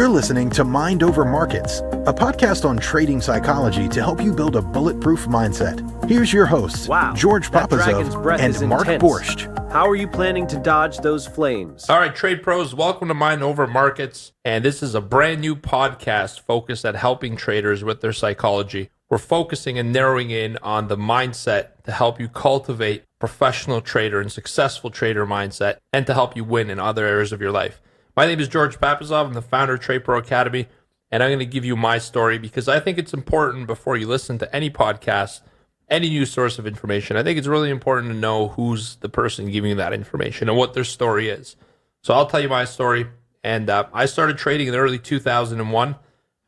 You're listening to Mind Over Markets, a podcast on trading psychology to help you build a bulletproof mindset. Here's your hosts, George Papazov and Mark Borscht. How are you planning to dodge those flames? All right, trade pros, welcome to Mind Over Markets. And this is a brand new podcast focused at helping traders with their psychology. We're focusing and narrowing in on the mindset to help you cultivate professional trader and successful trader mindset and to help you win in other areas of your life. My name is George Papazov. I'm the founder of Trade Pro Academy, and I'm going to give you my story because I think it's important before you listen to any podcast, any new source of information. I think it's really important to know who's the person giving you that information and what their story is. So I'll tell you my story. And I started trading in early 2001.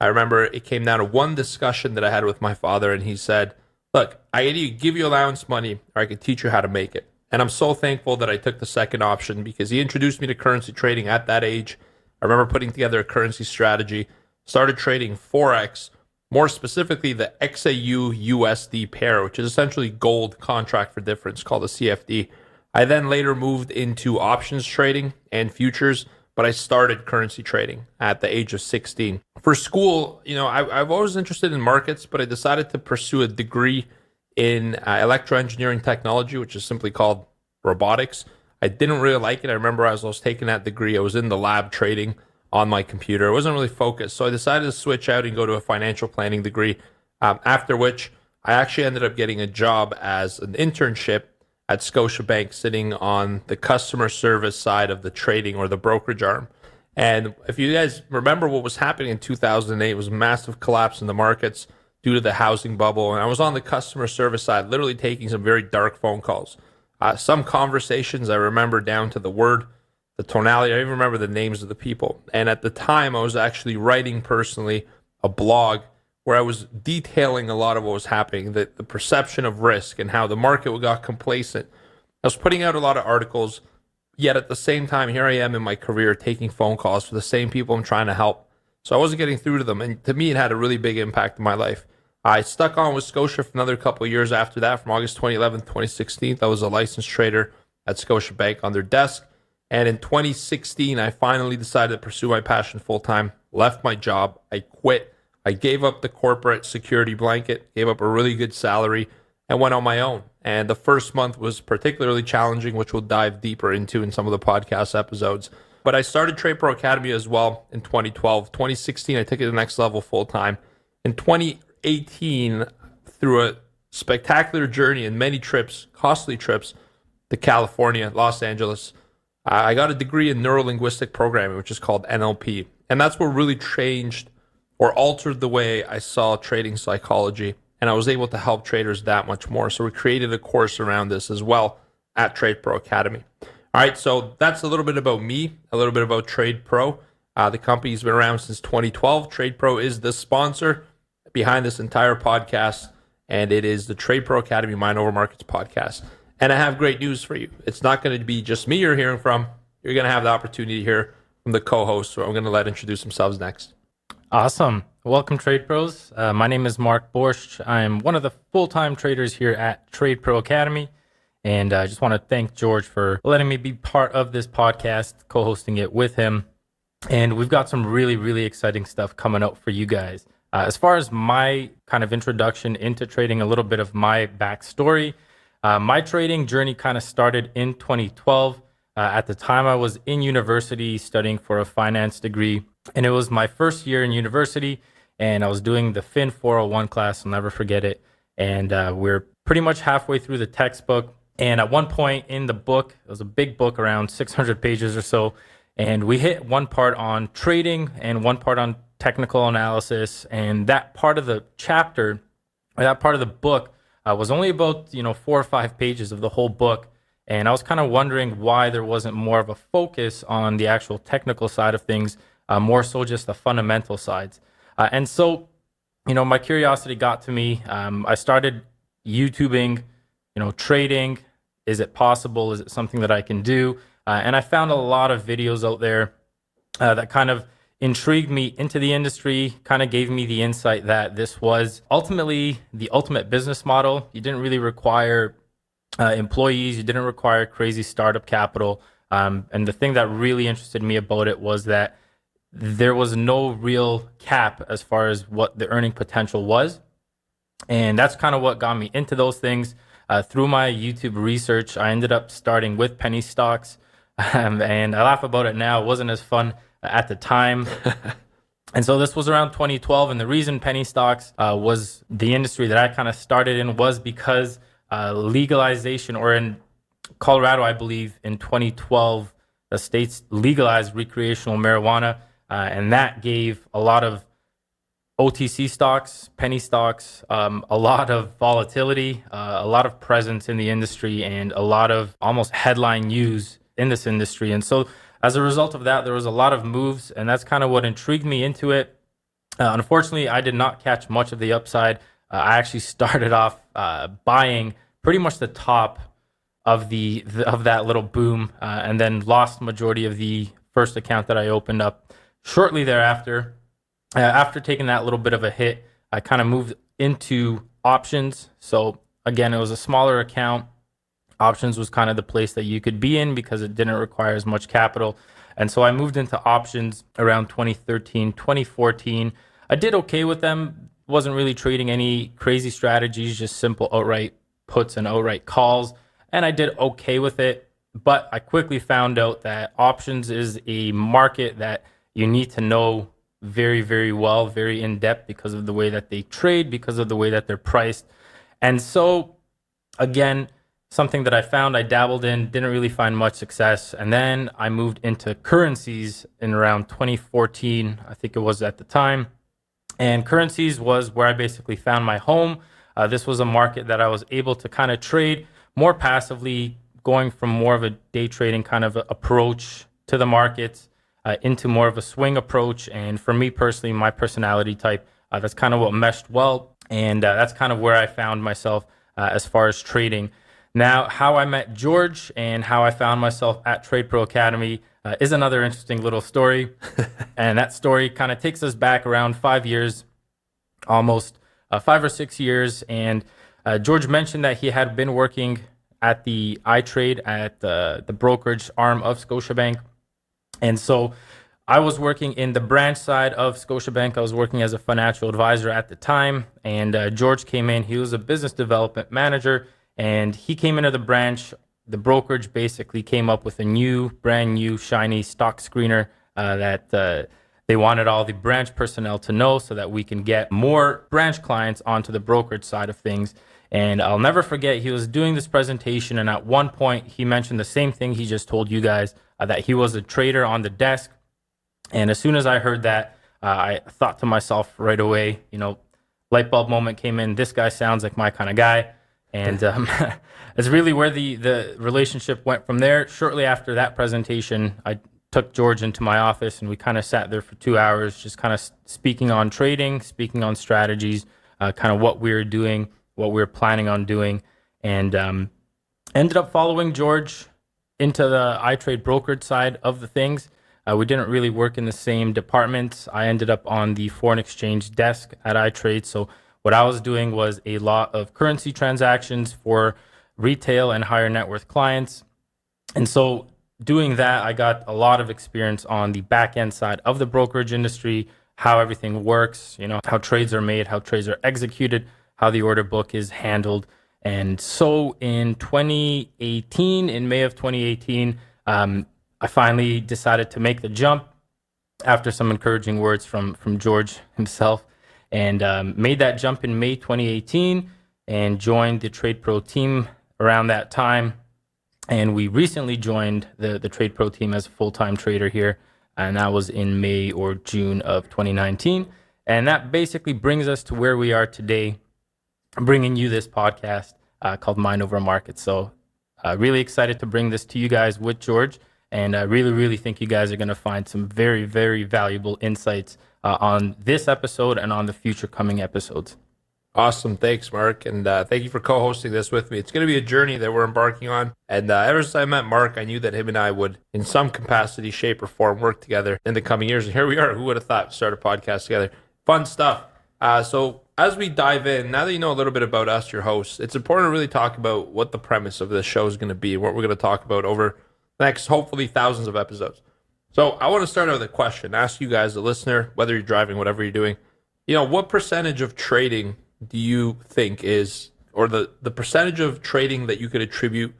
I remember it came down to one discussion that I had with my father, and he said, look, I can either give you allowance money or I can teach you how to make it. And I'm so thankful that I took the second option because he introduced me to currency trading at that age. I remember putting together a currency strategy, started trading Forex, more specifically the XAU USD pair, which is essentially gold contract for difference called a CFD. I then later moved into options trading and futures, but I started currency trading at the age of 16. For school, I've always interested in markets, but I decided to pursue a degree in electroengineering technology, which is simply called robotics. I didn't really like it. I remember as I was taking that degree, I was in the lab trading on my computer. I wasn't really focused. So I decided to switch out and go to a financial planning degree, after which I actually ended up getting a job as an internship at Scotiabank, sitting on the customer service side of the trading or the brokerage arm. And if you guys remember what was happening in 2008, it was a massive collapse in the markets due to the housing bubble. And I was on the customer service side, literally taking some very dark phone calls. Some conversations I remember down to the word, the tonality. I even remember the names of the people. And at the time, I was actually writing personally a blog where I was detailing a lot of what was happening, the perception of risk and how the market got complacent. I was putting out a lot of articles, yet at the same time, here I am in my career taking phone calls for the same people I'm trying to help. So I wasn't getting through to them. And to me, it had a really big impact in my life. I stuck on with Scotia for another couple of years after that. From August 2011 to 2016, I was a licensed trader at Scotiabank on their desk. And in 2016, I finally decided to pursue my passion full-time, left my job, I quit. I gave up the corporate security blanket, gave up a really good salary, and went on my own. And the first month was particularly challenging, which we'll dive deeper into in some of the podcast episodes. But I started Trade Pro Academy as well in 2012. 2016, I took it to the next level full-time. In 2018, through a spectacular journey and many trips, costly trips to California, Los Angeles, I got a degree in neuro-linguistic programming, which is called NLP. And that's what really changed or altered the way I saw trading psychology. And I was able to help traders that much more. So we created a course around this as well at Trade Pro Academy. All right, so that's a little bit about me, a little bit about Trade Pro. The company's been around since 2012. Trade Pro is the sponsor behind this entire podcast, and it is the Trade Pro Academy Mind Over Markets podcast. And I have great news for you. It's not going to be just me you're hearing from. You're going to have the opportunity to hear from the co-hosts, who I'm going to let introduce themselves next. Awesome. Welcome, Trade Pros. My name is Mark Borscht. I'm one of the full-time traders here at Trade Pro Academy. And I just want to thank George for letting me be part of this podcast, co-hosting it with him. And we've got some really, really exciting stuff coming up for you guys. As far as my kind of introduction into trading, a little bit of my backstory. My trading journey kind of started in 2012. At the time, I was in university studying for a finance degree. And it was my first year in university. And I was doing the Fin 401 class. I'll never forget it. And we're pretty much halfway through the textbook. And at one point in the book, it was a big book, around 600 pages or so, and we hit one part on trading and one part on technical analysis. And that part of the chapter, or that part of the book, was only about 4 or 5 pages of the whole book. And I was kind of wondering why there wasn't more of a focus on the actual technical side of things, more so just the fundamental sides. And so, my curiosity got to me. I started YouTubing, trading. Is it possible? Is it something that I can do? And I found a lot of videos out there that kind of intrigued me into the industry, kind of gave me the insight that this was ultimately the ultimate business model. You didn't really require employees. You didn't require crazy startup capital. And the thing that really interested me about it was that there was no real cap as far as what the earning potential was. And that's kind of what got me into those things. Through my YouTube research, I ended up starting with penny stocks. And I laugh about it now. It wasn't as fun at the time. And so this was around 2012. And the reason penny stocks was the industry that I kind of started in was because legalization, or in Colorado, I believe in 2012, the states legalized recreational marijuana. And that gave a lot of OTC stocks, penny stocks, a lot of volatility, a lot of presence in the industry, and a lot of almost headline news in this industry. And so as a result of that, there was a lot of moves, and that's kind of what intrigued me into it. Unfortunately, I did not catch much of the upside. I actually started off buying pretty much the top of that little boom, and then lost majority of the first account that I opened up shortly thereafter. After taking that little bit of a hit, I kind of moved into options. So again, it was a smaller account. Options was kind of the place that you could be in because it didn't require as much capital. And so I moved into options around 2013, 2014. I did okay with them. Wasn't really trading any crazy strategies, just simple outright puts and outright calls. And I did okay with it. But I quickly found out that options is a market that you need to know very, very well, very in depth, because of the way that they trade, because of the way that they're priced. And so, again, something that I found, I dabbled in, didn't really find much success. And then I moved into currencies in around 2014, I think it was at the time. And currencies was where I basically found my home. This was a market that I was able to kind of trade more passively, going from more of a day trading kind of approach to the markets, into more of a swing approach. And for me personally, my personality type, that's kind of what meshed well. And that's kind of where I found myself as far as trading. Now, how I met George and how I found myself at Trade Pro Academy is another interesting little story. And that story kind of takes us back around 5 years, almost 5 or 6 years. And George mentioned that he had been working at the iTrade, at the brokerage arm of Scotiabank. And so I was working in the branch side of Scotiabank. I was working as a financial advisor at the time. And George came in. He was a business development manager. And he came into the branch. The brokerage basically came up with a brand new, shiny stock screener that they wanted all the branch personnel to know so that we can get more branch clients onto the brokerage side of things. And I'll never forget, he was doing this presentation, and at one point he mentioned the same thing he just told you guys, that he was a trader on the desk. And as soon as I heard that, I thought to myself right away, light bulb moment came in. This guy sounds like my kind of guy. And it's really where the relationship went from there. Shortly after that presentation, I took George into my office, and we kind of sat there for 2 hours, just kind of speaking on trading, speaking on strategies, kind of what we were doing, what we were planning on doing, and ended up following George into the iTrade brokerage side of the things. We didn't really work in the same departments. I ended up on the foreign exchange desk at iTrade. So what I was doing was a lot of currency transactions for retail and higher net worth clients. And so doing that, I got a lot of experience on the back end side of the brokerage industry, how everything works, how trades are made, how trades are executed, how the order book is handled. And so in 2018, in May of 2018, I finally decided to make the jump after some encouraging words from George himself, and made that jump in May 2018 and joined the Trade Pro team around that time. And we recently joined the Trade Pro team as a full-time trader here, and that was in May or June of 2019. And that basically brings us to where we are today, bringing you this podcast called Mind Over Markets. So really excited to bring this to you guys with George. And I really, really think you guys are going to find some very, very valuable insights on this episode and on the future coming episodes. Awesome. Thanks, Mark. And thank you for co-hosting this with me. It's going to be a journey that we're embarking on. And ever since I met Mark, I knew that him and I would, in some capacity, shape, or form, work together in the coming years. And here we are. Who would have thought, start a podcast together? Fun stuff. So as we dive in, now that you know a little bit about us, your hosts, it's important to really talk about what the premise of this show is going to be, what we're going to talk about over the next, hopefully, thousands of episodes. So I want to start out with a question. Ask you guys, the listener, whether you're driving, whatever you're doing, what percentage of trading do you think is, or the percentage of trading that you could attribute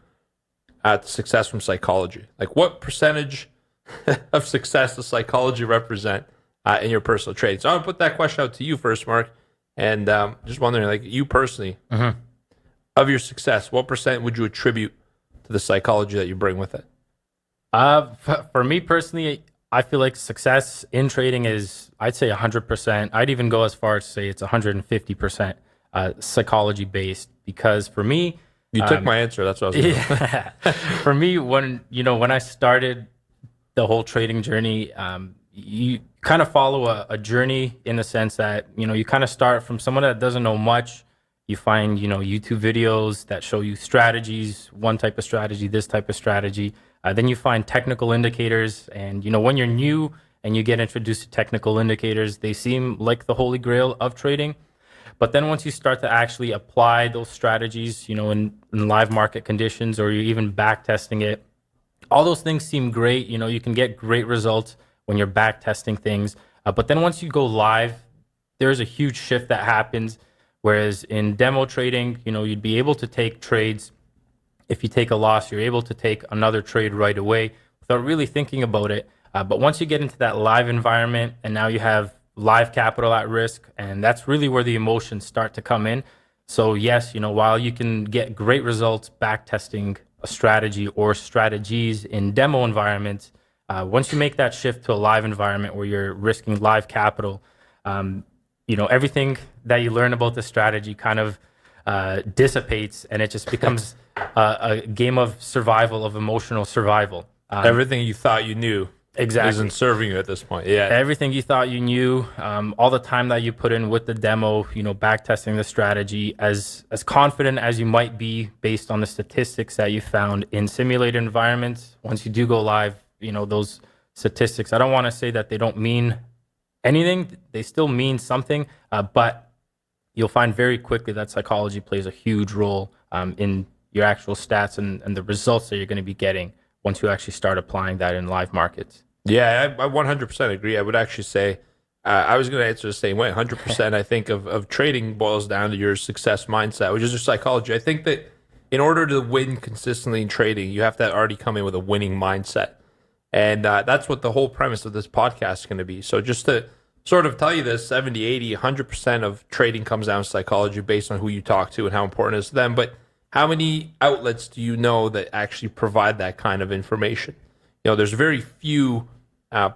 to success from psychology? Like, what percentage of success does psychology represent in your personal trading? So I'll put that question out to you first, Mark. And just wondering, like, you personally, of your success, what percent would you attribute to the psychology that you bring with it? For me personally, I feel like success in trading is, I'd say 100%. I'd even go as far as to say it's 150% psychology based, because for me, you took my answer. That's what I was going to For me, when I started the whole trading journey, you kind of follow a journey in the sense that, you kind of start from someone that doesn't know much. You find, YouTube videos that show you strategies, one type of strategy, this type of strategy. Then you find technical indicators. And, when you're new and you get introduced to technical indicators, they seem like the holy grail of trading. But then once you start to actually apply those strategies, in live market conditions, or you're even back testing it, all those things seem great. You can get great results when you're back testing things. But then once you go live, there's a huge shift that happens. Whereas in demo trading, you'd be able to take trades. If you take a loss, you're able to take another trade right away without really thinking about it. But once you get into that live environment, and now you have live capital at risk, and that's really where the emotions start to come in. So yes, while you can get great results back testing a strategy or strategies in demo environments, once you make that shift to a live environment where you're risking live capital, everything that you learn about the strategy kind of dissipates, and it just becomes a game of survival, of emotional survival. Everything you thought you knew isn't serving you at this point. Yeah. Everything you thought you knew, all the time that you put in with the demo, back testing the strategy, as confident as you might be based on the statistics that you found in simulated environments, once you do go live, those statistics, I don't want to say that they don't mean anything. They still mean something, but you'll find very quickly that psychology plays a huge role in your actual stats and the results that you're going to be getting once you actually start applying that in live markets. Yeah, I 100% agree. I would actually say, I was going to answer the same way. 100% I think of trading boils down to your success mindset, which is your psychology. I think that in order to win consistently in trading, you have to already come in with a winning mindset. And that's what the whole premise of this podcast is going to be. So just to sort of tell you this, 70, 80, 100% of trading comes down to psychology based on who you talk to and how important it is to them. But how many outlets do you know that actually provide that kind of information? There's very few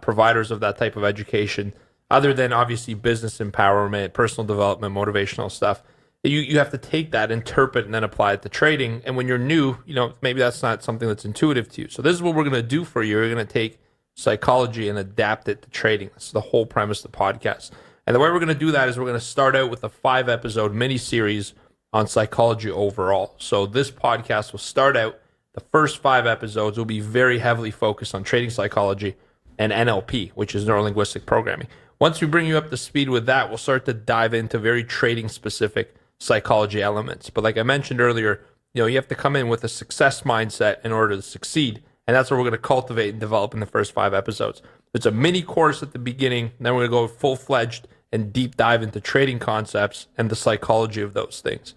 providers of that type of education, other than obviously business empowerment, personal development, motivational stuff. You have to take that, interpret, and then apply it to trading. And when you're new, maybe that's not something that's intuitive to you. So this is what we're going to do for you. We're going to take psychology and adapt it to trading. That's the whole premise of the podcast. And the way we're going to do that is we're going to start out with a 5-episode mini-series on psychology overall. So this podcast will start out, the first 5 episodes will be very heavily focused on trading psychology and NLP, which is neuro-linguistic programming. Once we bring you up to speed with that, we'll start to dive into very trading-specific psychology elements. But like I mentioned earlier, you have to come in with a success mindset in order to succeed. And that's what we're going to cultivate and develop in the first 5 episodes. It's a mini course at the beginning. Then we're going to go full-fledged and deep dive into trading concepts and the psychology of those things.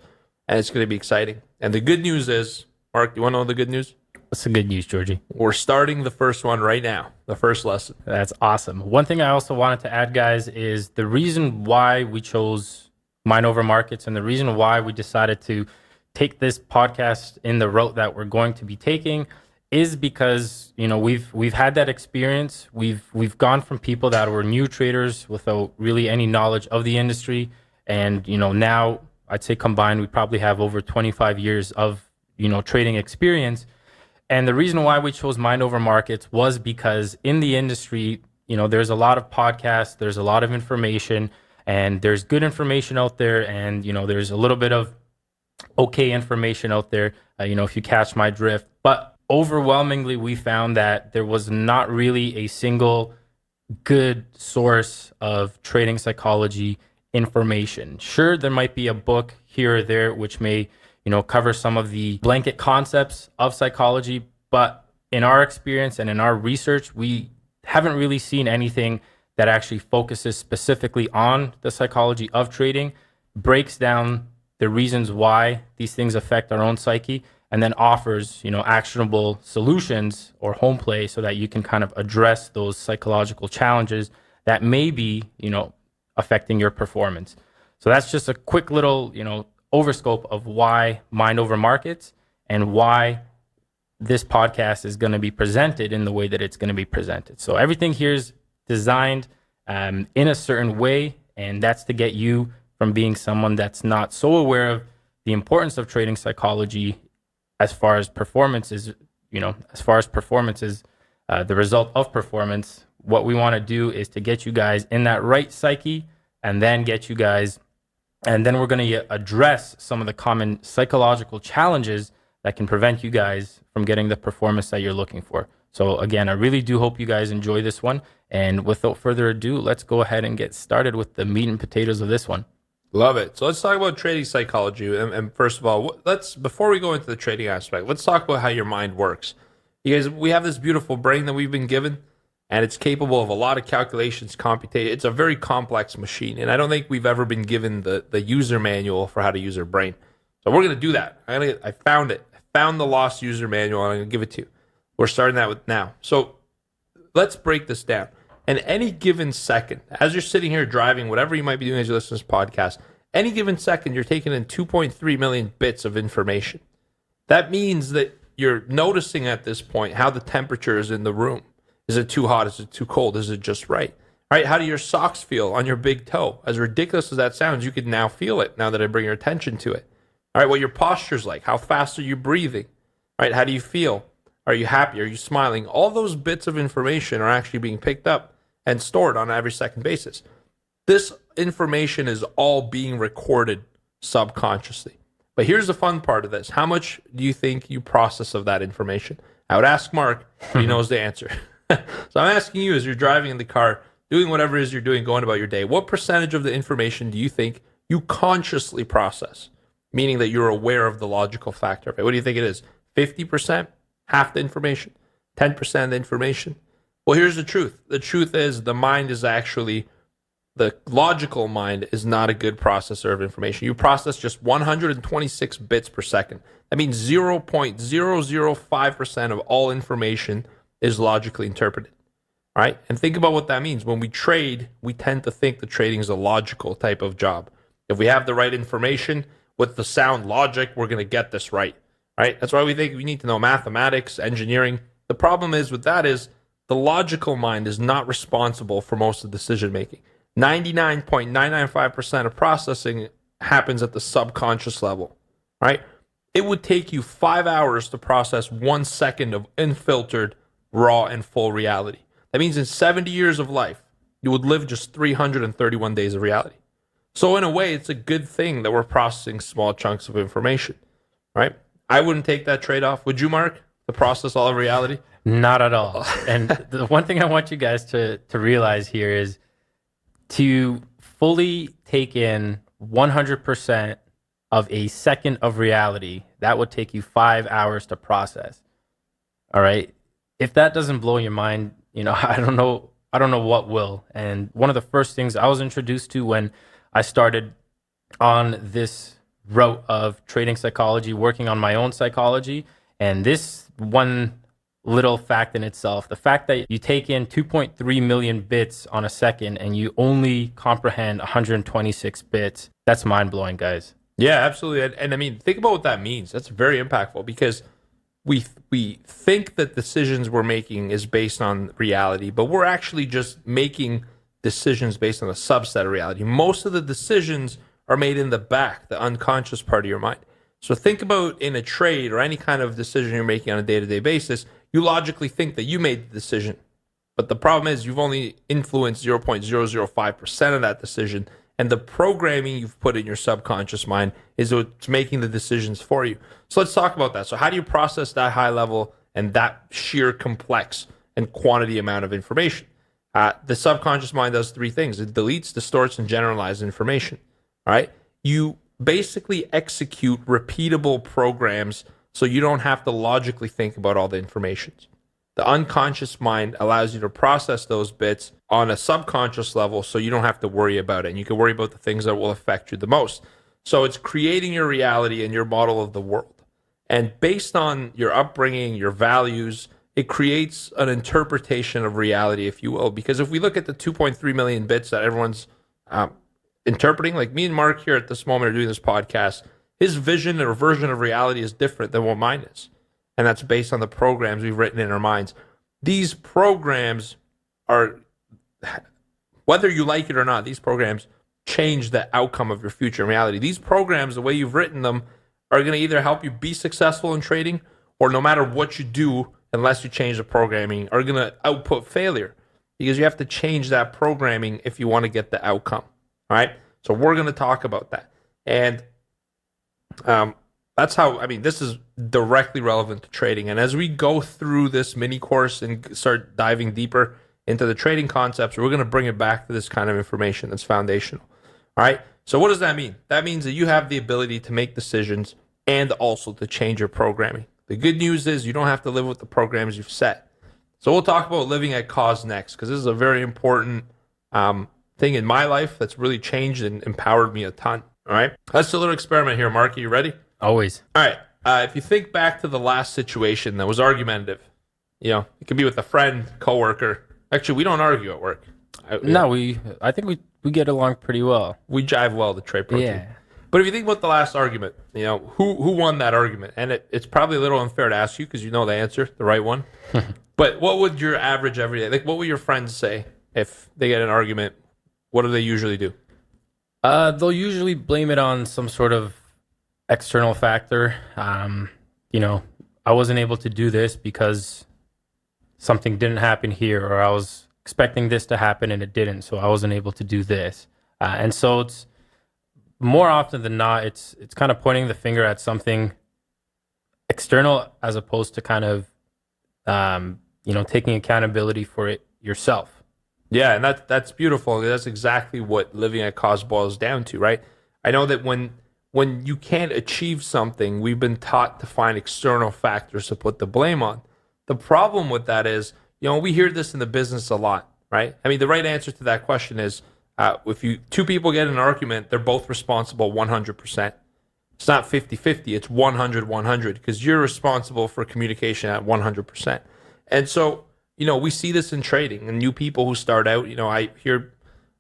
And it's going to be exciting. And the good news is, Mark, you want to know the good news? What's the good news, Georgie? We're starting the first one right now, the first lesson. That's awesome. One thing I also wanted to add, guys, is the reason why we chose Mind Over Markets and the reason why we decided to take this podcast in the route that we're going to be taking is because, we've had that experience. We've gone from people that were new traders without really any knowledge of the industry. And, now I'd say combined, we probably have over 25 years of, trading experience. And the reason why we chose Mind Over Markets was because in the industry, there's a lot of podcasts, there's a lot of information, and there's good information out there. And, there's a little bit of okay information out there, if you catch my drift. But overwhelmingly, we found that there was not really a single good source of trading psychology information. Sure, there might be a book here or there which may, cover some of the blanket concepts of psychology, but in our experience and in our research, we haven't really seen anything that actually focuses specifically on the psychology of trading, breaks down the reasons why these things affect our own psyche, and then offers, actionable solutions or home play so that you can kind of address those psychological challenges that may be, affecting your performance. So that's just a quick little, overscope of why Mind Over Markets and why this podcast is going to be presented in the way that it's going to be presented. So everything here is designed in a certain way, and that's to get you from being someone that's not so aware of the importance of trading psychology as far as performance is, the result of performance. What we want to do is to get you guys in that right psyche, and then we're going to address some of the common psychological challenges that can prevent you guys from getting the performance that you're looking for. So again, I really do hope you guys enjoy this one. And without further ado, let's go ahead and get started with the meat and potatoes of this one. Love it. So let's talk about trading psychology. And first of all, before we go into the trading aspect, let's talk about how your mind works. Because we have this beautiful brain that we've been given, and it's capable of a lot of calculations, computation. It's a very complex machine. And I don't think we've ever been given the user manual for how to use our brain. So we're going to do that. I found it. I found the lost user manual, and I'm going to give it to you. We're starting that with now. So let's break this down. And any given second, as you're sitting here driving, whatever you might be doing as you listen to this podcast, any given second, you're taking in 2.3 million bits of information. That means that you're noticing at this point how the temperature is in the room. Is it too hot? Is it too cold? Is it just right? All right, how do your socks feel on your big toe? As ridiculous as that sounds, you can now feel it now that I bring your attention to it. All right, what your posture's like. How fast are you breathing? All right, how do you feel? Are you happy? Are you smiling? All those bits of information are actually being picked up and stored on an every second basis. This information is all being recorded subconsciously. But here's the fun part of this. How much do you think you process of that information? I would ask Mark, he knows the answer. So I'm asking you, as you're driving in the car, doing whatever it is you're doing, going about your day, what percentage of the information do you think you consciously process? Meaning that you're aware of the logical factor of it. What do you think it is? 50%? Half the information? 10% of the information? Well, here's the truth. The truth is the logical mind is not a good processor of information. You process just 126 bits per second. That means 0.005% of all information is logically interpreted. All right? And think about what that means. When we trade, we tend to think that trading is a logical type of job. If we have the right information with the sound logic, we're going to get this right. All right? That's why we think we need to know mathematics, engineering. The problem is with that is the logical mind is not responsible for most of the decision making. 99.995% of processing happens at the subconscious level, right? It would take you 5 hours to process 1 second of unfiltered, raw, and full reality. That means in 70 years of life, you would live just 331 days of reality. So in a way, it's a good thing that we're processing small chunks of information, right? I wouldn't take that trade-off. Would you, Mark, to process all of reality? Not at all. And the one thing I want you guys to realize here is to fully take in 100% of a second of reality, that would take you 5 hours to process. All right. If that doesn't blow your mind, I don't know what will. And one of the first things I was introduced to when I started on this route of trading psychology, working on my own psychology, and this one little fact in itself, the fact that you take in 2.3 million bits on a second and you only comprehend 126 bits, that's mind-blowing, guys. Yeah, absolutely. And I mean, think about what that means. That's very impactful because we think that decisions we're making is based on reality, but we're actually just making decisions based on a subset of reality. Most of the decisions are made in the back, the unconscious part of your mind. So think about in a trade or any kind of decision you're making on a day-to-day basis, you logically think that you made the decision. But the problem is you've only influenced 0.005% of that decision. And the programming you've put in your subconscious mind is what's making the decisions for you. So let's talk about that. So how do you process that high level and that sheer complex and quantity amount of information? The subconscious mind does three things. It deletes, distorts, and generalizes information. All right? You basically execute repeatable programs so you don't have to logically think about all the information. The unconscious mind allows you to process those bits on a subconscious level so you don't have to worry about it. And you can worry about the things that will affect you the most. So it's creating your reality and your model of the world. And based on your upbringing, your values, it creates an interpretation of reality, if you will. Because if we look at the 2.3 million bits that everyone's interpreting, like me and Mark here at this moment are doing this podcast, his vision or version of reality is different than what mine is. And that's based on the programs we've written in our minds. These programs are, whether you like it or not, these programs change the outcome of your future in reality. These programs, the way you've written them, are going to either help you be successful in trading, or no matter what you do, unless you change the programming, are going to output failure, because you have to change that programming if you want to get the outcome. All right. So we're going to talk about that. And that's how, this is directly relevant to trading. And as we go through this mini course and start diving deeper into the trading concepts, we're going to bring it back to this kind of information that's foundational. All right. So what does that mean? That means that you have the ability to make decisions and also to change your programming. The good news is you don't have to live with the programs you've set. So we'll talk about living at cause next, because this is a very important thing in my life that's really changed and empowered me a ton. All right. Let's do a little experiment here. Mark, are you ready? Always. All right. If you think back to the last situation that was argumentative, it could be with a friend, coworker. Actually, we don't argue at work. I think we get along pretty well. We jive well, the Trade Pro team. But if you think about the last argument, who won that argument? And it's probably a little unfair to ask you because you know the answer, the right one. But what would your average everyday, what would your friends say if they get an argument? What do they usually do? They'll usually blame it on some sort of external factor. I wasn't able to do this because something didn't happen here, or I was expecting this to happen and it didn't, so I wasn't able to do this. And so it's more often than not, it's kind of pointing the finger at something external as opposed to kind of, taking accountability for it yourself. Yeah, and that's beautiful. That's exactly what living at cause boils down to, right? I know that when you can't achieve something, we've been taught to find external factors to put the blame on. The problem with that is, we hear this in the business a lot, right? The right answer to that question is, if two people get in an argument, they're both responsible 100%. It's not 50-50, it's 100-100, because you're responsible for communication at 100%. And so, we see this in trading, and new people who start out, I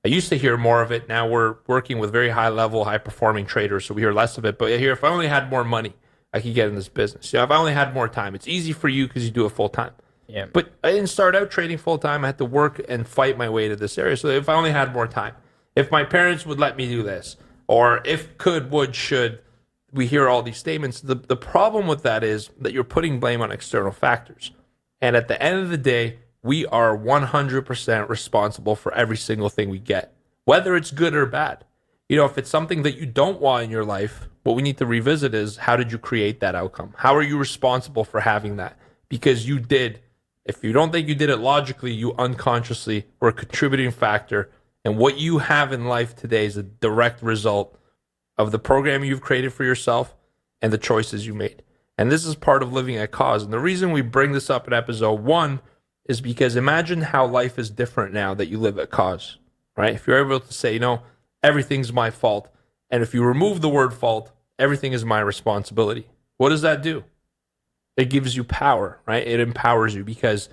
used to hear more of it. Now we're working with very high level, high performing traders, so we hear less of it. But here, if I only had more money, I could get in this business. If I only had more time, it's easy for you because you do it full time. Yeah. But I didn't start out trading full time. I had to work and fight my way to this area. So if I only had more time, if my parents would let me do this, or if could, would, should, we hear all these statements. The problem with that is that you're putting blame on external factors. And at the end of the day, we are 100% responsible for every single thing we get, whether it's good or bad. If it's something that you don't want in your life, what we need to revisit is, how did you create that outcome? How are you responsible for having that? Because you did. If you don't think you did it logically, you unconsciously were a contributing factor. And what you have in life today is a direct result of the program you've created for yourself and the choices you made. And this is part of living at cause. And the reason we bring this up in episode 1 is because imagine how life is different now that you live at cause, right? If you're able to say, everything's my fault. And if you remove the word fault, everything is my responsibility. What does that do? It gives you power, right? It empowers you, because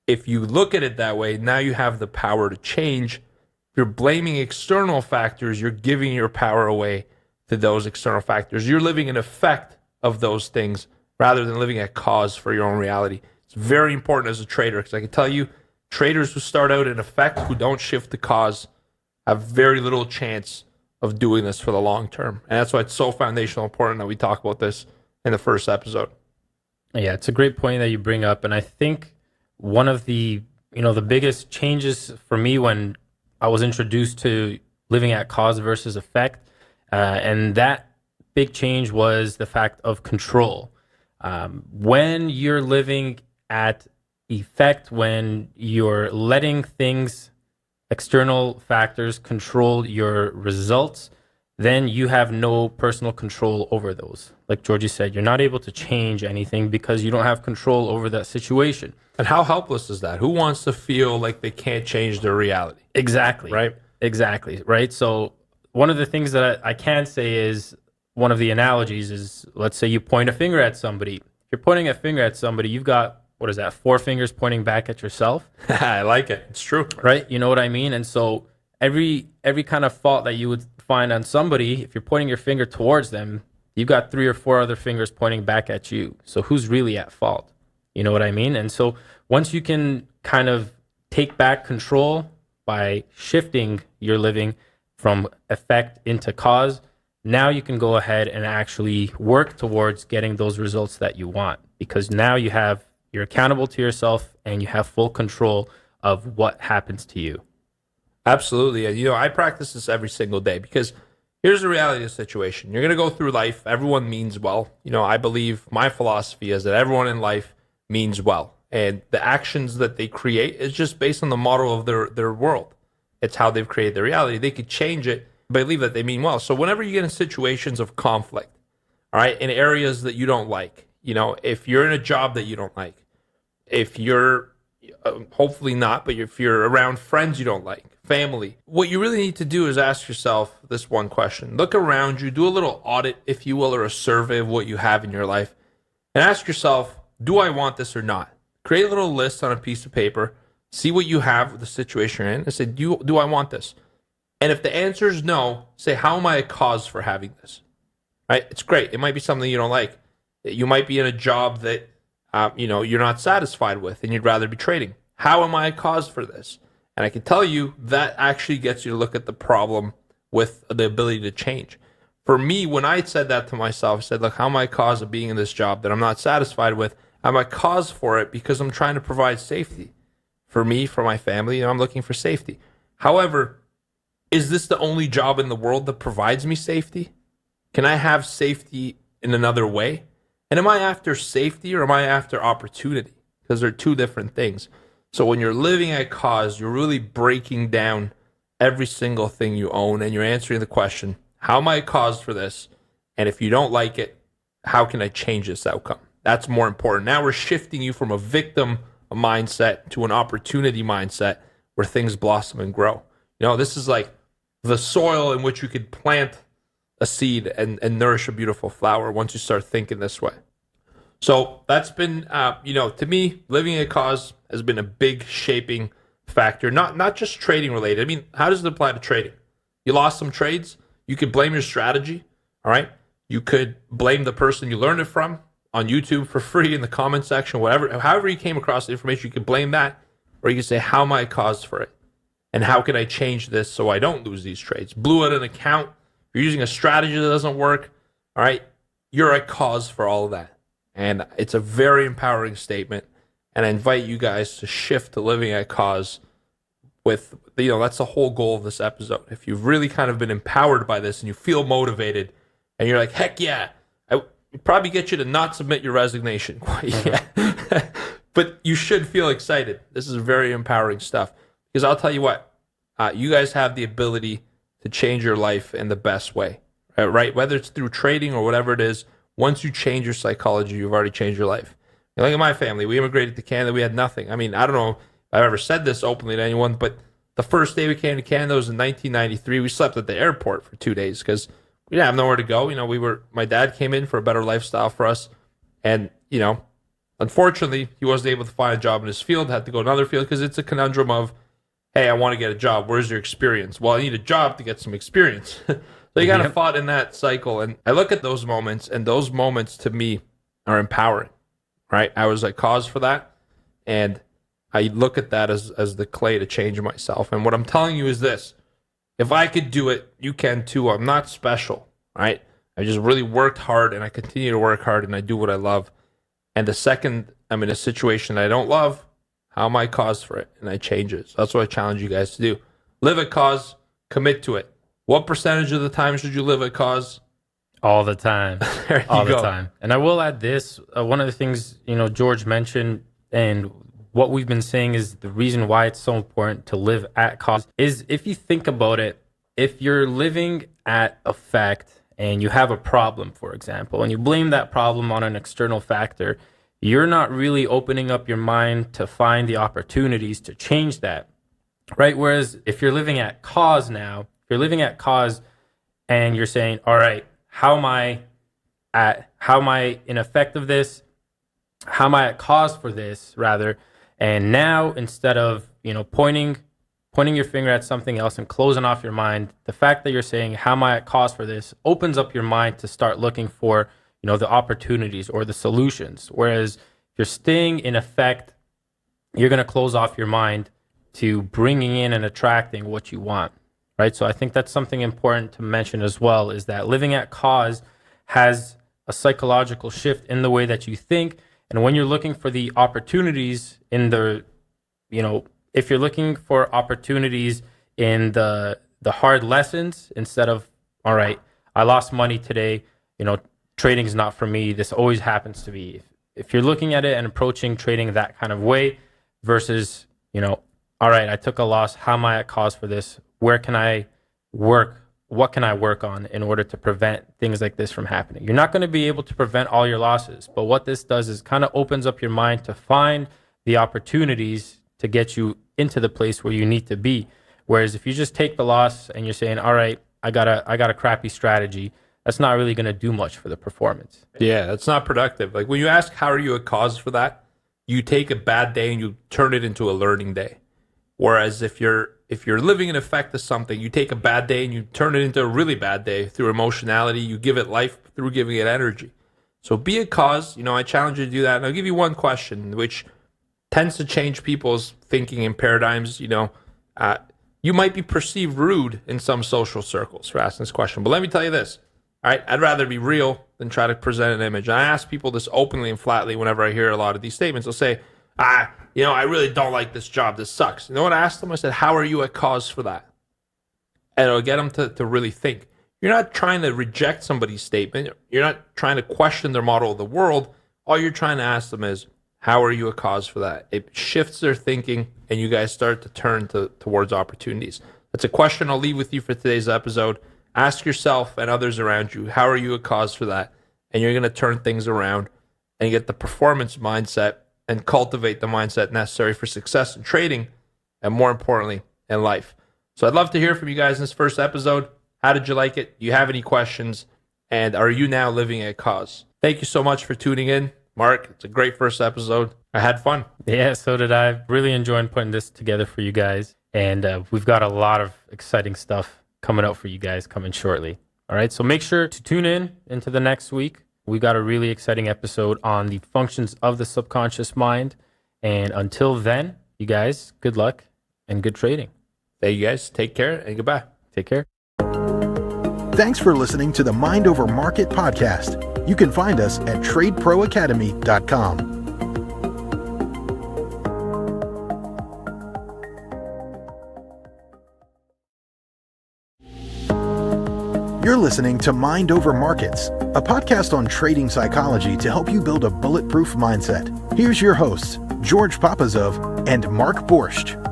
if you look at it that way, now you have the power to change. If you're blaming external factors, you're giving your power away to those external factors. You're living in effect of those things rather than living at cause for your own reality. It's very important as a trader, because I can tell you, traders who start out in effect, who don't shift to cause, have very little chance of doing this for the long term. And that's why it's so foundational important that we talk about this in the first episode. Yeah, it's a great point that you bring up. And I think one of the, the biggest changes for me when I was introduced to living at cause versus effect, and that big change was the fact of control. When you're living at effect, when you're letting things, external factors control your results, then you have no personal control over those. Like Georgie said, you're not able to change anything because you don't have control over that situation. And how helpless is that? Who wants to feel like they can't change their reality? Exactly. Right? Exactly. Right. So one of the things that I can say is, one of the analogies is, let's say you point a finger at somebody. If you're pointing a finger at somebody, you've got, what is that, 4 fingers pointing back at yourself? I like it. It's true. Right? You know what I mean? And so every kind of fault that you would find on somebody, if you're pointing your finger towards them, you've got 3 or 4 other fingers pointing back at you. So who's really at fault? You know what I mean? And so once you can kind of take back control by shifting your living from effect into cause, now you can go ahead and actually work towards getting those results that you want, because now you're accountable to yourself and you have full control of what happens to you. Absolutely. And, I practice this every single day because here's the reality of the situation. You're going to go through life. Everyone means well. I believe my philosophy is that everyone in life means well. And the actions that they create is just based on the model of their world. It's how they've created their reality. They could change it, but believe that they mean well. So whenever you get in situations of conflict, all right, in areas that you don't like, if you're in a job that you don't like, if you're hopefully not, but if you're around friends you don't like, family, what you really need to do is ask yourself this one question. Look around you, do a little audit, if you will, or a survey of what you have in your life, and ask yourself, do I want this or not? Create a little list on a piece of paper, see what you have with the situation you're in, and say, do I want this? And if the answer is no, say, how am I a cause for having this? Right? It's great. It might be something you don't like. You might be in a job that you're not satisfied with and you'd rather be trading. How am I a cause for this? And I can tell you that actually gets you to look at the problem with the ability to change. For me, when I said that to myself, I said, look, how am I a cause of being in this job that I'm not satisfied with? I'm a cause for it because I'm trying to provide safety for me, for my family, and I'm looking for safety. However, is this the only job in the world that provides me safety? Can I have safety in another way? And am I after safety or am I after opportunity? Because they're two different things. So when you're living a cause, you're really breaking down every single thing you own and you're answering the question, how am I a cause for this? And if you don't like it, how can I change this outcome? That's more important. Now we're shifting you from a victim mindset to an opportunity mindset where things blossom and grow. This is like the soil in which you could plant a seed and nourish a beautiful flower once you start thinking this way. So that's been, to me, living a cause has been a big shaping factor, not just trading related. I mean, how does it apply to trading? You lost some trades. You could blame your strategy. All right. You could blame the person you learned it from on YouTube for free in the comment section, whatever, however you came across the information, you could blame that, or you could say, how am I a cause for it? And how can I change this so I don't lose these trades? Blew out an account. You're using a strategy that doesn't work. All right. You're a cause for all of that. And it's a very empowering statement. And I invite you guys to shift to living a cause with, that's the whole goal of this episode. If you've really kind of been empowered by this and you feel motivated and you're like, heck yeah, I'd probably get you to not submit your resignation. Yeah. But you should feel excited. This is very empowering stuff. Because I'll tell you what, you guys have the ability to change your life in the best way, right? Whether it's through trading or whatever it is, once you change your psychology, you've already changed your life. Look at my family. We immigrated to Canada. We had nothing. I mean, I don't know if I've ever said this openly to anyone, but the first day we came to Canada was in 1993. We slept at the airport for 2 days because we didn't have nowhere to go. My dad came in for a better lifestyle for us. And, unfortunately, he wasn't able to find a job in his field, had to go to another field because it's a conundrum of, hey, I want to get a job. Where's your experience? Well, I need a job to get some experience. So you kind of fought in that cycle. And I look at those moments, and those moments to me are empowering, right? I was a cause for that. And I look at that as the clay to change myself. And what I'm telling you is this. If I could do it, you can too. I'm not special, right? I just really worked hard, and I continue to work hard, and I do what I love. And the second I'm in a situation that I don't love, how am I a cause for it? And I change it. So that's what I challenge you guys to do. Live a cause, commit to it. What percentage of the time should you live a cause? All the time. All the time. And I will add this. One of the things, George mentioned, and what we've been saying is the reason why it's so important to live at cause is if you think about it, if you're living at effect and you have a problem, for example, and you blame that problem on an external factor, you're not really opening up your mind to find the opportunities to change that, right? Whereas if you're living at cause now, if you're living at cause and you're saying, all right, how am I in effect of this? How am I at cause for this, rather? And now, instead of, pointing your finger at something else and closing off your mind, the fact that you're saying, how am I at cause for this, opens up your mind to start looking for, the opportunities or the solutions. Whereas if you're staying in effect, you're going to close off your mind to bringing in and attracting what you want, right? So I think that's something important to mention as well, is that living at cause has a psychological shift in the way that you think. And when you're looking for the opportunities in the, if you're looking for opportunities in the hard lessons, instead of, all right, I lost money today, trading is not for me, this always happens to me. If you're looking at it and approaching trading that kind of way versus, all right, I took a loss, how am I at cause for this? Where can I work? What can I work on in order to prevent things like this from happening? You're not going to be able to prevent all your losses, but what this does is kind of opens up your mind to find the opportunities to get you into the place where you need to be. Whereas if you just take the loss and you're saying, all right, I got a crappy strategy, that's not really going to do much for the performance. Yeah, that's not productive. Like when you ask, how are you a cause for that? You take a bad day and you turn it into a learning day. Whereas if you're living in effect of something, you take a bad day and you turn it into a really bad day through emotionality. You give it life through giving it energy. So be a cause. I challenge you to do that. And I'll give you one question, which tends to change people's thinking and paradigms. You might be perceived rude in some social circles for asking this question. But let me tell you this. All right, I'd rather be real than try to present an image. And I ask people this openly and flatly whenever I hear a lot of these statements. They'll say, I really don't like this job. This sucks. You know what I asked them? I said, how are you a cause for that? And it'll get them to really think. You're not trying to reject somebody's statement. You're not trying to question their model of the world. All you're trying to ask them is, how are you a cause for that? It shifts their thinking, and you guys start to turn towards opportunities. That's a question I'll leave with you for today's episode. Ask yourself and others around you, how are you a cause for that? And you're going to turn things around and get the performance mindset and cultivate the mindset necessary for success in trading and, more importantly, in life. So I'd love to hear from you guys in this first episode. How did you like it? Do you have any questions? And are you now living a cause? Thank you so much for tuning in. Mark, it's a great first episode. I had fun. Yeah, so did I. Really enjoying putting this together for you guys. And we've got a lot of exciting stuff coming out for you guys coming shortly. All right, so make sure to tune in into the next week. We got a really exciting episode on the functions of the subconscious mind. And until then, you guys, good luck and good trading. Thank you guys. Take care and goodbye. Take care. Thanks for listening to the Mind Over Market podcast. You can find us at tradeproacademy.com. You're listening to Mind Over Markets, a podcast on trading psychology to help you build a bulletproof mindset. Here's your hosts, George Papazov and Mark Borscht.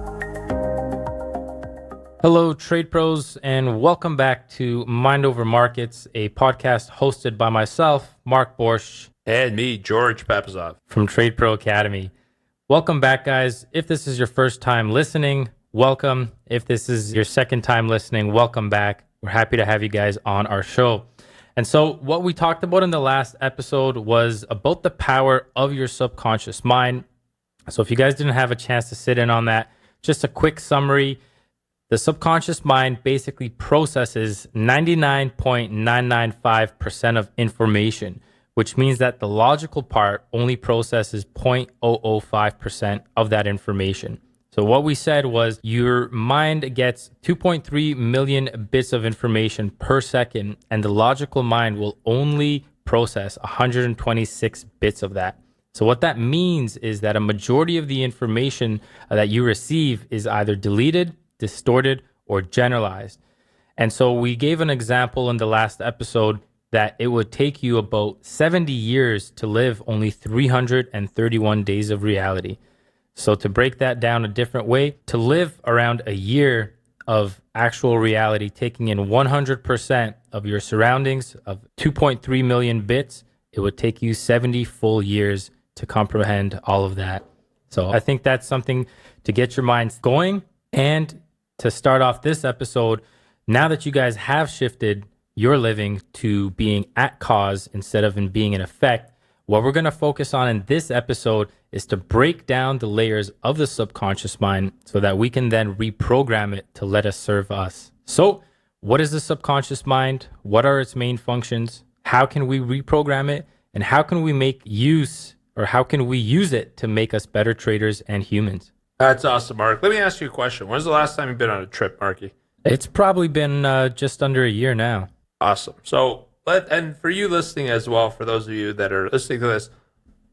Hello, trade pros, and welcome back to Mind Over Markets, a podcast hosted by myself, Mark Borscht, and me, George Papazov, from Trade Pro Academy. Welcome back, guys. If this is your first time listening, welcome. If this is your second time listening, welcome back. We're happy to have you guys on our show. And so what we talked about in the last episode was about the power of your subconscious mind. So if you guys didn't have a chance to sit in on that, just a quick summary. The subconscious mind basically processes 99.995% of information, which means that the logical part only processes 0.005% of that information. So what we said was your mind gets 2.3 million bits of information per second, and the logical mind will only process 126 bits of that. So what that means is that a majority of the information that you receive is either deleted, distorted, or generalized. And so we gave an example in the last episode that it would take you about 70 years to live only 331 days of reality. So to break that down a different way, to live around a year of actual reality, taking in 100% of your surroundings of 2.3 million bits, it would take you 70 full years to comprehend all of that. So I think that's something to get your minds going. And to start off this episode, now that you guys have shifted your living to being at cause instead of in being in effect, what we're going to focus on in this episode is to break down the layers of the subconscious mind so that we can then reprogram it to let us serve us. So, what is the subconscious mind? What are its main functions? How can we reprogram it? And how can we use it to make us better traders and humans? That's awesome, Mark. Let me ask you a question. When's the last time you've been on a trip, Marky? It's probably been just under a year now. Awesome. So, and for you listening as well, for those of you that are listening to this,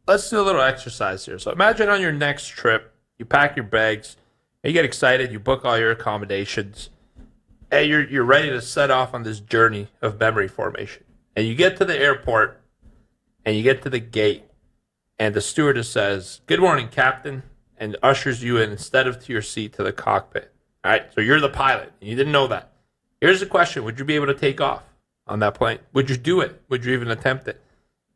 let's do a little exercise here. So imagine on your next trip, you pack your bags, you get excited, you book all your accommodations, and you're ready to set off on this journey of memory formation. And you get to the airport, and you get to the gate, and the stewardess says, "Good morning, Captain," and ushers you in instead of to your seat to the cockpit. All right, so you're the pilot, and you didn't know that. Here's the question: would you be able to take off on that plane? Would you do it? Would you even attempt it?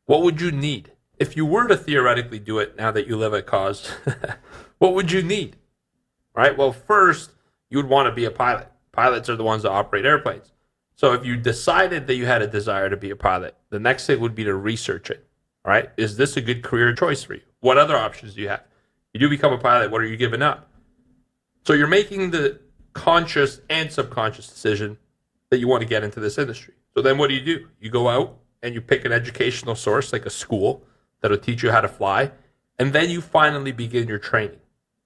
What would you need? If you were to theoretically do it now that you live at cause, what would you need? Right? Well, first, you would want to be a pilot. Pilots are the ones that operate airplanes. So if you decided that you had a desire to be a pilot, the next thing would be to research it. All right? Is this a good career choice for you? What other options do you have? You do become a pilot, what are you giving up? So you're making the conscious and subconscious decision that you want to get into this industry. So then what do? You go out and you pick an educational source like a school that'll teach you how to fly. And then you finally begin your training,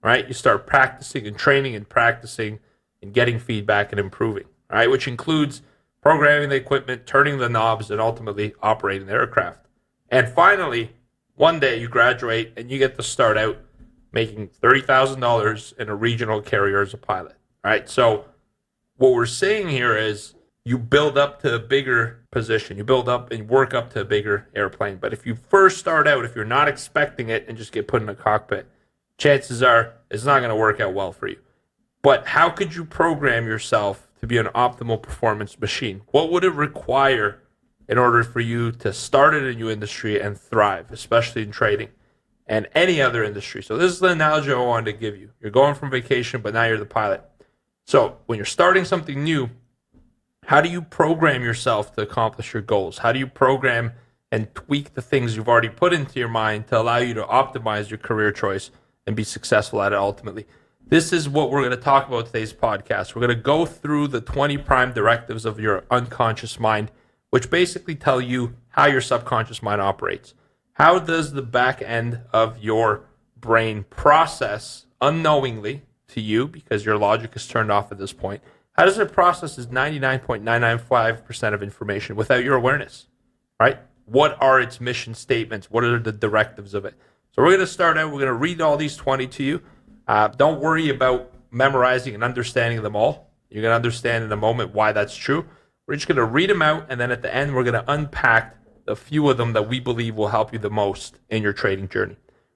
right? You start practicing and training and practicing and getting feedback and improving, all right? Which includes programming the equipment, turning the knobs, and ultimately operating the aircraft. And finally, one day you graduate and you get to start out making $30,000 in a regional carrier as a pilot, right? So what we're saying here is you build up to a bigger position. You build up and work up to a bigger airplane. But if you first start out, if you're not expecting it and just get put in a cockpit, chances are it's not going to work out well for you. But how could you program yourself to be an optimal performance machine? What would it require in order for you to start in a new industry and thrive, especially in trading and any other industry? So this is the analogy I wanted to give you. You're going from vacation, but now you're the pilot. So when you're starting something new, how do you program yourself to accomplish your goals? How do you program and tweak the things you've already put into your mind to allow you to optimize your career choice and be successful at it ultimately? This is what we're going to talk about today's podcast. We're going to go through the 20 prime directives of your unconscious mind, which basically tell you how your subconscious mind operates. How does the back end of your brain process unknowingly to you, because your logic is turned off at this point, how does it process 99.995% of information without your awareness, right? What are its mission statements? What are the directives of it? So we're going to start out. We're going to read all these 20 to you. Don't worry about memorizing and understanding them all. You're going to understand in a moment why that's true. We're just going to read them out, and then at the end, we're going to unpack the few of them that we believe will help you the most in your trading journey.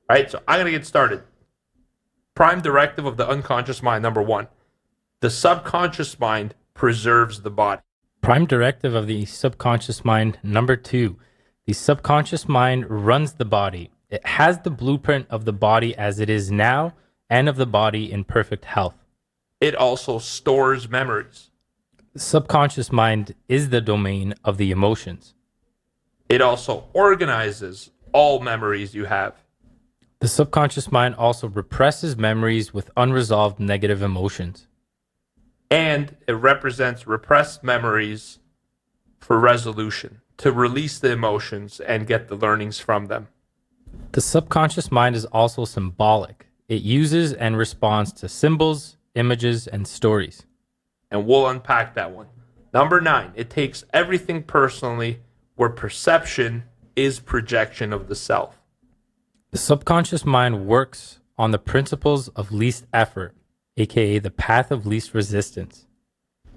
All right, so I'm going to get started. Prime directive of the unconscious mind, number 1. The subconscious mind preserves the body. Prime directive of the subconscious mind, number 2. The subconscious mind runs the body. It has the blueprint of the body as it is now and of the body in perfect health. It also stores memories. The subconscious mind is the domain of the emotions. It also organizes all memories you have. The subconscious mind also represses memories with unresolved negative emotions. And it represents repressed memories for resolution, to release the emotions and get the learnings from them. The subconscious mind is also symbolic. It uses and responds to symbols, images, and stories. And we'll unpack that one. Number 9, it takes everything personally, where perception is projection of the self. The subconscious mind works on the principles of least effort, aka the path of least resistance.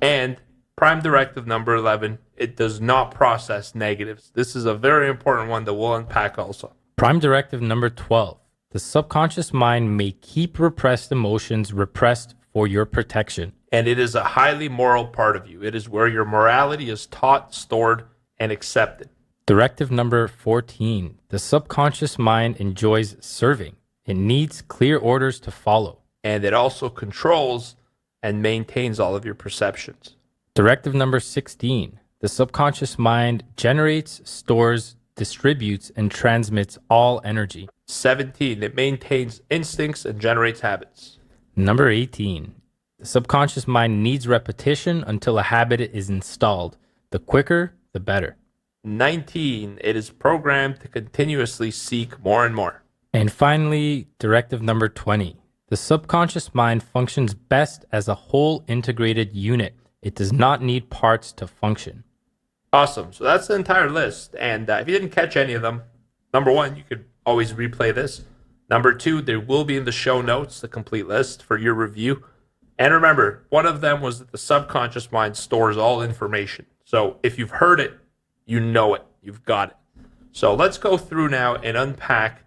And prime directive number 11, it does not process negatives. This is a very important one that we'll unpack also. Prime directive number 12, the subconscious mind may keep repressed emotions repressed for your protection. And it is a highly moral part of you. It is where your morality is taught, stored, and accepted. Directive number 14. The subconscious mind enjoys serving. It needs clear orders to follow. And it also controls and maintains all of your perceptions. Directive number 16. The subconscious mind generates, stores, distributes, and transmits all energy. 17. It maintains instincts and generates habits. Number 18. The subconscious mind needs repetition until a habit is installed. The quicker, the better. 19. It is programmed to continuously seek more and more. And finally, directive number 20. The subconscious mind functions best as a whole integrated unit. It does not need parts to function. Awesome. So that's the entire list. And if you didn't catch any of them, number one, you could always replay this. Number two, there will be in the show notes the complete list for your review. And remember, one of them was that the subconscious mind stores all information. So if you've heard it, you know it. You've got it. So let's go through now and unpack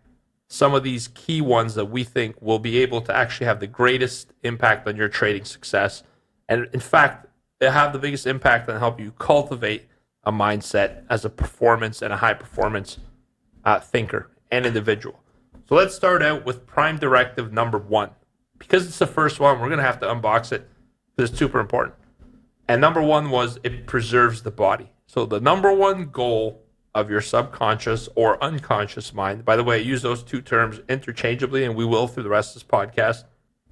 some of these key ones that we think will be able to actually have the greatest impact on your trading success. And in fact, they have the biggest impact on help you cultivate a mindset as a performance and a high performance thinker and individual. So let's start out with prime directive number 1. Because it's the first one, we're going to have to unbox it because it's super important. And number 1 was it preserves the body. So the number one goal of your subconscious or unconscious mind, by the way, I use those two terms interchangeably, and we will through the rest of this podcast.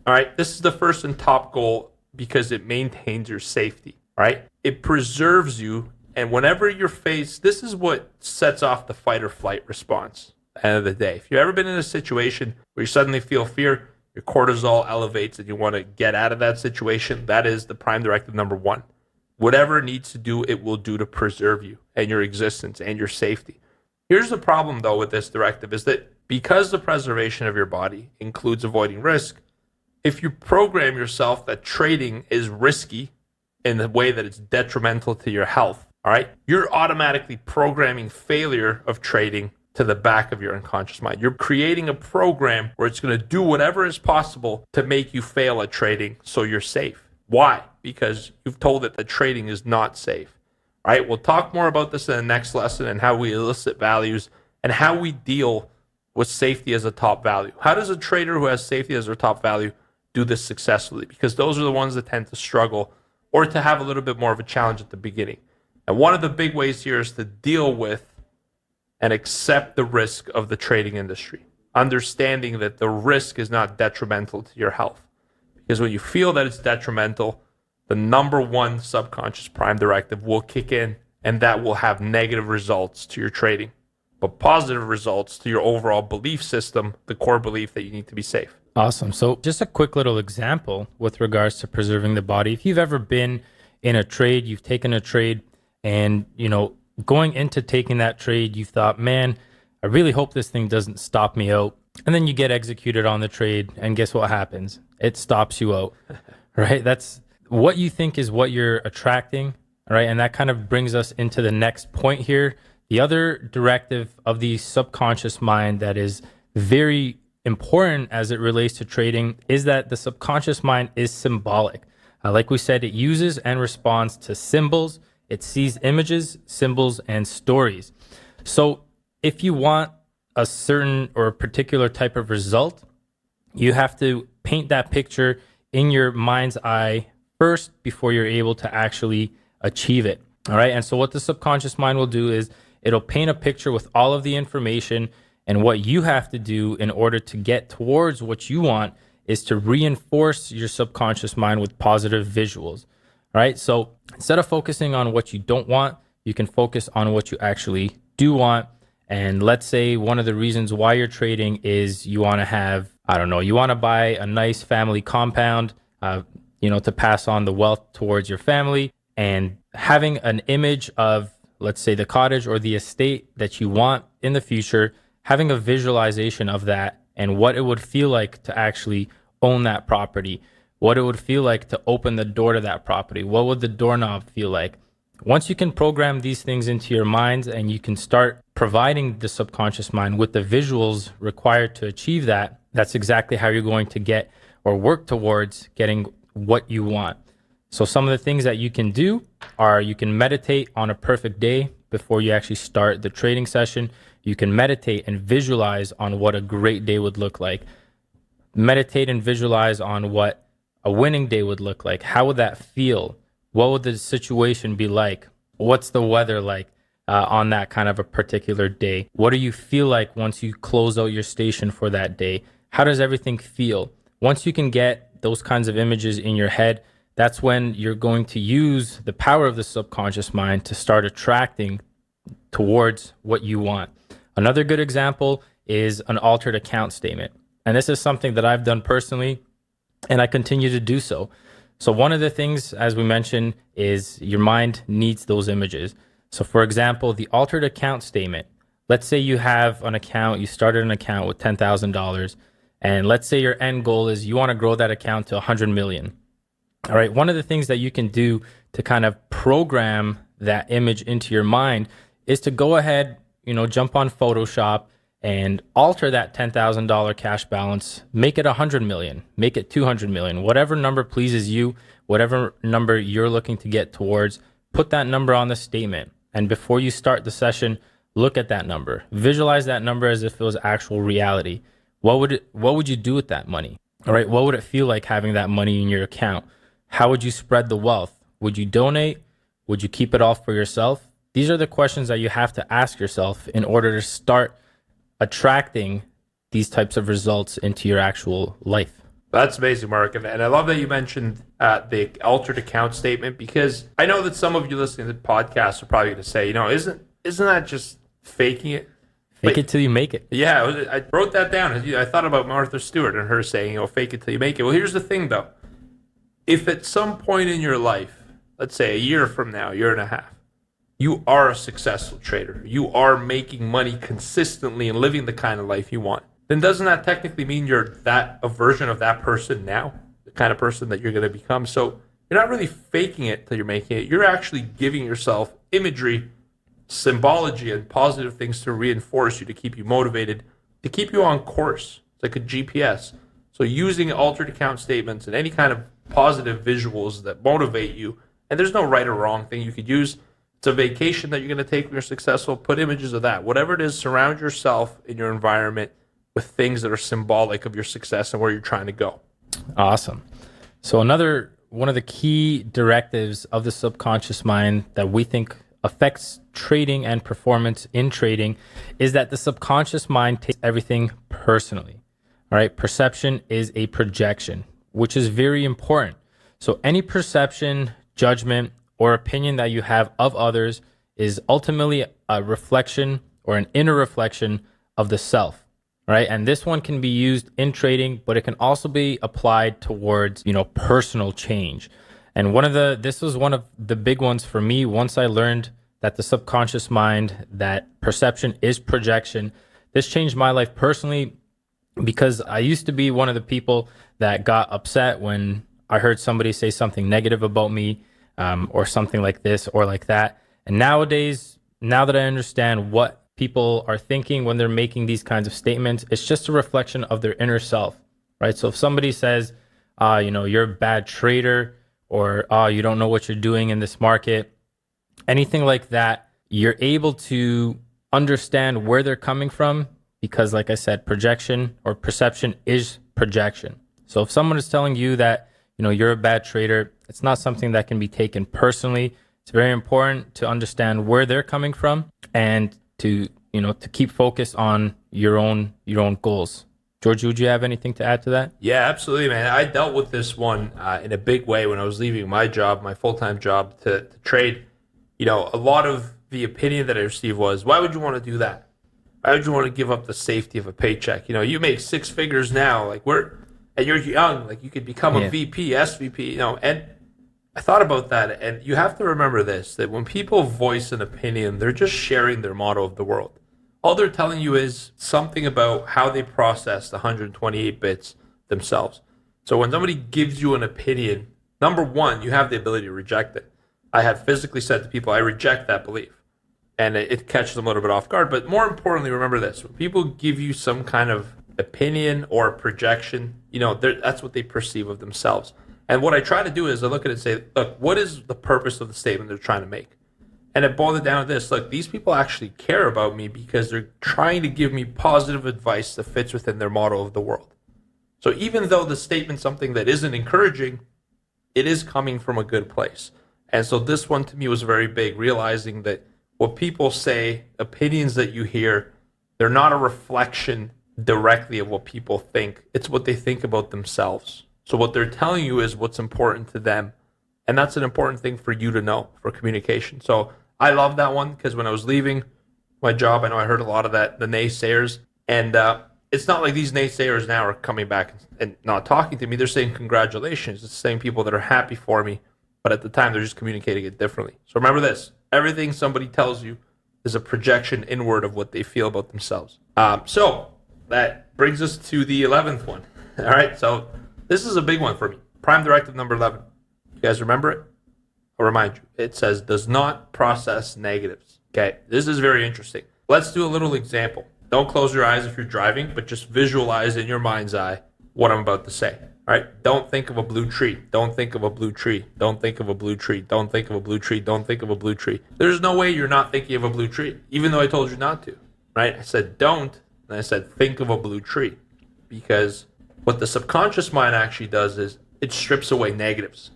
All right, this is the first and top goal because it maintains your safety, right? It preserves you, and whenever you're faced, this is what sets off the fight or flight response at the end of the day. If you've ever been in a situation where you suddenly feel fear, your cortisol elevates and you want to get out of that situation, that is the prime directive number 1. Whatever it needs to do, it will do to preserve you and your existence and your safety. Here's the problem, though, with this directive is that because the preservation of your body includes avoiding risk, if you program yourself that trading is risky in the way that it's detrimental to your health, all right, you're automatically programming failure of trading to the back of your unconscious mind. You're creating a program where it's going to do whatever is possible to make you fail at trading so you're safe. Why? Because you've told it that trading is not safe. All right, we'll talk more about this in the next lesson and how we elicit values and how we deal with safety as a top value. How does a trader who has safety as their top value do this successfully? Because those are the ones that tend to struggle or to have a little bit more of a challenge at the beginning. And one of the big ways here is to deal with and accept the risk of the trading industry, understanding that the risk is not detrimental to your health. Because when you feel that it's detrimental, the number 1 subconscious prime directive will kick in, and that will have negative results to your trading, but positive results to your overall belief system, the core belief that you need to be safe. Awesome. So just a quick little example with regards to preserving the body. If you've ever been in a trade, you've taken a trade, and going into taking that trade, you thought, man, I really hope this thing doesn't stop me out. And then you get executed on the trade, and guess what happens? It stops you out, right? That's what you think is what you're attracting, right? And that kind of brings us into the next point here. The other directive of the subconscious mind that is very important as it relates to trading is that the subconscious mind is symbolic. Like we said, it uses and responds to symbols. It sees images, symbols, and stories. So if you want a certain or a particular type of result, you have to paint that picture in your mind's eye first before you're able to actually achieve it. All right. And so what the subconscious mind will do is it'll paint a picture with all of the information, and what you have to do in order to get towards what you want is to reinforce your subconscious mind with positive visuals. All right. So instead of focusing on what you don't want, you can focus on what you actually do want. And let's say one of the reasons why you're trading is you want to have, you want to buy a nice family compound, to pass on the wealth towards your family. And having an image of, let's say, the cottage or the estate that you want in the future, having a visualization of that and what it would feel like to actually own that property, what it would feel like to open the door to that property, what would the doorknob feel like? Once you can program these things into your minds and you can start providing the subconscious mind with the visuals required to achieve that, that's exactly how you're going to get or work towards getting what you want. So some of the things that you can do are you can meditate on a perfect day before you actually start the trading session. You can meditate and visualize on what a great day would look like. Meditate and visualize on what a winning day would look like. How would that feel? What would the situation be like? What's the weather like on that kind of a particular day? What do you feel like once you close out your station for that day? How does everything feel? Once you can get those kinds of images in your head, that's when you're going to use the power of the subconscious mind to start attracting towards what you want. Another good example is an altered account statement. And this is something that I've done personally, and I continue to do so. So one of the things, as we mentioned, is your mind needs those images. So for example, the altered account statement. Let's say you have an account, you started an account with $10,000, and let's say your end goal is you want to grow that account to 100 million. All right. One of the things that you can do to kind of program that image into your mind is to go ahead, jump on Photoshop and alter that $10,000 cash balance, make it 100 million, make it 200 million, whatever number pleases you, whatever number you're looking to get towards, put that number on the statement. And before you start the session, look at that number, visualize that number as if it was actual reality. What would you do with that money? All right. What would it feel like having that money in your account? How would you spread the wealth? Would you donate? Would you keep it all for yourself? These are the questions that you have to ask yourself in order to start attracting these types of results into your actual life. That's amazing, Mark. And I love that you mentioned the altered account statement, because I know that some of you listening to the podcast are probably going to say, isn't that just faking it? Fake it till you make it. Yeah, I wrote that down. I thought about Martha Stewart and her saying, fake it till you make it. Well, here's the thing, though. If at some point in your life, let's say a year from now, year and a half, you are a successful trader, you are making money consistently and living the kind of life you want, then doesn't that technically mean you're a version of that person now, the kind of person that you're going to become? So you're not really faking it till you're making it. You're actually giving yourself imagery, symbology, and positive things to reinforce you, to keep you motivated, to keep you on course. It's like a GPS. So using altered account statements and any kind of positive visuals that motivate you, and there's no right or wrong thing you could use. It's a vacation that you're going to take when you're successful. Put images of that. Whatever it is, surround yourself in your environment with things that are symbolic of your success and where you're trying to go. Awesome. So one of the key directives of the subconscious mind that we think affects trading and performance in trading is that the subconscious mind takes everything personally. All right. Perception is a projection, which is very important. So any perception, judgment, or opinion that you have of others is ultimately a reflection or an inner reflection of the self, right? And this one can be used in trading, but it can also be applied towards, personal change. And this was one of the big ones for me once I learned that the subconscious mind, that perception is projection. This changed my life personally, because I used to be one of the people that got upset when I heard somebody say something negative about me, or something like this or like that. And nowadays, now that I understand what people are thinking when they're making these kinds of statements, it's just a reflection of their inner self, right? So if somebody says, you're a bad trader, or you don't know what you're doing in this market, anything like that, you're able to understand where they're coming from, because like I said, projection or perception is projection. So if someone is telling you that, you're a bad trader, it's not something that can be taken personally. It's very important to understand where they're coming from and to keep focused on your own goals. George, would you have anything to add to that? Yeah, absolutely, man. I dealt with this one in a big way when I was leaving my job, my full-time job to trade. A lot of the opinion that I received was, why would you want to do that? Why would you want to give up the safety of a paycheck? You make six figures now, and you're young, you could become a VP, SVP, and I thought about that, and you have to remember this, that when people voice an opinion, they're just sharing their model of the world. All they're telling you is something about how they process the 128 bits themselves. So when somebody gives you an opinion, number one, you have the ability to reject it. I have physically said to people, I reject that belief. And it catches them a little bit off guard. But more importantly, remember this. When people give you some kind of opinion or projection, that's what they perceive of themselves. And what I try to do is I look at it and say, look, what is the purpose of the statement they're trying to make? And it boiled it down to this. Look, these people actually care about me because they're trying to give me positive advice that fits within their model of the world. So even though the statement's something that isn't encouraging, it is coming from a good place. And so this one to me was very big, realizing that what people say, opinions that you hear, they're not a reflection directly of what people think. It's what they think about themselves. So what they're telling you is what's important to them. And that's an important thing for you to know for communication. So I love that one because when I was leaving my job, I know I heard a lot of that, the naysayers. And it's not like these naysayers now are coming back and not talking to me. They're saying congratulations. It's the same people that are happy for me. But at the time, they're just communicating it differently. So remember this. Everything somebody tells you is a projection inward of what they feel about themselves. So that brings us to the 11th one. All right. So this is a big one for me. Prime Directive number 11. You guys remember it? I'll remind you. It says, does not process negatives. Okay. This is very interesting. Let's do a little example. Don't close your eyes if you're driving, but just visualize in your mind's eye what I'm about to say. All right. Don't think of a blue tree. Don't think of a blue tree. Don't think of a blue tree. Don't think of a blue tree. Don't think of a blue tree. There's no way you're not thinking of a blue tree, even though I told you not to. Right? I said don't, and I said think of a blue tree, because what the subconscious mind actually does is it strips away negatives.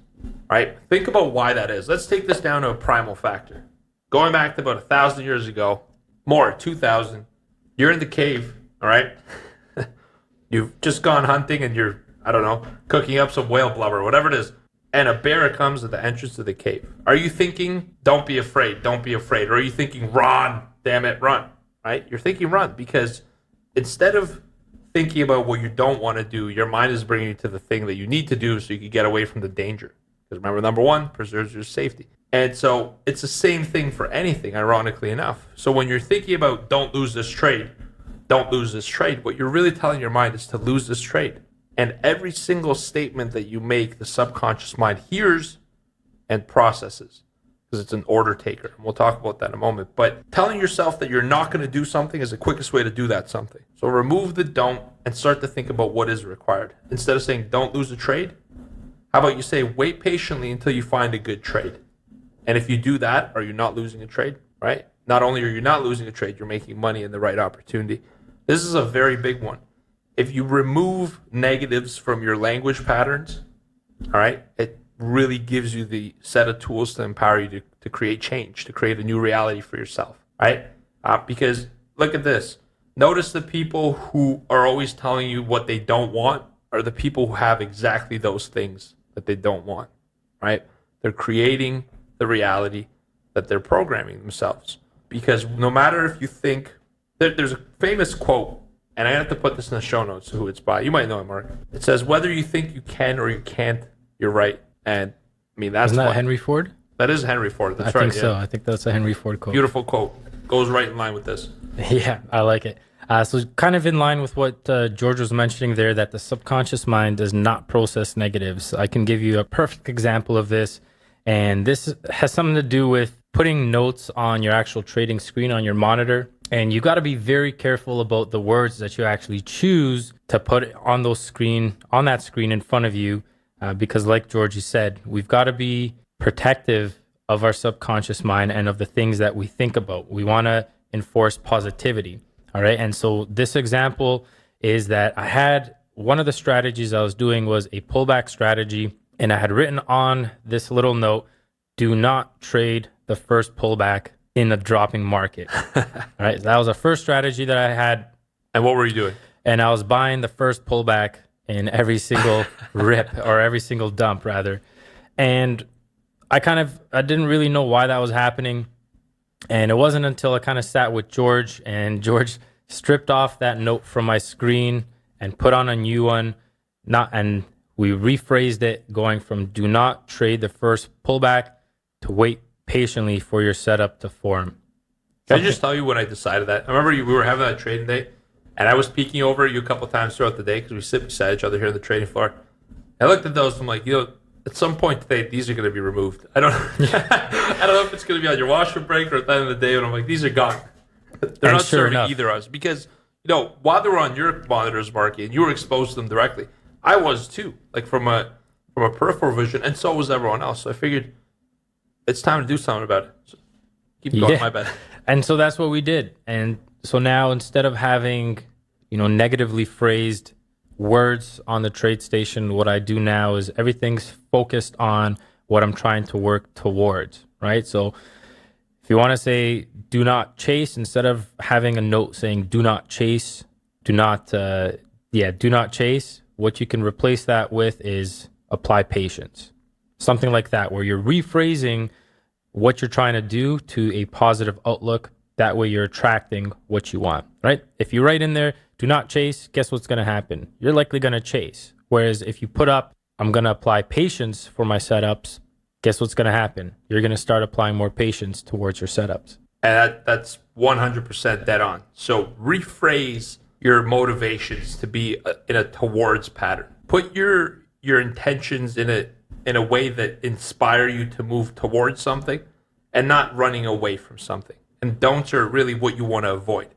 Right? Think about why that is. Let's take this down to a primal factor. Going back to about 1,000 years ago, more 2,000. You're in the cave. All right. You've just gone hunting and you're, I don't know, cooking up some whale blubber, whatever it is, and a bear comes at the entrance to the cave. Are you thinking, don't be afraid, don't be afraid? Or are you thinking, run, damn it, run, right? You're thinking run because instead of thinking about what you don't want to do, your mind is bringing you to the thing that you need to do so you can get away from the danger. Because remember, number one, preserves your safety. And so it's the same thing for anything, ironically enough. So when you're thinking about don't lose this trade, what you're really telling your mind is to lose this trade. And every single statement that you make, the subconscious mind hears and processes because it's an order taker. And we'll talk about that in a moment. But telling yourself that you're not going to do something is the quickest way to do that something. So remove the don't and start to think about what is required. Instead of saying don't lose a trade, how about you say wait patiently until you find a good trade? And if you do that, are you not losing a trade, right? Not only are you not losing a trade, you're making money in the right opportunity. This is a very big one. If you remove negatives from your language patterns, all right, it really gives you the set of tools to empower you to create change, to create a new reality for yourself, right? Because look at this. Notice the people who are always telling you what they don't want are the people who have exactly those things that they don't want, right? They're creating the reality that they're programming themselves. Because no matter if you think, there's a famous quote, and I have to put this in the show notes who it's by. You might know it, Mark. It says, whether you think you can or you can't, you're right. And I mean, that's Isn't that Henry Ford? That is Henry Ford. That's I right. think so. I think that's a Henry Ford quote. Beautiful quote. Goes right in line with this. Yeah, I like it. So kind of in line with what George was mentioning there, that the subconscious mind does not process negatives. I can give you a perfect example of this. And this has something to do with putting notes on your actual trading screen on your monitor. And you got to be very careful about the words that you actually choose to put on that screen in front of you. Because like Georgie said, we've got to be protective of our subconscious mind and of the things that we think about. We want to enforce positivity. All right. And so this example is that I had one of the strategies I was doing was a pullback strategy. And I had written on this little note, do not trade the first pullback in a dropping market. All right. That was the first strategy that I had. And what were you doing? And I was buying the first pullback in every single rip, or every single dump rather. And I didn't really know why that was happening. And it wasn't until I kind of sat with George, and George stripped off that note from my screen and put on a new one. And we rephrased it, going from do not trade the first pullback to wait patiently for your setup to form. Can I just tell you when I decided that? I remember we were having that trading day, and I was peeking over at you a couple of times throughout the day because we sit beside each other here on the trading floor. I looked at those, and I'm like, at some point today, these are going to be removed. I don't know if it's going to be on your washer break or at the end of the day, but I'm like, these are gone. They're not serving either of us. Because, while they were on your monitors, Marky, and you were exposed to them directly, I was too. Like from a from a peripheral vision, and so was everyone else. So I figured it's time to do something about it. So keep going, my bad. And so that's what we did. And so now instead of having, negatively phrased words on the trade station, what I do now is everything's focused on what I'm trying to work towards, right? So if you want to say do not chase, instead of having a note saying do not chase, do not chase, what you can replace that with is apply patience. Something like that, where you're rephrasing what you're trying to do to a positive outlook. That way you're attracting what you want, right? If you write in there, do not chase, guess what's going to happen? You're likely going to chase. Whereas if you put up, I'm going to apply patience for my setups, guess what's going to happen? You're going to start applying more patience towards your setups. And that's 100% dead on. So rephrase your motivations to be in a towards pattern. Put your intentions in a way that inspire you to move towards something and not running away from something. And don'ts are really what you want to avoid.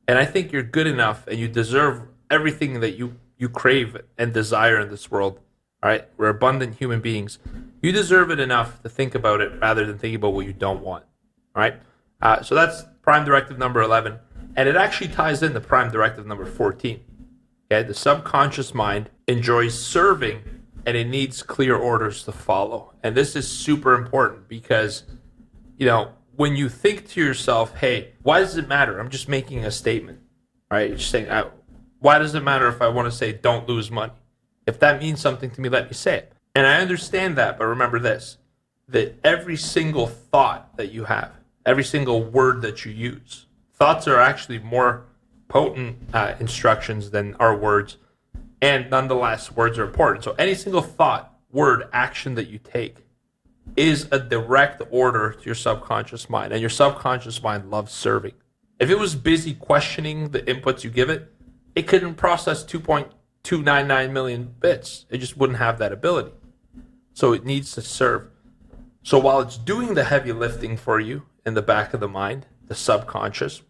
And I think you're good enough and you deserve everything that you crave and desire in this world. All right? We're abundant human beings. You deserve it enough to think about it rather than thinking about what you don't want. All right? So that's prime directive number 11. And it actually ties into prime directive number 14. Okay? The subconscious mind enjoys serving and it needs clear orders to follow. And this is super important because, when you think to yourself, hey, why does it matter? I'm just making a statement, right? You're just saying, why does it matter if I want to say don't lose money? If that means something to me, let me say it. And I understand that, but remember this, that every single thought that you have, every single word that you use, thoughts are actually more potent instructions than our words. And nonetheless, words are important. So any single thought, word, action that you take is a direct order to your subconscious mind. And your subconscious mind loves serving. If it was busy questioning the inputs you give it, it couldn't process 2.299 million bits. It just wouldn't have that ability. So it needs to serve. So while it's doing the heavy lifting for you in the back of the mind, the subconscious,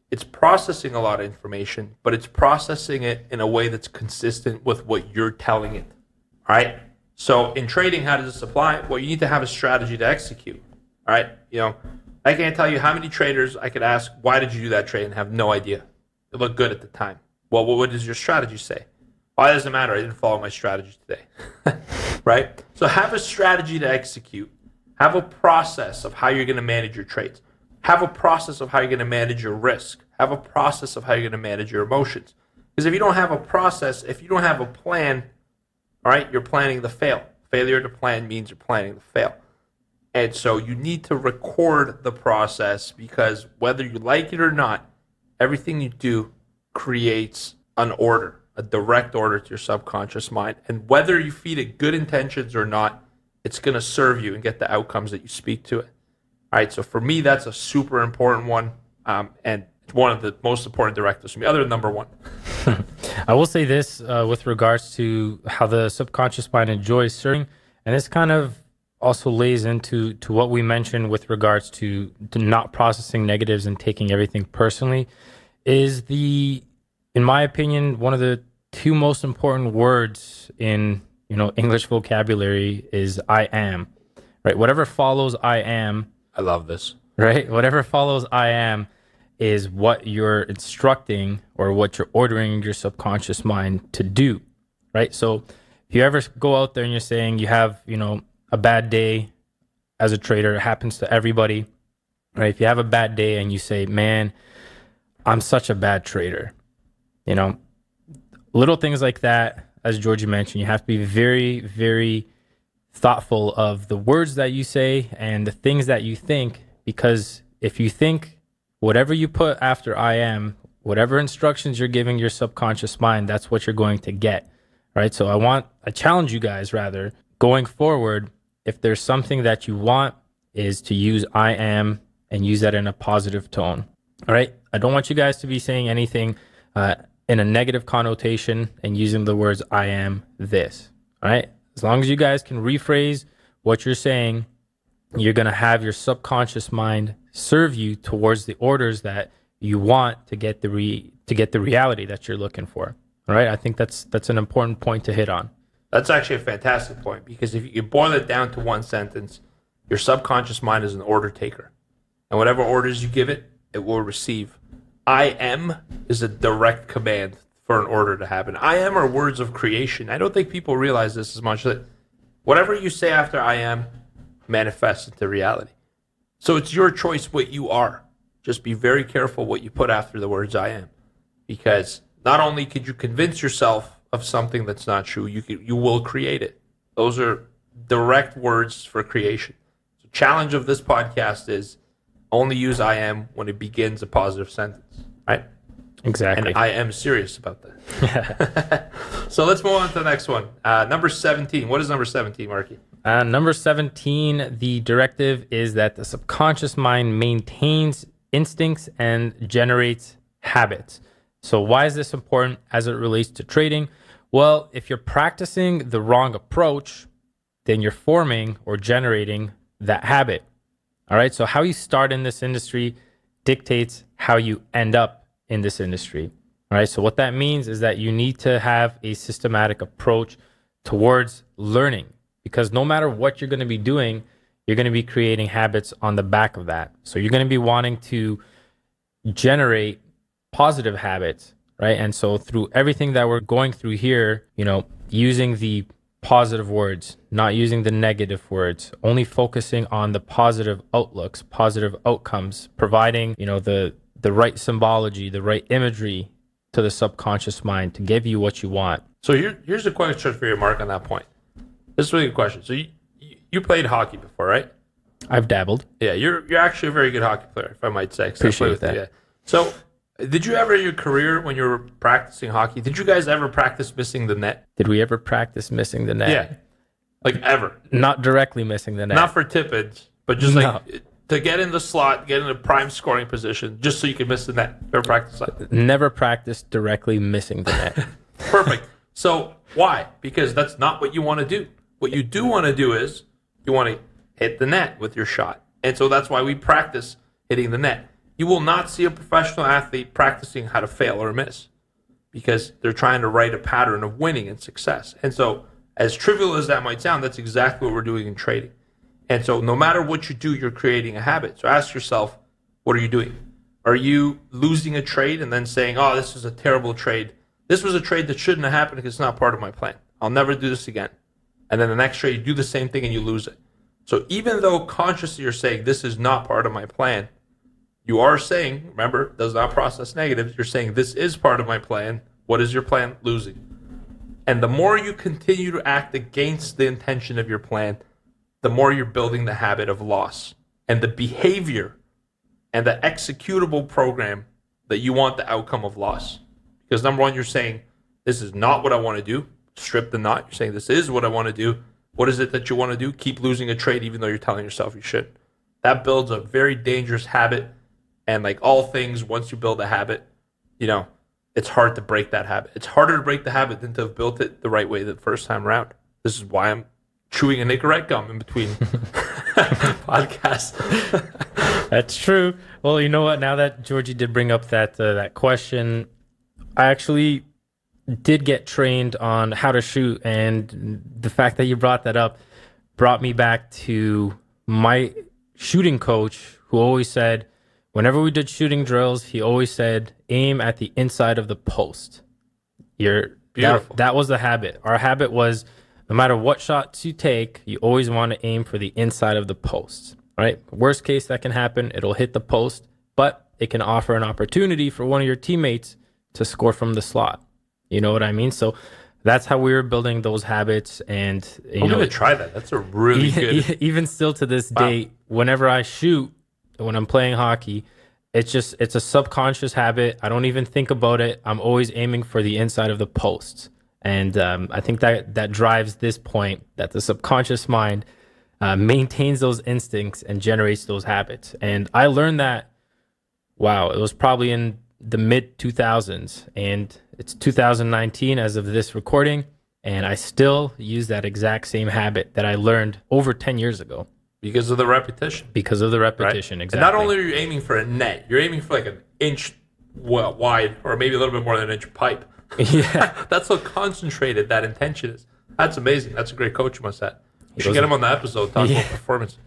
it's processing a lot of information, but it's processing it in a way that's consistent with what you're telling it. All right? So in trading, how does this apply? Well, you need to have a strategy to execute. All right? I can't tell you how many traders I could ask, why did you do that trade, and have no idea. It looked good at the time. Well, what does your strategy say? Why does it matter? I didn't follow my strategy today. Right? So have a strategy to execute. Have a process of how you're going to manage your trades. Have a process of how you're going to manage your risk. Have a process of how you're going to manage your emotions. Because if you don't have a process, if you don't have a plan, all right, you're planning to fail. Failure to plan means you're planning to fail. And so you need to record the process because whether you like it or not, everything you do creates an order, a direct order to your subconscious mind. And whether you feed it good intentions or not, it's going to serve you and get the outcomes that you speak to it. All right, so for me, that's a super important one. And it's one of the most important directives for me, other than number one. I will say this with regards to how the subconscious mind enjoys serving, and this kind of also lays into what we mentioned with regards to not processing negatives and taking everything personally, is in my opinion, one of the two most important words in English vocabulary is I am, right? Whatever follows I am. I love this. Right? Whatever follows I am is what you're instructing or what you're ordering your subconscious mind to do, right? So if you ever go out there and you're saying you have, a bad day as a trader, it happens to everybody, right? If you have a bad day and you say, man, I'm such a bad trader, little things like that, as Georgie mentioned, you have to be very, very thoughtful of the words that you say and the things that you think, because if you think whatever you put after I am, whatever instructions you're giving your subconscious mind, that's what you're going to get, right? So I challenge you guys rather, going forward, if there's something that you want, is to use I am and use that in a positive tone, all right? I don't want you guys to be saying anything in a negative connotation and using the words I am this, all right? As long as you guys can rephrase what you're saying, you're going to have your subconscious mind serve you towards the orders that you want to get the reality that you're looking for. All right? I think that's an important point to hit on. That's actually a fantastic point, because if you boil it down to one sentence, your subconscious mind is an order taker. And whatever orders you give it, it will receive. I am is a direct command for an order to happen. I am are words of creation. I don't think people realize this as much, that whatever you say after I am manifests into reality. So it's your choice what you are. Just be very careful what you put after the words I am, because not only could you convince yourself of something that's not true, you will create it. Those are direct words for creation. So challenge of this podcast is only use I am when it begins a positive sentence, right? Exactly. And I am serious about that. So let's move on to the next one. Number 17. What is number 17, Marky? Number 17, the directive is that the subconscious mind maintains instincts and generates habits. So why is this important as it relates to trading? Well, if you're practicing the wrong approach, then you're forming or generating that habit. All right. So how you start in this industry dictates how you end up in this industry. All right. So what that means is that you need to have a systematic approach towards learning, because no matter what you're going to be doing, you're going to be creating habits on the back of that. So you're going to be wanting to generate positive habits, right? And so through everything that we're going through here, using the positive words, not using the negative words, only focusing on the positive outlooks, positive outcomes, providing, the right symbology, the right imagery to the subconscious mind to give you what you want. So here's a question for you, Mark, on that point. This is a really good question. So you played hockey before, right? I've dabbled. Yeah, you're actually a very good hockey player, if I might say. Appreciate that. Yeah. So did you ever in your career, when you were practicing hockey, did you guys ever practice missing the net? Did we ever practice missing the net? Yeah. Like ever? Not directly missing the net. Not for tip-ins, but just to get in the slot, get in a prime scoring position, just so you can miss the net. Ever practice that? Never practiced directly missing the net. Perfect. So why? Because that's not what you want to do. What you do want to do is you want to hit the net with your shot. And so that's why we practice hitting the net. You will not see a professional athlete practicing how to fail or miss, because they're trying to write a pattern of winning and success. And so as trivial as that might sound, that's exactly what we're doing in trading. And so no matter what you do, you're creating a habit. So ask yourself, what are you doing? Are you losing a trade and then saying, oh, this is a terrible trade. This was a trade that shouldn't have happened because it's not part of my plan. I'll never do this again. And then the next trade, you do the same thing and you lose it. So even though consciously you're saying, this is not part of my plan, you are saying, remember, does not process negatives. You're saying, this is part of my plan. What is your plan? Losing. And the more you continue to act against the intention of your plan, the more you're building the habit of loss and the behavior and the executable program that you want the outcome of loss. Because number one, you're saying, this is not what I want to do. Strip the knot. You're saying, this is what I want to do. What is it that you want to do? Keep losing a trade even though you're telling yourself you should. That builds a very dangerous habit. And like all things, once you build a habit, it's hard to break that habit. It's harder to break the habit than to have built it the right way the first time around. This is why I'm chewing a Nicorette gum in between podcasts. That's true. Well, you know what? Now that Georgie did bring up that question, I actually did get trained on how to shoot, and the fact that you brought that up brought me back to my shooting coach, who always said, whenever we did shooting drills, he always said, aim at the inside of the post. Beautiful. That was the habit. Our habit was, no matter what shots you take, you always want to aim for the inside of the post. Right? Worst case that can happen, it'll hit the post, but it can offer an opportunity for one of your teammates to score from the slot. You know what I mean? So that's how we were building those habits. And I'm going to try that. That's a really good. Even still to this day, whenever I shoot, when I'm playing hockey, it's a subconscious habit. I don't even think about it. I'm always aiming for the inside of the posts. And I think that drives this point, that the subconscious mind maintains those instincts and generates those habits. And I learned that, it was probably in the mid 2000s, and it's 2019 as of this recording. And I still use that exact same habit that I learned over 10 years ago. Because of the repetition. Because of the repetition, right? Exactly. And not only are you aiming for a net, you're aiming for like an inch wide, or maybe a little bit more than an inch pipe. Yeah. That's how concentrated that intention is. That's amazing. That's a great coach you must have. You should get him on the episode, talk about performance.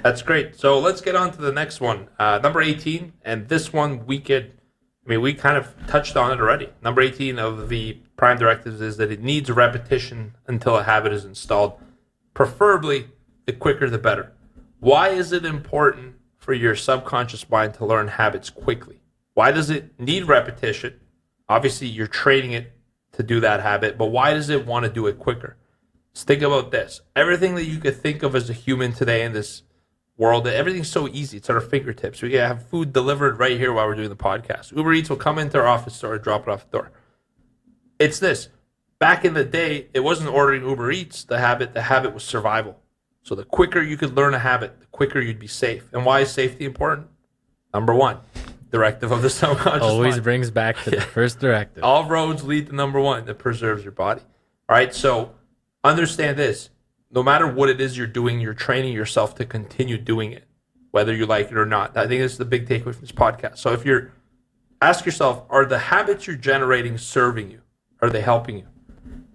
That's great. So let's get on to the next one. Number 18, and this one we kind of touched on it already. Number 18 of the Prime directives is that it needs repetition until a habit is installed. Preferably, the quicker the better. Why is it important for your subconscious mind to learn habits quickly? Why does it need repetition? Obviously, you're training it to do that habit, but why does it want to do it quicker? Let's think about this. Everything that you could think of as a human today in this world, everything's so easy. It's at our fingertips. We can have food delivered right here while we're doing the podcast. Uber Eats will come into our office store and drop it off the door. It's this. Back in the day, it wasn't ordering Uber Eats, the habit was survival. So the quicker you could learn a habit, the quicker you'd be safe. And why is safety important? Number one, directive of the subconscious Always mind. brings back to the first directive. All roads lead to number one, that preserves your body. All right, so understand this. No matter what it is you're doing, you're training yourself to continue doing it, whether you like it or not. I think this is the big takeaway from this podcast. So ask yourself, are the habits you're generating serving you? Are they helping you?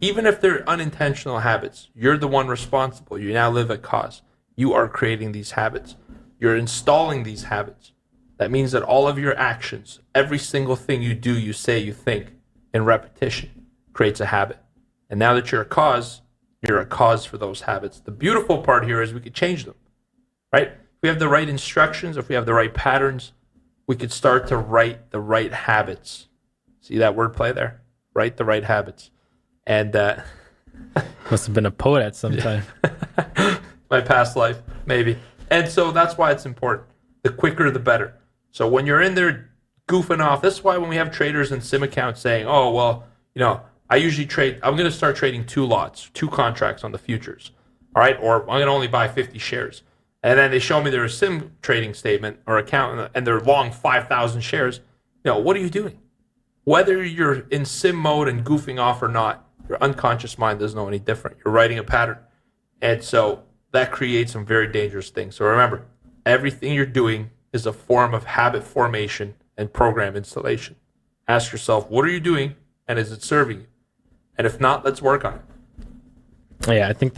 Even if they're unintentional habits, you're the one responsible. You now live at cause. You are creating these habits. You're installing these habits. That means that all of your actions, every single thing you do, you say, you think, in repetition, creates a habit. And now that you're a cause for those habits. The beautiful part here is we could change them, right? If we have the right instructions, if we have the right patterns, we could start to write the right habits. See that wordplay there? Write the right habits. And Must have been a poet at some time. my past life, maybe. And so that's why it's important. The quicker, the better. So when you're in there goofing off, that's why when we have traders and sim accounts saying, oh, well, I usually trade, I'm going to start trading 2 contracts on the futures. All right. Or I'm going to only buy 50 shares. And then they show me their sim trading statement or account and they're long 5,000 shares. What are you doing? Whether you're in sim mode and goofing off or not, your unconscious mind doesn't know any different. You're writing a pattern. And so that creates some very dangerous things. So remember, everything you're doing is a form of habit formation and program installation. Ask yourself, what are you doing and is it serving you? And if not, let's work on it. Yeah, I think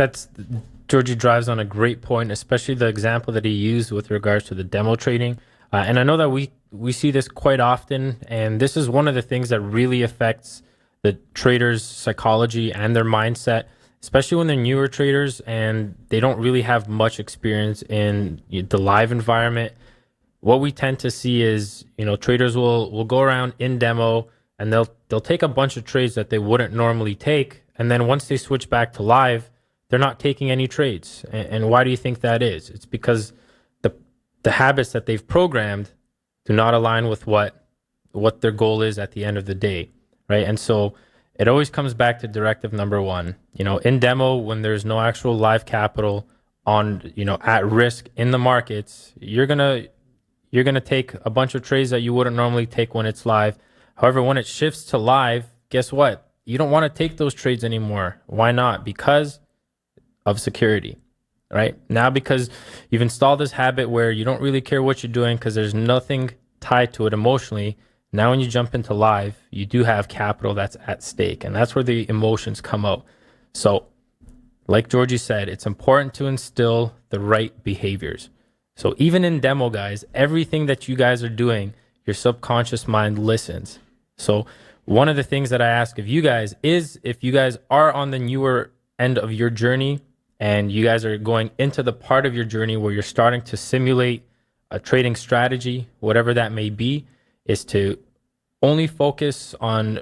Georgie drives on a great point, especially the example that he used with regards to the demo trading. And I know that we see this quite often, and this is one of the things that really affects the traders' psychology and their mindset, especially when they're newer traders and they don't really have much experience in the live environment. What we tend to see is, traders will go around in demo and they'll take a bunch of trades that they wouldn't normally take, and then once they switch back to live, they're not taking any trades. And why do you think that is? It's because the habits that they've programmed do not align with what their goal is at the end of the day, right? And so it always comes back to directive number one. In demo, when there's no actual live capital on, at risk in the markets, you're gonna take a bunch of trades that you wouldn't normally take when it's live. However, when it shifts to live, guess what? You don't want to take those trades anymore. Why not? Because of security, right? Now, because you've installed this habit where you don't really care what you're doing because there's nothing tied to it emotionally. Now, when you jump into live, you do have capital that's at stake, and that's where the emotions come out. So, like Georgie said, it's important to instill the right behaviors. So even in demo, guys, everything that you guys are doing, your subconscious mind listens. So one of the things that I ask of you guys is, if you guys are on the newer end of your journey and you guys are going into the part of your journey where you're starting to simulate a trading strategy, whatever that may be, is to only focus on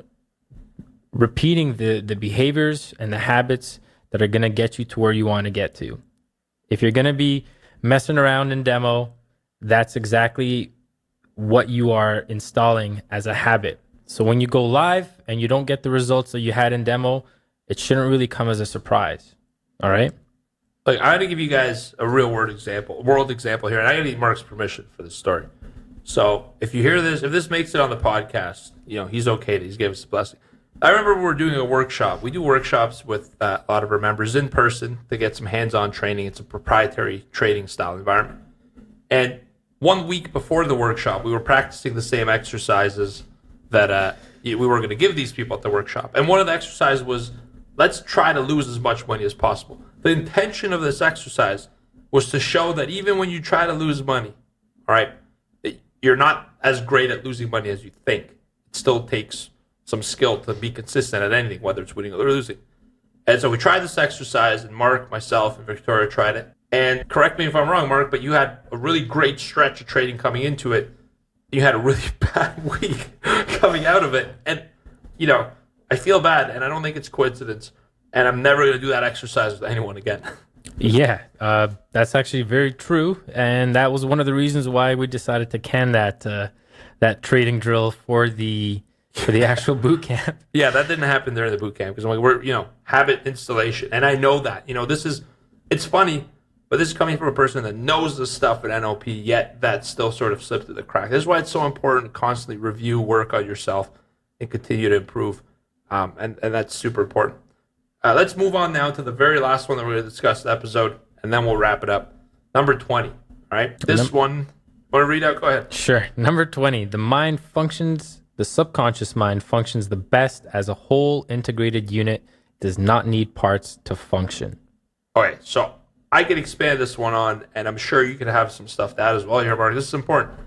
repeating the behaviors and the habits that are going to get you to where you want to get to. If you're going to be messing around in demo, that's exactly what you are installing as a habit. So when you go live and you don't get the results that you had in demo, it shouldn't really come as a surprise. All right? Like, I'm going to give you guys a real world example here, and I need Mark's permission for this story. So if you hear this, if this makes it on the podcast, he's okay. He's gave us a blessing. I remember we were doing a workshop. We do workshops with a lot of our members in person to get some hands-on training. It's a proprietary trading style environment. And 1 week before the workshop, we were practicing the same exercises that we were going to give these people at the workshop. And one of the exercises was, let's try to lose as much money as possible. The intention of this exercise was to show that even when you try to lose money, all right, you're not as great at losing money as you think. It still takes some skill to be consistent at anything, whether it's winning or losing. And so we tried this exercise, and Mark, myself, and Victoria tried it. And correct me if I'm wrong, Mark, but you had a really great stretch of trading coming into it. You had a really bad week coming out of it. And, I feel bad, and I don't think it's coincidence. And I'm never going to do that exercise with anyone again. Yeah, that's actually very true, and that was one of the reasons why we decided to can that trading drill for the actual boot camp. Yeah, that didn't happen during the boot camp because we're habit installation, and I know that it's funny, but this is coming from a person that knows the stuff at NLP, yet that still sort of slipped through the crack. This is why it's so important to constantly review, work on yourself, and continue to improve, and that's super important. Let's move on now to the very last one that we're going to discuss the episode, and then we'll wrap it up. Number 20, all right? This one, want to read out? Go ahead. Sure. Number 20, the subconscious mind functions the best as a whole integrated unit, does not need parts to function. Okay, so I could expand this one on, and I'm sure you could have some stuff to add as well here, Mark. This is important.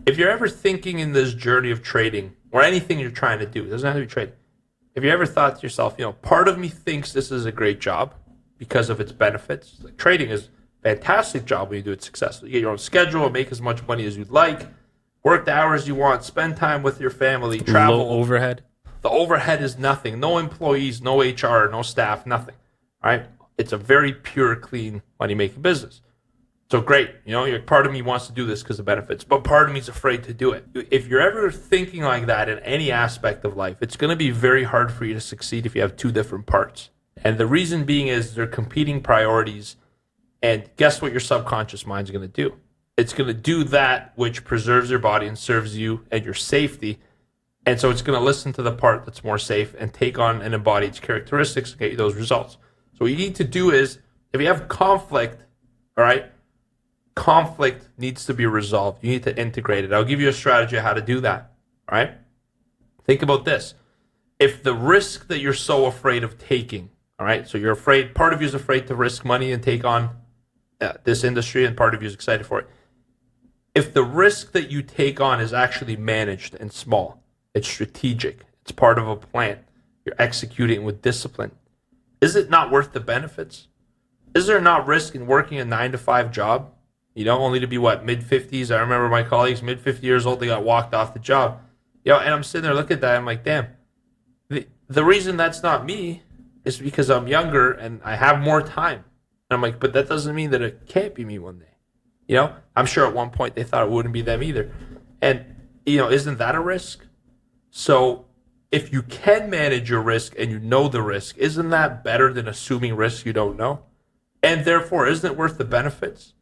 If you're ever thinking in this journey of trading, or anything you're trying to do, it doesn't have to be trading. Have you ever thought to yourself, part of me thinks this is a great job because of its benefits? Like trading is a fantastic job when you do it successfully. You get your own schedule, make as much money as you'd like, work the hours you want, spend time with your family, travel. Low overhead. The overhead is nothing. No employees, no HR, no staff, nothing. All right? It's a very pure, clean money-making business. So great. Part of me wants to do this because of benefits, but part of me is afraid to do it. If you're ever thinking like that in any aspect of life, it's going to be very hard for you to succeed if you have two different parts. And the reason being is they're competing priorities. And guess what your subconscious mind is going to do? It's going to do that which preserves your body and serves you and your safety. And so it's going to listen to the part that's more safe and take on and embody its characteristics and get you those results. So what you need to do is, if you have conflict, all right, conflict needs to be resolved. You need to integrate it. I'll give you a strategy on how to do that, all right? Think about this. If the risk that you're so afraid of taking, all right, so you're afraid, part of you is afraid to risk money and take on this industry, and part of you is excited for it. If the risk that you take on is actually managed and small, it's strategic, it's part of a plan, you're executing with discipline, is it not worth the benefits? Is there not risk in working a 9-to-5 job? Only to be mid-50s? I remember my colleagues, mid-50 years old, they got walked off the job. And I'm sitting there looking at that, I'm like, damn. The reason that's not me is because I'm younger and I have more time. And I'm like, but that doesn't mean that it can't be me one day. I'm sure at one point they thought it wouldn't be them either. And, isn't that a risk? So if you can manage your risk and you know the risk, isn't that better than assuming risk you don't know? And therefore, isn't it worth the benefits?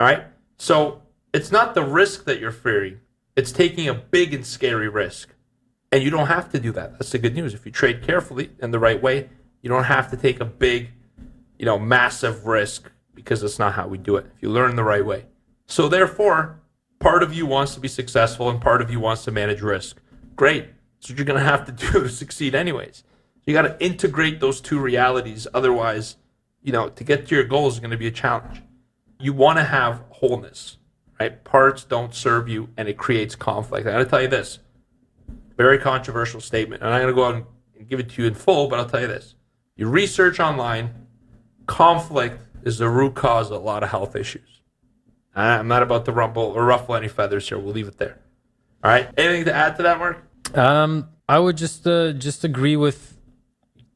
All right? So it's not the risk that you're fearing. It's taking a big and scary risk. And you don't have to do that. That's the good news. If you trade carefully in the right way, you don't have to take a big, massive risk, because that's not how we do it. If you learn the right way. So therefore, part of you wants to be successful and part of you wants to manage risk. Great. That's what you're going to have to do to succeed anyways. You got to integrate those two realities. Otherwise, to get to your goals is going to be a challenge. You want to have wholeness, right? Parts don't serve you, and it creates conflict. I'm going to tell you this, very controversial statement, and I'm going to go out and give it to you in full, but I'll tell you this. You research online, conflict is the root cause of a lot of health issues. I'm not about to ruffle any feathers here. We'll leave it there. All right? Anything to add to that, Mark? I would just agree with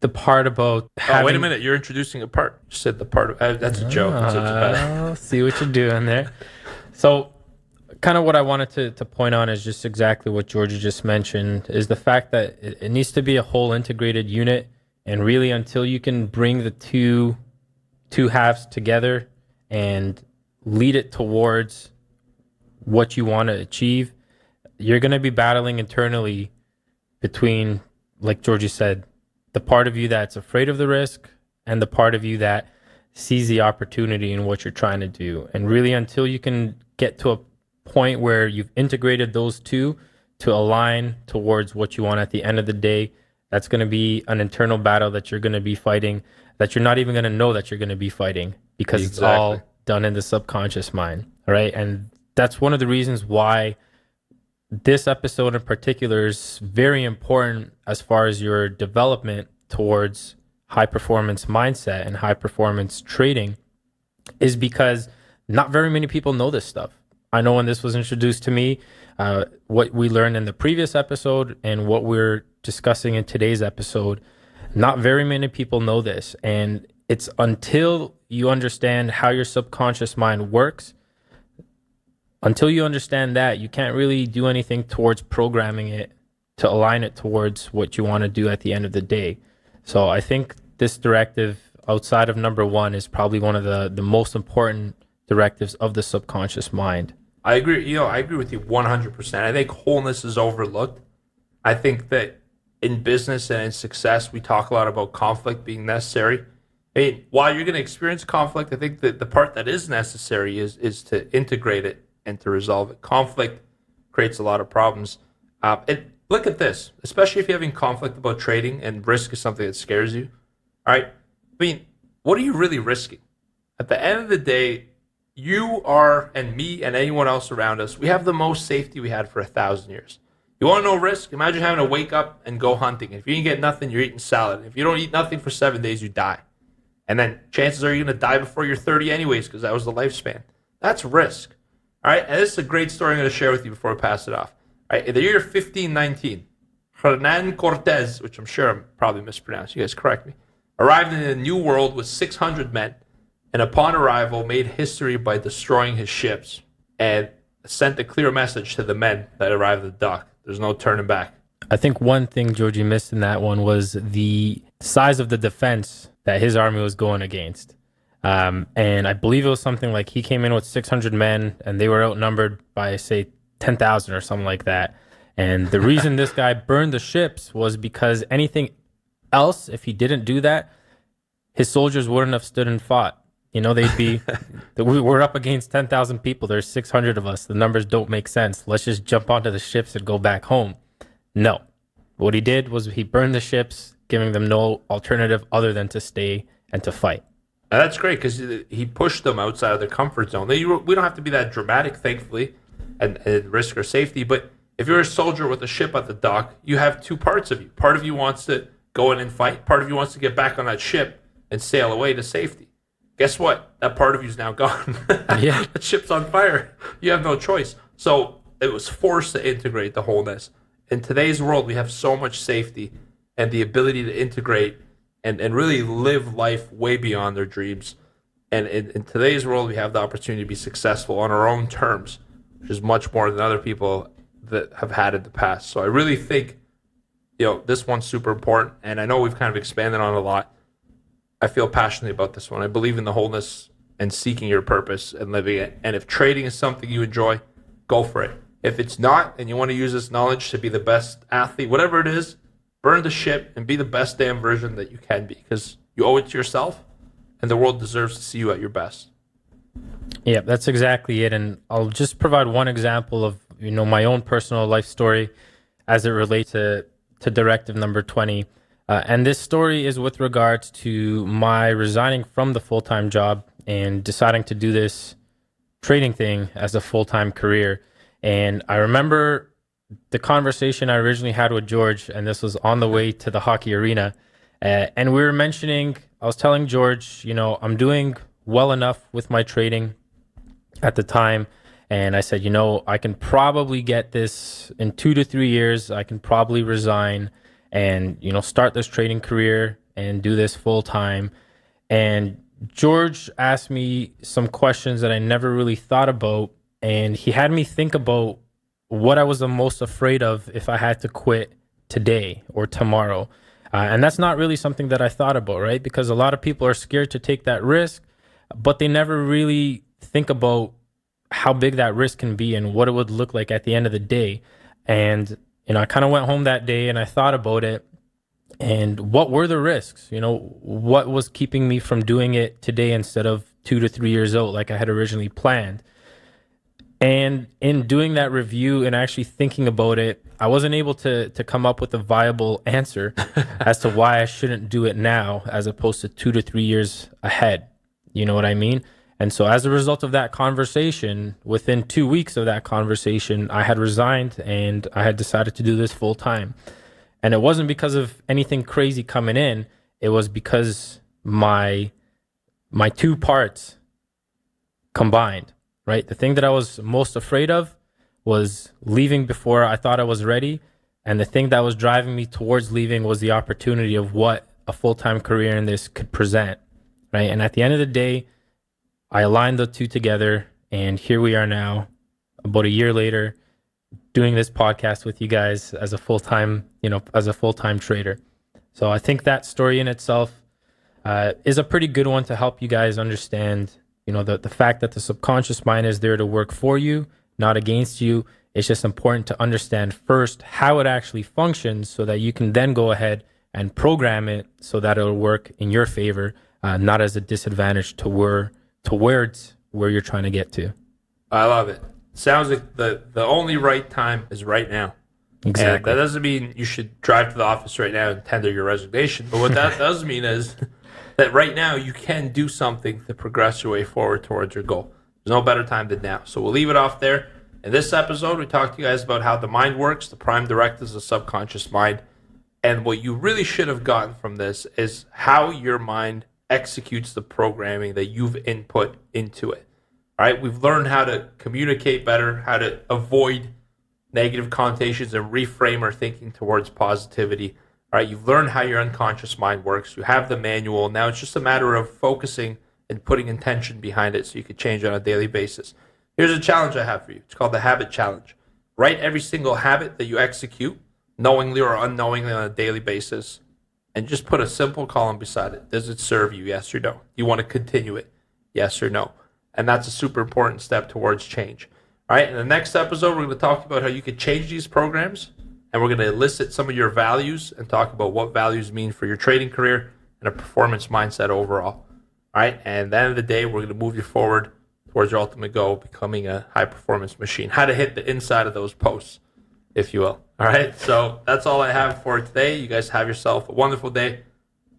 the part about having... Oh, wait a minute. You're introducing a part. You said the part. That's a joke. I'll see what you're doing there. So kind of what I wanted to point on is just exactly what Georgia just mentioned, is the fact that it needs to be a whole integrated unit. And really, until you can bring the two halves together and lead it towards what you want to achieve, you're going to be battling internally between, like Georgie said, the part of you that's afraid of the risk and the part of you that sees the opportunity in what you're trying to do. And really, until you can get to a point where you've integrated those two to align towards what you want at the end of the day. That's going to be an internal battle that you're going to be fighting, that you're not even going to know that you're going to be fighting, because it's all done in the subconscious mind. All right. And that's one of the reasons why this episode in particular is very important as far as your development towards high performance mindset and high performance trading, is because not very many people know this stuff. I know when this was introduced to me, what we learned in the previous episode and what we're discussing in today's episode, not very many people know this. And it's until you understand how your subconscious mind works, until you understand that, you can't really do anything towards programming it to align it towards what you want to do at the end of the day. So I think this directive, outside of number one, is probably one of the most important directives of the subconscious mind. I agree. I agree with you 100%. I think wholeness is overlooked. I think that in business and in success, we talk a lot about conflict being necessary. I mean, while you're going to experience conflict, I think that the part that is necessary is to integrate it and to resolve it. Conflict creates a lot of problems. And look at this, especially if you're having conflict about trading and risk is something that scares you. All right. I mean, what are you really risking? At the end of the day, you are, and me and anyone else around us, we have the most safety we had for 1,000 years. You want to know risk? Imagine having to wake up and go hunting. If you didn't get nothing, you're eating salad. If you don't eat nothing for 7 days, you die. And then chances are you're going to die before you're 30 anyways, because that was the lifespan. That's risk. All right, and this is a great story I'm going to share with you before I pass it off. All right, in the year 1519, Hernan Cortez, which I'm sure I'm probably mispronounced, you guys correct me, arrived in the New World with 600 men, and upon arrival made history by destroying his ships and sent a clear message to the men that arrived at the dock. There's no turning back. I think one thing Georgie missed in that one was the size of the defense that his army was going against. And I believe it was something like he came in with 600 men and they were outnumbered by, say, 10,000 or something like that. And the reason this guy burned the ships was because anything else, if he didn't do that, his soldiers wouldn't have stood and fought. You know, they'd be, we're up against 10,000 people. There's 600 of us. The numbers don't make sense. Let's just jump onto the ships and go back home. No. What he did was he burned the ships, giving them no alternative other than to stay and to fight. And that's great because he pushed them outside of their comfort zone. We don't have to be that dramatic, thankfully, and risk our safety. But if you're a soldier with a ship at the dock, you have two parts of you. Part of you wants to go in and fight. Part of you wants to get back on that ship and sail away to safety. Guess what? That part of you is now gone. Yeah. The ship's on fire. You have no choice. So it was forced to integrate the wholeness. In today's world, we have so much safety and the ability to integrate and really live life way beyond their dreams. And in today's world, we have the opportunity to be successful on our own terms, which is much more than other people that have had in the past. So I really think, this one's super important. And I know we've kind of expanded on it a lot. I feel passionately about this one. I believe in the wholeness and seeking your purpose and living it. And if trading is something you enjoy, go for it. If it's not, and you want to use this knowledge to be the best athlete, whatever it is, burn the ship and be the best damn version that you can be, because you owe it to yourself and the world deserves to see you at your best. Yeah, that's exactly it. And I'll just provide one example of, my own personal life story as it relates to directive number 20. And this story is with regards to my resigning from the full-time job and deciding to do this trading thing as a full-time career. And I remember the conversation I originally had with George, and this was on the way to the hockey arena. And we were mentioning, I was telling George, I'm doing well enough with my trading at the time. And I said, I can probably get this in 2 to 3 years. I can probably resign and, start this trading career and do this full time. And George asked me some questions that I never really thought about. And he had me think about what I was the most afraid of if I had to quit today or tomorrow. And that's not really something that I thought about, right? Because a lot of people are scared to take that risk, but they never really think about how big that risk can be and what it would look like at the end of the day. And, I kind of went home that day and I thought about it and what were the risks? What was keeping me from doing it today instead of 2 to 3 years out like I had originally planned? And in doing that review and actually thinking about it, I wasn't able to come up with a viable answer as to why I shouldn't do it now as opposed to 2 to 3 years ahead. You know what I mean? And so as a result of that conversation, within 2 weeks of that conversation, I had resigned and I had decided to do this full time. And it wasn't because of anything crazy coming in. It was because my two parts combined, right? The thing that I was most afraid of was leaving before I thought I was ready. And the thing that was driving me towards leaving was the opportunity of what a full-time career in this could present, right? And at the end of the day, I aligned the two together, and here we are now, about a year later, doing this podcast with you guys as a full-time, as a full-time trader. So I think that story in itself is a pretty good one to help you guys understand, the fact that the subconscious mind is there to work for you, not against you. It's just important to understand first how it actually functions so that you can then go ahead and program it so that it'll work in your favor, not as a disadvantage towards where you're trying to get to. I love it. Sounds like the only right time is right now. Exactly. And that doesn't mean you should drive to the office right now and tender your resignation. But what that does mean is that right now you can do something to progress your way forward towards your goal. There's no better time than now. So we'll leave it off there. In this episode, we talked to you guys about how the mind works, the prime directives, the subconscious mind. And what you really should have gotten from this is how your mind executes the programming that you've input into it. All right, we've learned how to communicate better, how to avoid negative connotations and reframe our thinking towards positivity. All right, you've learned how your unconscious mind works. You have the manual. Now it's just a matter of focusing and putting intention behind it so you can change it on a daily basis. Here's a challenge I have for you. It's called the Habit Challenge. Write every single habit that you execute, knowingly or unknowingly on a daily basis, and just put a simple column beside it. Does it serve you? Yes or no? Do you want to continue it? Yes or no? And that's a super important step towards change. All right, in the next episode, we're going to talk about how you can change these programs, and we're going to elicit some of your values and talk about what values mean for your trading career and a performance mindset overall. All right, and at the end of the day, we're going to move you forward towards your ultimate goal, becoming a high-performance machine. How to hit the inside of those posts, if you will. All right, so that's all I have for today. You guys have yourself a wonderful day.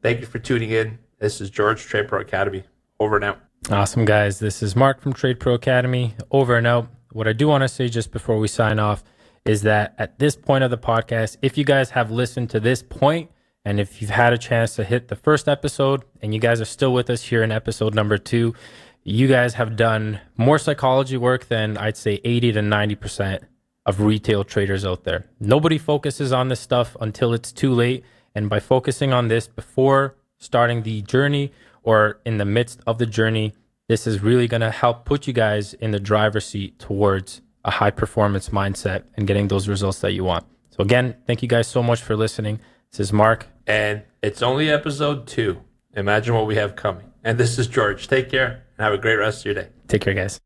Thank you for tuning in. This is George, Trade Pro Academy. Over and out. Awesome, guys. This is Mark from Trade Pro Academy. Over and out. What I do want to say just before we sign off is that at this point of the podcast, if you guys have listened to this point, and if you've had a chance to hit the first episode and you guys are still with us here in episode number 2, you guys have done more psychology work than I'd say 80 to 90% of retail traders out there. Nobody focuses on this stuff until it's too late. And by focusing on this before starting the journey or in the midst of the journey, this is really going to help put you guys in the driver's seat towards a high performance mindset and getting those results that you want. So again, thank you guys so much for listening. This is Mark. And it's only episode 2. Imagine what we have coming. And this is George. Take care and have a great rest of your day. Take care, guys.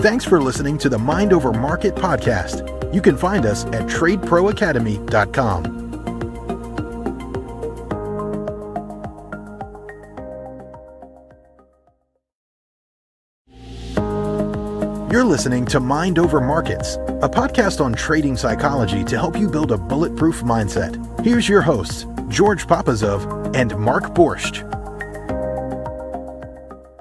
Thanks for listening to the Mind Over Market podcast. You can find us at tradeproacademy.com. You're listening to Mind Over Markets, a podcast on trading psychology to help you build a bulletproof mindset. Here's your hosts, George Papazov and Mark Borscht.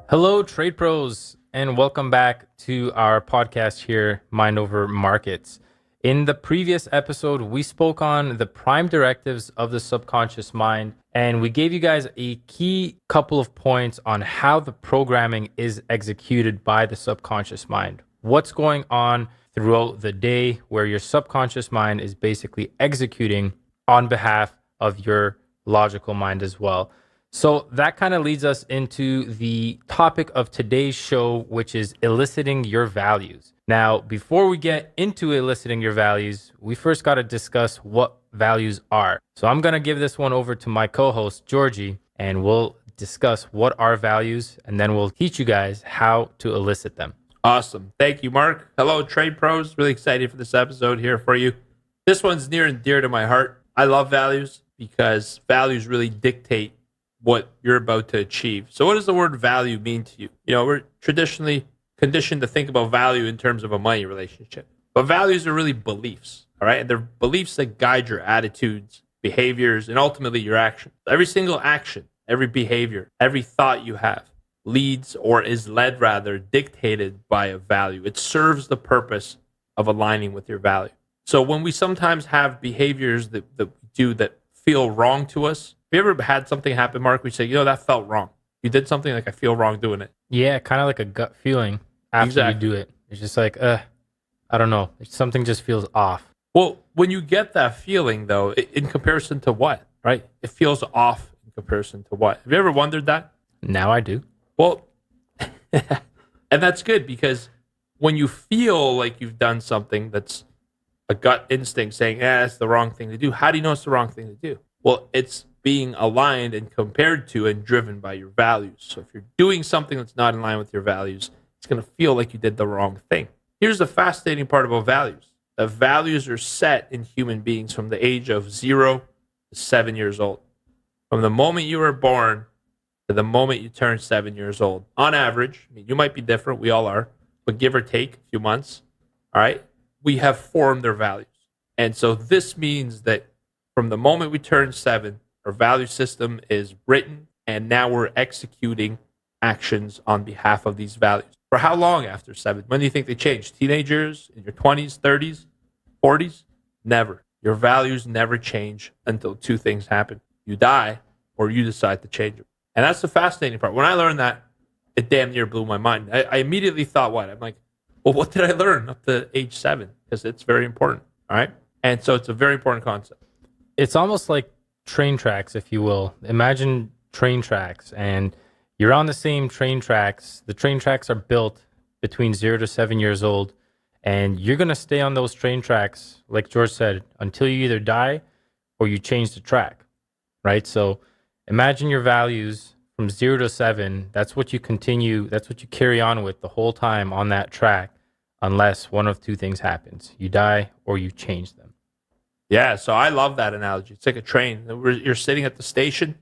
Hello, trade pros, and welcome back to our podcast here, Mind Over Markets. In the previous episode, we spoke on the prime directives of the subconscious mind, and we gave you guys a key couple of points on how the programming is executed by the subconscious mind. What's going on throughout the day where your subconscious mind is basically executing on behalf of your logical mind as well. So that kind of leads us into the topic of today's show, which is eliciting your values. Now, before we get into eliciting your values, we first got to discuss what values are. So I'm going to give this one over to my co-host, Georgie, and we'll discuss what are values, and then we'll teach you guys how to elicit them. Awesome. Thank you, Mark. Hello, trade pros. Really excited for this episode here for you. This one's near and dear to my heart. I love values because values really dictate what you're about to achieve. So what does the word value mean to you? You know, we're traditionally conditioned to think about value in terms of a money relationship. But values are really beliefs, all right? And they're beliefs that guide your attitudes, behaviors, and ultimately your actions. Every single action, every behavior, every thought you have leads, or is led rather, dictated by a value. It serves the purpose of aligning with your value. So when we sometimes have behaviors that we do that feel wrong to us, have you ever had something happen, Mark? We say, that felt wrong. You did something like I feel wrong doing it. Yeah, kind of like a gut feeling after you do it. It's just like, I don't know. Something just feels off. Well, when you get that feeling, though, in comparison to what, right? It feels off in comparison to what? Have you ever wondered that? Now I do. Well, and that's good, because when you feel like you've done something that's a gut instinct saying, it's the wrong thing to do, how do you know it's the wrong thing to do? Well, it's being aligned and compared to and driven by your values. So if you're doing something that's not in line with your values, it's going to feel like you did the wrong thing. Here's the fascinating part about values. The values are set in human beings from the age of 0 to 7 years old. From the moment you were born to the moment you turn 7 years old. On average, you might be different, we all are, but give or take a few months, all right, we have formed their values. And so this means that from the moment we turn 7, our value system is written, and now we're executing actions on behalf of these values. For how long after 7? When do you think they change? Teenagers, in your 20s, 30s, 40s? Never. Your values never change until two things happen. You die, or you decide to change them. And that's the fascinating part. When I learned that, it damn near blew my mind. I immediately thought, what? I'm like, well, what did I learn up to age 7? Because it's very important, all right? And so it's a very important concept. It's almost like train tracks, if you will. Imagine train tracks, and you're on the same train tracks. The train tracks are built between 0 to 7 years old, and you're going to stay on those train tracks, like George said, until you either die or you change the track, right? So imagine your values from 0 to 7. That's what you carry on with the whole time on that track, unless one of two things happens. You die or you change them. Yeah, so I love that analogy. It's like a train. You're sitting at the station,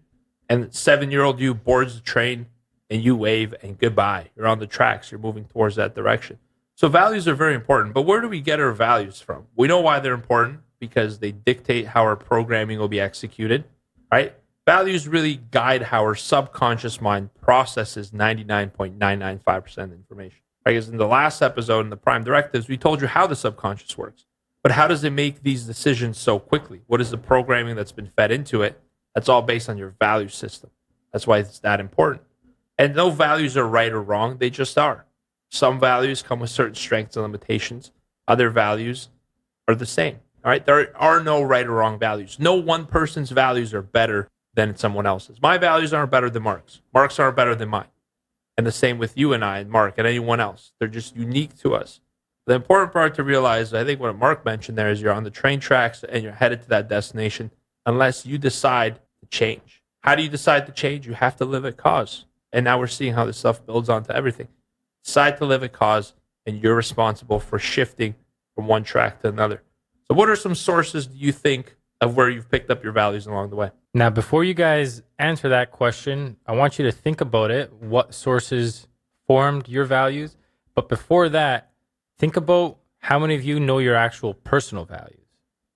and 7-year-old you boards the train, and you wave, and goodbye. You're on the tracks. You're moving towards that direction. So values are very important. But where do we get our values from? We know why they're important, because they dictate how our programming will be executed, right? Values really guide how our subconscious mind processes 99.995% of information. Right? Because in the last episode, in the Prime Directives, we told you how the subconscious works. But how does it make these decisions so quickly? What is the programming that's been fed into it? That's all based on your value system. That's why it's that important. And no values are right or wrong. They just are. Some values come with certain strengths and limitations. Other values are the same. All right. There are no right or wrong values. No one person's values are better than someone else's. My values aren't better than Mark's. Mark's aren't better than mine. And the same with you and I and Mark and anyone else. They're just unique to us. The important part to realize, I think what Mark mentioned there, is you're on the train tracks and you're headed to that destination unless you decide to change. How do you decide to change? You have to live at cause. And now we're seeing how this stuff builds onto everything. Decide to live at cause, and you're responsible for shifting from one track to another. So what are some sources, do you think, of where you've picked up your values along the way? Now, before you guys answer that question, I want you to think about it. What sources formed your values? But before that, think about how many of you know your actual personal values.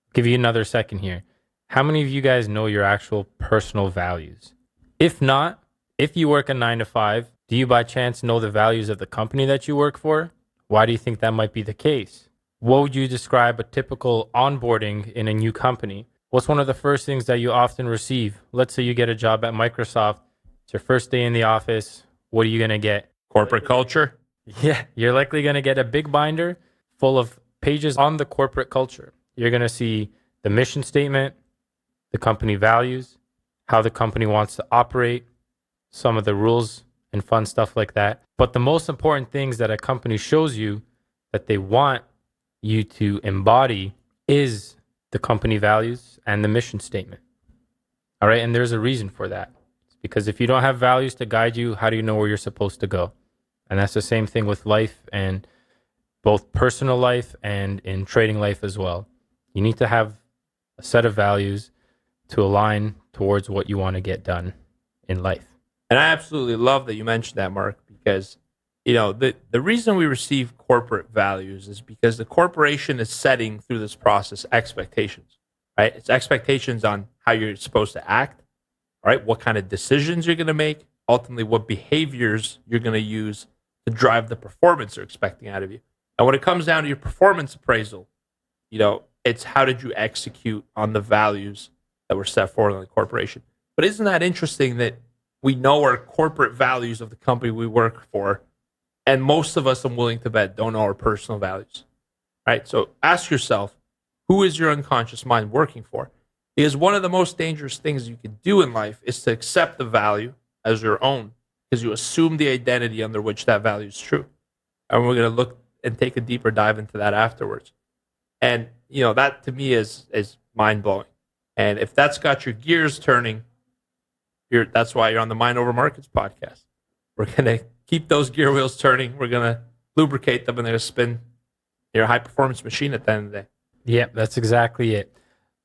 I'll give you another second here. How many of you guys know your actual personal values? If not, if you work a 9 to 5, do you by chance know the values of the company that you work for? Why do you think that might be the case? What would you describe a typical onboarding in a new company? What's one of the first things that you often receive? Let's say you get a job at Microsoft. It's your first day in the office. What are you going to get? Corporate culture? Yeah, you're likely going to get a big binder full of pages on the corporate culture. You're going to see the mission statement, the company values, how the company wants to operate, some of the rules and fun stuff like that. But the most important things that a company shows you that they want you to embody is the company values and the mission statement. All right, and there's a reason for that. It's because if you don't have values to guide you, how do you know where you're supposed to go? And that's the same thing with life, and both personal life and in trading life as well. You need to have a set of values to align towards what you want to get done in life. And I absolutely love that you mentioned that, Mark, because The reason we receive corporate values is because the corporation is setting through this process expectations, right? It's expectations on how you're supposed to act, right? What kind of decisions you're going to make, ultimately what behaviors you're going to use to drive the performance they're expecting out of you. And when it comes down to your performance appraisal, it's how did you execute on the values that were set forward in the corporation. But isn't that interesting that we know our corporate values of the company we work for, and most of us, I'm willing to bet, don't know our personal values, right? So ask yourself, who is your unconscious mind working for? Because one of the most dangerous things you can do in life is to accept the value as your own, because you assume the identity under which that value is true. And we're going to look and take a deeper dive into that afterwards. And, that to me is mind-blowing. And if that's got your gears turning, that's why you're on the Mind Over Markets podcast. We're going to keep those gear wheels turning. We're going to lubricate them, and they're going to spin your high-performance machine at the end of the day. Yeah, that's exactly it.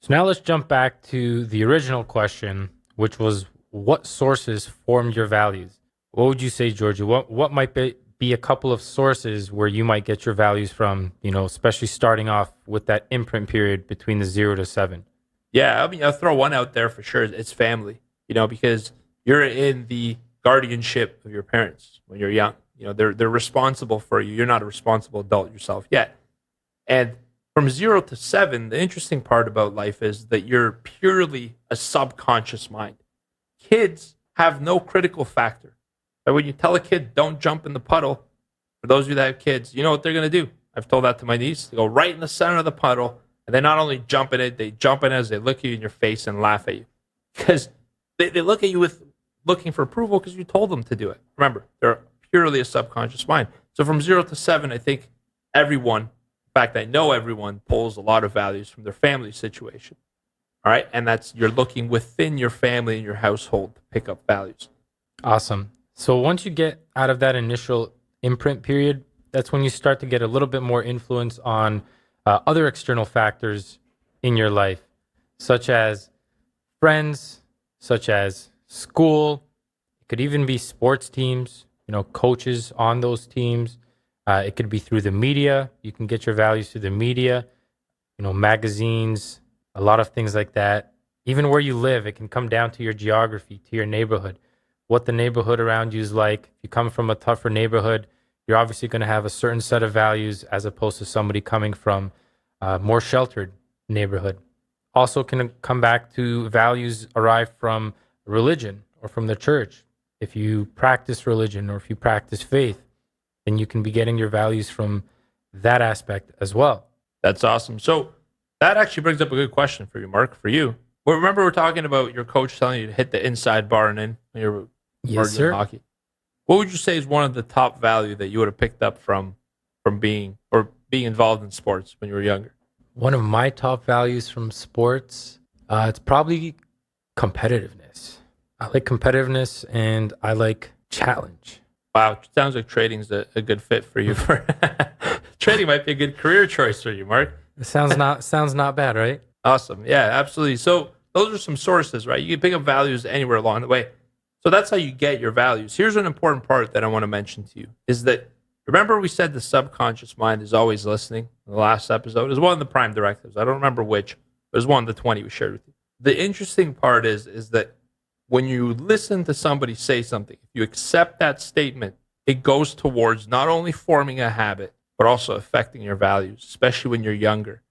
So now let's jump back to the original question, which was what sources formed your values? What would you say, Georgie? What might be a couple of sources where you might get your values from, especially starting off with that imprint period between the 0 to 7? Yeah, I'll throw one out there for sure. It's family, because you're in the guardianship of your parents when you're young. They're responsible for you. You're not a responsible adult yourself yet. And from 0 to 7, the interesting part about life is that you're purely a subconscious mind. Kids have no critical factor. But when you tell a kid, don't jump in the puddle, for those of you that have kids, you know what they're going to do. I've told that to my niece. They go right in the center of the puddle, and they not only jump in it, they jump in as they look you in your face and laugh at you. Because they look at you with looking for approval because you told them to do it. Remember, they're purely a subconscious mind. So from 0 to 7, I think everyone, in fact, I know everyone pulls a lot of values from their family situation. All right? And you're looking within your family and your household to pick up values. Awesome. So once you get out of that initial imprint period, that's when you start to get a little bit more influence on other external factors in your life, such as friends, such as school. It could even be sports teams, coaches on those teams. It could be through the media. You can get your values through the media, magazines, a lot of things like that. Even where you live, it can come down to your geography, to your neighborhood, what the neighborhood around you is like. If you come from a tougher neighborhood, you're obviously going to have a certain set of values as opposed to somebody coming from a more sheltered neighborhood. Also can come back to values arrived from religion or from the church. If you practice religion or if you practice faith, then you can be getting your values from that aspect as well. That's awesome. So that actually brings up a good question for you, Mark, for you. Well, remember we're talking about your coach telling you to hit the inside bar and in when you're Yes, sir. hockey. What would you say is one of the top value that you would have picked up from being involved in sports when you were younger? One of my top values from sports, it's probably competitiveness. I like competitiveness and I like challenge. Wow, it sounds like trading's a good fit for you. Trading might be a good career choice for you, Mark. It sounds not bad, right? Awesome. Yeah, absolutely. So those are some sources, right? You can pick up values anywhere along the way. So that's how you get your values. Here's an important part that I want to mention to you is that, remember we said the subconscious mind is always listening in the last episode? It was one of the prime directives. I don't remember which. It was one of the 20 we shared with you. The interesting part is that when you listen to somebody say something, if you accept that statement, it goes towards not only forming a habit, but also affecting your values, especially when you're younger.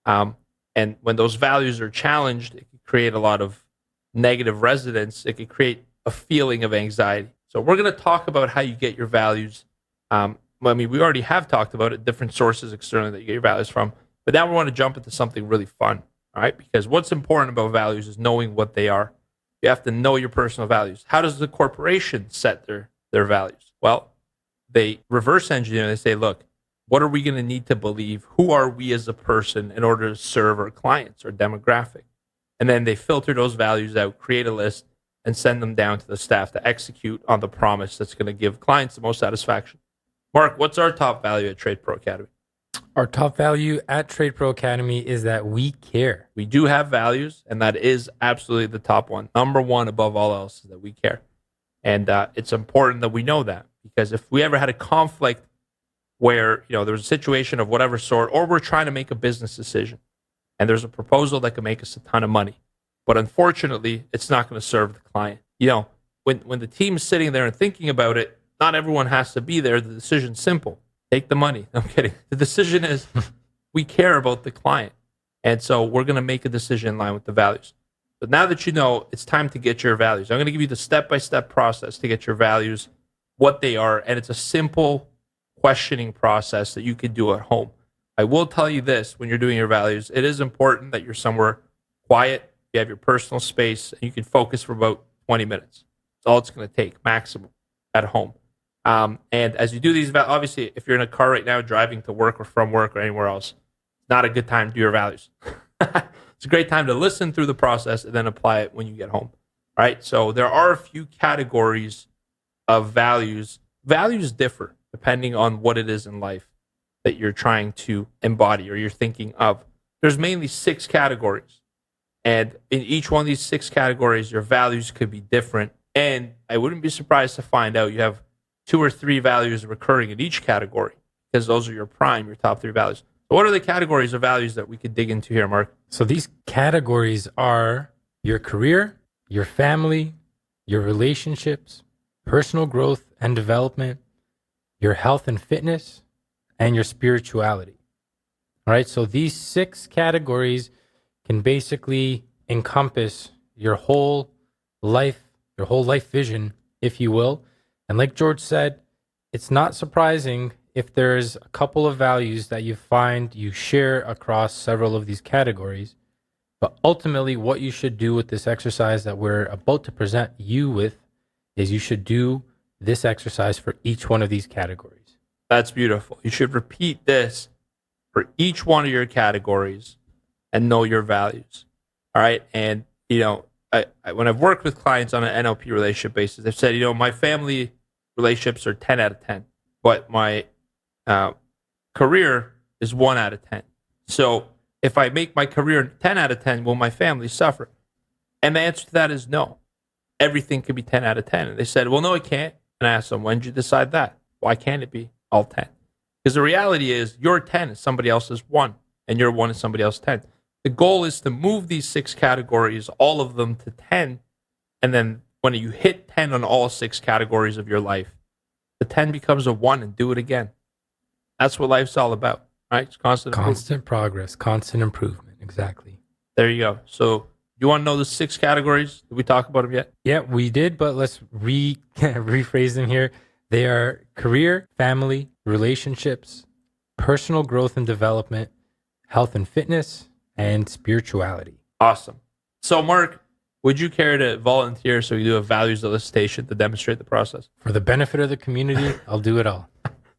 And when those values are challenged, it can create a lot of negative resonance. It can create a feeling of anxiety. So we're going to talk about how you get your values. We already have talked about it, different sources externally that you get your values from. But now we want to jump into something really fun, all right? Because what's important about values is knowing what they are. You have to know your personal values. How does the corporation set their values? Well, they reverse engineer. They say, look, what are we going to need to believe? Who are we as a person in order to serve our clients or demographic? And then they filter those values out, create a list, and send them down to the staff to execute on the promise that's going to give clients the most satisfaction. Mark, what's our top value at Trade Pro Academy? Our top value at Trade Pro Academy is that we care. We do have values, and that is absolutely the top one. Number one above all else is that we care. And it's important that we know that. Because if we ever had a conflict where, there was a situation of whatever sort, or we're trying to make a business decision and there's a proposal that could make us a ton of money, but unfortunately, it's not going to serve the client. When the team's sitting there and thinking about it, not everyone has to be there. The decision's simple. Take the money. No, I'm kidding. The decision is we care about the client. And so we're going to make a decision in line with the values. But now that you know, it's time to get your values. I'm going to give you the step-by-step process to get your values, what they are, and it's a simple questioning process that you can do at home. I will tell you this, when you're doing your values, it is important that you're somewhere quiet, you have your personal space, and you can focus for about 20 minutes. That's all it's going to take, maximum, at home. And as you do these, obviously, if you're in a car right now driving to work or from work or anywhere else, it's not a good time to do your values. It's a great time to listen through the process and then apply it when you get home. All right. So there are a few categories of values. Values differ depending on what it is in life that you're trying to embody or you're thinking of. There's mainly 6 categories. And in each one of these 6 categories, your values could be different. And I wouldn't be surprised to find out you have 2 or 3 values recurring in each category because those are your top 3 values. So what are the categories of values that we could dig into here, Mark? So these categories are your career, your family, your relationships, personal growth and development, your health and fitness, and your spirituality. All right. So these 6 categories can basically encompass your whole life vision, if you will. And like George said, it's not surprising if there's a couple of values that you find you share across several of these categories. But ultimately, what you should do with this exercise that we're about to present you with is you should do this exercise for each one of these categories. That's beautiful. You should repeat this for each one of your categories and know your values. All right. And, when I've worked with clients on an NLP relationship basis, they've said, my family relationships are 10 out of 10, but my career is 1 out of 10. So if I make my career 10 out of 10, will my family suffer? And the answer to that is no. Everything can be 10 out of 10. And they said, well, no, it can't. And I asked them, when did you decide that? Why can't it be all 10? Because the reality is your 10 is somebody else's 1, and your 1 is somebody else's 10. The goal is to move these 6 categories, all of them, to 10. And then when you hit 10 on all 6 categories of your life, the 10 becomes a 1 and do it again. That's what life's all about, right? It's constant progress, constant improvement. Exactly. There you go. So you want to know the 6 categories? Did we talk about them yet? Yeah, we did, but let's rephrase them here. They are career, family, relationships, personal growth and development, health and fitness, and spirituality. Awesome. So, Mark, would you care to volunteer so we do a values elicitation to demonstrate the process? For the benefit of the community, I'll do it all.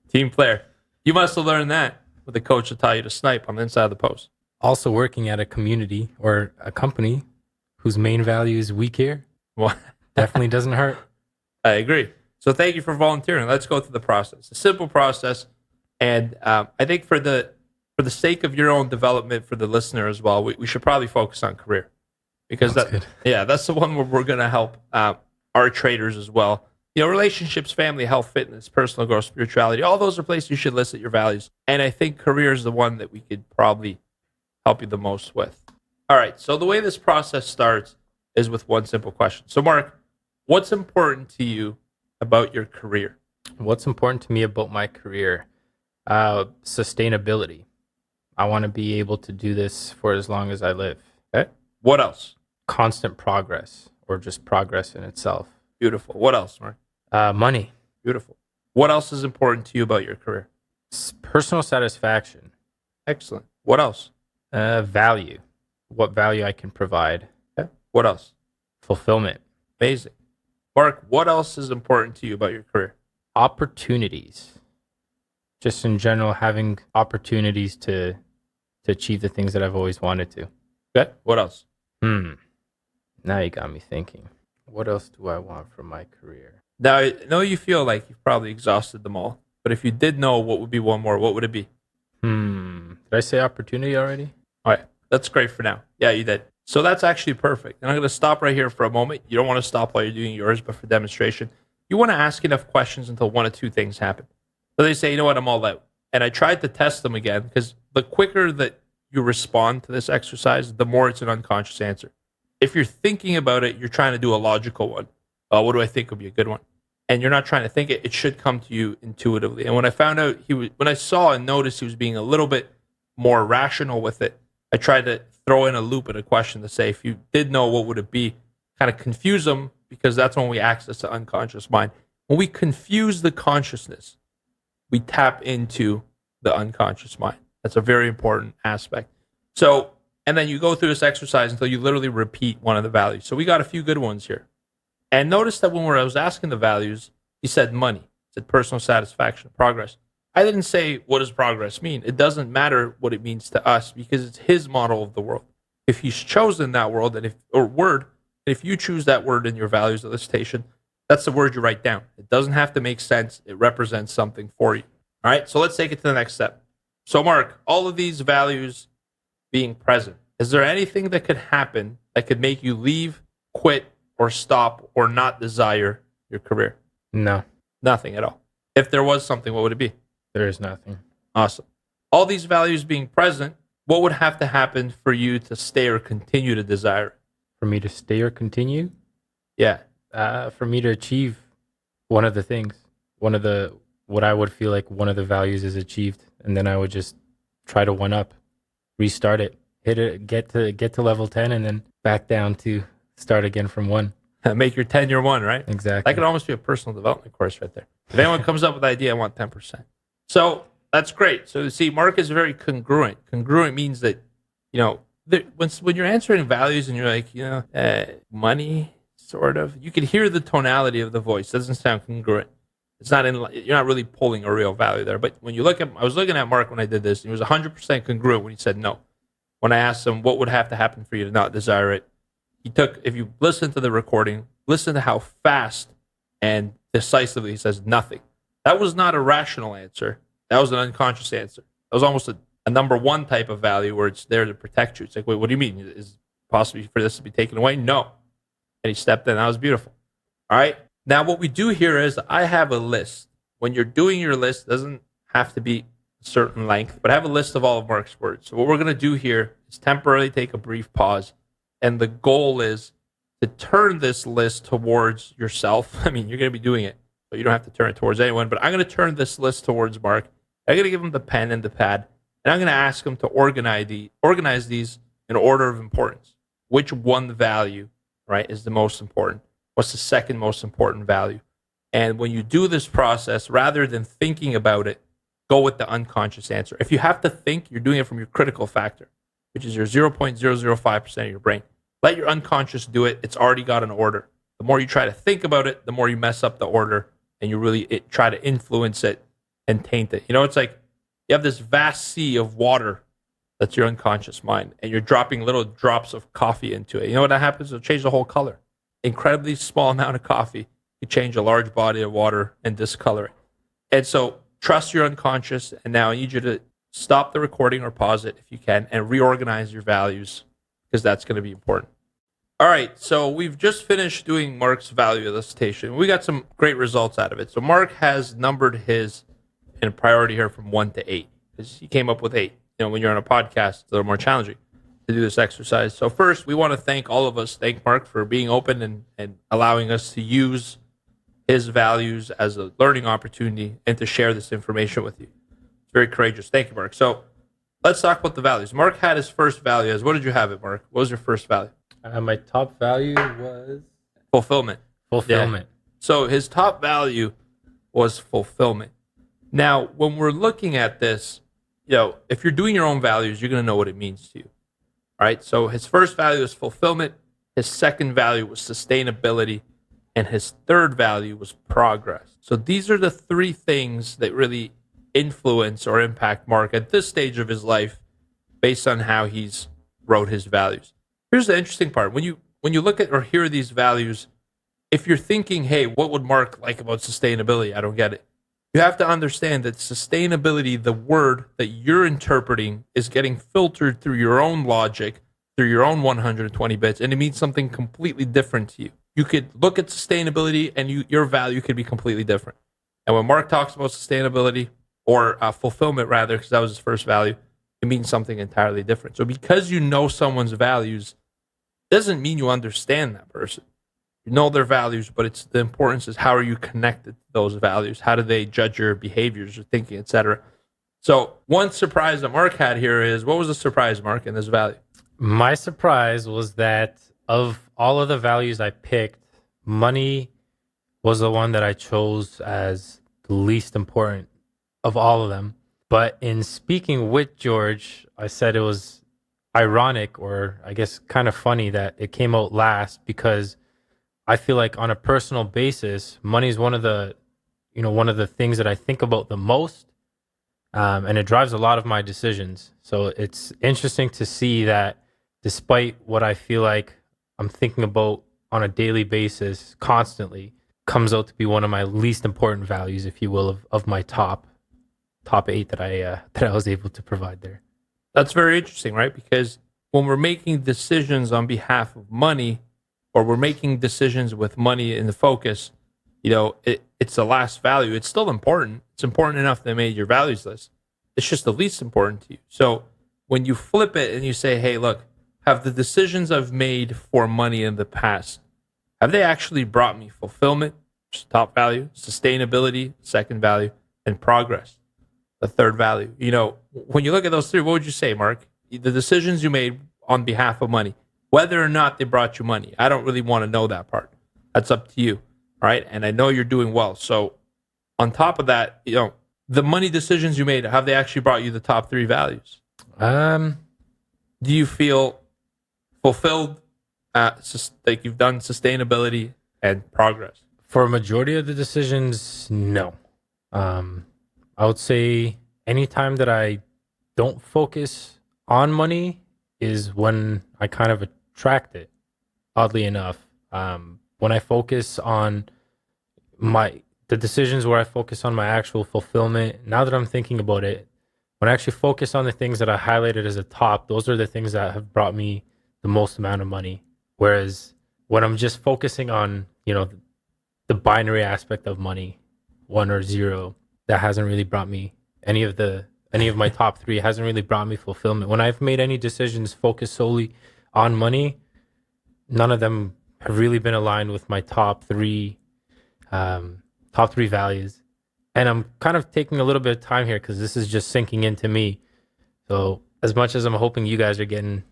Team player. You must have learned that with the coach that taught you to snipe on the inside of the post. Also working at a community or a company whose main value is we care. Well, definitely doesn't hurt. I agree. So thank you for volunteering. Let's go through the process. A simple process. And I think for the sake of your own development for the listener as well, we should probably focus on career. Because that's the one where we're going to help our traders as well. Relationships, family, health, fitness, personal growth, spirituality, all those are places you should list your values. And I think career is the one that we could probably help you the most with. All right. So the way this process starts is with one simple question. So Mark, what's important to you about your career? What's important to me about my career? Sustainability. I want to be able to do this for as long as I live. Okay. What else? Constant progress, or just progress in itself. Beautiful. What else, Mark? Money. Beautiful. What else is important to you about your career? Personal satisfaction. Excellent. What else? Value. What value I can provide. Okay. What else? Fulfillment. Amazing. Mark, what else is important to you about your career? Opportunities. Just in general, having opportunities to achieve the things that I've always wanted to. Okay. What else? Now you got me thinking. What else do I want from my career? Now, I know you feel like you've probably exhausted them all, but if you did know what would be one more, what would it be? Did I say opportunity already? All right. That's great for now. Yeah, you did. So that's actually perfect. And I'm going to stop right here for a moment. You don't want to stop while you're doing yours, but for demonstration, you want to ask enough questions until one of two things happen. So they say, you know what, I'm all out. And I tried to test them again because the quicker that you respond to this exercise, the more it's an unconscious answer. If you're thinking about it, you're trying to do a logical one. What do I think would be a good one? And you're not trying to think it, it should come to you intuitively. And when I found out when I saw and noticed he was being a little bit more rational with it, I tried to throw in a loop and a question to say, if you did know, what would it be? Kind of confuse them, because that's when we access the unconscious mind. When we confuse the consciousness, we tap into the unconscious mind. That's a very important aspect. So, and then you go through this exercise until you literally repeat one of the values. So we got a few good ones here. And notice that when I was asking the values, he said money, he said personal satisfaction, progress. I didn't say, what does progress mean? It doesn't matter what it means to us because it's his model of the world. If he's chosen that world and if you choose that word in your values elicitation, that's the word you write down. It doesn't have to make sense. It represents something for you. All right, so let's take it to the next step. So Mark, all of these values being present, is there anything that could happen that could make you leave, quit, or stop, or not desire your career? No, Nothing at all. If there was something, what would it be? there is nothing. Awesome. All these values being present, what would have to happen for you to stay or continue to desire it? For me to stay or continue, Yeah. for me to achieve one of the things, what I would feel like one of the values is achieved, and then I would just try to one up, restart it, hit it, get to level 10, and then back down to start again from 1. Make your 10 year one, right? Exactly. That could almost be a personal development course right there. If anyone comes up with the idea, I want 10%. So that's great. So you see, Mark is very congruent. Congruent means that, when you're answering values and you're like, money, sort of, you can hear the tonality of the voice. It doesn't sound congruent. You're not really pulling a real value there. But when I was looking at Mark when I did this, and he was 100% congruent when he said no. When I asked him what would have to happen for you to not desire it, if you listen to the recording, listen to how fast and decisively he says nothing. That was not a rational answer. That was an unconscious answer. That was almost a number one type of value where it's there to protect you. It's like, wait, what do you mean? Is it possible for this to be taken away? No. And he stepped in. That was beautiful. All right. Now, what we do here is I have a list. When you're doing your list, it doesn't have to be a certain length, but I have a list of all of Mark's words. So what we're going to do here is temporarily take a brief pause. And the goal is to turn this list towards yourself. I mean, you're going to be doing it, but you don't have to turn it towards anyone. But I'm going to turn this list towards Mark. I'm going to give him the pen and the pad, and I'm going to ask him to organize these in order of importance. Which one value, right, is the most important? What's the second most important value? And when you do this process, rather than thinking about it, go with the unconscious answer. If you have to think, you're doing it from your critical factor, which is your 0.005% of your brain. Let your unconscious do it. It's already got an order. The more you try to think about it, the more you mess up the order, and you really try to influence it and taint it. It's like you have this vast sea of water that's your unconscious mind, and you're dropping little drops of coffee into it. You know what that happens? It'll change the whole color. Incredibly small amount of coffee could change a large body of water and discolor it. And so trust your unconscious, and now I need you to stop the recording or pause it if you can and reorganize your values, because that's going to be important. All right, so we've just finished doing Mark's value elicitation. We got some great results out of it. So Mark has numbered his in priority here from 1 to 8, because he came up with 8. When you're on a podcast, it's a little more challenging to do this exercise. So first, we want to thank Mark for being open and allowing us to use his values as a learning opportunity and to share this information with you. It's very courageous. Thank you, Mark. So let's talk about the values. Mark had his first value as, what did you have it, Mark? What was your first value? My top value was fulfillment. Fulfillment. Yeah. So his top value was fulfillment. Now, when we're looking at this, if you're doing your own values, you're going to know what it means to you. All right. So his first value is fulfillment. His second value was sustainability. And his third value was progress. So these are the three things that really influence or impact Mark at this stage of his life based on how he's wrote his values. Here's the interesting part. When you look at or hear these values, if you're thinking, hey, what would Mark like about sustainability? I don't get it. You have to understand that sustainability, the word that you're interpreting, is getting filtered through your own logic, through your own 120 bits, and it means something completely different to you. you could look at sustainability and your value could be completely different. And when Mark talks about sustainability or fulfillment, rather, because that was his first value, it means something entirely different. So because you know someone's values doesn't mean you understand that person. You know their values, but it's the importance is how are you connected to those values? How do they judge your behaviors, your thinking, etc. So one surprise that Mark had here is, what was the surprise, Mark, in this value? My surprise was that of all of the values I picked, money was the one that I chose as the least important of all of them. But in speaking with George, I said it was ironic, or I guess kind of funny, that it came out last, because I feel like on a personal basis, money is one of the things that I think about the most. And it drives a lot of my decisions. So it's interesting to see that despite what I feel like I'm thinking about on a daily basis constantly, comes out to be one of my least important values, if you will, of my top 8 that I was able to provide there. That's very interesting, right? Because when we're making decisions on behalf of money, or we're making decisions with money in the focus, it's the last value. It's still important. It's important enough that it made your values list. It's just the least important to you. So when you flip it and you say, hey, look, have the decisions I've made for money in the past, have they actually brought me fulfillment, which is top value, sustainability, second value, and progress, the third value? When you look at those three, what would you say, Mark? The decisions you made on behalf of money, whether or not they brought you money, I don't really want to know that part. That's up to you. All right. And I know you're doing well. So on top of that, the money decisions you made, have they actually brought you the top 3 values? Do you feel fulfilled, like you've done sustainability and progress? For a majority of the decisions, no. I would say anytime that I don't focus on money is when I kind of attract it, oddly enough. When I focus on the decisions where I focus on my actual fulfillment, now that I'm thinking about it, when I actually focus on the things that I highlighted as a top, those are the things that have brought me the most amount of money. Whereas when I'm just focusing on, the binary aspect of money, 1 or 0, that hasn't really brought me any of my top 3, hasn't really brought me fulfillment. When I've made any decisions focused solely on money, none of them have really been aligned with my top 3 values. And I'm kind of taking a little bit of time here because this is just sinking into me. So as much as I'm hoping you guys are getting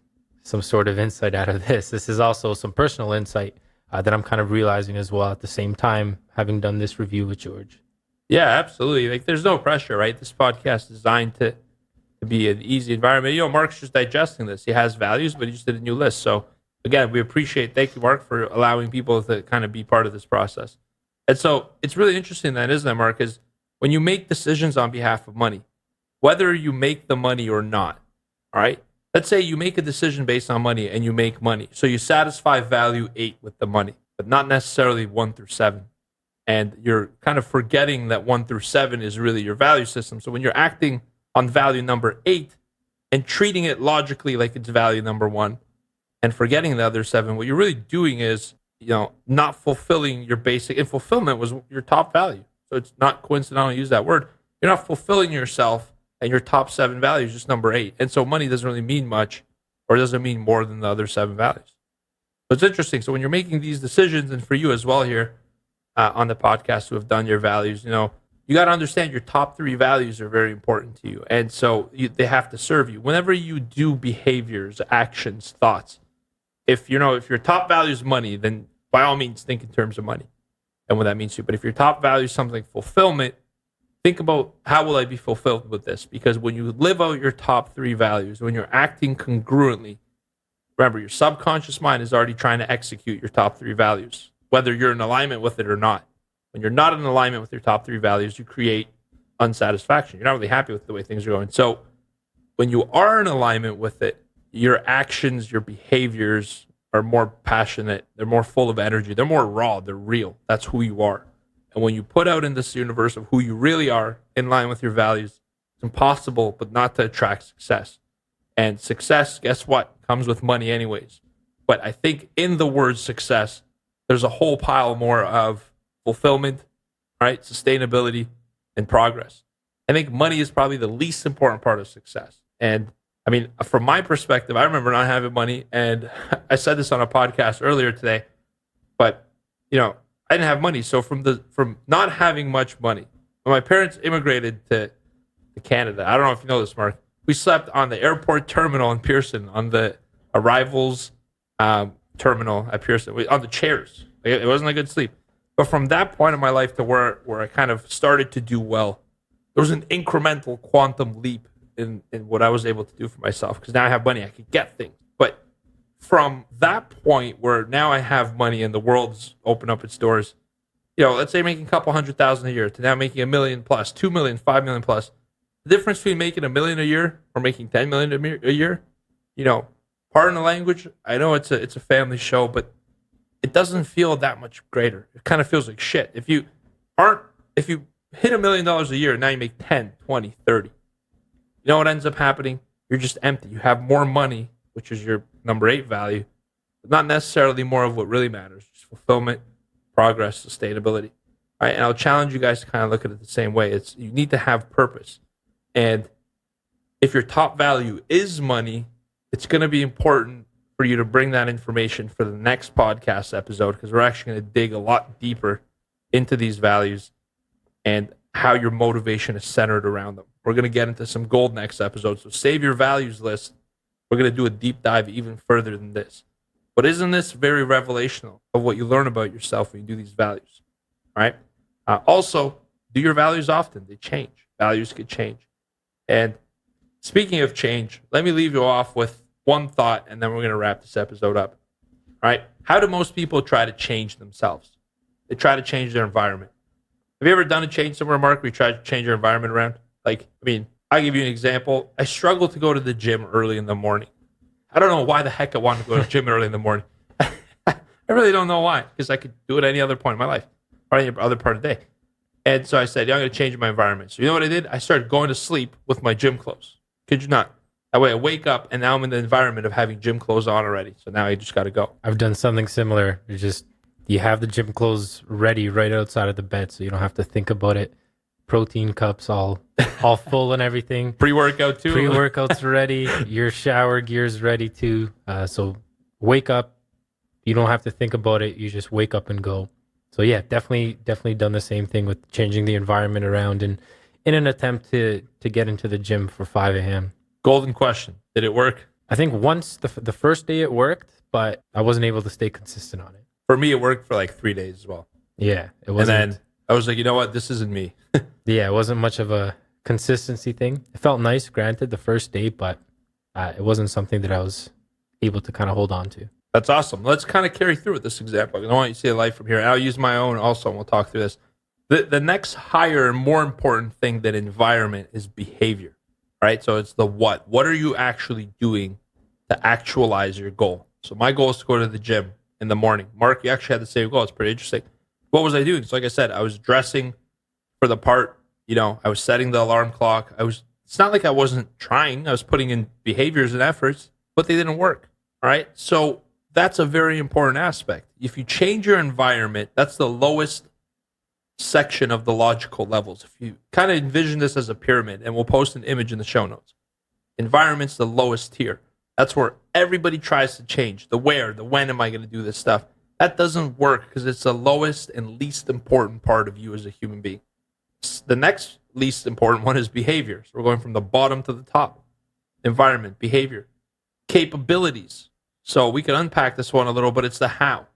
some sort of insight out of this is also some personal insight that I'm kind of realizing as well at the same time, having done this review with George. Yeah, absolutely. Like, there's no pressure, right? This podcast is designed to be an easy environment. Mark's just digesting this. He has values, but he just did a new list. So again, we thank you, Mark, for allowing people to kind of be part of this process. And so it's really interesting then, isn't it, Mark, is when you make decisions on behalf of money, whether you make the money or not, all right? Let's say you make a decision based on money and you make money. So you satisfy value 8 with the money, but not necessarily 1 through 7. And you're kind of forgetting that 1 through 7 is really your value system. So when you're acting on value number 8 and treating it logically like it's value number 1 and forgetting the other 7, what you're really doing is, not fulfilling your basic, and fulfillment was your top value. So it's not coincidental to use that word. You're not fulfilling yourself, and your top 7 values just number 8. And so money doesn't really mean much, or doesn't mean more than the other 7 values. So it's interesting. So when you're making these decisions, and for you as well here on the podcast who have done your values, you got to understand your top 3 values are very important to you. And so they have to serve you. Whenever you do behaviors, actions, thoughts, if your top value is money, then by all means think in terms of money and what that means to you. But if your top value is something like fulfillment, think about how will I be fulfilled with this? Because when you live out your top 3 values, when you're acting congruently, remember your subconscious mind is already trying to execute your top 3 values, whether you're in alignment with it or not. When you're not in alignment with your top 3 values, you create unsatisfaction. You're not really happy with the way things are going. So when you are in alignment with it, your actions, your behaviors are more passionate. They're more full of energy. They're more raw. They're real. That's who you are. And when you put out in this universe of who you really are in line with your values, it's impossible but not to attract success. And success, guess what? Comes with money anyways. But I think in the word success, there's a whole pile more of fulfillment, right? Sustainability and progress. I think money is probably the least important part of success. And I mean, from my perspective, I remember not having money, and I said this on a podcast earlier today, but I didn't have money. So from not having much money, when my parents immigrated to Canada, I don't know if you know this, Mark, we slept on the airport terminal in Pearson, on the arrivals terminal at Pearson, on the chairs. It wasn't a good sleep. But from that point in my life to where I kind of started to do well, there was an incremental quantum leap in what I was able to do for myself, because now I have money, I could get things. But from that point where now I have money and the world's opened up its doors, let's say making a couple $100,000 a year to now making $1 million plus, $2 million, $5 million plus. The difference between making $1 million a year or making $10 million a year, pardon the language, I know it's a family show, but it doesn't feel that much greater. It kind of feels like shit. If you hit $1 million a year, now you make 10, 20, 30. You know what ends up happening? You're just empty. You have more money, which is your number 8 value, but not necessarily more of what really matters. Just fulfillment, progress, sustainability. All right, and I'll challenge you guys to kind of look at it the same way. You need to have purpose. And if your top value is money, it's going to be important for you to bring that information for the next podcast episode, because we're actually going to dig a lot deeper into these values and how your motivation is centered around them. We're going to get into some gold next episode, so save your values list. We're going to do a deep dive even further than this. But isn't this very revelational of what you learn about yourself when you do these values? All right. Also, do your values often. They change. Values could change. And speaking of change, let me leave you off with one thought, and then we're going to wrap this episode up. All right. How do most people try to change themselves? They try to change their environment. Have you ever done a change somewhere, Mark, where you try to change your environment around? I'll give you an example. I struggle to go to the gym early in the morning. I don't know why the heck I want to go to the gym early in the morning. I really don't know why, because I could do it any other point in my life or any other part of the day. And so I said, I'm going to change my environment. So you know what I did? I started going to sleep with my gym clothes. Kid you not. That way I wake up and now I'm in the environment of having gym clothes on already. So now I just got to go. I've done something similar. You have the gym clothes ready right outside of the bed, so you don't have to think about it. Protein cups all full and everything. Pre-workout too. Pre-workout's ready. Your shower gear's ready too. So wake up. You don't have to think about it. You just wake up and go. So yeah, definitely done the same thing with changing the environment around and in an attempt to get into the gym for 5 a.m. Golden question. Did it work? I think once the first day it worked, but I wasn't able to stay consistent on it. For me, it worked for like 3 days as well. Yeah, it wasn't. And then I was like, you know what? This isn't me. Yeah, it wasn't much of a consistency thing. It felt nice, granted, the first day, but it wasn't something that I was able to kind of hold on to. That's awesome. Let's kind of carry through with this example. I don't want you to see a life from here. And I'll use my own also, and we'll talk through this. The next higher and more important thing than environment is behavior, right? So it's the what. What are you actually doing to actualize your goal? So my goal is to go to the gym in the morning. Mark, you actually had the same goal. It's pretty interesting. What was I doing? So like I said, I was dressing for the part. I was setting the alarm clock. It's not like I wasn't trying. I was putting in behaviors and efforts, but they didn't work. All right. So that's a very important aspect. If you change your environment, that's the lowest section of the logical levels. If you kind of envision this as a pyramid, and we'll post an image in the show notes, environment's the lowest tier. That's where everybody tries to change. The where, the when am I going to do this stuff? That doesn't work because it's the lowest and least important part of you as a human being. The next least important one is behavior. So we're going from the bottom to the top. Environment, behavior, capabilities. So we can unpack this one a little, but it's the how,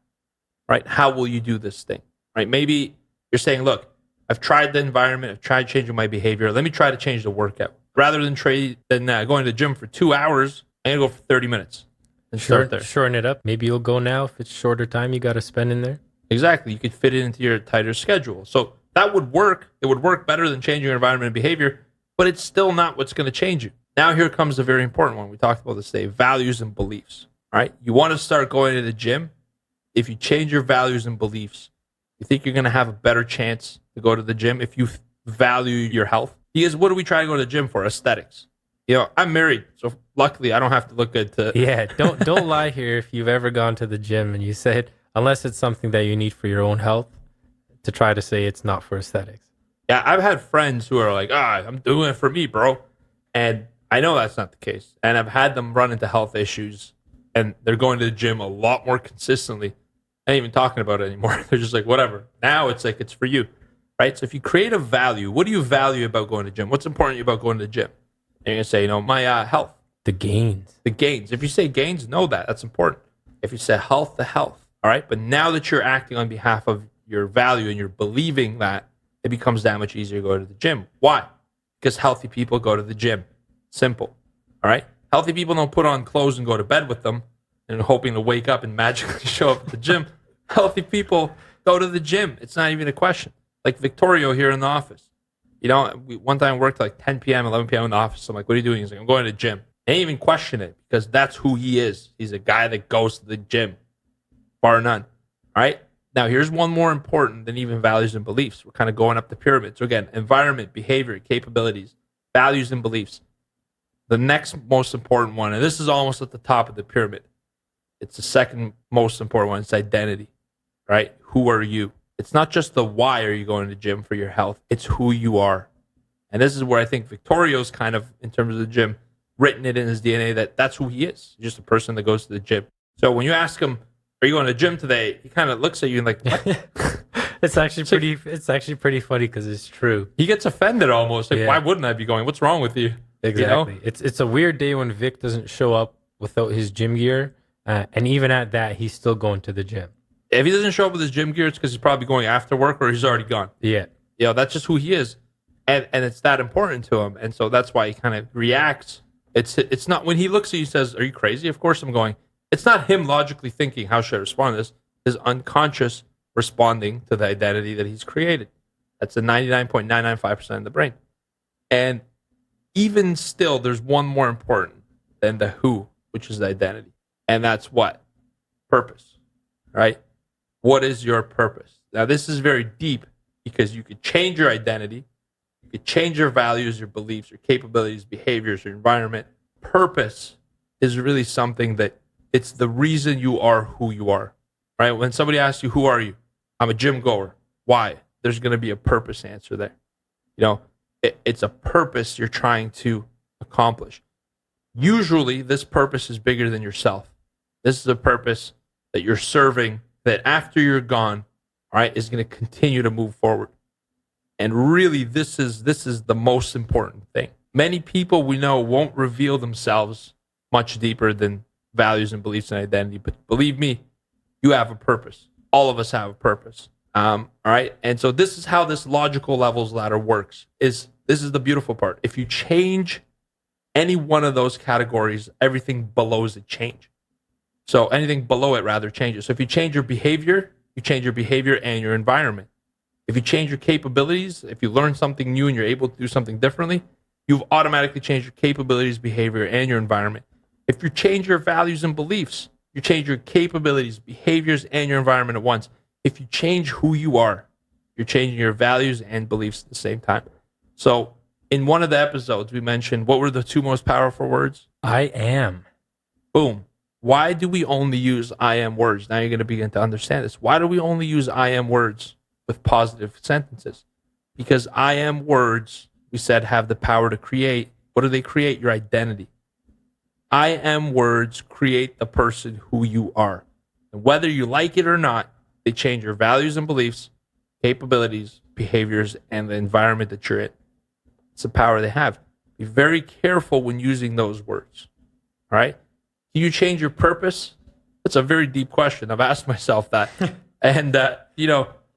right? How will you do this thing, right? Maybe you're saying, look, I've tried the environment. I've tried changing my behavior. Let me try to change the workout. Rather than going to the gym for 2 hours, I'm going to go for 30 minutes and start there. Shorten it up. Maybe you'll go now if it's shorter time you got to spend in there. Exactly. You could fit it into your tighter schedule. So that would work. It would work better than changing your environment and behavior, but it's still not what's going to change you. Now here comes a very important one. We talked about this today, values and beliefs. All right. You want to start going to the gym. If you change your values and beliefs, you think you're going to have a better chance to go to the gym if you value your health. Because what do we try to go to the gym for? Aesthetics. I'm married, so luckily I don't have to look good to... Yeah, don't lie here if you've ever gone to the gym and you said, unless it's something that you need for your own health, to try to say it's not for aesthetics. Yeah, I've had friends who are like, I'm doing it for me, bro. And I know that's not the case. And I've had them run into health issues, and they're going to the gym a lot more consistently. I ain't even talking about it anymore. They're just like, whatever. Now it's like, it's for you, right? So if you create a value, what do you value about going to the gym? What's important to you about going to the gym? And you're going to say, my health. The gains. The gains. If you say gains, know that. That's important. If you say health, the health. All right? But now that you're acting on behalf of your value and you're believing that, it becomes that much easier to go to the gym. Why? Because healthy people go to the gym. Simple. All right? Healthy people don't put on clothes and go to bed with them and hoping to wake up and magically show up at the gym. Healthy people go to the gym. It's not even a question. Like Victorio here in the office. One time I worked like 10 p.m., 11 p.m. in the office. I'm like, what are you doing? He's like, I'm going to the gym. I didn't even question it because that's who he is. He's a guy that goes to the gym, bar none. All right? Now, here's one more important than even values and beliefs. We're kind of going up the pyramid. So again, environment, behavior, capabilities, values, and beliefs. The next most important one, and this is almost at the top of the pyramid. It's the second most important one. It's identity, right? Who are you? It's not just the why are you going to the gym for your health. It's who you are. And this is where I think Victorio's kind of, in terms of the gym, written it in his DNA that that's who he is. He's just a person that goes to the gym. So when you ask him, are you going to the gym today? He kind of looks at you and like, what? It's actually pretty funny because it's true. He gets offended almost. Like, why wouldn't I be going? What's wrong with you? Exactly. It's a weird day when Vic doesn't show up without his gym gear. And even at that, he's still going to the gym. If he doesn't show up with his gym gear, it's because he's probably going after work or he's already gone. Yeah. That's just who he is. And it's that important to him. And so that's why he kind of reacts. It's not when he looks at you and says, are you crazy? Of course I'm going. It's not him logically thinking, how should I respond to this? His unconscious responding to the identity that he's created. That's the 99.995% of the brain. And even still, there's one more important than the who, which is the identity. And that's what? Purpose, right? What is your purpose? Now, this is very deep because you could change your identity. You could change your values, your beliefs, your capabilities, behaviors, your environment. Purpose is really something that it's the reason you are who you are, right? When somebody asks you, who are you? I'm a gym goer. Why? There's going to be a purpose answer there. It's a purpose you're trying to accomplish. Usually, this purpose is bigger than yourself. This is a purpose that you're serving that after you're gone, all right, is going to continue to move forward. And really, this is the most important thing. Many people we know won't reveal themselves much deeper than values and beliefs and identity. But believe me, you have a purpose. All of us have a purpose. All right. And so this is how this logical levels ladder works. This is the beautiful part. If you change any one of those categories, everything below it change. So anything below it rather changes. So if you change your behavior and your environment. If you change your capabilities, if you learn something new and you're able to do something differently, you've automatically changed your capabilities, behavior, and your environment. If you change your values and beliefs, you change your capabilities, behaviors, and your environment at once. If you change who you are, you're changing your values and beliefs at the same time. So in one of the episodes, we mentioned what were the two most powerful words? I am. Boom. Why do we only use I am words? Now you're going to begin to understand this. Why do we only use I am words with positive sentences? Because I am words, we said, have the power to create. What do they create? Your identity. I am words create the person who you are. And whether you like it or not, they change your values and beliefs, capabilities, behaviors, and the environment that you're in. It's the power they have. Be very careful when using those words. All right? Can you change your purpose? That's a very deep question. I've asked myself that. And,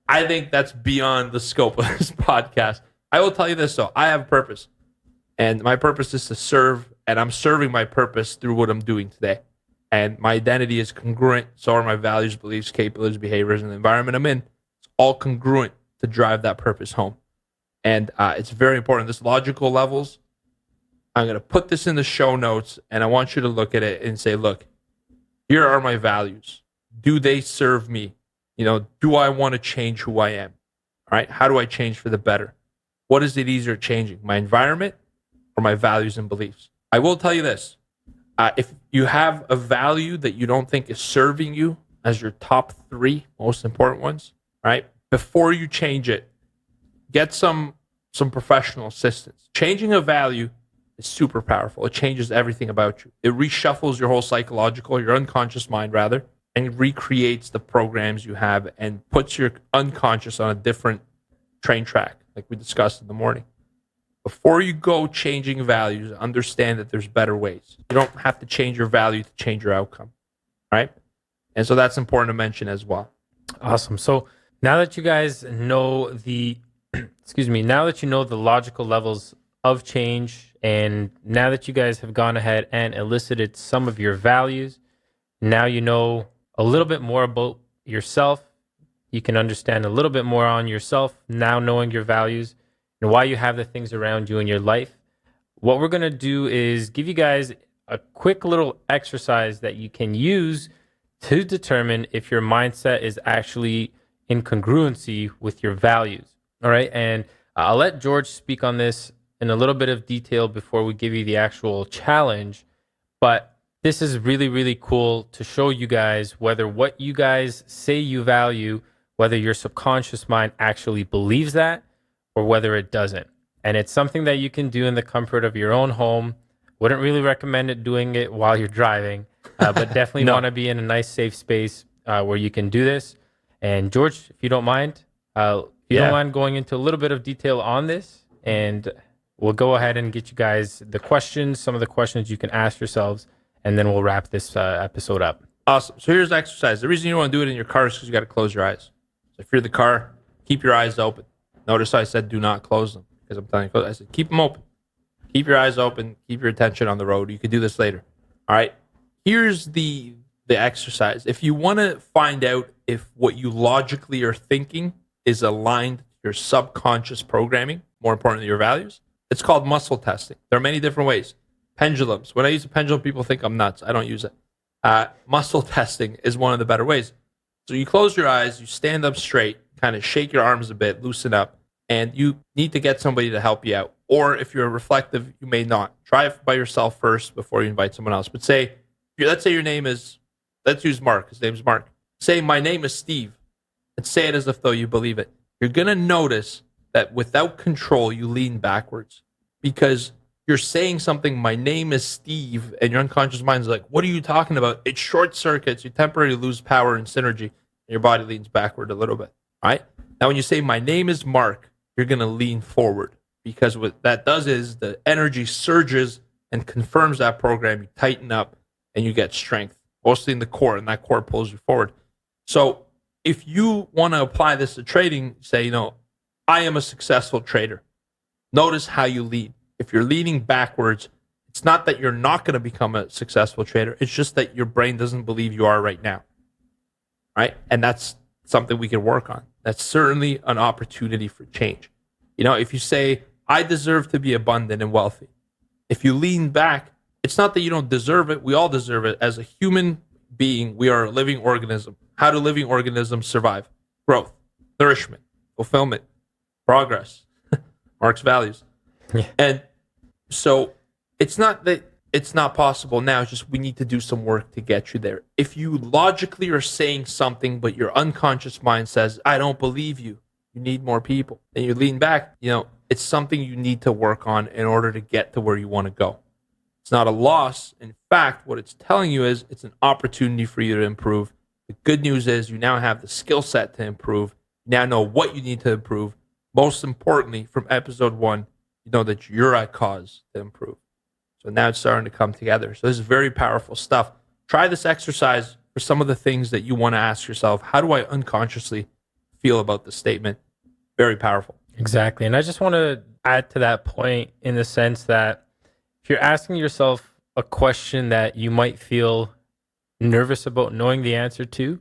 I think that's beyond the scope of this podcast. I will tell you this, though. I have a purpose. And my purpose is to serve, and I'm serving my purpose through what I'm doing today. And my identity is congruent. So are my values, beliefs, capabilities, behaviors, and the environment I'm in. It's all congruent to drive that purpose home. And it's very important. This logical levels, I'm going to put this in the show notes, and I want you to look at it and say, look, here are my values. Do they serve me? Do I want to change who I am? All right. How do I change for the better? What is it easier changing? My environment or my values and beliefs? I will tell you this. If you have a value that you don't think is serving you as your top 3 most important ones, right? Before you change it, get some professional assistance. Changing a value is super powerful. It changes everything about you. It reshuffles your whole your unconscious mind rather, and recreates the programs you have and puts your unconscious on a different train track, like we discussed in the morning. Before you go changing values, understand that there's better ways. You don't have to change your value to change your outcome, right? And so that's important to mention as well. Awesome. So now that you guys know now that you know the logical levels of change, and now that you guys have gone ahead and elicited some of your values, now you know a little bit more about yourself. You can understand a little bit more on yourself now, knowing your values and why you have the things around you in your life. What we're going to do is give you guys a quick little exercise that you can use to determine if your mindset is actually in congruency with your values. All right. And I'll let George speak on this in a little bit of detail before we give you the actual challenge. But this is really, really cool to show you guys whether what you guys say you value, whether your subconscious mind actually believes that or whether it doesn't. And it's something that you can do in the comfort of your own home. Wouldn't really recommend doing it while you're driving, but definitely want to be in a nice, safe space where you can do this. And George, if you don't mind, don't mind going into a little bit of detail on this, and we'll go ahead and get you guys the questions, some of the questions you can ask yourselves, and then we'll wrap this episode up. Awesome. So here's the exercise. The reason you don't want to do it in your car is because you got to close your eyes. So if you're in the car, keep your eyes open. Notice I said do not close them, because I'm telling you, I said keep them open. Keep your eyes open. Keep your attention on the road. You can do this later. All right. Here's the exercise. If you want to find out if what you logically are thinking is aligned to your subconscious programming, more importantly, your values, it's called muscle testing. There are many different ways. Pendulums. When I use a pendulum, people think I'm nuts. I don't use it. Muscle testing is one of the better ways. So you close your eyes, you stand up straight, kind of shake your arms a bit, loosen up, and you need to get somebody to help you out. Or if you're reflective, you may not. Try it by yourself first before you invite someone else. But let's say your name is, let's use Mark. His name's Mark. Say, my name is Steve, and say it as if though you believe it. You're going to notice that without control, you lean backwards because you're saying something, my name is Steve, and your unconscious mind is like, what are you talking about? It short circuits, you temporarily lose power and synergy, and your body leans backward a little bit, right? Now, when you say, my name is Mark, you're going to lean forward because what that does is the energy surges and confirms that program. You tighten up and you get strength, mostly in the core, and that core pulls you forward. So if you want to apply this to trading, say, I am a successful trader. Notice how you lead. If you're leaning backwards, it's not that you're not going to become a successful trader. It's just that your brain doesn't believe you are right now, right? And that's something we can work on. That's certainly an opportunity for change. If you say, I deserve to be abundant and wealthy, if you lean back, it's not that you don't deserve it. We all deserve it. As a human being, we are a living organism. How do living organisms survive? Growth, nourishment, fulfillment, progress, Mark's values. Yeah. And so it's not that it's not possible now. It's just we need to do some work to get you there. If you logically are saying something, but your unconscious mind says, I don't believe you, you need more people, and you lean back, it's something you need to work on in order to get to where you want to go. It's not a loss. In fact, what it's telling you is it's an opportunity for you to improve. The good news is you now have the skill set to improve. You now know what you need to improve. Most importantly, from episode 1, you know that you're at cause to improve. So now it's starting to come together. So this is very powerful stuff. Try this exercise for some of the things that you want to ask yourself. How do I unconsciously feel about this statement? Very powerful. Exactly. And I just want to add to that point in the sense that if you're asking yourself a question that you might feel nervous about knowing the answer to,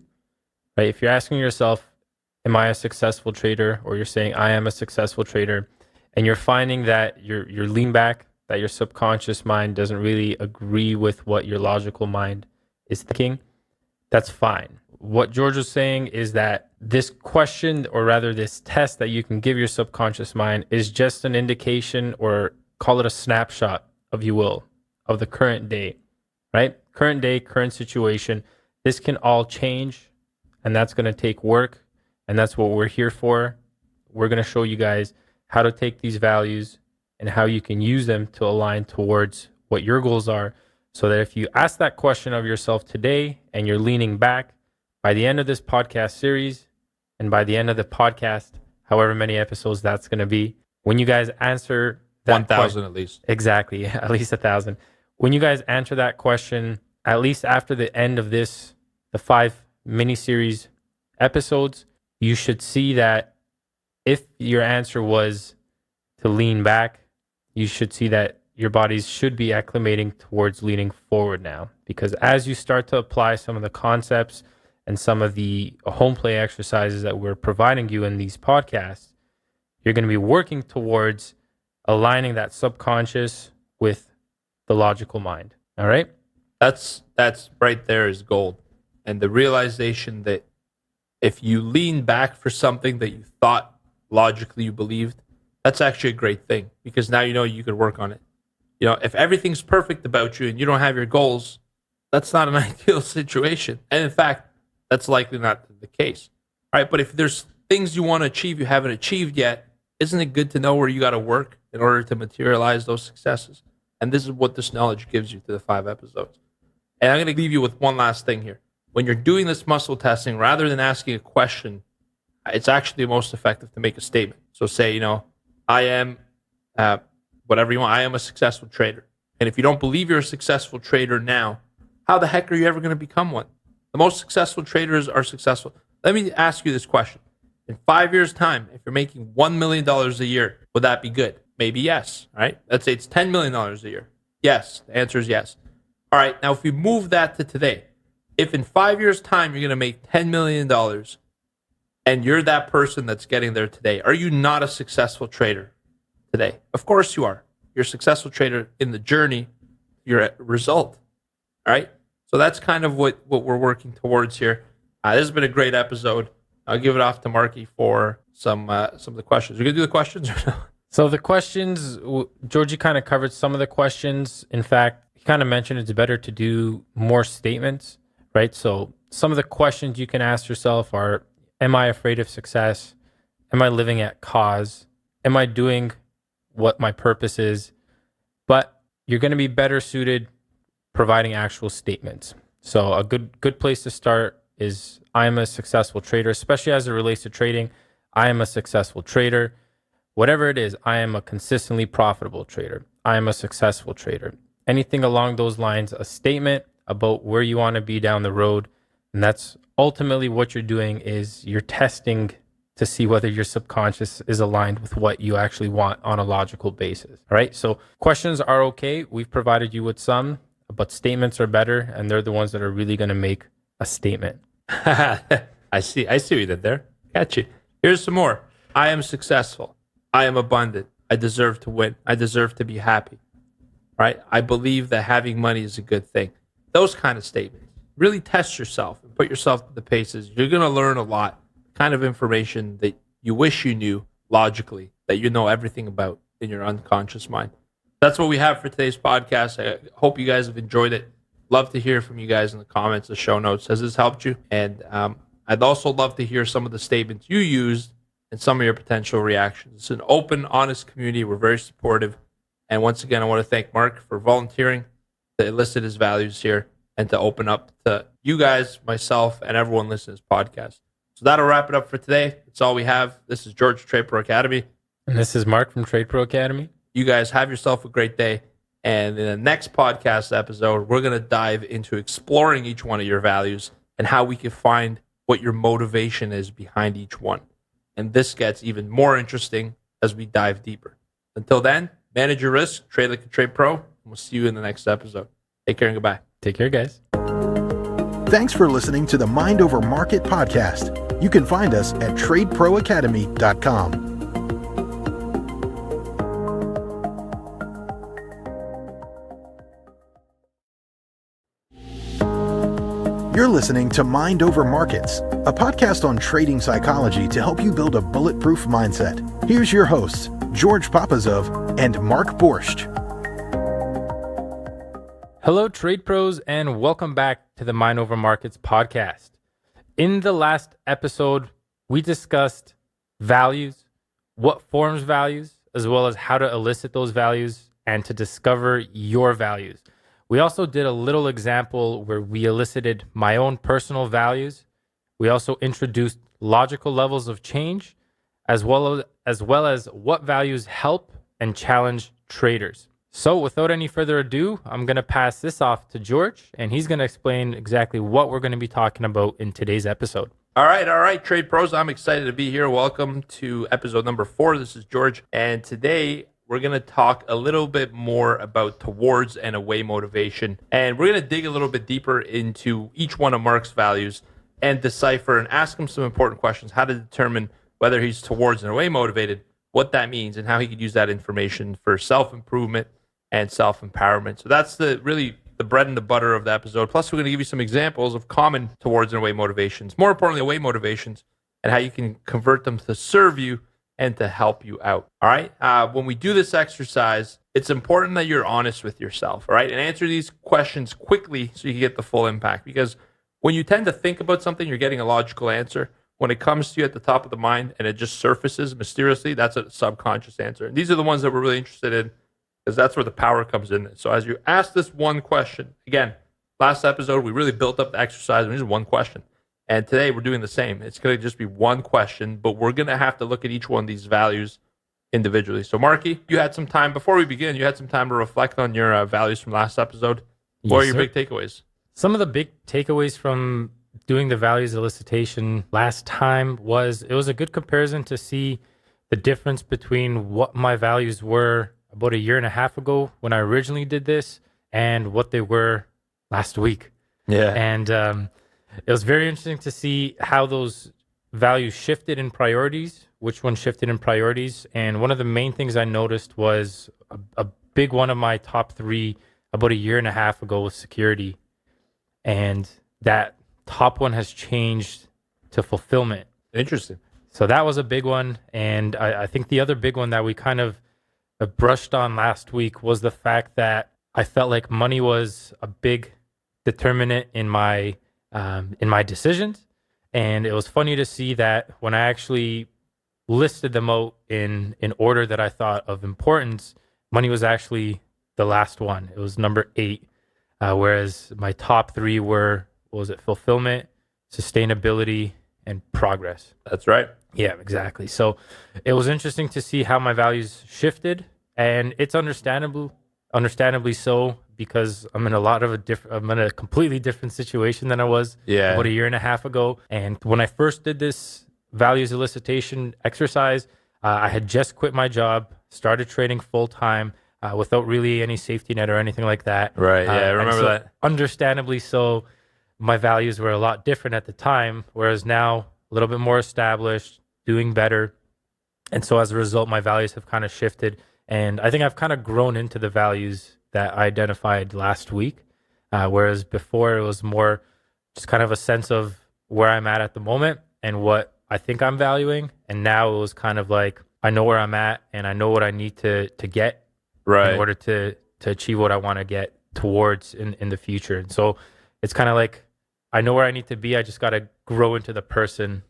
right? If you're asking yourself, am I a successful trader? Or you're saying, I am a successful trader, and you're finding that you're lean back, that your subconscious mind doesn't really agree with what your logical mind is thinking, that's fine. What George was saying is that this question, or rather this test that you can give your subconscious mind, is just an indication, or call it a snapshot, if you will, of the current day, right? Current day, current situation. This can all change and that's going to take work, and that's what we're here for. We're going to show you guys how to take these values and how you can use them to align towards what your goals are, so that if you ask that question of yourself today and you're leaning back, by the end of this podcast series and by the end of the podcast, however many episodes that's going to be, when you guys answer that 1,000 at least. Exactly, at least 1,000. When you guys answer that question, at least after the end of this, the 5 mini-series episodes, you should see that if your answer was to lean back, you should see that your bodies should be acclimating towards leaning forward now. Because as you start to apply some of the concepts and some of the home play exercises that we're providing you in these podcasts, you're going to be working towards aligning that subconscious with the logical mind. All right? That's right there is gold. And the realization that if you lean back for something that you thought logically you believed, that's actually a great thing, because now you know you could work on it. You know, if everything's perfect about you and you don't have your goals, that's not an ideal situation. And in fact, that's likely not the case. All right, but if there's things you want to achieve you haven't achieved yet, isn't it good to know where you got to work in order to materialize those successes? And this is what this knowledge gives you through the 5 episodes. And I'm going to leave you with one last thing here. When you're doing this muscle testing, rather than asking a question, it's actually most effective to make a statement. So say, you know, I am, whatever you want, I am a successful trader. And if you don't believe you're a successful trader now, how the heck are you ever going to become one? The most successful traders are successful. Let me ask you this question. In 5 years' time, if you're making $1 million a year, would that be good? Maybe yes, right? Let's say it's $10 million a year. Yes, the answer is yes. All right, now if we move that to today, if in 5 years' time you're going to make $10 million and you're that person that's getting there today, are you not a successful trader today? Of course you are. You're a successful trader in the journey, you're a result, all right? So that's kind of what we're working towards here. This has been a great episode. I'll give it off to Marky for some of the questions. We're going to do the questions or no? So the questions, Georgie kind of covered some of the questions. In fact, he kind of mentioned it's better to do more statements, right? So some of the questions you can ask yourself are, am I afraid of success? Am I living at cause? Am I doing what my purpose is? But you're going to be better suited providing actual statements. So a good place to start is, I am a successful trader, especially as it relates to trading. I am a successful trader. Whatever it is, I am a consistently profitable trader. I am a successful trader. Anything along those lines, a statement about where you want to be down the road. And that's ultimately what you're doing, is you're testing to see whether your subconscious is aligned with what you actually want on a logical basis. All right. So questions are okay. We've provided you with some, but statements are better. And they're the ones that are really going to make a statement. I see what you did there. Got you. Here's some more. I am successful. I am abundant. I deserve to win. I deserve to be happy. Right? I believe that having money is a good thing. Those kind of statements. Really test yourself and put yourself to the paces. You're going to learn a lot. Kind of information that you wish you knew logically, that you know everything about in your unconscious mind. That's what we have for today's podcast. I hope you guys have enjoyed it. Love to hear from you guys in the comments, the show notes. Has this helped you? And I'd also love to hear some of the statements you used and some of your potential reactions. It's an open, honest community. We're very supportive. And once again, I want to thank Mark for volunteering to elicit his values here and to open up to you guys, myself, and everyone listening to this podcast. So that'll wrap it up for today. That's all we have. This is George from Trade Pro Academy. And this is Mark from Trade Pro Academy. You guys have yourself a great day. And in the next podcast episode, we're going to dive into exploring each one of your values and how we can find what your motivation is behind each one. And this gets even more interesting as we dive deeper. Until then, manage your risk, trade like a trade pro, and we'll see you in the next episode. Take care and goodbye. Take care, guys. Thanks for listening to the Mind Over Market podcast. You can find us at tradeproacademy.com. You're listening to Mind Over Markets, a podcast on trading psychology to help you build a bulletproof mindset. Here's your hosts, George Papazov and Mark Borscht. Hello, trade pros, and welcome back to the Mind Over Markets podcast. In the last episode, we discussed values, what forms values, as well as how to elicit those values and to discover your values. We also did a little example where we elicited my own personal values. We also introduced logical levels of change, as well as what values help and challenge traders. So without any further ado, I'm going to pass this off to George, and he's going to explain exactly what we're going to be talking about in today's episode. All right, Trade Pros. I'm excited to be here. Welcome to episode number 4. This is George, and today we're going to talk a little bit more about towards and away motivation, and we're going to dig a little bit deeper into each one of Mark's values and decipher and ask him some important questions, how to determine whether he's towards and away motivated, what that means, and how he could use that information for self-improvement and self-empowerment. So that's the bread and the butter of the episode. Plus, we're going to give you some examples of common towards and away motivations, more importantly, away motivations, and how you can convert them to serve you and to help you out. All right. When we do this exercise, it's important that you're honest with yourself. All right. And answer these questions quickly so you can get the full impact. Because when you tend to think about something, you're getting a logical answer. When it comes to you at the top of the mind and it just surfaces mysteriously, that's a subconscious answer. And these are the ones that we're really interested in, because that's where the power comes in. So as you ask this one question, again, last episode, we really built up the exercise. And this is one question. And today we're doing the same. It's going to just be one question, but we're going to have to look at each one of these values individually. So Marky, you had some time, before we begin, you had some time to reflect on your values from last episode. What are your big takeaways? Some of the big takeaways from doing the values elicitation last time was it was a good comparison to see the difference between what my values were about a year and a half ago when I originally did this and what they were last week. Yeah. And it was very interesting to see how those values shifted in priorities, which one shifted in priorities. And one of the main things I noticed was a big one of my top 3 about a year and a half ago was security. And that top one has changed to fulfillment. Interesting. So that was a big one. And I think the other big one that we kind of brushed on last week was the fact that I felt like money was a big determinant in my decisions. And it was funny to see that when I actually listed them out in order that I thought of importance, money was actually the last one. It was number 8. Whereas my top 3 were, what was it, fulfillment, sustainability, and progress. That's right. Yeah, exactly. So it was interesting to see how my values shifted, and it's understandably so, because I'm in I'm in a completely different situation than I was about a year and a half ago. And when I first did this values elicitation exercise, I had just quit my job, started trading full time without really any safety net or anything like that. Right. Yeah, I remember that. Understandably so, my values were a lot different at the time, whereas now a little bit more established, doing better. And so as a result, my values have kind of shifted. And I think I've kind of grown into the values that I identified last week, whereas before it was more just kind of a sense of where I'm at the moment and what I think I'm valuing. And now it was kind of like, I know where I'm at and I know what I need to get in order to achieve what I want to get towards in the future. And so it's kind of like, I know where I need to be. I just got to grow into the person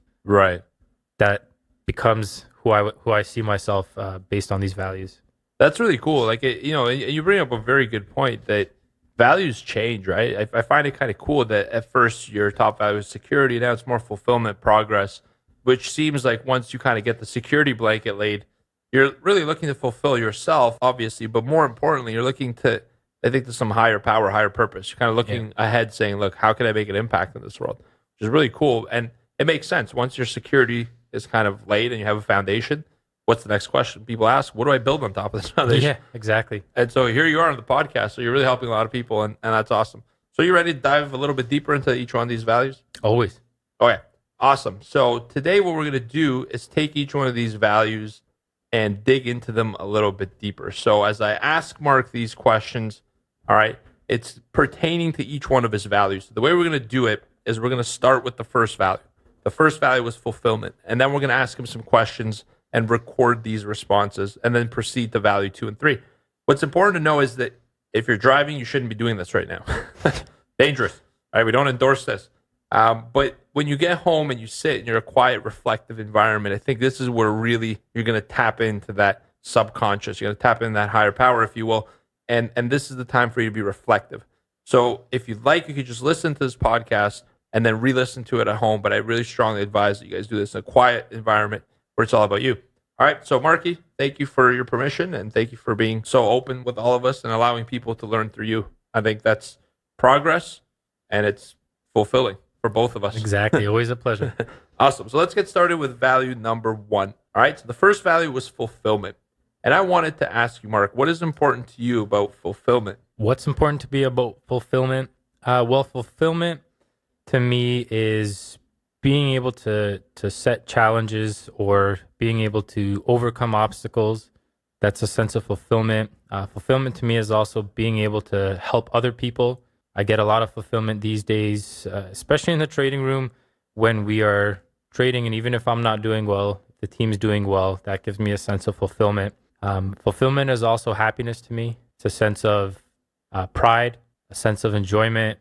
that becomes who I see myself based on these values. That's really cool. Like, you bring up a very good point that values change, right? I find it kind of cool that at first your top value is security. Now it's more fulfillment, progress, which seems like once you kind of get the security blanket laid, you're really looking to fulfill yourself, obviously, but more importantly, you're looking to, I think, to some higher power, higher purpose. You're kind of looking ahead saying, look, how can I make an impact in this world? Which is really cool. And it makes sense. Once your security is kind of laid and you have a foundation, what's the next question? People ask, what do I build on top of this foundation? Yeah, exactly. And so here you are on the podcast. So you're really helping a lot of people, and that's awesome. So you ready to dive a little bit deeper into each one of these values? Always. Okay, awesome. So today what we're going to do is take each one of these values and dig into them a little bit deeper. So as I ask Mark these questions, all right, it's pertaining to each one of his values. The way we're going to do it is we're going to start with the first value. The first value was fulfillment. And then we're going to ask him some questions and record these responses and then proceed to value 2 and 3. What's important to know is that if you're driving, you shouldn't be doing this right now. Dangerous. All right, we don't endorse this. But when you get home and you sit in your quiet, reflective environment, I think this is where really you're going to tap into that subconscious. You're going to tap into that higher power, if you will. And this is the time for you to be reflective. So if you'd like, you could just listen to this podcast and then re-listen to it at home. But I really strongly advise that you guys do this in a quiet environment where it's all about you. All right. So Marky, thank you for your permission and thank you for being so open with all of us and allowing people to learn through you. I think that's progress and it's fulfilling for both of us. Exactly. Always a pleasure. Awesome. So let's get started with value number 1. All right. So the first value was fulfillment. And I wanted to ask you, Mark, what is important to you about fulfillment? What's important to be about fulfillment? Well, fulfillment to me is being able to set challenges or being able to overcome obstacles. That's a sense of fulfillment. Fulfillment to me is also being able to help other people. I get a lot of fulfillment these days, especially in the trading room when we are trading. And even if I'm not doing well, the team's doing well, that gives me a sense of fulfillment. Fulfillment is also happiness to me. It's a sense of pride, a sense of enjoyment.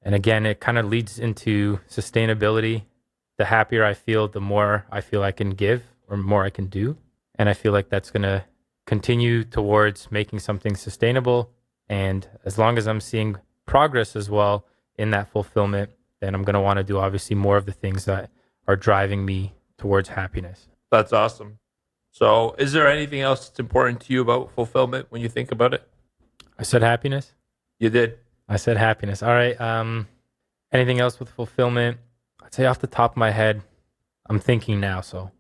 And again, it kind of leads into sustainability. The happier I feel, the more I feel I can give or more I can do. And I feel like that's going to continue towards making something sustainable. And as long as I'm seeing progress as well in that fulfillment, then I'm going to want to do obviously more of the things that are driving me towards happiness. That's awesome. So is there anything else that's important to you about fulfillment when you think about it? I said happiness. You did. I said happiness. All right. Anything else with fulfillment? I'd say off the top of my head, I'm thinking now. So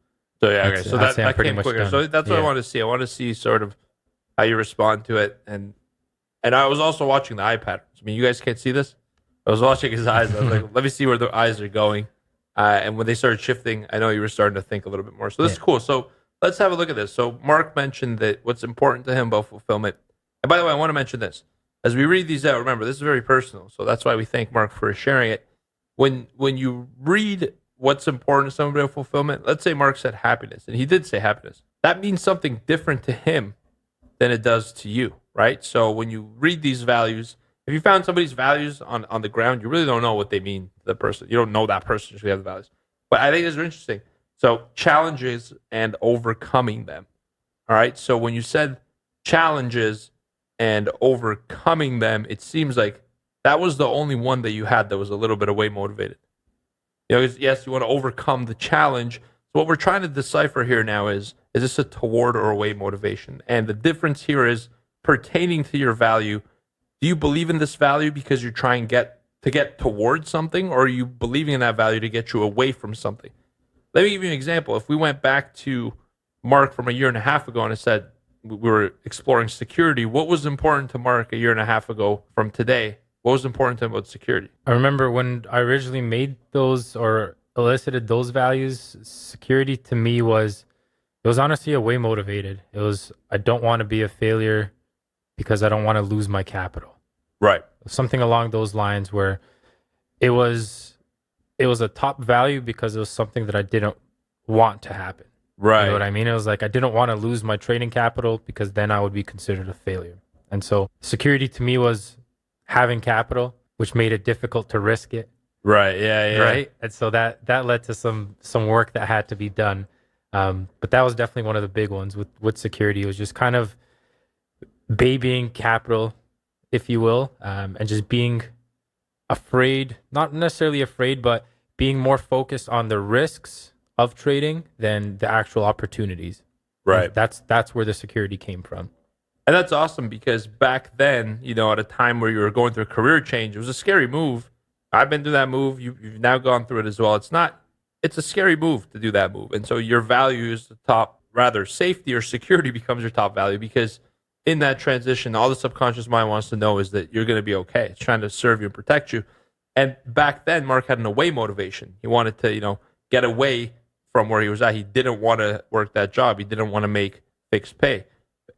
yeah, okay. So that came quicker. Done. So that's what I want to see. I want to see sort of how you respond to it. And I was also watching the eye patterns. I mean, you guys can't see this. I was watching his eyes. I was like, let me see where the eyes are going. And when they started shifting, I know you were starting to think a little bit more. So this is cool. So let's have a look at this. So Mark mentioned that what's important to him about fulfillment. And by the way, I want to mention this. As we read these out, remember, this is very personal. So that's why we thank Mark for sharing it. When you read what's important to somebody about fulfillment, let's say Mark said happiness, and he did say happiness. That means something different to him than it does to you, right? So when you read these values, if you found somebody's values on the ground, you really don't know what they mean to the person. You don't know that person just have the values. But I think these are interesting. So challenges and overcoming them. All right. So when you said challenges and overcoming them, it seems like that was the only one that you had that was a little bit away motivated. You know, yes, you want to overcome the challenge. So what we're trying to decipher here now is this a toward or away motivation? And the difference here is pertaining to your value. Do you believe in this value because you're trying to get towards something, or are you believing in that value to get you away from something? Let me give you an example. If we went back to Mark from a year and a half ago and I said we were exploring security, what was important to Mark a year and a half ago from today? What was important to him about security? I remember when I originally made those or elicited those values, security to me was honestly a way motivated. It was, I don't want to be a failure because I don't want to lose my capital. Right. Something along those lines where it was a top value because it was something that I didn't want to happen. Right. You know what I mean? It was like I didn't want to lose my trading capital because then I would be considered a failure. And so security to me was having capital, which made it difficult to risk it. Right. Yeah. Right. And so that led to some work that had to be done. But that was definitely one of the big ones with security. It was just kind of babying capital, if you will, and just being afraid, not necessarily afraid, but being more focused on the risks of trading than the actual opportunities. Right. And that's where the security came from. And that's awesome because back then, you know, at a time where you were going through a career change, it was a scary move. I've been through that move. You've now gone through it as well. It's a scary move to do that move. And so your value is the top, rather safety or security becomes your top value because in that transition, all the subconscious mind wants to know is that you're going to be okay. It's trying to serve you and protect you. And back then, Mark had an away motivation. He wanted to, you know, get away from where he was at. He didn't want to work that job. He didn't want to make fixed pay.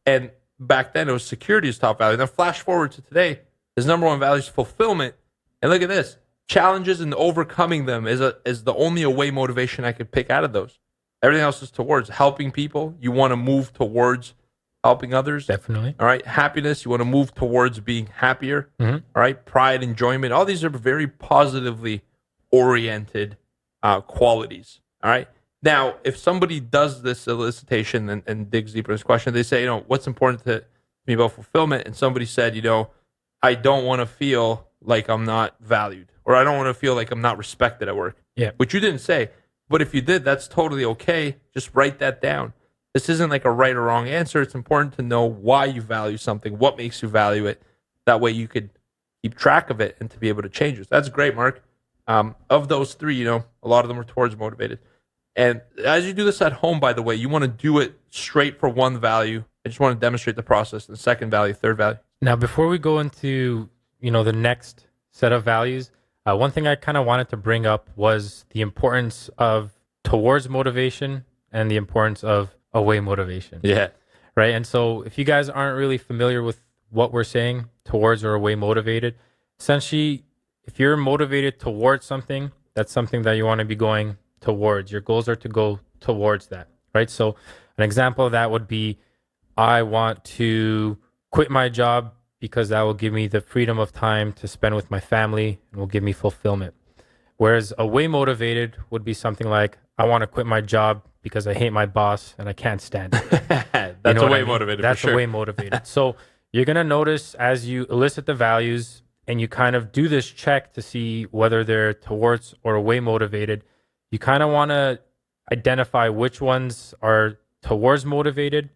And back then, it was security as top value. Then flash forward to today, his number one value is fulfillment. And look at this. Challenges and overcoming them is the only away motivation I could pick out of those. Everything else is towards helping people. You want to move towards helping others. Definitely. All right. Happiness. You want to move towards being happier. Mm-hmm. All right. Pride, enjoyment. All these are very positively oriented qualities. All right. Now, if somebody does this solicitation and digs deeper in this question, they say, what's important to me about fulfillment? And somebody said, I don't want to feel like I'm not valued, or I don't want to feel like I'm not respected at work. Yeah. Which you didn't say. But if you did, that's totally okay. Just write that down. This isn't like a right or wrong answer. It's important to know why you value something, what makes you value it. That way you could keep track of it and to be able to change it. That's great, Mark. Of those three, a lot of them are towards motivated. And as you do this at home, by the way, you want to do it straight for one value. I just want to demonstrate the process. The second value, third value. Now, before we go into, the next set of values, one thing I kind of wanted to bring up was the importance of towards motivation and the importance of away motivation. Yeah. Right. And so if you guys aren't really familiar with what we're saying, towards or away motivated, essentially, if you're motivated towards something, that's something that you want to be going towards. Your goals are to go towards that. Right. So an example of that would be, I want to quit my job because that will give me the freedom of time to spend with my family and will give me fulfillment. Whereas away motivated would be something like, I want to quit my job because I hate my boss and I can't stand it. That's away motivated. That's for sure. away motivated. So you're going to notice as you elicit the values and you kind of do this check to see whether they're towards or away motivated, you kind of want to identify which ones are towards motivated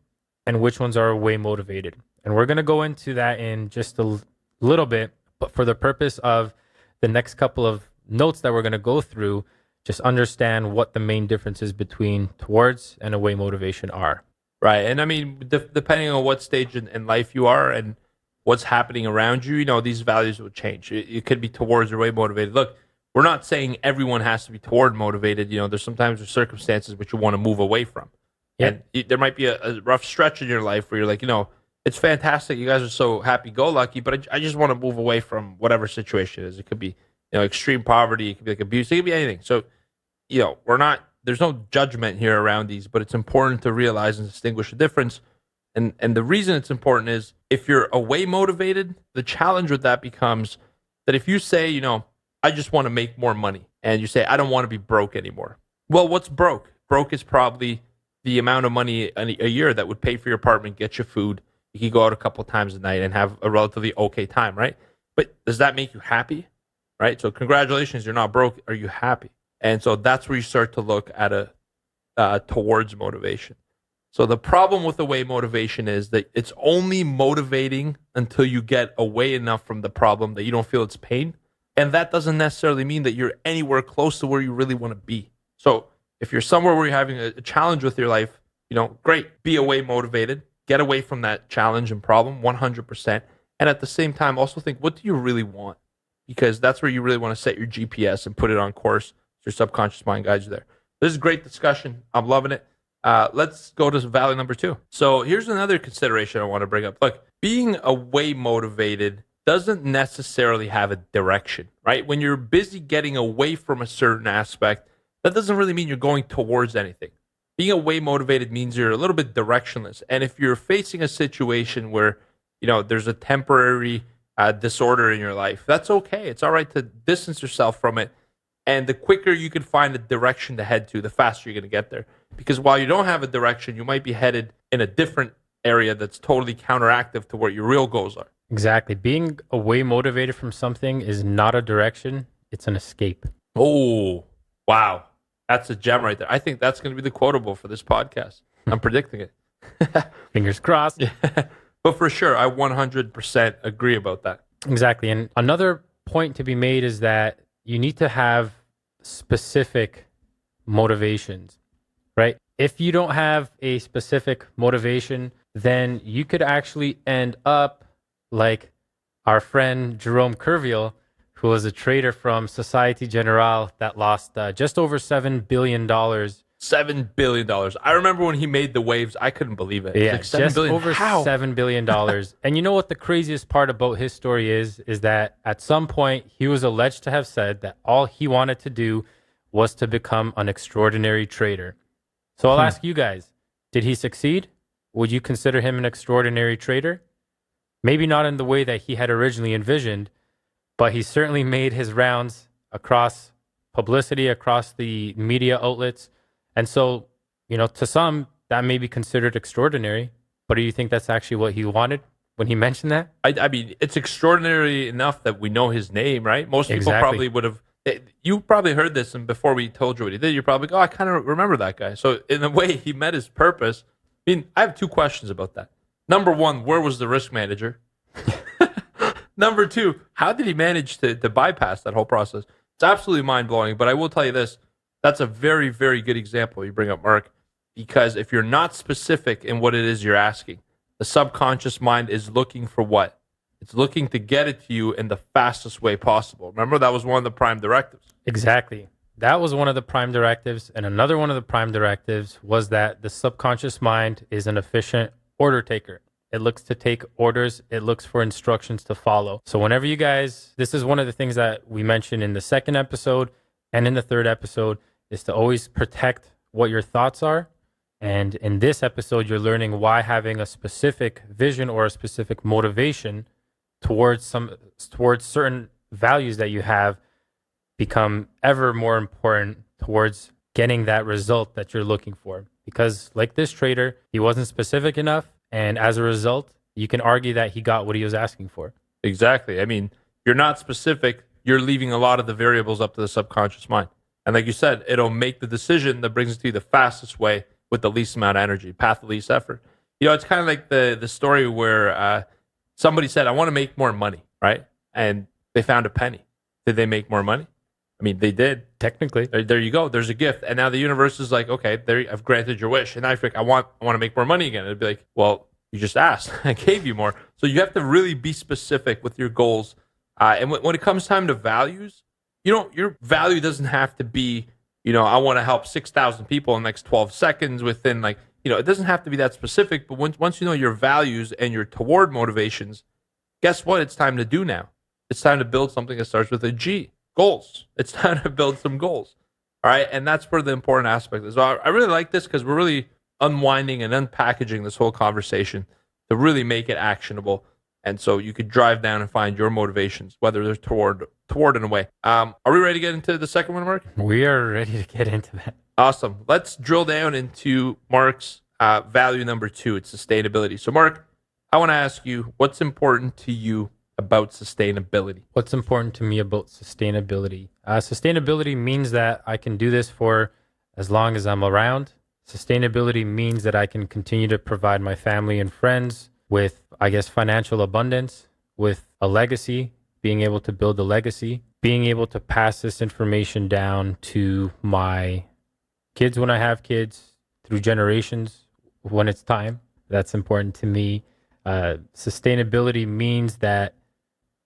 and which ones are away motivated. And we're going to go into that in just a little bit, but for the purpose of the next couple of notes that we're going to go through, just understand what the main differences between towards and away motivation are. Right. And I mean, depending on what stage in life you are and what's happening around you, these values will change. It could be towards or away motivated. Look, we're not saying everyone has to be toward motivated. There's sometimes circumstances which you want to move away from. Yep. And there might be a rough stretch in your life where you're like, it's fantastic. You guys are so happy-go-lucky, but I just want to move away from whatever situation it is. It could be, extreme poverty. It could be like abuse. It could be anything. So, there's no judgment here around these, but it's important to realize and distinguish the difference. And the reason it's important is if you're away motivated, the challenge with that becomes that if you say, I just want to make more money, and you say, I don't want to be broke anymore. Well, what's broke? Broke is probably the amount of money a year that would pay for your apartment, get you food. You could go out a couple times a night and have a relatively okay time, right? But does that make you happy, right? So congratulations, you're not broke. Are you happy? And so that's where you start to look at towards motivation. So the problem with away motivation is that it's only motivating until you get away enough from the problem that you don't feel its pain. And that doesn't necessarily mean that you're anywhere close to where you really want to be. So if you're somewhere where you're having a challenge with your life, great, be away motivated. Get away from that challenge and problem 100%. And at the same time, also think, what do you really want? Because that's where you really want to set your GPS and put it on course. Your subconscious mind guides you there. This is great discussion. I'm loving it. Let's go to value number 2. So here's another consideration I want to bring up. Look, being away motivated doesn't necessarily have a direction, right? When you're busy getting away from a certain aspect, that doesn't really mean you're going towards anything. Being away motivated means you're a little bit directionless. And if you're facing a situation where, there's a temporary disorder in your life, that's okay. It's all right to distance yourself from it. And the quicker you can find a direction to head to, the faster you're going to get there. Because while you don't have a direction, you might be headed in a different area that's totally counteractive to what your real goals are. Exactly. Being away motivated from something is not a direction. It's an escape. Oh, wow. That's a gem right there. I think that's going to be the quotable for this podcast. I'm predicting it. Fingers crossed. Yeah. But for sure, I 100% agree about that. Exactly. And another point to be made is that you need to have specific motivations, right? If you don't have a specific motivation, then you could actually end up like our friend Jerome Kerviel, who was a trader from Societe Generale that lost just over $7 billion. $7 billion. I remember when he made the waves, I couldn't believe it. Yeah, like just over How? $7 billion. And you know what the craziest part about his story is that at some point he was alleged to have said that all he wanted to do was to become an extraordinary trader. So I'll ask you guys, did he succeed? Would you consider him an extraordinary trader? Maybe not in the way that he had originally envisioned, but he certainly made his rounds across publicity across the media outlets. And so, to some, that may be considered extraordinary. But do you think that's actually what he wanted when he mentioned that? I mean, it's extraordinary enough that we know his name, right? Most people Exactly. probably would have. You probably heard this, and before we told you what he did, you're probably, I kind of remember that guy. So in a way, he met his purpose. I mean, I have two questions about that. Number one, where was the risk manager? Number two, how did he manage to bypass that whole process? It's absolutely mind-blowing, but I will tell you this. That's a very, very good example you bring up, Mark, because if you're not specific in what it is you're asking, the subconscious mind is looking for what? It's looking to get it to you in the fastest way possible. Remember, that was one of the prime directives. Exactly. That was one of the prime directives. And another one of the prime directives was that the subconscious mind is an efficient order taker. It looks to take orders. It looks for instructions to follow. So whenever you guys, this is one of the things that we mentioned in the second episode and in the third episode, is to always protect what your thoughts are. And in this episode, you're learning why having a specific vision or a specific motivation towards certain values that you have become ever more important towards getting that result that you're looking for. Because like this trader, he wasn't specific enough. And as a result, you can argue that he got what he was asking for. Exactly. I mean, you're not specific. You're leaving a lot of the variables up to the subconscious mind. And like you said, it'll make the decision that brings it to you the fastest way with the least amount of energy, path of least effort. It's kind of like the story where somebody said, I want to make more money, right? And they found a penny. Did they make more money? I mean, they did. Technically. There you go. There's a gift. And now the universe is like, okay, there, I've granted your wish. And now I think I want to make more money again. It'd be like, well, you just asked. I gave you more. So you have to really be specific with your goals. And when it comes time to values, your value doesn't have to be, I want to help 6,000 people in the next 12 seconds within it doesn't have to be that specific. But once you know your values and your toward motivations, guess what? It's time to do now. It's time to build something that starts with a G. Goals. It's time to build some goals. All right. And that's where the important aspect is. So I really like this because we're really unwinding and unpackaging this whole conversation to really make it actionable. And so you could drive down and find your motivations, whether they're toward in a way. Are we ready to get into the second one, Mark? We are ready to get into that. Awesome. Let's drill down into Mark's value number 2. It's sustainability. So Mark, I want to ask you, what's important to you about sustainability? What's important to me about sustainability? Sustainability means that I can do this for as long as I'm around. Sustainability means that I can continue to provide my family and friends with, financial abundance, with a legacy, being able to build a legacy, being able to pass this information down to my kids when I have kids, through generations when it's time. That's important to me. Sustainability means that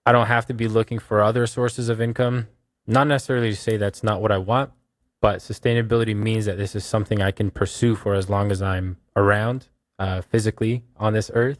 I don't have to be looking for other sources of income. Not necessarily to say that's not what I want, but sustainability means that this is something I can pursue for as long as I'm around physically on this earth.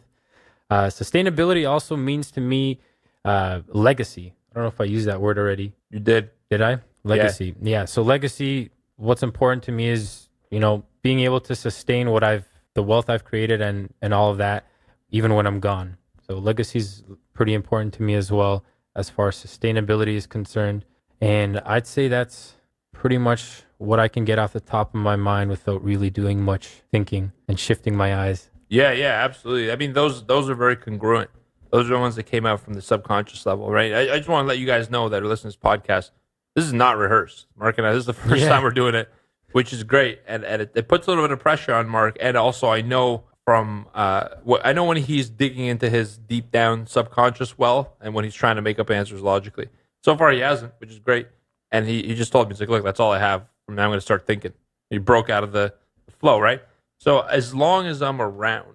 Sustainability also means to me legacy. I don't know if I used that word already. You did. Did I? Legacy. Yeah. So legacy, what's important to me is, being able to sustain the wealth I've created and all of that, even when I'm gone. So legacy is pretty important to me as well, as far as sustainability is concerned. And I'd say that's pretty much what I can get off the top of my mind without really doing much thinking and shifting my eyes. Yeah, absolutely. I mean, those are very congruent. Those are the ones that came out from the subconscious level, right? I just want to let you guys know that are listening to this podcast, this is not rehearsed. Mark and I, this is the first time we're doing it, which is great. And it puts a little bit of pressure on Mark. And also I know from I know when he's digging into his deep down subconscious well and when he's trying to make up answers logically. So far he hasn't, which is great. And he just told me, he's like, look, that's all I have. From now I'm going to start thinking. He broke out of the flow, right? So as long as I'm around,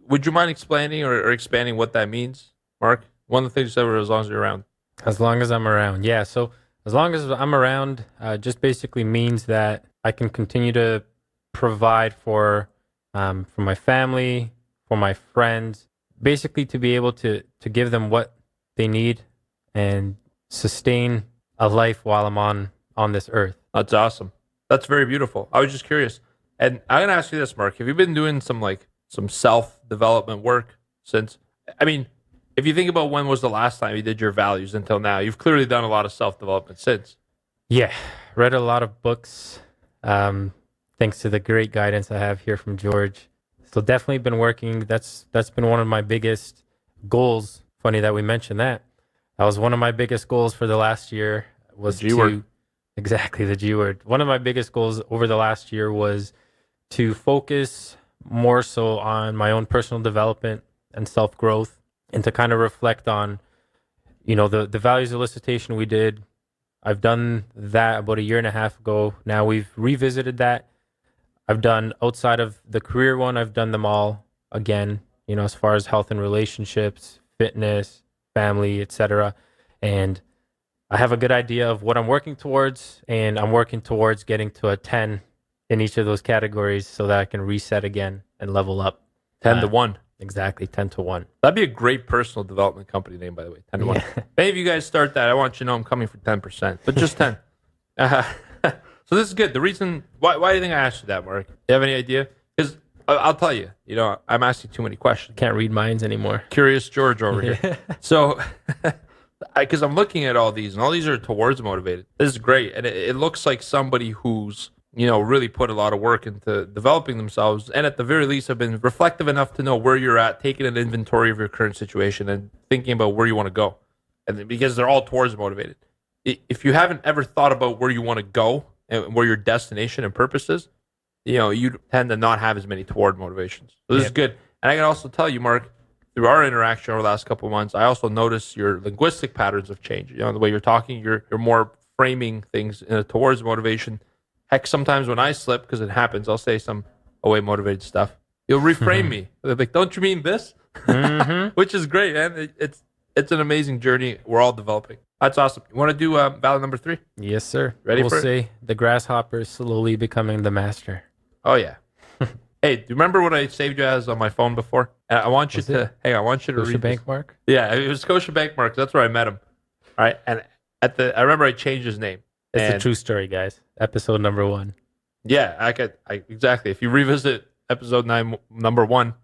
would you mind explaining or expanding what that means, Mark? One of the things you said was as long as you're around. As long as I'm around, yeah. So as long as I'm around, just basically means that I can continue to provide for my family, for my friends, basically to be able to give them what they need and sustain a life while I'm on this earth. That's awesome. That's very beautiful. I was just curious. And I'm going to ask you this, Mark. Have you been doing some self-development work since? I mean, if you think about when was the last time you did your values until now, you've clearly done a lot of self-development since. Yeah, read a lot of books. Thanks to the great guidance I have here from George. So definitely been working. That's been one of my biggest goals. Funny that we mentioned that. That was one of my biggest goals for the last year was The G word. exactly the G word. One of my biggest goals over the last year was to focus more so on my own personal development and self growth, and to kind of reflect on, the values elicitation we did. I've done that about a year and a half ago. Now we've revisited that. I've done outside of the career one, I've done them all again, as far as health and relationships, fitness, family, etc. And I have a good idea of what I'm working towards, and I'm working towards getting to a 10 in each of those categories so that I can reset again and level up. 10 to 1. Exactly, 10 to 1. That'd be a great personal development company name, by the way. 10 to 1. If any of you guys start that, I want you to know I'm coming for 10%, but just 10. So this is good. The reason why do you think I asked you that, Mark? Do you have any idea? Because I'll tell you. I'm asking too many questions. Can't read minds anymore. Curious George over here. So, because I'm looking at all these, and all these are towards motivated. This is great, and it looks like somebody who's really put a lot of work into developing themselves, and at the very least have been reflective enough to know where you're at, taking an inventory of your current situation, and thinking about where you want to go. And because they're all towards motivated. If you haven't ever thought about where you want to go and where your destination and purpose is, you tend to not have as many toward motivations. So this is good. And I can also tell you, Mark, through our interaction over the last couple of months, I also noticed your linguistic patterns have changed. The way you're talking, you're more framing things towards motivation. Heck, sometimes when I slip, because it happens, I'll say some away motivated stuff. You'll reframe me. They're like, don't you mean this? Which is great, man. It's an amazing journey we're all developing. That's awesome. You want to do valid number 3? Yes, sir. Ready we'll for it? say the grasshopper is slowly becoming the master. Oh, yeah. Hey, do you remember what I saved you as on my phone before? I want you Was to, it hey, I want you to read this. Scotiabank Mark? Yeah, it was Scotiabank Mark. That's where I met him. All right. And I remember I changed his name. It's a And- true story, guys. Episode number 1. Yeah, exactly. If you revisit episode 9, number 1,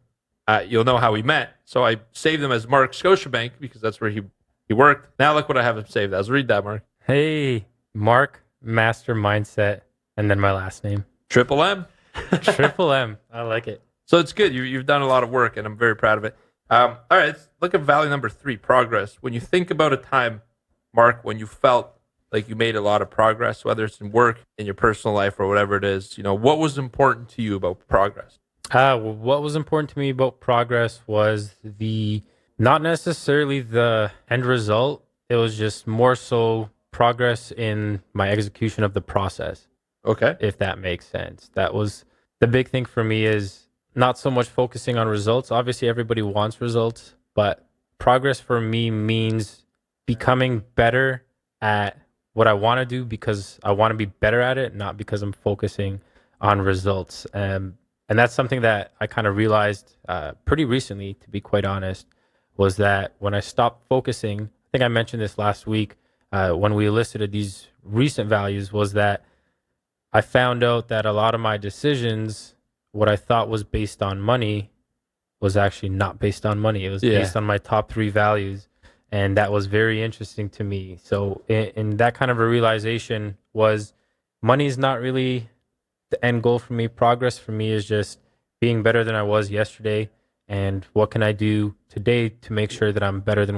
you'll know how we met. So I saved him as Mark Scotiabank because that's where he worked. Now look what I have him saved as. Read that, Mark. Hey, Mark Master Mindset, and then my last name. Triple M. Triple M. I like it. So it's good. You've done a lot of work, and I'm very proud of it. All right, let's look at value number 3, progress. When you think about a time, Mark, when you felt like you made a lot of progress, whether it's in work, in your personal life, or whatever it is, what was important to you about progress? What was important to me about progress was not necessarily the end result. It was just more so progress in my execution of the process, Okay. if that makes sense. That was the big thing for me, is not so much focusing on results. Obviously, everybody wants results, but progress for me means becoming better at what I want to do because I want to be better at it, not because I'm focusing on results. And that's something that I kind of realized pretty recently, to be quite honest, was that when I stopped focusing, I think I mentioned this last week when we elicited these recent values, was that I found out that a lot of my decisions, what I thought was based on money, was actually not based on money. It was based on my top 3 values. And that was very interesting to me. So in that kind of a realization was money is not really the end goal for me. Progress for me is just being better than I was yesterday. And what can I do today to make sure that I'm better than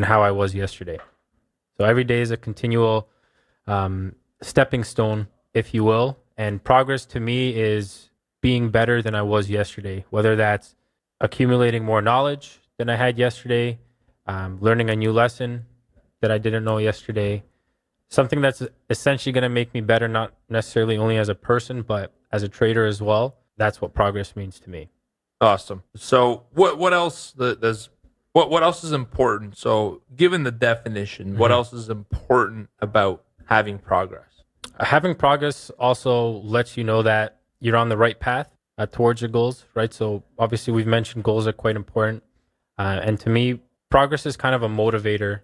how I was yesterday? So every day is a continual stepping stone, if you will. And progress to me is being better than I was yesterday, whether that's accumulating more knowledge than I had yesterday, learning a new lesson that I didn't know yesterday, something that's essentially going to make me better, not necessarily only as a person, but as a trader as well. That's what progress means to me. Awesome. So what else what else is important? So given the definition, what else is important about having progress? Having progress also lets you know that you're on the right path towards your goals, right? So obviously we've mentioned goals are quite important. And to me, progress is kind of a motivator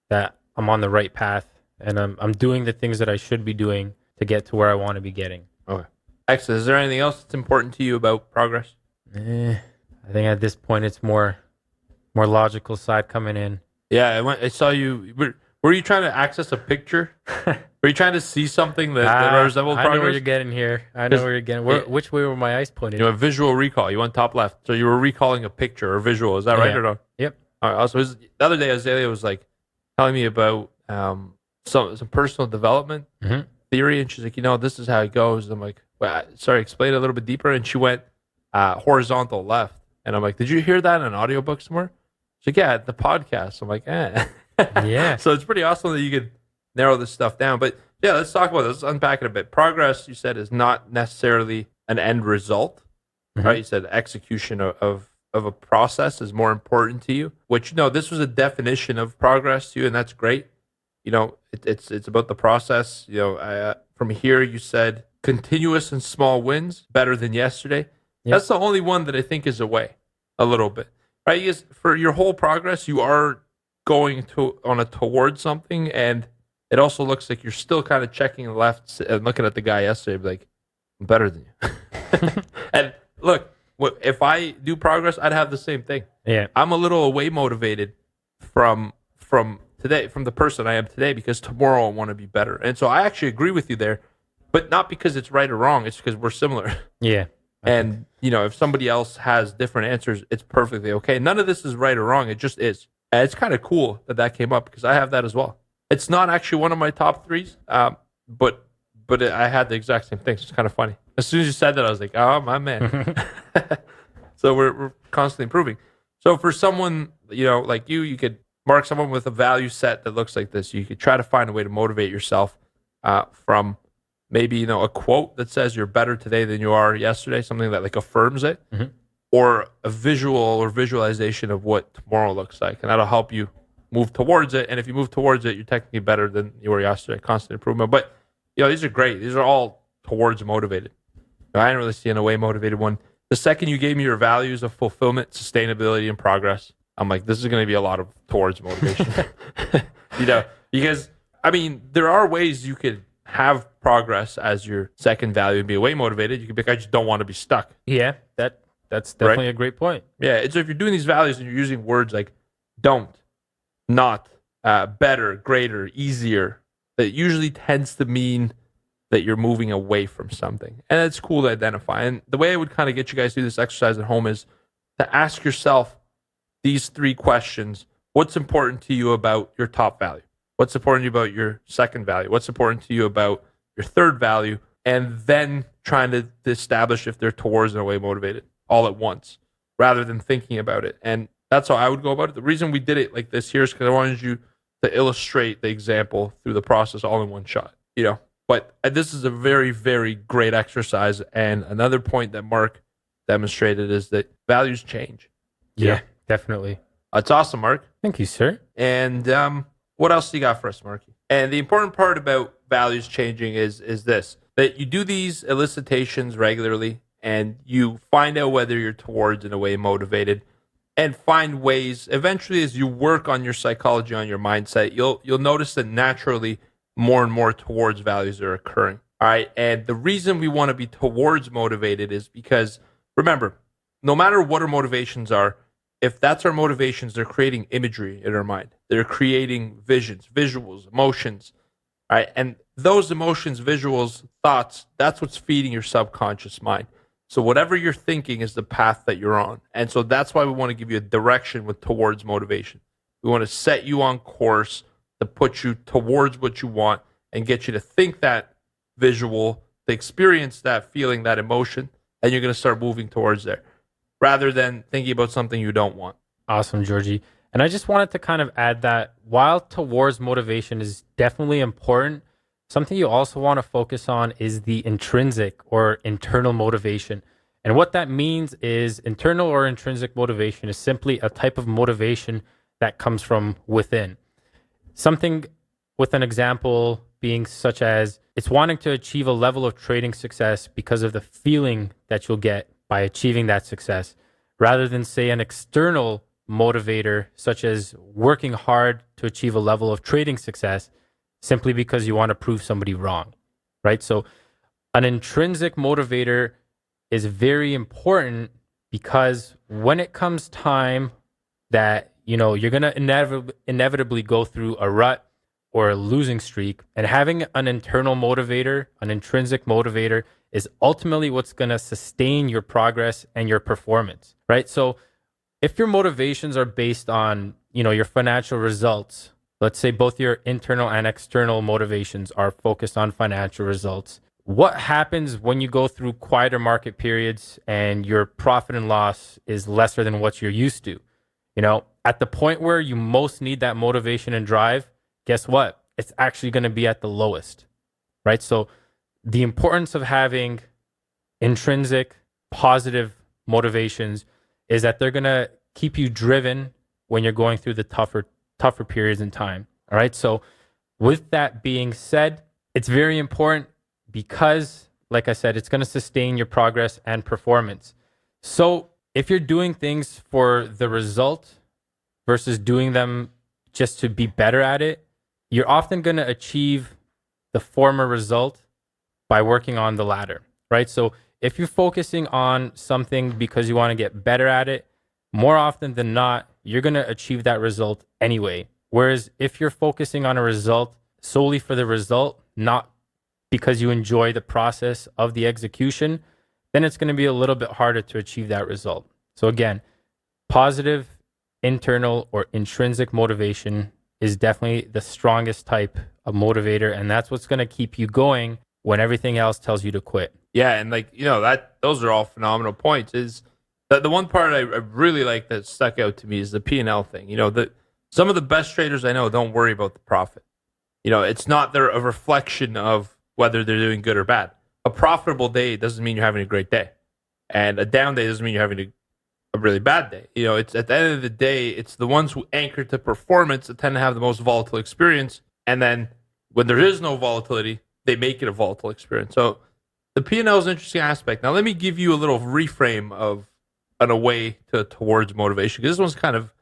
that I'm on the right path and I'm doing the things that I should be doing to get to where I want to be getting. Okay. Excellent. Is there anything else that's important to you about progress? I think at this point it's more logical side coming in. Yeah, I saw you. Were you trying to access a picture? Were you trying to see something that resembled I progress? know where you're getting here. I know where you're getting. Which way were my eyes pointed? You know, visual recall. You went top left. So you were recalling a picture or visual. Is that right or no? Yep. All right. Also, the other day, Azalea was like telling me about some personal development theory. And she's like, this is how it goes. I'm like, well, sorry, explain it a little bit deeper. And she went horizontal left. And I'm like, did you hear that in an audiobook somewhere? She's like, yeah, at the podcast. I'm like, Yeah. So it's pretty awesome that you could narrow this stuff down. But yeah, let's talk about this. Let's unpack it a bit. Progress, you said, is not necessarily an end result, right? You said execution of a process is more important to you, which, this was a definition of progress to you, and that's great. It's about the process. From here, you said continuous and small wins, better than yesterday. Yep. That's the only one that I think is away a little bit, right? Because for your whole progress, you are going towards something, and it also looks like you're still kind of checking left and looking at the guy yesterday, like, I'm better than you. And look, if I do progress, I'd have the same thing. Yeah. I'm a little away motivated from today, from the person I am today, because tomorrow I want to be better. And so I actually agree with you there, but not because it's right or wrong. It's because we're similar. Yeah. And, if somebody else has different answers, it's perfectly okay. None of this is right or wrong. It just is. And it's kind of cool that came up because I have that as well. It's not actually one of my top threes, but I had the exact same thing. So it's kind of funny. As soon as you said that, I was like, oh, my man. So we're constantly improving. So for someone, like you could mark someone with a value set that looks like this. You could try to find a way to motivate yourself from maybe, a quote that says you're better today than you are yesterday, something that like affirms it, or a visual or visualization of what tomorrow looks like. And that'll help you move towards it. And if you move towards it, you're technically better than you were yesterday. Constant improvement. But, these are great. These are all towards motivated. I didn't really see an away motivated one. The second you gave me your values of fulfillment, sustainability, and progress, I'm like, this is going to be a lot of towards motivation. Because, there are ways you could have progress as your second value and be away motivated. You could be like, I just don't want to be stuck. Yeah. That's definitely a great point. Yeah. So if you're doing these values and you're using words like don't, not, better, greater, easier, that usually tends to mean that you're moving away from something. And it's cool to identify. And the way I would kind of get you guys to do this exercise at home is to ask yourself these three questions. What's important to you about your top value? What's important to you about your second value? What's important to you about your third value? And then trying to establish if they're towards and away motivated all at once, rather than thinking about it. And that's how I would go about it. The reason we did it like this here is because I wanted you to illustrate the example through the process all in one shot, But this is a very, very great exercise. And another point that Mark demonstrated is that values change. Yeah, definitely. It's awesome, Mark. Thank you, sir. And what else do you got for us, Marky? And the important part about values changing is this, that you do these elicitations regularly and you find out whether you're towards and away motivated, and find ways eventually as you work on your psychology, on your mindset, you'll notice that naturally more and more towards values are occurring. All right. And the reason we want to be towards motivated is because, remember, no matter what our motivations are, if that's our motivations, they're creating imagery in our mind. They're creating visions, visuals, emotions. All right. And those emotions, visuals, thoughts, that's what's feeding your subconscious mind. So whatever you're thinking is the path that you're on. And so that's why we want to give you a direction with towards motivation. We want to set you on course to put you towards what you want and get you to think that visual, to experience that feeling, that emotion, and you're going to start moving towards there rather than thinking about something you don't want. Awesome, Georgie. And I just wanted to kind of add that while towards motivation is definitely important, something you also want to focus on is the intrinsic or internal motivation. And what that means is internal or intrinsic motivation is simply a type of motivation that comes from within. Something with an example being such as it's wanting to achieve a level of trading success because of the feeling that you'll get by achieving that success, rather than say an external motivator such as working hard to achieve a level of trading success simply because you want to prove somebody wrong, right? So an intrinsic motivator is very important because when it comes time that, you're going to inevitably go through a rut or a losing streak. And having an internal motivator, an intrinsic motivator, is ultimately what's going to sustain your progress and your performance, right? So if your motivations are based on, your financial results, let's say both your internal and external motivations are focused on financial results, what happens when you go through quieter market periods and your profit and loss is lesser than what you're used to? At the point where you most need that motivation and drive, guess what? It's actually going to be at the lowest, right? So the importance of having intrinsic, positive motivations is that they're going to keep you driven when you're going through the tougher periods in time. All right. So with that being said, it's very important because, like I said, it's going to sustain your progress and performance. So if you're doing things for the result versus doing them just to be better at it, you're often going to achieve the former result by working on the latter, right? So if you're focusing on something because you want to get better at it, more often than not, you're going to achieve that result anyway. Whereas if you're focusing on a result solely for the result, not because you enjoy the process of the execution, then it's going to be a little bit harder to achieve that result. So again, positive, internal, or intrinsic motivation is definitely the strongest type of motivator, and that's what's going to keep you going when everything else tells you to quit. Yeah, and those are all phenomenal points. Is the one part I really like that stuck out to me is the P&L thing. Some of the best traders I know don't worry about the profit. It's not a reflection of whether they're doing good or bad. A profitable day doesn't mean you're having a great day, and a down day doesn't mean you're having a really bad day. It's at the end of the day, it's the ones who anchor to performance that tend to have the most volatile experience. And then when there is no volatility, they make it a volatile experience. So the P&L is an interesting aspect. Now, let me give you a little reframe of a way towards motivation, because this one's kind of,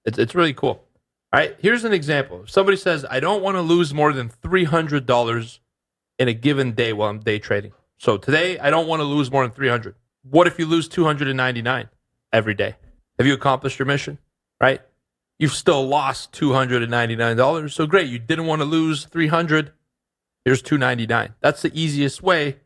it's really cool. All right, here's an example. If somebody says, I don't want to lose more than $300 in a given day while I'm day trading. So today, I don't want to lose more than 300. What if you lose 299 every day? Have you accomplished your mission, right? You've still lost $299. So great, you didn't want to lose 300. Here's 299. That's the easiest way,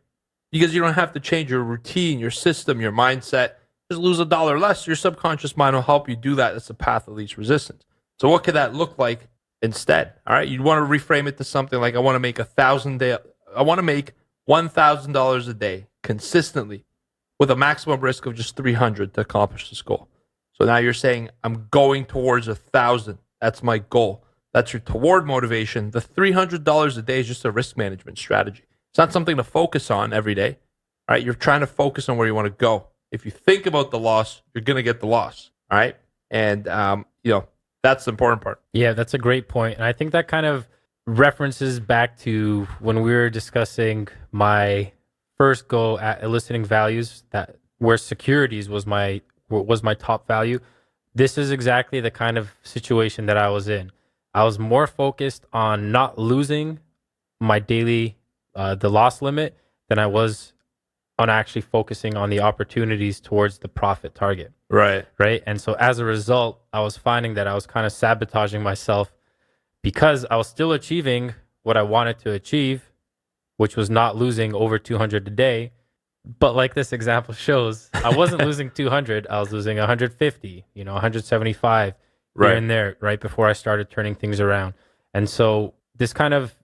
because you don't have to change your routine, your system, your mindset. Just lose $1 less. Your subconscious mind will help you do that. That's the path of least resistance. So what could that look like instead? All right, you'd want to reframe it to something like, I want to make $1,000 a day consistently with a maximum risk of just 300 to accomplish this goal. So now you're saying, I'm going towards 1,000. That's my goal. That's your toward motivation. The $300 a day is just a risk management strategy. It's not something to focus on every day. All right, you're trying to focus on where you want to go. If you think about the loss, you're going to get the loss. All right, and that's the important part. Yeah, that's a great point. And I think that kind of references back to when we were discussing my first go at eliciting values, that where securities was my top value. This is exactly the kind of situation that I was in. I was more focused on not losing my daily the loss limit than I was on actually focusing on the opportunities towards the profit target. Right. And so as a result, I was finding that I was kind of sabotaging myself, because I was still achieving what I wanted to achieve, which was not losing over 200 a day. But like this example shows, I wasn't losing 200. I was losing 150, 175 here and there, right before I started turning things around. And so this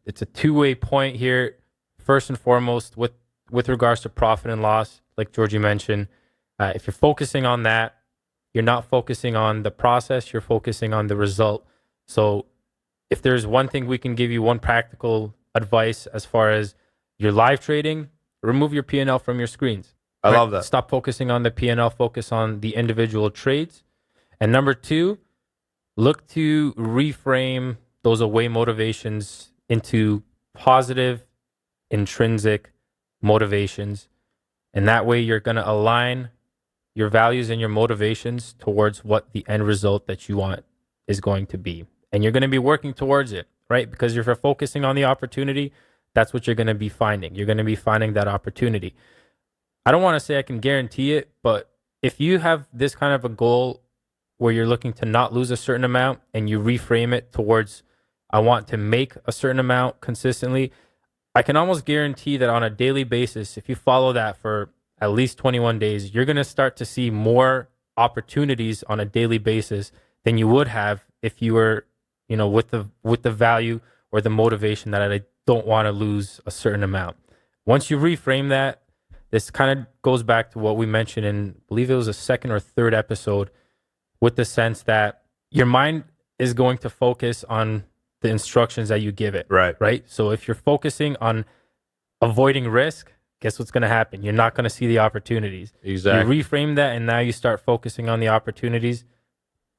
it's a two-way point here. First and foremost, with regards to profit and loss, like Georgie mentioned, if you're focusing on that, you're not focusing on the process, you're focusing on the result. So if there's one thing we can give you, one practical advice as far as your live trading, remove your P&L from your screens. I love that. Stop focusing on the P&L, focus on the individual trades. And number two, look to reframe those away motivations into positive, intrinsic motivations. And that way you're going to align your values and your motivations towards what the end result that you want is going to be. And you're going to be working towards it, right? Because if you're focusing on the opportunity, that's what you're going to be finding. You're going to be finding that opportunity. I don't want to say I can guarantee it, but if you have this kind of a goal where you're looking to not lose a certain amount and you reframe it towards, I want to make a certain amount consistently. I can almost guarantee that on a daily basis, if you follow that for at least 21 days, you're going to start to see more opportunities on a daily basis than you would have if you were, with the value or the motivation that I don't want to lose a certain amount. Once you reframe that, this kind of goes back to what we mentioned in, I believe it was a second or third episode, with the sense that your mind is going to focus on the instructions that you give it. Right. So if you're focusing on avoiding risk, guess what's going to happen? You're not going to see the opportunities. Exactly. You reframe that and now you start focusing on the opportunities.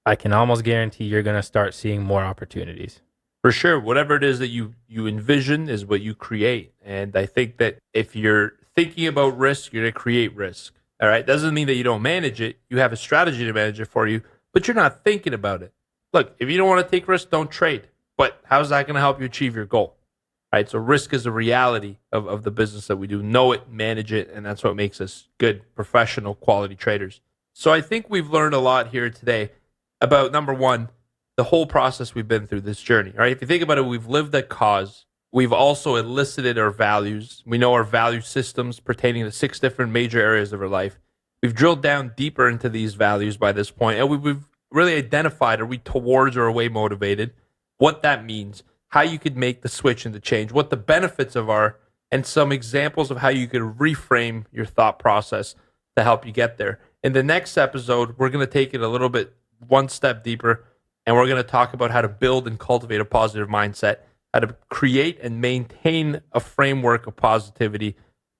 I can almost guarantee you're going to start seeing more opportunities. For sure. Whatever it is that you envision is what you create. And I think that if you're thinking about risk, you're going to create risk. All right. Doesn't mean that you don't manage it. You have a strategy to manage it for you, but you're not thinking about it. Look, if you don't want to take risks, don't trade. But how's that going to help you achieve your goal? Right? So risk is a reality of the business that we do. Know it, manage it, and that's what makes us good, professional, quality traders. So I think we've learned a lot here today about, number one, the whole process we've been through, this journey. Right? If you think about it, we've lived a cause. We've also elicited our values. We know our value systems pertaining to 6 different major areas of our life. We've drilled down deeper into these values by this point, and we've really identified, are we towards or away motivated, what that means, how you could make the switch and the change, what the benefits of are, and some examples of how you could reframe your thought process to help you get there. In the next episode, we're going to take it a little bit one step deeper, and we're going to talk about how to build and cultivate a positive mindset, how to create and maintain a framework of positivity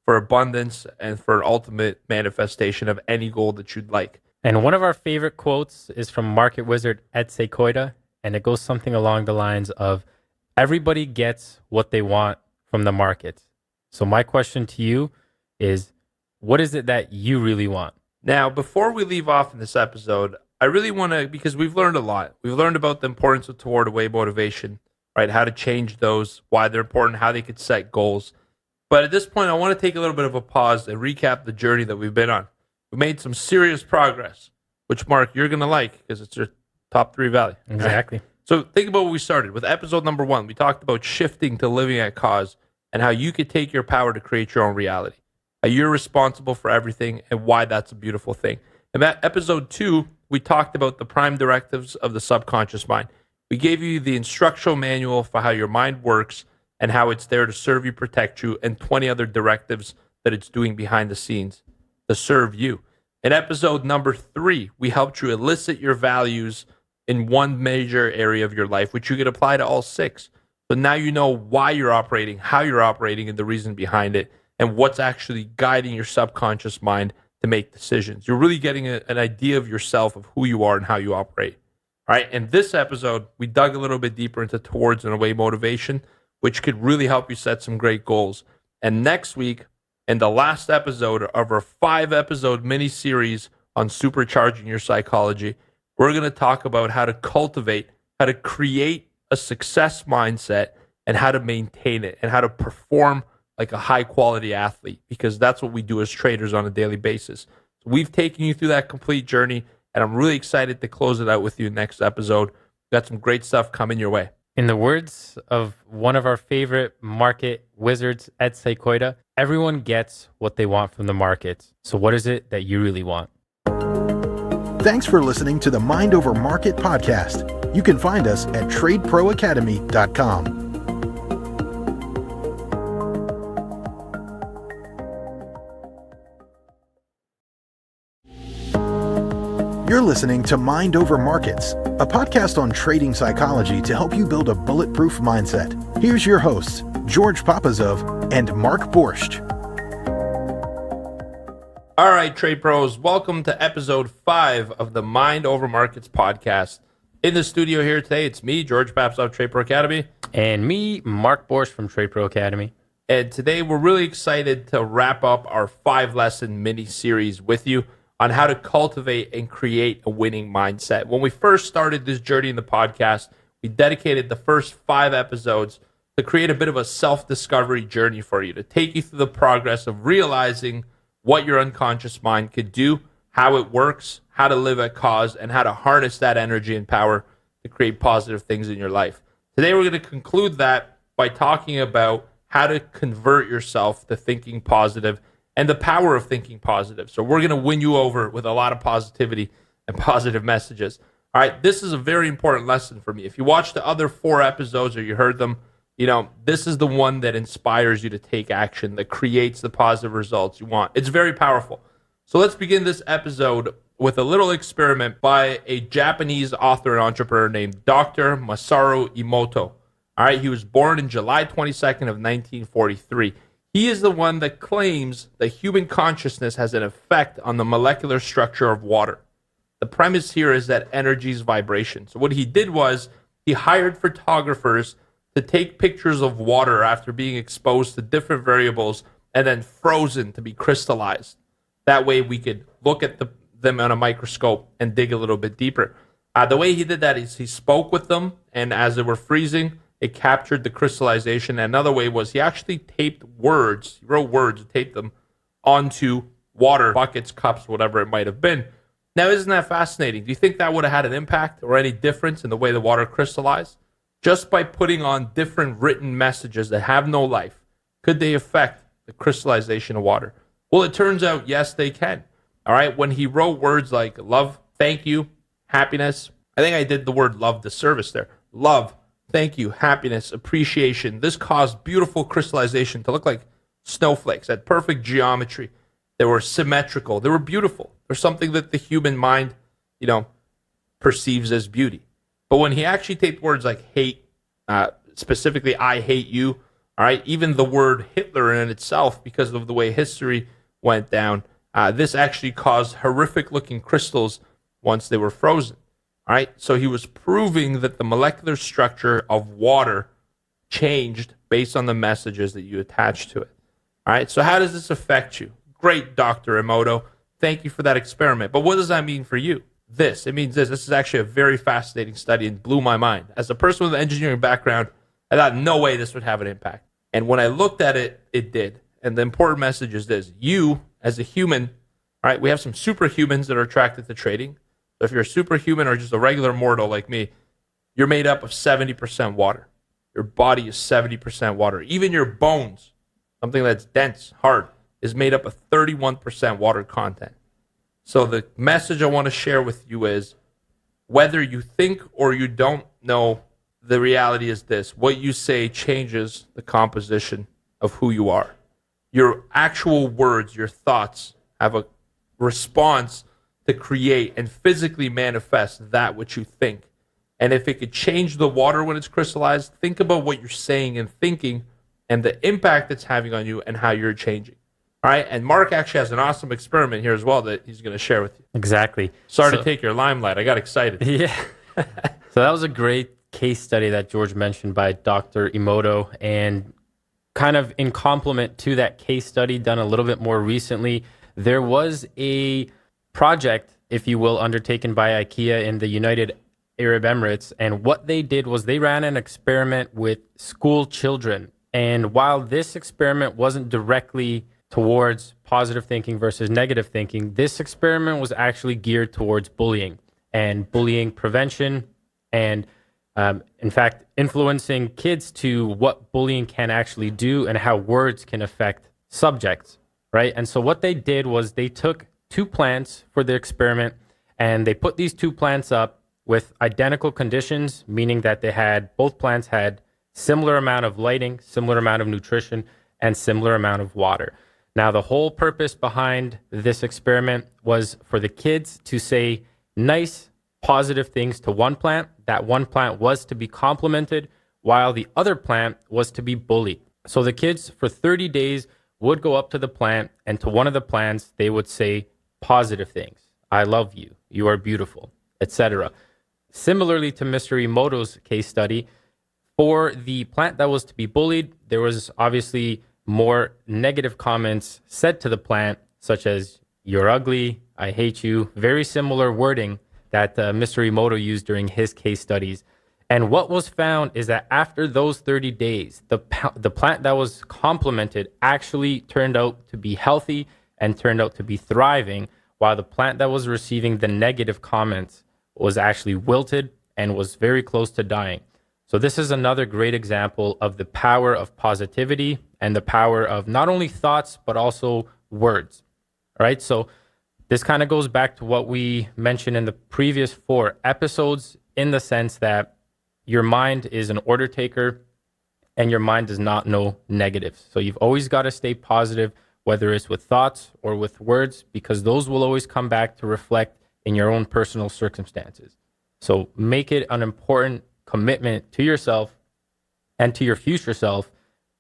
for abundance and for ultimate manifestation of any goal that you'd like. And one of our favorite quotes is from market wizard Ed Sequoia, and it goes something along the lines of, everybody gets what they want from the markets. So my question to you is, what is it that you really want? Now, before we leave off in this episode, I really want to, because we've learned a lot. We've learned about the importance of toward away motivation, right? How to change those, why they're important, how they could set goals. But at this point, I want to take a little bit of a pause and recap the journey that we've been on. We made some serious progress, which, Mark, you're going to like because it's your top 3 value. Exactly. Right? So think about what we started with. Episode number 1, we talked about shifting to living at cause and how you could take your power to create your own reality. How you're responsible for everything and why that's a beautiful thing. In that episode 2, we talked about the prime directives of the subconscious mind. We gave you the instructional manual for how your mind works and how it's there to serve you, protect you, and 20 other directives that it's doing behind the scenes to serve you. In episode number 3, we helped you elicit your values in one major area of your life, which you could apply to all 6. So now you know why you're operating, how you're operating, and the reason behind it, and what's actually guiding your subconscious mind to make decisions. You're really getting an idea of yourself, of who you are and how you operate. All right. In this episode, we dug a little bit deeper into towards and away motivation, which could really help you set some great goals. And next week, in the last episode of our 5-episode mini-series on supercharging your psychology, we're going to talk about how to cultivate, how to create a success mindset, and how to maintain it, and how to perform like a high-quality athlete, because that's what we do as traders on a daily basis. So we've taken you through that complete journey, and I'm really excited to close it out with you next episode. We've got some great stuff coming your way. In the words of one of our favorite market wizards, Ed Sequoia, everyone gets what they want from the markets. So what is it that you really want? Thanks for listening to the Mind Over Market podcast. You can find us at tradeproacademy.com. You're listening to Mind Over Markets, a podcast on trading psychology to help you build a bulletproof mindset. Here's your hosts, George Papazov and Mark Borscht. All right, trade pros, welcome to episode 5 of the Mind Over Markets podcast. In the studio here today, it's me, George Papazov, Trade Pro Academy. And me, Mark Borscht from Trade Pro Academy. And today we're really excited to wrap up our 5-lesson mini-series with you on how to cultivate and create a winning mindset. When we first started this journey in the podcast, we dedicated the first 5 episodes to create a bit of a self-discovery journey for you, to take you through the progress of realizing what your unconscious mind could do, how it works, how to live at cause, and how to harness that energy and power to create positive things in your life. Today, we're going to conclude that by talking about how to convert yourself to thinking positive and the power of thinking positive. So we're going to win you over with a lot of positivity and positive messages. All right, this is a very important lesson for me. If you watched the other 4 episodes or you heard them, this is the one that inspires you to take action, that creates the positive results you want. It's very powerful. So let's begin this episode with a little experiment by a Japanese author and entrepreneur named Dr. Masaru Emoto. All right, he was born in July 22nd of 1943. He is the one that claims that human consciousness has an effect on the molecular structure of water. The premise here is that energy is vibration. So what he did was he hired photographers to take pictures of water after being exposed to different variables and then frozen to be crystallized. That way we could look at them on a microscope and dig a little bit deeper. The way he did that is he spoke with them, and as they were freezing, it captured the crystallization. Another way was he actually taped words. He wrote words and taped them onto water, buckets, cups, whatever it might have been. Now, isn't that fascinating? Do you think that would have had an impact or any difference in the way the water crystallized? Just by putting on different written messages that have no life, could they affect the crystallization of water? Well, it turns out, yes, they can. All right, when he wrote words like love, thank you, happiness, I think I did the word love disservice there. Love, thank you, happiness, appreciation. This caused beautiful crystallization to look like snowflakes, had perfect geometry. They were symmetrical. They were beautiful. They're something that the human mind, perceives as beauty. But when he actually taped words like hate, specifically I hate you, all right, even the word Hitler in itself, because of the way history went down, this actually caused horrific-looking crystals once they were frozen. All right, so he was proving that the molecular structure of water changed based on the messages that you attach to it. All right, so how does this affect you? Great, Dr. Emoto. Thank you for that experiment. But what does that mean for you? It means this. This is actually a very fascinating study and blew my mind. As a person with an engineering background, I thought no way this would have an impact. And when I looked at it, it did. And the important message is this. You, as a human, all right, we have some superhumans that are attracted to trading. So if you're a superhuman or just a regular mortal like me, you're made up of 70% water. Your body is 70% water. Even your bones, something that's dense, hard, is made up of 31% water content. So the message I want to share with you is, whether you think or you don't know, the reality is this. What you say changes the composition of who you are. Your actual words, your thoughts, have a response to create and physically manifest that which you think. And if it could change the water when it's crystallized, think about what you're saying and thinking and the impact it's having on you and how you're changing. All right, and Mark actually has an awesome experiment here as well that he's going to share with you. Exactly. Sorry to take your limelight. I got excited. Yeah. So that was a great case study that George mentioned by Dr. Emoto. And kind of in complement to that case study done a little bit more recently, there was a project, if you will, undertaken by IKEA in the United Arab Emirates. And what they did was they ran an experiment with school children. And while this experiment wasn't directly towards positive thinking versus negative thinking, this experiment was actually geared towards bullying and bullying prevention and, in fact, influencing kids to what bullying can actually do and how words can affect subjects, right? And so what they did was they took 2 plants for the experiment and they put these 2 plants up with identical conditions, meaning that both plants had similar amount of lighting, similar amount of nutrition, and similar amount of water. Now, the whole purpose behind this experiment was for the kids to say nice, positive things to one plant. That one plant was to be complimented, while the other plant was to be bullied. So the kids for 30 days would go up to the plant, and to one of the plants, they would say positive things. I love you. You are beautiful, etc. Similarly to Mr. Emoto's case study, for the plant that was to be bullied, there was obviously more negative comments said to the plant, such as, you're ugly, I hate you, very similar wording that Mr. Emoto used during his case studies. And what was found is that after those 30 days, the plant that was complimented actually turned out to be healthy and turned out to be thriving, while the plant that was receiving the negative comments was actually wilted and was very close to dying. So this is another great example of the power of positivity and the power of not only thoughts, but also words. All right. So this kind of goes back to what we mentioned in the previous 4 episodes, in the sense that your mind is an order taker and your mind does not know negatives. So you've always got to stay positive, whether it's with thoughts or with words, because those will always come back to reflect in your own personal circumstances. So make it an important commitment to yourself and to your future self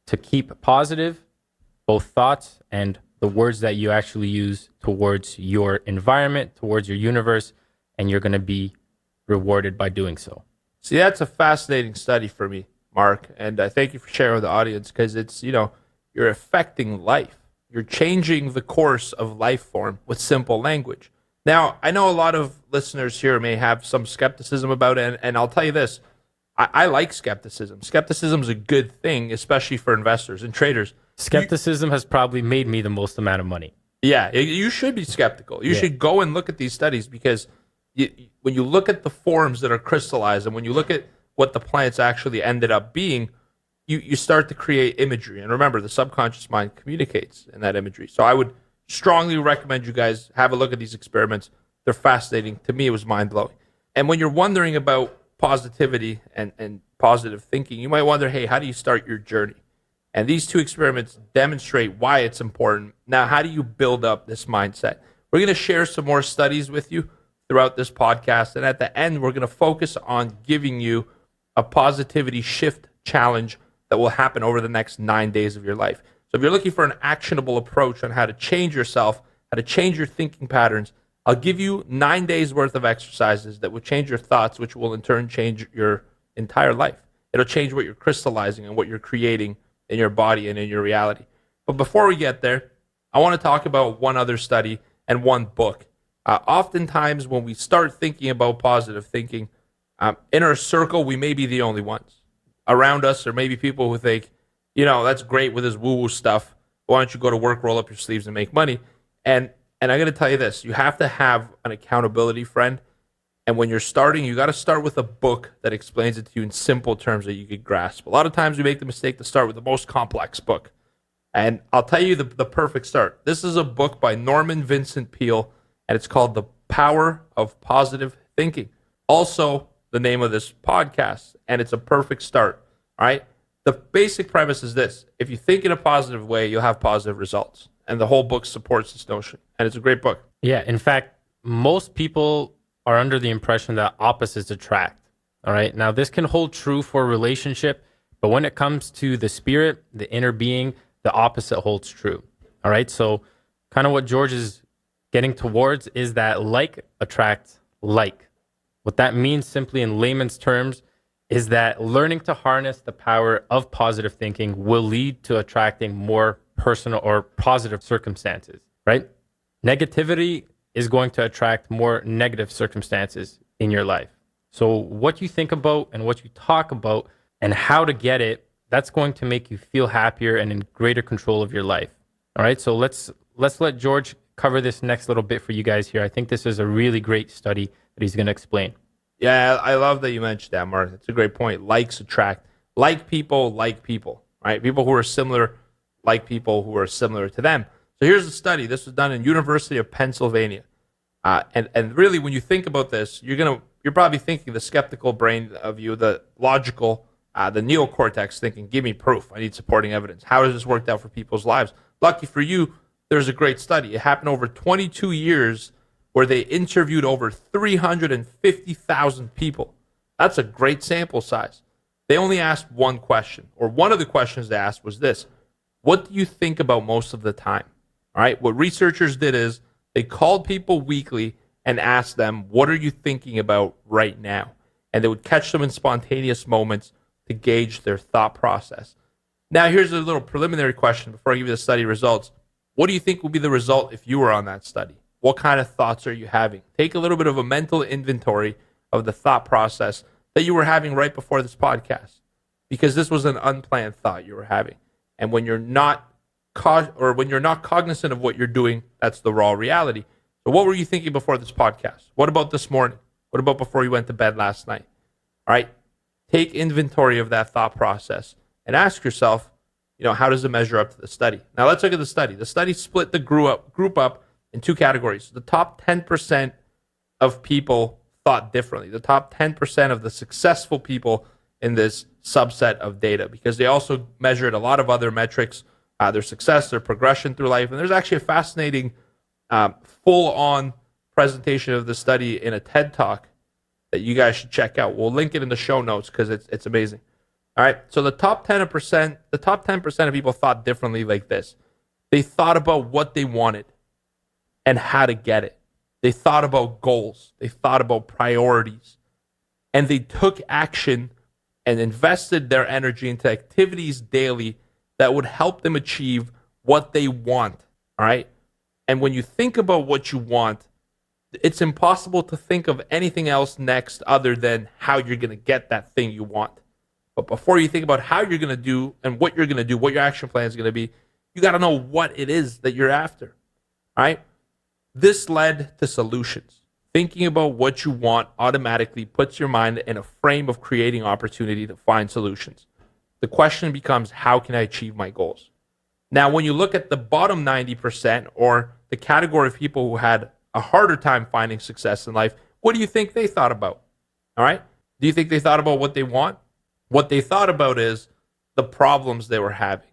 to keep positive, both thoughts and the words that you actually use towards your environment, towards your universe, and you're going to be rewarded by doing so. See, that's a fascinating study for me, Mark, and I thank you for sharing with the audience, because it's, you're affecting life. You're changing the course of life form with simple language. Now, I know a lot of listeners here may have some skepticism about it, and I'll tell you this. I like skepticism. Skepticism is a good thing, especially for investors and traders. Skepticism has probably made me the most amount of money. Yeah, you should be skeptical. You should go and look at these studies, because when you look at the forms that are crystallized and when you look at what the plants actually ended up being, you start to create imagery. And remember, the subconscious mind communicates in that imagery. So I would strongly recommend you guys have a look at these experiments. They're fascinating. To me, it was mind-blowing. And when you're wondering about positivity and positive thinking, you might wonder, hey, how do you start your journey? And these 2 experiments demonstrate why it's important. Now, how do you build up this mindset? We're going to share some more studies with you throughout this podcast. And at the end, we're going to focus on giving you a positivity shift challenge that will happen over the next 9 days of your life. So if you're looking for an actionable approach on how to change yourself, how to change your thinking patterns, I'll give you 9 days worth of exercises that will change your thoughts, which will in turn change your entire life. It'll change what you're crystallizing and what you're creating in your body and in your reality. But before we get there, I want to talk about one other study and one book. Oftentimes when we start thinking about positive thinking, in our circle, we may be the only ones. Around us, there may be people who think, that's great with his woo-woo stuff. Why don't you go to work, roll up your sleeves, and make money? And I'm going to tell you this. You have to have an accountability friend. And when you're starting, you got to start with a book that explains it to you in simple terms that you could grasp. A lot of times we make the mistake to start with the most complex book. And I'll tell you the perfect start. This is a book by Norman Vincent Peale, and it's called The Power of Positive Thinking. Also, the name of this podcast, and it's a perfect start. All right. The basic premise is this: if you think in a positive way, you'll have positive results. And the whole book supports this notion. And it's a great book. Yeah. In fact, most people are under the impression that opposites attract. All right. Now, this can hold true for a relationship, but when it comes to the spirit, the inner being, the opposite holds true. All right. So kind of what George is getting towards is that like attracts like. What that means simply in layman's terms is that learning to harness the power of positive thinking will lead to attracting more personal or positive circumstances, right? Negativity is going to attract more negative circumstances in your life. So what you think about and what you talk about and how to get it, that's going to make you feel happier and in greater control of your life. All right, so let's let George cover this next little bit for you guys here. I think this is a really great study that he's going to explain. Yeah, I love that you mentioned that, Mark. It's a great point. Likes attract. Like people, right? People who are similar like people who are similar to them. So here's a study. This was done in University of Pennsylvania. And really, when you think about this, you're probably thinking the skeptical brain of you, the logical, the neocortex thinking, give me proof. I need supporting evidence. How has this worked out for people's lives? Lucky for you, there's a great study. It happened over 22 years where they interviewed over 350,000 people. That's a great sample size. They only asked one question, or one of the questions they asked was this: what do you think about most of the time? All right. What researchers did is they called people weekly and asked them, what are you thinking about right now? And they would catch them in spontaneous moments to gauge their thought process. Now, here's a little preliminary question before I give you the study results. What do you think will be the result if you were on that study? What kind of thoughts are you having? Take a little bit of a mental inventory of the thought process that you were having right before this podcast, because this was an unplanned thought you were having. And when you're not cognizant of what you're doing, that's the raw reality. So what were you thinking before this podcast? What about this morning? What about before you went to bed last night? All right. take inventory of that thought process and ask yourself, how does it measure up to the study? Now let's look at the study. The study split the group up in two categories. The top 10% of people thought differently. The top 10% of the successful people in this subset of data, because they also measured a lot of other metrics, their success, their progression through life. And there's actually a fascinating full-on presentation of the study in a TED Talk that you guys should check out. We'll link it in the show notes because it's amazing. All right, so the top 10% of people thought differently like this. They thought about what they wanted and how to get it. They thought about goals. They thought about priorities. And they took action and invested their energy into activities daily that would help them achieve what they want. All right? And when you think about what you want, it's impossible to think of anything else next other than how you're going to get that thing you want. But before you think about how you're going to do and what you're going to do, what your action plan is going to be, you got to know what it is that you're after. All right? This led to solutions. Thinking about what you want automatically puts your mind in a frame of creating opportunity to find solutions. The question becomes, how can I achieve my goals? Now, when you look at the bottom 90% or the category of people who had a harder time finding success in life, what do you think they thought about? All right? Do you think they thought about what they want? What they thought about is the problems they were having.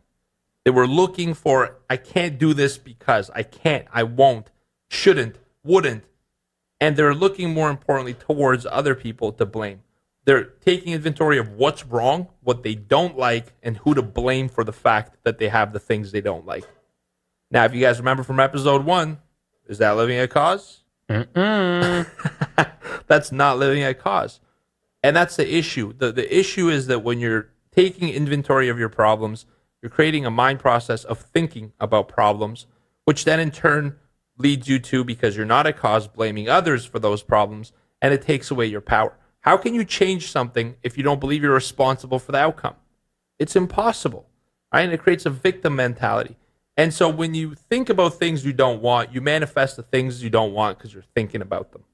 They were looking for, I can't do this because I can't, I won't, shouldn't, wouldn't. And they're looking more importantly towards other people to blame. They're taking inventory of what's wrong, what they don't like, and who to blame for the fact that they have the things they don't like. Now, if you guys remember from episode 1, is that living a cause? That's not living a cause. And that's the issue. The issue is that when you're taking inventory of your problems, you're creating a mind process of thinking about problems, which then in turn leads you to, because you're not a cause, blaming others for those problems, and it takes away your power. How can you change something if you don't believe you're responsible for the outcome? It's impossible, right? And it creates a victim mentality. And so when you think about things you don't want, you manifest the things you don't want because you're thinking about them,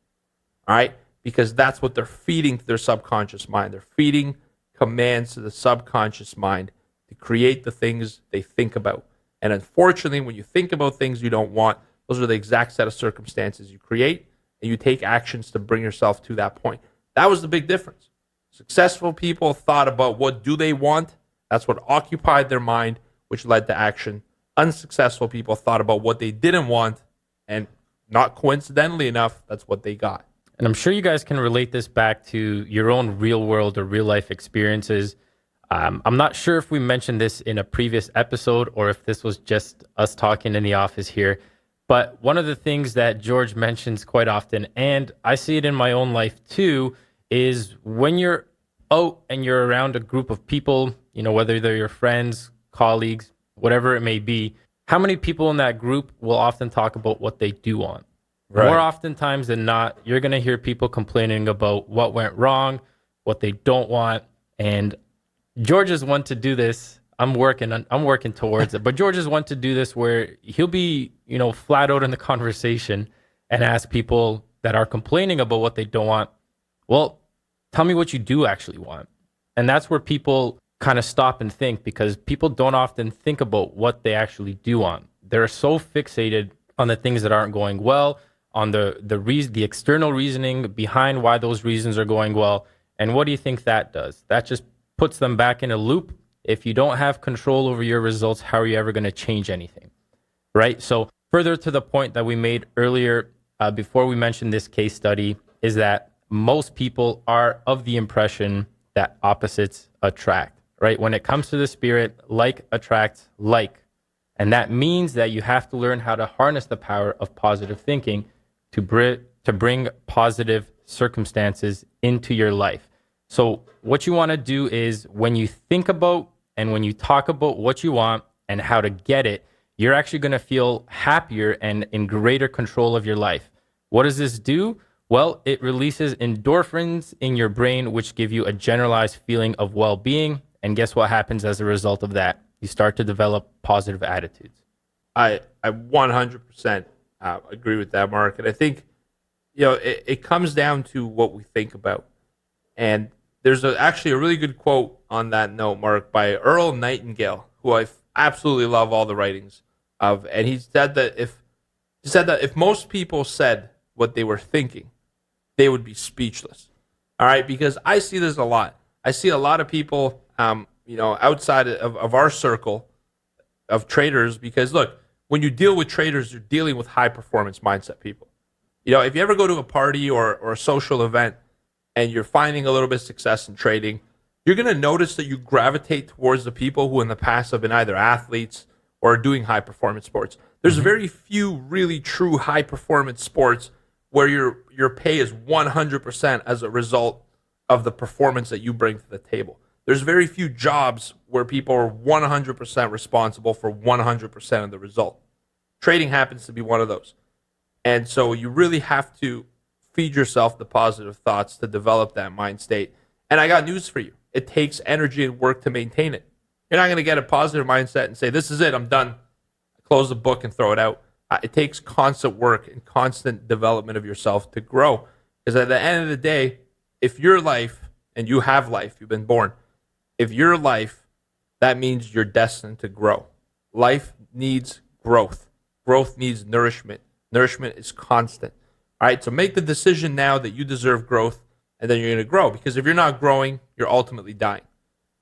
all right? Because that's what they're feeding to their subconscious mind. They're feeding commands to the subconscious mind to create the things they think about. And unfortunately, when you think about things you don't want, those are the exact set of circumstances you create, and you take actions to bring yourself to that point. That was the big difference. Successful people thought about what do they want. That's what occupied their mind, which led to action. Unsuccessful people thought about what they didn't want, and not coincidentally enough, that's what they got. And I'm sure you guys can relate this back to your own real world or real life experiences. I'm not sure if we mentioned this in a previous episode or if this was just us talking in the office here. But one of the things that George mentions quite often, and I see it in my own life too, is when you're out and you're around a group of people, whether they're your friends, colleagues, whatever it may be, how many people in that group will often talk about what they do want? Right. More oftentimes than not, you're going to hear people complaining about what went wrong, what they don't want. And George is one to do this. I'm working towards it. But George is one to do this where he'll be, flat out in the conversation and ask people that are complaining about what they don't want, well, tell me what you do actually want. And that's where people kind of stop and think, because people don't often think about what they actually do want. They're so fixated on the things that aren't going well, on the external reasoning behind why those reasons are going well. And what do you think that does? That just puts them back in a loop. If you don't have control over your results, how are you ever going to change anything? Right? So further to the point that we made earlier, before we mentioned this case study, is that most people are of the impression that opposites attract, right? When it comes to the spirit, like attracts like. And that means that you have to learn how to harness the power of positive thinking to bring positive circumstances into your life. So what you want to do is, when you think about and when you talk about what you want and how to get it, you're actually going to feel happier and in greater control of your life. What does this do? Well, it releases endorphins in your brain, which give you a generalized feeling of well-being. And guess what happens as a result of that? You start to develop positive attitudes. I 100% agree with that, Mark. And I think, it comes down to what we think about. And actually a really good quote on that note, Mark, by Earl Nightingale, who I absolutely love all the writings of, and he said that if most people said what they were thinking, they would be speechless. All right, because I see this a lot. I see a lot of people, outside of our circle of traders, because look, when you deal with traders, you're dealing with high performance mindset people. If you ever go to a party or a social event and you're finding a little bit of success in trading, you're going to notice that you gravitate towards the people who in the past have been either athletes or are doing high performance sports. There's very few really true high performance sports where your pay is 100% as a result of the performance that you bring to the table. There's very few jobs where people are 100% responsible for 100% of the result. Trading happens to be one of those. And so you really have to feed yourself the positive thoughts to develop that mind state. And I got news for you. It takes energy and work to maintain it. You're not going to get a positive mindset and say, this is it, I'm done. Close the book and throw it out. It takes constant work and constant development of yourself to grow. Because at the end of the day, if your life, and you have life, you've been born, if your life, that means you're destined to grow. Life needs growth. Growth needs nourishment. Nourishment is constant. All right, so make the decision now that you deserve growth, and then you're going to grow. Because if you're not growing, you're ultimately dying.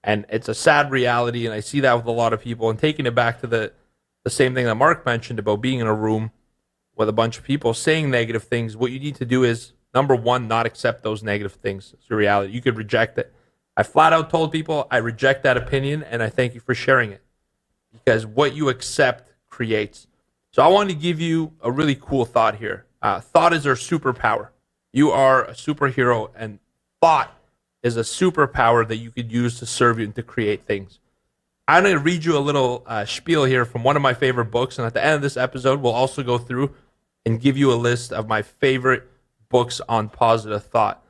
And it's a sad reality, and I see that with a lot of people. And taking it back to the same thing that Mark mentioned about being in a room with a bunch of people saying negative things, what you need to do is, number one, not accept those negative things. It's your reality. You could reject it. I flat out told people, I reject that opinion, and I thank you for sharing it. Because what you accept creates. So I want to give you a really cool thought here. Thought is our superpower. You are a superhero, and thought is a superpower that you could use to serve you and to create things. I'm going to read you a little spiel here from one of my favorite books, and at the end of this episode, we'll also go through and give you a list of my favorite books on positive thought.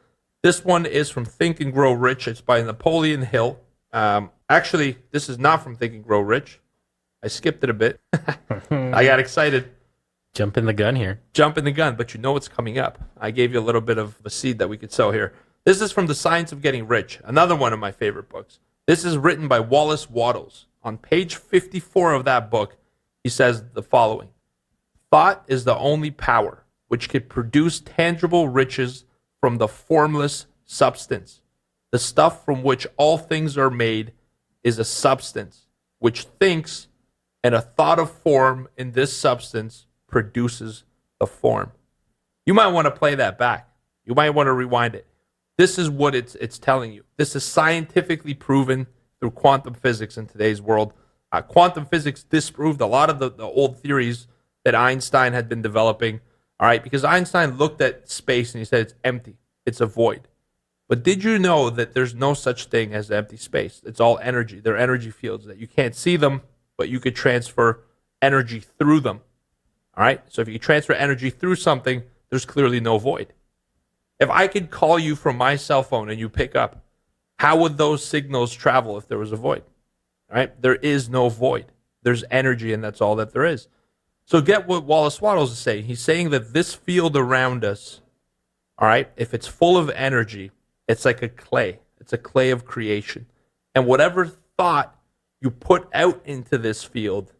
This one is from Think and Grow Rich. It's by Napoleon Hill. Actually, this is not from Think and Grow Rich. I skipped it a bit. I got excited. Jumping the gun here. Jumping the gun, but you know what's coming up. I gave you a little bit of a seed that we could sow here. This is from The Science of Getting Rich, another one of my favorite books. This is written by Wallace Wattles. On page 54 of that book, he says the following: thought is the only power which could produce tangible riches from the formless substance. The stuff from which all things are made is a substance which thinks, and a thought of form in this substance produces the form. You might want to play that back. You might want to rewind it. This is what it's telling you. This is scientifically proven through quantum physics in today's world. Quantum physics disproved a lot of the old theories that Einstein had been developing. All right, because Einstein looked at space and he said it's empty. It's a void. But did you know that there's no such thing as empty space? It's all energy. They're energy fields that you can't see them, but you could transfer energy through them. All right, so if you transfer energy through something, there's clearly no void. If I could call you from my cell phone and you pick up, how would those signals travel if there was a void? All right, there is no void. There's energy, and that's all that there is. So get what Wallace Wattles is saying. He's saying that this field around us, all right, if it's full of energy, it's like a clay. It's a clay of creation. And whatever thought you put out into this field,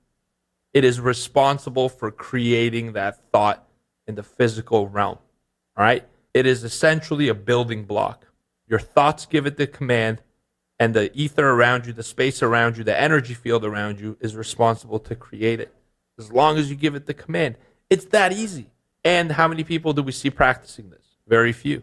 it is responsible for creating that thought in the physical realm. All right? It is essentially a building block. Your thoughts give it the command, and the ether around you, the space around you, the energy field around you is responsible to create it. As long as you give it the command. It's that easy. And how many people do we see practicing this? Very few.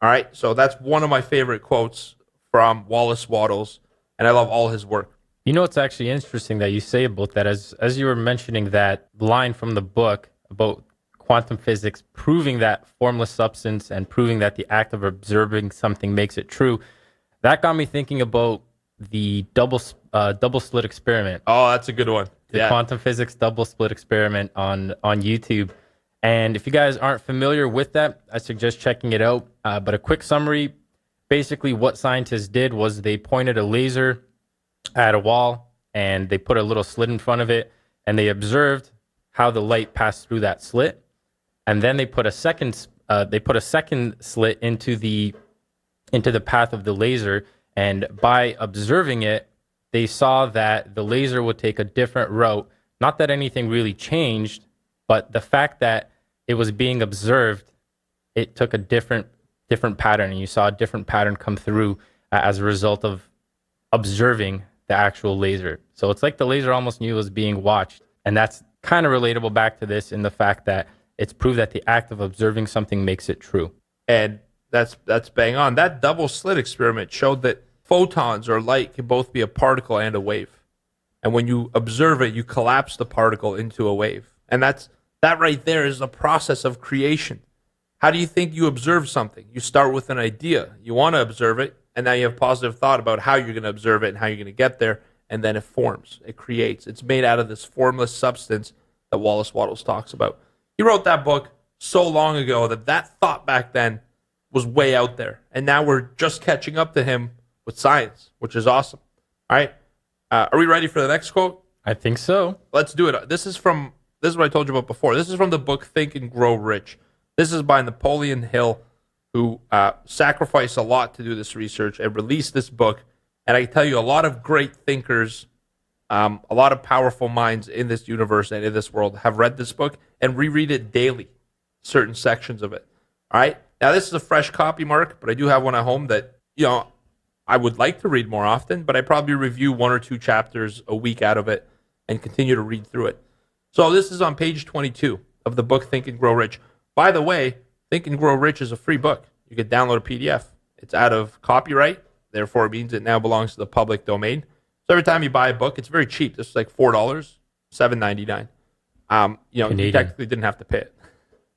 All right? So that's one of my favorite quotes from Wallace Wattles, and I love all his work. You know, it's actually interesting that you say about that. As you were mentioning that line from the book about quantum physics proving that formless substance and proving that the act of observing something makes it true, that got me thinking about the double slit experiment. Oh, that's a good one. The quantum physics double slit experiment on YouTube. And if you guys aren't familiar with that, I suggest checking it out. But a quick summary, basically what scientists did was they pointed a laser at a wall and they put a little slit in front of it and they observed how the light passed through that slit. And then they put a second slit into the into the path of the laser. And by observing it, they saw that the laser would take a different route. Not that anything really changed, but the fact that it was being observed, it took a different pattern, and you saw a different pattern come through as a result of observing the actual laser. So it's like the laser almost knew it was being watched. And that's kind of relatable back to this in the fact that it's proved that the act of observing something makes it true. And that's bang on. That double slit experiment showed that photons or light can both be a particle and a wave. And when you observe it, you collapse the particle into a wave. And that right there is the process of creation. How do you think you observe something? You start with an idea. You want to observe it, and now you have positive thought about how you're going to observe it and how you're going to get there, and then it forms. It creates. It's made out of this formless substance that Wallace Wattles talks about. He wrote that book so long ago that thought back then was way out there. And now we're just catching up to him with science, which is awesome. All right. Are we ready for the next quote? I think so. Let's do it. This is what I told you about before. This is from the book Think and Grow Rich. This is by Napoleon Hill, who sacrificed a lot to do this research and released this book. And I can tell you, a lot of great thinkers, a lot of powerful minds in this universe and in this world have read this book and reread it daily, certain sections of it. All right. Now, this is a fresh copy, Mark, but I do have one at home that, I would like to read more often, but I probably review 1 or 2 chapters a week out of it and continue to read through it. So this is on page 22 of the book Think and Grow Rich. By the way, Think and Grow Rich is a free book. You can download a PDF. It's out of copyright, therefore it means it now belongs to the public domain. So every time you buy a book, it's very cheap. This is like $4, $7.99. You technically didn't have to pay it.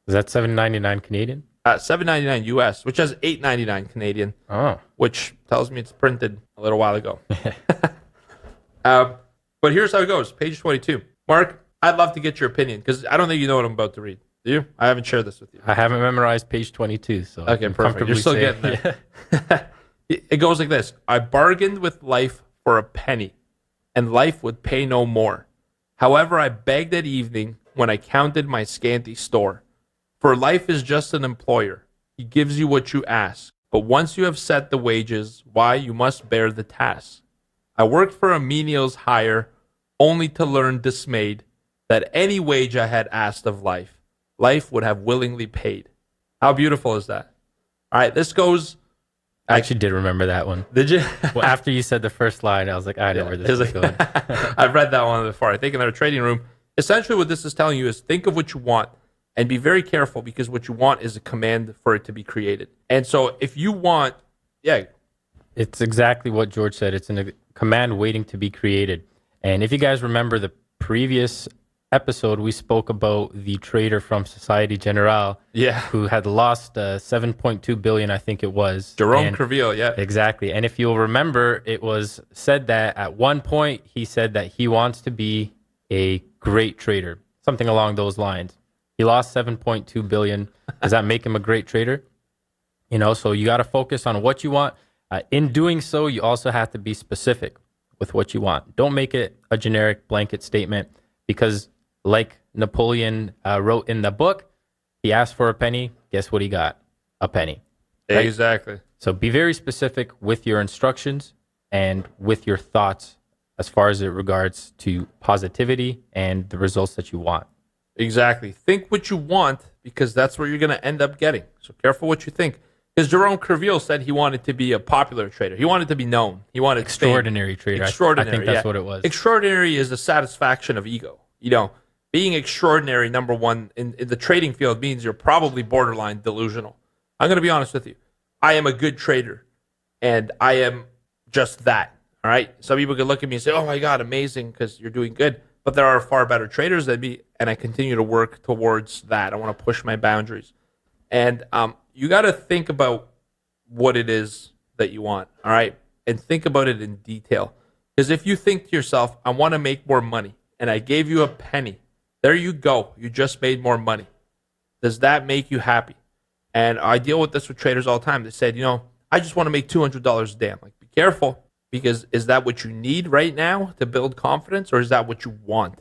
Is that $7.99 Canadian? $7.99 US, which has $8.99 Canadian, which tells me it's printed a little while ago. But here's how it goes. Page 22. Mark, I'd love to get your opinion because I don't think you know what I'm about to read. Do you? I haven't shared this with you. I haven't memorized page 22, so okay, perfect. You're still getting there. Yeah. It goes like this. I bargained with life for a penny, and life would pay no more. However, I begged at evening when I counted my scanty store. For life is just an employer. He gives you what you ask. But once you have set the wages, why, you must bear the task. I worked for a menial's hire, only to learn dismayed that any wage I had asked of life, life would have willingly paid. How beautiful is that? All right, this goes... I actually did remember that one. Did you? Well, after you said the first line, I was like, I know where this is going. I've read that one before. I think in our trading room. Essentially what this is telling you is think of what you want. And be very careful because what you want is a command for it to be created. And so if you want, it's exactly what George said. It's a command waiting to be created. And if you guys remember the previous episode, we spoke about the trader from Societe Generale, who had lost 7.2 billion, I think it was. Jerome Creville, Exactly. And if you'll remember, it was said that at one point he said that he wants to be a great trader, something along those lines. He lost 7.2 billion. Does that make him a great trader? So you got to focus on what you want. In doing so, you also have to be specific with what you want. Don't make it a generic blanket statement because like Napoleon wrote in the book, he asked for a penny. Guess what he got? A penny. Right? Exactly. So be very specific with your instructions and with your thoughts as far as it regards to positivity and the results that you want. Exactly. Think what you want because that's where you're going to end up getting. So careful what you think. Because Jerome Creville said he wanted to be a popular trader. He wanted to be known. He wanted extraordinary fame. Trader. Extraordinary. I think that's what it was. Extraordinary is a satisfaction of ego. Being extraordinary, number one, in the trading field means you're probably borderline delusional. I'm going to be honest with you. I am a good trader, and I am just that. All right? Some people could look at me and say, oh, my God, amazing, because you're doing good. But there are far better traders than me, and I continue to work towards that. I want to push my boundaries. And you got to think about what it is that you want, all right? And think about it in detail. Because if you think to yourself, I want to make more money, and I gave you a penny, there you go. You just made more money. Does that make you happy? And I deal with this with traders all the time. They said, I just want to make $200 a day. I'm like, be careful. Because is that what you need right now to build confidence, or is that what you want?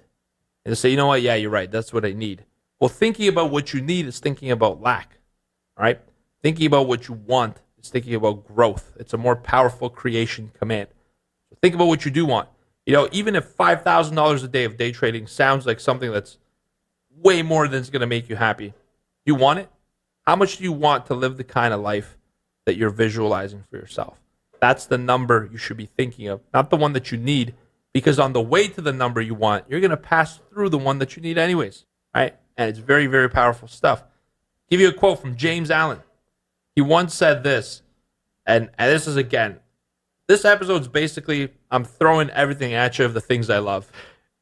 And they say, you know what? Yeah, you're right. That's what I need. Well, thinking about what you need is thinking about lack, all right? Thinking about what you want It's thinking about growth. It's a more powerful creation command. So think about what you do want. Even if $5,000 a day of day trading sounds like something that's way more than it's going to make you happy, you want it? How much do you want to live the kind of life that you're visualizing for yourself? That's the number you should be thinking of, not the one that you need, because on the way to the number you want, you're going to pass through the one that you need anyways, right? And it's very, very powerful stuff. Give you a quote from James Allen. He once said this, and this is, again, this episode's basically, I'm throwing everything at you of the things I love.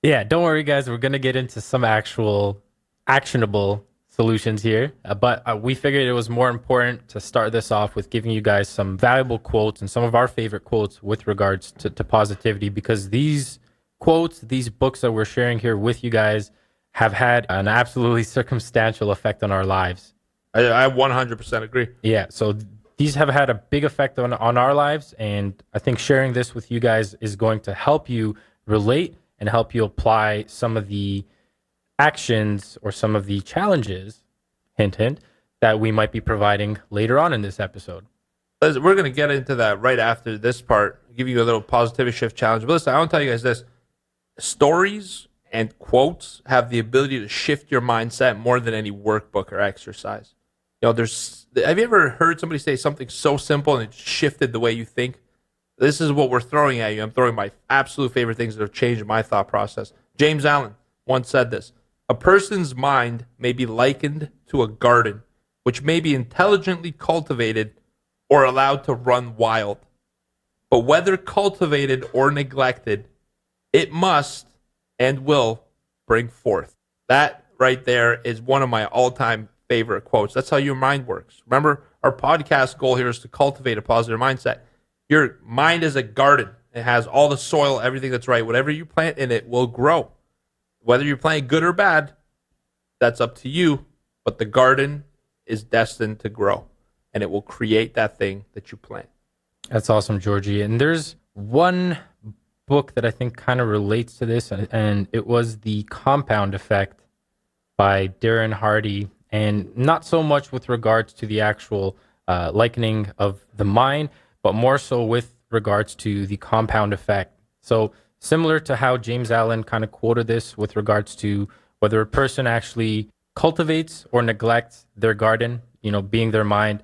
Yeah, don't worry, guys. We're going to get into some actual actionable solutions here, but we figured it was more important to start this off with giving you guys some valuable quotes and some of our favorite quotes with regards to positivity, because these quotes, these books that we're sharing here with you guys have had an absolutely circumstantial effect on our lives. I 100% agree. Yeah, so these have had a big effect on our lives, and I think sharing this with you guys is going to help you relate and help you apply some of the actions or some of the challenges, hint, hint, that we might be providing later on in this episode. We're going to get into that right after this part, give you a little positivity shift challenge. But listen, I want to tell you guys this. Stories and quotes have the ability to shift your mindset more than any workbook or exercise. Have you ever heard somebody say something so simple and it shifted the way you think? This is what we're throwing at you. I'm throwing my absolute favorite things that have changed my thought process. James Allen once said this: a person's mind may be likened to a garden, which may be intelligently cultivated or allowed to run wild. But whether cultivated or neglected, it must and will bring forth. That right there is one of my all-time favorite quotes. That's how your mind works. Remember, our podcast goal here is to cultivate a positive mindset. Your mind is a garden. It has all the soil, everything that's right. Whatever you plant in it will grow. Whether you're planting good or bad, that's up to you. But the garden is destined to grow, and it will create that thing that you plant. That's awesome, Georgie. And there's one book that I think kind of relates to this, and it was The Compound Effect by Darren Hardy, and not so much with regards to the actual likening of the mind, but more so with regards to the compound effect. So similar to how James Allen kind of quoted this with regards to whether a person actually cultivates or neglects their garden, being their mind,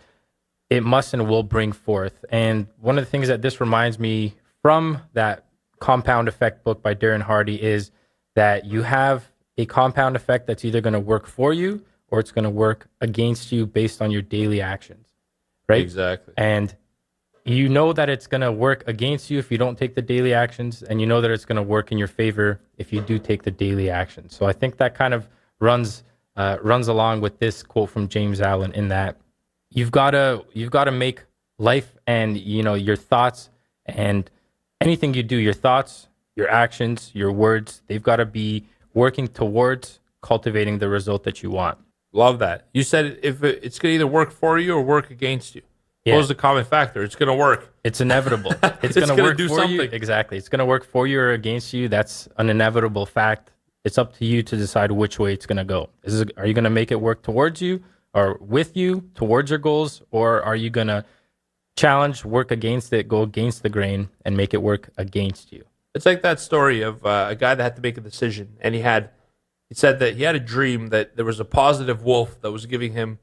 it must and will bring forth. And one of the things that this reminds me from that compound effect book by Darren Hardy is that you have a compound effect that's either going to work for you or it's going to work against you based on your daily actions, right? Exactly. And you know that it's going to work against you if you don't take the daily actions, and you know that it's going to work in your favor if you do take the daily actions. So I think that kind of runs along with this quote from James Allen, in that you've got to make life and your thoughts and anything you do, your thoughts, your actions, your words, they've got to be working towards cultivating the result that you want. Love that. You said if it's going to either work for you or work against you. Yeah. What was the common factor? It's going to work. It's inevitable. It's going to work do for something. you. Exactly. It's going to work for you or against you. That's an inevitable fact. It's up to you to decide which way it's going to go. Are you going to make it work towards you or with you, towards your goals, or are you going to challenge, work against it, go against the grain, and make it work against you? It's like that story of a guy that had to make a decision, and he said that he had a dream that there was a positive wolf that was giving him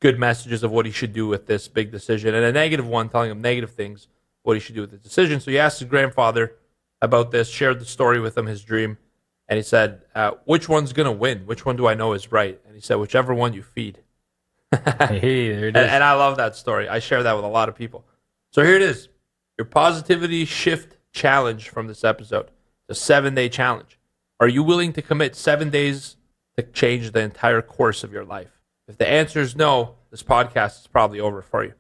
good messages of what he should do with this big decision, and a negative one telling him negative things, what he should do with the decision. So he asked his grandfather about this, shared the story with him, his dream, and he said, which one's going to win? Which one do I know is right? And he said, whichever one you feed. Hey, there it is. And I love that story. I share that with a lot of people. So here it is. Your positivity shift challenge from this episode. It's a 7-day challenge. Are you willing to commit 7 days to change the entire course of your life? If the answer is no, this podcast is probably over for you.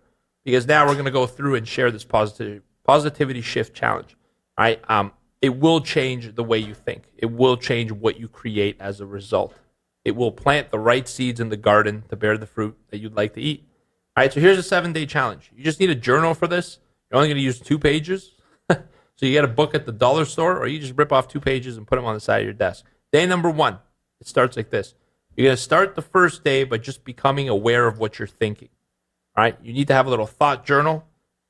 Because now we're going to go through and share this positivity shift challenge. All right? It will change the way you think. It will change what you create as a result. It will plant the right seeds in the garden to bear the fruit that you'd like to eat. All right, so here's a 7-day challenge. You just need a journal for this. You're only going to use 2 pages. So you get a book at the dollar store, or you just rip off 2 pages and put them on the side of your desk. Day number 1, it starts like this. You're going to start the first day by just becoming aware of what you're thinking. All right. You need to have a little thought journal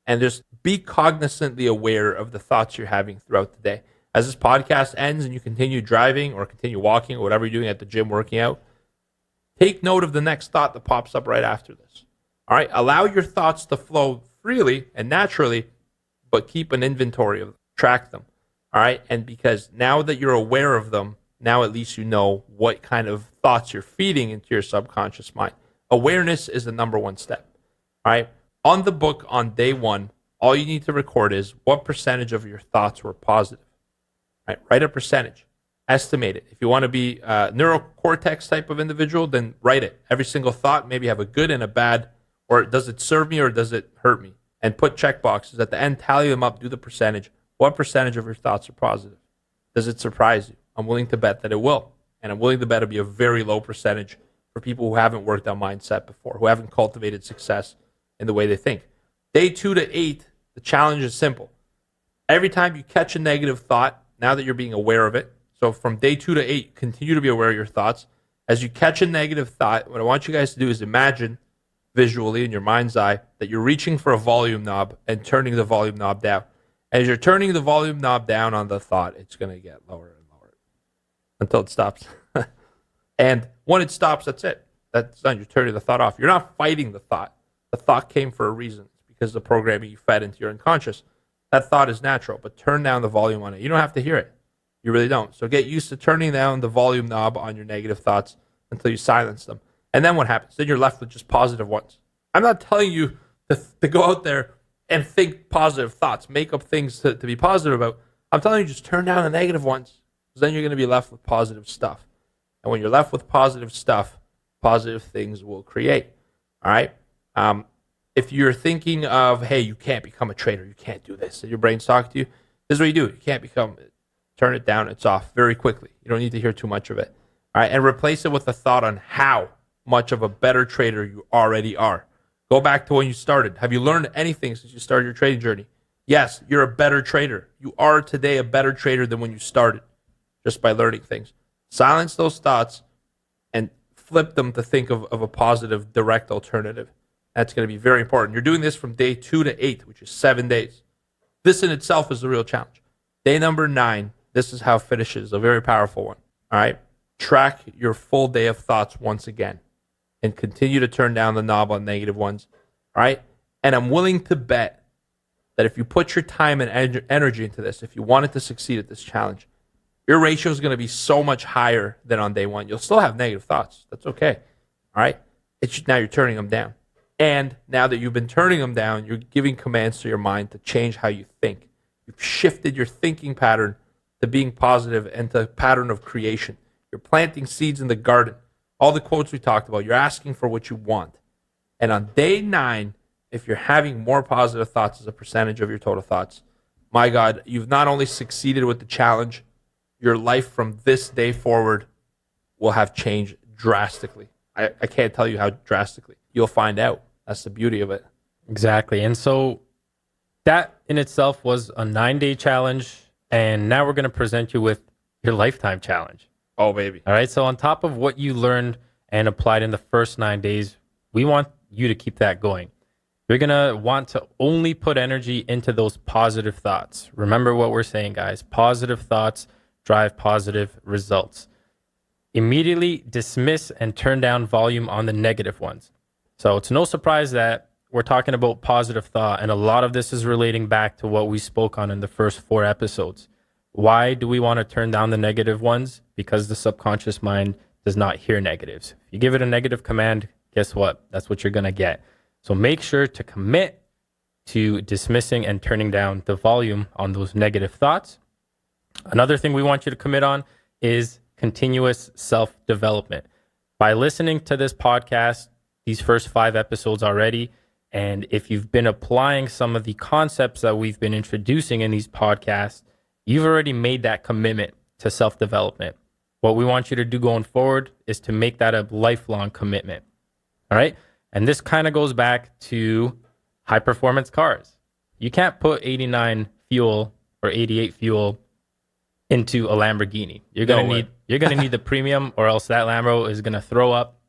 and just be cognizantly aware of the thoughts you're having throughout the day. As this podcast ends and you continue driving or continue walking or whatever you're doing at the gym working out, take note of the next thought that pops up right after this. All right. Allow your thoughts to flow freely and naturally, but keep an inventory of them. Track them. All right. And because now that you're aware of them, now at least you know what kind of thoughts you're feeding into your subconscious mind. Awareness is the number one step. All right. On the book on day one, all you need to record is what percentage of your thoughts were positive. All right. Write a percentage. Estimate it. If you want to be a neurocortex type of individual, then write it. Every single thought, maybe have a good and a bad, or does it serve me or does it hurt me? And put check boxes at the end, tally them up, do the percentage. What percentage of your thoughts are positive? Does it surprise you? I'm willing to bet that it will. And I'm willing to bet it'll be a very low percentage for people who haven't worked on mindset before, who haven't cultivated success in the way they think. Day 2 to 8, the challenge is simple. Every time you catch a negative thought, now that you're being aware of it, so from day 2 to 8, continue to be aware of your thoughts. As you catch a negative thought, what I want you guys to do is imagine visually in your mind's eye that you're reaching for a volume knob and turning the volume knob down. As you're turning the volume knob down on the thought, it's going to get lower and lower until it stops. And when it stops, that's it. That's done. You're turning the thought off. You're not fighting the thought. The thought came for a reason. It's because the programming you fed into your unconscious. That thought is natural, but turn down the volume on it. You don't have to hear it. You really don't. So get used to turning down the volume knob on your negative thoughts until you silence them. And then what happens? Then you're left with just positive ones. I'm not telling you to go out there and think positive thoughts, make up things to be positive about. I'm telling you, just turn down the negative ones, because then you're going to be left with positive stuff. And when you're left with positive stuff, positive things will create. All right? If you're thinking of, hey, you can't become a trader, you can't do this, and your brain's talking to you, this is what you do. You can't become it. Turn it down, it's off very quickly. You don't need to hear too much of it. All right? And replace it with a thought on how much of a better trader you already are. Go back to when you started. Have you learned anything since you started your trading journey? Yes, you're a better trader. You are today a better trader than when you started, just by learning things. Silence those thoughts and flip them to think of a positive, direct alternative. That's going to be very important. You're doing this from day 2 to 8, which is 7 days. This in itself is the real challenge. Day number 9, this is how it finishes, a very powerful one. All right? Track your full day of thoughts once again and continue to turn down the knob on negative ones. All right? And I'm willing to bet that if you put your time and energy into this, if you wanted to succeed at this challenge, your ratio is going to be so much higher than on day 1. You'll still have negative thoughts. That's okay. All right? It's just now you're turning them down. And now that you've been turning them down, you're giving commands to your mind to change how you think. You've shifted your thinking pattern to being positive and to a pattern of creation. You're planting seeds in the garden. All the quotes we talked about, you're asking for what you want. And on day 9, if you're having more positive thoughts as a percentage of your total thoughts, my God, you've not only succeeded with the challenge, your life from this day forward will have changed drastically. I can't tell you how drastically. You'll find out. That's the beauty of it. Exactly. And so that in itself was a 9-day challenge. And now we're going to present you with your lifetime challenge. Oh, baby. All right. So on top of what you learned and applied in the first 9 days, we want you to keep that going. You're going to want to only put energy into those positive thoughts. Remember what we're saying, guys. Positive thoughts drive positive results. Immediately dismiss and turn down volume on the negative ones. So it's no surprise that we're talking about positive thought, and a lot of this is relating back to what we spoke on in the first 4 episodes. Why do we want to turn down the negative ones? Because the subconscious mind does not hear negatives. If you give it a negative command, guess what? That's what you're going to get. So make sure to commit to dismissing and turning down the volume on those negative thoughts. Another thing we want you to commit on is continuous self-development. By listening to this podcast, these first 5 episodes already, and if you've been applying some of the concepts that we've been introducing in these podcasts, you've already made that commitment to self-development. What we want you to do going forward is to make that a lifelong commitment. All right? And this kind of goes back to high-performance cars. You can't put 89 fuel or 88 fuel into a Lamborghini. You're gonna need the premium, or else that Lambo is gonna throw up,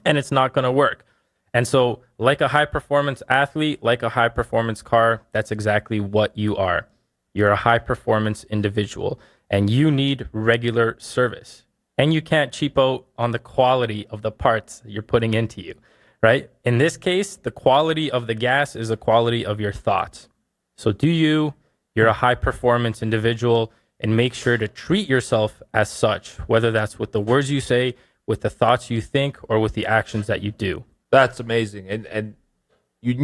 and it's not gonna work. And so, like a high performance athlete, like a high performance car, that's exactly what you are. You're a high performance individual, and you need regular service. And you can't cheap out on the quality of the parts you're putting into you, right? In this case, the quality of the gas is the quality of your thoughts. So you're a high performance individual, and make sure to treat yourself as such, whether that's with the words you say, with the thoughts you think, or with the actions that you do. That's amazing. And you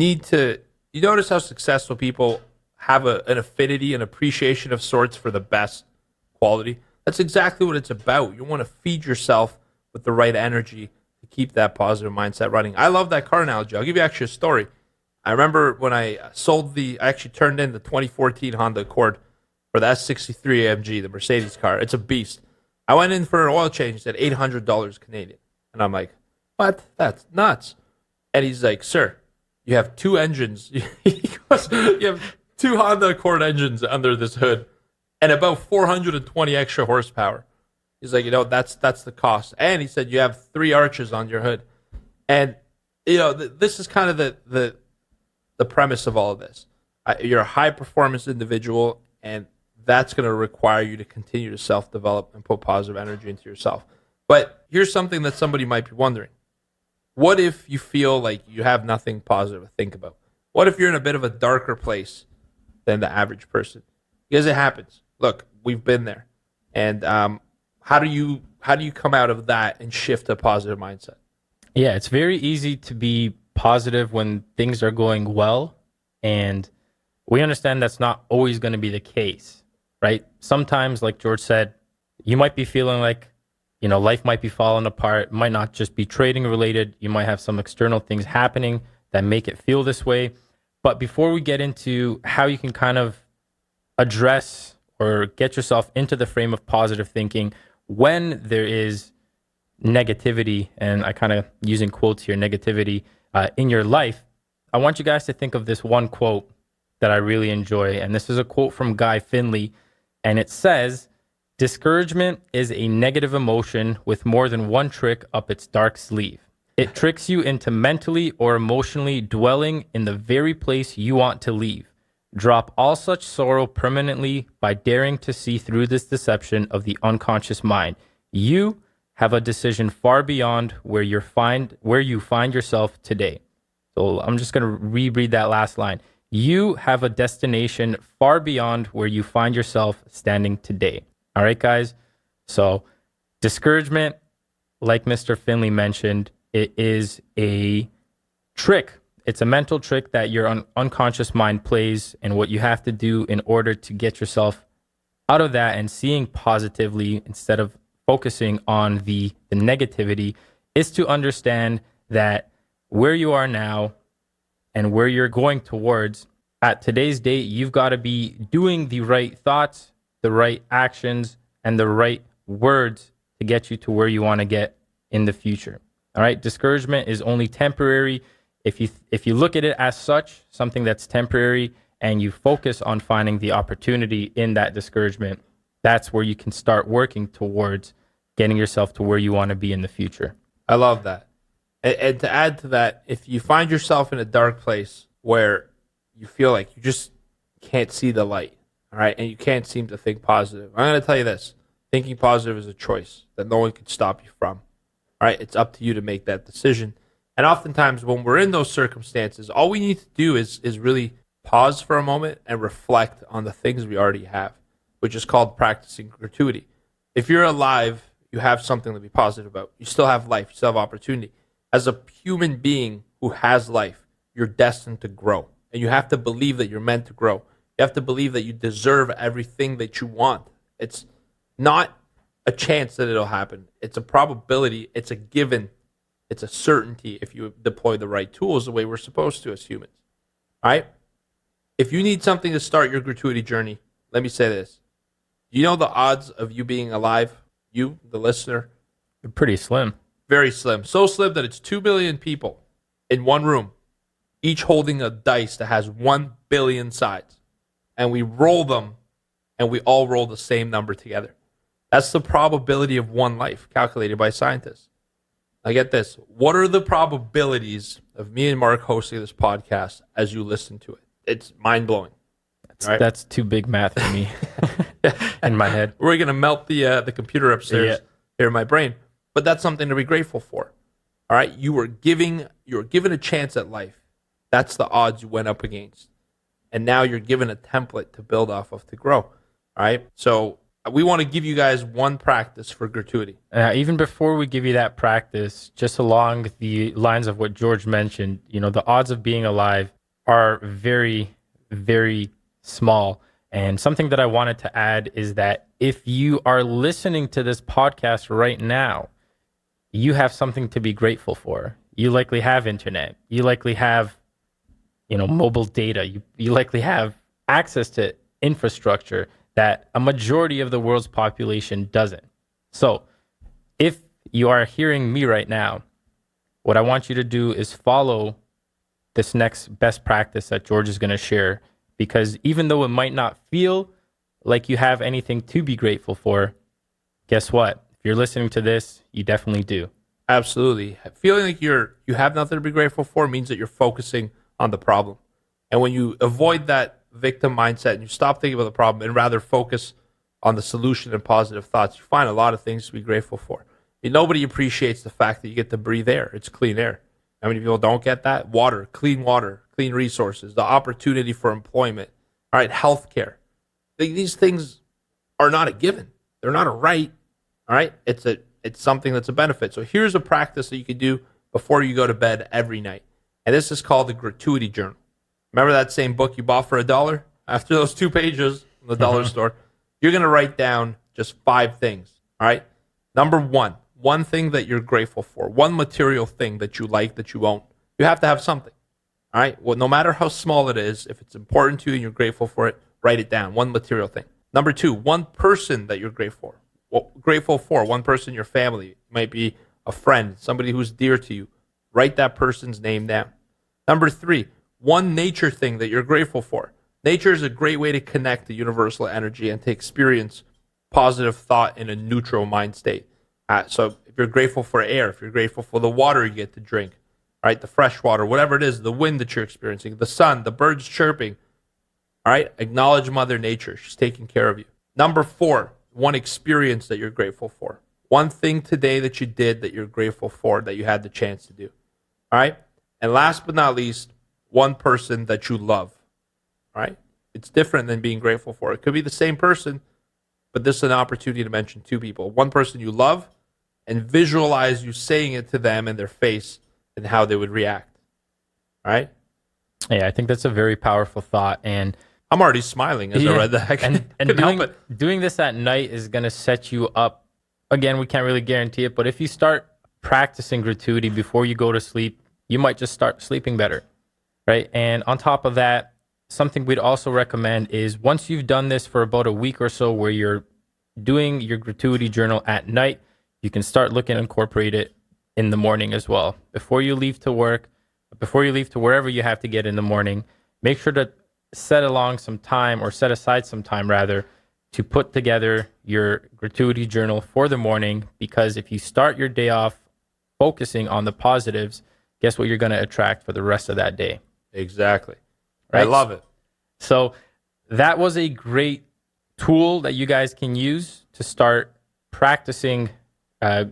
notice how successful people have an affinity, an appreciation of sorts for the best quality. That's exactly what it's about. You want to feed yourself with the right energy to keep that positive mindset running. I love that car analogy. I'll give you actually a story. I remember when I actually turned in the 2014 Honda Accord for the S63 AMG, the Mercedes car. It's a beast. I went in for an oil change at $800 Canadian. And I'm like, what? That's nuts. And he's like, sir, you have two engines. He goes, you have two Honda Accord engines under this hood and about 420 extra horsepower. He's like, that's the cost. And he said, you have 3 arches on your hood. And, this is kind of the premise of all of this. You're a high performance individual, and that's going to require you to continue to self-develop and put positive energy into yourself. But here's something that somebody might be wondering. What if you feel like you have nothing positive to think about? What if you're in a bit of a darker place than the average person? Because it happens. Look, we've been there. And how do you come out of that and shift a positive mindset? Yeah, it's very easy to be positive when things are going well. And we understand that's not always going to be the case, right? Sometimes, like George said, you might be feeling like, life might be falling apart. It might not just be trading related. You might have some external things happening that make it feel this way. But before we get into how you can kind of address or get yourself into the frame of positive thinking when there is negativity, and I kind of using quotes here, negativity in your life, I want you guys to think of this one quote that I really enjoy. And this is a quote from Guy Finley. And it says, "Discouragement is a negative emotion with more than one trick up its dark sleeve. It tricks you into mentally or emotionally dwelling in the very place you want to leave. Drop all such sorrow permanently by daring to see through this deception of the unconscious mind. You have a decision far beyond where you find yourself today." So I'm just going to reread that last line. You have a destination far beyond where you find yourself standing today. All right, guys. So discouragement, like Mr. Finley mentioned, it is a trick. It's a mental trick that your unconscious mind plays, and what you have to do in order to get yourself out of that and seeing positively instead of focusing on the negativity is to understand that where you are now and where you're going towards at today's date, you've got to be doing the right thoughts, the right actions, and the right words to get you to where you want to get in the future. All right. Discouragement is only temporary. If you look at it as such, something that's temporary, and you focus on finding the opportunity in that discouragement, that's where you can start working towards getting yourself to where you want to be in the future. I love that. And to add to that, if you find yourself in a dark place where you feel like you just can't see the light, all right, and you can't seem to think positive, I'm going to tell you this. Thinking positive is a choice that no one can stop you from. All right, it's up to you to make that decision. And oftentimes when we're in those circumstances, all we need to do is really pause for a moment and reflect on the things we already have, which is called practicing gratuity. If you're alive, you have something to be positive about. You still have life. You still have opportunity. As a human being who has life, you're destined to grow. And you have to believe that you're meant to grow. You have to believe that you deserve everything that you want. It's not a chance that it'll happen. It's a probability. It's a given. It's a certainty if you deploy the right tools the way we're supposed to as humans. All right? If you need something to start your gratuity journey, let me say this. Do you know the odds of you being alive, you, the listener? They're pretty slim. Very slim. So slim that it's 2 billion people in one room, each holding a dice that has 1 billion sides. And we roll them, and we all roll the same number together. That's the probability of one life calculated by scientists. Now get this. What are the probabilities of me and Mark hosting this podcast as you listen to it? It's mind-blowing. That's too big math for me in my head. We're going to melt the computer upstairs here in my brain. But that's something to be grateful for. All right? You were given a chance at life. That's the odds you went up against. And now you're given a template to build off of to grow. All right? So we want to give you guys one practice for gratuity. Even before we give you that practice, just along the lines of what George mentioned, the odds of being alive are very, very small. And something that I wanted to add is that if you are listening to this podcast right now, you have something to be grateful for. You likely have internet. You likely have, mobile data. You likely have access to infrastructure that a majority of the world's population doesn't. So if you are hearing me right now, what I want you to do is follow this next best practice that George is going to share, because even though it might not feel like you have anything to be grateful for, guess what? If you're listening to this, you definitely do. Absolutely. Feeling like you have nothing to be grateful for means that you're focusing on the problem. And when you avoid that victim mindset and you stop thinking about the problem and rather focus on the solution and positive thoughts, you find a lot of things to be grateful for. Nobody appreciates the fact that you get to breathe air. It's clean air. How many people don't get that? Water, clean resources, the opportunity for employment, all right, healthcare. These things are not a given. They're not a right, all right? It's something that's a benefit. So here's a practice that you can do before you go to bed every night. And this is called the gratuity journal. Remember that same book you bought for $1? After those 2 pages from the dollar store, you're going to write down just 5 things, all right? Number one thing that you're grateful for, one material thing that you like that you own. You have to have something, all right? Well, no matter how small it is, if it's important to you and you're grateful for it, write it down, one material thing. Number 2, one person that you're grateful for, one person in your family. It might be a friend, somebody who's dear to you. Write that person's name down. Number 3, one nature thing that you're grateful for. Nature is a great way to connect to universal energy and to experience positive thought in a neutral mind state. So if you're grateful for air, if you're grateful for the water you get to drink, right, the fresh water, whatever it is, the wind that you're experiencing, the sun, the birds chirping, all right, acknowledge Mother Nature. She's taking care of you. Number 4, one experience that you're grateful for. One thing today that you did that you're grateful for that you had the chance to do. All right? And last but not least, one person that you love. All right? It's different than being grateful for. It could be the same person, but this is an opportunity to mention 2 people. One person you love, and visualize you saying it to them in their face and how they would react. All right? Yeah, I think that's a very powerful thought. And I'm already smiling as I read that. And doing this at night is going to set you up. Again, we can't really guarantee it, but if you start practicing gratuity before you go to sleep, you might just start sleeping better, right? And on top of that, something we'd also recommend is once you've done this for about a week or so where you're doing your gratuity journal at night, you can start looking to incorporate it in the morning as well. Before you leave to work, before you leave to wherever you have to get in the morning, make sure to set aside some time rather, to put together your gratuity journal for the morning, because if you start your day off focusing on the positives, guess what you're going to attract for the rest of that day? Exactly. Right? I love it. So that was a great tool that you guys can use to start practicing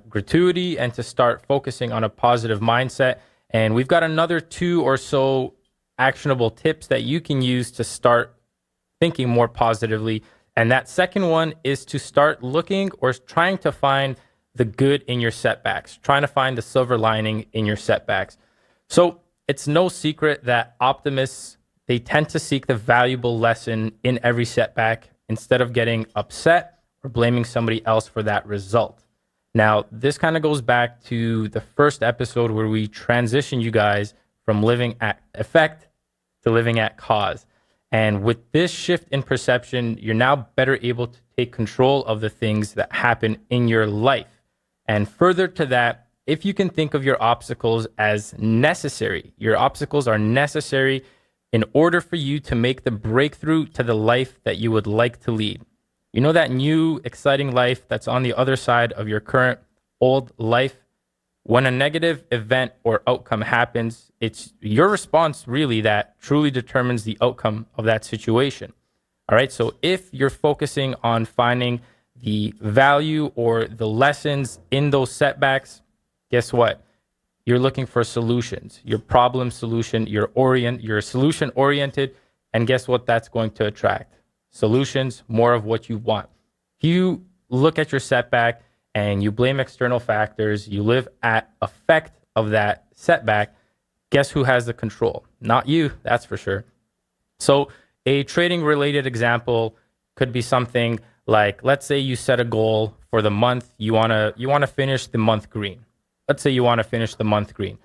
gratuity and to start focusing on a positive mindset. And we've got another 2 or so actionable tips that you can use to start thinking more positively. And that second one is to start looking or trying to find the good in your setbacks, trying to find the silver lining in your setbacks. So it's no secret that optimists, they tend to seek the valuable lesson in every setback instead of getting upset or blaming somebody else for that result. Now, this kind of goes back to the first episode where we transition you guys from living at effect to living at cause. And with this shift in perception, you're now better able to take control of the things that happen in your life. And further to that, if you can think of your obstacles as necessary, your obstacles are necessary in order for you to make the breakthrough to the life that you would like to lead. You know, that new, exciting life that's on the other side of your current old life? When a negative event or outcome happens, it's your response really that truly determines the outcome of that situation. All right. So if you're focusing on finding the value or the lessons in those setbacks, guess what? You're looking for solutions, your problem solution, you're solution oriented. And guess what that's going to attract? Solutions, more of what you want. If you look at your setback and you blame external factors, you live at effect of that setback, guess who has the control? Not you, that's for sure. So a trading related example could be something like, let's say you set a goal for the month, you want to finish the month green. Let's say you want to finish the month green.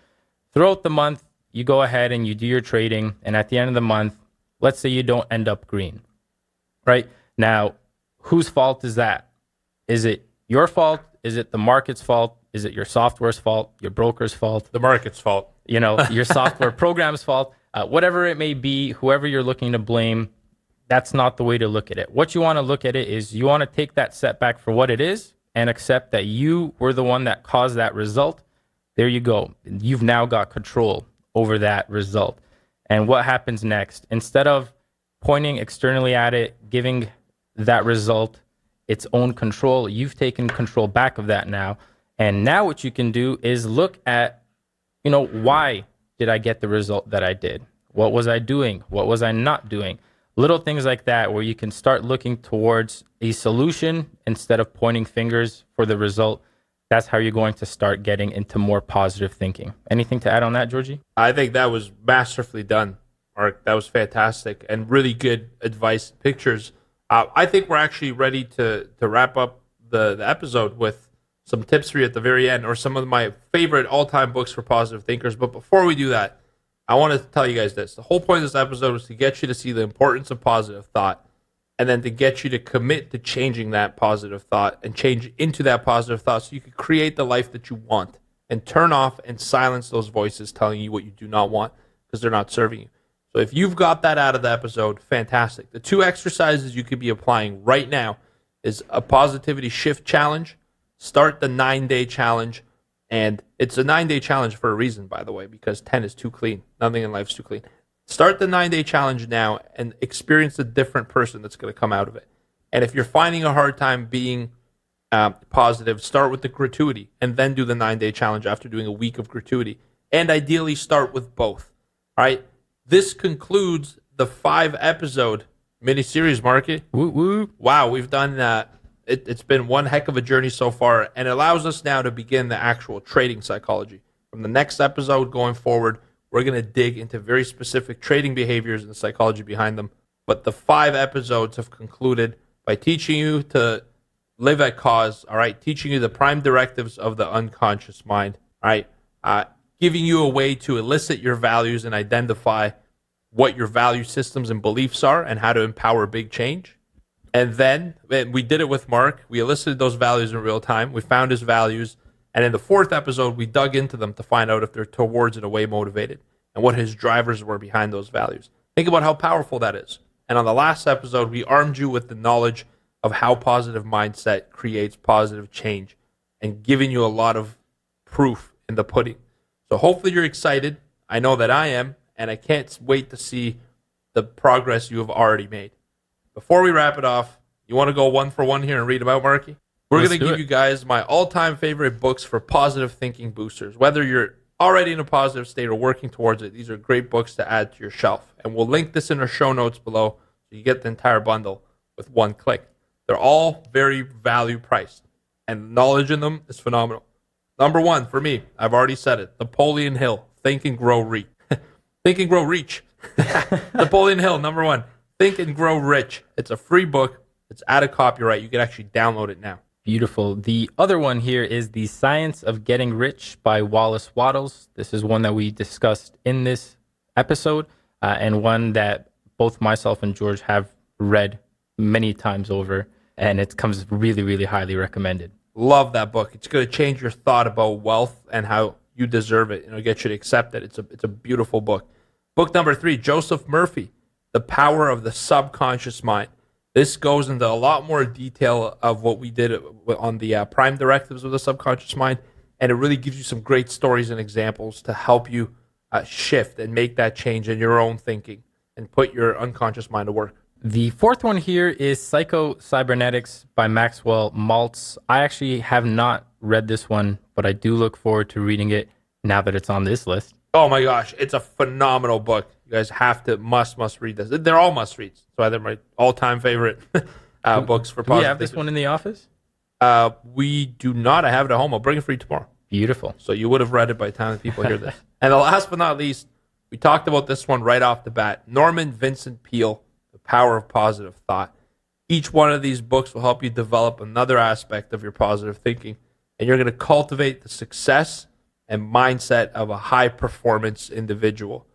Throughout the month, you go ahead and you do your trading, and at the end of the month, let's say you don't end up green. Right? Now, whose fault is that? Is it your fault? Is it the market's fault? Is it your software's fault? Your broker's fault? The market's fault. Your software program's fault? Whatever it may be, whoever you're looking to blame, that's not the way to look at it. What you want to look at it is you want to take that setback for what it is and accept that you were the one that caused that result. There you go. You've now got control over that result. And what happens next? Instead of pointing externally at it, giving that result its own control, you've taken control back of that now. And now what you can do is look at, why did I get the result that I did? What was I doing? What was I not doing? Little things like that where you can start looking towards a solution instead of pointing fingers for the result. That's how you're going to start getting into more positive thinking. Anything to add on that, Georgie? I think that was masterfully done, Mark. That was fantastic and really good advice, pictures. I think we're actually ready to wrap up the episode with some tips for you at the very end, or some of my favorite all-time books for positive thinkers. But before we do that, I want to tell you guys this. The whole point of this episode was to get you to see the importance of positive thought, and then to get you to commit to changing that positive thought and change into that positive thought so you can create the life that you want and turn off and silence those voices telling you what you do not want because they're not serving you. So if you've got that out of the episode, fantastic. The 2 exercises you could be applying right now is a positivity shift challenge. Start the 9-day challenge. And it's a 9-day challenge for a reason, by the way, because 10 is too clean. Nothing in life is too clean. Start the 9-day challenge now and experience a different person that's going to come out of it. And if you're finding a hard time being positive, start with the gratuity and then do the 9-day challenge after doing a week of gratuity. And ideally start with both. All right. This concludes the 5-episode mini-series, Marky. Woo woo. Wow, we've done it's been one heck of a journey so far, and it allows us now to begin the actual trading psychology. From the next episode going forward, we're going to dig into very specific trading behaviors and the psychology behind them. But the 5 episodes have concluded by teaching you to live at cause, all right, teaching you the prime directives of the unconscious mind, all right, giving you a way to elicit your values and identify what your value systems and beliefs are and how to empower big change. And then we did it with Mark. We elicited those values in real time. We found his values. And in the 4th episode, we dug into them to find out if they're towards in a way motivated and what his drivers were behind those values. Think about how powerful that is. And on the last episode, we armed you with the knowledge of how positive mindset creates positive change and giving you a lot of proof in the pudding. So hopefully you're excited. I know that I am, and I can't wait to see the progress you have already made. Before we wrap it off, you want to go 1 for 1 here and read them out, Marky? We're going to give you guys my all-time favorite books for positive thinking boosters. Whether you're already in a positive state or working towards it, these are great books to add to your shelf. And we'll link this in our show notes below so you get the entire bundle with 1 click. They're all very value priced, and knowledge in them is phenomenal. Number 1 for me, I've already said it, Napoleon Hill, Think and Grow Rich. Think and Grow Reach. Napoleon Hill, number 1. Think and Grow Rich. It's a free book. It's out of copyright. You can actually download it now. Beautiful. The other one here is The Science of Getting Rich by Wallace Wattles. This is one that we discussed in this episode, and one that both myself and George have read many times over, and it comes really, really highly recommended. Love that book. It's going to change your thought about wealth and how you deserve it. Get you to accept it. It's a beautiful book. Book number 3, Joseph Murphy, The Power of the Subconscious Mind. This goes into a lot more detail of what we did on the prime directives of the subconscious mind. and it really gives you some great stories and examples to help you shift and make that change in your own thinking and put your unconscious mind to work. The fourth one here is Psycho-Cybernetics by Maxwell Maltz. I actually have not read this one, but I do look forward to reading it now that it's on this list. Oh my gosh, it's a phenomenal book. You guys must read this. They're all must reads. So they're my all-time favorite books for positive. Do we have this one in the office? We do not. I have it at home. I'll bring it for you tomorrow. Beautiful. So you would have read it by the time that people hear this. And the last but not least, we talked about this one right off the bat. Norman Vincent Peale, The Power of Positive Thought. Each one of these books will help you develop another aspect of your positive thinking, and you're going to cultivate the success and mindset of a high-performance individual.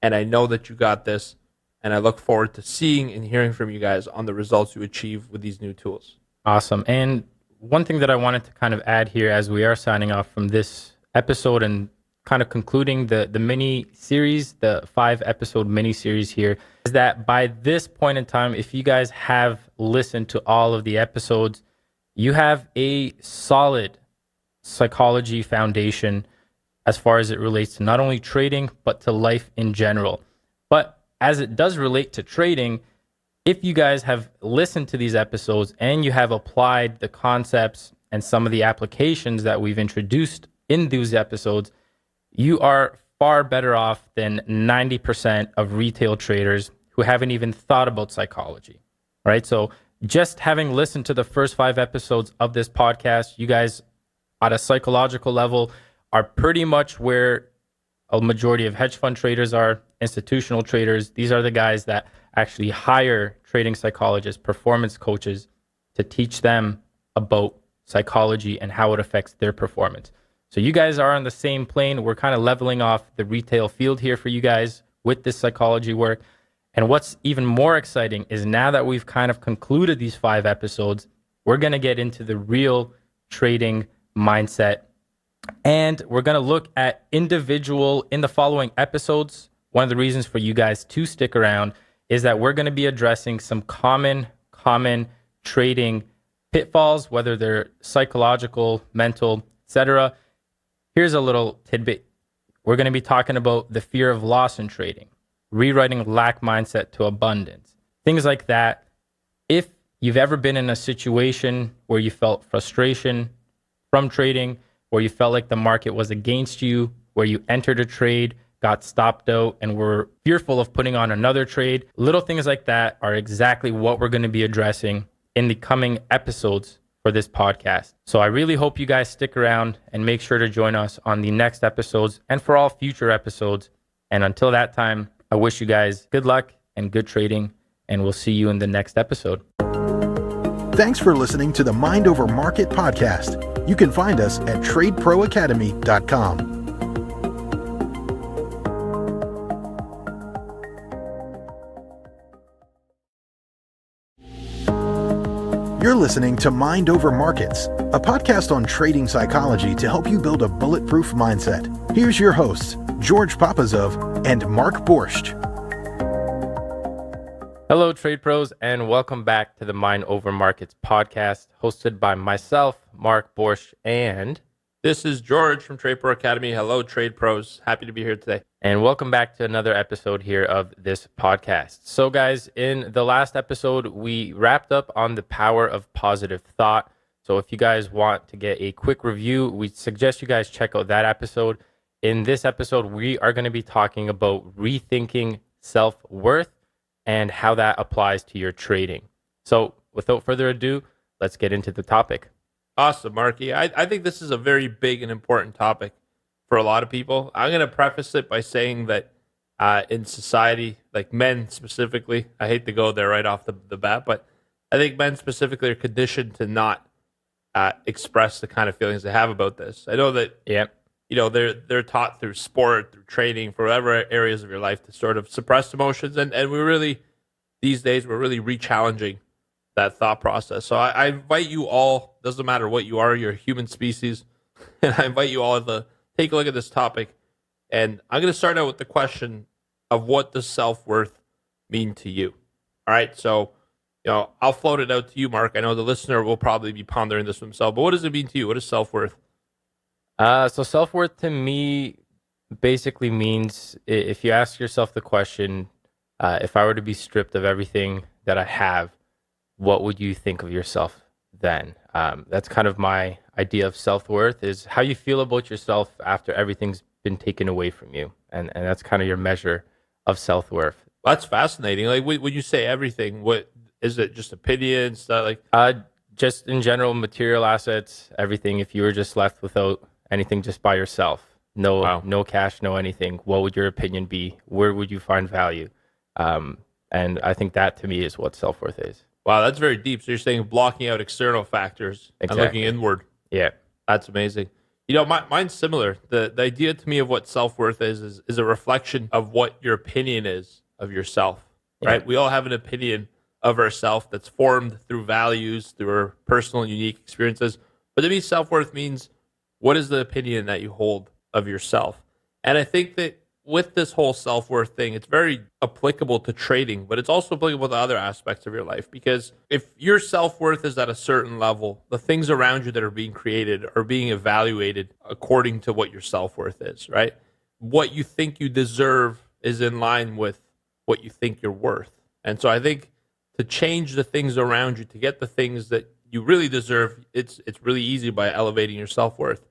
And I know that you got this, and I look forward to seeing and hearing from you guys on the results you achieve with these new tools. Awesome. And one thing that I wanted to kind of add here as we are signing off from this episode and kind of concluding the mini series, the 5-episode mini series here, is that by this point in time, if you guys have listened to all of the episodes, you have a solid psychology foundation as far as it relates to not only trading, but to life in general. But as it does relate to trading, if you guys have listened to these episodes and you have applied the concepts and some of the applications that we've introduced in these episodes, you are far better off than 90% of retail traders who haven't even thought about psychology, right? So just having listened to the first 5 episodes of this podcast, you guys at a psychological level are pretty much where a majority of hedge fund traders are, institutional traders. These are the guys that actually hire trading psychologists, performance coaches to teach them about psychology and how it affects their performance. So you guys are on the same plane. We're kind of leveling off the retail field here for you guys with this psychology work. And what's even more exciting is now that we've kind of concluded these 5 episodes, we're going to get into the real trading mindset. And we're going to look at individual in the following episodes. One of the reasons for you guys to stick around is that we're going to be addressing some common trading pitfalls, whether they're psychological, mental, etc. Here's a little tidbit. We're going to be talking about the fear of loss in trading, rewriting lack mindset to abundance, things like that. If you've ever been in a situation where you felt frustration from trading, where you felt like the market was against you, where you entered a trade, got stopped out, and were fearful of putting on another trade, little things like that are exactly what we're going to be addressing in the coming episodes for this podcast. So I really hope you guys stick around and make sure to join us on the next episodes and for all future episodes. And until that time, I wish you guys good luck and good trading, and we'll see you in the next episode. Thanks for listening to the Mind Over Market podcast. You can find us at tradeproacademy.com. You're listening to Mind Over Markets, a podcast on trading psychology to help you build a bulletproof mindset. Here's your hosts, George Papazov and Mark Borscht. Hello, trade pros, and welcome back to the Mind Over Markets podcast, hosted by myself, Mark Borscht, and This is George from Trade Pro Academy. Hello, trade pros. Happy to be here today. And welcome back to another episode here of this podcast. So guys, in the last episode, we wrapped up on the power of positive thought. So if you guys want to get a quick review, we suggest you guys check out that episode. In this episode, we are going to be talking about rethinking self-worth and how that applies to your trading. So without further ado, let's get into the topic. Awesome, Marky. I think this is a very big and important topic for a lot of people. I'm going to preface it by saying that in society, like men specifically, I hate to go there right off the bat, but I think men specifically are conditioned to not express the kind of feelings they have about this. I know that they're taught through sport, through training, for whatever areas of your life to sort of suppress emotions, and we're really, these days, we're really re-challenging that thought process. So I invite you all, doesn't matter what you are, you're a human species, and I invite you all to take a look at this topic. And I'm going to start out with the question of what does self-worth mean to you? All right, so I'll float it out to you, Mark. I know the listener will probably be pondering this himself, but what does it mean to you? What is self-worth? So self-worth to me basically means if you ask yourself the question, if I were to be stripped of everything that I have, what would you think of yourself then? That's kind of my idea of self-worth, is how you feel about yourself after everything's been taken away from you. And that's kind of your measure of self-worth. That's fascinating. Like when you say everything, what is it? Just opinions? Just in general, material assets, everything. If you were just left without anything, just by yourself, no cash, no anything, what would your opinion be? Where would you find value? And I think that to me is what self-worth is. Wow, that's very deep. So you're saying blocking out external factors and looking inward. Yeah. That's amazing. Mine's similar. The idea to me of what self-worth is a reflection of what your opinion is of yourself, right? Yeah. We all have an opinion of ourselves that's formed through values, through our personal and unique experiences. But to me, self-worth means, what is the opinion that you hold of yourself? And I think that with this whole self-worth thing, it's very applicable to trading, but it's also applicable to other aspects of your life. Because if your self-worth is at a certain level, the things around you that are being created are being evaluated according to what your self-worth is, right? What you think you deserve is in line with what you think you're worth. And so I think to change the things around you, to get the things that you really deserve, it's really easy by elevating your self-worth.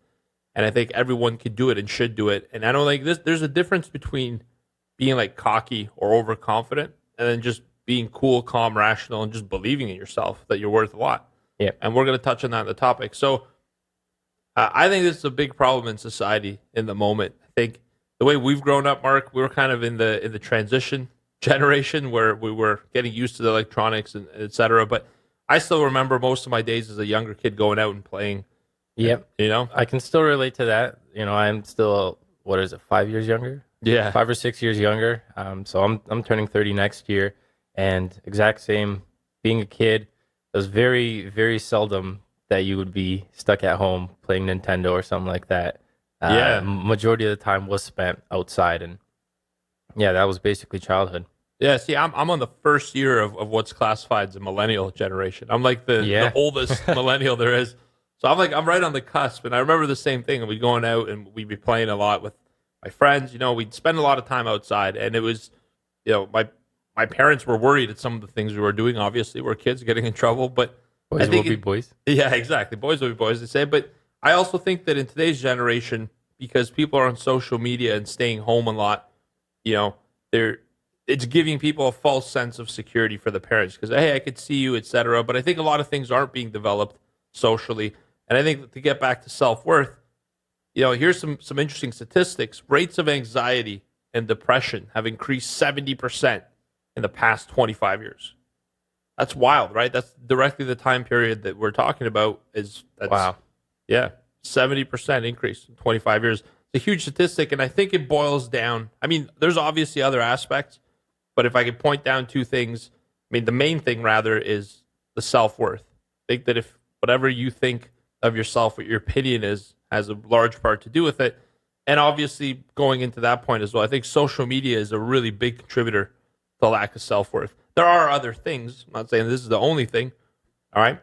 And I think everyone could do it and should do it. And I don't think there's a difference between being like cocky or overconfident and then just being cool, calm, rational, and just believing in yourself that you're worth a lot. Yeah. And we're going to touch on that in the topic. So I think this is a big problem in society in the moment. I think the way we've grown up, Mark, we were kind of in the transition generation where we were getting used to the electronics and et cetera. But I still remember most of my days as a younger kid going out and playing. Yep. I can still relate to that. I'm still, 5 years younger? Yeah. 5 or 6 years younger. So I'm turning 30 next year, and exact same. Being a kid, it was very, very seldom that you would be stuck at home playing Nintendo or something like that. Majority of the time was spent outside, and that was basically childhood. Yeah, see, I'm on the first year of what's classified as a millennial generation. I'm like the oldest millennial there is. So I'm right on the cusp, and I remember the same thing. We'd going out and we'd be playing a lot with my friends. We'd spend a lot of time outside, and it was, my parents were worried at some of the things we were doing. Obviously, we're kids getting in trouble, but boys will be boys. Yeah, exactly. Boys will be boys, they say. But I also think that in today's generation, because people are on social media and staying home a lot, it's giving people a false sense of security for the parents because, hey, I could see you, etc. But I think a lot of things aren't being developed socially. And I think to get back to self-worth, here's some interesting statistics. Rates of anxiety and depression have increased 70% in the past 25 years. That's wild, right? That's directly the time period that we're talking about. Wow. Yeah, 70% increase in 25 years. It's a huge statistic, and I think it boils down. I mean, there's obviously other aspects, but if I could point down two things, the main thing, rather, is the self-worth. I think that if whatever you think of yourself, what your opinion is, has a large part to do with it. And obviously, going into that point as well, I think social media is a really big contributor to the lack of self-worth. There are other things. I'm not saying this is the only thing, all right?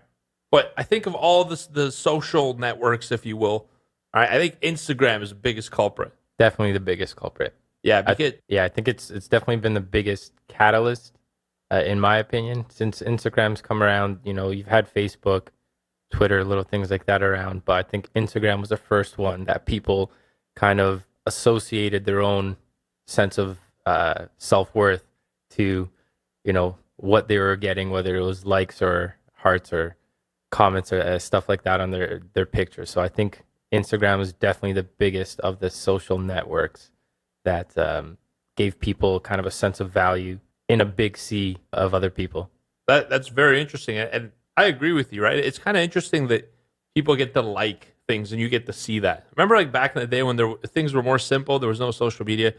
But I think of all the social networks, if you will, all right, I think Instagram is the biggest culprit. Definitely the biggest culprit. Yeah, I think it's definitely been the biggest catalyst, in my opinion, since Instagram's come around. You've had Facebook, Twitter, little things like that around, but I think Instagram was the first one that people kind of associated their own sense of self-worth to, what they were getting, whether it was likes or hearts or comments or stuff like that on their pictures. So I think Instagram is definitely the biggest of the social networks that gave people kind of a sense of value in a big sea of other people. That's very interesting. And I agree with you, right? It's kind of interesting that people get to like things and you get to see that. Remember, like back in the day when things were more simple, there was no social media.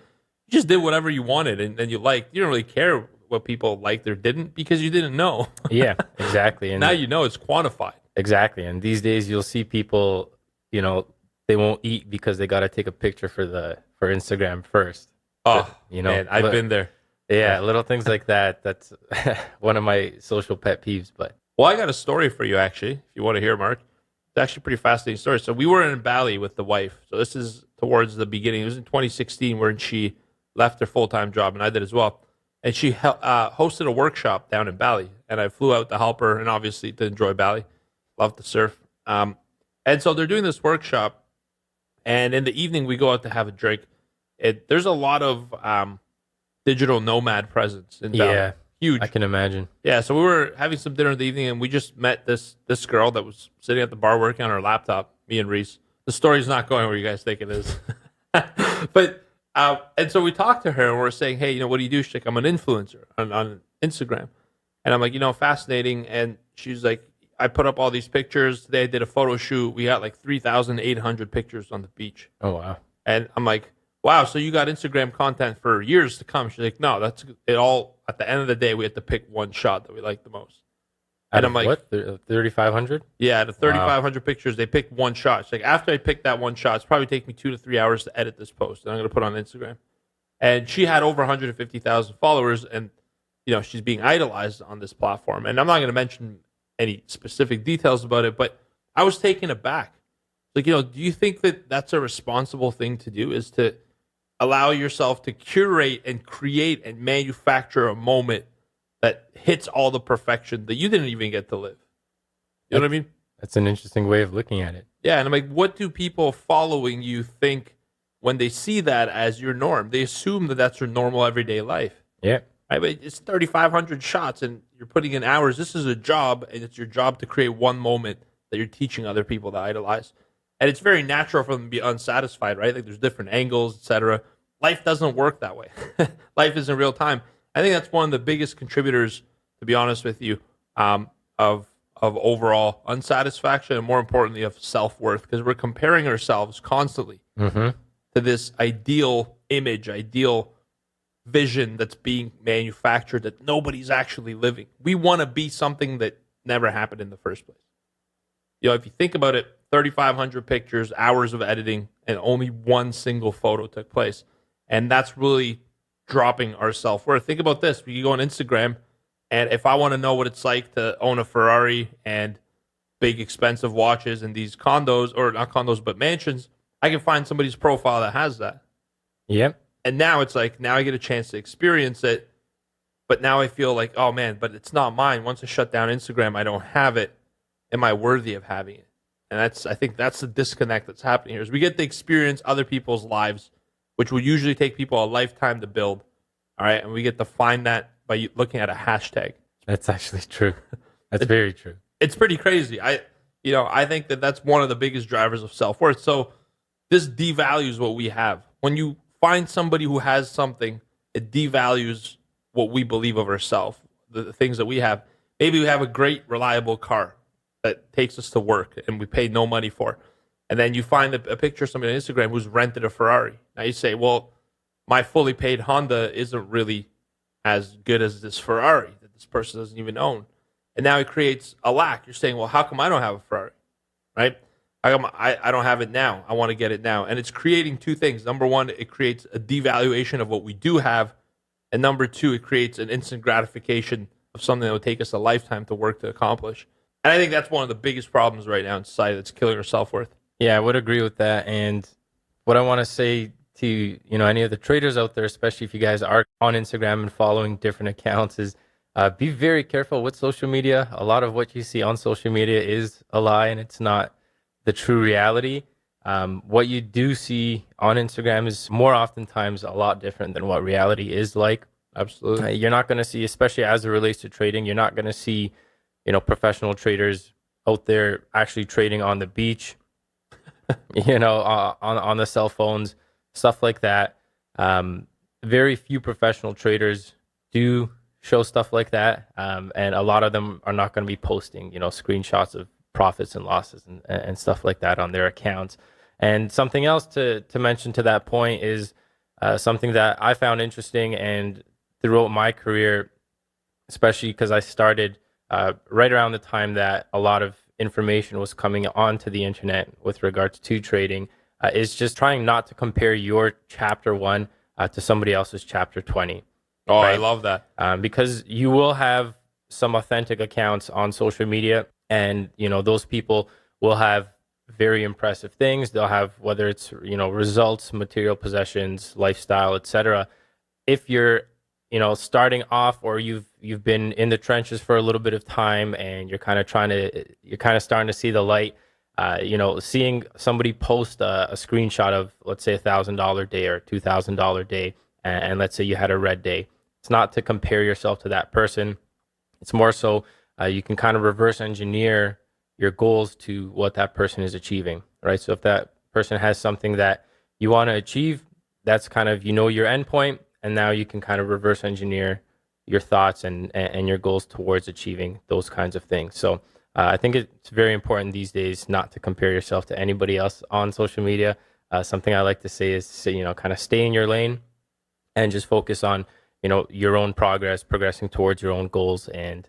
You just did whatever you wanted and you liked. You don't really care what people liked or didn't because you didn't know. Yeah, exactly. And now it's quantified. Exactly. And these days you'll see people, they won't eat because they got to take a picture for Instagram first. Oh, man, I've been there. Yeah, little things like that. That's one of my social pet peeves. But well, I got a story for you, actually, if you want to hear, Mark. It's actually a pretty fascinating story. So we were in Bali with the wife. So this is towards the beginning. It was in 2016 where she left her full-time job, and I did as well. And she hosted a workshop down in Bali, and I flew out to help her, and obviously to enjoy Bali. Love to surf. And so they're doing this workshop, and in the evening we go out to have a drink. There's a lot of digital nomad presence in Bali. Yeah, huge. I can imagine. Yeah, so we were having some dinner in the evening, and we just met this girl that was sitting at the bar working on her laptop. Me and Reese. The story's not going where you guys think it is, but and so we talked to her, and we're saying, hey, what do you do? She's like, I'm an influencer on Instagram, and I'm like, fascinating. And she's like, I put up all these pictures today. I did a photo shoot. We got like 3,800 pictures on the beach. Oh wow! And I'm like, wow, so you got Instagram content for years to come. She's like, no, that's it all. At the end of the day, we have to pick one shot that we like the most. And I'm like, what? 3,500? Yeah, out of 3,500 pictures, they picked one shot. She's like, after I picked that one shot, it's probably take me 2 to 3 hours to edit this post, and I'm going to put it on Instagram. And she had over 150,000 followers, and she's being idolized on this platform. And I'm not going to mention any specific details about it, but I was taken aback. Like, do you think that that's a responsible thing to do, is to allow yourself to curate and create and manufacture a moment that hits all the perfection that you didn't even get to live? You know what I mean? That's an interesting way of looking at it. Yeah, and I'm like, what do people following you think when they see that as your norm? They assume that that's your normal everyday life. Yeah. Right? But it's 3,500 shots, and you're putting in hours. This is a job, and it's your job to create one moment that you're teaching other people to idolize. And it's very natural for them to be unsatisfied, right? Like, there's different angles, etc. Life doesn't work that way. Life isn't real time. I think that's one of the biggest contributors, to be honest with you, of overall unsatisfaction, and more importantly, of self-worth, because we're comparing ourselves constantly to this ideal image, ideal vision that's being manufactured that nobody's actually living. We want to be something that never happened in the first place. If you think about it, 3,500 pictures, hours of editing, and only one single photo took place. And that's really dropping our self-worth. Think about this. We go on Instagram, and if I want to know what it's like to own a Ferrari and big expensive watches and these condos, or not condos, but mansions, I can find somebody's profile that has that. Yep. And now it's like, now I get a chance to experience it, but now I feel like, oh man, but it's not mine. Once I shut down Instagram, I don't have it. Am I worthy of having it? And I think that's the disconnect that's happening here, is we get to experience other people's lives, which will usually take people a lifetime to build. All right. And we get to find that by looking at a hashtag. That's actually true. That's very true. It's pretty crazy. I think that that's one of the biggest drivers of self-worth. So this devalues what we have. When you find somebody who has something, it devalues what we believe of ourselves, the things that we have. Maybe we have a great, reliable car that takes us to work and we pay no money for. And then you find a picture of somebody on Instagram who's rented a Ferrari. Now you say, well, my fully paid Honda isn't really as good as this Ferrari that this person doesn't even own. And now it creates a lack. You're saying, well, how come I don't have a Ferrari, right? How come I don't have it now? I want to get it now. And it's creating two things. Number one, it creates a devaluation of what we do have. And number two, it creates an instant gratification of something that would take us a lifetime to work to accomplish. And I think that's one of the biggest problems right now in society that's killing our self-worth. Yeah, I would agree with that. And what I want to say to any of the traders out there, especially if you guys are on Instagram and following different accounts, is be very careful with social media. A lot of what you see on social media is a lie, and it's not the true reality. What you do see on Instagram is more oftentimes a lot different than what reality is like. Absolutely. You're not going to see, especially as it relates to trading, you're not going to see professional traders out there actually trading on the beach, on the cell phones, stuff like that. Very few professional traders do show stuff like that. And a lot of them are not going to be posting, screenshots of profits and losses and stuff like that on their accounts. And something else to mention to that point is something that I found interesting, and throughout my career, especially because I started right around the time that a lot of information was coming onto the internet with regards to trading, is just trying not to compare your chapter 1 to somebody else's chapter 20. Oh, right? I love that. Because you will have some authentic accounts on social media, and those people will have very impressive things. They'll have, whether it's, results, material possessions, lifestyle, etc. If you're, starting off, or you've been in the trenches for a little bit of time, and you're kind of starting to see the light, seeing somebody post a screenshot of, let's say, $1,000 day or $2,000 day, and let's say you had a red day. It's not to compare yourself to that person. It's more so you can kind of reverse engineer your goals to what that person is achieving, right? So if that person has something that you want to achieve, that's kind of, your end point, and now you can kind of reverse engineer your thoughts and your goals towards achieving those kinds of things. So I think it's very important these days not to compare yourself to anybody else on social media. Something I like to say is, kind of stay in your lane and just focus on, your own progressing towards your own goals. And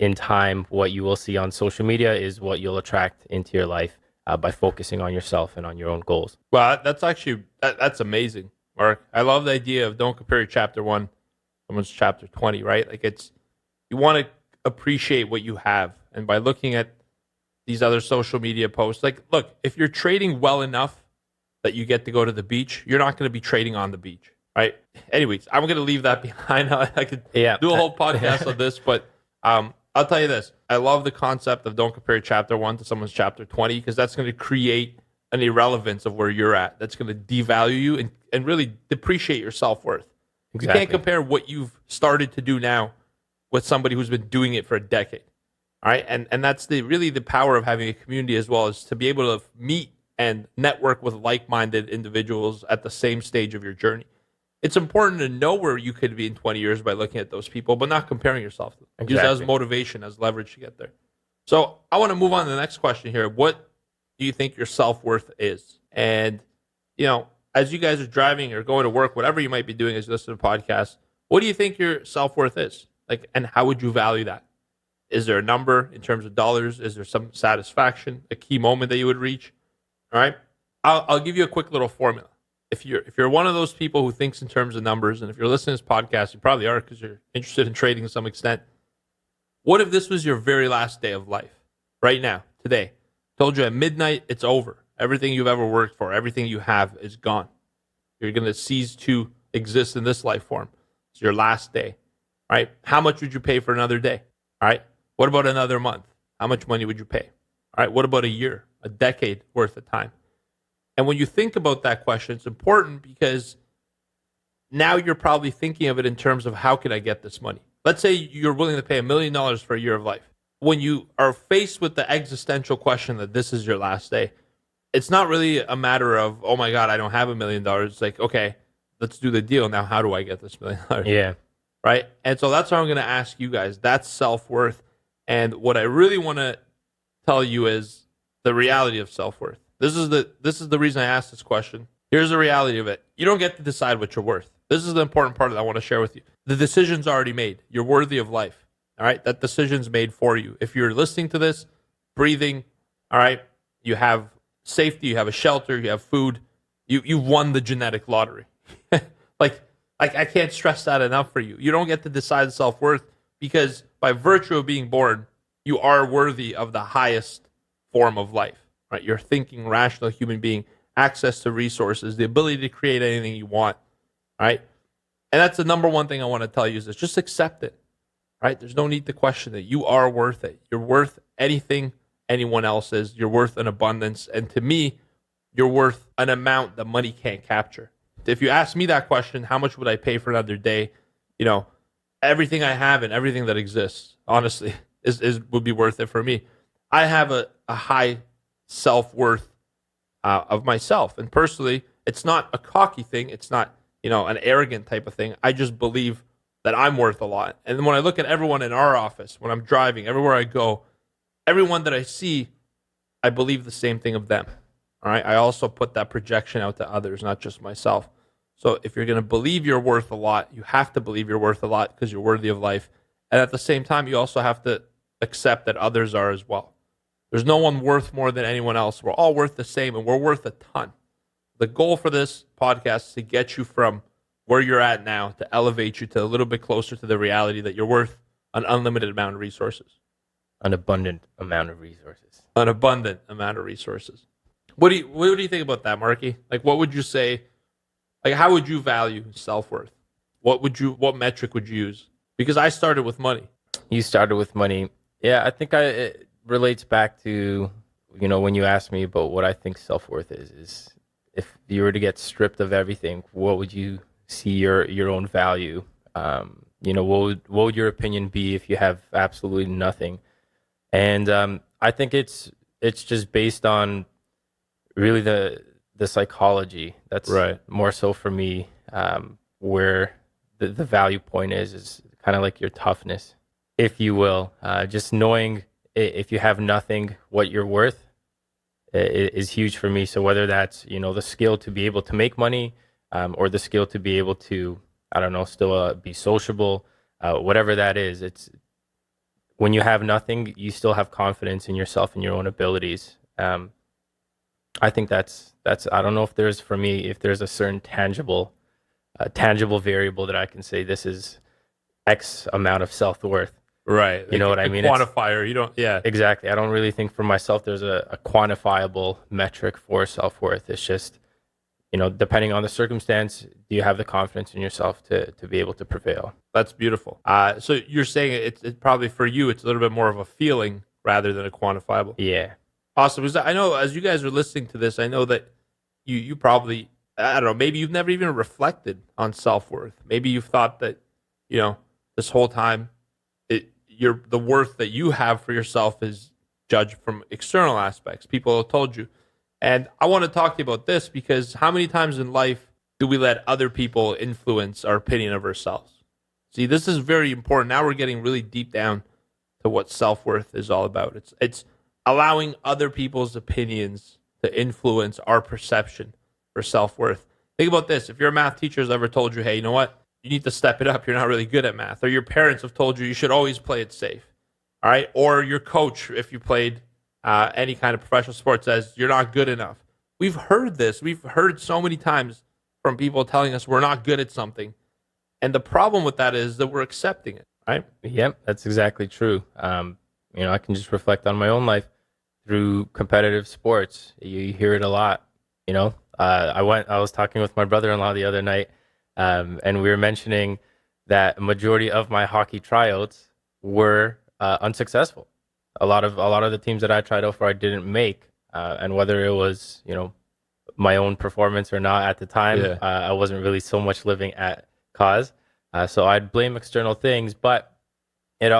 in time, what you will see on social media is what you'll attract into your life by focusing on yourself and on your own goals. Well, that's amazing, Mark. I love the idea of don't compare your chapter 1 to someone's chapter 20, right? Like, you want to appreciate what you have. And by looking at these other social media posts, like, look, if you're trading well enough that you get to go to the beach, you're not going to be trading on the beach, right? Anyways, I'm going to leave that behind. I could do a whole podcast on this, but I'll tell you this. I love the concept of don't compare chapter 1 to someone's chapter 20, because that's going to create an irrelevance of where you're at. That's going to devalue you and really depreciate your self-worth. Exactly. You can't compare what you've started to do now with somebody who's been doing it for a decade. All right. And that's really the power of having a community, as well, as to be able to meet and network with like-minded individuals at the same stage of your journey. It's important to know where you could be in 20 years by looking at those people, but not comparing yourself to them. Exactly. Use it as motivation, as leverage to get there. So I want to move on to the next question here. What do you think your self-worth is? And, as you guys are driving or going to work, whatever you might be doing as you listen to podcasts, what do you think your self-worth is? Like, and how would you value that? Is there a number in terms of dollars? Is there some satisfaction, a key moment that you would reach? All right. I'll give you a quick little formula. If you're one of those people who thinks in terms of numbers, and if you're listening to this podcast, you probably are, because you're interested in trading to some extent. What if this was your very last day of life? Right now, today. Told you at midnight, it's over. Everything you've ever worked for, everything you have is gone. You're going to cease to exist in this life form. It's your last day. Right? How much would you pay for another day? All right. What about another month? How much money would you pay? All right. What about a year, a decade worth of time? And when you think about that question, it's important, because now you're probably thinking of it in terms of, how can I get this money? Let's say you're willing to pay $1 million for a year of life. When you are faced with the existential question that this is your last day, it's not really a matter of, oh my God, I don't have $1 million. It's like, okay, let's do the deal. Now, how do I get this $1 million? Yeah. Right? And so that's what I'm going to ask you guys. That's self-worth. And what I really want to tell you is the reality of self-worth. This is the reason I asked this question. Here's the reality of it. You don't get to decide what you're worth. This is the important part that I want to share with you. The decision's already made. You're worthy of life. All right? That decision's made for you. If you're listening to this, breathing, all right, you have safety, you have a shelter, you have food, you've won the genetic lottery. Like, I can't stress that enough for you. You don't get to decide self-worth, because by virtue of being born, you are worthy of the highest form of life. Right? You're a thinking, rational human being, access to resources, the ability to create anything you want. Right? And that's the number one thing I want to tell you, is this: just accept it. Right? There's no need to question it. You are worth it. You're worth anything anyone else is. You're worth an abundance. And to me, you're worth an amount that money can't capture. If you ask me that question, how much would I pay for another day? Everything I have and everything that exists, honestly, would be worth it for me. I have a high self-worth of myself. And personally, it's not a cocky thing. It's not, an arrogant type of thing. I just believe that I'm worth a lot. And when I look at everyone in our office, when I'm driving, everywhere I go, everyone that I see, I believe the same thing of them. All right. I also put that projection out to others, not just myself. So if you're going to believe you're worth a lot, you have to believe you're worth a lot, because you're worthy of life. And at the same time, you also have to accept that others are as well. There's no one worth more than anyone else. We're all worth the same, and we're worth a ton. The goal for this podcast is to get you from where you're at now, to elevate you to a little bit closer to the reality that you're worth an unlimited amount of resources. An abundant amount of resources. an abundant amount of resources. What do you think about that, Marky? Like, what would you say? Like, how would you value self-worth? What metric would you use? Because I started with money. You started with money. Yeah, I think it relates back to, when you asked me about what I think self-worth is if you were to get stripped of everything, what would you see your own value? What would your opinion be if you have absolutely nothing? And I think it's just based on really the psychology. That's right. More so for me, where the value point is kind of like your toughness, if you will. Just knowing if you have nothing, what you're worth is huge for me. So whether that's, the skill to be able to make money, or the skill to be able to, I don't know, still be sociable, whatever that is, it's when you have nothing, you still have confidence in yourself and your own abilities. I think that's, I don't know if there's a certain tangible variable that I can say this is X amount of self-worth. Right. You know what I mean? Quantifier. You don't, yeah. Exactly. I don't really think for myself there's a quantifiable metric for self-worth. It's just, depending on the circumstance, do you have the confidence in yourself to be able to prevail? That's beautiful. So you're saying it's probably for you, it's a little bit more of a feeling rather than a quantifiable. Yeah. Awesome. Because I know as you guys are listening to this, I know that you probably, I don't know, maybe you've never even reflected on self-worth. Maybe you've thought that, this whole time, the worth that you have for yourself is judged from external aspects. People have told you. And I want to talk to you about this because how many times in life do we let other people influence our opinion of ourselves? See, this is very important. Now we're getting really deep down to what self-worth is all about. It's allowing other people's opinions to influence our perception for self-worth. Think about this. If your math teacher has ever told you, hey, you know what? You need to step it up. You're not really good at math. Or your parents have told you should always play it safe. All right? Or your coach, if you played any kind of professional sport, says you're not good enough. We've heard this. We've heard so many times from people telling us we're not good at something. And the problem with that is that we're accepting it, right? Yep, that's exactly true. I can just reflect on my own life through competitive sports. You hear it a lot. I was talking with my brother-in-law the other night, and we were mentioning that a majority of my hockey tryouts were unsuccessful. A lot of the teams that I tried out for, I didn't make, and whether it was my own performance or not at the time, I wasn't really so much living at cause. So I'd blame external things, but it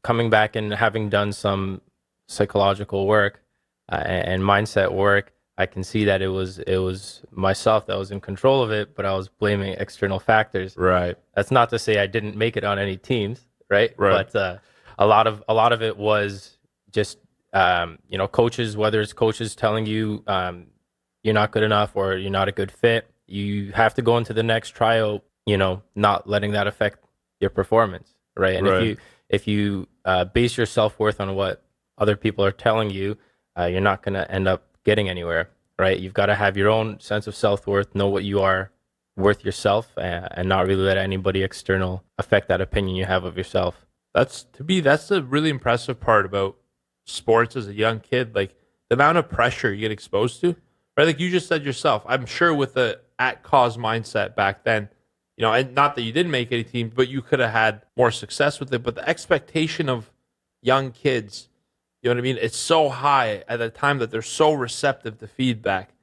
coming back and having done some psychological work and mindset work, I can see that it was myself that was in control of it, but I was blaming external factors. Right. That's not to say I didn't make it on any teams, right? Right. But a lot of it was just coaches, whether it's coaches telling you you're not good enough or you're not a good fit, you have to go into the next tryout, not letting that affect your performance, right? And Right. if you base your self-worth on what other people are telling you, you're not going to end up getting anywhere, right? You've got to have your own sense of self-worth, know what you are worth yourself, and not really let anybody external affect that opinion you have of yourself. That's the really impressive part about sports as a young kid. Like the amount of pressure you get exposed to, right? Like you just said yourself, I'm sure with the at cause mindset back then, and not that you didn't make any teams, but you could have had more success with it. But the expectation of young kids, you know what I mean? It's so high at a time that they're so receptive to feedback,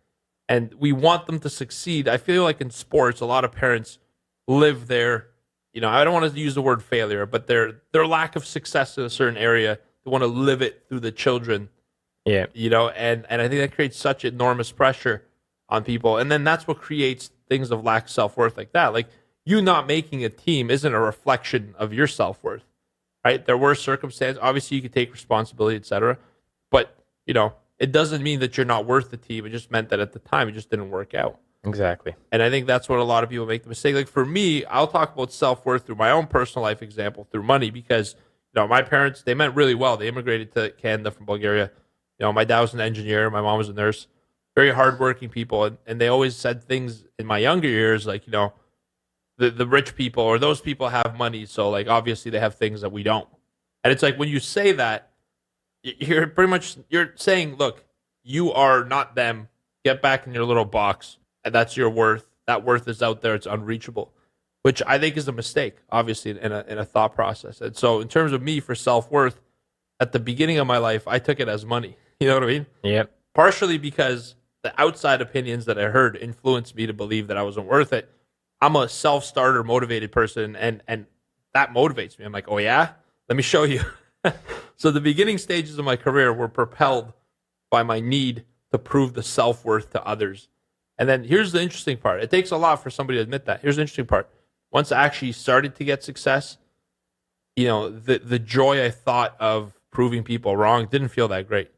and we want them to succeed. I feel like in sports, a lot of parents live their, I don't want to use the word failure, but their lack of success in a certain area. They want to live it through the children. Yeah. And I think that creates such enormous pressure on people. And then that's what creates things of lack of self-worth like that. Like you not making a team isn't a reflection of your self-worth, right? There were circumstances. Obviously, you could take responsibility, etc. But, it doesn't mean that you're not worth the team. It just meant that at the time, it just didn't work out. Exactly. And I think that's what a lot of people make the mistake. Like for me, I'll talk about self-worth through my own personal life example, through money, because, my parents, they meant really well. They immigrated to Canada from Bulgaria. My dad was an engineer. My mom was a nurse. Very hardworking people. And they always said things in my younger years, like, the rich people or those people have money. So like, obviously they have things that we don't. And it's like, when you say that, You're pretty much you're saying, look, you are not them. Get back in your little box, and that's your worth. That worth is out there. It's unreachable, which I think is a mistake, obviously, in a thought process. And so, in terms of me for self-worth, at the beginning of my life, I took it as money. You know what I mean? Yep. Partially because the outside opinions that I heard influenced me to believe that I wasn't worth it. I'm a self-starter, motivated person, and that motivates me. I'm like, oh yeah, let me show you. So the beginning stages of my career were propelled by my need to prove the self-worth to others. And then here's the interesting part. It takes a lot for somebody to admit that. Here's the interesting part. Once I actually started to get success, the joy I thought of proving people wrong didn't feel that great.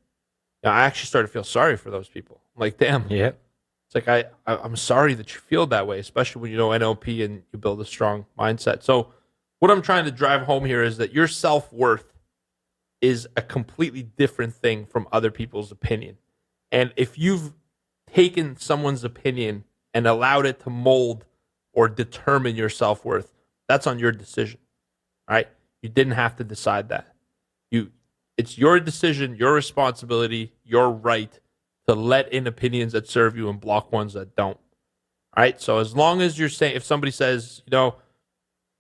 I actually started to feel sorry for those people. I'm like, damn. Yep. It's like, I'm sorry that you feel that way, especially when you know NLP and you build a strong mindset. So what I'm trying to drive home here is that your self-worth is a completely different thing from other people's opinion. And if you've taken someone's opinion and allowed it to mold or determine your self-worth, that's on your decision, right? You didn't have to decide that. It's your decision, your responsibility, your right to let in opinions that serve you and block ones that don't. All right. So as long as you're saying, if somebody says,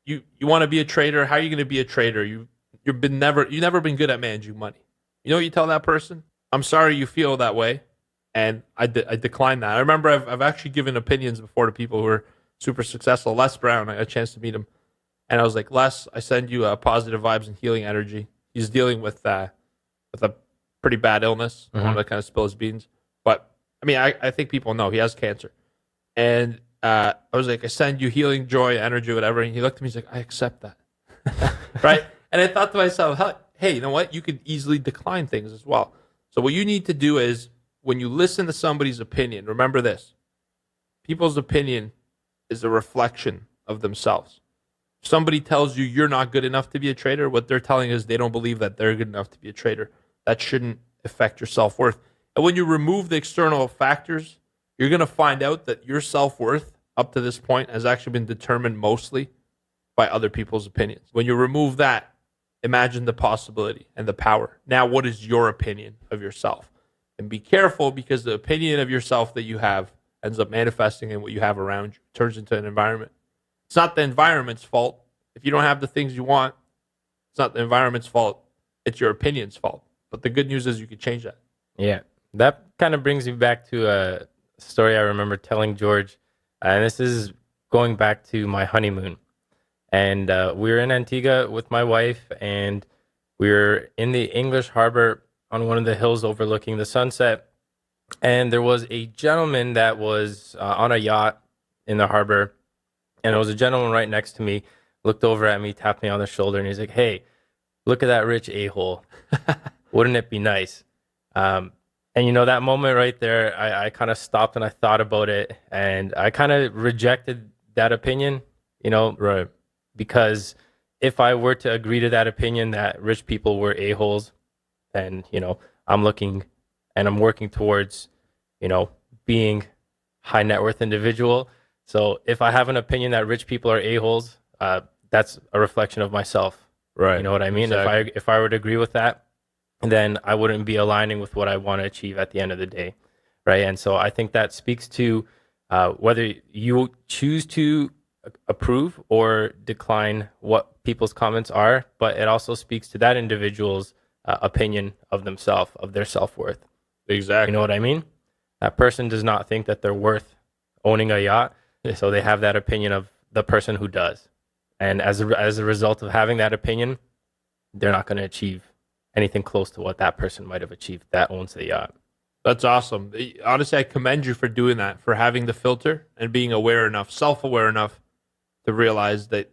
you want to be a trader, how are you going to be a trader? You've never been good at managing money. You know what you tell that person? I'm sorry you feel that way, and I decline that. I remember I've actually given opinions before to people who are super successful. Les Brown, I had a chance to meet him, and I was like, Les, I send you positive vibes and healing energy. He's dealing with a pretty bad illness. I want to kind of spill his beans, but I mean, I think people know he has cancer, and I was like, I send you healing, joy, energy, whatever. And he looked at me, he's like, I accept that, right? And I thought to myself, hey, you know what? You could easily decline things as well. So what you need to do is, when you listen to somebody's opinion, remember this: people's opinion is a reflection of themselves. Somebody tells you you're not good enough to be a trader, what they're telling is they don't believe that they're good enough to be a trader. That shouldn't affect your self-worth. And when you remove the external factors, you're going to find out that your self-worth up to this point has actually been determined mostly by other people's opinions. When you remove that, imagine the possibility and the power. Now, what is your opinion of yourself? And be careful, because the opinion of yourself that you have ends up manifesting in what you have around you. It turns into an environment. It's not the environment's fault. If you don't have the things you want, it's not the environment's fault. It's your opinion's fault. But the good news is you can change that. Yeah. That kind of brings me back to a story I remember telling George. And this is going back to my honeymoon. And we were in Antigua with my wife, and we were in the English Harbor on one of the hills overlooking the sunset. And there was a gentleman that was on a yacht in the harbor. And it was a gentleman right next to me, looked over at me, tapped me on the shoulder, and he's like, hey, look at that rich a-hole. Wouldn't it be nice? And that moment right there, I kind of stopped and I thought about it, and I kind of rejected that opinion, Right. Because if I were to agree to that opinion that rich people were a-holes, then, I'm looking and I'm working towards, being high net worth individual. So if I have an opinion that rich people are a-holes, that's a reflection of myself. Right. You know what I mean? Exactly. If I were to agree with that, then I wouldn't be aligning with what I want to achieve at the end of the day. Right. And so I think that speaks to whether you choose to approve or decline what people's comments are, but it also speaks to that individual's opinion of themselves, of their self-worth. Exactly. You know what I mean? That person does not think that they're worth owning a yacht. So they have that opinion of the person who does. And as a result of having that opinion, they're not going to achieve anything close to what that person might have achieved that owns the yacht. That's awesome. Honestly, I commend you for doing that, for having the filter and being aware enough, self-aware enough to realize that,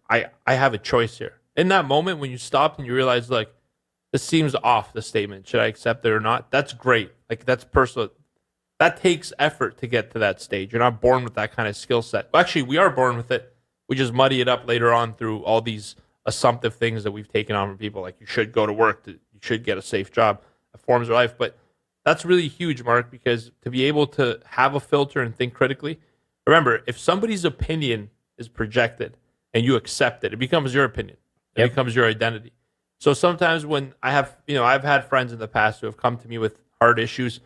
I have a choice here. In that moment when you stopped and you realized, like, this seems off, the statement, should I accept it or not? That's great. Like, that's personal. That takes effort to get to that stage. You're not born with that kind of skill set. Well, actually, we are born with it. We just muddy it up later on through all these assumptive things that we've taken on from people, like you should go to work, you should get a safe job, that forms your life. But that's really huge, Mark, because to be able to have a filter and think critically, remember, if somebody's opinion is projected and you accept it, it becomes your opinion. It becomes your identity. So sometimes when I've had friends in the past who have come to me with hard issues,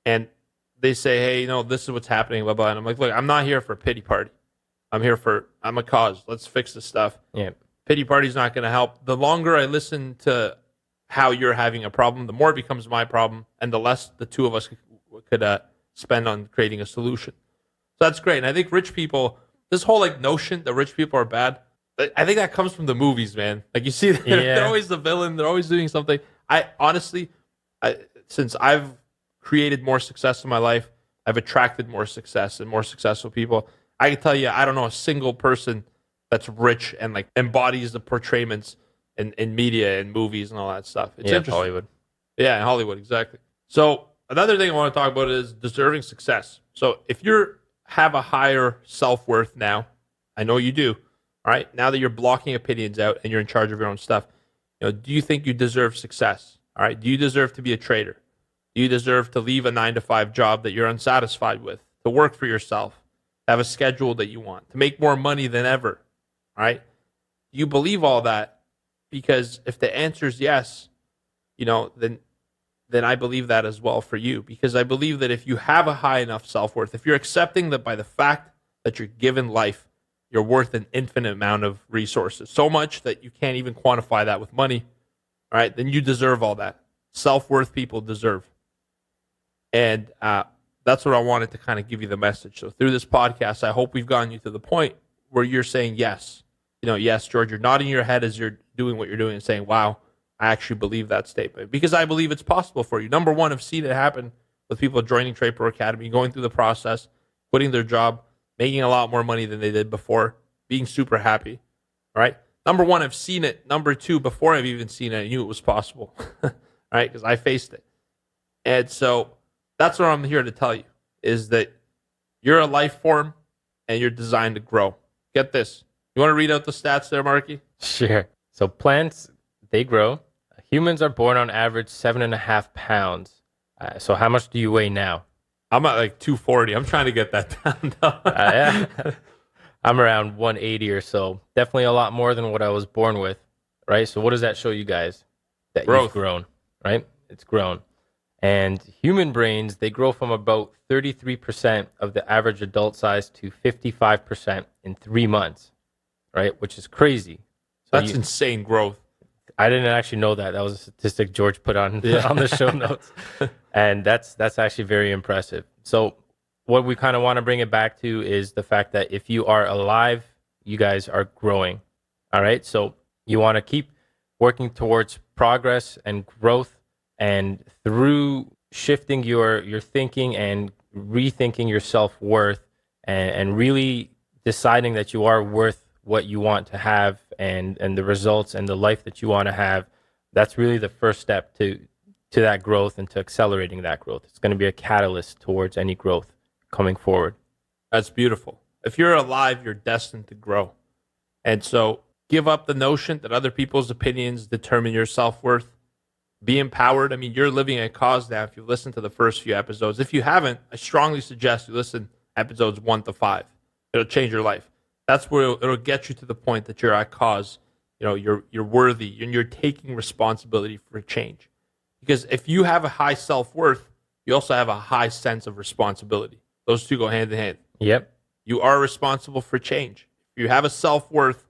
and they say, hey, this is what's happening, blah, blah. And I'm like, look, I'm not here for a pity party. I'm a cause. Let's fix this stuff. Yeah. Pity party's not going to help. The longer I listen to how you're having a problem, the more it becomes my problem, and the less the two of us could spend on creating a solution. So that's great. And I think rich people, this whole notion that rich people are bad, I think that comes from the movies, man. Like you see, they're always the villain. They're always doing something. I honestly, since I've created more success in my life, I've attracted more success and more successful people. I can tell you, I don't know a single person that's rich and embodies the portrayments in media and movies and all that stuff. It's interesting. Hollywood. Yeah, in Hollywood, exactly. So another thing I want to talk about is deserving success. So if you have a higher self-worth now, I know you do, all right? Now that you're blocking opinions out and you're in charge of your own stuff, do you think you deserve success? All right? Do you deserve to be a trader? Do you deserve to leave a 9-to-5 job that you're unsatisfied with, to work for yourself, have a schedule that you want, to make more money than ever? All right? Do you believe all that? Because if the answer is yes, then I believe that as well for you. Because I believe that if you have a high enough self-worth, if you're accepting that by the fact that you're given life, you're worth an infinite amount of resources, so much that you can't even quantify that with money, all right, then you deserve all that. Self-worth people deserve. And that's what I wanted to kind of give you the message. So through this podcast, I hope we've gotten you to the point where you're saying yes. Yes, George, you're nodding your head as you're doing what you're doing and saying, wow, I actually believe that statement. Because I believe it's possible for you. Number one, I've seen it happen with people joining Trade Pro Academy, going through the process, quitting their job, making a lot more money than they did before, being super happy. All right? Number one, I've seen it. Number two, before I've even seen it, I knew it was possible. All right? Because I faced it. And so that's what I'm here to tell you, is that you're a life form and you're designed to grow. Get this. You want to read out the stats there, Marky? Sure. So plants, they grow. Humans are born on average 7.5 pounds. So how much do you weigh now? I'm at 240. I'm trying to get that down, though. Yeah. I'm around 180 or so. Definitely a lot more than what I was born with, right? So what does that show you guys? That Growth. You've grown, right? It's grown. And human brains, they grow from about 33% of the average adult size to 55% in 3 months, right? Which is crazy. So That's insane growth. I didn't actually know that. That was a statistic George put on the show notes. And that's actually very impressive. So what we kind of want to bring it back to is the fact that if you are alive, you guys are growing. All right? So you want to keep working towards progress and growth, and through shifting your thinking and rethinking your self-worth and really deciding that you are worth what you want to have and the results and the life that you want to have, that's really the first step to that growth and to accelerating that growth. It's going to be a catalyst towards any growth coming forward. That's beautiful. If you're alive, you're destined to grow. And so give up the notion that other people's opinions determine your self-worth. Be empowered. I mean, you're living a cause now if you listen to the first few episodes. If you haven't, I strongly suggest you listen episodes 1 to 5. It'll change your life. That's where it'll get you to the point that you're at cause. You're worthy and you're taking responsibility for change. Because if you have a high self-worth, you also have a high sense of responsibility. Those two go hand in hand. Yep. You are responsible for change. If you have a self-worth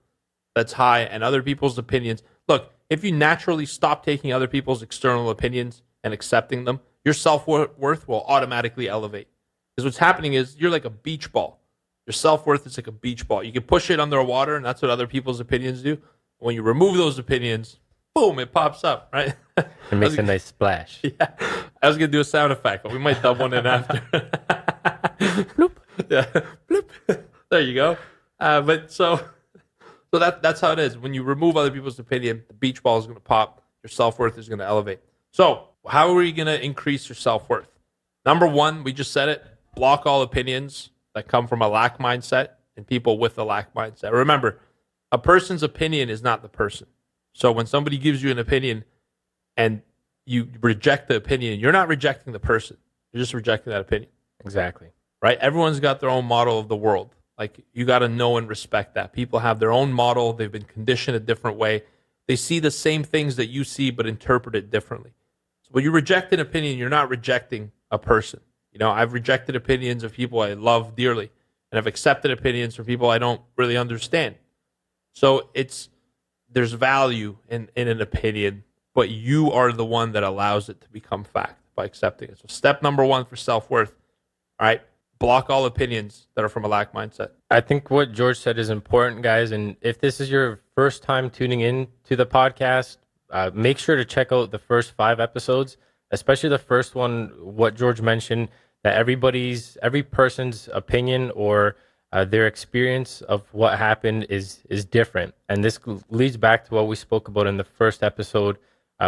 that's high and other people's opinions, look, if you naturally stop taking other people's external opinions and accepting them, your self-worth will automatically elevate. Because what's happening is you're like a beach ball. Your self-worth is like a beach ball. You can push it under water, and that's what other people's opinions do. When you remove those opinions, boom, it pops up, right? It makes a nice splash. Yeah. I was going to do a sound effect, but we might dub one in after. Bloop. Yeah. Bloop. There you go. So that's how it is. When you remove other people's opinion, the beach ball is going to pop. Your self-worth is going to elevate. So how are you going to increase your self-worth? Number one, we just said it, block all opinions that come from a lack mindset and people with a lack mindset. Remember, a person's opinion is not the person. So when somebody gives you an opinion and you reject the opinion, you're not rejecting the person. You're just rejecting that opinion. Exactly. Right? Everyone's got their own model of the world. Like, you got to know and respect that. People have their own model. They've been conditioned a different way. They see the same things that you see, but interpret it differently. So when you reject an opinion, you're not rejecting a person. I've rejected opinions of people I love dearly, and I've accepted opinions from people I don't really understand. So there's value in an opinion, but you are the one that allows it to become fact by accepting it. So step number 1 for self-worth, all right, block all opinions that are from a lack mindset. I think what George said is important, guys. And if this is your first time tuning in to the podcast, make sure to check out the first 5 episodes, especially the first one, what George mentioned, that every person's opinion or their experience of what happened is different. And this leads back to what we spoke about in the first episode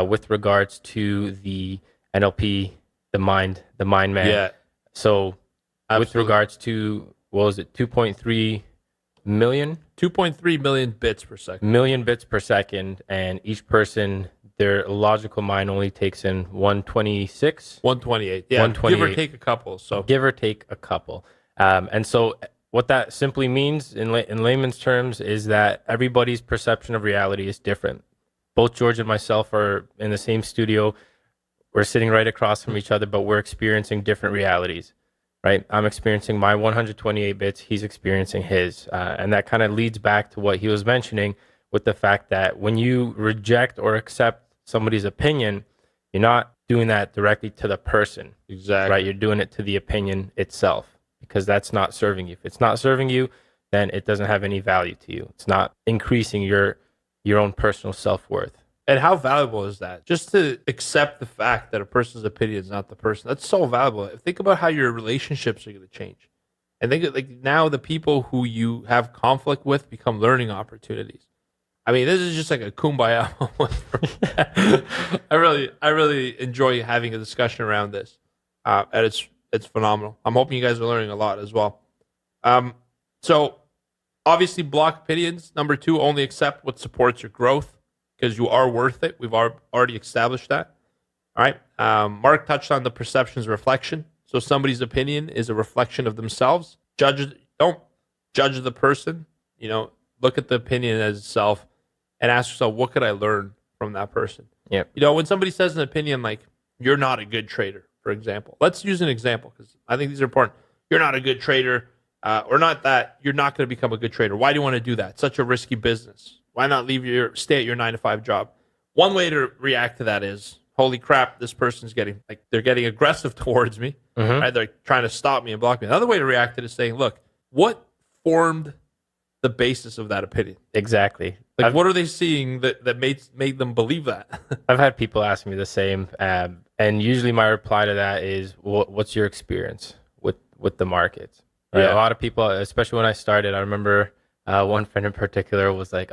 with regards to the NLP, the mind man. Yeah. So Absolutely. With regards to, what was it, 2.3 million? 2.3 million bits per second. Million bits per second, and each person, their logical mind only takes in 126? 128. Yeah, 128. give or take a couple. So Give or take a couple. And so what that simply means in layman's terms is that everybody's perception of reality is different. Both George and myself are in the same studio. We're sitting right across from each other, but we're experiencing different realities, right? I'm experiencing my 128 bits. He's experiencing his. And that kind of leads back to what he was mentioning with the fact that when you reject or accept somebody's opinion, you're not doing that directly to the person. exactly. Right? You're doing it to the opinion itself, because that's not serving you. If it's not serving you, then it doesn't have any value to you. It's not increasing your own personal self-worth. And how valuable is that? Just to accept the fact that a person's opinion is not the person. That's so valuable. Think about how your relationships are going to change. And think like now the people who you have conflict with become learning opportunities. I mean, this is just like a kumbaya moment for me. I really enjoy having a discussion around this. And it's phenomenal. I'm hoping you guys are learning a lot as well. So obviously block opinions. Number 2, only accept what supports your growth, because you are worth it. We've already established that. All right. Mark touched on the perception's reflection. So somebody's opinion is a reflection of themselves. Don't judge the person. Look at the opinion as itself and ask yourself, what could I learn from that person? Yep. When somebody says an opinion like, you're not a good trader, for example. Let's use an example because I think these are important. You're not a good trader, or not that you're not going to become a good trader. Why do you want to do that? Such a risky business. Why not stay at your 9-to-5 job? One way to react to that is, holy crap, this person's they're getting aggressive towards me. Mm-hmm. Right? They're trying to stop me and block me. Another way to react to it is saying, look, what formed the basis of that opinion? Exactly. What are they seeing that made them believe that? I've had people ask me the same. And usually my reply to that is, what's your experience with the markets? Right? Yeah. A lot of people, especially when I started, I remember one friend in particular was like,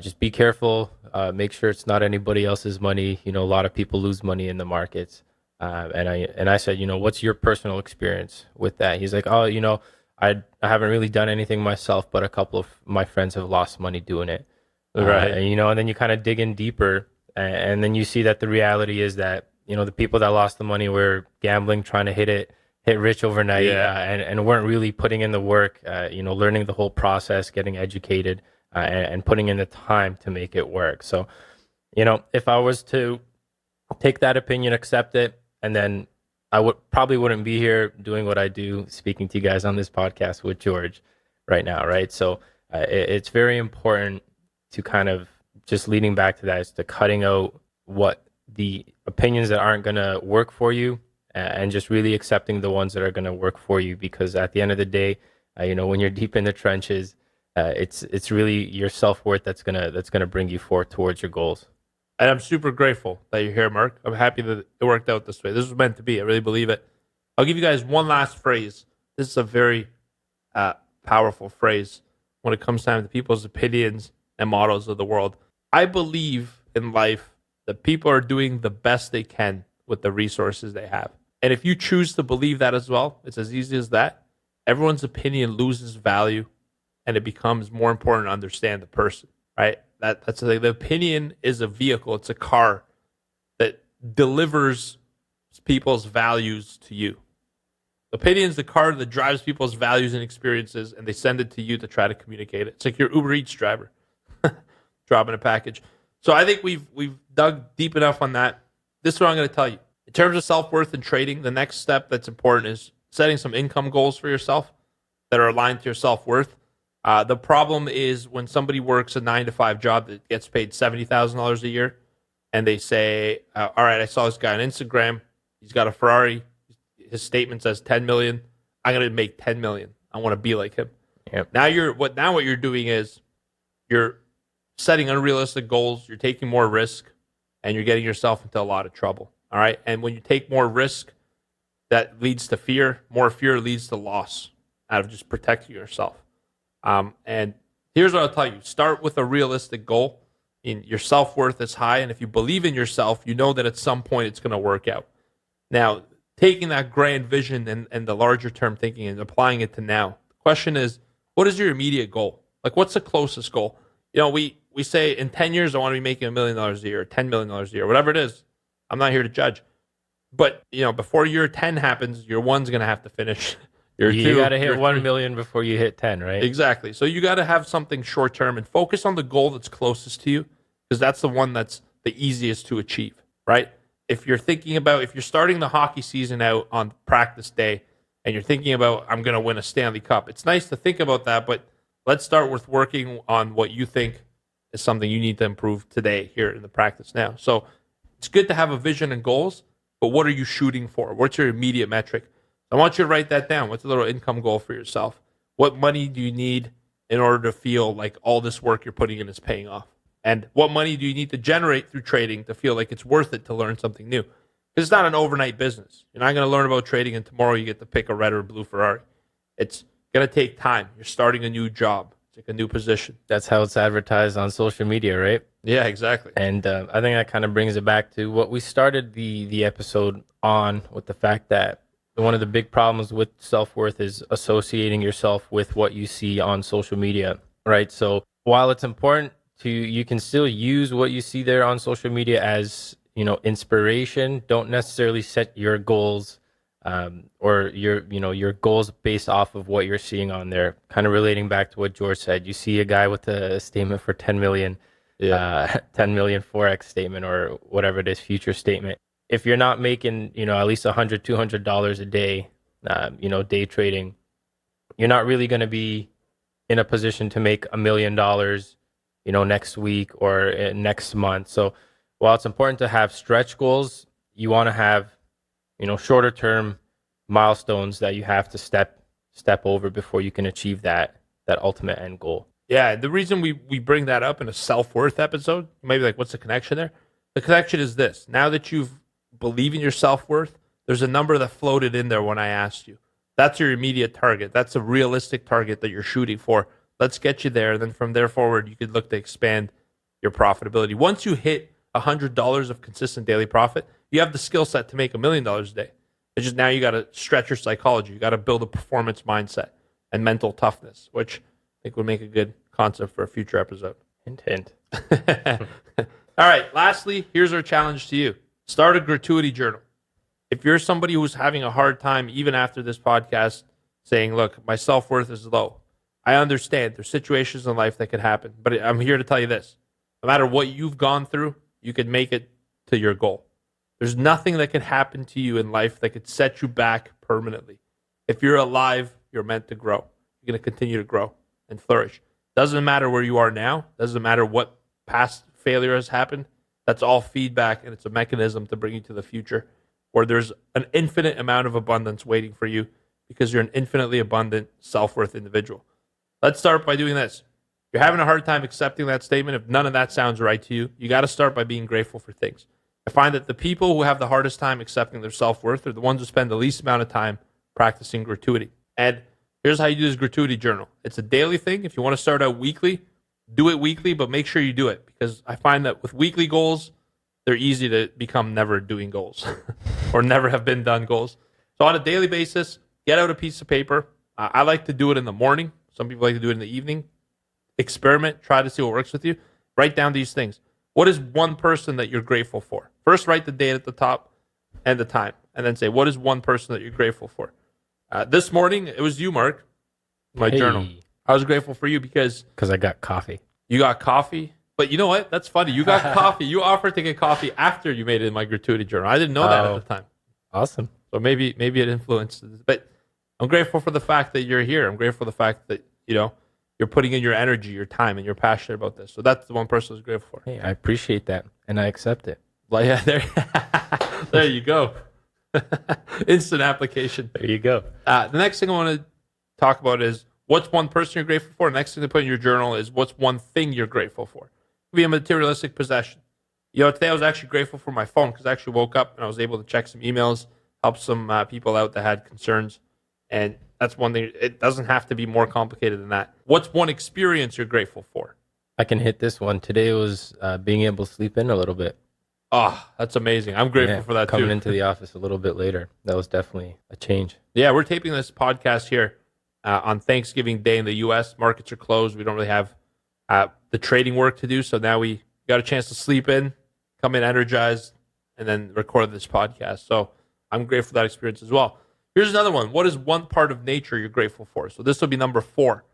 just be careful. Make sure it's not anybody else's money. A lot of people lose money in the markets. And I said, what's your personal experience with that? He's like, I haven't really done anything myself, but a couple of my friends have lost money doing it. Right. And then you kind of dig in deeper, and then you see that the reality is that, the people that lost the money were gambling, trying to hit rich overnight, and weren't really putting in the work, learning the whole process, getting educated, and putting in the time to make it work. So, if I was to take that opinion, accept it, and then I wouldn't be here doing what I do, speaking to you guys on this podcast with George right now, right? So it's very important to kind of, just leading back to that, is to cutting out what the opinions that aren't going to work for you, and just really accepting the ones that are going to work for you. Because at the end of the day, when you're deep in the trenches, it's really your self-worth that's gonna bring you forth towards your goals. And I'm super grateful that you're here, Mark. I'm happy that it worked out this way. This was meant to be. I really believe it. I'll give you guys one last phrase. This is a very powerful phrase when it comes time to people's opinions and models of the world. I believe in life that people are doing the best they can with the resources they have. And if you choose to believe that as well, it's as easy as that. Everyone's opinion loses value, and it becomes more important to understand the person, right? That's the opinion is a vehicle. It's a car that delivers people's values to you. Opinion is the car that drives people's values and experiences, and they send it to you to try to communicate it. It's like your Uber Eats driver dropping a package. So I think we've dug deep enough on that. This is what I'm going to tell you. In terms of self-worth and trading, the next step that's important is setting some income goals for yourself that are aligned to your self-worth. The problem is when somebody works a 9-to-5 job that gets paid $70,000 a year, and they say, all right, I saw this guy on Instagram. He's got a Ferrari. His statement says 10 million. I'm going to make 10 million. I want to be like him. Yep. Now what you're doing is you're setting unrealistic goals. You're taking more risk, and you're getting yourself into a lot of trouble. All right. And when you take more risk, that leads to fear. More fear leads to loss out of just protecting yourself. And here's what I'll tell you. Start with a realistic goal. Your self-worth is high, and if you believe in yourself, you know that at some point it's going to work out. Now, taking that grand vision and the larger term thinking and applying it to now, the question is, what is your immediate goal? Like, what's the closest goal? We say in 10 years, I want to be making $1 million a year, $10 million a year, whatever it is. I'm not here to judge. But, before year 10 happens, year 1's going to have to finish. You got to hit 1 million before you hit 10, right? Exactly. So you got to have something short term and focus on the goal that's closest to you, because that's the one that's the easiest to achieve, right? If you're starting the hockey season out on practice day and you're thinking about, I'm going to win a Stanley Cup, it's nice to think about that, but let's start with working on what you think is something you need to improve today here in the practice now. So it's good to have a vision and goals, but what are you shooting for? What's your immediate metric? I want you to write that down. What's a little income goal for yourself? What money do you need in order to feel like all this work you're putting in is paying off? And what money do you need to generate through trading to feel like it's worth it to learn something new? Because it's not an overnight business. You're not going to learn about trading and tomorrow you get to pick a red or blue Ferrari. It's going to take time. You're starting a new job. It's like a new position. That's how it's advertised on social media, right? Yeah, exactly. And I think that kind of brings it back to what we started the episode on, with the fact that one of the big problems with self-worth is associating yourself with what you see on social media, right? So while it's important you can still use what you see there on social media as, inspiration. Don't necessarily set your goals or your goals based off of what you're seeing on there. Kind of relating back to what George said, you see a guy with a statement for 10 million, 10 million Forex statement or whatever it is, future statement. If you're not making, at least $100, $200 a day, day trading, you're not really going to be in a position to make $1 million, next week or next month. So while it's important to have stretch goals, you want to have, shorter term milestones that you have to step over before you can achieve that ultimate end goal. Yeah, the reason we bring that up in a self-worth episode, maybe like, what's the connection there? The connection is this. Now that you've believe in your self-worth, there's a number that floated in there when I asked you. That's your immediate target. That's a realistic target that you're shooting for. Let's get you there. And then from there forward, you could look to expand your profitability. Once you hit $100 of consistent daily profit, you have the skill set to make $1 million a day. It's just now you got to stretch your psychology. You got to build a performance mindset and mental toughness, which I think would make a good concept for a future episode. Hint, hint. All right. Lastly, here's our challenge to you. Start a gratuity journal. If you're somebody who's having a hard time, even after this podcast, saying, look, my self-worth is low, I understand there's situations in life that could happen, but I'm here to tell you this. No matter what you've gone through, you can make it to your goal. There's nothing that could happen to you in life that could set you back permanently. If you're alive, you're meant to grow. You're going to continue to grow and flourish. Doesn't matter where you are now. Doesn't matter what past failure has happened. That's all feedback, and it's a mechanism to bring you to the future where there's an infinite amount of abundance waiting for you because you're an infinitely abundant, self-worth individual. Let's start by doing this. If you're having a hard time accepting that statement, if none of that sounds right to you, you got to start by being grateful for things. I find that the people who have the hardest time accepting their self-worth are the ones who spend the least amount of time practicing gratuity. And here's how you do this gratuity journal. It's a daily thing. If you want to start out weekly, do it weekly, but make sure you do it, because I find that with weekly goals, they're easy to become never doing goals or never have been done goals. So on a daily basis, get out a piece of paper. I like to do it in the morning. Some people like to do it in the evening. Experiment. Try to see what works with you. Write down these things. What is one person that you're grateful for? First, write the date at the top and the time, and then say, what is one person that you're grateful for? This morning, it was you, Mark, my journal. I was grateful for you because I got coffee. You got coffee. But you know what? That's funny. You got coffee. You offered to get coffee after you made it in my gratuity journal. I didn't know that at the time. Awesome. So maybe it influenced it. But I'm grateful for the fact that you're here. I'm grateful for the fact that, you're putting in your energy, your time, and you're passionate about this. So that's the one person I was grateful for. Hey, I appreciate that, and I accept it. Like, yeah, there you go. Instant application. There you go. The next thing I want to talk about is what's one person you're grateful for. The next thing to put in your journal is what's one thing you're grateful for. It could be a materialistic possession. Today I was actually grateful for my phone because I actually woke up and I was able to check some emails, help some people out that had concerns. And that's one thing. It doesn't have to be more complicated than that. What's one experience you're grateful for? I can hit this one. Today was being able to sleep in a little bit. Oh, that's amazing. I'm grateful for that too. Coming into the office a little bit later. That was definitely a change. Yeah, we're taping this podcast here on Thanksgiving Day in the U.S. Markets are closed. We don't really have the trading work to do. So now we got a chance to sleep in, come in energized, and then record this podcast. So I'm grateful for that experience as well. Here's another one. What is one part of nature you're grateful for? So this will be number 4.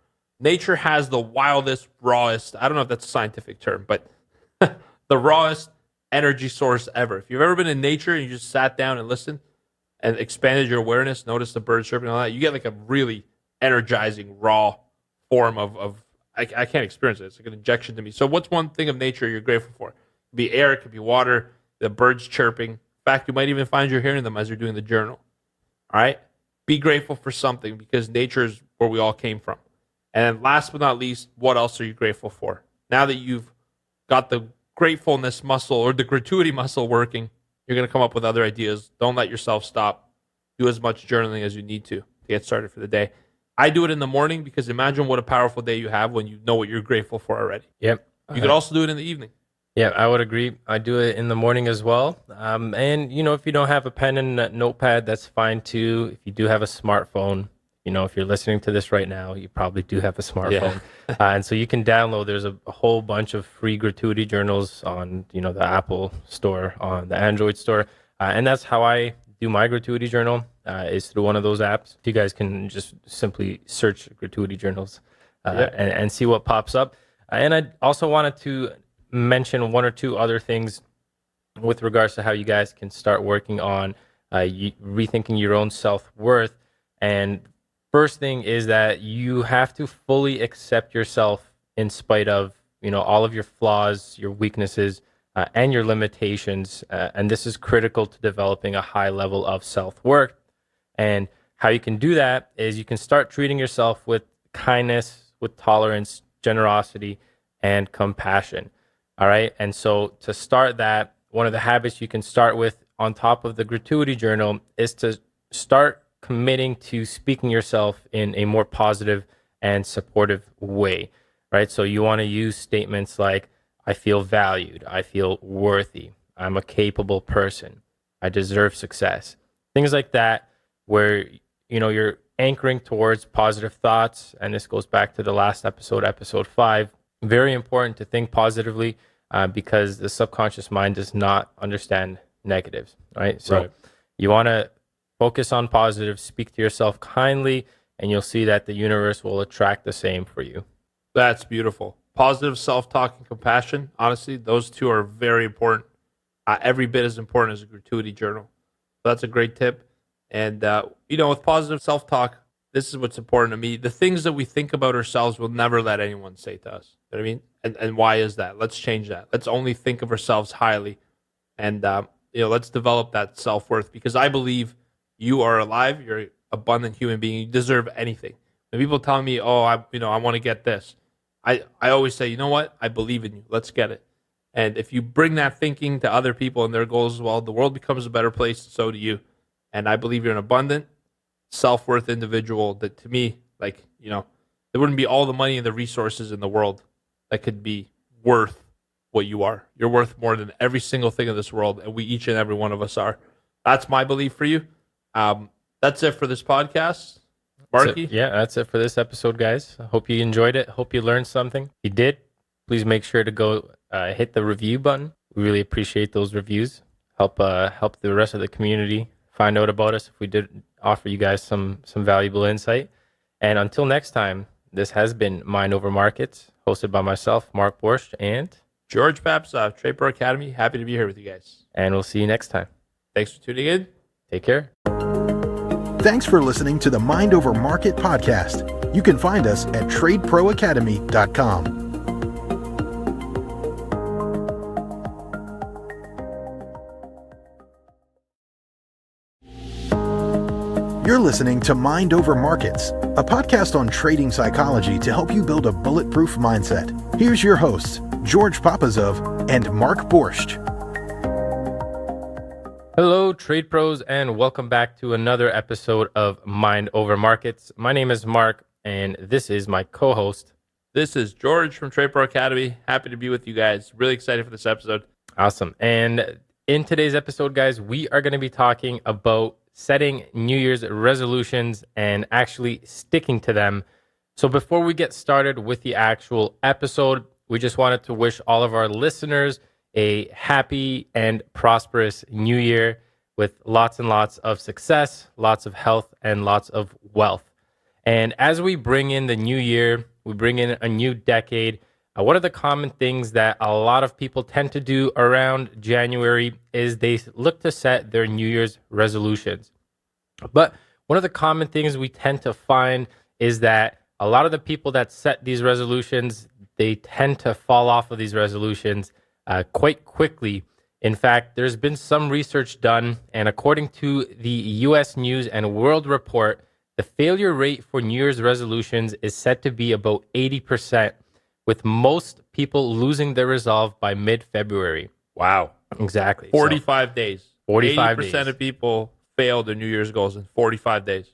Nature has the wildest, rawest, I don't know if that's a scientific term, but the rawest energy source ever. If you've ever been in nature and you just sat down and listened and expanded your awareness, noticed the birds chirping and all that, you get like a really energizing, raw form of I can't experience it. It's like an injection to me. So what's one thing of nature you're grateful for? It could be air, it could be water, the birds chirping. In fact, you might even find you're hearing them as you're doing the journal. All right? Be grateful for something because nature is where we all came from. And last but not least, what else are you grateful for? Now that you've got the gratefulness muscle or the gratuity muscle working, you're going to come up with other ideas. Don't let yourself stop. Do as much journaling as you need to get started for the day. I do it in the morning because imagine what a powerful day you have when you know what you're grateful for already. Yep. You could also do it in the evening. Yeah, I would agree. I do it in the morning as well. And, if you don't have a pen and a notepad, that's fine too. If you do have a smartphone, if you're listening to this right now, you probably do have a smartphone. Yeah. And so you can download, there's a whole bunch of free gratuity journals on, the Apple store, on the Android store. And that's how I do my gratuity journal, is through one of those apps. You guys can just simply search gratuity journals and see what pops up. And I also wanted to mention one or two other things with regards to how you guys can start working on rethinking your own self-worth. And first thing is that you have to fully accept yourself in spite of, all of your flaws, your weaknesses, and your limitations. And this is critical to developing a high level of self-worth. And how you can do that is you can start treating yourself with kindness, with tolerance, generosity, and compassion. All right. And so to start that, one of the habits you can start with on top of the gratuity journal is to start committing to speaking yourself in a more positive and supportive way. Right. So you want to use statements like, I feel valued, I feel worthy, I'm a capable person, I deserve success. Things like that, where you're anchoring towards positive thoughts. And this goes back to the last episode 5. Very important to think positively because the subconscious mind does not understand negatives, right? So you want to focus on positives, speak to yourself kindly, and you'll see that the universe will attract the same for you. That's beautiful. Positive self-talk and compassion, honestly, those two are very important. Every bit as important as a gratuity journal. So that's a great tip. And, with positive self-talk, this is what's important to me. The things that we think about ourselves will never let anyone say to us. You know what I mean? And why is that? Let's change that. Let's only think of ourselves highly. And, let's develop that self-worth because I believe you are alive. You're an abundant human being. You deserve anything. When people tell me, I want to get this, I always say, you know what? I believe in you. Let's get it. And if you bring that thinking to other people and their goals as well, the world becomes a better place, and so do you. And I believe you're an abundant, self-worth individual that, to me, there wouldn't be all the money and the resources in the world that could be worth what you are. You're worth more than every single thing in this world, and we each and every one of us are. That's my belief for you. That's it for this podcast. Marky? That's it for this episode, guys. I hope you enjoyed it. Hope you learned something. If you did, please make sure to go hit the review button. We really appreciate those reviews. Help the rest of the community find out about us if we did offer you guys some valuable insight. And until next time, this has been Mind Over Markets, hosted by myself, Mark Borscht, and George Paps of Trade Pro Academy. Happy to be here with you guys. And we'll see you next time. Thanks for tuning in. Take care. Thanks for listening to the Mind Over Market podcast. You can find us at tradeproacademy.com. You're listening to Mind Over Markets, a podcast on trading psychology to help you build a bulletproof mindset. Here's your hosts, George Papazov and Mark Borscht. Hello, trade pros, and welcome back to another episode of Mind Over Markets. My name is Mark, and this is my co-host. This is George from Trade Pro Academy. Happy to be with you guys. Really excited for this episode. Awesome. And in today's episode, guys, we are going to be talking about setting New Year's resolutions and actually sticking to them. So before we get started with the actual episode, we just wanted to wish all of our listeners a happy and prosperous new year with lots and lots of success, lots of health, and lots of wealth. And as we bring in the new year, we bring in a new decade. One of the common things that a lot of people tend to do around January is they look to set their New Year's resolutions. But one of the common things we tend to find is that a lot of the people that set these resolutions, they tend to fall off of these resolutions quite quickly. In fact, there's been some research done, and according to the U.S. News and World Report, the failure rate for New Year's resolutions is set to be about 80%, with most people losing their resolve by mid-February. Wow. Exactly. 45 days. 45 80% days. of people failed their New Year's goals in 45 days.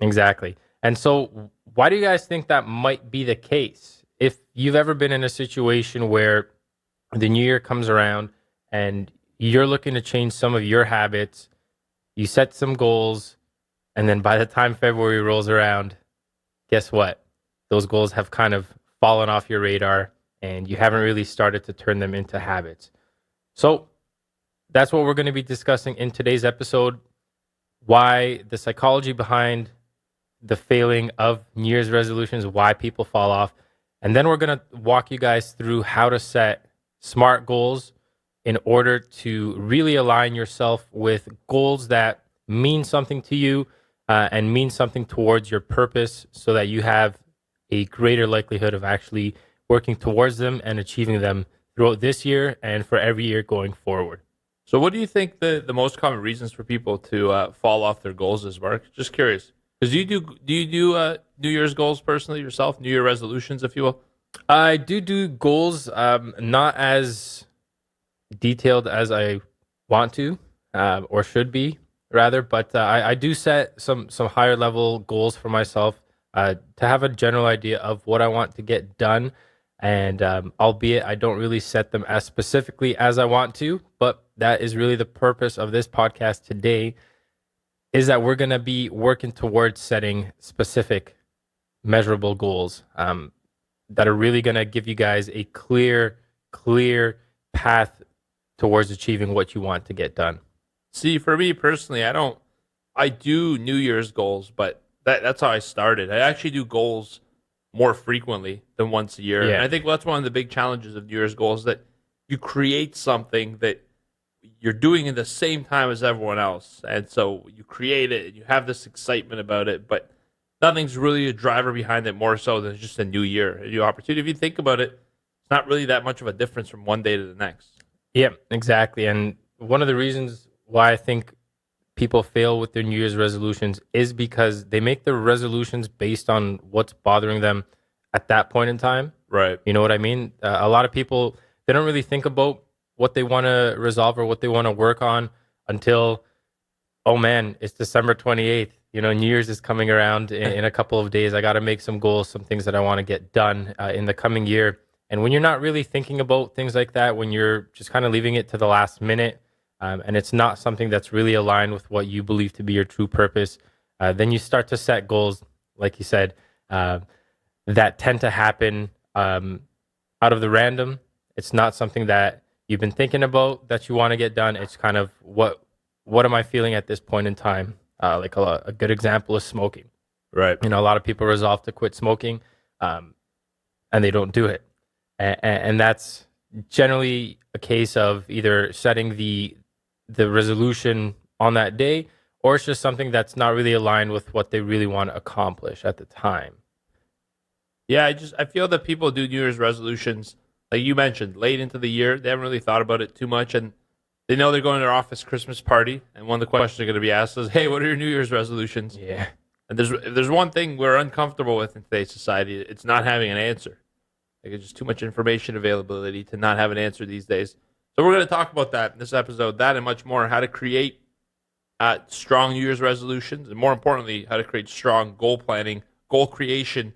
Exactly. And so why do you guys think that might be the case? If you've ever been in a situation where the new year comes around and you're looking to change some of your habits, you set some goals, and then by the time February rolls around, guess what? Those goals have kind of fallen off your radar and you haven't really started to turn them into habits. So that's what we're going to be discussing in today's episode. Why the psychology behind the failing of New Year's resolutions, why people fall off. And then we're going to walk you guys through how to set smart goals in order to really align yourself with goals that mean something to you and mean something towards your purpose so that you have a greater likelihood of actually working towards them and achieving them throughout this year and for every year going forward. So what do you think the most common reasons for people to fall off their goals is, Mark? Just curious. Because do you do New Year's goals personally yourself? New Year resolutions, if you will? I do goals, not as detailed as I want to or should be, rather. But I do set some higher level goals for myself to have a general idea of what I want to get done. And albeit I don't really set them as specifically as I want to, but that is really the purpose of this podcast today, is that we're going to be working towards setting specific measurable goals that are really going to give you guys a clear path towards achieving what you want to get done. See, for me personally, I do New Year's goals, but that's how I started. I actually do goals more frequently than once a year. Yeah. And I think that's one of the big challenges of New Year's goals, that you create something that you're doing at the same time as everyone else. And so you create it and you have this excitement about it, but nothing's really a driver behind it more so than just a new year, a new opportunity. If you think about it, it's not really that much of a difference from one day to the next. Yeah, exactly. And one of the reasons why I think people fail with their New Year's resolutions is because they make their resolutions based on what's bothering them at that point in time. Right. You know what I mean? A lot of people, they don't really think about what they want to resolve or what they want to work on until, oh man, it's December 28th. You know, New Year's is coming around in a couple of days. I got to make some goals, some things that I want to get done in the coming year. And when you're not really thinking about things like that, when you're just kind of leaving it to the last minute, and it's not something that's really aligned with what you believe to be your true purpose, then you start to set goals, like you said, that tend to happen out of the random. It's not something that you've been thinking about that you want to get done. It's kind of what am I feeling at this point in time? Like a good example is smoking. Right. You know, a lot of people resolve to quit smoking, and they don't do it. And that's generally a case of either setting the resolution on that day, or it's just something that's not really aligned with what they really want to accomplish at the time. Yeah, I feel that people do New Year's resolutions, like you mentioned, late into the year. They haven't really thought about it too much, and they know they're going to their office Christmas party, and one of the questions they're going to be asked is, "Hey, what are your New Year's resolutions?" Yeah. And if there's one thing we're uncomfortable with in today's society, it's not having an answer. Like, it's just too much information availability to not have an answer these days. So we're going to talk about that in this episode, that and much more, how to create strong New Year's resolutions, and more importantly, how to create strong goal planning, goal creation,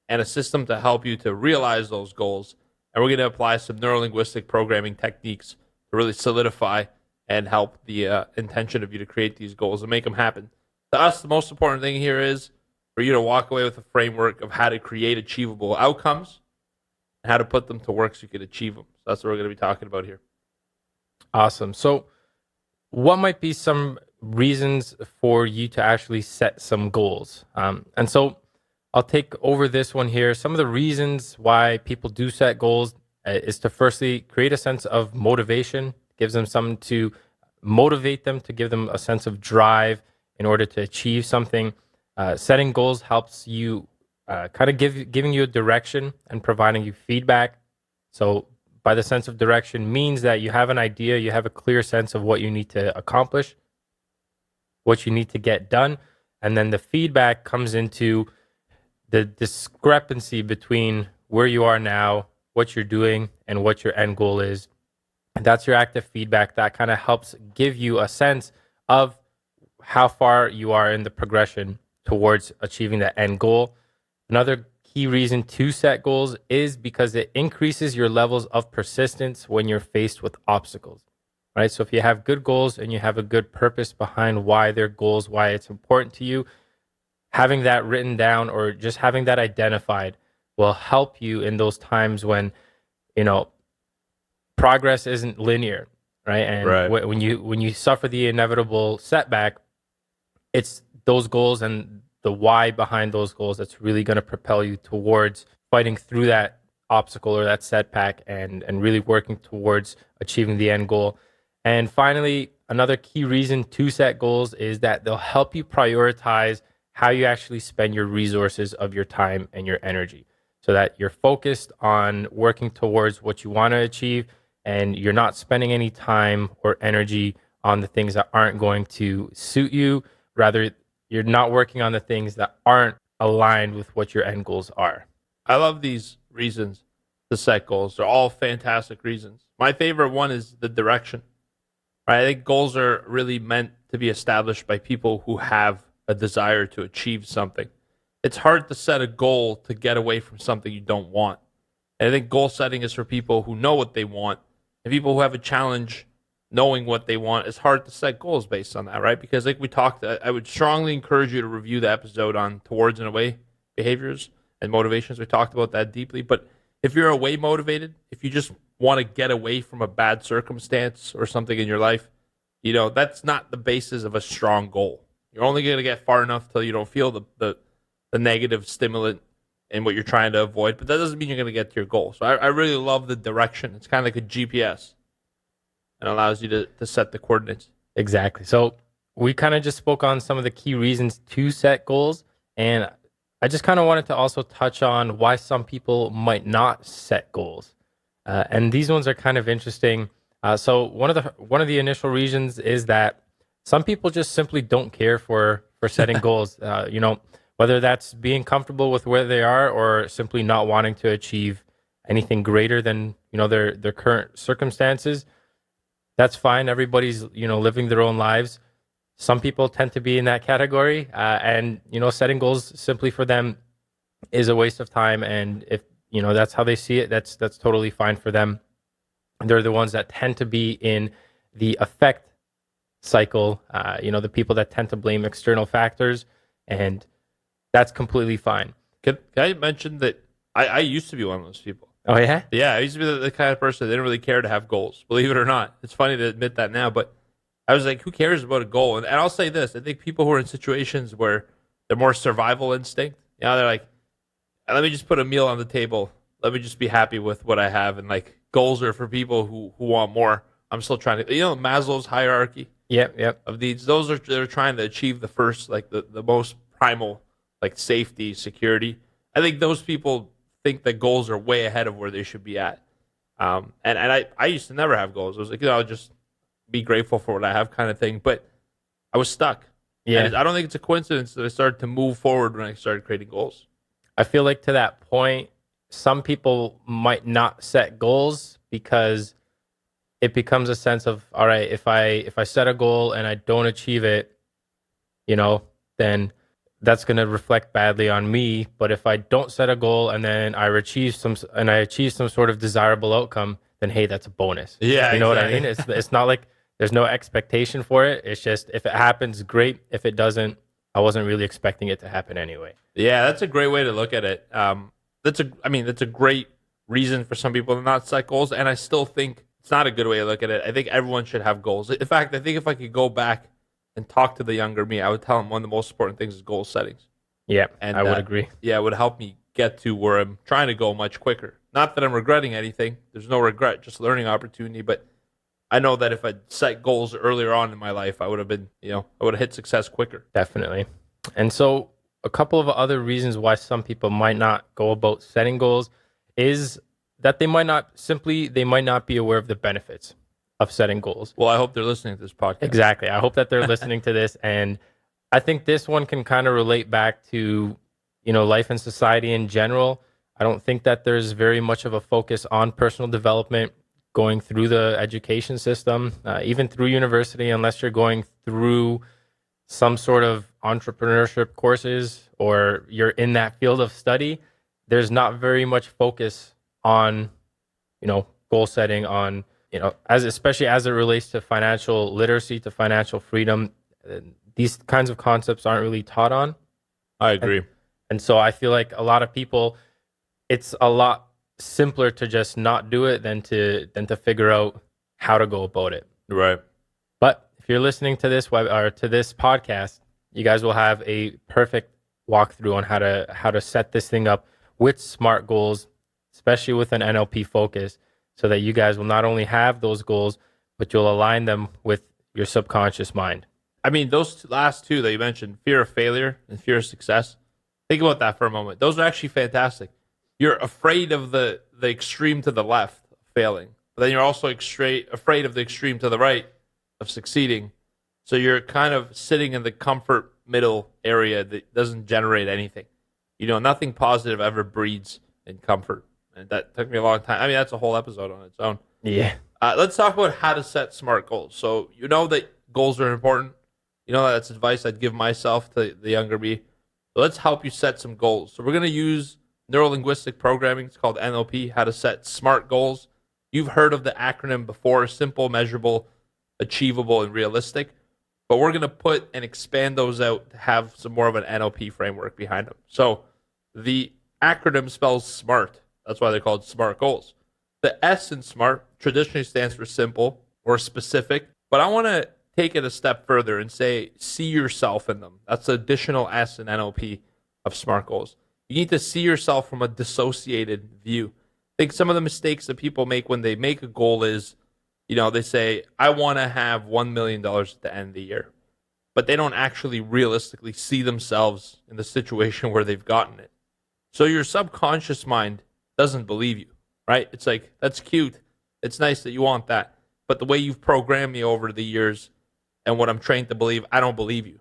and a system to help you to realize those goals. And we're going to apply some neurolinguistic programming techniques to really solidify and help the intention of you to create these goals and make them happen. To us, the most important thing here is for you to walk away with a framework of how to create achievable outcomes and how to put them to work so you can achieve them. So that's what we're going to be talking about here. Awesome. So what might be some reasons for you to actually set some goals? And so I'll take over this one here. Some of the reasons why people do set goals is to firstly create a sense of motivation, gives them something to motivate them, to give them a sense of drive in order to achieve something. Setting goals helps you kind of giving you a direction and providing you feedback. So by the sense of direction means that you have an idea, you have a clear sense of what you need to accomplish, what you need to get done. And then the feedback comes into the discrepancy between where you are now, what you're doing, and what your end goal is. And that's your active feedback. That kind of helps give you a sense of how far you are in the progression towards achieving that end goal. Another key reason to set goals is because it increases your levels of persistence when you're faced with obstacles, right? So if you have good goals and you have a good purpose behind why they're goals, why it's important to you, having that written down or just having that identified will help you in those times when, progress isn't linear, right? And when you suffer the inevitable setback, it's those goals and the why behind those goals that's really going to propel you towards fighting through that obstacle or that setback and really working towards achieving the end goal. And finally, another key reason to set goals is that they'll help you prioritize how you actually spend your resources of your time and your energy, so that you're focused on working towards what you want to achieve and you're not spending any time or energy on the things that aren't going to suit you. Rather, you're not working on the things that aren't aligned with what your end goals are. I love these reasons to set goals. They're all fantastic reasons. My favorite one is the direction. Right? I think goals are really meant to be established by people who have a desire to achieve something. It's hard to set a goal to get away from something you don't want. And I think goal setting is for people who know what they want, and people who have a challenge knowing what they want. It's hard to set goals based on that, right? Because like we talked, I would strongly encourage you to review the episode on towards and away behaviors and motivations. We talked about that deeply. But if you're away motivated, if you just want to get away from a bad circumstance or something in your life, that's not the basis of a strong goal. You're only going to get far enough till you don't feel the negative stimulant in what you're trying to avoid, but that doesn't mean you're going to get to your goal. So I really love the direction. It's kind of like a GPS. It allows you to set the coordinates. Exactly. So we kind of just spoke on some of the key reasons to set goals, and I just kind of wanted to also touch on why some people might not set goals. And these ones are kind of interesting. So one of the initial reasons is that some people just simply don't care for setting goals. Whether that's being comfortable with where they are or simply not wanting to achieve anything greater than their current circumstances. That's fine. Everybody's living their own lives. Some people tend to be in that category, and setting goals simply for them is a waste of time. And if that's how they see it, that's totally fine for them. They're the ones that tend to be in the effect cycle, the people that tend to blame external factors, and that's completely fine. Can I mention that I used to be one of those people? Oh, yeah? Yeah, I used to be the kind of person that didn't really care to have goals, believe it or not. It's funny to admit that now, but I was like, who cares about a goal? And I'll say this, I think people who are in situations where they're more survival instinct, they're like, let me just put a meal on the table. Let me just be happy with what I have and goals are for people who want more. I'm still trying to, Maslow's hierarchy Yep. of needs. They're trying to achieve the first, like the most primal, like safety, security. I think those people think that goals are way ahead of where they should be at. And I used to never have goals. I was like, I'll just be grateful for what I have kind of thing. But I was stuck. Yeah. And I don't think it's a coincidence that I started to move forward when I started creating goals. I feel like to that point, some people might not set goals because it becomes a sense of, all right, if I set a goal and I don't achieve it, then that's going to reflect badly on me. But if I don't set a goal and then I achieve some sort of desirable outcome, then hey, that's a bonus. Yeah, you know exactly. what I mean? It's not like there's no expectation for it. It's just if it happens, great. If it doesn't, I wasn't really expecting it to happen anyway. Yeah, that's a great way to look at it. That's a great reason for some people to not set goals, and I still think it's not a good way to look at it. I think everyone should have goals. In fact, I think if I could go back and talk to the younger me, I would tell him one of the most important things is goal settings. Yeah, And I would agree. Yeah, it would help me get to where I'm trying to go much quicker. Not that I'm regretting anything. There's no regret, just learning opportunity. But I know that if I'd set goals earlier on in my life, I would have been, I would have hit success quicker. Definitely. And so a couple of other reasons why some people might not go about setting goals is that they might not be aware of the benefits of setting goals. Well, I hope they're listening to this podcast. Exactly. I hope that they're listening to this. And I think this one can kind of relate back to, life and society in general. I don't think that there's very much of a focus on personal development going through the education system, even through university, unless you're going through some sort of entrepreneurship courses or you're in that field of study. There's not very much focus on, goal setting, on, especially as it relates to financial literacy, to financial freedom. These kinds of concepts aren't really taught on. I agree. And so I feel like a lot of people, it's a lot simpler to just not do it than to figure out how to go about it. Right. But if you're listening to this to this podcast, you guys will have a perfect walkthrough on how to set this thing up with SMART goals, especially with an NLP focus, so that you guys will not only have those goals, but you'll align them with your subconscious mind. I mean, those last two that you mentioned, fear of failure and fear of success, think about that for a moment. Those are actually fantastic. You're afraid of the extreme to the left, failing. But then you're also afraid of the extreme to the right of succeeding. So you're kind of sitting in the comfort middle area that doesn't generate anything. Nothing positive ever breeds in comfort. And that took me a long time. I mean, that's a whole episode on its own. Yeah. Let's talk about how to set SMART goals. So you know that goals are important. That's advice I'd give myself to the younger me. So let's help you set some goals. So we're going to use neuro-linguistic programming. It's called NLP, how to set SMART goals. You've heard of the acronym before: simple, measurable, achievable, and realistic. But we're going to put and expand those out to have some more of an NLP framework behind them. So the acronym spells SMART. That's why they're called SMART goals. The S in SMART traditionally stands for simple or specific, but I want to take it a step further and say see yourself in them. That's the additional S in NLP of SMART goals. You need to see yourself from a dissociated view. I think some of the mistakes that people make when they make a goal is, they say, I want to have $1 million at the end of the year, but they don't actually realistically see themselves in the situation where they've gotten it. So your subconscious mind doesn't believe you, right? It's like, that's cute. It's nice that you want that. But the way you've programmed me over the years and what I'm trained to believe, I don't believe you.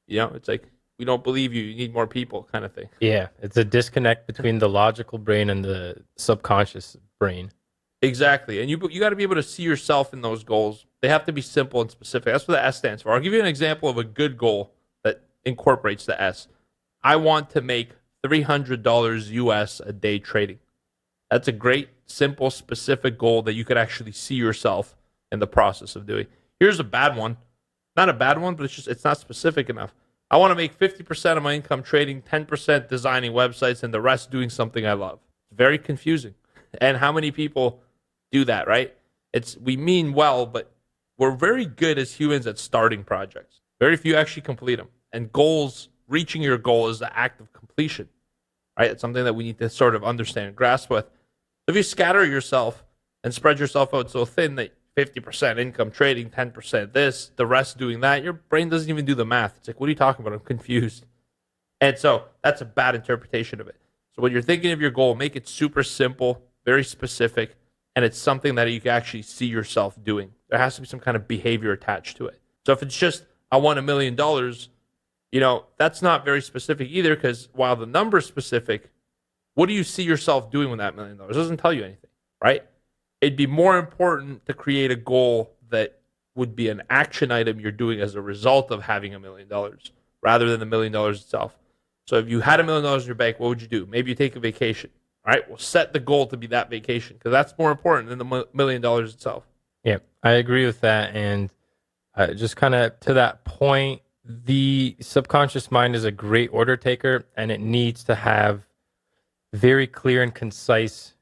It's like, we don't believe you. You need more people kind of thing. Yeah. It's a disconnect between the logical brain and the subconscious brain. Exactly. And you got to be able to see yourself in those goals. They have to be simple and specific. That's what the S stands for. I'll give you an example of a good goal that incorporates the S. I want to make $300 US a day trading. That's a great, simple, specific goal that you could actually see yourself in the process of doing. Here's a bad one. Not a bad one, but it's not specific enough. I want to make 50% of my income trading, 10% designing websites, and the rest doing something I love. It's very confusing. And how many people do that, right? We mean well, but we're very good as humans at starting projects. Very few actually complete them. And goals, reaching your goal is the act of completion, right? It's something that we need to sort of understand and grasp with. If you scatter yourself and spread yourself out so thin that 50% income trading, 10% this, the rest doing that, your brain doesn't even do the math. It's like, what are you talking about? I'm confused. And so that's a bad interpretation of it. So when you're thinking of your goal, make it super simple, very specific, and it's something that you can actually see yourself doing. There has to be some kind of behavior attached to it. So if it's just, I want $1 million, that's not very specific either, because while the number's specific, what do you see yourself doing with that $1 million? It doesn't tell you anything, right? It'd be more important to create a goal that would be an action item you're doing as a result of having $1 million rather than the $1 million itself. So if you had $1 million in your bank, what would you do? Maybe you take a vacation. All right, well, set the goal to be that vacation because that's more important than the $1 million itself. Yeah, I agree with that. And just kind of to that point, the subconscious mind is a great order taker, and it needs to have very clear and concise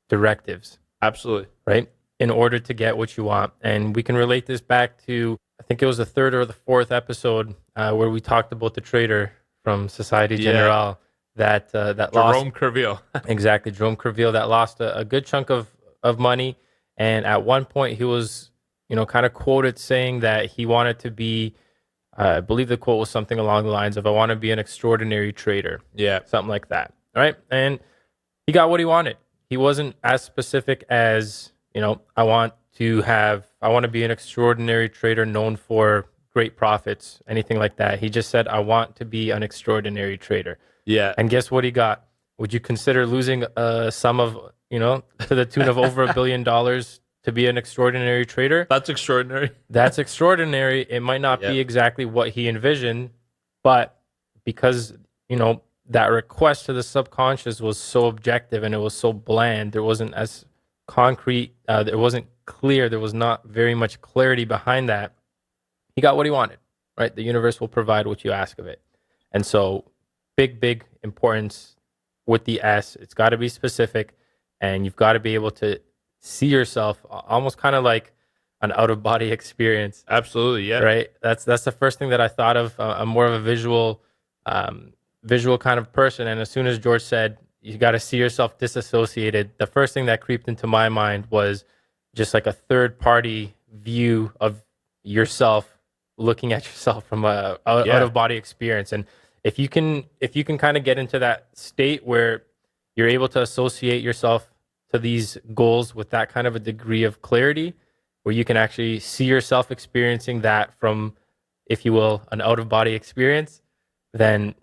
directives. Absolutely. Right? In order to get what you want. And we can relate this back to, I think it was the third or the fourth episode where we talked about the trader from Societe Generale that lost. Jerome Kerviel. Exactly. Jerome Kerviel that lost a good chunk of money. And at one point he was, kind of quoted saying that he wanted to be, I believe the quote was something along the lines of, I want to be an extraordinary trader. Yeah. Something like that. All right. And he got what he wanted. He wasn't as specific as, I want to be an extraordinary trader known for great profits, anything like that. He just said, I want to be an extraordinary trader. Yeah. And guess what he got? Would you consider losing a sum of, to the tune of over $1 billion to be an extraordinary trader? That's extraordinary. That's extraordinary. It might not be exactly what he envisioned, but because, that request to the subconscious was so objective and it was so bland, there wasn't as concrete, it wasn't clear, there was not very much clarity behind that. He got what he wanted, right? The universe will provide what you ask of it. And so big importance with the S. It's got to be specific, and you've got to be able to see yourself almost kind of like an out-of-body experience. Absolutely, yeah. Right? That's the first thing that I thought of. I'm more of a visual kind of person, and as soon as George said, you got to see yourself disassociated, the first thing that creeped into my mind was just like a third-party view of yourself looking at yourself from a out-of-body experience. And if you can kind of get into that state where you're able to associate yourself to these goals with that kind of a degree of clarity, where you can actually see yourself experiencing that from, if you will, an out-of-body experience, then,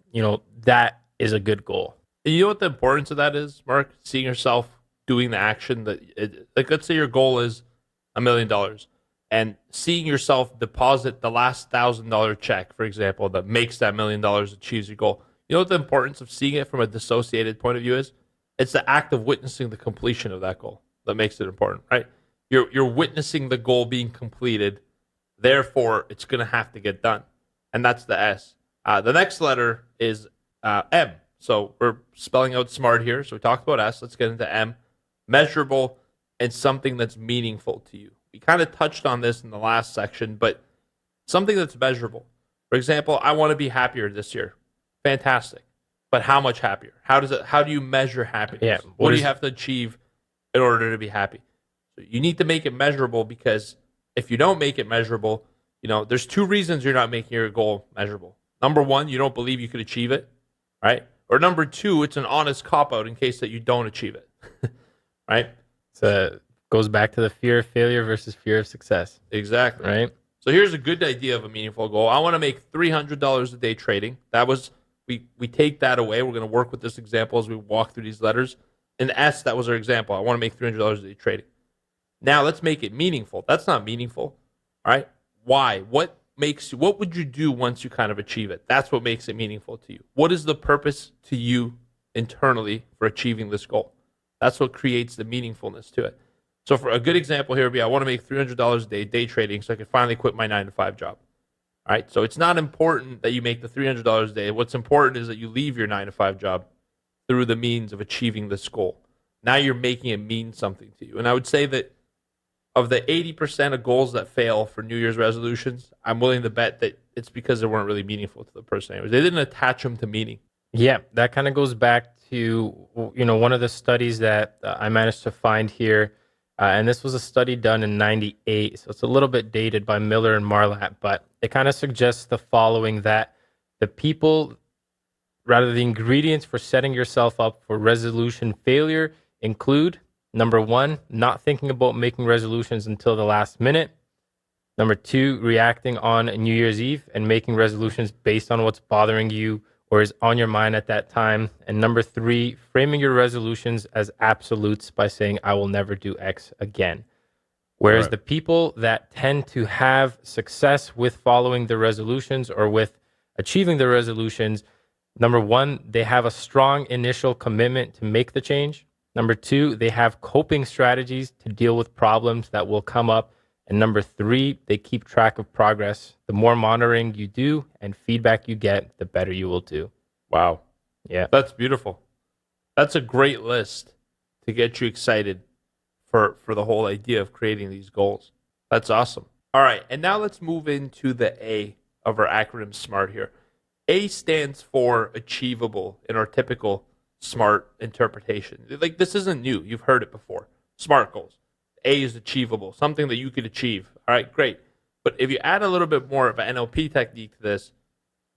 that is a good goal. And you know what the importance of that is, Mark? Seeing yourself doing the action like let's say your goal is $1 million, and seeing yourself deposit the last $1,000 check, for example, that makes that $1 million, achieves your goal. You know what the importance of seeing it from a dissociated point of view is? It's the act of witnessing the completion of that goal that makes it important, right? You're witnessing the goal being completed, therefore it's going to have to get done, and that's the S. The next letter is M. So we're spelling out smart here. So we talked about S. Let's get into M. Measurable and something that's meaningful to you. We kind of touched on this in the last section, but something that's measurable. For example, I want to be happier this year. Fantastic. But how much happier? How do you measure happiness? Yeah. What do you have to achieve in order to be happy? So you need to make it measurable, because if you don't make it measurable, there's two reasons you're not making your goal measurable. Number one, you don't believe you could achieve it, right? Or number two, it's an honest cop-out in case that you don't achieve it, right? So goes back to the fear of failure versus fear of success. Exactly. Right? So here's a good idea of a meaningful goal. I want to make $300 a day trading. That was, we take that away. We're going to work with this example as we walk through these letters. In S, that was our example. I want to make $300 a day trading. Now let's make it meaningful. That's not meaningful, all right? Why? What would you do once you kind of achieve it? That's what makes it meaningful to you. What is the purpose to you internally for achieving this goal? That's what creates the meaningfulness to it. So for a good example here would be, I want to make $300 a day trading so I can finally quit my 9-to-5 job. All right. So it's not important that you make the $300 a day. What's important is that you leave your 9-to-5 job through the means of achieving this goal. Now you're making it mean something to you. And I would say that of the 80% of goals that fail for New Year's resolutions, I'm willing to bet that it's because they weren't really meaningful to the person. Anyways, they didn't attach them to meaning. Yeah, that kind of goes back to, one of the studies that I managed to find here. And this was a study done in 98. So it's a little bit dated, by Miller and Marlatt, but it kind of suggests the following: that the people, rather the ingredients for setting yourself up for resolution failure include: number one, not thinking about making resolutions until the last minute. Number two, reacting on New Year's Eve and making resolutions based on what's bothering you or is on your mind at that time. And number three, framing your resolutions as absolutes by saying, I will never do X again. Whereas Right. the people that tend to have success with following the resolutions or with achieving the resolutions, number one, they have a strong initial commitment to make the change. Number two, they have coping strategies to deal with problems that will come up. And number three, they keep track of progress. The more monitoring you do and feedback you get, the better you will do. Wow. Yeah. That's beautiful. That's a great list to get you excited for the whole idea of creating these goals. That's awesome. All right. And now let's move into the A of our acronym SMART here. A stands for achievable in our typical SMART interpretation. Like, this isn't new. You've heard it before. SMART goals. A is achievable, something that you could achieve. All right, great. But if you add a little bit more of an NLP technique to this,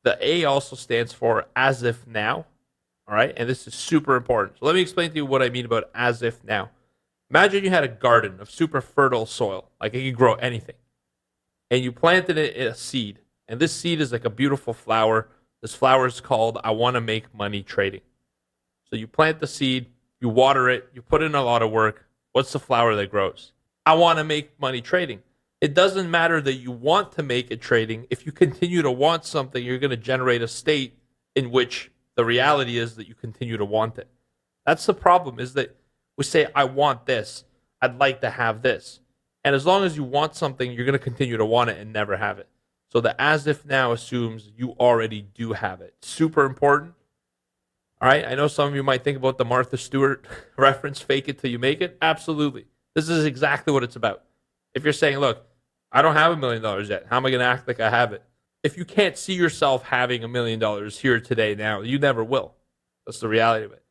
the A also stands for as if now. All right, and this is super important. So let me explain to you what I mean about as if now. Imagine you had a garden of super fertile soil, like it could grow anything, and you planted it in a seed, and this seed is like a beautiful flower. This flower is called I want to make money trading. So you plant the seed, you water it, you put in a lot of work. What's the flower that grows? I want to make money trading. It doesn't matter that you want to make it trading. If you continue to want something, you're going to generate a state in which the reality is that you continue to want it. That's the problem, is that we say, I want this. I'd like to have this. And as long as you want something, you're going to continue to want it and never have it. So the as if now assumes you already do have it. Super important. All right, I know some of you might think about the Martha Stewart reference, fake it till you make it. Absolutely. This is exactly what it's about. If you're saying, look, I don't have $1 million yet. How am I going to act like I have it? If you can't see yourself having $1 million here today now, you never will. That's the reality of it.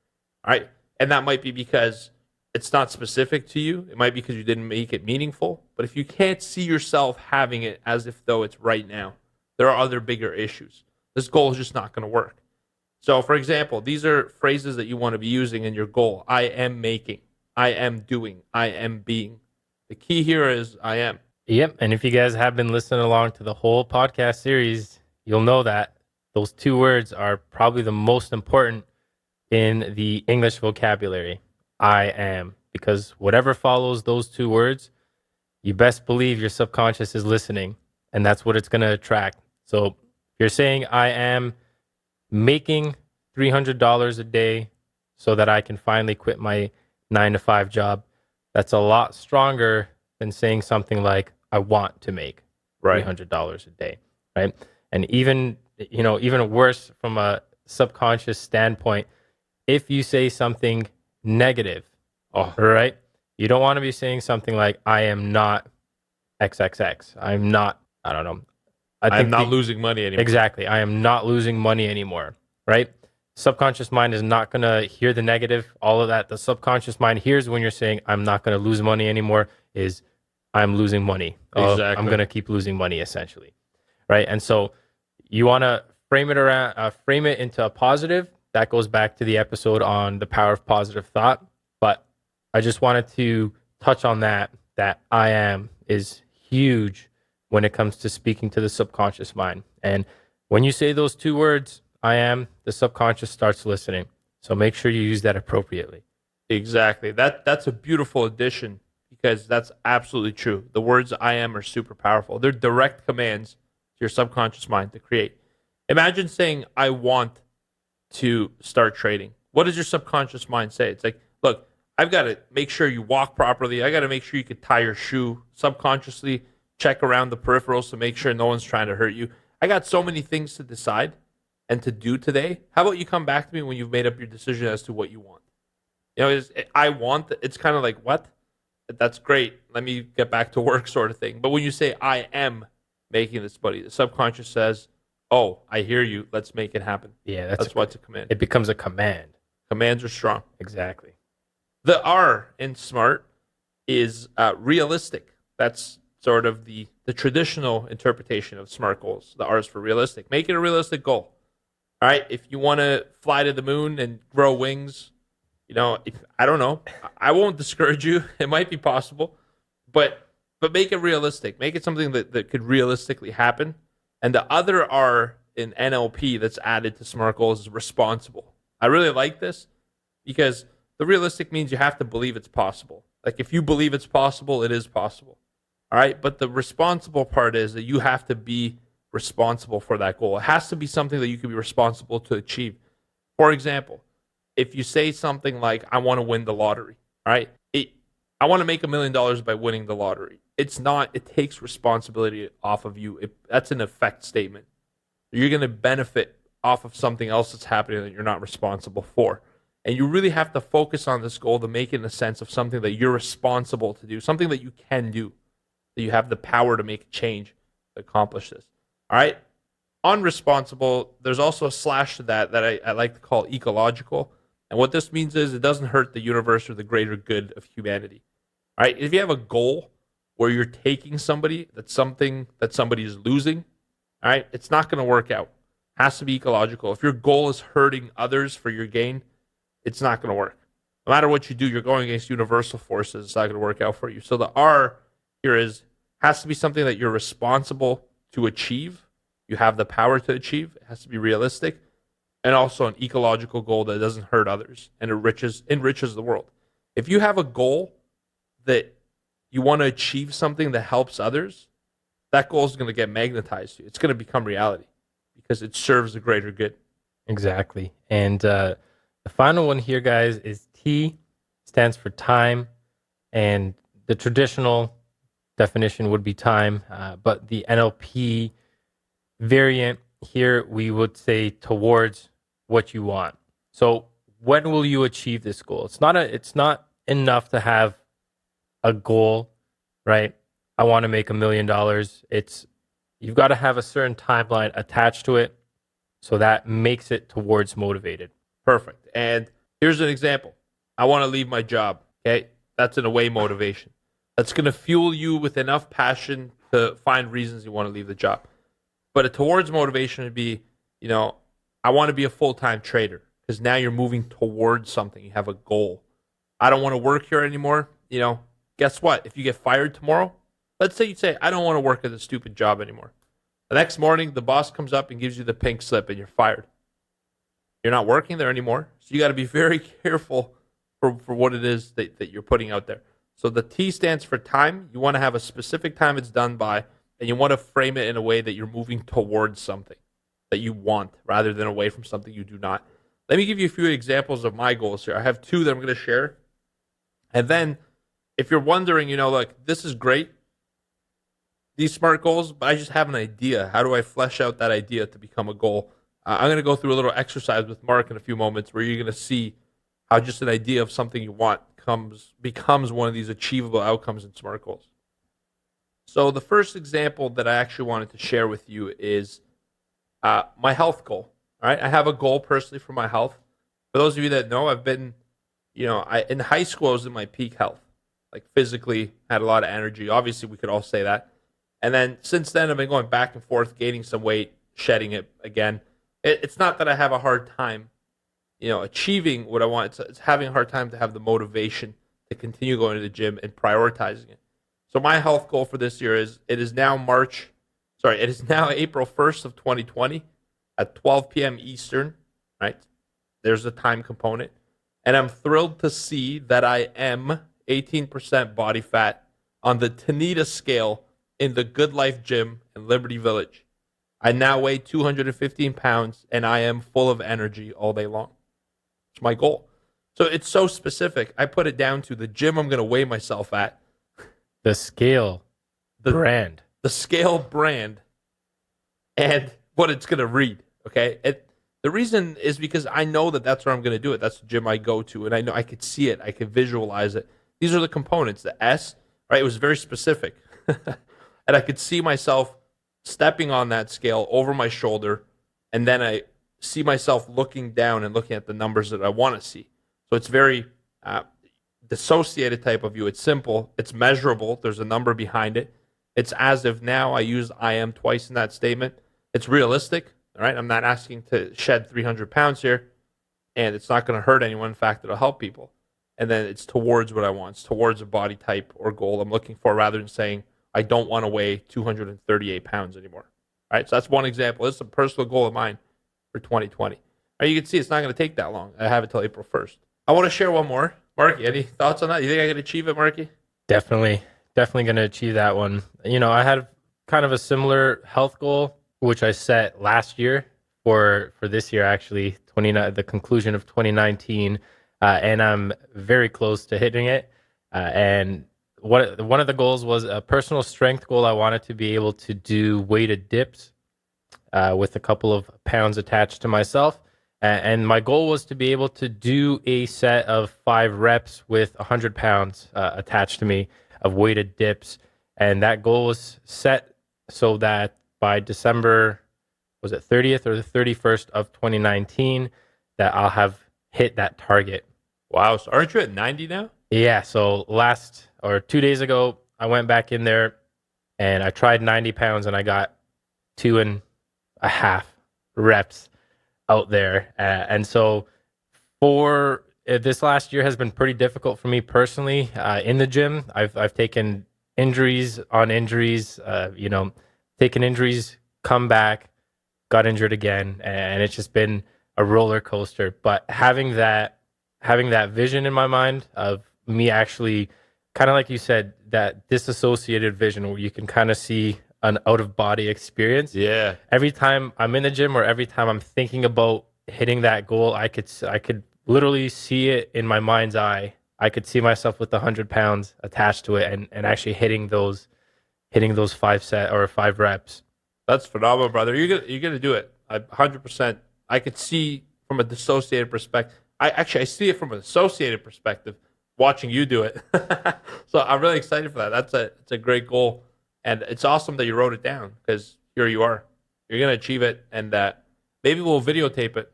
All right, and that might be because it's not specific to you. It might be because you didn't make it meaningful. But if you can't see yourself having it as if though it's right now, there are other bigger issues. This goal is just not going to work. So, for example, these are phrases that you want to be using in your goal. I am making, I am doing, I am being. The key here is I am. Yep. And if you guys have been listening along to the whole podcast series, you'll know that those two words are probably the most important in the English vocabulary. I am. Because whatever follows those two words, you best believe your subconscious is listening, and that's what it's going to attract. So if you're saying I am making $300 a day so that I can finally quit my 9-to-5 job, that's a lot stronger than saying something like I want to make $300 a day, right? And even worse from a subconscious standpoint, if you say something negative, right? You don't want to be saying something like I am not XXX. I'm not, I don't know. I'm not losing money anymore. Exactly. I am not losing money anymore, right? Subconscious mind is not going to hear the negative, all of that. The subconscious mind hears when you're saying, I'm not going to lose money anymore, is I'm losing money. Exactly. I'm going to keep losing money, essentially, right? And so you want to frame it into a positive. That goes back to the episode on the power of positive thought. But I just wanted to touch on that I am is huge when it comes to speaking to the subconscious mind. And when you say those two words, I am, the subconscious starts listening. So make sure you use that appropriately. Exactly. That's a beautiful addition, because that's absolutely true. The words I am are super powerful. They're direct commands to your subconscious mind to create. Imagine saying, I want to start trading. What does your subconscious mind say? It's like, look, I've got to make sure you walk properly. I got to make sure you could tie your shoe. Subconsciously check around the peripherals to make sure no one's trying to hurt you. I got so many things to decide and to do today. How about you come back to me when you've made up your decision as to what you want? I want, it's kind of like, what? That's great. Let me get back to work sort of thing. But when you say, I am making this, buddy, the subconscious says, oh, I hear you. Let's make it happen. Yeah, that's why it's a command. It becomes a command. Commands are strong. Exactly. The R in SMART is realistic. That's sort of the traditional interpretation of SMART goals. The R is for realistic. Make it a realistic goal. All right. If you want to fly to the moon and grow wings, I don't know. I won't discourage you. It might be possible, but make it realistic. Make it something that could realistically happen. And the other R in NLP that's added to SMART goals is responsible. I really like this because the realistic means you have to believe it's possible. Like if you believe it's possible, it is possible. All right. But the responsible part is that you have to be responsible for that goal. It has to be something that you can be responsible to achieve. For example, if you say something like, I want to win the lottery, all right? I want to make $1 million by winning the lottery. It's not, it takes responsibility off of you. That's an effect statement. You're going to benefit off of something else that's happening that you're not responsible for. And you really have to focus on this goal to make it in the sense of something that you're responsible to do, something that you can do, that you have the power to make a change to accomplish this. All right? On responsible, there's also a slash to that I like to call ecological. And what this means is it doesn't hurt the universe or the greater good of humanity. All right? If you have a goal where you're taking somebody, that's something that somebody is losing, all right, it's not going to work out. It has to be ecological. If your goal is hurting others for your gain, it's not going to work. No matter what you do, you're going against universal forces. It's not going to work out for you. So the R here has to be something that you're responsible to achieve. You have the power to achieve. It has to be realistic. And also an ecological goal that doesn't hurt others and enriches the world. If you have a goal that you want to achieve something that helps others, that goal is going to get magnetized to you. It's going to become reality because it serves the greater good. Exactly. And the final one here, guys, is T, stands for time. And the traditional definition would be time, but the NLP variant here, we would say towards what you want. So when will you achieve this goal? It's not enough to have a goal, right? I want to make $1 million. You've got to have a certain timeline attached to it, so that makes it towards motivated. Perfect. And here's an example. I want to leave my job. Okay. That's in a way motivation. That's going to fuel you with enough passion to find reasons you want to leave the job. But a towards motivation would be, I want to be a full-time trader because now you're moving towards something. You have a goal. I don't want to work here anymore. Guess what? If you get fired tomorrow, let's say you say, I don't want to work at this stupid job anymore. The next morning, the boss comes up and gives you the pink slip and you're fired. You're not working there anymore. So you got to be very careful for what it is that you're putting out there. So the T stands for time. You want to have a specific time it's done by, and you want to frame it in a way that you're moving towards something that you want rather than away from something you do not. Let me give you a few examples of my goals here. I have two that I'm going to share. And then if you're wondering, this is great, these SMART goals, but I just have an idea. How do I flesh out that idea to become a goal? I'm going to go through a little exercise with Mark in a few moments where you're going to see how just an idea of something you want becomes one of these achievable outcomes in SMART goals. So the first example that I actually wanted to share with you is my health goal. All right, I have a goal personally for my health. For those of you that know, I've been, in high school I was in my peak health, like physically had a lot of energy. Obviously, we could all say that. And then since then, I've been going back and forth, gaining some weight, shedding it again. It's not that I have a hard time, achieving what I want. It's having a hard time to have the motivation to continue going to the gym and prioritizing it. So my health goal for this year is it is now April 1st of 2020 at 12 p.m. Eastern, right? There's a time component. And I'm thrilled to see that I am 18% body fat on the Tanita scale in the Good Life Gym in Liberty Village. I now weigh 215 pounds and I am full of energy all day long. It's my goal. So it's so specific. I put it down to the gym I'm going to weigh myself at. The scale brand. The scale brand and what it's going to read, okay? The reason is because I know that that's where I'm going to do it. That's the gym I go to, and I know I could see it. I could visualize it. These are the components. The S, right, it was very specific. And I could see myself stepping on that scale over my shoulder, and then I see myself looking down and looking at the numbers that I want to see. So it's very, dissociated type of view. It's simple, it's measurable, there's a number behind it. It's as if now I use I am twice in that statement. It's realistic, all right? I'm not asking to shed 300 pounds here, and it's not going to hurt anyone. In fact, it'll help people. And then it's towards what I want. It's towards a body type or goal I'm looking for, rather than saying, I don't want to weigh 238 pounds anymore. All right, so that's one example. This is a personal goal of mine for 2020. All right, you can see it's not going to take that long. I have it till April 1st. I want to share one more. Marky, any thoughts on that? You think I can achieve it, Marky? Definitely going to achieve that one. You know, I had kind of a similar health goal, which I set last year for this year, actually, the conclusion of 2019, and I'm very close to hitting it. And one of the goals was a personal strength goal. I wanted to be able to do weighted dips with a couple of pounds attached to myself. And my goal was to be able to do a set of 5 reps with 100 pounds attached to me of weighted dips. And that goal was set so that by December, was it 30th or the 31st of 2019, that I'll have hit that target. Wow. So aren't you at 90 now? Yeah. So 2 days ago, I went back in there and I tried 90 pounds and I got 2.5 reps out there. And so for this last year has been pretty difficult for me personally in the gym. I've taken injuries on injuries, taken injuries, come back, got injured again. And it's just been a roller coaster. But having that vision in my mind of me actually, kind of like you said, that disassociated vision where you can kind of see an out of body experience. Yeah. Every time I'm in the gym or every time I'm thinking about hitting that goal, I could literally see it in my mind's eye. I could see myself with 100 pounds attached to it and actually hitting those 5 reps. That's phenomenal, brother. You're gonna do it. 100%. I could see from a dissociated perspective. I see it from an associated perspective watching you do it. So I'm really excited for that. It's a great goal. And it's awesome that you wrote it down, because here you are. You're going to achieve it. And maybe we'll videotape it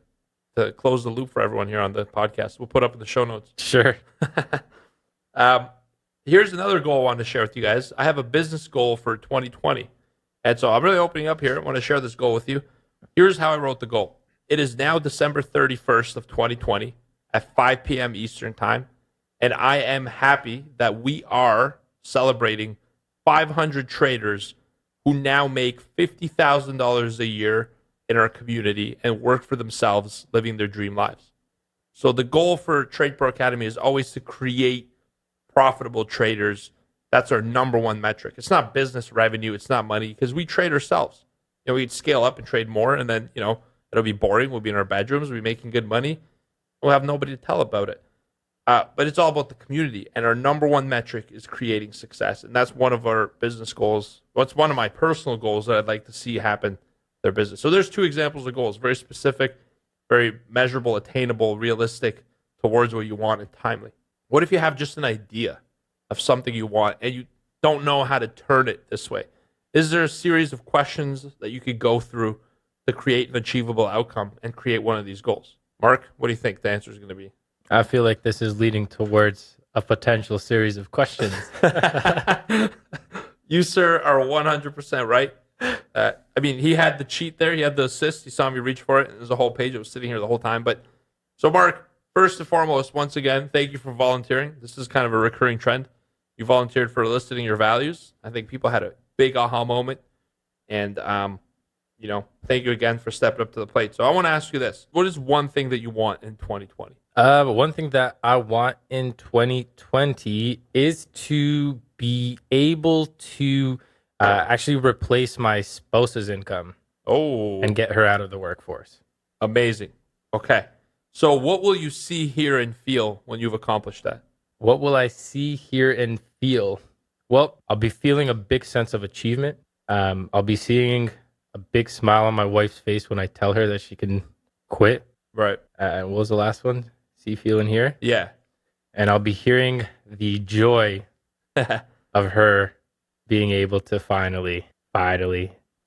to close the loop for everyone here on the podcast. We'll put up in the show notes. Sure. Here's another goal I wanted to share with you guys. I have a business goal for 2020. And so I'm really opening up here. I want to share this goal with you. Here's how I wrote the goal. It is now December 31st of 2020 at 5 p.m. Eastern time. And I am happy that we are celebrating 500 traders who now make $50,000 a year in our community and work for themselves, living their dream lives. So the goal for Trade Pro Academy is always to create profitable traders. That's our number one metric. It's not business revenue. It's not money, because we trade ourselves. We can scale up and trade more, and then, it'll be boring. We'll be in our bedrooms. We'll be making good money. We'll have nobody to tell about it. But it's all about the community, and our number one metric is creating success, and that's one of our business goals. What's one of my personal goals that I'd like to see happen their business. So there's 2 examples of goals, very specific, very measurable, attainable, realistic, towards what you want, and timely. What if you have just an idea of something you want and you don't know how to turn it this way? Is there a series of questions that you could go through to create an achievable outcome and create one of these goals? Mark, what do you think the answer is going to be? I feel like this is leading towards a potential series of questions. You, sir, are 100% right. He had the cheat there. He had the assist. You saw me reach for it. And there's a whole page. It was sitting here the whole time. But so, Mark, first and foremost, once again, thank you for volunteering. This is kind of a recurring trend. You volunteered for eliciting your values. I think people had a big aha moment. And, thank you again for stepping up to the plate. So I want to ask you this. What is one thing that you want in 2020? One thing that I want in 2020 is to be able to actually replace my spouse's income. Oh. And get her out of the workforce. Amazing. Okay. So what will you see, hear, and feel when you've accomplished that? What will I see, hear, and feel? Well, I'll be feeling a big sense of achievement. I'll be seeing a big smile on my wife's face when I tell her that she can quit. Right. What was the last one? See, feel, and hear? Yeah. And I'll be hearing the joy of her being able to finally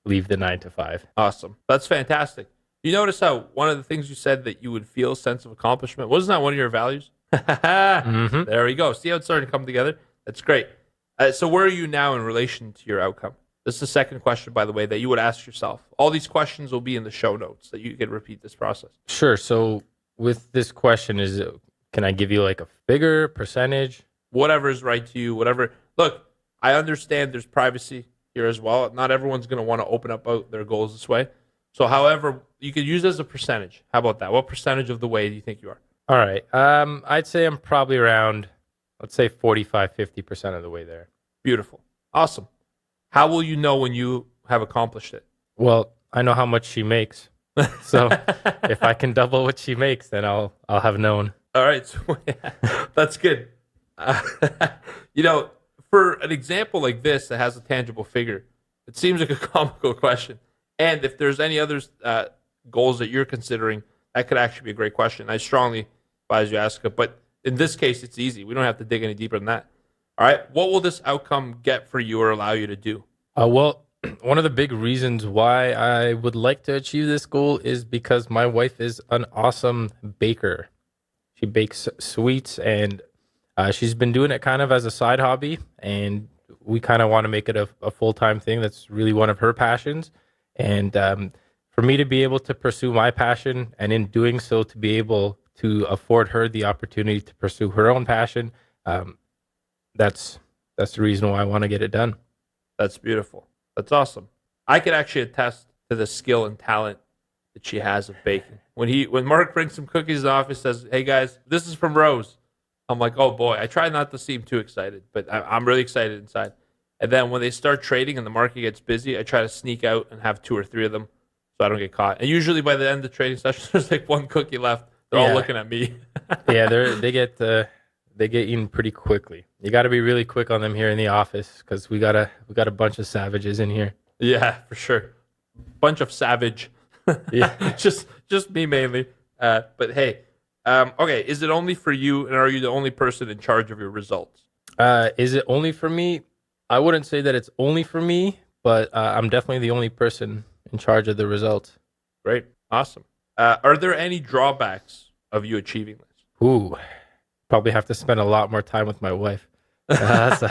leave the 9 to 5. Awesome. That's fantastic. You notice how one of the things you said that you would feel a sense of accomplishment, wasn't that one of your values? There we go. See how it's starting to come together? That's great. So where are you now in relation to your outcome? This is the second question, by the way, that you would ask yourself. All these questions will be in the show notes that you can repeat this process. Sure. So with this question, can I give you like a figure, percentage? Whatever is right to you, whatever. Look, I understand there's privacy here as well. Not everyone's going to want to open up their goals this way. So however, you could use it as a percentage. How about that? What percentage of the way do you think you are? All right. I'd say I'm probably around, let's say 45, 50% of the way there. Beautiful. Awesome. How will you know when you have accomplished it? Well, I know how much she makes. So if I can double what she makes, then I'll have known. All right. So, that's good. For an example like this that has a tangible figure, it seems like a comical question. And if there's any other goals that you're considering, that could actually be a great question. I strongly advise you ask it. But in this case, it's easy. We don't have to dig any deeper than that. All right. What will this outcome get for you or allow you to do? Well, one of the big reasons why I would like to achieve this goal is because my wife is an awesome baker. She bakes sweets, and she's been doing it kind of as a side hobby, and we kind of want to make it a full-time thing. That's really one of her passions. And for me to be able to pursue my passion, and in doing so, to be able to afford her the opportunity to pursue her own passion, that's the reason why I want to get it done. That's beautiful. That's awesome. I could actually attest to the skill and talent that she has of baking. When Mark brings some cookies in the office, says, "Hey guys, this is from Rose," I'm like, "Oh boy." I try not to seem too excited, but I'm really excited inside. And then when they start trading and the market gets busy, I try to sneak out and have 2 or 3 of them so I don't get caught. And usually by the end of the trading session, there's like 1 cookie left. They're all looking at me. Yeah, they get eaten pretty quickly. You got to be really quick on them here in the office because we got a bunch of savages in here. Yeah, for sure. Bunch of savage. Yeah, just me mainly. But hey, okay. Is it only for you, and are you the only person in charge of your results? Is it only for me? I wouldn't say that it's only for me, but I'm definitely the only person in charge of the results. Great, awesome. Are there any drawbacks of you achieving this? Ooh, probably have to spend a lot more time with my wife. That's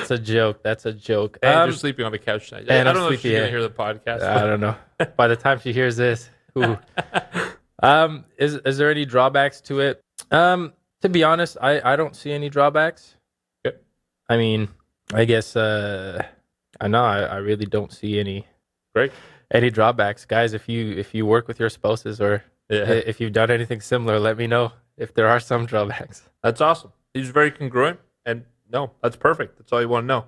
a joke. That's a joke. And you're sleeping on the couch tonight. I don't know if she's going to hear the podcast. I don't know. By the time she hears this, ooh. Is there any drawbacks to it? To be honest, I don't see any drawbacks. Okay. I mean, I guess I really don't see any drawbacks. Guys, if you work with your spouses or if you've done anything similar, let me know if there are some drawbacks. That's awesome. He's very congruent, and no, that's perfect. That's all you want to know.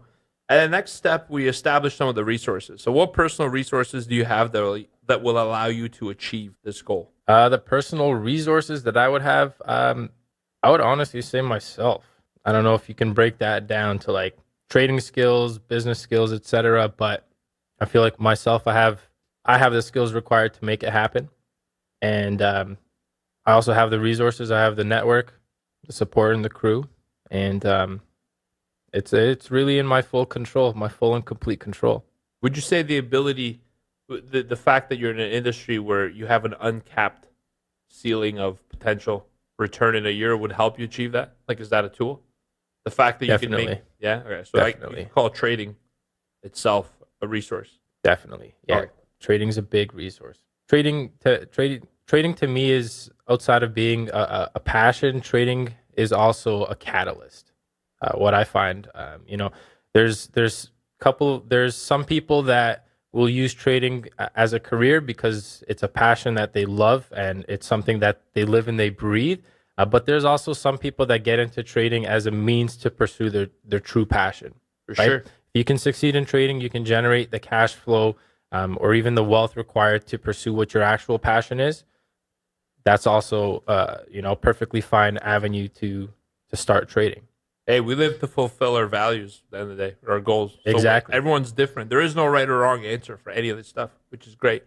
And the next step, we establish some of the resources. So what personal resources do you have that will allow you to achieve this goal? The personal resources that I would have, I would honestly say myself. I don't know if you can break that down to like trading skills, business skills, etc. But I feel like myself, I have the skills required to make it happen. And I also have the resources. I have the network, the support, and the crew. And it's really in my full control, my full and complete control. Would you say the ability, the fact that you're in an industry where you have an uncapped ceiling of potential return in a year would help you achieve that? Like, is that a tool? The fact that you Definitely. can make, yeah, okay. So you can call trading itself a resource. Definitely, yeah. Okay. Trading's a big resource. Trading to me is, outside of being a passion, trading is also a catalyst. What I find, there's some people that will use trading as a career because it's a passion that they love and it's something that they live and they breathe. But there's also some people that get into trading as a means to pursue their true passion. For right? sure. If you can succeed in trading, you can generate the cash flow or even the wealth required to pursue what your actual passion is. That's also, perfectly fine avenue to start trading. Hey, we live to fulfill our values at the end of the day, our goals. So Exactly. everyone's different. There is no right or wrong answer for any of this stuff, which is great.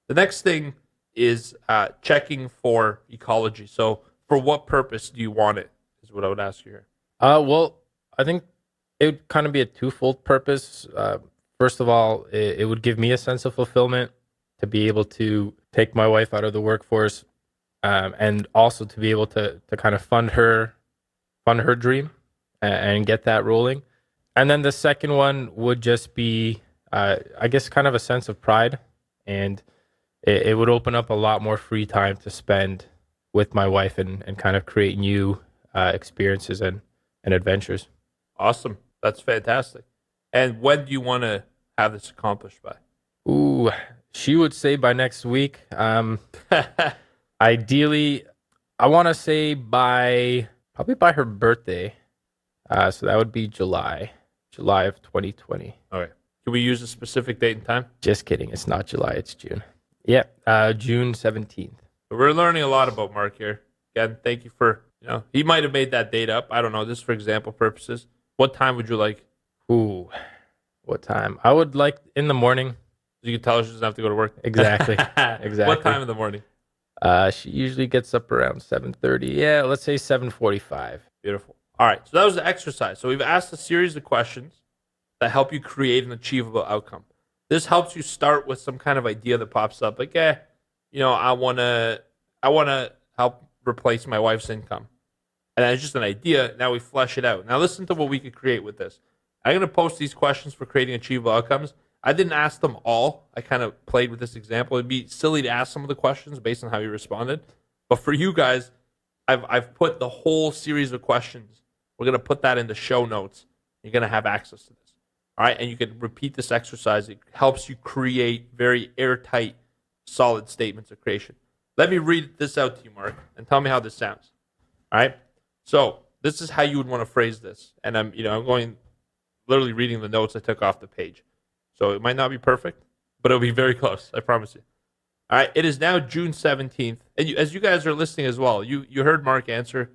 The next thing is checking for ecology. So for what purpose do you want it, is what I would ask you here. Well, I think it would kind of be a twofold purpose. First of all, it would give me a sense of fulfillment to be able to take my wife out of the workforce and also to be able to kind of fund her dream and get that rolling. And then the second one would just be, I guess, kind of a sense of pride, and it would open up a lot more free time to spend with my wife and kind of create new experiences and adventures. Awesome. That's fantastic. And when do you want to have this accomplished by? Ooh, she would say by next week. Ideally, I want to say probably by her birthday. So that would be July of 2020. Okay. Can we use a specific date and time? Just kidding. It's not July. It's June. Yeah, June 17th. We're learning a lot about Mark here. Again, thank you for, he might have made that date up. I don't know. This for example purposes. What time would you like? Ooh, what time? I would like in the morning. You can tell her she doesn't have to go to work. Exactly. Exactly. What time in the morning? She usually gets up around 7:30. Yeah, let's say 7:45. Beautiful. All right. So that was the exercise. So we've asked a series of questions that help you create an achievable outcome. This helps you start with some kind of idea that pops up. Like, I want to help replace my wife's income. And it's just an idea. Now we flesh it out. Now listen to what we could create with this. I'm going to post these questions for creating achievable outcomes. I didn't ask them all. I kind of played with this example. It'd be silly to ask some of the questions based on how you responded. But for you guys, I've put the whole series of questions. We're going to put that in the show notes. You're going to have access to this. All right? And you can repeat this exercise. It helps you create very airtight, solid statements of creation. Let me read this out to you, Mark, and tell me how this sounds. All right? So this is how you would want to phrase this. And I'm going literally reading the notes I took off the page. So it might not be perfect, but it'll be very close. I promise you. All right. It is now June 17th. And as you guys are listening as well, you heard Mark answer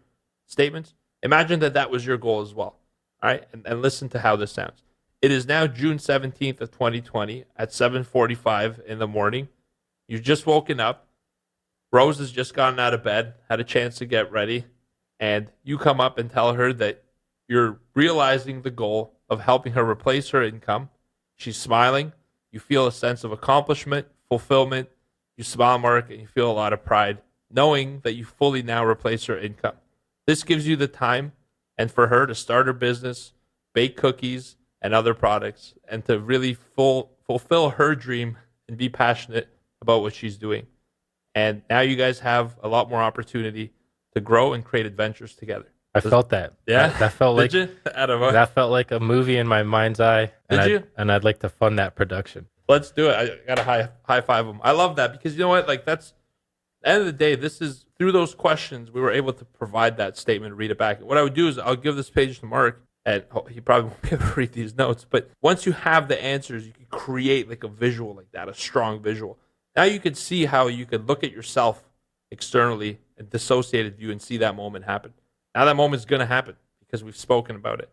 statements. Imagine that was your goal as well. All right. And listen to how this sounds. It is now June 17th of 2020 at 7:45 in the morning. You've just woken up. Rose has just gotten out of bed, had a chance to get ready. And you come up and tell her that you're realizing the goal of helping her replace her income. She's smiling. You feel a sense of accomplishment, fulfillment. You smile, Mark, and you feel a lot of pride, knowing that you fully now replace her income. This gives you the time and for her to start her business, bake cookies and other products, and to really fulfill her dream and be passionate about what she's doing. And now you guys have a lot more opportunity to grow and create adventures together. I felt that. Yeah, that felt like Did you? that felt like a movie in my mind's eye. And I'd like to fund that production. Let's do it. I got to high five them. I love that because you know what? Like that's at the end of the day. This is through those questions we were able to provide that statement and read it back. What I would do is I'll give this page to Mark, and he probably won't be able to read these notes. But once you have the answers, you can create like a visual like that, a strong visual. Now you could see how you could look at yourself externally and dissociated view and see that moment happen. Now that moment is going to happen because we've spoken about it.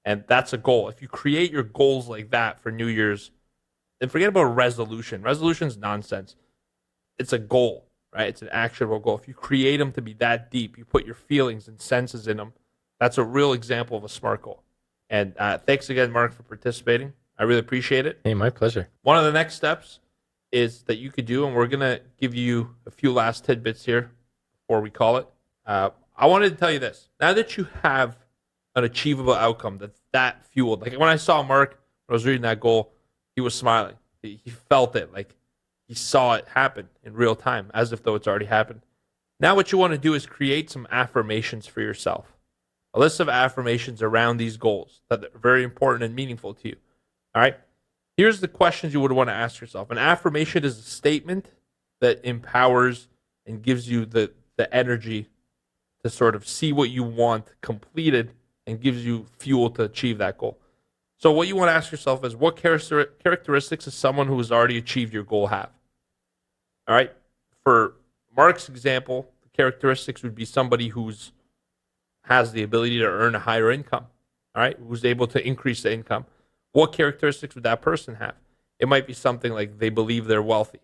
And that's a goal. If you create your goals like that for New Year's, then forget about resolution. Resolution is nonsense. It's a goal, right? It's an actionable goal. If you create them to be that deep, you put your feelings and senses in them, that's a real example of a SMART goal. And thanks again, Mark, for participating. I really appreciate it. Hey, my pleasure. One of the next steps is that you could do, and we're going to give you a few last tidbits here before we call it. I wanted to tell you this. Now that you have an achievable outcome that's that fueled, like when I saw Mark, when I was reading that goal, he was smiling. He felt it, like he saw it happen in real time, as if though it's already happened. Now what you want to do is create some affirmations for yourself. A list of affirmations around these goals that are very important and meaningful to you. All right? Here's the questions you would want to ask yourself. An affirmation is a statement that empowers and gives you the energy to sort of see what you want completed and gives you fuel to achieve that goal. So what you want to ask yourself is, what characteristics does someone who has already achieved your goal have? All right? For Mark's example, the characteristics would be somebody who's has the ability to earn a higher income, all right? Who's able to increase the income. What characteristics would that person have? It might be something like they believe they're wealthy,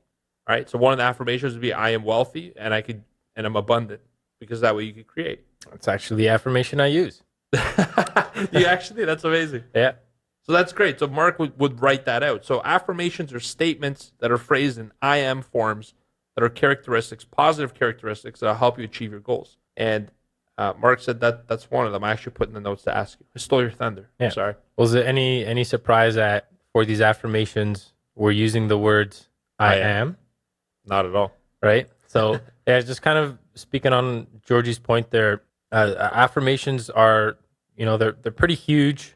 all right? So one of the affirmations would be, I am wealthy and I'm abundant, because that way you could create. That's actually the affirmation I use. You actually? That's amazing. Yeah. So that's great. So Mark would write that out. So affirmations are statements that are phrased in I am forms that are characteristics, positive characteristics that will help you achieve your goals. And Mark said that's one of them. I actually put in the notes to ask you. I stole your thunder. Yeah. Sorry. Was it any surprise that for these affirmations we're using the words I am? Not at all. Right? So yeah, just kind of speaking on Georgie's point there, affirmations are, they're pretty huge,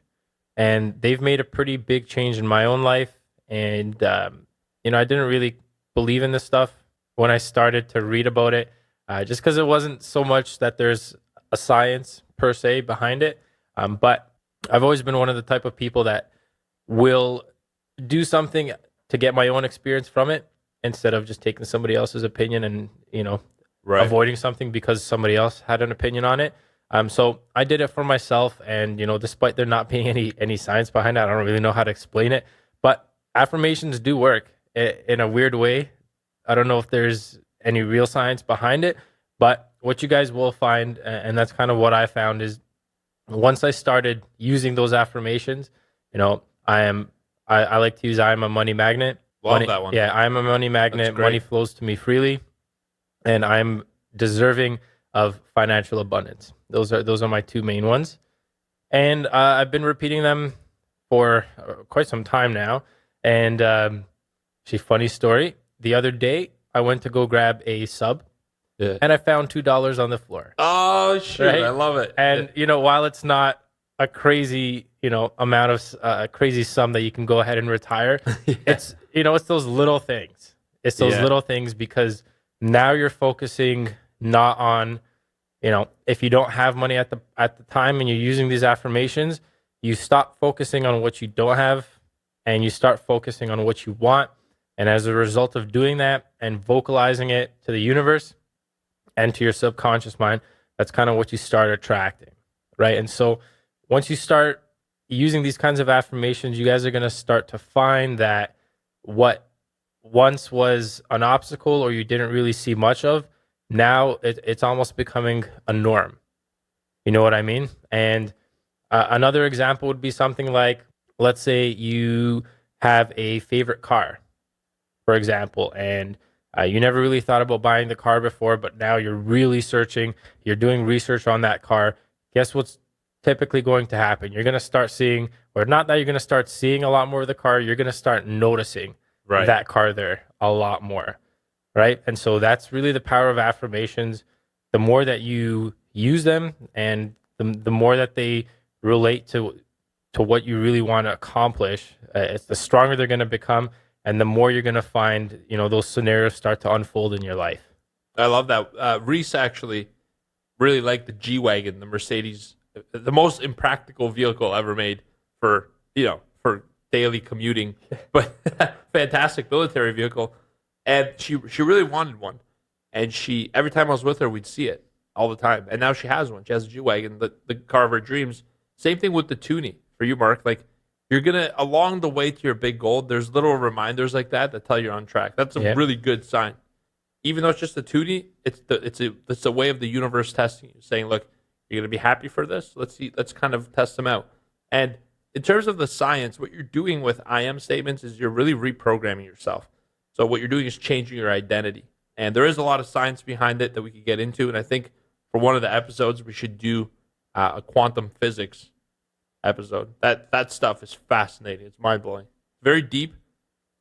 and they've made a pretty big change in my own life. And I didn't really believe in this stuff when I started to read about it, just because it wasn't so much that there's a science per se behind it. But I've always been one of the type of people that will do something to get my own experience from it instead of just taking somebody else's opinion and, Right. avoiding something because somebody else had an opinion on it. So I did it for myself, and, despite there not being any science behind it, I don't really know how to explain it, but affirmations do work in a weird way. I don't know if there's any real science behind it, but what you guys will find, and that's kind of what I found, is once I started using those affirmations, I like to use I am a money magnet. Love that one. Yeah, I am a money magnet. Money flows to me freely, and I'm deserving of financial abundance. Those are my two main ones, and I've been repeating them for quite some time now. And funny story. The other day, I went to go grab a sub, and I found $2 on the floor. Oh shit! Right? I love it. And while it's not a crazy amount of crazy sum that you can go ahead and retire, it's it's those little things. It's those little things, because now you're focusing not on if you don't have money at the time and you're using these affirmations, you stop focusing on what you don't have and you start focusing on what you want. And as a result of doing that and vocalizing it to the universe and to your subconscious mind, that's kind of what you start attracting, right? And so once you start using these kinds of affirmations, you guys are going to start to find that what once was an obstacle or you didn't really see much of, now it's almost becoming a norm. You know what I mean? And another example would be something like, let's say you have a favorite car, for example, and you never really thought about buying the car before, but now you're really searching, you're doing research on that car. Guess what's typically going to happen? You're going to start seeing, or not that you're going to start seeing a lot more of the car, you're going to start noticing that car there a lot more, right? And so that's really the power of affirmations. The more that you use them and the more that they relate to what you really want to accomplish, it's the stronger they're going to become, and the more you're going to find, those scenarios start to unfold in your life. I love that. Reese actually really liked the G-Wagon, the Mercedes, the most impractical vehicle ever made for daily commuting, but fantastic military vehicle. And she really wanted one. And every time I was with her, we'd see it all the time. And now she has one. She has a G-Wagon, the car of her dreams. Same thing with the Toonie for you, Mark. Like, you're going to, along the way to your big goal, there's little reminders like that tell you you're on track. That's a really good sign. Even though it's just a Toonie, it's a way of the universe testing you, saying, look, you're going to be happy for this? Let's kind of test them out. And in terms of the science, what you're doing with I am statements is you're really reprogramming yourself. So what you're doing is changing your identity. And there is a lot of science behind it that we could get into. And I think for one of the episodes, we should do a quantum physics episode. That stuff is fascinating. It's mind-blowing. Very deep.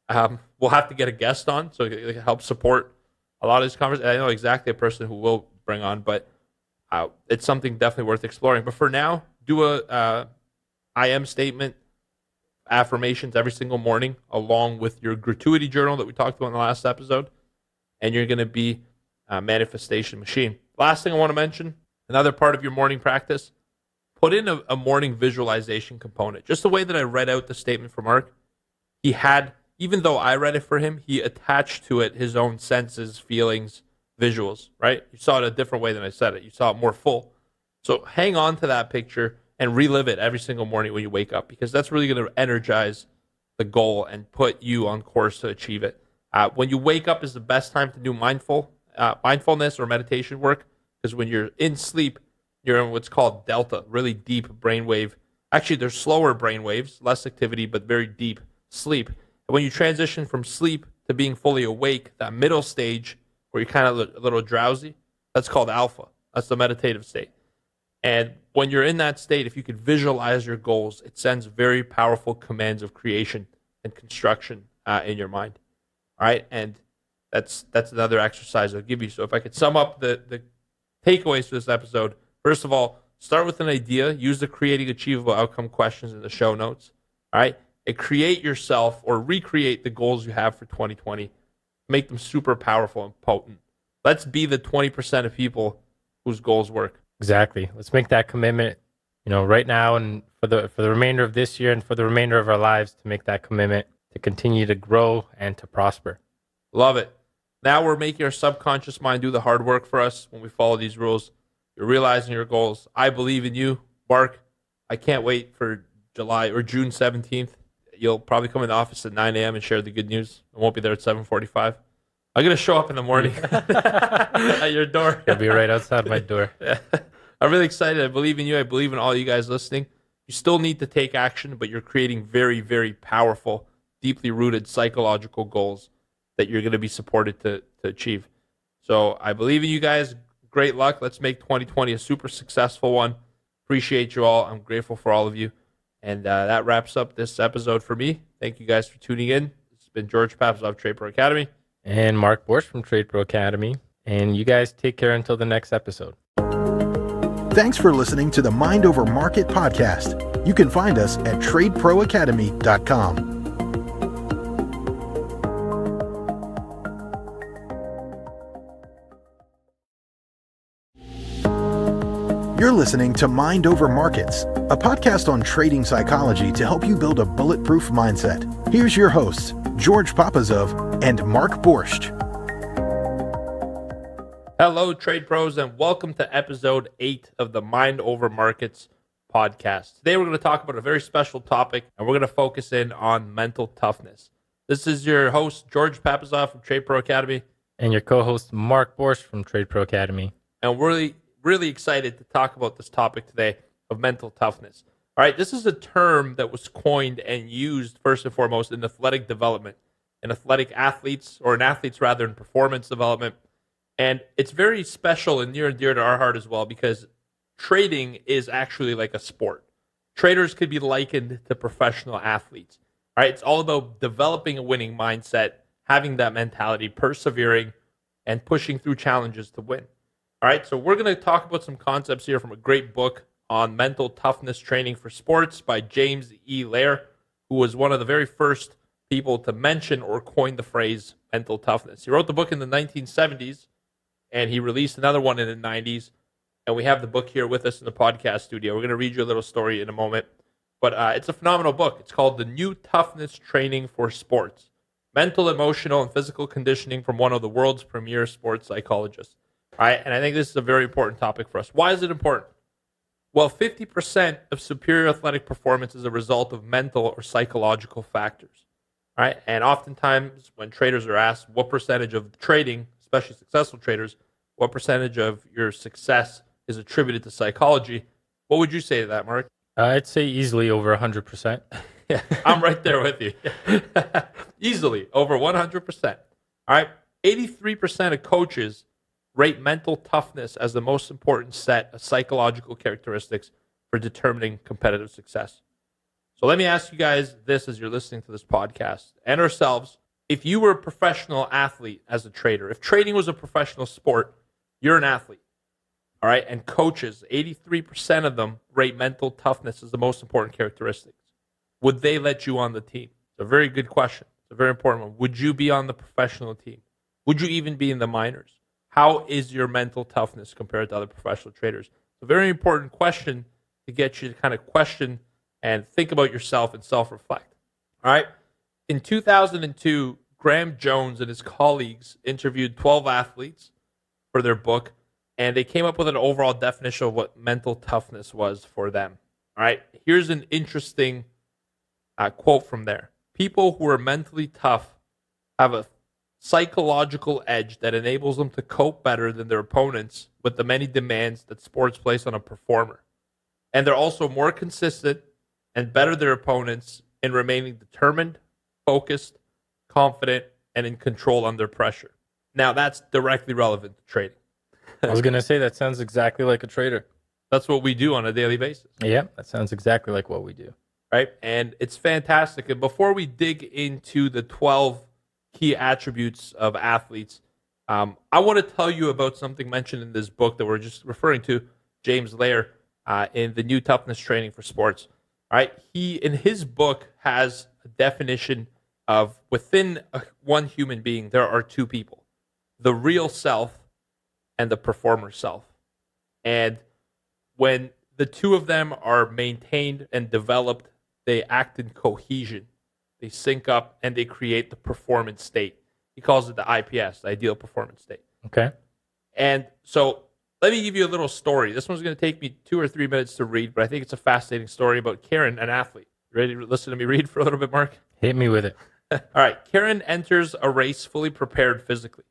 We'll have to get a guest on so it can help support a lot of these conversations. I know exactly a person who will bring on, but it's something definitely worth exploring. But for now, do a I am statement, affirmations every single morning, along with your gratuity journal that we talked about in the last episode, and you're going to be a manifestation machine. Last thing I want to mention, another part of your morning practice, put in a morning visualization component. Just the way that I read out the statement for Mark, he had, even though I read it for him, he attached to it his own senses, feelings, visuals, right? You saw it a different way than I said it. You saw it more full. So hang on to that picture and relive it every single morning when you wake up, because that's really going to energize the goal and put you on course to achieve it. When you wake up is the best time to do mindfulness or meditation work, because when you're in sleep, you're in what's called delta, really deep brainwave. Actually, there's slower brainwaves, less activity, but very deep sleep. And when you transition from sleep to being fully awake, that middle stage where you're kind of a little drowsy. That's called alpha. That's the meditative state. And when you're in that state, if you could visualize your goals, it sends very powerful commands of creation and construction in your mind. All right. And that's another exercise I'll give you. So if I could sum up the takeaways for this episode, first of all, start with an idea. Use the creating achievable outcome questions in the show notes. All right. And create yourself or recreate the goals you have for 2020. Make them super powerful and potent. Let's be the 20% of people whose goals work. Exactly. Let's make that commitment, right now and for the remainder of this year and for the remainder of our lives, to make that commitment to continue to grow and to prosper. Love it. Now we're making our subconscious mind do the hard work for us when we follow these rules. You're realizing your goals. I believe in you, Mark. I can't wait for July or June 17th. You'll probably come in the office at 9 a.m. and share the good news. I won't be there at 7:45. I'm going to show up in the morning at your door. You'll be right outside my door. Yeah. I'm really excited. I believe in you. I believe in all you guys listening. You still need to take action, but you're creating very, very powerful, deeply rooted psychological goals that you're going to be supported to achieve. So I believe in you guys. Great luck. Let's make 2020 a super successful one. Appreciate you all. I'm grateful for all of you. And that wraps up this episode for me. Thank you guys for tuning in. It's been George Pappas of Trade Pro Academy. And Mark Borsch from Trade Pro Academy. And you guys take care until the next episode. Thanks for listening to the Mind Over Market podcast. You can find us at tradeproacademy.com. You're listening to Mind Over Markets, a podcast on trading psychology to help you build a bulletproof mindset. Here's your hosts, George Papazov and Mark Borsch. Hello, trade pros, and welcome to episode 8 of the Mind Over Markets podcast. Today, we're going to talk about a very special topic, and we're going to focus in on mental toughness. This is your host, George Papazov from Trade Pro Academy. And your co-host, Mark Borsch from Trade Pro Academy. And we're really excited to talk about this topic today of mental toughness. All right, this is a term that was coined and used first and foremost in athletic development, in athletic athletes, or in athletes rather, in performance development. And it's very special and near and dear to our heart as well, because trading is actually like a sport. Traders could be likened to professional athletes. All right, it's all about developing a winning mindset, having that mentality, persevering, and pushing through challenges to win. All right, so we're going to talk about some concepts here from a great book on mental toughness training for sports by James E. Lair, who was one of the very first people to mention or coin the phrase mental toughness. He wrote the book in the 1970s, and he released another one in the 90s, and we have the book here with us in the podcast studio. We're going to read you a little story in a moment, but it's a phenomenal book. It's called The New Toughness Training for Sports, Mental, Emotional, and Physical Conditioning from one of the world's premier sports psychologists. All right, and I think this is a very important topic for us. Why is it important? Well, 50% of superior athletic performance is a result of mental or psychological factors. All right, and oftentimes when traders are asked what percentage of trading, especially successful traders, what percentage of your success is attributed to psychology, what would you say to that, Mark? I'd say easily over 100%. Yeah, I'm right there with you. Easily over 100%. All right, 83% of coaches rate mental toughness as the most important set of psychological characteristics for determining competitive success. So let me ask you guys this as you're listening to this podcast and ourselves. If you were a professional athlete as a trader, if trading was a professional sport, you're an athlete. All right. And coaches, 83% of them rate mental toughness as the most important characteristics. Would they let you on the team? It's a very good question. It's a very important one. Would you be on the professional team? Would you even be in the minors? How is your mental toughness compared to other professional traders? It's a very important question to get you to kind of question and think about yourself and self-reflect. All right. In 2002, Graham Jones and his colleagues interviewed 12 athletes for their book, and they came up with an overall definition of what mental toughness was for them. All right. Here's an interesting quote from there. People who are mentally tough have a psychological edge that enables them to cope better than their opponents with the many demands that sports place on a performer. And they're also more consistent and better than their opponents in remaining determined, focused, confident, and in control under pressure. Now, that's directly relevant to trading. I was going to say that sounds exactly like a trader. That's what we do on a daily basis. Yeah, that sounds exactly like what we do. Right? And it's fantastic. And before we dig into the 12 key attributes of athletes, I want to tell you about something mentioned in this book that we're just referring to, James Lair, in the New Toughness Training for Sports. All right? He, in his book, has a definition of within one human being, there are two people, the real self and the performer self. And when the two of them are maintained and developed, they act in cohesion. They sync up and they create the performance state. He calls it the IPS, the ideal performance state. Okay. And so let me give you a little story. This one's going to take me 2 or 3 minutes to read, but I think it's a fascinating story about Karen, an athlete. Ready to listen to me read for a little bit, Mark? Hit me with it. All right. Karen enters a race fully prepared physically.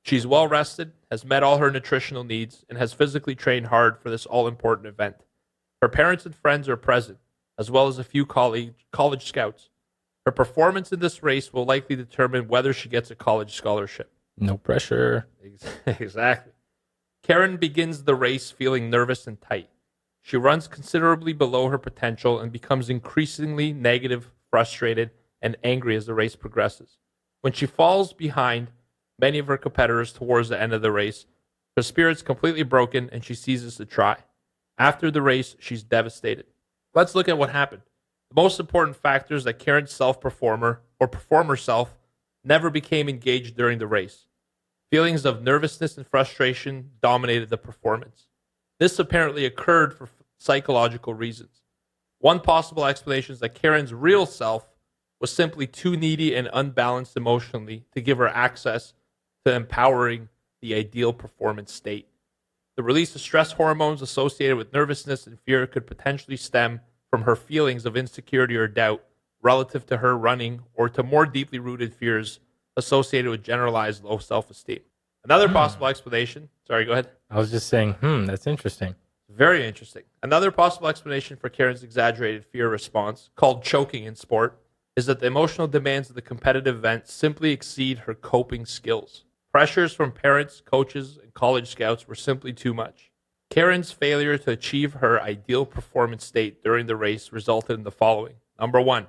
She's well rested, has met all her nutritional needs, and has physically trained hard for this all-important event. Her parents and friends are present, as well as a few college scouts. Her performance in this race will likely determine whether she gets a college scholarship. No pressure. Exactly. Karen begins the race feeling nervous and tight. She runs considerably below her potential and becomes increasingly negative, frustrated, and angry as the race progresses. When she falls behind many of her competitors towards the end of the race, her spirit's completely broken and she ceases to try. After the race, she's devastated. Let's look at what happened. The most important factor is that Karen's self-performer or performer self never became engaged during the race. Feelings of nervousness and frustration dominated the performance. This apparently occurred for psychological reasons. One possible explanation is that Karen's real self was simply too needy and unbalanced emotionally to give her access to empowering the ideal performance state. The release of stress hormones associated with nervousness and fear could potentially stem from her feelings of insecurity or doubt relative to her running, or to more deeply rooted fears associated with generalized low self-esteem. Another possible explanation, sorry, go ahead. I was just saying, that's interesting. Very interesting. Another possible explanation for Karen's exaggerated fear response, called choking in sport, is that the emotional demands of the competitive event simply exceed her coping skills. Pressures from parents, coaches, and college scouts were simply too much. Karen's failure to achieve her ideal performance state during the race resulted in the following. Number 1,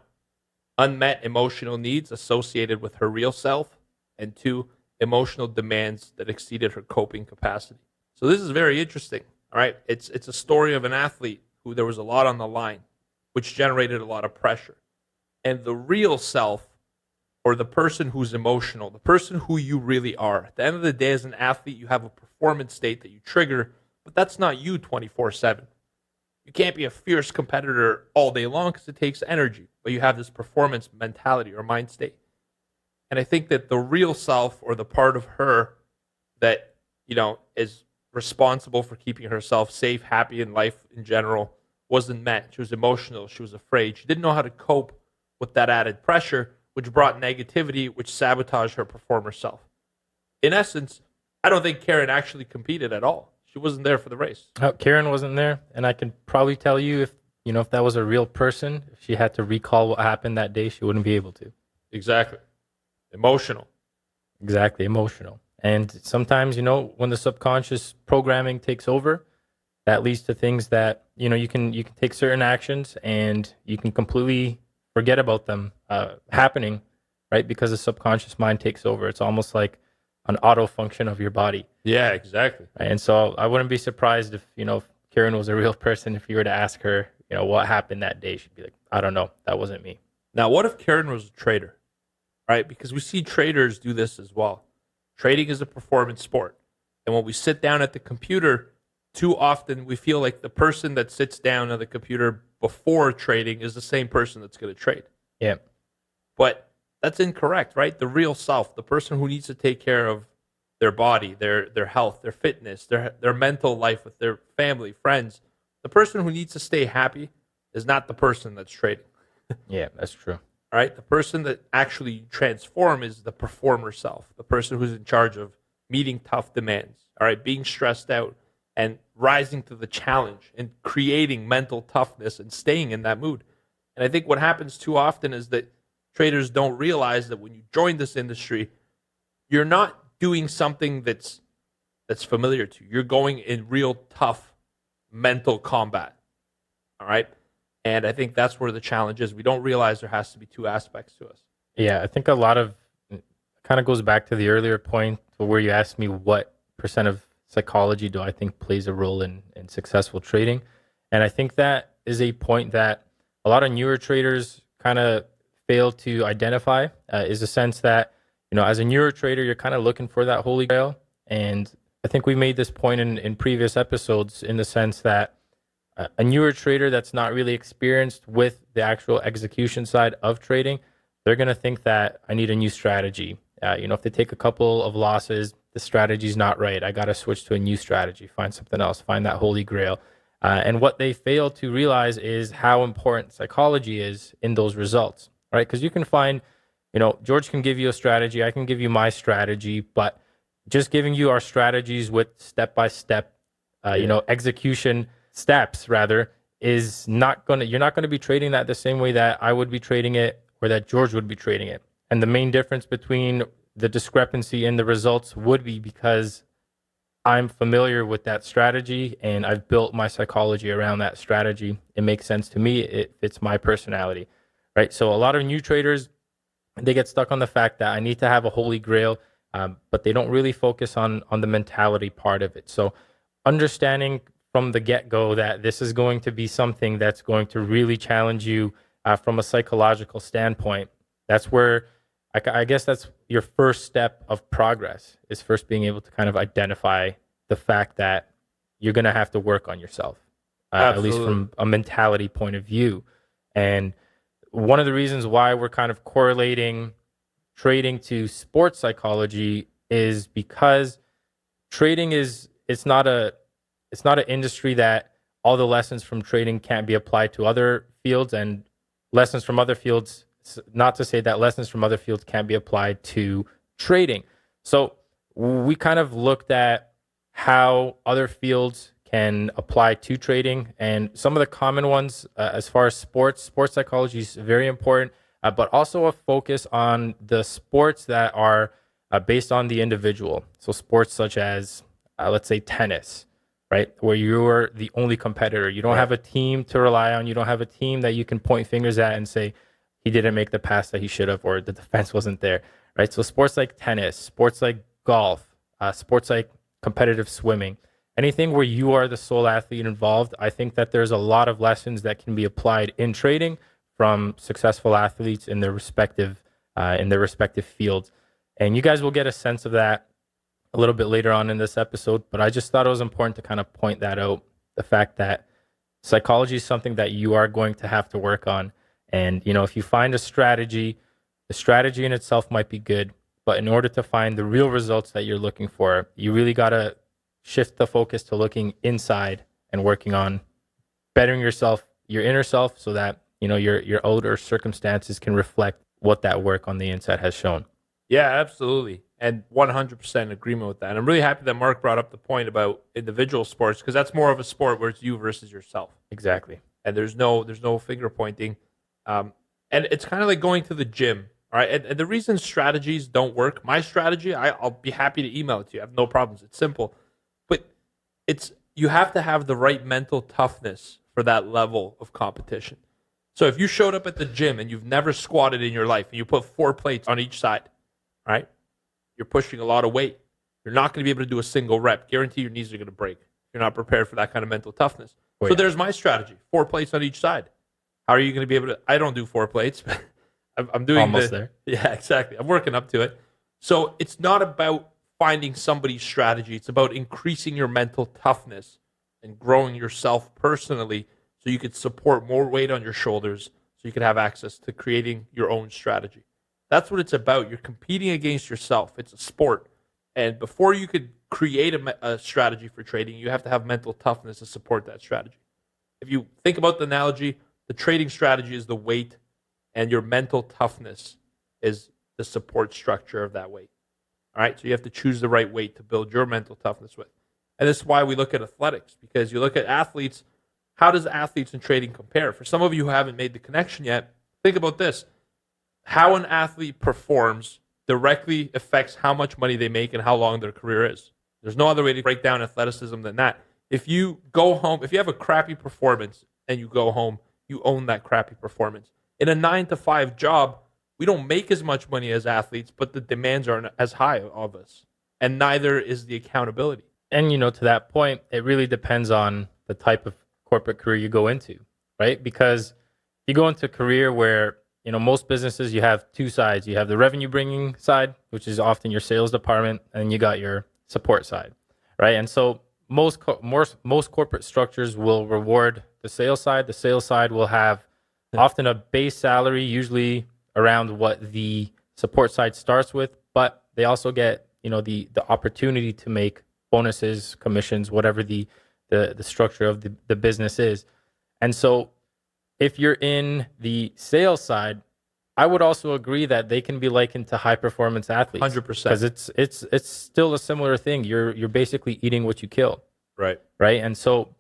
unmet emotional needs associated with her real self. And 2, emotional demands that exceeded her coping capacity. So this is very interesting. All right. It's a story of an athlete who there was a lot on the line, which generated a lot of pressure. And the real self, or the person who's emotional, the person who you really are. At the end of the day, as an athlete, you have a performance state that you trigger, but that's not you 24/7. You can't be a fierce competitor all day long because it takes energy, but you have this performance mentality or mind state. And I think that the real self, or the part of her that, is responsible for keeping herself safe, happy in life in general, wasn't met. She was emotional. She was afraid. She didn't know how to cope with that added pressure, which brought negativity, which sabotaged her performer self. In essence, I don't think Karen actually competed at all. She wasn't there for the race. Karen wasn't there, and I can probably tell you if that was a real person, if she had to recall what happened that day, she wouldn't be able to. Exactly. Emotional. Exactly, emotional. And sometimes, when the subconscious programming takes over, that leads to things that, you can take certain actions and you can completely forget about them happening, right? Because the subconscious mind takes over. It's almost like an auto function of your body. Yeah, exactly. Right? And so I wouldn't be surprised if Karen was a real person. If you were to ask her, what happened that day, she'd be like, I don't know. That wasn't me. Now, what if Karen was a trader? Right? Because we see traders do this as well. Trading is a performance sport. And when we sit down at the computer, too often we feel like the person that sits down at the computer before trading is the same person that's going to trade. Yeah. But that's incorrect, right? The real self, the person who needs to take care of their body, their health, their fitness, their mental life with their family, friends, the person who needs to stay happy is not the person that's trading. Yeah, that's true. All right, the person that actually transform is the performer self, the person who's in charge of meeting tough demands, all right, being stressed out and rising to the challenge and creating mental toughness and staying in that mood. And I think what happens too often is that traders don't realize that when you join this industry, you're not doing something that's familiar to you. You're going in real tough mental combat. All right. And I think that's where the challenge is. We don't realize there has to be two aspects to us. Yeah, I think a lot of kind of goes back to the earlier point where you asked me what percent of psychology do I think plays a role in successful trading. And I think that is a point that a lot of newer traders kind of fail to identify, is a sense that, as a newer trader, you're kind of looking for that holy grail. And I think we made this point in previous episodes, in the sense that a newer trader that's not really experienced with the actual execution side of trading, they're going to think that I need a new strategy. If they take a couple of losses, the strategy's not right. I got to switch to a new strategy, find something else, find that holy grail. And what they fail to realize is how important psychology is in those results, right? Because you can find, George can give you a strategy, I can give you my strategy, but just giving you our strategies with step-by-step, execution steps rather, is not going to, you're not going to be trading that the same way that I would be trading it or that George would be trading it. And the main difference between the discrepancy in the results would be because I'm familiar with that strategy and I've built my psychology around that strategy. It makes sense to me. It fits my personality, right? So a lot of new traders, they get stuck on the fact that I need to have a holy grail, but they don't really focus on the mentality part of it. So understanding from the get-go that this is going to be something that's going to really challenge you from a psychological standpoint, that's where I guess that's your first step of progress, is first being able to kind of identify the fact that you're going to have to work on yourself, at least from a mentality point of view. And one of the reasons why we're kind of correlating trading to sports psychology is because trading it's not an industry that all the lessons from trading can't be applied to other fields, and lessons from other fields, not to say that lessons from other fields can't be applied to trading. So we kind of looked at how other fields can apply to trading, and some of the common ones, as far as sports psychology is very important, but also a focus on the sports that are based on the individual. So sports such as, let's say, tennis, right? Where you're the only competitor. You don't have a team to rely on. You don't have a team that you can point fingers at and say, he didn't make the pass that he should have, or the defense wasn't there, right? So sports like tennis, sports like golf, sports like competitive swimming, anything where you are the sole athlete involved, I think that there's a lot of lessons that can be applied in trading from successful athletes in their respective fields. And you guys will get a sense of that a little bit later on in this episode, but I just thought it was important to kind of point that out, the fact that psychology is something that you are going to have to work on. And, if you find a strategy, the strategy in itself might be good, but in order to find the real results that you're looking for, you really got to shift the focus to looking inside and working on bettering yourself, your inner self, so that, your outer circumstances can reflect what that work on the inside has shown. Yeah, absolutely. And 100% agreement with that. And I'm really happy that Mark brought up the point about individual sports, because that's more of a sport where it's you versus yourself. Exactly. And there's no finger pointing. And it's kind of like going to the gym, all right? And the reason strategies don't work, my strategy, I'll be happy to email it to you. I have no problems. It's simple. But you have to have the right mental toughness for that level of competition. So if you showed up at the gym and you've never squatted in your life and you put 4 plates on each side, right? You're pushing a lot of weight. You're not going to be able to do a single rep. Guarantee your knees are going to break. You're not prepared for that kind of mental toughness. So there's my strategy, 4 plates on each side. How are you going to be able to? I don't do 4 plates, but I'm doing almost there. Yeah, exactly. I'm working up to it. So it's not about finding somebody's strategy. It's about increasing your mental toughness and growing yourself personally so you could support more weight on your shoulders, so you could have access to creating your own strategy. That's what it's about. You're competing against yourself. It's a sport. And before you could create a strategy for trading, you have to have mental toughness to support that strategy. If you think about the analogy, the trading strategy is the weight, and your mental toughness is the support structure of that weight. All right? So you have to choose the right weight to build your mental toughness with. And this is why we look at athletics, because you look at athletes, how does athletes and trading compare? For some of you who haven't made the connection yet, think about this. How an athlete performs directly affects how much money they make and how long their career is. There's no other way to break down athleticism than that. If you go home, if you have a crappy performance and you go home, you own that crappy performance. In a 9-to-5 job, we don't make as much money as athletes, but the demands aren't as high of us. And neither is the accountability. And, to that point, it really depends on the type of corporate career you go into, right? Because if you go into a career where, most businesses, you have two sides. You have the revenue bringing side, which is often your sales department, and you got your support side, right? And so most corporate structures will reward the sales side. The sales side will have often a base salary, usually around what the support side starts with, but they also get, the opportunity to make bonuses, commissions, whatever the structure of the business is. And so if you're in the sales side, I would also agree that they can be likened to high performance athletes. 100%. Because it's still a similar thing. You're basically eating what you kill. Right. And so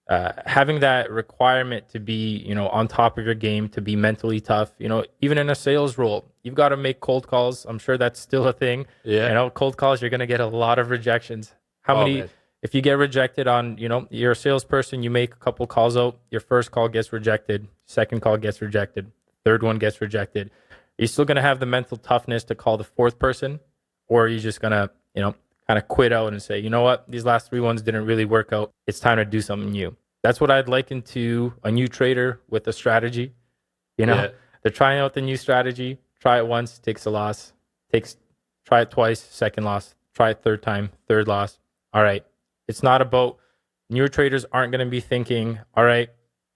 having that requirement to be, on top of your game, to be mentally tough, even in a sales role, you've got to make cold calls. I'm sure that's still a thing. Yeah. Cold calls, you're going to get a lot of rejections. How many, man. if you get rejected on, you're a salesperson, you make a couple calls out, your first call gets rejected, second call gets rejected, third one gets rejected. Are you still going to have the mental toughness to call the fourth person? Or are you just going to, kind of quit out and say, you know what, these last three ones didn't really work out. It's time to do something new. That's what I'd liken to a new trader with a strategy. They're trying out the new strategy. Try it once, takes a loss. Try it twice, second loss. Try it third time, third loss. All right. It's not about, newer traders aren't going to be thinking, all right,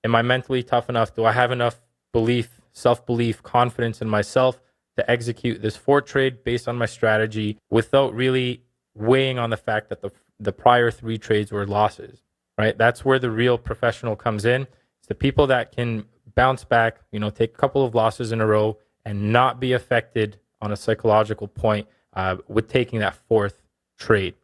am I mentally tough enough? Do I have enough belief, self-belief, confidence in myself to execute this 4 trade based on my strategy without really weighing on the fact that the prior 3 trades were losses, right? That's where the real professional comes in. It's the people that can bounce back, take a couple of losses in a row and not be affected on a psychological point with taking that 4th trade.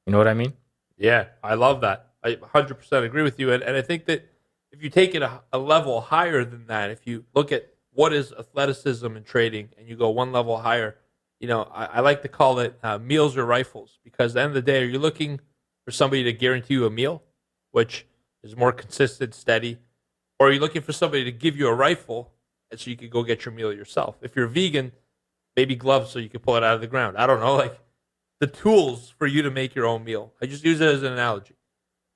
You know what I mean? Yeah, I love that. I 100% agree with you. And I think that if you take it a level higher than that, if you look at what is athleticism in trading and you go one level higher, I like to call it meals or rifles, because at the end of the day, are you looking for somebody to guarantee you a meal, which is more consistent, steady, or are you looking for somebody to give you a rifle and so you could go get your meal yourself? If you're vegan, maybe gloves so you can pull it out of the ground. I don't know, like the tools for you to make your own meal. I just use it as an analogy.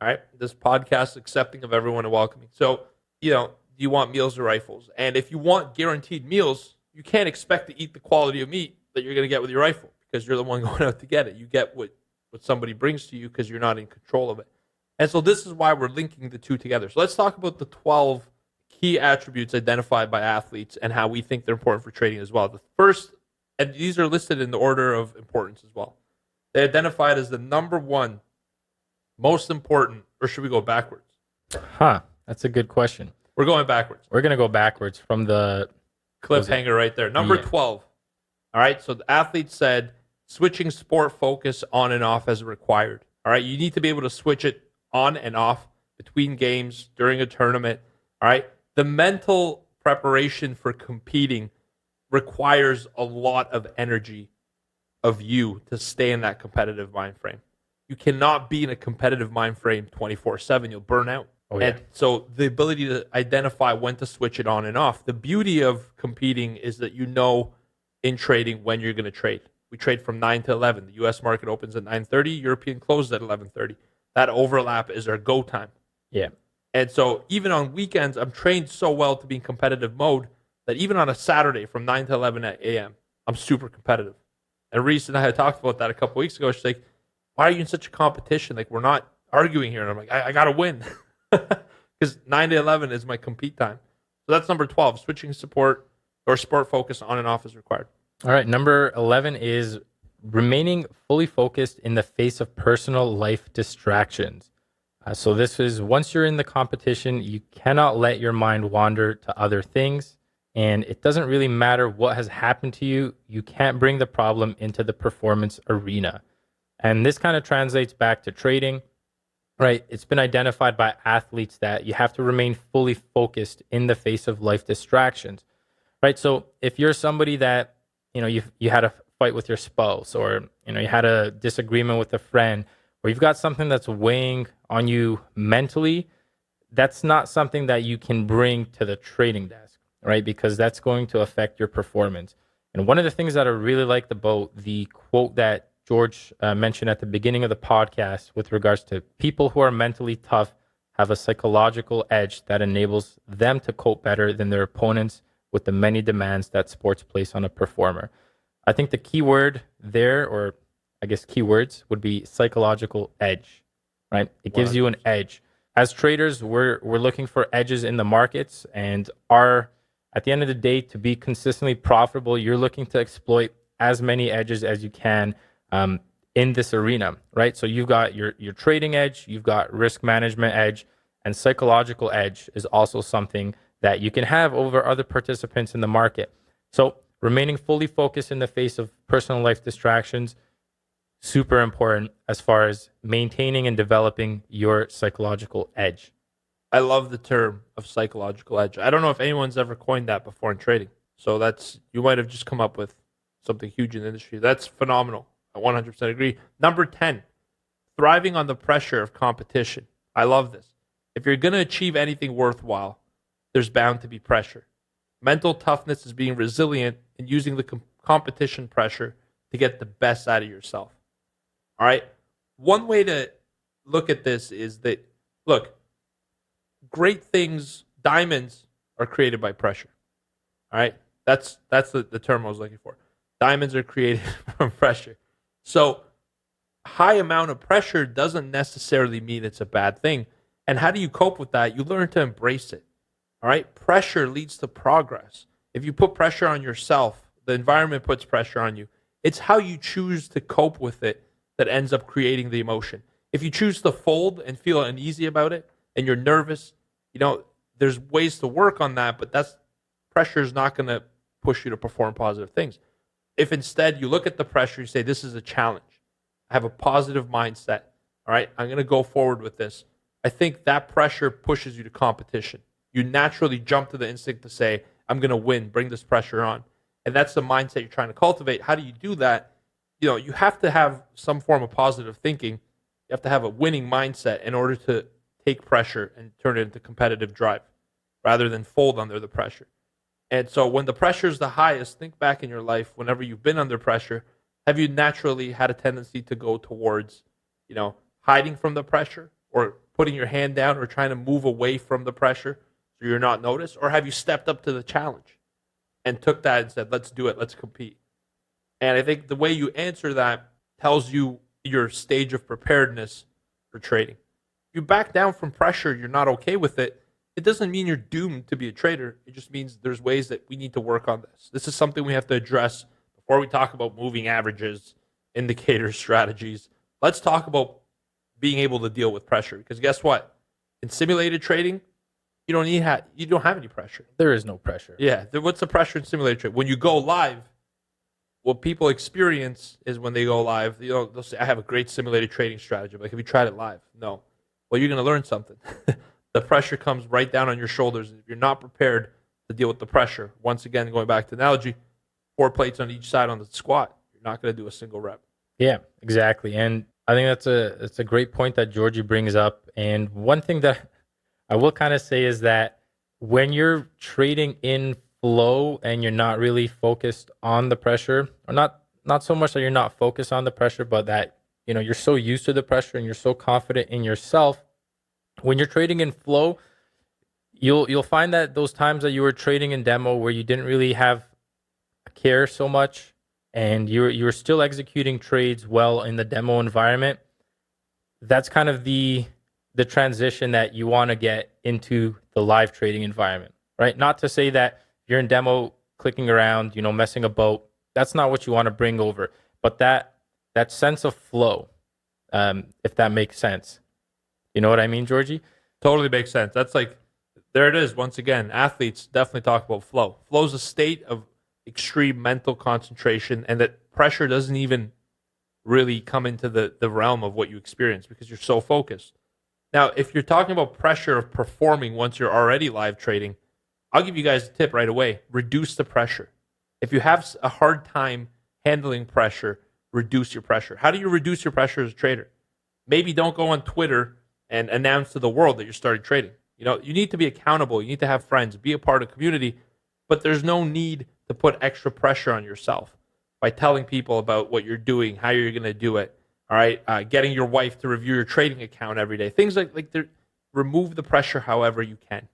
All right, this podcast is accepting of everyone and welcoming. So, do you want meals or rifles? And if you want guaranteed meals, you can't expect to eat the quality of meat that you're going to get with your rifle, because you're the one going out to get it. You get what somebody brings to you because you're not in control of it. And so this is why we're linking the two together. So let's talk about the 12 key attributes identified by athletes and how we think they're important for trading as well. The first, and these are listed in the order of importance as well. They identified as the number 1 most important, or should we go backwards? That's a good question. We're going backwards. We're going to go backwards from the cliffhanger right there. Number 12. All right, so the athlete said switching sport focus on and off as required. All right, you need to be able to switch it on and off between games, during a tournament. All right, the mental preparation for competing requires a lot of energy of you to stay in that competitive mind frame. You cannot be in a competitive mind frame 24/7. You'll burn out. Oh, yeah. And so the ability to identify when to switch it on and off. The beauty of competing is that in trading when you're going to trade. We trade from 9 to 11. The U.S. market opens at 9:30. European closes at 11:30. That overlap is our go time. Yeah. And so even on weekends, I'm trained so well to be in competitive mode that even on a Saturday from 9 to 11 a.m., I'm super competitive. And Reese and I had talked about that a couple weeks ago. She's like, why are you in such a competition? Like, we're not arguing here. And I'm like, I got to win. Because 9 to 11 is my compete time. So that's number 12. Switching support or sport focus on and off is required. All right. Number 11 is remaining fully focused in the face of personal life distractions. So this is, once you're in the competition, you cannot let your mind wander to other things. And it doesn't really matter what has happened to you. You can't bring the problem into the performance arena. And this kind of translates back to trading, right? It's been identified by athletes that you have to remain fully focused in the face of life distractions, right? So if you're somebody that, you had a fight with your spouse, or you had a disagreement with a friend, or you've got something that's weighing on you mentally, that's not something that you can bring to the trading desk, right? Because that's going to affect your performance. And one of the things that I really liked about the quote that George mentioned at the beginning of the podcast with regards to people who are mentally tough have a psychological edge that enables them to cope better than their opponents with the many demands that sports place on a performer. I think the key word there, or I guess keywords, would be psychological edge, right? It gives you an edge. As traders, we're looking for edges in the markets, and at the end of the day, to be consistently profitable, you're looking to exploit as many edges as you can in this arena, right? So you've got your trading edge, you've got risk management edge, and psychological edge is also something that you can have over other participants in the market. So remaining fully focused in the face of personal life distractions, super important as far as maintaining and developing your psychological edge. I love the term of psychological edge. I don't know if anyone's ever coined that before in trading. So you might have just come up with something huge in the industry. That's phenomenal. I 100% agree. Number 10, thriving on the pressure of competition. I love this. If you're going to achieve anything worthwhile, there's bound to be pressure. Mental toughness is being resilient and using the competition pressure to get the best out of yourself. All right. One way to look at this is that, look, great things, diamonds are created by pressure. All right. That's the term I was looking for. Diamonds are created from pressure. So high amount of pressure doesn't necessarily mean it's a bad thing. And how do you cope with that? You learn to embrace it. All right. Pressure leads to progress. If you put pressure on yourself, the environment puts pressure on you. It's how you choose to cope with it that ends up creating the emotion. If you choose to fold and feel uneasy about it and you're nervous, there's ways to work on that, but pressure is not going to push you to perform positive things. If instead you look at the pressure, you say, this is a challenge. I have a positive mindset. All right, I'm going to go forward with this. I think that pressure pushes you to competition. You naturally jump to the instinct to say, I'm going to win, bring this pressure on. And that's the mindset you're trying to cultivate. How do you do that? You have to have some form of positive thinking. You have to have a winning mindset in order to take pressure and turn it into competitive drive rather than fold under the pressure. And so when the pressure is the highest, think back in your life, whenever you've been under pressure, have you naturally had a tendency to go towards, hiding from the pressure or putting your hand down or trying to move away from the pressure so you're not noticed? Or have you stepped up to the challenge and took that and said, let's do it, let's compete? And I think the way you answer that tells you your stage of preparedness for trading. If you back down from pressure, you're not okay with it, it doesn't mean you're doomed to be a trader. It just means there's ways that we need to work on this. This is something we have to address before we talk about moving averages, indicators, strategies. Let's talk about being able to deal with pressure. Because guess what? In simulated trading, you don't have any pressure. There is no pressure. Yeah. What's the pressure in simulated trading? When you go live, what people experience is when they go live, they'll say, I have a great simulated trading strategy. Like, have you tried it live? No. Well, you're going to learn something. The pressure comes right down on your shoulders. If you're not prepared to deal with the pressure, once again, going back to the analogy, 4 plates on each side on the squat, you're not going to do a single rep. Yeah, exactly. And I think that's a great point that Georgie brings up. And one thing that I will kind of say is that when you're trading in flow and you're not really focused on the pressure, or not so much that you're not focused on the pressure, but that you're so used to the pressure and you're so confident in yourself, when you're trading in flow, you'll find that those times that you were trading in demo where you didn't really have a care so much and you were still executing trades well in the demo environment, that's kind of the transition that you want to get into the live trading environment, right? Not to say that you're in demo clicking around, messing about. That's not what you want to bring over. But that sense of flow, if that makes sense. You know what I mean, Georgie? Totally makes sense. That's like, there it is. Once again, athletes definitely talk about flow. Flow is a state of extreme mental concentration, and that pressure doesn't even really come into the realm of what you experience because you're so focused. Now, if you're talking about pressure of performing once you're already live trading, I'll give you guys a tip right away. Reduce the pressure. If you have a hard time handling pressure, reduce your pressure. How do you reduce your pressure as a trader? Maybe don't go on Twitter and announce to the world that you're starting trading. You need to be accountable. You need to have friends, be a part of community, but there's no need to put extra pressure on yourself by telling people about what you're doing, how you're going to do it. All right, getting your wife to review your trading account every day. Things like remove the pressure however you can.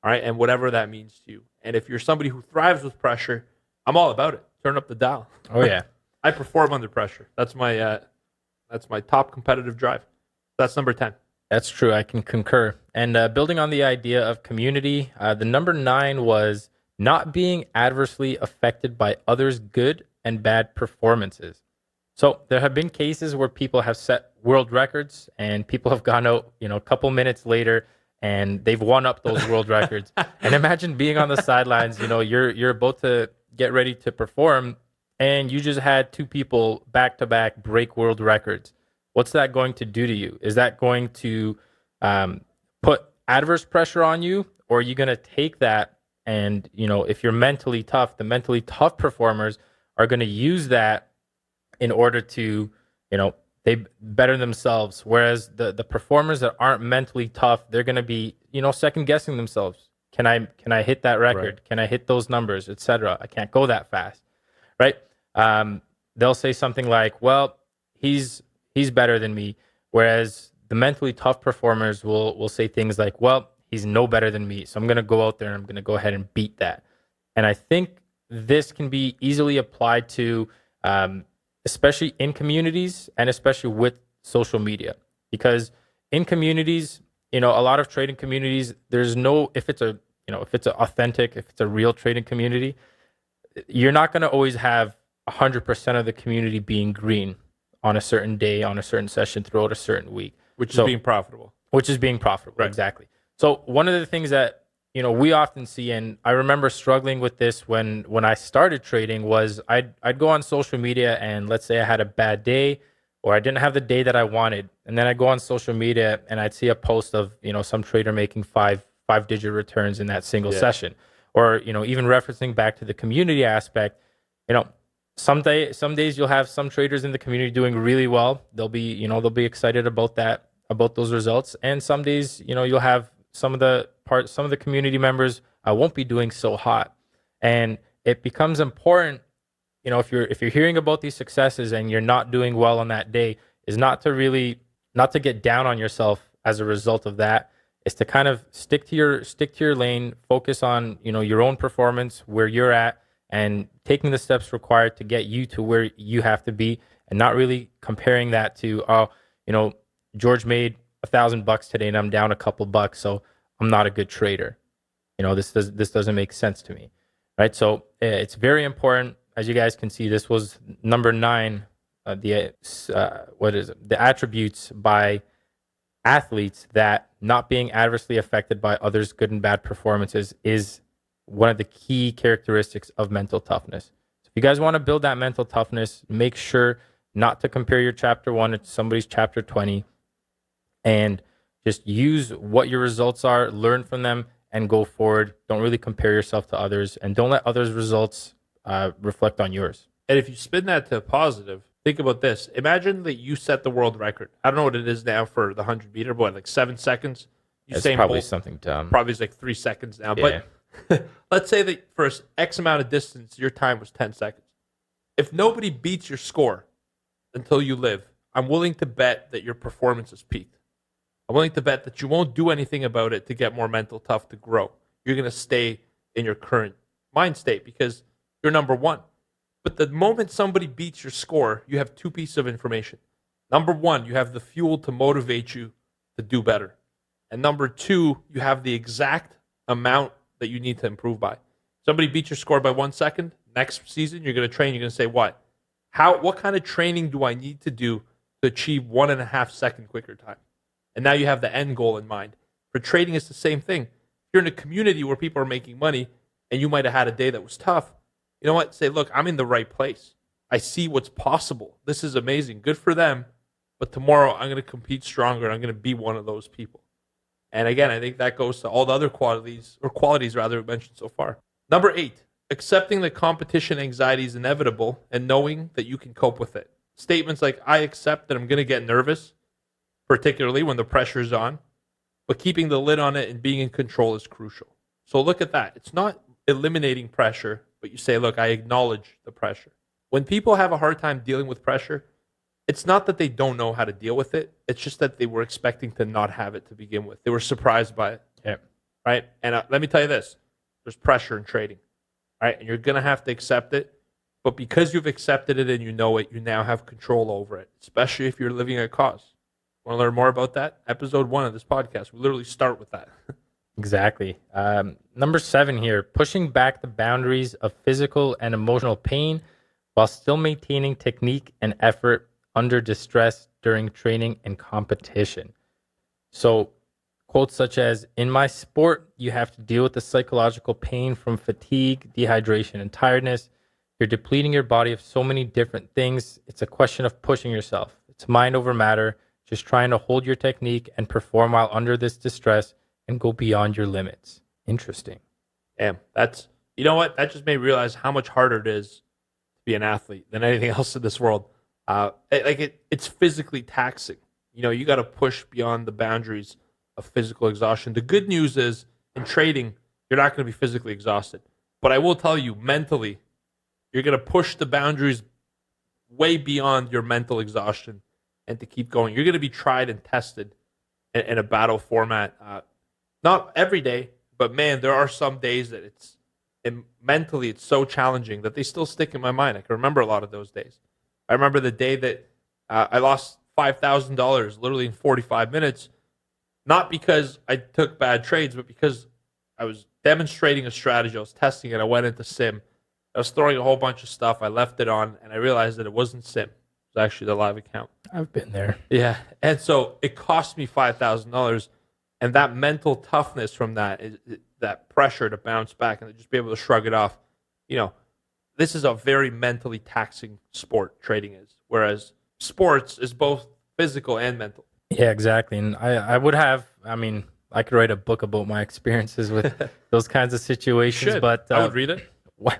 All right, and whatever that means to you. And if you're somebody who thrives with pressure, I'm all about it. Turn up the dial. Oh yeah. I perform under pressure. That's my top competitive drive. That's number 10. That's true. I can concur. And building on the idea of community, the number 9 was not being adversely affected by others' good and bad performances. So there have been cases where people have set world records and people have gone out, a couple minutes later and they've won up those world records. And imagine being on the sidelines, you're about to get ready to perform and you just had 2 people back to back break world records. What's that going to do to you? Is that going to put adverse pressure on you, or are you going to take that and, if you're mentally tough, the mentally tough performers are going to use that in order to, they better themselves. Whereas the performers that aren't mentally tough, they're going to be, second guessing themselves. Can I hit that record? Right. Can I hit those numbers, etc.? I can't go that fast, right? They'll say something like, well, he's better than me. Whereas the mentally tough performers will say things like, well, he's no better than me. So I'm going to go out there and I'm going to go ahead and beat that. And I think this can be easily applied to, especially in communities and especially with social media, because in communities, a lot of trading communities, there's no, if it's authentic, if it's a real trading community, you're not going to always have 100% of the community being green on a certain day, on a certain session, throughout a certain week. Which is being profitable. Right. Exactly. So one of the things that, we often see, and I remember struggling with this when I started trading, was I'd go on social media and let's say I had a bad day or I didn't have the day that I wanted. And then I'd go on social media and I'd see a post of, some trader making five-digit returns in that single session. Or, even referencing back to the community aspect, some days you'll have some traders in the community doing really well. They'll be excited about those results. And some days, you'll have some of the community members won't be doing so hot. And it becomes important, if you're hearing about these successes and you're not doing well on that day, is not to get down on yourself as a result of that. Is to kind of stick to your lane, focus on, your own performance, where you're at, and taking the steps required to get you to where you have to be, and not really comparing that to, George made $1,000 today and I'm down a couple bucks, so I'm not a good trader. This doesn't make sense to me, right? So it's very important. As you guys can see, this was number 9. The attributes by athletes that not being adversely affected by others' good and bad performances is one of the key characteristics of mental toughness. So if you guys want to build that mental toughness, make sure not to compare your chapter 1 to somebody's chapter 20, and just use what your results are, learn from them, and go forward. Don't really compare yourself to others, and don't let others' results reflect on yours. And if you spin that to a positive, think about this. Imagine that you set the world record. I don't know what it is now for the 100-meter, but like 7 seconds. It's probably something dumb. Probably like 3 seconds now. Yeah. But let's say that for X amount of distance, your time was 10 seconds. If nobody beats your score until you live, I'm willing to bet that your performance has peaked. I'm willing to bet that you won't do anything about it to get more mental tough to grow. You're going to stay in your current mind state because you're number 1. But the moment somebody beats your score, you have 2 pieces of information. Number 1, you have the fuel to motivate you to do better. And number 2, you have the exact amount that you need to improve by. Somebody beats your score by 1 second. Next season, you're going to train. You're going to say, what kind of training do I need to do to achieve 1.5 second quicker time? And now you have the end goal in mind. For trading, it's the same thing. If you're in a community where people are making money and you might have had a day that was tough, you know what? Say, look, I'm in the right place. I see what's possible. This is amazing. Good for them. But tomorrow I'm going to compete stronger. And I'm going to be one of those people. And again, I think that goes to all the other qualities we mentioned so far. Number 8, accepting that competition anxiety is inevitable and knowing that you can cope with it. Statements like, I accept that I'm going to get nervous, particularly when the pressure's on, but keeping the lid on it and being in control is crucial. So look at that. It's not eliminating pressure, but you say, look, I acknowledge the pressure. When people have a hard time dealing with pressure, it's not that they don't know how to deal with it. It's just that they were expecting to not have it to begin with. They were surprised by it. Yeah. Right? And let me tell you this. There's pressure in trading. Right? And you're going to have to accept it. But because you've accepted it and you know it, you now have control over it, especially if you're living at cost. Want to learn more about that? Episode 1 of this podcast. We literally start with that. Exactly. Number 7 here, pushing back the boundaries of physical and emotional pain while still maintaining technique and effort under distress during training and competition. So quotes such as, in my sport, you have to deal with the psychological pain from fatigue, dehydration, and tiredness. You're depleting your body of so many different things. It's a question of pushing yourself. It's mind over matter, just trying to hold your technique and perform while under this distress and go beyond your limits. Interesting. Damn, you know what? That just made me realize how much harder it is to be an athlete than anything else in this world. It's physically taxing. You know, you got to push beyond the boundaries of physical exhaustion. The good news is in trading, you're not going to be physically exhausted. But I will tell you, mentally, you're going to push the boundaries way beyond your mental exhaustion and to keep going. You're going to be tried and tested in a battle format. Not every day, but man, there are some days that mentally it's so challenging that they still stick in my mind. I can remember a lot of those days. I remember the day that I lost $5,000 literally in 45 minutes, not because I took bad trades, but because I was demonstrating a strategy. I was testing it. I went into sim. I was throwing a whole bunch of stuff. I left it on, and I realized that it wasn't sim. It was actually the live account. I've been there. Yeah. And so it cost me $5,000. And that mental toughness from that, that pressure to bounce back and to just be able to shrug it off. You know, this is a very mentally taxing sport, trading is. Whereas sports is both physical and mental. Yeah, exactly. And I could write a book about my experiences with those kinds of situations. But I would read it. What?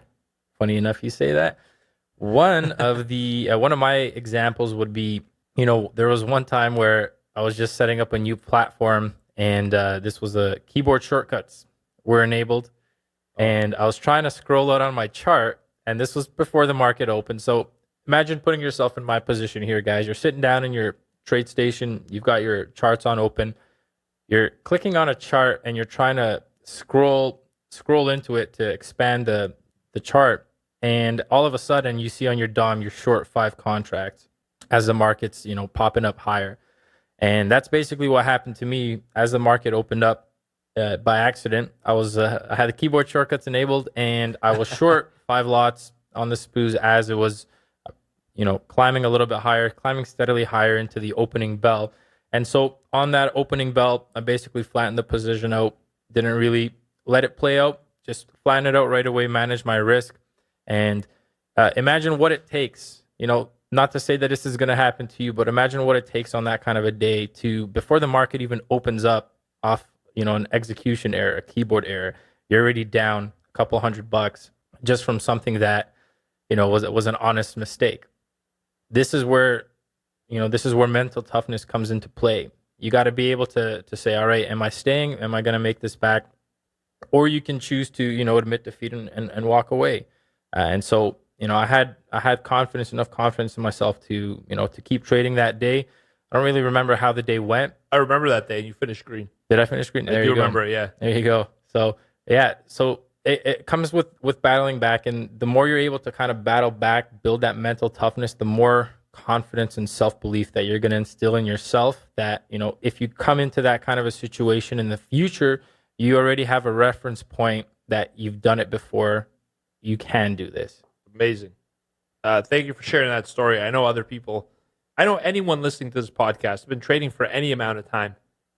Funny enough, you say that. One of my examples would be, you know, there was one time where I was just setting up a new platform, and this was a keyboard shortcuts were enabled, and I was trying to scroll out on my chart, and this was before the market opened. So imagine putting yourself in my position here, guys. You're sitting down in your trade station, you've got your charts on open, you're clicking on a chart, and you're trying to scroll into it to expand the chart. And all of a sudden, you see on your DOM, you're short 5 contracts as the market's, you know, popping up higher. And that's basically what happened to me as the market opened up by accident. I had the keyboard shortcuts enabled, and I was short 5 lots on the SPOOs as it was, you know, climbing a little bit higher, climbing steadily higher into the opening bell. And so on that opening bell, I basically flattened the position out, didn't really let it play out, just flattened it out right away, managed my risk. And imagine what it takes, you know, not to say that this is going to happen to you, but imagine what it takes on that kind of a day to, before the market even opens up off, you know, an execution error, a keyboard error, you're already down a couple $100 just from something that, you know, was an honest mistake. This is where mental toughness comes into play. You got to be able to say, all right, am I staying? Am I going to make this back? Or you can choose to, you know, admit defeat and walk away. And so, you know, I had enough confidence in myself to, you know, to keep trading that day. I don't really remember how the day went. I remember that day. You finished green. Did I finish green? I do remember it, yeah. There you go. So, yeah. So it comes with battling back. And the more you're able to kind of battle back, build that mental toughness, the more confidence and self-belief that you're going to instill in yourself that, you know, if you come into that kind of a situation in the future, you already have a reference point that you've done it before. You can do this. Amazing. Thank you for sharing that story. I know anyone listening to this podcast has been trading for any amount of time.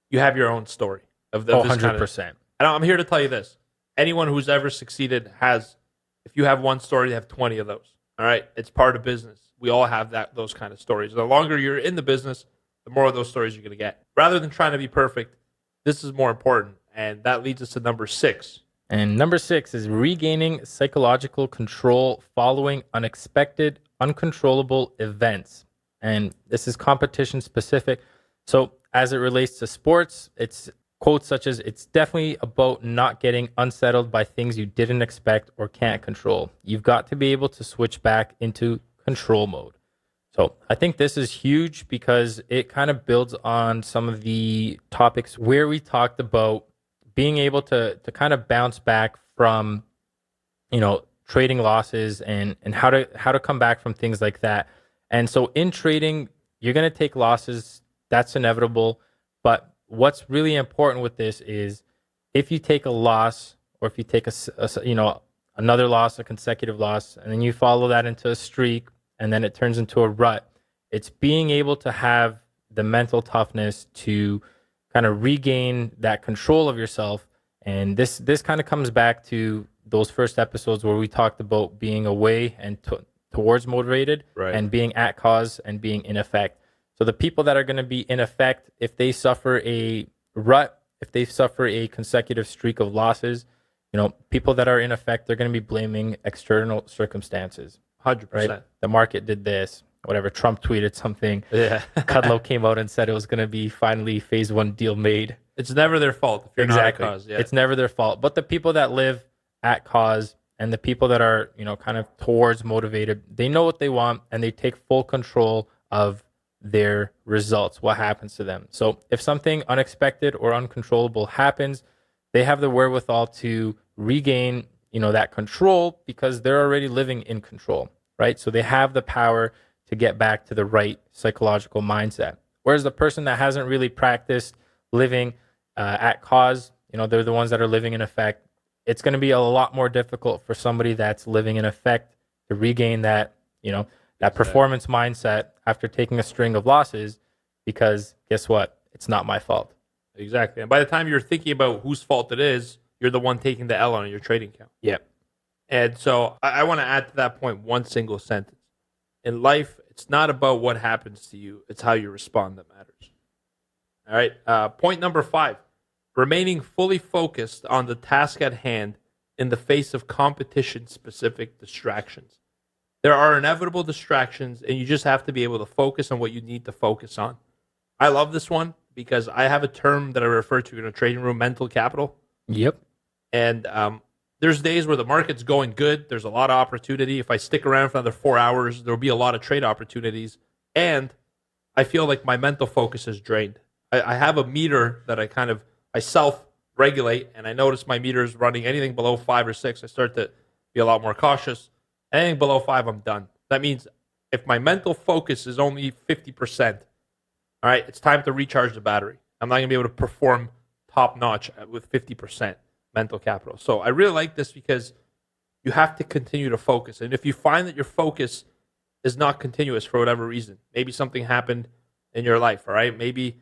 You have your own story of this 100%. Kind of, and I'm here to tell you this. Anyone who's ever succeeded if you have one story, they have 20 of those. All right? It's part of business. We all have those kind of stories. The longer you're in the business, the more of those stories you're going to get. Rather than trying to be perfect, this is more important. And that leads us to number 6. And number 6 is regaining psychological control following unexpected, uncontrollable events. And this is competition specific. So as it relates to sports, it's quotes such as, it's definitely about not getting unsettled by things you didn't expect or can't control. You've got to be able to switch back into control mode. So I think this is huge because it kind of builds on some of the topics where we talked about being able to kind of bounce back from, trading losses and how to come back from things like that. And so in trading, you're going to take losses. That's inevitable. But what's really important with this is if you take a loss, or if you take another loss, a consecutive loss, and then you follow that into a streak, and then it turns into a rut, it's being able to have the mental toughness to kind of regain that control of yourself. And this kind of comes back to those first episodes where we talked about being away and towards motivated, Right. and being at cause and being in effect. So the people that are going to be in effect, if they suffer a rut, if they suffer a consecutive streak of losses, people that are in effect, they're going to be blaming external circumstances. 100%. Right? The market did this, whatever. Trump tweeted something. Yeah. Kudlow came out and said it was going to be finally phase 1 deal made. It's never their fault if you're Exactly. not a cause. Yeah. It's never their fault. But the people that live at cause and the people that are, kind of towards motivated, they know what they want and they take full control of their results, what happens to them. So if something unexpected or uncontrollable happens, they have the wherewithal to regain, that control because they're already living in control, right? So they have the power to get back to the right psychological mindset. Whereas the person that hasn't really practiced living at cause, they're the ones that are living in effect. It's going to be a lot more difficult for somebody that's living in effect to regain that, that performance mindset after taking a string of losses, because guess what? It's not my fault. Exactly. And by the time you're thinking about whose fault it is, you're the one taking the L on your trading account. Yep. And so I want to add to that point one single sentence. In life, it's not about what happens to you. It's how you respond that matters. All right. Point number 5, remaining fully focused on the task at hand in the face of competition-specific distractions. There are inevitable distractions, and you just have to be able to focus on what you need to focus on. I love this one because I have a term that I refer to in a trading room, mental capital. Yep. And there's days where the market's going good. There's a lot of opportunity. If I stick around for another 4 hours, there'll be a lot of trade opportunities. And I feel like my mental focus is drained. I have a meter that I self-regulate, and I notice my meter is running anything below 5 or 6. I start to be a lot more cautious. Anything below 5, I'm done. That means if my mental focus is only 50%, all right, it's time to recharge the battery. I'm not going to be able to perform top-notch with 50% mental capital. So I really like this because you have to continue to focus. And if you find that your focus is not continuous for whatever reason, maybe something happened in your life, all right? Maybe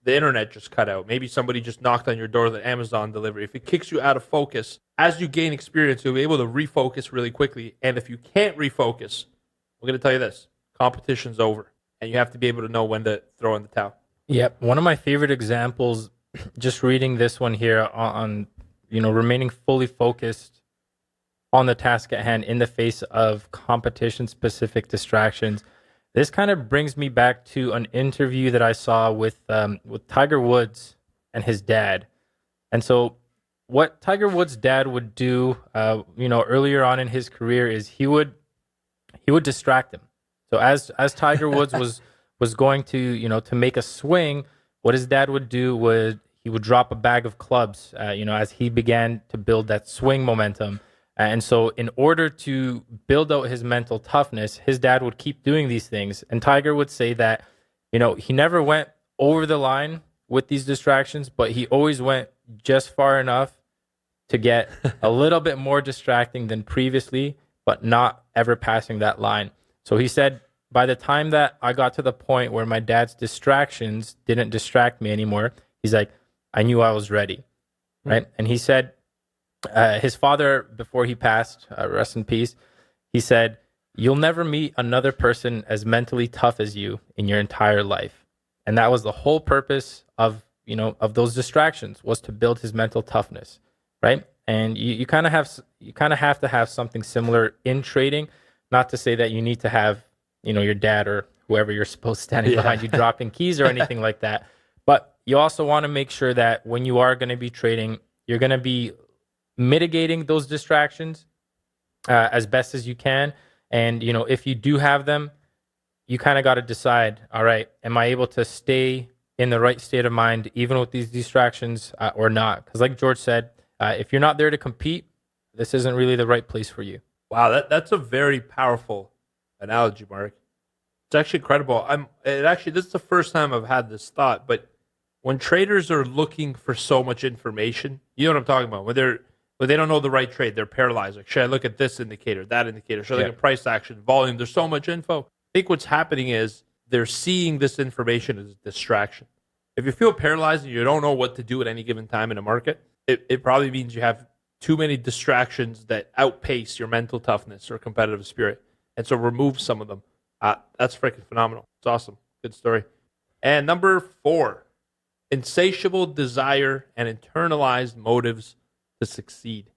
the internet just cut out. Maybe somebody just knocked on your door, the Amazon delivery. If it kicks you out of focus, as you gain experience, you'll be able to refocus really quickly. And if you can't refocus, I'm going to tell you this, competition's over. And you have to be able to know when to throw in the towel. Yep. One of my favorite examples, just reading this one here on remaining fully focused on the task at hand in the face of competition-specific distractions. This kind of brings me back to an interview that I saw with Tiger Woods and his dad. And so what Tiger Woods' dad would do, earlier on in his career is he would distract him. So as Tiger Woods was going to make a swing, what his dad would do he would drop a bag of clubs, as he began to build that swing momentum. And so in order to build out his mental toughness, his dad would keep doing these things. And Tiger would say that, he never went over the line with these distractions, but he always went just far enough to get a little bit more distracting than previously, but not ever passing that line. So he said, by the time that I got to the point where my dad's distractions didn't distract me anymore, he's like, I knew I was ready, right? And he said, his father, before he passed, rest in peace, he said, you'll never meet another person as mentally tough as you in your entire life. And that was the whole purpose of those distractions, was to build his mental toughness, right? And you kind of have to have something similar in trading. Not to say that you need to have, your dad or whoever you're supposed to standing behind you dropping keys or anything like that. But you also want to make sure that when you are going to be trading, you're going to be mitigating those distractions as best as you can. And, if you do have them, you kind of got to decide, all right, am I able to stay in the right state of mind, even with these distractions or not? Because like George said, if you're not there to compete, this isn't really the right place for you. Wow, that's a very powerful analogy, Mark. It's actually incredible. This is the first time I've had this thought, but when traders are looking for so much information, you know what I'm talking about. When they don't know the right trade, they're paralyzed. Like, should I look at this indicator, that indicator? Should I look at price action, volume? There's so much info. I think what's happening is they're seeing this information as a distraction. If you feel paralyzed and you don't know what to do at any given time in a market, it probably means you have too many distractions that outpace your mental toughness or competitive spirit. And so remove some of them. That's freaking phenomenal. It's awesome. Good story. And number 4, insatiable desire and internalized motives to succeed.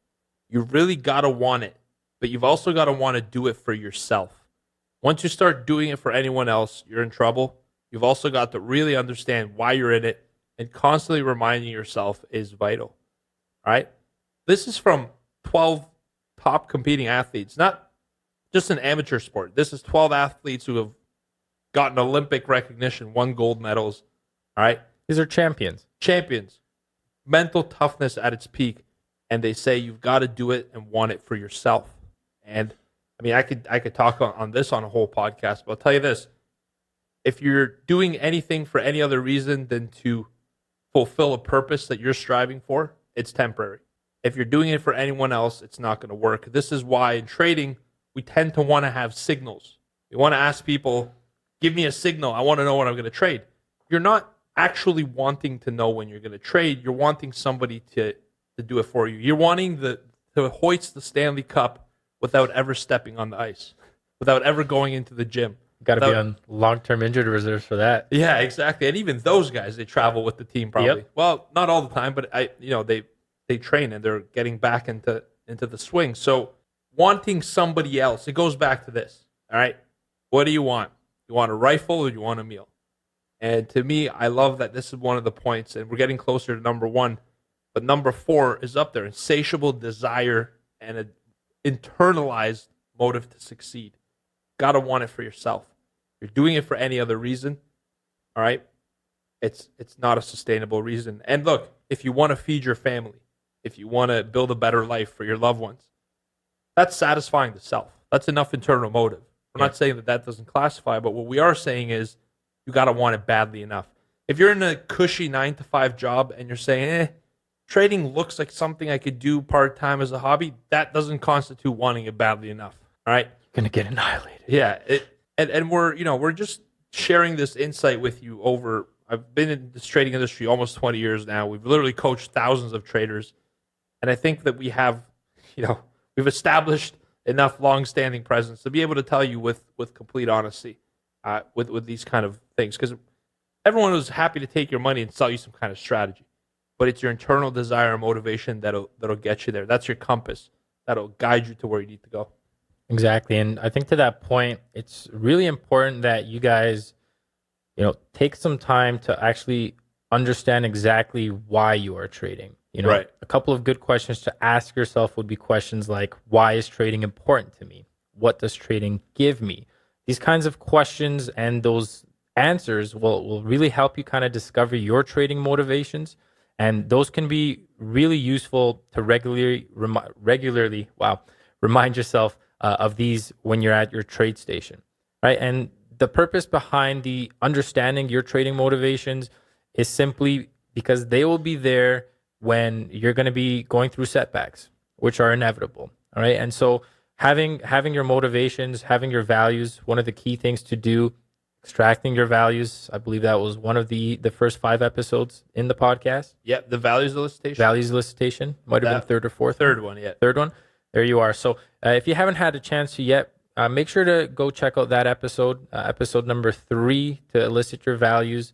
You really got to want it, but you've also got to want to do it for yourself. Once you start doing it for anyone else, you're in trouble. You've also got to really understand why you're in it, and constantly reminding yourself is vital. All right? This is from 12 top competing athletes, not just an amateur sport. This is 12 athletes who have gotten Olympic recognition, won gold medals. All right? These are champions. Mental toughness at its peak. And they say you've got to do it and want it for yourself. And I mean, I could talk on this on a whole podcast, but I'll tell you this. If you're doing anything for any other reason than to fulfill a purpose that you're striving for, it's temporary. If you're doing it for anyone else, it's not going to work. This is why in trading, we tend to want to have signals. We want to ask people, give me a signal. I want to know when I'm going to trade. You're not actually wanting to know when you're going to trade. You're wanting somebody to do it for you. You're wanting to hoist the Stanley Cup without ever stepping on the ice, without ever going into the gym. Got to be on long-term injured reserves for that. Yeah, exactly. And even those guys, they travel with the team probably. Yep. Well, not all the time, but they train and they're getting back into the swing. So wanting somebody else, it goes back to this. All right, what do you want? You want a rifle or you want a meal? And to me, I love that this is one of the points, and we're getting closer to number 1. But number 4 is up there: insatiable desire and an internalized motive to succeed. Got to want it for yourself. If you're doing it for any other reason, all right, it's not a sustainable reason. And look, if you want to feed your family, if you want to build a better life for your loved ones, that's satisfying the self. That's enough internal motive. We're not saying that doesn't classify, but what we are saying is you got to want it badly enough. If you're in a cushy 9-to-5 job and you're saying, trading looks like something I could do part-time as a hobby, that doesn't constitute wanting it badly enough. All right? You're going to get annihilated. Yeah. And we're just sharing this insight with you over, I've been in this trading industry almost 20 years now. We've literally coached thousands of traders. And I think that we have, we've established enough long-standing presence to be able to tell you with complete honesty with these kind of things. Because everyone was happy to take your money and sell you some kind of strategy. But it's your internal desire and motivation that'll get you there. That's your compass. That'll guide you to where you need to go. Exactly. And I think to that point, it's really important that you guys, take some time to actually understand exactly why you are trading. Right. A couple of good questions to ask yourself would be questions like, why is trading important to me? What does trading give me? These kinds of questions and those answers will really help you kind of discover your trading motivations. And those can be really useful to regularly remind yourself of these when you're at your trade station, right? And the purpose behind the understanding your trading motivations is simply because they will be there when you're going to be going through setbacks, which are inevitable, all right? And so having your motivations, having your values, one of the key things to do, extracting your values. I believe that was one of the first 5 episodes in the podcast. Yeah, the values elicitation. Values elicitation. Might have been third or fourth. Third one, yeah. Third one. There you are. So if you haven't had a chance to yet, make sure to go check out that episode, episode number 3, to elicit your values.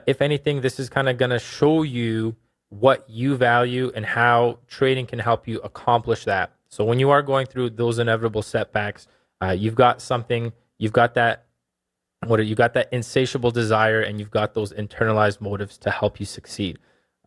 If anything, this is kind of going to show you what you value and how trading can help you accomplish that. So when you are going through those inevitable setbacks, you've got something, you've got that insatiable desire, and you've got those internalized motives to help you succeed.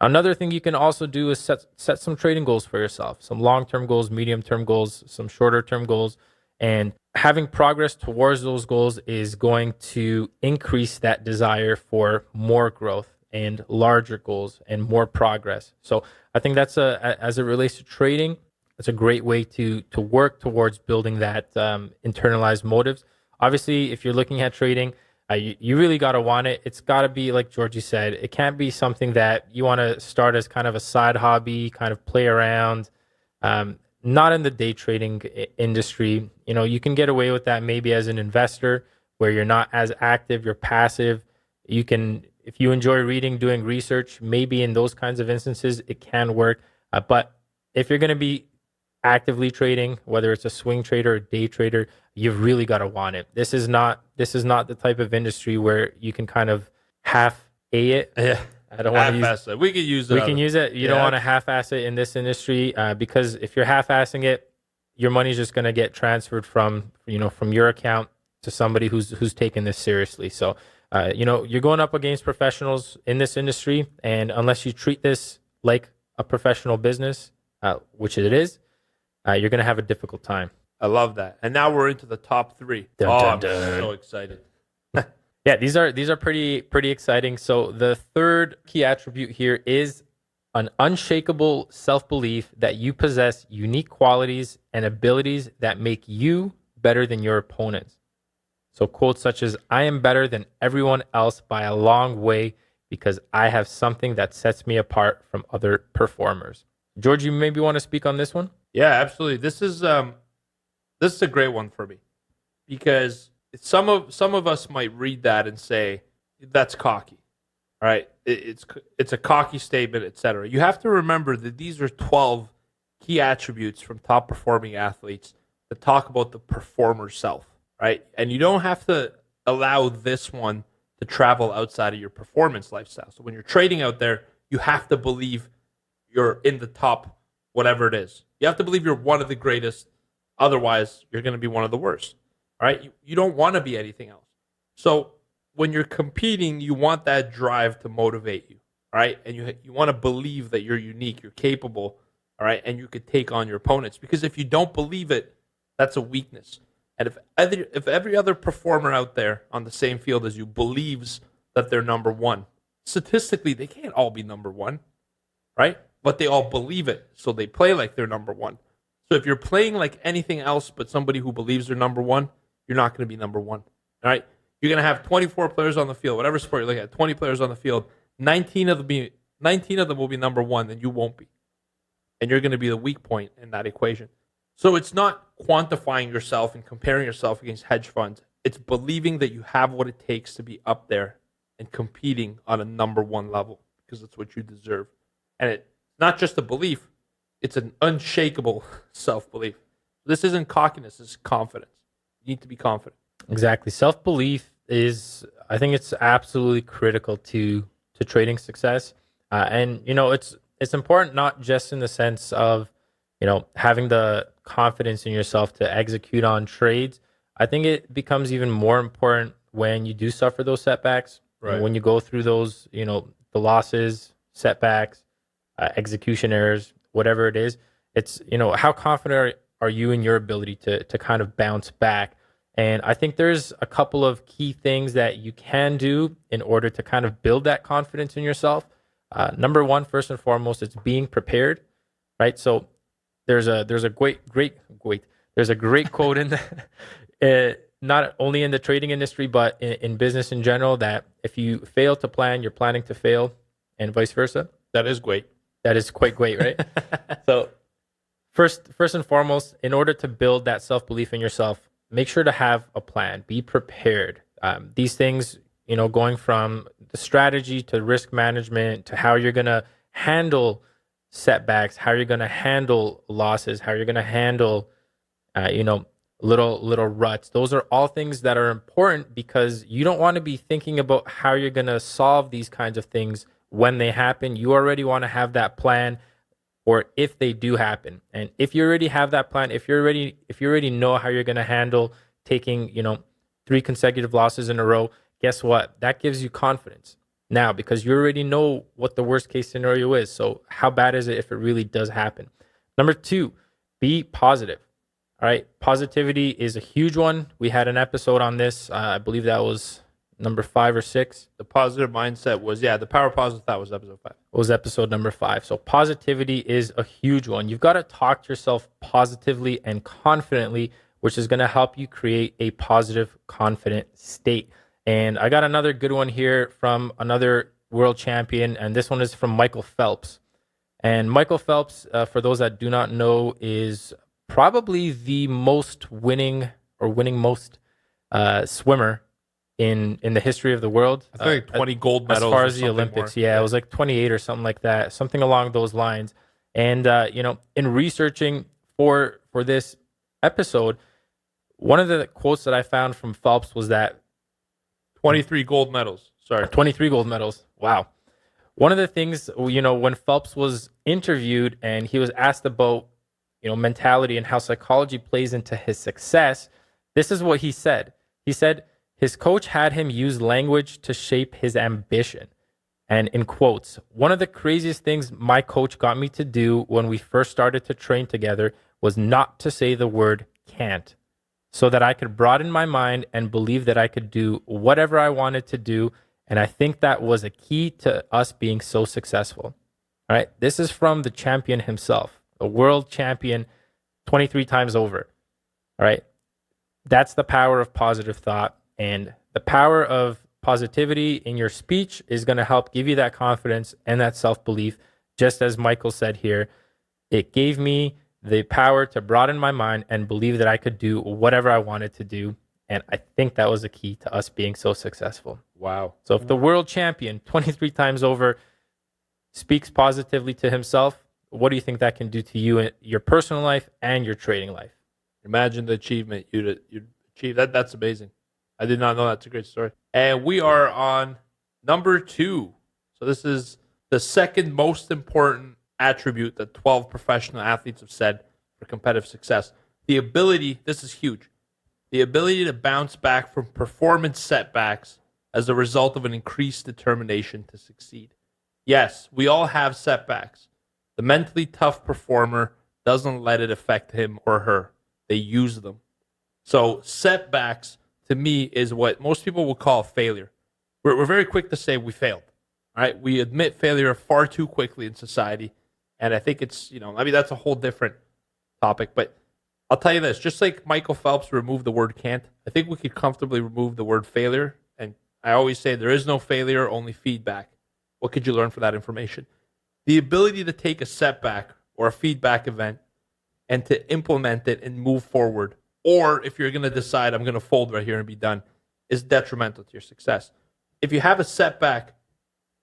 Another thing you can also do is set some trading goals for yourself, some long-term goals, medium-term goals, some shorter-term goals, and having progress towards those goals is going to increase that desire for more growth and larger goals and more progress. So I think that's as it relates to trading, it's a great way to work towards building that internalized motives. Obviously, if you're looking at trading, you really got to want it. It's got to be, like Georgie said, it can't be something that you want to start as kind of a side hobby, kind of play around. Not in the day trading industry. You know, you can get away with that maybe as an investor where you're not as active, you're passive. You can, if you enjoy reading, doing research, maybe in those kinds of instances, it can work. But if you're going to be actively trading, whether it's a swing trader or day trader, you've really got to want it. This is not the type of industry where you can kind of half-a it. Yeah. I don't want to use it. We can use it. We can use it. You don't want to half-ass it in this industry because if you're half-assing it, your money's just going to get transferred from your account to somebody who's taking this seriously. So, you're going up against professionals in this industry, and unless you treat this like a professional business, which it is, you're going to have a difficult time. I love that. And now we're into the top 3. I'm so excited. Yeah, these are pretty exciting. So the third key attribute here is an unshakable self-belief that you possess unique qualities and abilities that make you better than your opponents. So quotes such as, "I am better than everyone else by a long way because I have something that sets me apart from other performers." George, you maybe want to speak on this one? Yeah, absolutely. This is a great one for me because some of us might read that and say that's cocky, right? It's a cocky statement, etc. You have to remember that these are 12 key attributes from top performing athletes that talk about the performer self, right? And you don't have to allow this one to travel outside of your performance lifestyle. So when you're trading out there, you have to believe you're in the top, whatever it is. You have to believe you're one of the greatest. Otherwise, you're going to be one of the worst. All right? You don't want to be anything else. So when you're competing, you want that drive to motivate you. All right? And you want to believe that you're unique, you're capable, all right, and you could take on your opponents. Because if you don't believe it, that's a weakness. And if every other performer out there on the same field as you believes that they're number one, statistically, they can't all be number one, right? But they all believe it, so they play like they're number one. So if you're playing like anything else but somebody who believes they're number one, you're not going to be number one, all right? You're going to have 24 players on the field, whatever sport you're looking at, 20 players on the field, 19 of them will be number one, then you won't be. And you're going to be the weak point in that equation. So it's not quantifying yourself and comparing yourself against hedge funds. It's believing that you have what it takes to be up there and competing on a number one level because it's what you deserve. And it's not just a belief, it's an unshakable self-belief. This isn't cockiness, this is confidence. You need to be confident. Exactly. Self-belief is, I think it's absolutely critical to trading success. And, it's important not just in the sense of, having the confidence in yourself to execute on trades. I think it becomes even more important when you do suffer those setbacks, right? When you go through those, the losses, setbacks, execution errors, whatever it is. It's, how confident are you in your ability to kind of bounce back? And I think there's a couple of key things that you can do in order to kind of build that confidence in yourself. Number one, first and foremost, it's being prepared, right? So there's a great quote in the, not only in the trading industry, but in business in general, that if you fail to plan, you're planning to fail, and vice versa. That is great. That is quite great, right? So first and foremost, in order to build that self-belief in yourself, make sure to have a plan. Be prepared. These things, going from the strategy to risk management to how you're going to handle setbacks, how you're going to handle losses, how you're going to handle, little ruts. Those are all things that are important because you don't want to be thinking about how you're going to solve these kinds of things when they happen. You already want to have that plan, or if they do happen. And if you already have that plan, if you already know how you're going to handle taking, 3 consecutive losses in a row, guess what? That gives you confidence now, because you already know what the worst case scenario is. So how bad is it if it really does happen? Number 2, be positive. All right. Positivity is a huge one. We had an episode on this. I believe that was number 5 or 6. The positive mindset was, the power of positive thought was episode 5. It was episode number 5. So positivity is a huge one. You've got to talk to yourself positively and confidently, which is going to help you create a positive, confident state. And I got another good one here from another world champion, and this one is from Michael Phelps. And Michael Phelps, for those that do not know, is probably the most winning most swimmer in the history of the world. I think 20 gold medals. As far as the Olympics, it was like 28 or something like that, something along those lines. And in researching for this episode, one of the quotes that I found from Phelps was that 23 gold medals. 23 gold medals. Wow. One of the things, when Phelps was interviewed and he was asked about, mentality and how psychology plays into his success, this is what he said. He said his coach had him use language to shape his ambition. And in quotes, "One of the craziest things my coach got me to do when we first started to train together was not to say the word can't, so that I could broaden my mind and believe that I could do whatever I wanted to do. And I think that was a key to us being so successful." All right. This is from the champion himself, a world champion 23 times over. All right. That's the power of positive thought, and the power of positivity in your speech is going to help give you that confidence and that self-belief. Just as Michael said here, it gave me the power to broaden my mind and believe that I could do whatever I wanted to do. And I think that was the key to us being so successful. Wow. So if the world champion 23 times over speaks positively to himself, what do you think that can do to you in your personal life and your trading life? Imagine the achievement you'd achieve. That's amazing. I did not know. That's a great story. And we are on number 2. So this is the second most important attribute that 12 professional athletes have said for competitive success. The ability, this is huge, the ability to bounce back from performance setbacks as a result of an increased determination to succeed. Yes, we all have setbacks. The mentally tough performer doesn't let it affect him or her. They use them. So setbacks, to me, is what most people will call failure. We're very quick to say we failed. All right? We admit failure far too quickly in society. And I think it's, that's a whole different topic. But I'll tell you this, just like Michael Phelps removed the word can't, I think we could comfortably remove the word failure. And I always say there is no failure, only feedback. What could you learn from that information? The ability to take a setback or a feedback event and to implement it and move forward, or if you're going to decide I'm going to fold right here and be done, is detrimental to your success. If you have a setback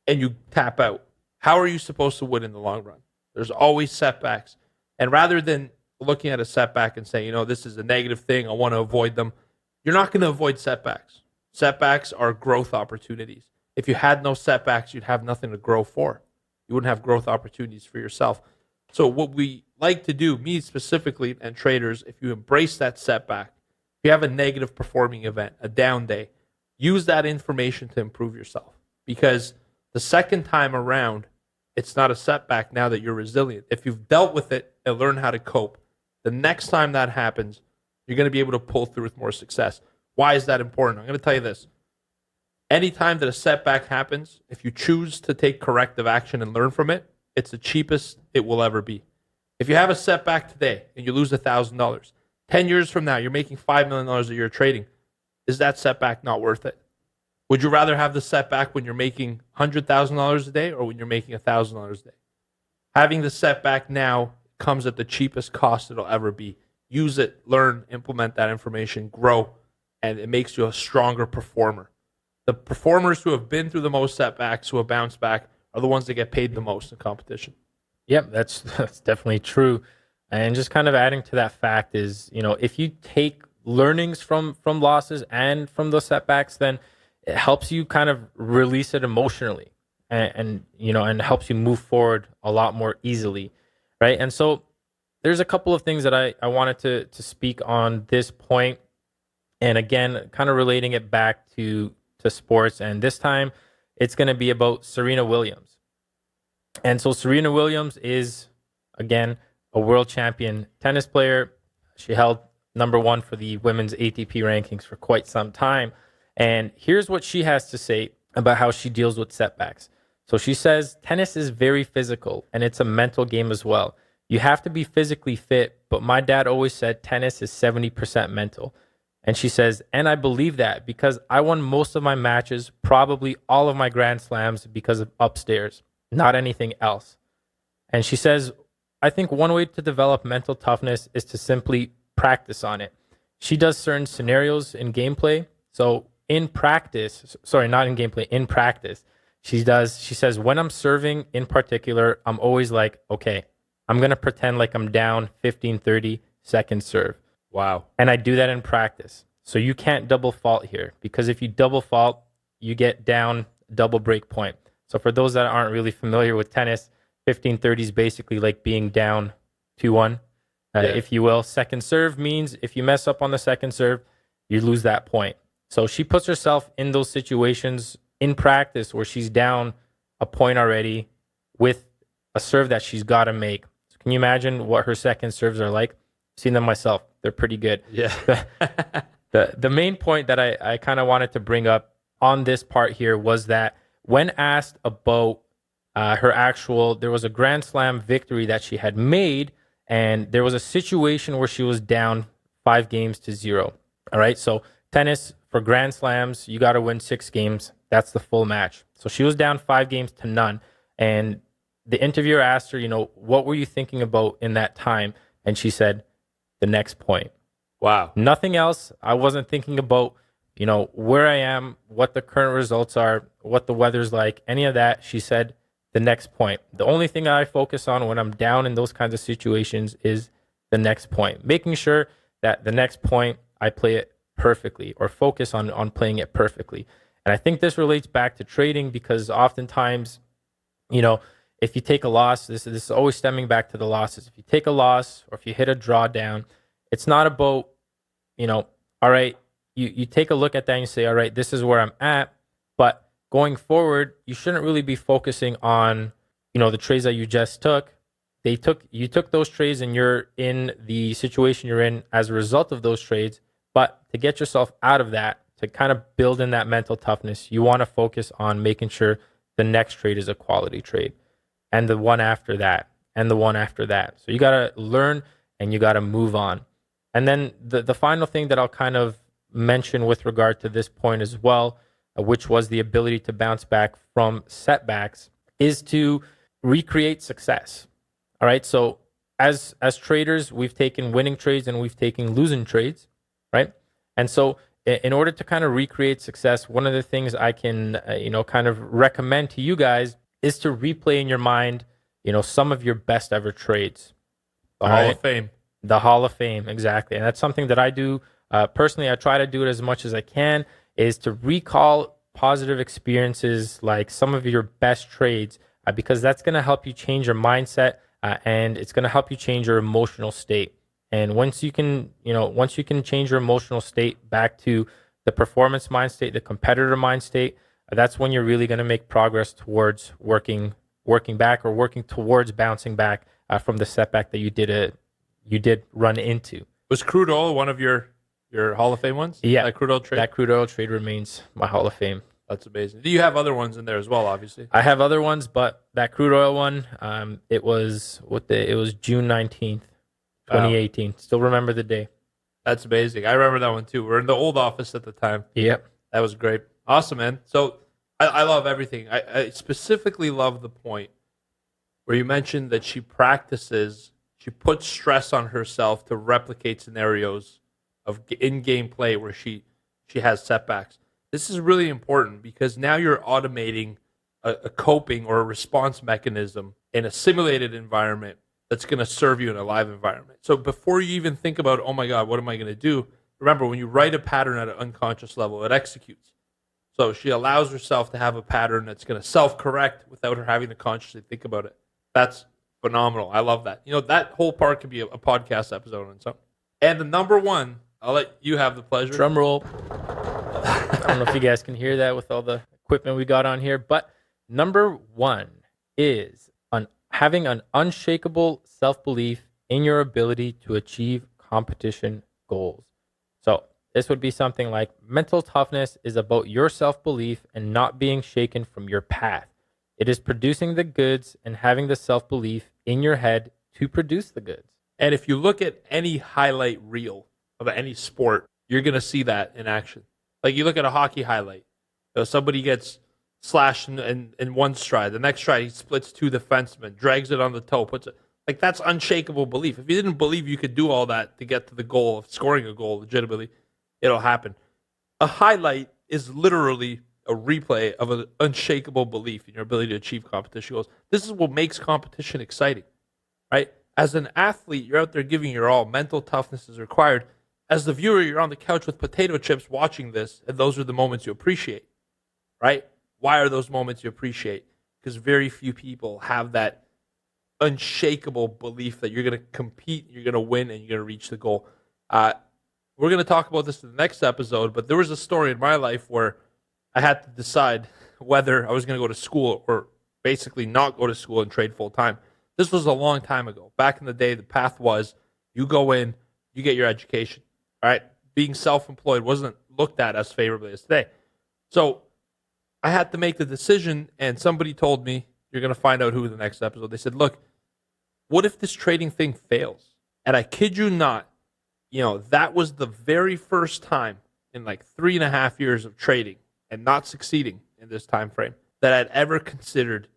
and you tap out, how are you supposed to win in the long run? There's always setbacks. And rather than looking at a setback and saying, this is a negative thing, I want to avoid them, you're not going to avoid setbacks. Setbacks are growth opportunities. If you had no setbacks, you'd have nothing to grow for. You wouldn't have growth opportunities for yourself. So what we like to do, me specifically, and traders, if you embrace that setback, if you have a negative performing event, a down day, use that information to improve yourself. Because the second time around, it's not a setback now that you're resilient. If you've dealt with it and learned how to cope, the next time that happens, you're going to be able to pull through with more success. Why is that important? I'm going to tell you this. Anytime that a setback happens, if you choose to take corrective action and learn from it, it's the cheapest it will ever be. If you have a setback today and you lose $1,000, 10 years from now, you're making $5 million a year trading. Is that setback not worth it? Would you rather have the setback when you're making $100,000 a day or when you're making $1,000 a day? Having the setback now comes at the cheapest cost it'll ever be. Use it, learn, implement that information, grow, and it makes you a stronger performer. The performers who have been through the most setbacks, who have bounced back, are the ones that get paid the most in competition. Yep, that's definitely true. And just kind of adding to that fact is, if you take learnings from losses and from those setbacks, then it helps you kind of release it emotionally. and and helps you move forward a lot more easily, right? And so there's a couple of things that I wanted to speak on this point, and again, kind of relating it back to sports, and this time it's going to be about Serena Williams. And so Serena Williams is, again, a world champion tennis player. She held number one for the women's ATP rankings for quite some time. And here's what she has to say about how she deals with setbacks. So she says, tennis is very physical and it's a mental game as well. You have to be physically fit, but my dad always said tennis is 70% mental. And she says, and I believe that because I won most of my matches, probably all of my Grand Slams because of upstairs, not anything else. And she says, I think one way to develop mental toughness is to simply practice on it. She does certain scenarios in gameplay. So in practice, not in gameplay, in practice, she says, when I'm serving in particular, I'm always like, okay, I'm going to pretend like I'm down 15, 30 second serve. Wow. And I do that in practice. So you can't double fault here, because if you double fault, you get down double break point. So for those that aren't really familiar with tennis, 15-30 is basically like being down 2-1, if you will. Second serve means if you mess up on the second serve, you lose that point. So she puts herself in those situations in practice where she's down a point already with a serve that she's got to make. So can you imagine what her second serves are like? I've seen them myself. They're pretty good. Yeah. The main point that I kind of wanted to bring up on this part here was that when asked about there was a Grand Slam victory that she had made, and there was a situation where she was down 5-0. All right. So tennis for Grand Slams, you got to win 6 games. That's the full match. So she was down 5-0. And the interviewer asked her, what were you thinking about in that time? And she said, the next point. Wow. Nothing else. I wasn't thinking about, where I am, what the current results are, what the weather's like, any of that. She said, the next point. The only thing I focus on when I'm down in those kinds of situations is the next point, making sure that the next point I play it perfectly, or focus on playing it perfectly. And I think this relates back to trading, because oftentimes, if you take a loss, this is always stemming back to the losses. If you take a loss, or if you hit a drawdown, it's not about, all right, you take a look at that and you say, all right, this is where I'm at. But going forward, you shouldn't really be focusing on, the trades that you just took. You took those trades and you're in the situation you're in as a result of those trades. But to get yourself out of that, to kind of build in that mental toughness, you want to focus on making sure the next trade is a quality trade, and the one after that, and the one after that. So you got to learn and you got to move on. And then the final thing that I'll kind of mention with regard to this point as well, which was the ability to bounce back from setbacks, is to recreate success. All right. So as traders, we've taken winning trades and we've taken losing trades, right? And so in order to kind of recreate success, one of the things I can, kind of recommend to you guys is to replay in your mind, some of your best ever trades. The Hall of Fame. The Hall of Fame, exactly. And that's something that I do. Personally, I try to do it as much as I can, is to recall positive experiences, like some of your best trades, because that's going to help you change your mindset, and it's going to help you change your emotional state. And once you can change your emotional state back to the performance mind state, the competitor mind state, that's when you're really going to make progress towards working back, or working towards bouncing back from the setback that you did run into. Was crude oil one of your Hall of Fame ones? Yeah. That crude oil trade? That crude oil trade remains my Hall of Fame. That's amazing. Do you have other ones in there as well, obviously? I have other ones, but that crude oil one, it was June 19th, 2018. Wow. Still remember the day. That's amazing. I remember that one too. We were in the old office at the time. Yep. That was great. Awesome, man. So I love everything. I specifically love the point where you mentioned that she puts stress on herself to replicate scenarios of in-game play where she has setbacks. This is really important, because now you're automating a coping or a response mechanism in a simulated environment that's going to serve you in a live environment. So before you even think about, oh my God, what am I going to do? Remember, when you write a pattern at an unconscious level, it executes. So she allows herself to have a pattern that's going to self-correct without her having to consciously think about it. That's phenomenal. I love that. That whole part could be a podcast episode on something. And the number one, I'll let you have the pleasure. Drum roll. I don't know if you guys can hear that with all the equipment we got on here, but number one is having an unshakable self-belief in your ability to achieve competition goals. So this would be something like mental toughness is about your self-belief and not being shaken from your path. It is producing the goods and having the self-belief in your head to produce the goods. And if you look at any highlight reel of any sport, you're going to see that in action. Like you look at a hockey highlight. Somebody gets slashed in one stride. The next stride, he splits two defensemen, drags it on the toe, puts it. Like that's unshakable belief. If you didn't believe you could do all that to get to the goal of scoring a goal legitimately, it'll happen. A highlight is literally a replay of an unshakable belief in your ability to achieve competition goals. This is what makes competition exciting, right? As an athlete, you're out there giving your all. Mental toughness is required. As the viewer, you're on the couch with potato chips watching this, and those are the moments you appreciate, right? Why are those moments you appreciate? Because very few people have that unshakable belief that you're going to compete, you're going to win, and you're going to reach the goal. We're going to talk about this in the next episode, but there was a story in my life where I had to decide whether I was going to go to school or basically not go to school and trade full time. This was a long time ago. Back in the day, the path was you go in, you get your education. All right? Being self-employed wasn't looked at as favorably as today. So I had to make the decision, and somebody told me, you're going to find out who in the next episode. They said, look, what if this trading thing fails? And I kid you not, that was the very first time in like 3.5 years of trading and not succeeding in this time frame that I'd ever considered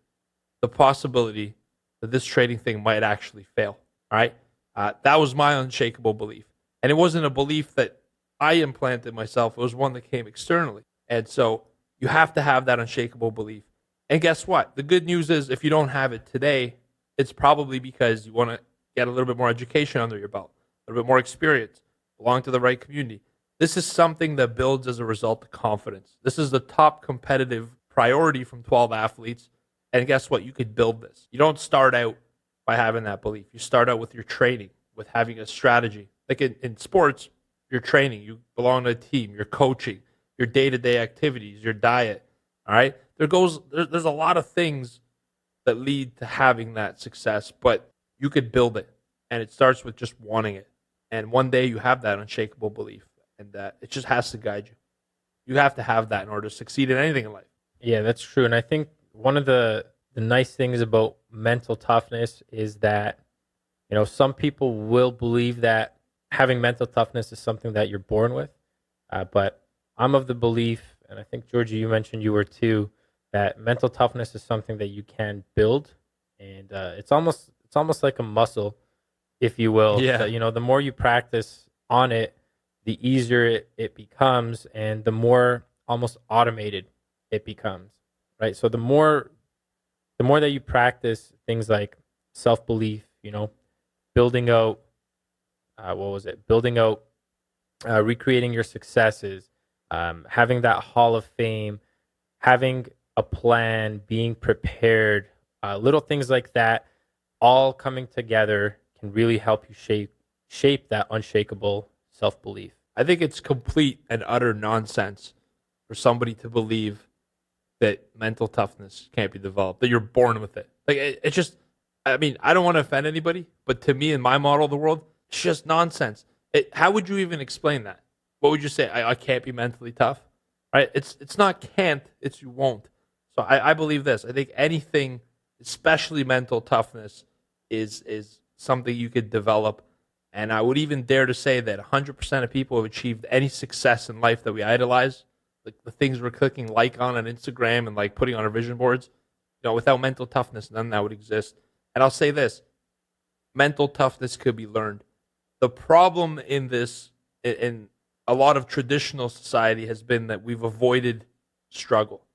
the possibility that this trading thing might actually fail. All right. That was my unshakable belief. And it wasn't a belief that I implanted myself. It was one that came externally. And so you have to have that unshakable belief. And guess what? The good news is if you don't have it today, it's probably because you want to get a little bit more education under your belt, a little bit more experience, belong to the right community. This is something that builds as a result of confidence. This is the top competitive priority from 12 athletes. And guess what? You could build this. You don't start out by having that belief. You start out with your training, with having a strategy. Like in sports, you're training, you belong to a team, you're coaching, your day-to-day activities, your diet. All right? There's a lot of things that lead to having that success, but you could build it. And it starts with just wanting it. And one day you have that unshakable belief, and that it just has to guide you. You have to have that in order to succeed in anything in life. Yeah, that's true. And I think one of the nice things about mental toughness is that, some people will believe that having mental toughness is something that you're born with. But I'm of the belief, and I think, Georgie, you mentioned you were too, that mental toughness is something that you can build. And it's almost like a muscle, if you will. Yeah. That, the more you practice on it, the easier it becomes, and the more almost automated it becomes, right? So the more that you practice things like self-belief, building out, recreating your successes, having that Hall of Fame, having a plan, being prepared, little things like that, all coming together can really help you shape that unshakable self-belief. I think it's complete and utter nonsense for somebody to believe that mental toughness can't be developed, that you're born with it. Like it's just, I don't want to offend anybody, but to me, in my model of the world, it's just nonsense. How would you even explain that? What would you say? I can't be mentally tough, right? It's not can't, it's you won't. So I believe this. I think anything, especially mental toughness, is something you could develop. And I would even dare to say that 100% of people who have achieved any success in life that we idolize, like the things we're clicking like on Instagram and like putting on our vision boards, without mental toughness, none of that would exist. And I'll say this, mental toughness could be learned. The problem in this, in a lot of traditional society, has been that we've avoided struggle,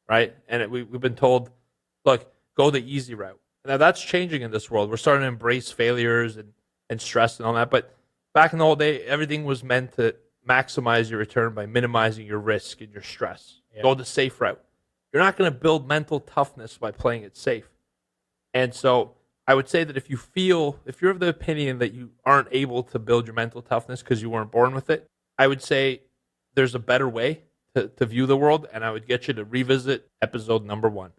right? And we've been told, look, go the easy route. Now that's changing in this world. We're starting to embrace failures and stress and all that. But back in the old day, everything was meant to maximize your return by minimizing your risk and your stress. Yeah. Go the safe route. You're not going to build mental toughness by playing it safe. And so I would say that if you're of the opinion that you aren't able to build your mental toughness because you weren't born with it, I would say there's a better way to view the world, and I would get you to revisit episode number 1.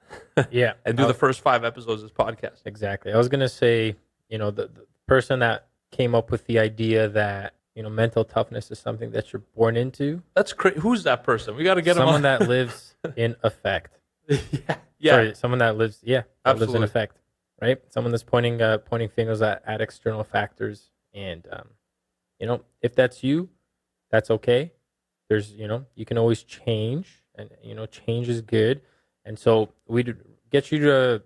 Yeah. And do the first 5 episodes of this podcast. Exactly. I was going to say, the person that came up with the idea that, mental toughness is something that you're born into. That's crazy. Who's that person? We got to get someone him on. that lives in effect. Yeah. Sorry, someone that lives, that lives Absolutely. in effect, right? Someone that's pointing fingers at external factors. And, if that's you, that's okay. There's, you can always change, and, change is good. And so we'd get you to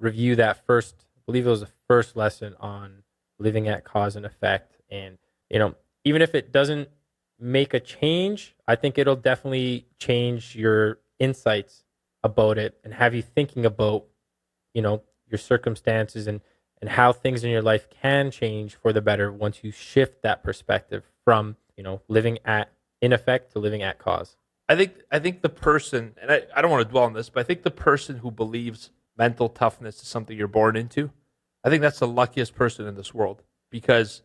review that first, I believe it was the first lesson on living at cause and effect. And, even if it doesn't make a change, I think it'll definitely change your insights about it and have you thinking about, your circumstances and how things in your life can change for the better once you shift that perspective from, living in effect to living at cause. I think the person, and I don't want to dwell on this, but I think the person who believes mental toughness is something you're born into, I think that's the luckiest person in this world, because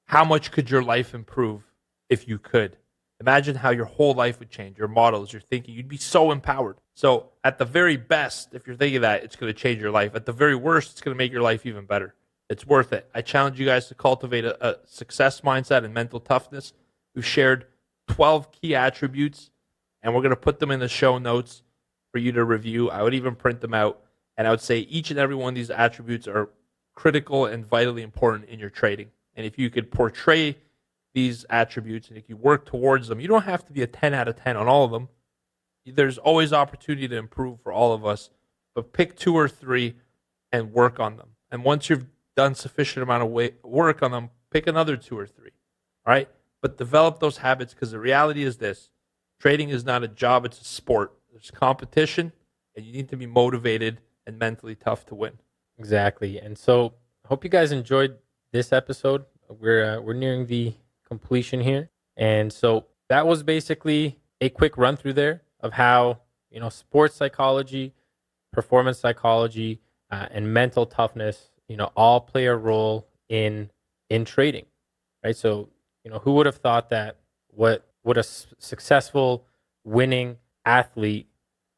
how much could your life improve if you could? Imagine how your whole life would change, your models, your thinking. You'd be so empowered. So at the very best, if you're thinking that, it's going to change your life. At the very worst, it's going to make your life even better. It's worth it. I challenge you guys to cultivate a success mindset and mental toughness. We've shared 12 key attributes, and we're going to put them in the show notes for you to review. I would even print them out, and I would say each and every one of these attributes are critical and vitally important in your trading. And if you could portray these attributes and if you work towards them, you don't have to be a 10 out of 10 on all of them. There's always opportunity to improve for all of us, but pick 2 or 3 and work on them. And once you've done sufficient amount of work on them, pick another 2 or 3. All right? But develop those habits, because the reality is this: trading is not a job, it's a sport. There's competition, and you need to be motivated and mentally tough to win. Exactly. And so I hope you guys enjoyed this episode. We're nearing the completion here. And so that was basically a quick run through there of how, sports psychology, performance psychology, and mental toughness, all play a role in trading, right? So, who would have thought that what a successful winning athlete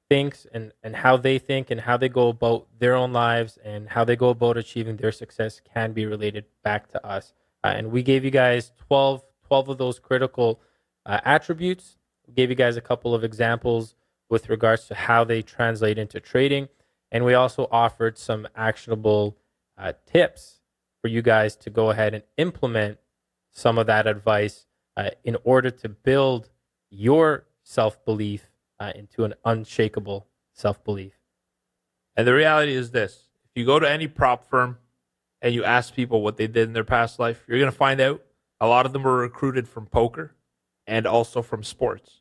thinks and how they think and how they go about their own lives and how they go about achieving their success can be related back to us. And we gave you guys 12 of those critical attributes. We gave you guys a couple of examples with regards to how they translate into trading. And we also offered some actionable tips for you guys to go ahead and implement some of that advice in order to build your self-belief into an unshakable self-belief. And the reality is this: if you go to any prop firm and you ask people what they did in their past life, you're going to find out a lot of them were recruited from poker and also from sports.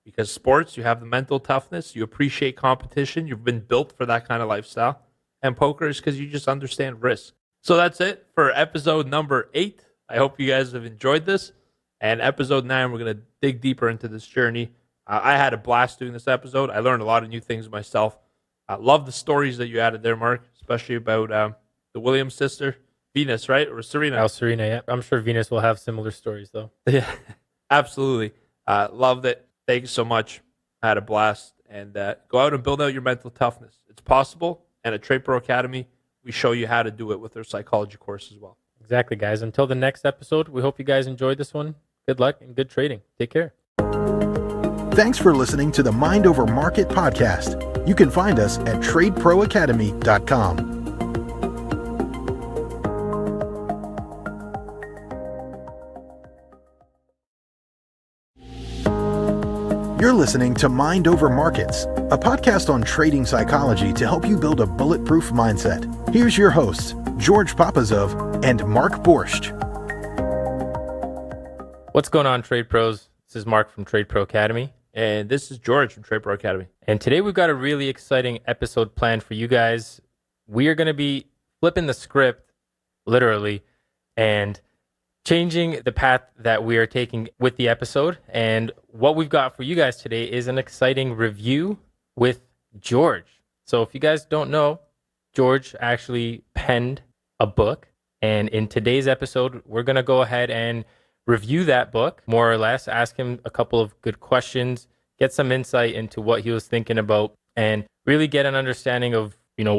Because sports, you have the mental toughness, you appreciate competition, you've been built for that kind of lifestyle. And poker is because you just understand risk. So that's it for episode number 8. I hope you guys have enjoyed this. And episode 9, we're going to dig deeper into this journey. I had a blast doing this episode. I learned a lot of new things myself. I love the stories that you added there, Mark, especially about the Williams sister, Venus, right? Or Serena? Serena, yeah. I'm sure Venus will have similar stories, though. Yeah, absolutely. Loved it. Thank you so much. I had a blast. And go out and build out your mental toughness. It's possible. And at Trade Pro Academy, we show you how to do it with our psychology course as well. Exactly, guys. Until the next episode, we hope you guys enjoyed this one. Good luck and good trading. Take care. Thanks for listening to the Mind Over Market podcast. You can find us at tradeproacademy.com. You're listening to Mind Over Markets, a podcast on trading psychology to help you build a bulletproof mindset. Here's your hosts, George Papazov and Mark Borscht. What's going on, Trade Pros? This is Mark from Trade Pro Academy. And this is George from Trade Pro Academy. And today we've got a really exciting episode planned for you guys. We are going to be flipping the script, literally, and changing the path that we are taking with the episode. And what we've got for you guys today is an exciting review with George. So if you guys don't know, George actually penned a book. And in today's episode, we're going to go ahead and review that book, more or less, ask him a couple of good questions, get some insight into what he was thinking about, and really get an understanding of,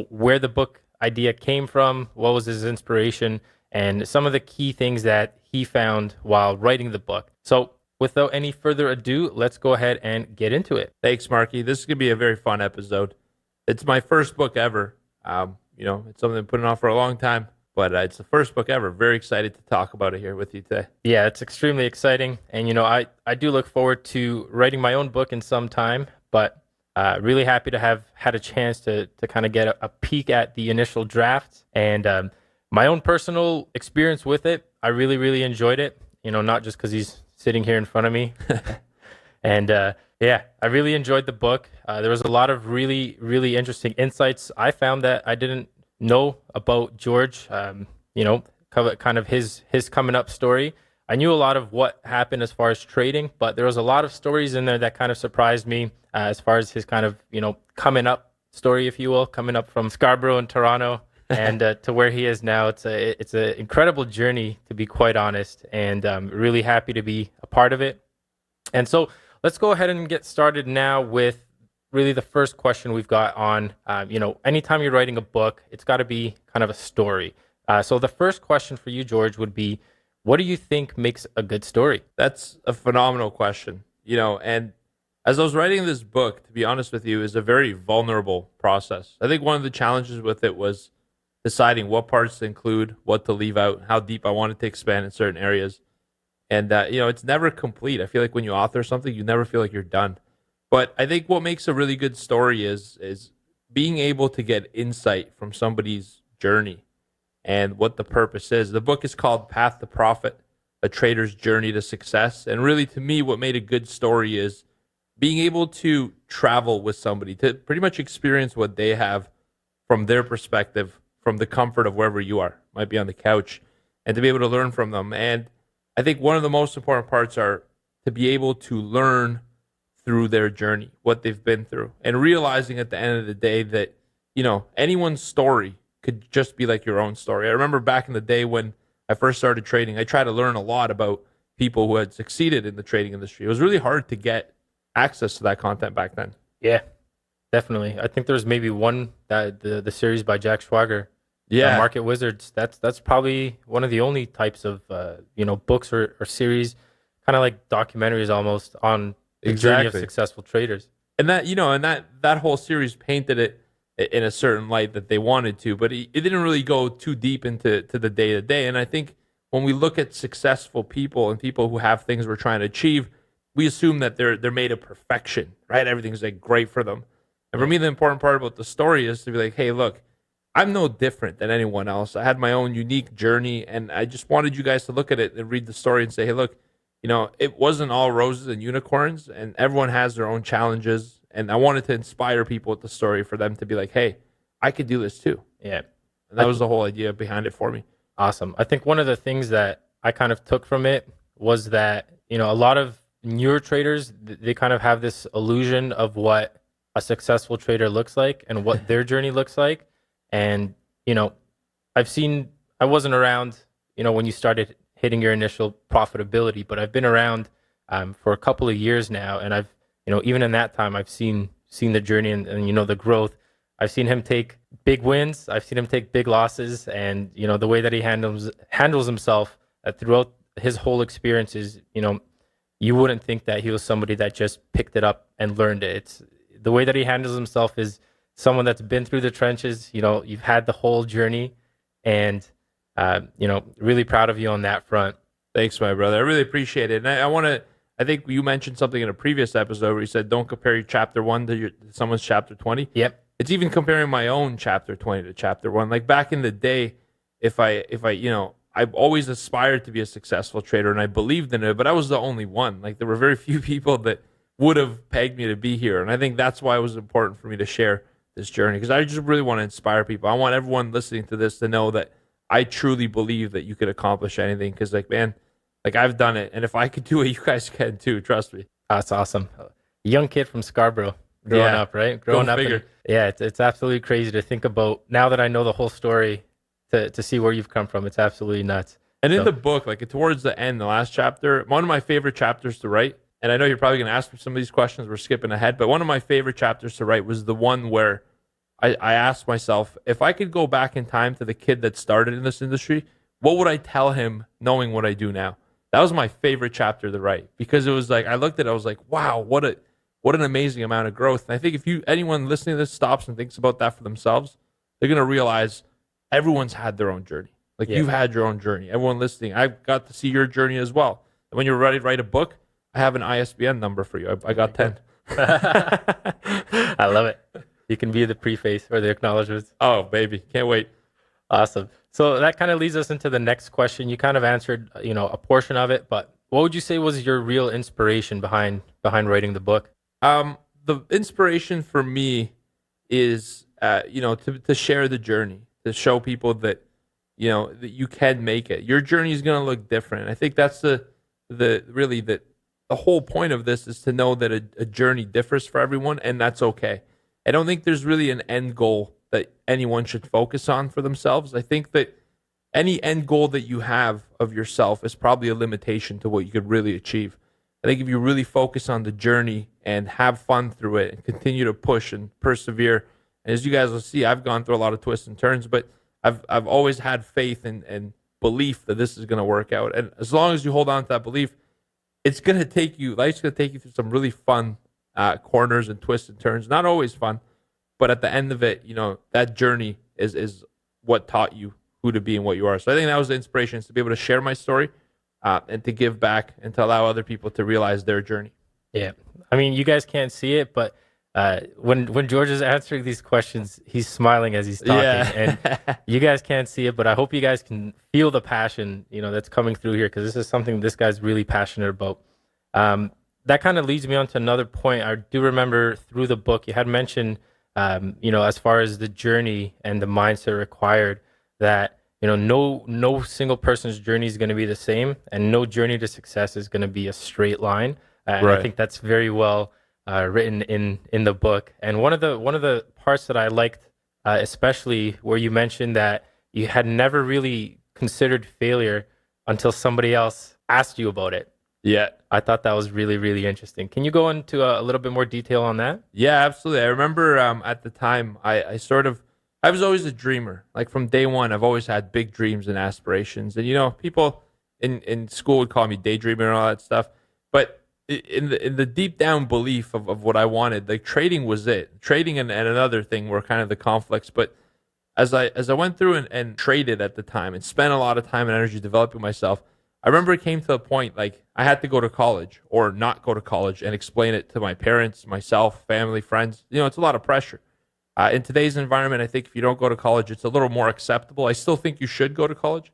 where the book idea came from, what was his inspiration, and some of the key things that he found while writing the book. So without any further ado, let's go ahead and get into it. Thanks, Marky. This is going to be a very fun episode. It's my first book ever. It's something I've been putting off for a long time, but it's the first book ever. Very excited to talk about it here with you today. Yeah, it's extremely exciting. And, I do look forward to writing my own book in some time, but really happy to have had a chance to kind of get a peek at the initial draft. And my own personal experience with it, I really, really enjoyed it, not just because he's sitting here in front of me. And I really enjoyed the book. There was a lot of really, really interesting insights I found that I didn't know about George, kind of his coming up story. I knew a lot of what happened as far as trading, but there was a lot of stories in there that kind of surprised me as far as his kind of, coming up story, if you will, coming up from Scarborough and Toronto and to where he is now. It's an incredible journey, to be quite honest, and I'm really happy to be a part of it. And so let's go ahead and get started now with really the first question we've got on, anytime you're writing a book, it's got to be kind of a story. So the first question for you, George, would be, what do you think makes a good story? That's a phenomenal question, and as I was writing this book, to be honest with you, is a very vulnerable process. I think one of the challenges with it was deciding what parts to include, what to leave out, how deep I wanted to expand in certain areas. And, it's never complete. I feel like when you author something, you never feel like you're done. But I think what makes a really good story is being able to get insight from somebody's journey and what the purpose is. The book is called Path to Profit, A Trader's Journey to Success. And really, to me, what made a good story is being able to travel with somebody, to pretty much experience what they have from their perspective, from the comfort of wherever you are, might be on the couch, and to be able to learn from them. And I think one of the most important parts are to be able to learn through their journey, what they've been through, and realizing at the end of the day that, anyone's story could just be like your own story. I remember back in the day when I first started trading, I tried to learn a lot about people who had succeeded in the trading industry. It was really hard to get access to that content back then. Yeah, definitely. I think there's maybe one, that the series by Jack Schwager, Market Wizards. That's probably one of the only types of books or series, kind of like documentaries almost, on the journey of successful traders. And that whole series painted it in a certain light that they wanted to, but it didn't really go too deep into the day to day. And I think when we look at successful people and people who have things we're trying to achieve, we assume that they're made of perfection, right? Everything's like great for them. And for me, the important part about the story is to be like, hey, look, I'm no different than anyone else. I had my own unique journey, and I just wanted you guys to look at it and read the story and say, hey, look, it wasn't all roses and unicorns, and everyone has their own challenges. And I wanted to inspire people with the story for them to be like, hey, I could do this too. Yeah. And that was the whole idea behind it for me. Awesome. I think one of the things that I kind of took from it was that, a lot of newer traders, they kind of have this illusion of what a successful trader looks like and what their journey looks like. And, I wasn't around, when you started hitting your initial profitability, but I've been around for a couple of years now. And I've, even in that time, I've seen the journey and the growth. I've seen him take big wins. I've seen him take big losses. And, the way that he handles himself throughout his whole experience is, you wouldn't think that he was somebody that just picked it up and learned it. It's the way that he handles himself is someone that's been through the trenches. You've had the whole journey, and really proud of you on that front. Thanks, my brother. I really appreciate it. And I think you mentioned something in a previous episode where you said, don't compare your chapter 1 to someone's chapter 20. Yep. It's even comparing my own chapter 20 to chapter 1. Like back in the day, if I I've always aspired to be a successful trader, and I believed in it, but I was the only one. Like there were very few people that would have pegged me to be here. And I think that's why it was important for me to share this journey, because I just really want to inspire people. I want everyone listening to this to know that I truly believe that you could accomplish anything, because like, man, Like I've done it, and if I could do it, you guys can too. Trust me. That's awesome. Young kid from Scarborough, growing up, right? Growing up. Figure. It's absolutely crazy to think about now that I know the whole story to see where you've come from. It's absolutely nuts. And in So- the book, like towards the end, the last chapter, one of my favorite chapters to write, and I know you're probably going to ask me some of these questions, we're skipping ahead, but one of my favorite chapters to write was the one where I asked myself, if I could go back in time to the kid that started in this industry, what would I tell him knowing what I do now? That was my favorite chapter to write because it was like, I looked at it, I was like, wow, what an amazing amount of growth. And I think if anyone listening to this stops and thinks about that for themselves, they're going to realize everyone's had their own journey. Like you've had your own journey. Everyone listening, I got to see your journey as well. And when you're ready to write a book, I have an ISBN number for you. I got 10. I love it. You can be the preface or the acknowledgments. Oh, baby. Can't wait. Awesome. So that kind of leads us into the next question. You kind of answered, a portion of it, but what would you say was your real inspiration behind writing the book? The inspiration for me is, to share the journey, to show people that, that you can make it. Your journey is going to look different. I think that's the whole point of this is to know that a journey differs for everyone, and that's okay. I don't think there's really an end goal that anyone should focus on for themselves. I think that any end goal that you have of yourself is probably a limitation to what you could really achieve. I think if you really focus on the journey and have fun through it and continue to push and persevere, and as you guys will see, I've gone through a lot of twists and turns, but I've always had faith and belief that this is going to work out. And as long as you hold on to that belief, life's going to take you through some really fun corners and twists and turns. Not always fun, but at the end of it, that journey is what taught you who to be and what you are. So I think that was the inspiration, is to be able to share my story and to give back and to allow other people to realize their journey. Yeah. I mean, you guys can't see it, but when George is answering these questions, he's smiling as he's talking. Yeah. And you guys can't see it, but I hope you guys can feel the passion, that's coming through here, because this is something this guy's really passionate about. That kind of leads me on to another point. I do remember through the book, you had mentioned, as far as the journey and the mindset required, that, no single person's journey is going to be the same, and no journey to success is going to be a straight line. And Right. I think that's very well written in the book. And one of the parts that I liked, especially where you mentioned that you had never really considered failure until somebody else asked you about it. Yeah. I thought that was really, really interesting. Can you go into a little bit more detail on that? Yeah, absolutely. I remember at the time, I was always a dreamer. Like from day one, I've always had big dreams and aspirations. And, people in school would call me daydreamer and all that stuff. But in the deep down belief of what I wanted, like trading was it. Trading and another thing were kind of the conflicts. But as I went through and traded at the time and spent a lot of time and energy developing myself, I remember it came to a point like I had to go to college or not go to college and explain it to my parents, myself, family, friends. It's a lot of pressure. In today's environment, I think if you don't go to college, it's a little more acceptable. I still think you should go to college.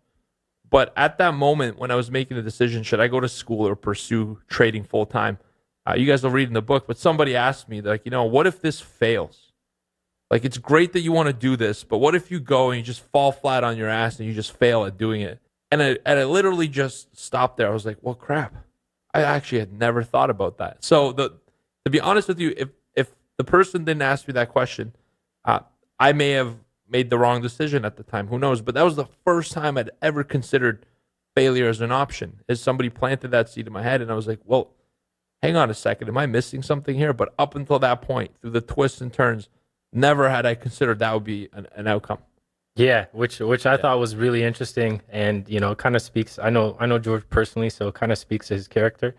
But at that moment when I was making the decision, should I go to school or pursue trading full time? You guys will read in the book, but somebody asked me, like, what if this fails? Like, it's great that you want to do this, but what if you go and you just fall flat on your ass and you just fail at doing it? And I literally just stopped there. I was like, well, crap. I actually had never thought about that. So to be honest with you, if the person didn't ask me that question, I may have made the wrong decision at the time. Who knows? But that was the first time I'd ever considered failure as an option. As somebody planted that seed in my head, and I was like, well, hang on a second. Am I missing something here? But up until that point, through the twists and turns, never had I considered that would be an outcome. Yeah, which I thought was really interesting, and it kind of speaks. I know George personally, so it kind of speaks to his character.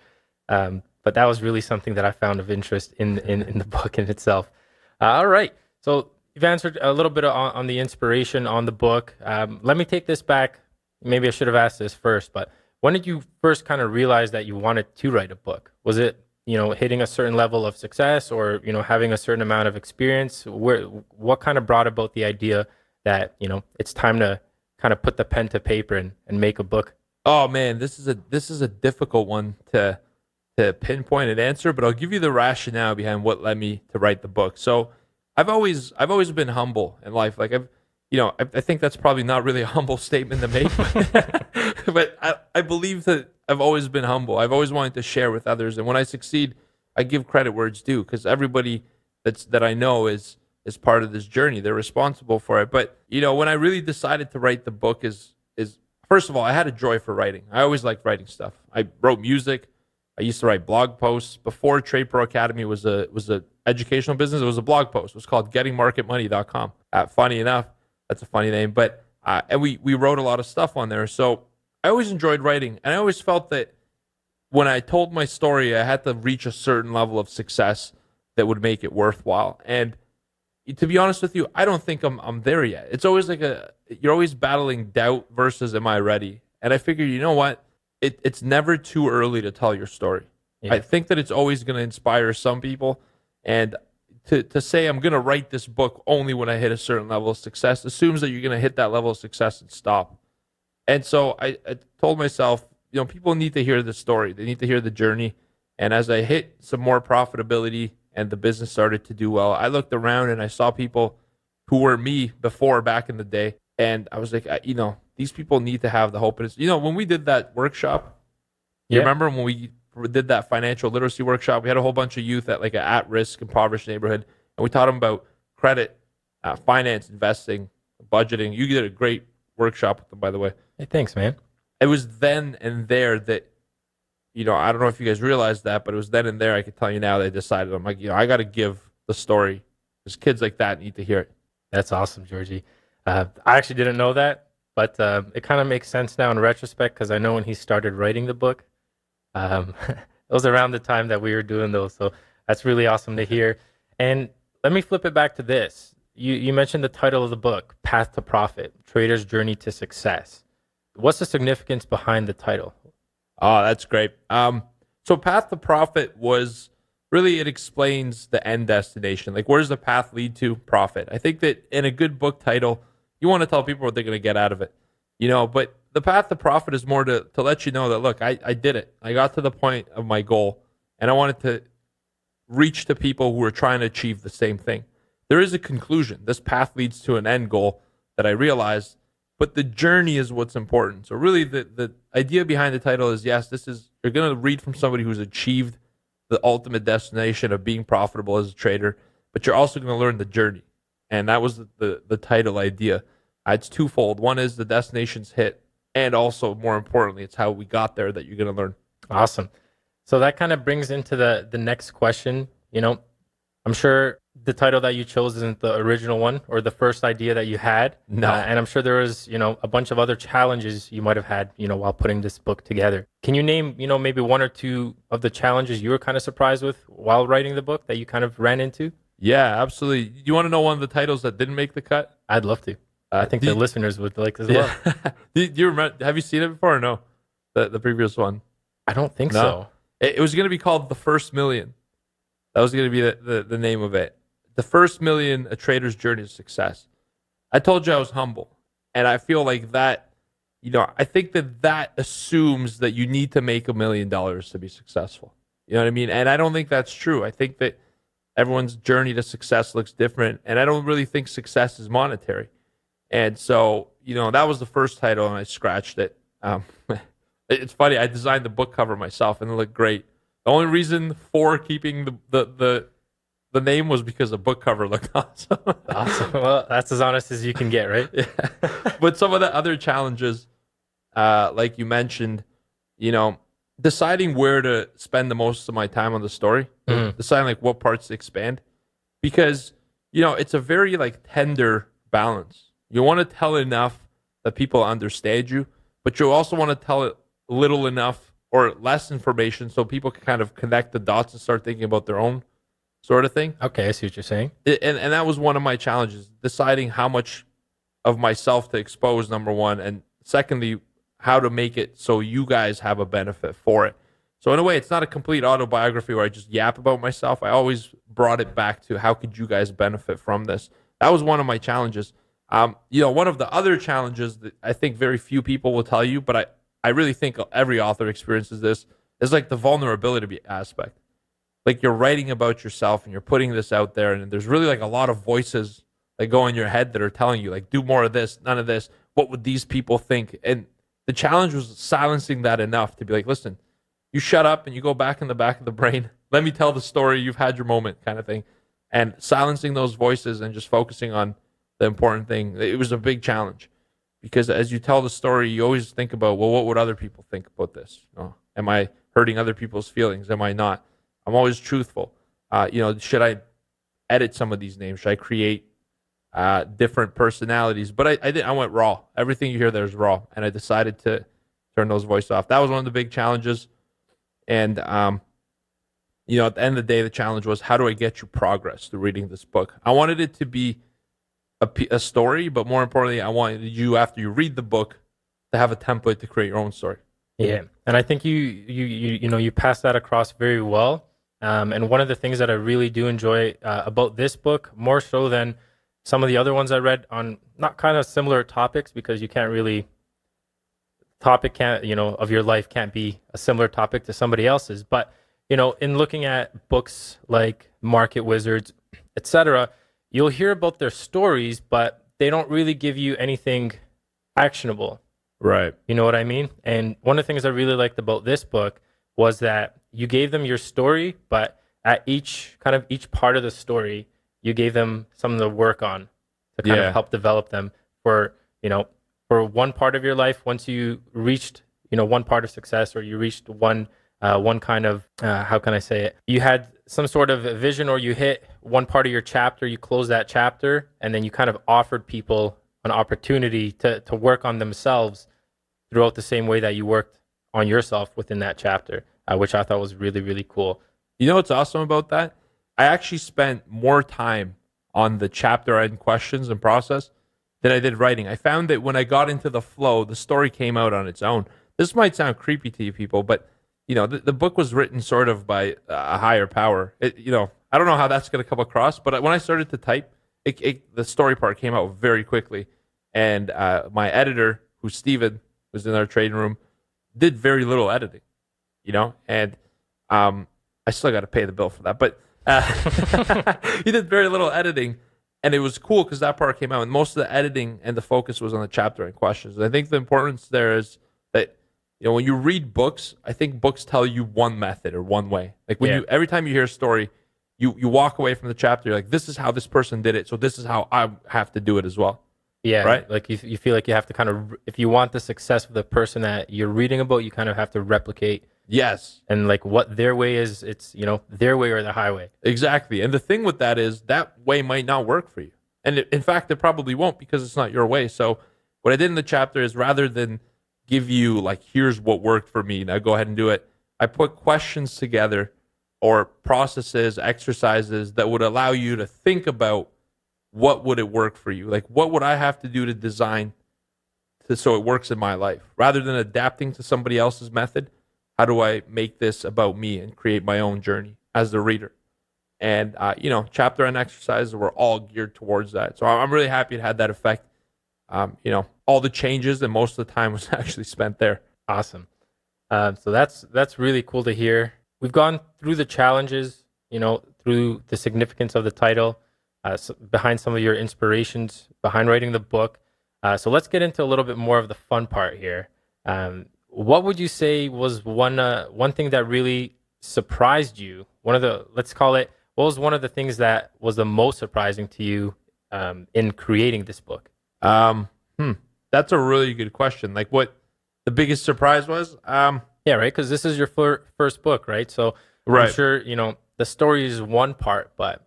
But that was really something that I found of interest in the book in itself. All right, so you've answered a little bit on the inspiration on the book. Let me take this back. Maybe I should have asked this first, but when did you first kind of realize that you wanted to write a book? Was it hitting a certain level of success, or having a certain amount of experience? What kind of brought about the idea that it's time to kind of put the pen to paper and make a book? Oh man, this is a difficult one to pinpoint and answer, but I'll give you the rationale behind what led me to write the book. So I've always been humble in life. Like I think that's probably not really a humble statement to make, but I believe that I've always been humble. I've always wanted to share with others, and when I succeed, I give credit where it's due, because everybody that I know is part of this journey. They're responsible for it. But when I really decided to write the book is first of all, I had a joy for writing. I always liked writing stuff. I wrote music. I used to write blog posts before Trade Pro Academy was a educational business. It was a blog post. It was called gettingmarketmoney.com. Funny enough, that's a funny name, but and we wrote a lot of stuff on there. So I always enjoyed writing, and I always felt that when I told my story, I had to reach a certain level of success that would make it worthwhile. And to be honest with you, I don't think I'm there yet. It's always like you're always battling doubt versus am I ready? And I figure, you know what? It's never too early to tell your story. Yeah. I think that it's always going to inspire some people. And to say I'm going to write this book only when I hit a certain level of success assumes that you're going to hit that level of success and stop. And so I told myself, people need to hear the story. They need to hear the journey. And as I hit some more profitability and the business started to do well, I looked around and I saw people who were me before, back in the day. And I was like, these people need to have the hope. And when we did that workshop, you remember when we did that financial literacy workshop, we had a whole bunch of youth at like an at-risk, impoverished neighborhood, and we taught them about credit, finance, investing, budgeting. You did a great workshop with them, by the way. Hey, thanks, man. It was then and there that, I don't know if you guys realized that, but it was then and there, I could tell you now, they decided, I'm like, I got to give the story, because kids like that need to hear it. That's awesome, Georgie. I actually didn't know that, but it kind of makes sense now in retrospect, because I know when he started writing the book, it was around the time that we were doing those. So that's really awesome to hear. And let me flip it back to this. You mentioned the title of the book, Path to Profit, Trader's Journey to Success. What's the significance behind the title? Oh, that's great. So Path to Profit was really, it explains the end destination. Like, where does the path lead to? Profit. I think that in a good book title, you want to tell people what they're going to get out of it. But the path to profit is more to let you know that, look, I did it. I got to the point of my goal, and I wanted to reach to people who are trying to achieve the same thing. There is a conclusion. This path leads to an end goal that I realized, but the journey is what's important. So really the idea behind the title is, yes, you're going to read from somebody who's achieved the ultimate destination of being profitable as a trader, but you're also going to learn the journey. And that was the title idea. It's twofold. One is the destination's hit, and also, more importantly, it's how we got there that you're going to learn. Awesome. So that kind of brings into the next question. I'm sure the title that you chose isn't the original one or the first idea that you had. No. And I'm sure there was, a bunch of other challenges you might have had, while putting this book together. Can you name, maybe one or two of the challenges you were kind of surprised with while writing the book that you kind of ran into? Yeah, absolutely. You want to know one of the titles that didn't make the cut? I'd love to. I think the listeners would like this as well. Do you remember? Have you seen it before or no? The previous one? I don't think so. It was going to be called The First Million. That was going to be the name of it. The First Million, A Trader's Journey to Success. I told you I was humble. And I feel like that, I think that assumes that you need to make $1 million to be successful. You know what I mean? And I don't think that's true. I think that everyone's journey to success looks different. And I don't really think success is monetary. And so, that was the first title, and I scratched it. It's funny. I designed the book cover myself, and it looked great. The only reason for keeping the name was because the book cover looked awesome. Awesome. Well, that's as honest as you can get, right? Yeah. But some of the other challenges, like you mentioned, deciding where to spend the most of my time on the story, deciding like what parts to expand, because it's a very tender balance. You want to tell enough that people understand you, but you also want to tell it little enough or less information so people can kind of connect the dots and start thinking about their own sort of thing. Okay, I see what you're saying. And that was one of my challenges, deciding how much of myself to expose, number one, and secondly, how to make it so you guys have a benefit for it. So in a way, it's not a complete autobiography where I just yap about myself. I always brought it back to how could you guys benefit from this? That was one of my challenges. One of the other challenges that I think very few people will tell you, but I really think every author experiences this, is like the vulnerability aspect. Like, you're writing about yourself and you're putting this out there, and there's really like a lot of voices that go in your head that are telling you, like, do more of this, none of this. What would these people think? And the challenge was silencing that enough to be like, listen, you shut up and you go back in the back of the brain. Let me tell the story. You've had your moment, kind of thing. And silencing those voices and just focusing on the important thing. It was a big challenge because as you tell the story, you always think about, well, what would other people think about this? Am I hurting other people's feelings? Am I not? I'm always truthful. Should I edit some of these names? Should I create different personalities? But I went raw. Everything you hear there is raw. And I decided to turn those voices off. That was one of the big challenges. And, at the end of the day, the challenge was, how do I get you progress through reading this book? I wanted it to be a story, but more importantly, I wanted you, after you read the book, to have a template to create your own story. Yeah, and I think you pass that across very well. And one of the things that I really do enjoy about this book, more so than some of the other ones I read on not kind of similar topics, because you can't really of your life can't be a similar topic to somebody else's. But in looking at books like Market Wizards, etc., you'll hear about their stories, but they don't really give you anything actionable. Right. You know what I mean? And one of the things I really liked about this book was that you gave them your story, but at each part of the story, you gave them something to work on to kind of help develop them for one part of your life. Once you reached, one part of success, or you reached one kind of, how can I say it? You had some sort of vision, or you hit one part of your chapter, you close that chapter, and then you kind of offered people an opportunity to work on themselves throughout the same way that you worked on yourself within that chapter, which I thought was really, really cool. You know what's awesome about that? I actually spent more time on the chapter end questions and process than I did writing. I found that when I got into the flow, the story came out on its own. This might sound creepy to you people, but the book was written sort of by a higher power. I don't know how that's going to come across, but when I started to type, the story part came out very quickly. And my editor, who's Steven, was in our trading room, did very little editing, and I still got to pay the bill for that. But he did very little editing, and it was cool because that part came out, and most of the editing and the focus was on the chapter and questions. And I think the importance there is that, when you read books, I think books tell you one method or one way. Like every time you hear a story, you walk away from the chapter, you're like, this is how this person did it, so this is how I have to do it as well. Yeah, right? Like you feel like you have to kind of, if you want the success of the person that you're reading about, you kind of have to replicate. Yes. And like what their way is, it's, their way or the highway. Exactly. And the thing with that is that way might not work for you. And in fact, it probably won't, because it's not your way. So what I did in the chapter is, rather than give you like, here's what worked for me, now go ahead and do it, I put questions together, or processes, exercises that would allow you to think about, what would it work for you? Like, what would I have to do to design so it works in my life? Rather than adapting to somebody else's method, how do I make this about me and create my own journey as the reader? And, chapter and exercises were all geared towards that. So I'm really happy it had that effect. All the changes, and most of the time was actually spent there. Awesome. So that's really cool to hear. We've gone through the challenges, through the significance of the title, behind some of your inspirations behind writing the book. So let's get into a little bit more of the fun part here. What would you say was one thing that really surprised you? What was one of the things that was the most surprising to you in creating this book? That's a really good question. Like, what the biggest surprise was? Yeah, right. Because this is your first book, right? So right. I'm sure the story is one part, but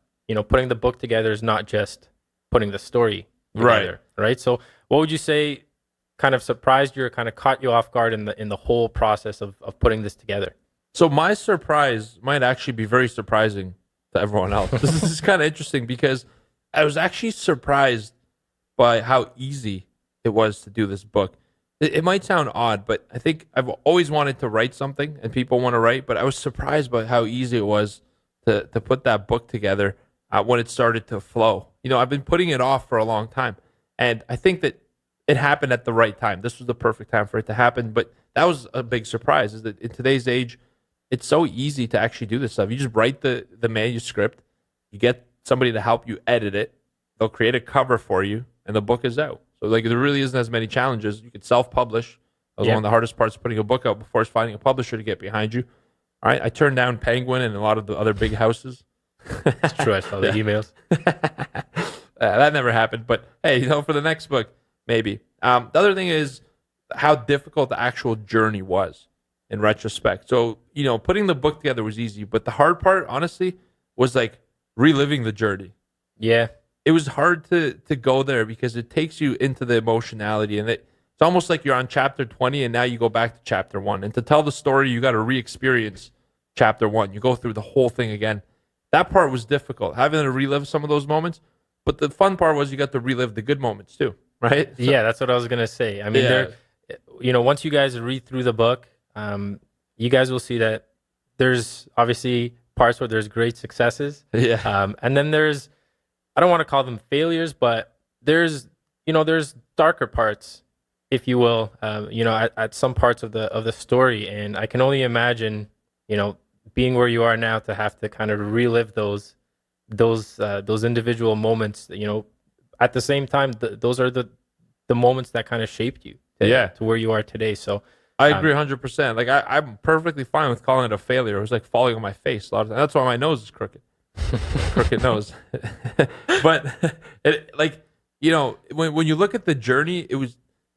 putting the book together is not just putting the story together, right? So what would you say kind of surprised you, or kind of caught you off guard in the whole process of putting this together? So my surprise might actually be very surprising to everyone else. This is kind of interesting, because I was actually surprised by how easy it was to do this book. It might sound odd, but I think I've always wanted to write something, and people want to write, but I was surprised by how easy it was to put that book together when it started to flow. I've been putting it off for a long time, and I think that it happened at the right time. This was the perfect time for it to happen, but that was a big surprise, is that in today's age, it's so easy to actually do this stuff. You just write the manuscript, you get somebody to help you edit it, they'll create a cover for you, and the book is out. So like, there really isn't as many challenges. You could self-publish, was one of the hardest parts of putting a book out before is finding a publisher to get behind you. All right, I turned down Penguin and a lot of the other big houses. It's true. I saw the emails. That never happened. But hey, for the next book, maybe. The other thing is how difficult the actual journey was in retrospect. So, putting the book together was easy, but the hard part, honestly, was like reliving the journey. Yeah. It was hard to go there because it takes you into the emotionality, and it's almost like you're on chapter 20 and now you go back to chapter 1. And to tell the story, you got to re-experience chapter 1. You go through the whole thing again. That part was difficult, having to relive some of those moments. But the fun part was you got to relive the good moments too, right? So, yeah, that's what I was going to say. I mean, once you guys read through the book, you guys will see that there's obviously parts where there's great successes. Yeah. And then there's, I don't want to call them failures, but there's darker parts, if you will, at some parts of the story. And I can only imagine, being where you are now to have to kind of relive those individual moments, at the same time, those are the moments that kind of shaped you to where you are today. So I agree 100%. Like I'm perfectly fine with calling it a failure. It was like falling on my face a lot of times. That's why my nose is crooked. Crooked nose. But when you look at the journey,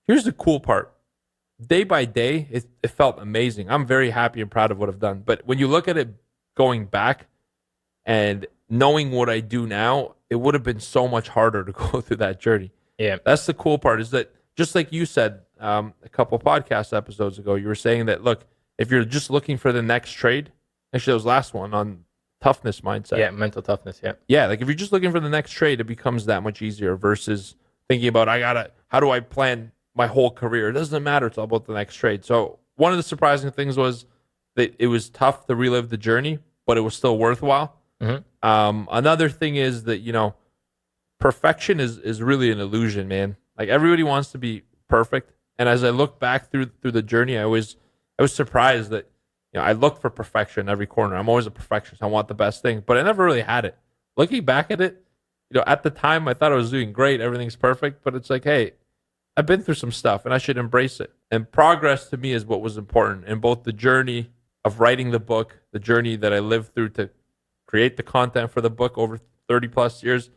here's the cool part. Day by day, it felt amazing. I'm very happy and proud of what I've done. But when you look at it going back and knowing what I do now, it would have been so much harder to go through that journey. Yeah. That's the cool part, is that just like you said a couple podcast episodes ago, you were saying that, look, if you're just looking for the next trade, actually that was last one on toughness mindset. Yeah, mental toughness, yeah. Yeah, like if you're just looking for the next trade, it becomes that much easier versus thinking about, how do I plan my whole career? It doesn't matter. It's all about the next trade. So one of the surprising things was that it was tough to relive the journey, but it was still worthwhile. Mm-hmm. Another thing is that, perfection is really an illusion, man. Like everybody wants to be perfect. And as I look back through the journey, I was surprised that, I look for perfection in every corner. I'm always a perfectionist. I want the best thing, but I never really had it. Looking back at it, at the time I thought I was doing great. Everything's perfect, but it's like, hey, I've been through some stuff and I should embrace it. And progress to me is what was important in both the journey of writing the book, the journey that I lived through to create the content for the book over 30 plus years.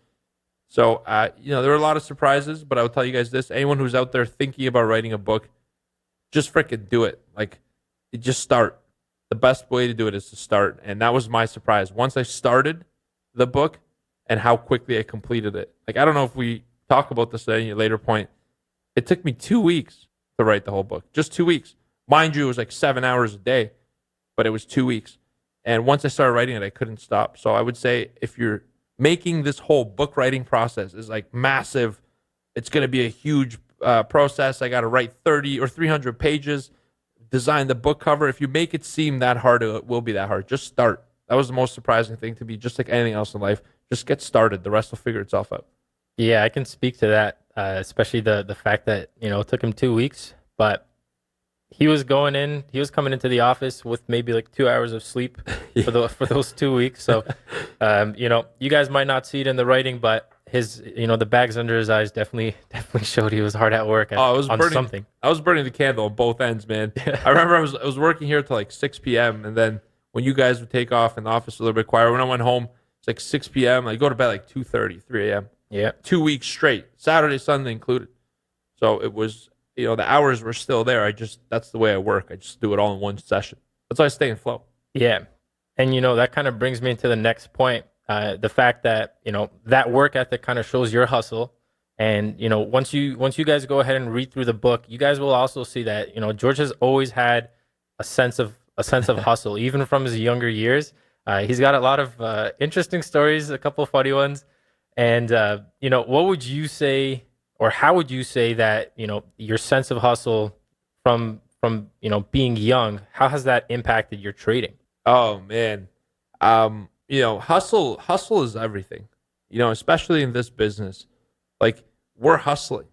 So, there were a lot of surprises, but I will tell you guys this. Anyone who's out there thinking about writing a book, just freaking do it. Like, just start. The best way to do it is to start. And that was my surprise. Once I started the book and how quickly I completed it. Like, I don't know if we talk about this at any later point. It took me 2 weeks to write the whole book. Just 2 weeks. Mind you, it was like 7 hours a day, but it was 2 weeks. And once I started writing it, I couldn't stop. So I would say if you're making this whole book writing process is like massive, it's going to be a huge process. I got to write 30 or 300 pages, design the book cover. If you make it seem that hard, it will be that hard. Just start. That was the most surprising thing to me. Just like anything else in life, just get started. The rest will figure itself out. Yeah, I can speak to that, especially the fact that, it took him 2 weeks, but he was coming into the office with maybe like 2 hours of sleep for those 2 weeks. So, you guys might not see it in the writing, but his, the bags under his eyes definitely showed he was hard at work on something. I was burning the candle on both ends, man. I remember I was working here till like 6 p.m. And then when you guys would take off and the office was a little bit quieter, when I went home, it's like 6 p.m. I go to bed like 2:30, 3 a.m. Yeah. 2 weeks straight, Saturday, Sunday included. So it was, the hours were still there. That's the way I work. I just do it all in one session. That's why I stay in flow. Yeah. And, that kind of brings me into the next point. The fact that, that work ethic kind of shows your hustle. And, once you guys go ahead and read through the book, you guys will also see that, George has always had a sense of hustle, even from his younger years. He's got a lot of interesting stories, a couple of funny ones. And, what would you say, or how would you say that, your sense of hustle from being young, how has that impacted your trading? Oh, man. Hustle is everything, especially in this business. Like, we're hustling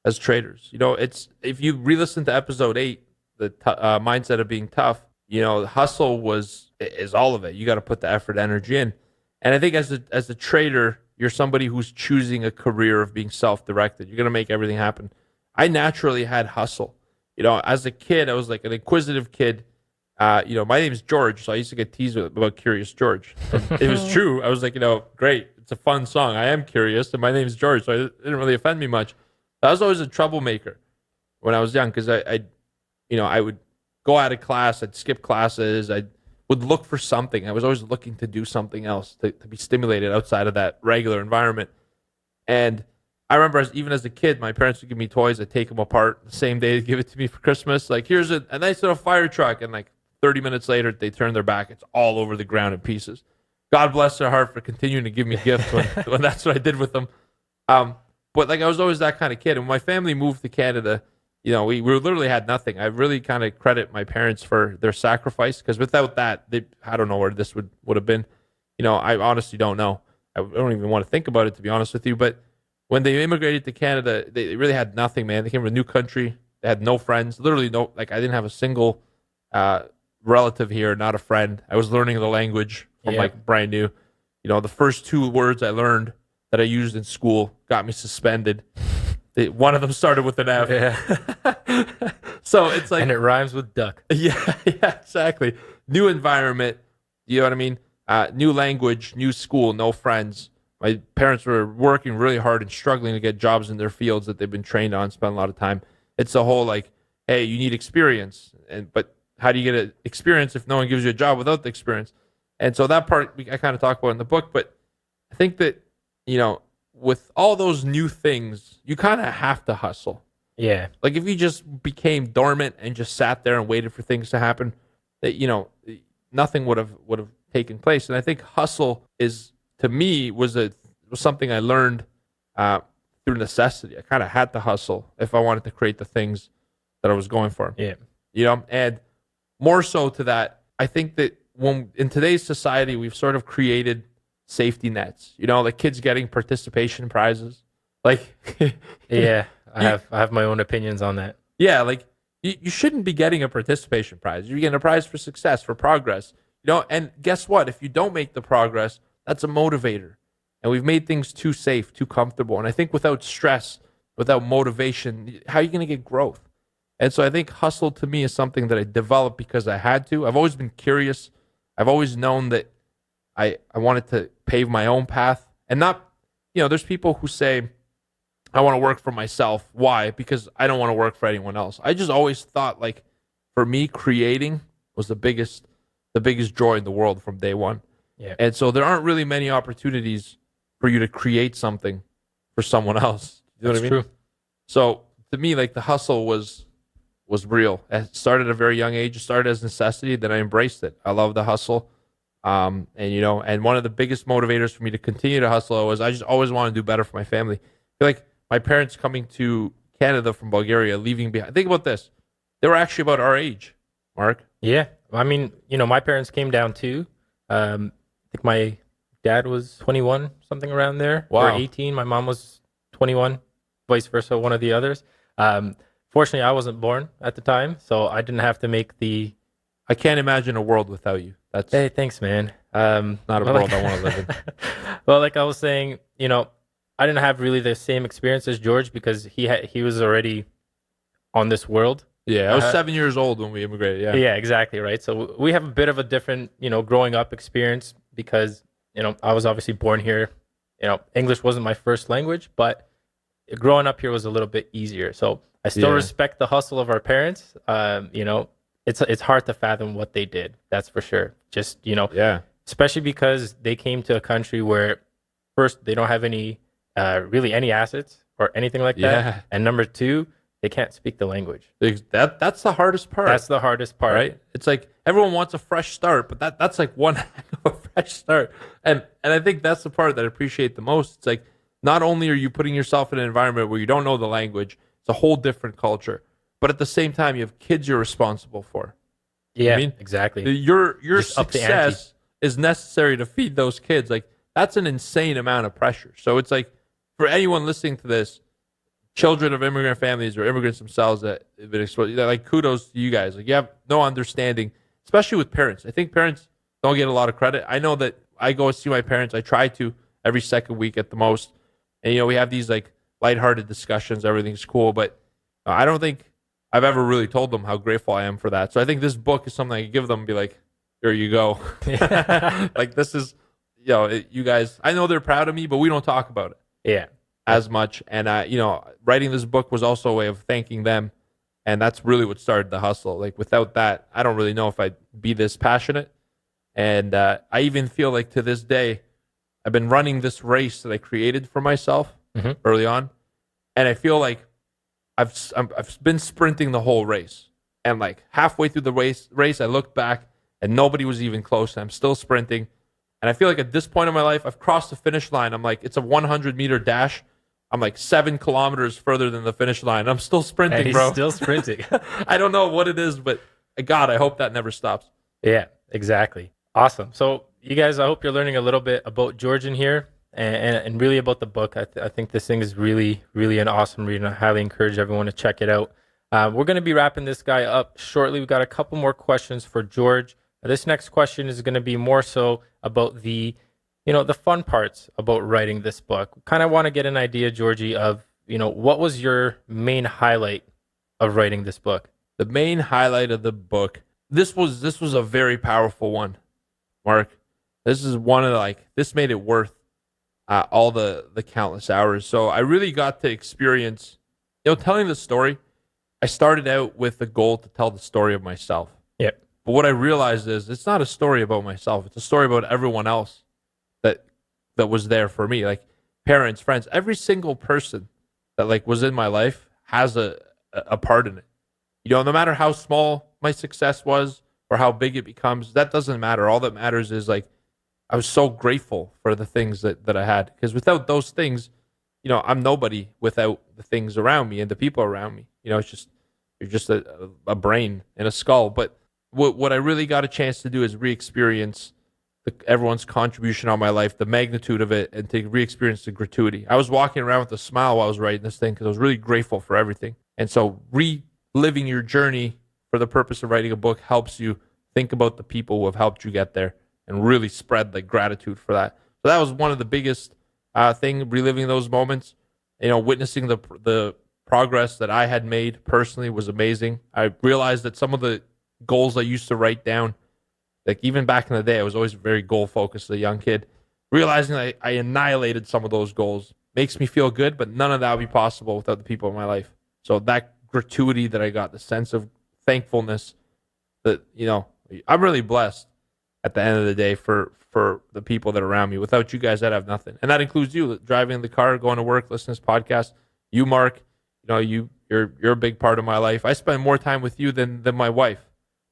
as traders. It's, if you re-listen to episode 8, the mindset of being tough, hustle is all of it. You got to put the effort, energy in. And I think as a trader, you're somebody who's choosing a career of being self-directed. You're going to make everything happen. I naturally had hustle. as a kid, I was like an inquisitive kid. My name's George, so I used to get teased about Curious George. And it was true. I was like, great. It's a fun song. I am curious, and my name's George, so it didn't really offend me much. I was always a troublemaker when I was young because I would go out of class, I'd skip classes, I would look for something. I was always looking to do something else to be stimulated outside of that regular environment. And I remember even as a kid, my parents would give me toys. I'd take them apart the same day they'd give it to me for Christmas. Like, here's a nice little fire truck. And like 30 minutes later, they turn their back. It's all over the ground in pieces. God bless their heart for continuing to give me gifts when that's what I did with them. But like I was always that kind of kid. And when my family moved to Canada, we literally had nothing. I really kind of credit my parents for their sacrifice because without that, I don't know where this would have been. I honestly don't know. I don't even want to think about it, to be honest with you. But when they immigrated to Canada, they really had nothing, man. They came from a new country. They had no friends. Literally no, like I didn't have a single relative here, not a friend. I was learning the language from like brand new. The first 2 words I learned that I used in school got me suspended. One of them started with an F. Yeah. So it's like, and it rhymes with duck. Yeah, exactly. New environment. You know what I mean? New language, new school, no friends. My parents were working really hard and struggling to get jobs in their fields that they've been trained on, spent a lot of time. It's the whole like, hey, you need experience. But how do you get an experience if no one gives you a job without the experience? And so that part I kind of talk about in the book. But I think that, with all those new things, you kind of have to hustle. Yeah. Like if you just became dormant and just sat there and waited for things to happen, that nothing would have taken place. And I think hustle to me was something I learned through necessity. I kind of had to hustle if I wanted to create the things that I was going for. Yeah. And more so to that, I think that when in today's society we've sort of created safety nets, like kids getting participation prizes. Like yeah, I have my own opinions on that. Yeah, like you shouldn't be getting a participation prize. You're getting a prize for success, for progress. And guess what? If you don't make the progress, that's a motivator. And we've made things too safe, too comfortable. And I think without stress, without motivation, how are you going to get growth? And so I think hustle to me is something that I developed because I had to. I've always been curious. I've always known that I wanted to pave my own path. And not, there's people who say, I want to work for myself. Why? Because I don't want to work for anyone else. I just always thought, like, for me, creating was the biggest joy in the world from day one. Yeah. And so there aren't really many opportunities for you to create something for someone else. You know what I mean? True. So to me, like the hustle was real. It started at a very young age. It started as necessity. Then I embraced it. I love the hustle. And one of the biggest motivators for me to continue to hustle was I just always want to do better for my family. I feel like my parents coming to Canada from Bulgaria, leaving behind. Think about this. They were actually about our age, Mark. Yeah. I mean, my parents came down too. I think my dad was 21, something around there. Wow. Or 18. My mom was 21, vice versa, one of the others. Fortunately, I wasn't born at the time, so I didn't have to make the... I can't imagine a world without you. That's Hey, thanks, man. not a world I want to live in. Well, like I was saying, I didn't have really the same experience as George because he was already on this world. Yeah, I was 7 years old when we immigrated. Yeah. Yeah, exactly, right? So we have a bit of a different, growing up experience because, I was obviously born here. English wasn't my first language, but growing up here was a little bit easier. So I still respect the hustle of our parents. It's hard to fathom what they did. That's for sure. Just, especially because they came to a country where first, they don't have any assets or anything like that. And number two, they can't speak the language. That's the hardest part. That's the hardest part. Right? It's like everyone wants a fresh start, but that's like one heck of a fresh start. And I think that's the part that I appreciate the most. It's like not only are you putting yourself in an environment where you don't know the language, it's a whole different culture. But at the same time, you have kids you're responsible for. Yeah, exactly. Your Just up the ante. success is necessary to feed those kids. Like that's an insane amount of pressure. So it's like for anyone listening to this, children of immigrant families or immigrants themselves that have been exposed, like kudos to you guys. Like you have no understanding, especially with parents. I think parents don't get a lot of credit. I know that I go see my parents. I try to every second week at the most. And, we have these like lighthearted discussions. Everything's cool. But I don't think I've ever really told them how grateful I am for that. So I think this book is something I could give them and be like, here you go. Like, this is, you guys, I know they're proud of me, but we don't talk about it Yeah. as much. And, writing this book was also a way of thanking them. And that's really what started the hustle. Like, without that, I don't really know if I'd be this passionate. And I even feel like to this day, I've been running this race that I created for myself early on. And I feel like I've been sprinting the whole race. And like halfway through the race, I looked back and nobody was even close. And I'm still sprinting. And I feel like at this point in my life, I've crossed the finish line. I'm like, it's a 100-meter dash. I'm like 7 kilometers further than the finish line. I'm still sprinting, And he's bro. still sprinting. I don't know what it is, but God, I hope that never stops. Yeah, exactly. Awesome. So you guys, I hope you're learning a little bit about George in here and really about the book. I think this thing is really, really an awesome read, and I highly encourage everyone to check it out. We're going to be wrapping this guy up shortly. We've got a couple more questions for George. This next question is going to be more so about the fun parts about writing this book. Kind of want to get an idea, Georgie, of, what was your main highlight of writing this book? The main highlight of the book, this was a very powerful one, Mark. This is one of this made it worth all the countless hours. So I really got to experience, telling the story. I started out with the goal to tell the story of myself. Yep. But what I realized is it's not a story about myself. It's a story about everyone else that was there for me, like parents, friends, every single person that was in my life has a part in it. No matter how small my success was or how big it becomes, that doesn't matter. All that matters is I was so grateful for the things that I had, because without those things, I'm nobody without the things around me and the people around me. You're just a brain and a skull. But what I really got a chance to do is re-experience everyone's contribution on my life, the magnitude of it, and to re-experience the gratuity. I was walking around with a smile while I was writing this thing because I was really grateful for everything. And so reliving your journey for the purpose of writing a book helps you think about the people who have helped you get there and really spread the gratitude for that. So that was one of the biggest thing, reliving those moments. Witnessing the progress that I had made personally was amazing. I realized that some of the goals I used to write down, like even back in the day, I was always very goal focused as a young kid. Realizing I annihilated some of those goals makes me feel good, but none of that would be possible without the people in my life. So that gratuity that I got, the sense of thankfulness that, I'm really blessed at the end of the day for the people that are around me. Without you guys, I'd have nothing. And that includes you driving the car, going to work, listening to this podcast. You, Mark, you're a big part of my life. I spend more time with you than my wife.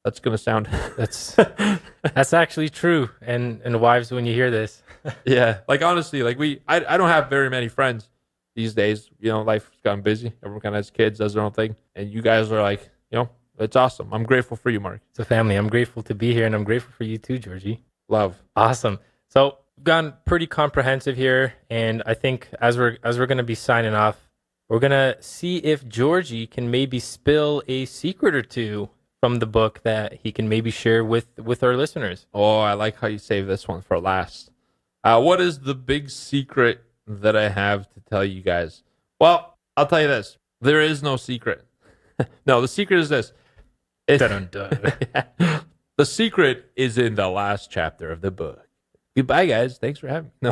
That's going to sound... That's actually true. And wives, when you hear this. Yeah. Honestly, I don't have very many friends these days. Life's gotten busy. Everyone kind of has kids, does their own thing. And you guys are it's awesome. I'm grateful for you, Mark. It's a family. I'm grateful to be here, and I'm grateful for you too, Georgie. Love. Awesome. So we've gone pretty comprehensive here, and I think as we're going to be signing off, we're going to see if Georgie can maybe spill a secret or two from the book that he can maybe share with our listeners. Oh, I like how you save this one for last. What is the big secret that I have to tell you guys? Well, I'll tell you this. There is no secret. No, the secret is this. The secret is in the last chapter of the book. Goodbye, guys. Thanks for having me.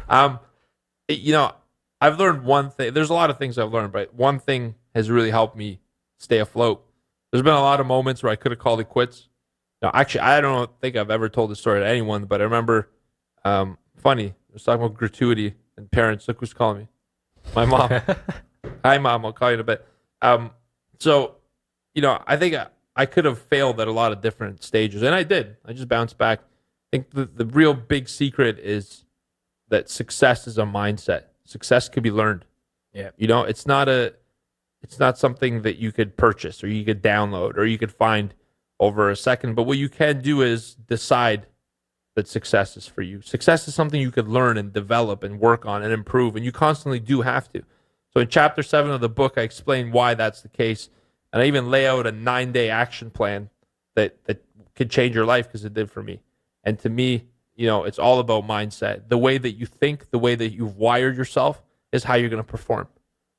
No, I've learned one thing. There's a lot of things I've learned, but one thing has really helped me stay afloat. There's been a lot of moments where I could have called it quits. Now, actually, I don't think I've ever told this story to anyone, but I remember, funny, I was talking about gratuity and parents. Look who's calling me. My mom. Hi, Mom. I'll call you in a bit. So, I think I could have failed at a lot of different stages, and I did. I just bounced back. I think the real big secret is that success is a mindset. Success could be learned. Yeah. It's not something that you could purchase or you could download or you could find over a second. But what you can do is decide that success is for you. Success is something you could learn and develop and work on and improve, and you constantly do have to. So in chapter 7 of the book, I explain why that's the case. And I even lay out a 9-day action plan that could change your life, because it did for me. And to me, it's all about mindset. The way that you think, the way that you've wired yourself is how you're going to perform.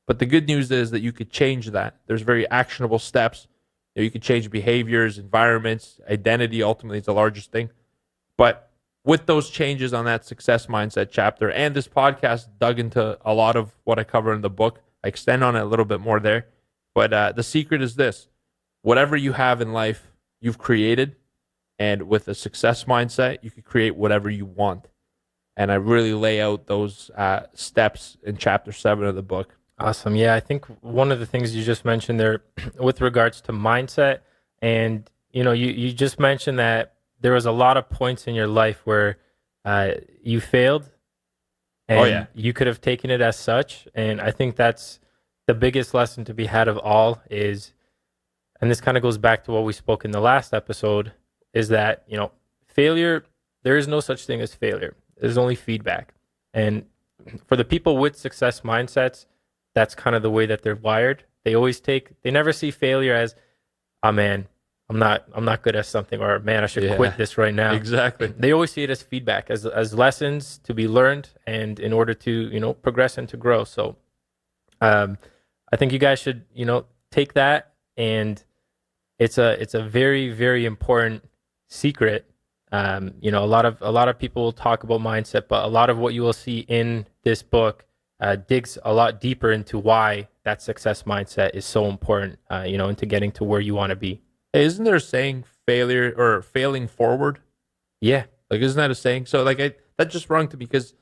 But the good news is that you could change that. There's very actionable steps. You could change behaviors, environments, identity. Ultimately, it's the largest thing. But with those changes on that success mindset chapter, and this podcast dug into a lot of what I cover in the book, I extend on it a little bit more there. But the secret is this: whatever you have in life, you've created. And with a success mindset, you can create whatever you want. And I really lay out those steps in chapter 7 of the book. Awesome. Yeah, I think one of the things you just mentioned there with regards to mindset, and you just mentioned that there was a lot of points in your life where you failed, and you could have taken it as such. And I think that's the biggest lesson to be had of all is, and this kind of goes back to what we spoke in the last episode, is that, failure, there is no such thing as failure. There's only feedback. And for the people with success mindsets, that's kind of the way that they're wired. They never see failure as, oh man, I'm not good at something, or man, I should quit this right now. Exactly. They always see it as feedback, as lessons to be learned, and in order to, progress and to grow. So I think you guys should, take that, and it's a very, very important secret. A lot of people will talk about mindset, but a lot of what you will see in this book digs a lot deeper into why that success mindset is so important, into getting to where you want to be. Hey, isn't there a saying, failure or failing forward? Yeah. Like, isn't that a saying? So that just rung to me, because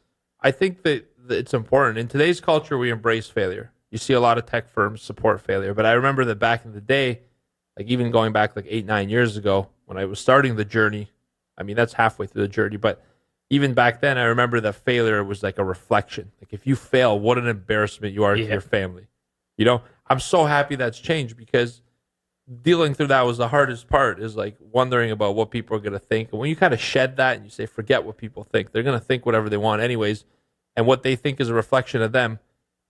I think that it's important. In today's culture, we embrace failure. You see a lot of tech firms support failure. But I remember that back in the day, like even going back like 8-9 years ago when I was starting the journey, I mean, that's halfway through the journey, but even back then, I remember that failure was like a reflection. Like if you fail, what an embarrassment you are to your family. I'm so happy that's changed, because dealing through that was the hardest part, is like wondering about what people are going to think. And when you kind of shed that and you say, forget what people think, they're going to think whatever they want anyways. And what they think is a reflection of them.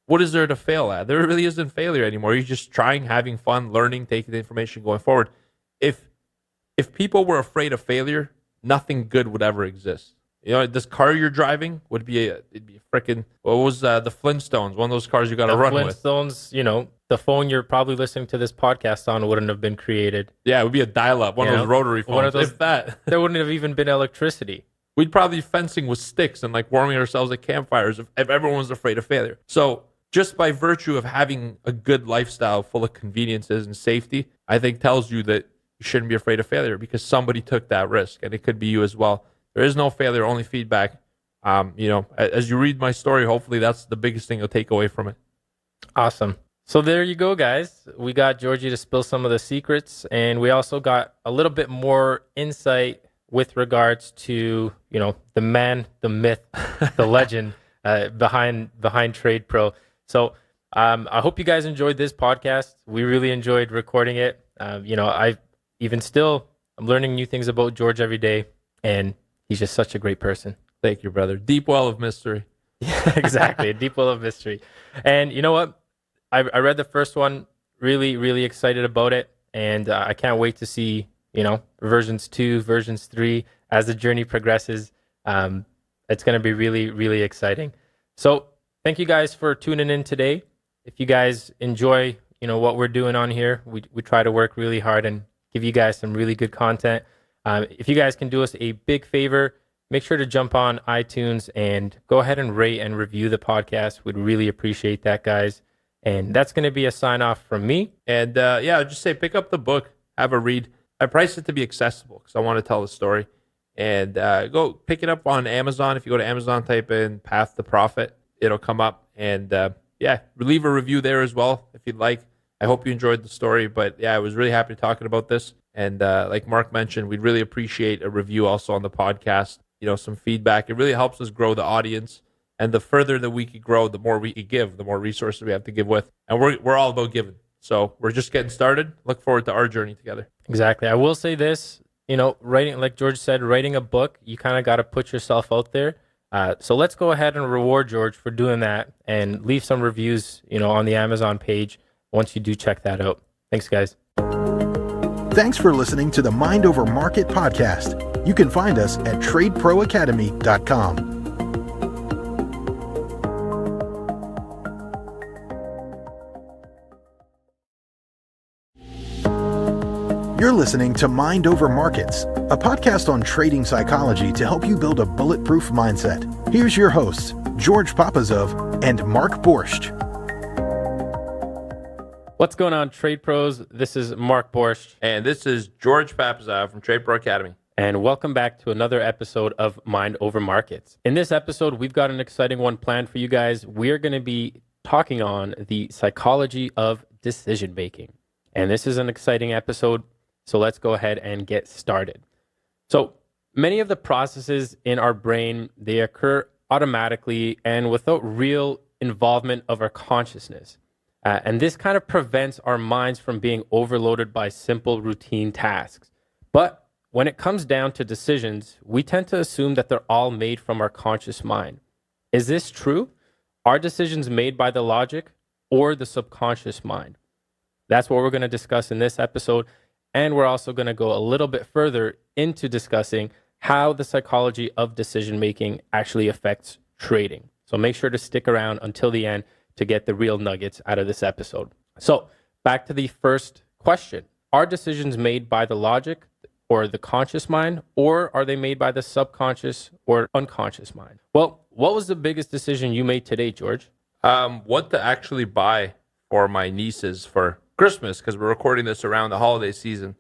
What is there to fail at? There really isn't failure anymore. You're just trying, having fun, learning, taking the information, going forward. If people were afraid of failure, nothing good would ever exist. This car you're driving it'd be a freaking, what was the Flintstones? One of those cars you got to run with. Flintstones, the phone you're probably listening to this podcast on wouldn't have been created. Yeah, it would be a dial-up, one of those rotary phones. One of those, if that. There wouldn't have even been electricity. We'd probably be fencing with sticks and like warming ourselves at campfires if everyone was afraid of failure. So just by virtue of having a good lifestyle full of conveniences and safety, I think tells you that you shouldn't be afraid of failure, because somebody took that risk, and it could be you as well. There is no failure, only feedback. As you read my story, hopefully that's the biggest thing you'll take away from it. Awesome. So there you go, guys. We got Georgie to spill some of the secrets, and we also got a little bit more insight with regards to, the man, the myth, the legend behind Trade Pro. So I hope you guys enjoyed this podcast. We really enjoyed recording it. I'm learning new things about George every day, and he's just such a great person. Thank you, brother. Deep well of mystery. Yeah, exactly. A deep well of mystery. And you know what? I read the first one, really, really excited about it. And I can't wait to see, versions 2, versions 3, as the journey progresses. It's going to be really, really exciting. So thank you guys for tuning in today. If you guys enjoy, what we're doing on here, we try to work really hard and give you guys some really good content. If you guys can do us a big favor, make sure to jump on iTunes and go ahead and rate and review the podcast. We'd really appreciate that, guys. And that's going to be a sign off from me. And I'll just say, pick up the book, have a read. I priced it to be accessible because I want to tell the story. And go pick it up on Amazon. If you go to Amazon, type in Path to Profit, it'll come up. And leave a review there as well if you'd like. I hope you enjoyed the story. But I was really happy talking about this. And like Mark mentioned, we'd really appreciate a review also on the podcast. Some feedback. It really helps us grow the audience. And the further that we could grow, the more we could give, the more resources we have to give with. And we're all about giving. So we're just getting started. Look forward to our journey together. Exactly. I will say this, writing, like George said, writing a book, you kind of got to put yourself out there. So let's go ahead and reward George for doing that, and leave some reviews, on the Amazon page once you do check that out. Thanks, guys. Thanks for listening to the Mind Over Market podcast. You can find us at tradeproacademy.com. listening to Mind Over Markets, a podcast on trading psychology to help you build a bulletproof mindset. Here's your hosts, George Papazov and Mark Borscht. What's going on, Trade Pros? This is Mark Borscht. And this is George Papazov from Trade Pro Academy. And welcome back to another episode of Mind Over Markets. In this episode, we've got an exciting one planned for you guys. We're going to be talking on the psychology of decision making. And this is an exciting episode, so let's go ahead and get started. So many of the processes in our brain, they occur automatically and without real involvement of our consciousness. And this kind of prevents our minds from being overloaded by simple routine tasks. But when it comes down to decisions, we tend to assume that they're all made from our conscious mind. Is this true? Are decisions made by the logic or the subconscious mind? That's what we're going to discuss in this episode. And we're also going to go a little bit further into discussing how the psychology of decision making actually affects trading. So make sure to stick around until the end to get the real nuggets out of this episode. So back to the first question. Are decisions made by the logic or the conscious mind, or are they made by the subconscious or unconscious mind? Well, what was the biggest decision you made today, George? What to actually buy for my nieces for Christmas, because we're recording this around the holiday season.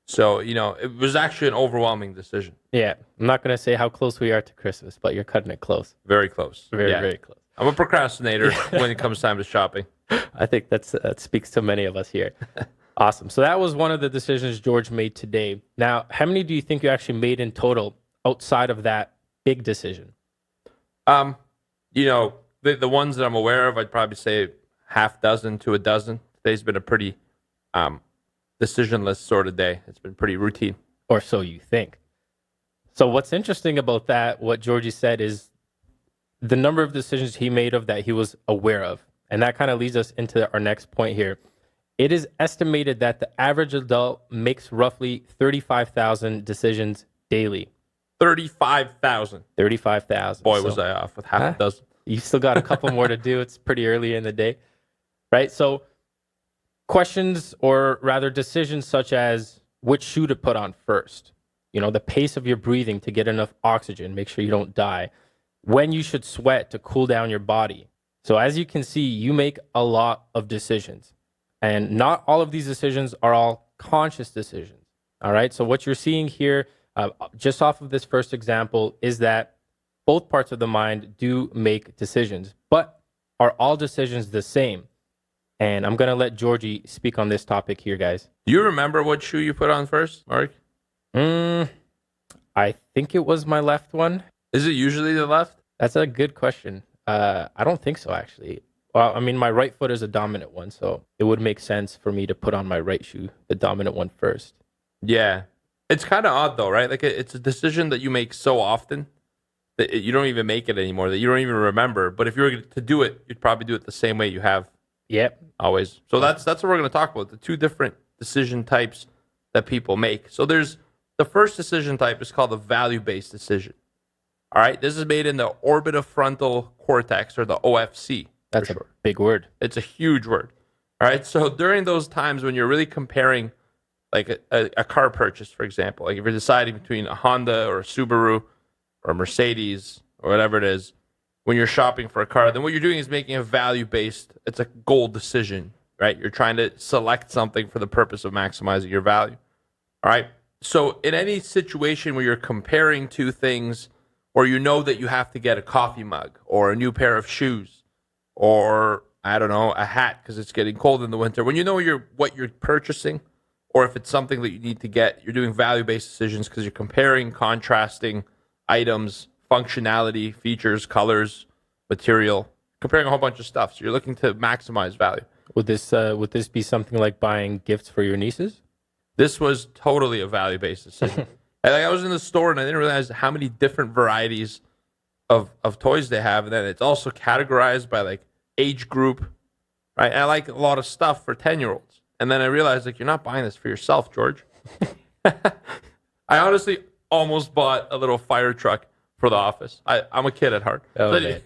So, it was actually an overwhelming decision. Yeah, I'm not going to say how close we are to Christmas, but you're cutting it close. Very close. Very close. I'm a procrastinator when it comes time to shopping. I think that speaks to many of us here. Awesome. So that was one of the decisions George made today. Now, how many do you think you actually made in total outside of that big decision? The ones that I'm aware of, I'd probably say half dozen to a dozen. Today's been a pretty decisionless sort of day. It's been pretty routine. Or so you think. So what's interesting about that, what Georgie said, is the number of decisions he made of that he was aware of. And that kind of leads us into our next point here. It is estimated that the average adult makes roughly 35,000 decisions daily. 35,000. 35,000. Boy, was I off with half a dozen. You still got a couple more to do. It's pretty early in the day, right? So questions, or rather decisions such as which shoe to put on first, the pace of your breathing to get enough oxygen, make sure you don't die, when you should sweat to cool down your body. So as you can see, you make a lot of decisions, and not all of these decisions are all conscious decisions. All right. So what you're seeing here, just off of this first example, is that both parts of the mind do make decisions, but are all decisions the same? And I'm going to let Georgie speak on this topic here, guys. Do you remember what shoe you put on first, Mark? I think it was my left one. Is it usually the left? That's a good question. I don't think so, actually. Well, I mean, my right foot is a dominant one, so it would make sense for me to put on my right shoe, the dominant one, first. Yeah. It's kind of odd, though, right? Like, it's a decision that you make so often that you don't even make it anymore, that you don't even remember. But if you were to do it, you'd probably do it the same way you have. Yep. Always. So that's what we're going to talk about, the two different decision types that people make. So there's the first decision type is called the value-based decision. All right? This is made in the orbitofrontal cortex, or the OFC. That's a big word. It's a huge word. All right? So during those times when you're really comparing, like a car purchase, for example, like if you're deciding between a Honda or a Subaru or a Mercedes or whatever it is, when you're shopping for a car, then what you're doing is making a value-based, it's a goal decision, right? You're trying to select something for the purpose of maximizing your value, all right? So in any situation where you're comparing two things, or that you have to get a coffee mug or a new pair of shoes or, I don't know, a hat because it's getting cold in the winter, when you know what you're purchasing, or if it's something that you need to get, you're doing value-based decisions because you're comparing, contrasting items, functionality, features, colors, material, comparing a whole bunch of stuff. So you're looking to maximize value. Would this be something like buying gifts for your nieces? This was totally a value-based decision. I was in the store and I didn't realize how many different varieties of toys they have. And then it's also categorized by like age group, right? And I like a lot of stuff for 10-year-olds. And then I realized, like, you're not buying this for yourself, George. I honestly almost bought a little fire truck for the office. I'm a kid at heart. Oh, man.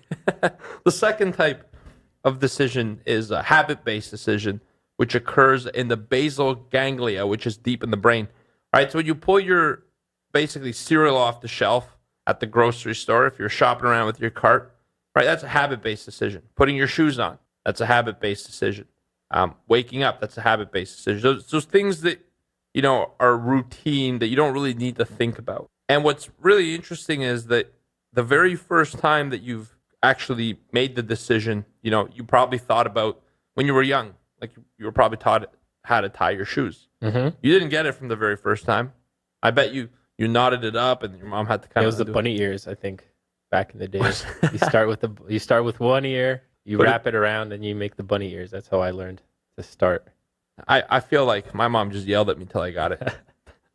The second type of decision is a habit-based decision, which occurs in the basal ganglia, which is deep in the brain. All right, so when you pull your basically cereal off the shelf at the grocery store, if you're shopping around with your cart, right, that's a habit-based decision. Putting your shoes on, that's a habit-based decision. Waking up, that's a habit-based decision. Those things that, are routine that you don't really need to think about. And what's really interesting is that the very first time that you've actually made the decision, you probably thought about when you were young, like you were probably taught how to tie your shoes. Mm-hmm. You didn't get it from the very first time. I bet you knotted it up, and your mom had to kind It of. was the bunny ears, I think, back in the days. you start with one ear, you wrap it around, and you make the bunny ears. That's how I learned to start. I feel like my mom just yelled at me till I got it.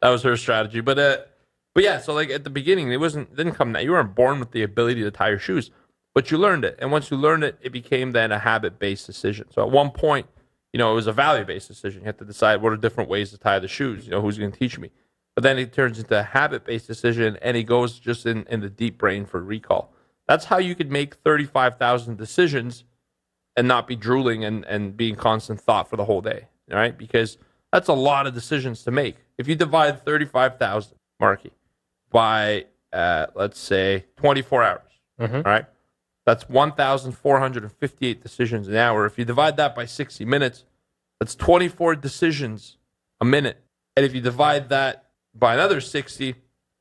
That was her strategy. But yeah, so like at the beginning, it didn't come that you weren't born with the ability to tie your shoes, but you learned it. And once you learned it, it became then a habit-based decision. So at one point, it was a value-based decision. You have to decide what are different ways to tie the shoes. Who's going to teach me? But then it turns into a habit-based decision, and it goes just in the deep brain for recall. That's how you could make 35,000 decisions and not be drooling and be in constant thought for the whole day, all right? Because that's a lot of decisions to make. If you divide 35,000, Marky, by, let's say, 24 hours, all right? That's 1,458 decisions an hour. If you divide that by 60 minutes, that's 24 decisions a minute. And if you divide that by another 60,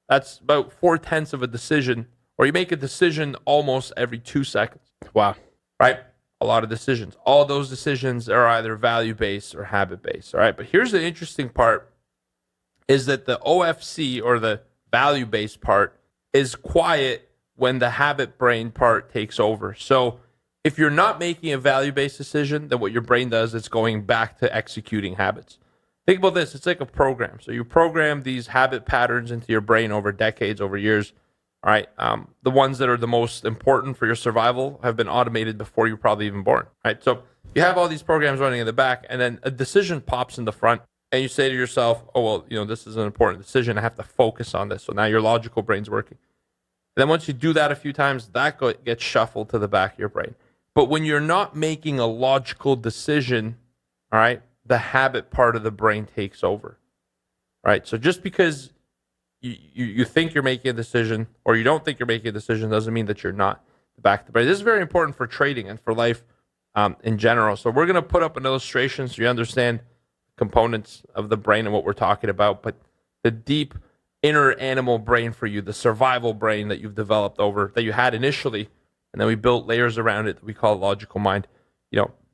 that's about 4/10 of a decision, or you make a decision almost every 2 seconds. Wow. Right? A lot of decisions. All those decisions are either value-based or habit-based. All right? But here's the interesting part is that the OFC, or the value-based part, is quiet when the habit brain part takes over. So if you're not making a value-based decision, then what your brain does is going back to executing habits. Think about this. It's like a program. So you program these habit patterns into your brain over decades, over years. All right. The ones that are the most important for your survival have been automated before you were probably even born. Right. So you have all these programs running in the back, and then a decision pops in the front, and you say to yourself, oh, well, this is an important decision. I have to focus on this. So now your logical brain's working. And then once you do that a few times, that gets shuffled to the back of your brain. But when you're not making a logical decision, all right, the habit part of the brain takes over. Right. So just because you think you're making a decision, or you don't think you're making a decision, doesn't mean that you're not. The back of the brain. This is very important for trading and for life in general. So we're going to put up an illustration so you understand components of the brain and what we're talking about. But the deep inner animal brain for you, the survival brain that you've developed that you had initially, and then we built layers around it that we call logical mind,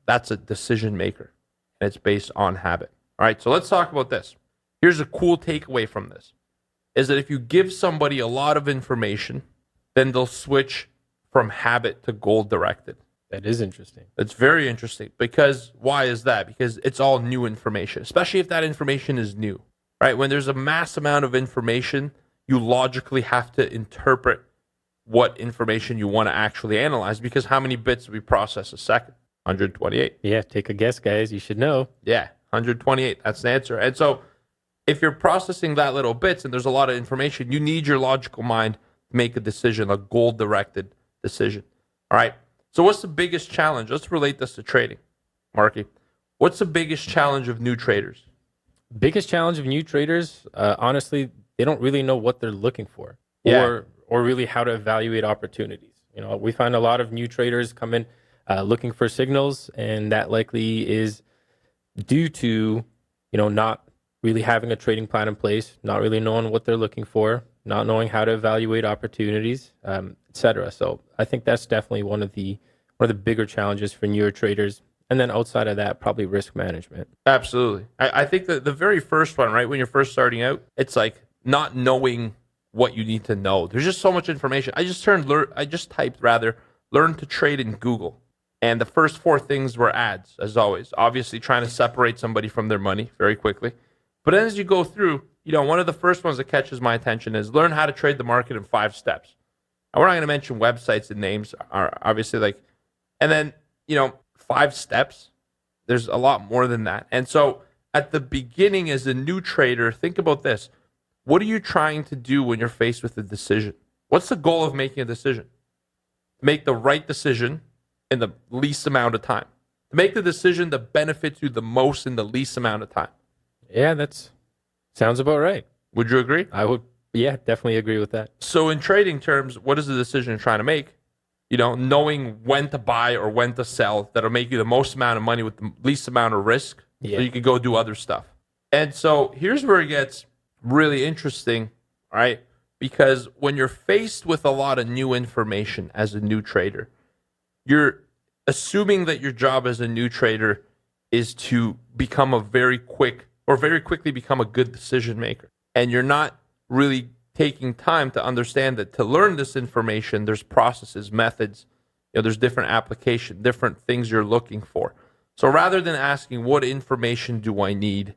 that's a decision maker, and it's based on habit. All right, so let's talk about this. Here's a cool takeaway from this, is that if you give somebody a lot of information, then they'll switch from habit to goal-directed. That is interesting. It's very interesting, because why is that? Because it's all new information, especially if that information is new. Right? When there's a mass amount of information, you logically have to interpret what information you want to actually analyze, because how many bits do we process a second? 128. Yeah, take a guess, guys. You should know. Yeah, 128. That's the answer. And so if you're processing that little bits and there's a lot of information, you need your logical mind to make a decision, a goal-directed decision. All right? So what's the biggest challenge? Let's relate this to trading, Marky. What's the biggest challenge of new traders? Biggest challenge of new traders, honestly, they don't really know what they're looking for, Yeah. or really how to evaluate opportunities. We find a lot of new traders come in looking for signals, and that likely is due to not really having a trading plan in place, not really knowing what they're looking for, not knowing how to evaluate opportunities, etc. So I think that's definitely one of the bigger challenges for newer traders. And then outside of that, probably risk management. Absolutely. I think that the very first one, right, when you're first starting out, it's like not knowing what you need to know. There's just so much information. I just typed learn to trade in Google. And the first 4 things were ads, as always. Obviously trying to separate somebody from their money very quickly. But then as you go through, one of the first ones that catches my attention is learn how to trade the market in 5 steps. And we're not going to mention websites and names, are obviously and then, 5 steps. There's a lot more than that. And so at the beginning, as a new trader, think about this. What are you trying to do when you're faced with a decision? What's the goal of making a decision? Make the right decision in the least amount of time. Make the decision that benefits you the most in the least amount of time. Yeah, that sounds about right. Would you agree? I would, yeah, definitely agree with that. So in trading terms, what is the decision you're trying to make? Knowing when to buy or when to sell that'll make you the most amount of money with the least amount of risk, Yeah. so you can go do other stuff. And so here's where it gets really interesting, all right? Because when you're faced with a lot of new information as a new trader, you're assuming that your job as a new trader is to become very quickly become a good decision maker. And you're not really taking time to understand that to learn this information, there's processes, methods, there's different application, different things you're looking for. So rather than asking what information do I need,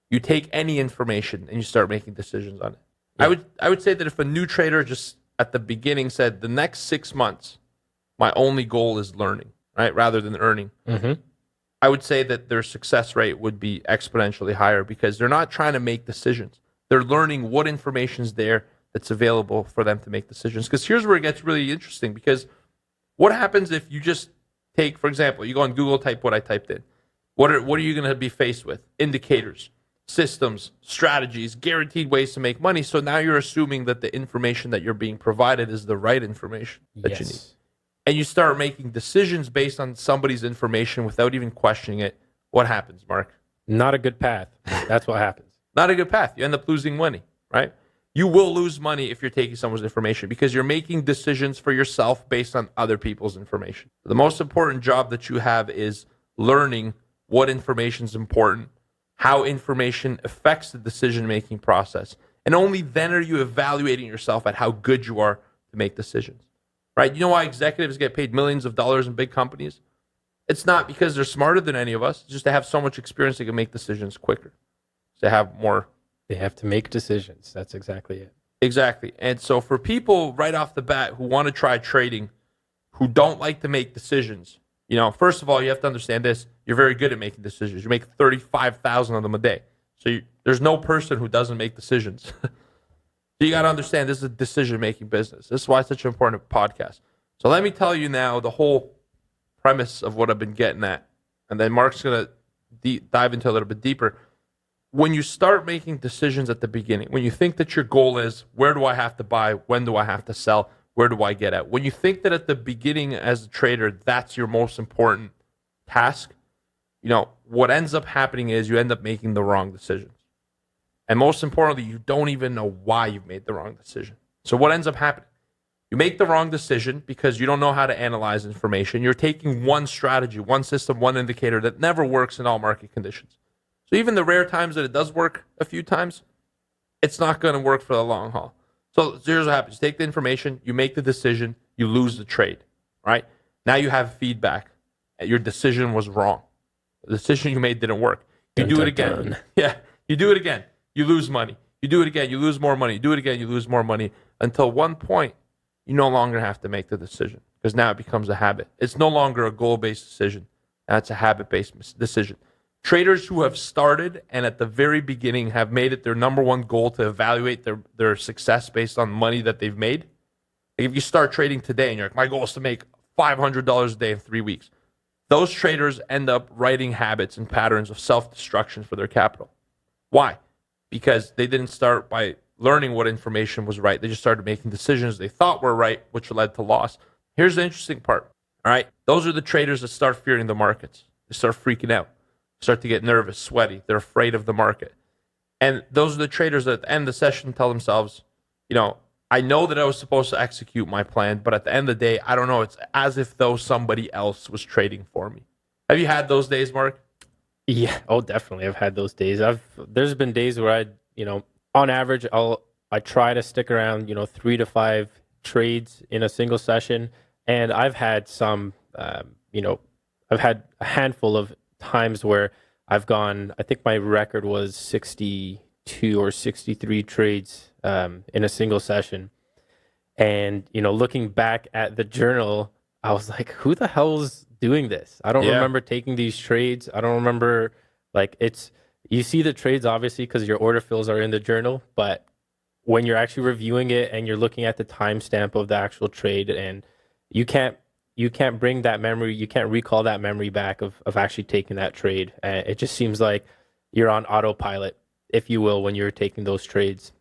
you take any information and you start making decisions on it. Yeah. I would say that if a new trader just at the beginning said the next 6 months, my only goal is learning, right, rather than earning, I would say that their success rate would be exponentially higher because they're not trying to make decisions. They're learning what information is there that's available for them to make decisions. Because here's where it gets really interesting, because what happens if you just take, for example, you go on Google, type what I typed in. What are you going to be faced with? Indicators, systems, strategies, guaranteed ways to make money. So now you're assuming that the information that you're being provided is the right information that you need. And you start making decisions based on somebody's information without even questioning it. What happens, Mark? Not a good path. That's what happens. Not a good path. You end up losing money, right? You will lose money if you're taking someone's information because you're making decisions for yourself based on other people's information. The most important job that you have is learning what information is important, how information affects the decision-making process, and only then are you evaluating yourself at how good you are to make decisions, right? You know why executives get paid millions of dollars in big companies? It's not because they're smarter than any of us. It's just they have so much experience they can make decisions quicker. They have more. They have to make decisions. That's exactly it. Exactly. And so for people right off the bat who want to try trading, who don't like to make decisions, first of all, you have to understand this. You're very good at making decisions. You make 35,000 of them a day. So there's no person who doesn't make decisions. So you got to understand this is a decision-making business. This is why it's such an important podcast. So let me tell you now the whole premise of what I've been getting at. And then Mark's going to dive into a little bit deeper. When you start making decisions at the beginning, when you think that your goal is, where do I have to buy? When do I have to sell? Where do I get at? When you think that at the beginning as a trader, that's your most important task, what ends up happening is you end up making the wrong decisions. And most importantly, you don't even know why you've made the wrong decision. So what ends up happening? You make the wrong decision because you don't know how to analyze information. You're taking one strategy, one system, one indicator that never works in all market conditions. So even the rare times that it does work a few times, it's not going to work for the long haul. So here's what happens. You take the information, you make the decision, you lose the trade, right? Now you have feedback. Your decision was wrong. The decision you made didn't work. You do it again. Yeah, you do it again. You lose money. You do it again. You lose more money. You do it again. You lose more money until one point you no longer have to make the decision because now it becomes a habit. It's no longer a goal-based decision. Now it's a habit-based decision. Traders who have started and at the very beginning have made it their number one goal to evaluate their success based on money that they've made. Like if you start trading today and you're like, my goal is to make $500 a day in 3 weeks. Those traders end up writing habits and patterns of self-destruction for their capital. Why? Because they didn't start by learning what information was right. They just started making decisions they thought were right, which led to loss. Here's the interesting part. All right. Those are the traders that start fearing the markets. They start freaking out. Start to get nervous, sweaty. They're afraid of the market. And those are the traders that at the end of the session tell themselves, I know that I was supposed to execute my plan, but at the end of the day, I don't know. It's as if though somebody else was trading for me. Have you had those days, Mark? Yeah. Oh, definitely. I've had those days. There's been days where on average, I try to stick around, 3 to 5 trades in a single session. And I've had some, I've had a handful of times where I've gone, I think my record was 62 or 63 trades in a single session. And, looking back at the journal, I was like, who the hell's doing this? I don't remember taking these trades. I don't remember, you see the trades obviously because your order fills are in the journal, but when you're actually reviewing it and you're looking at the timestamp of the actual trade and you can't you can't bring that memory, you can't recall that memory back of actually taking that trade. It just seems like you're on autopilot, if you will, when you're taking those trades.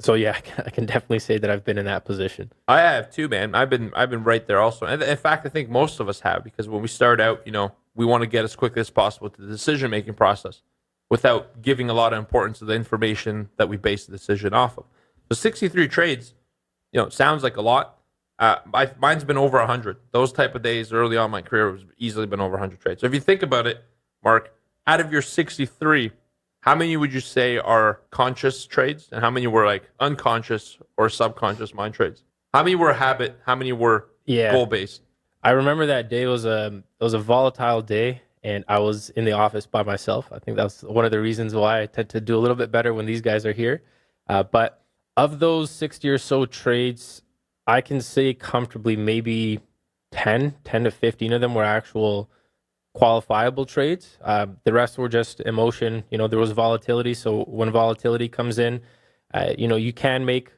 So yeah, I can definitely say that I've been in that position. I have too, man. I've been right there also. And in fact, I think most of us have, because when we start out, we want to get as quickly as possible to the decision-making process without giving a lot of importance to the information that we base the decision off of. So 63 trades, sounds like a lot. Mine's been over 100. Those type of days early on in my career has easily been over 100 trades. So if you think about it, Mark, out of your 63, how many would you say are conscious trades, and how many were like unconscious or subconscious mind trades? How many were habit? How many were goal based? I remember that day was a volatile day, and I was in the office by myself. I think that's one of the reasons why I tend to do a little bit better when these guys are here. But of those 60 or so trades, I can say comfortably maybe 10 to 15 of them were actual qualifiable trades. The rest were just emotion. There was volatility. So when volatility comes in, you can make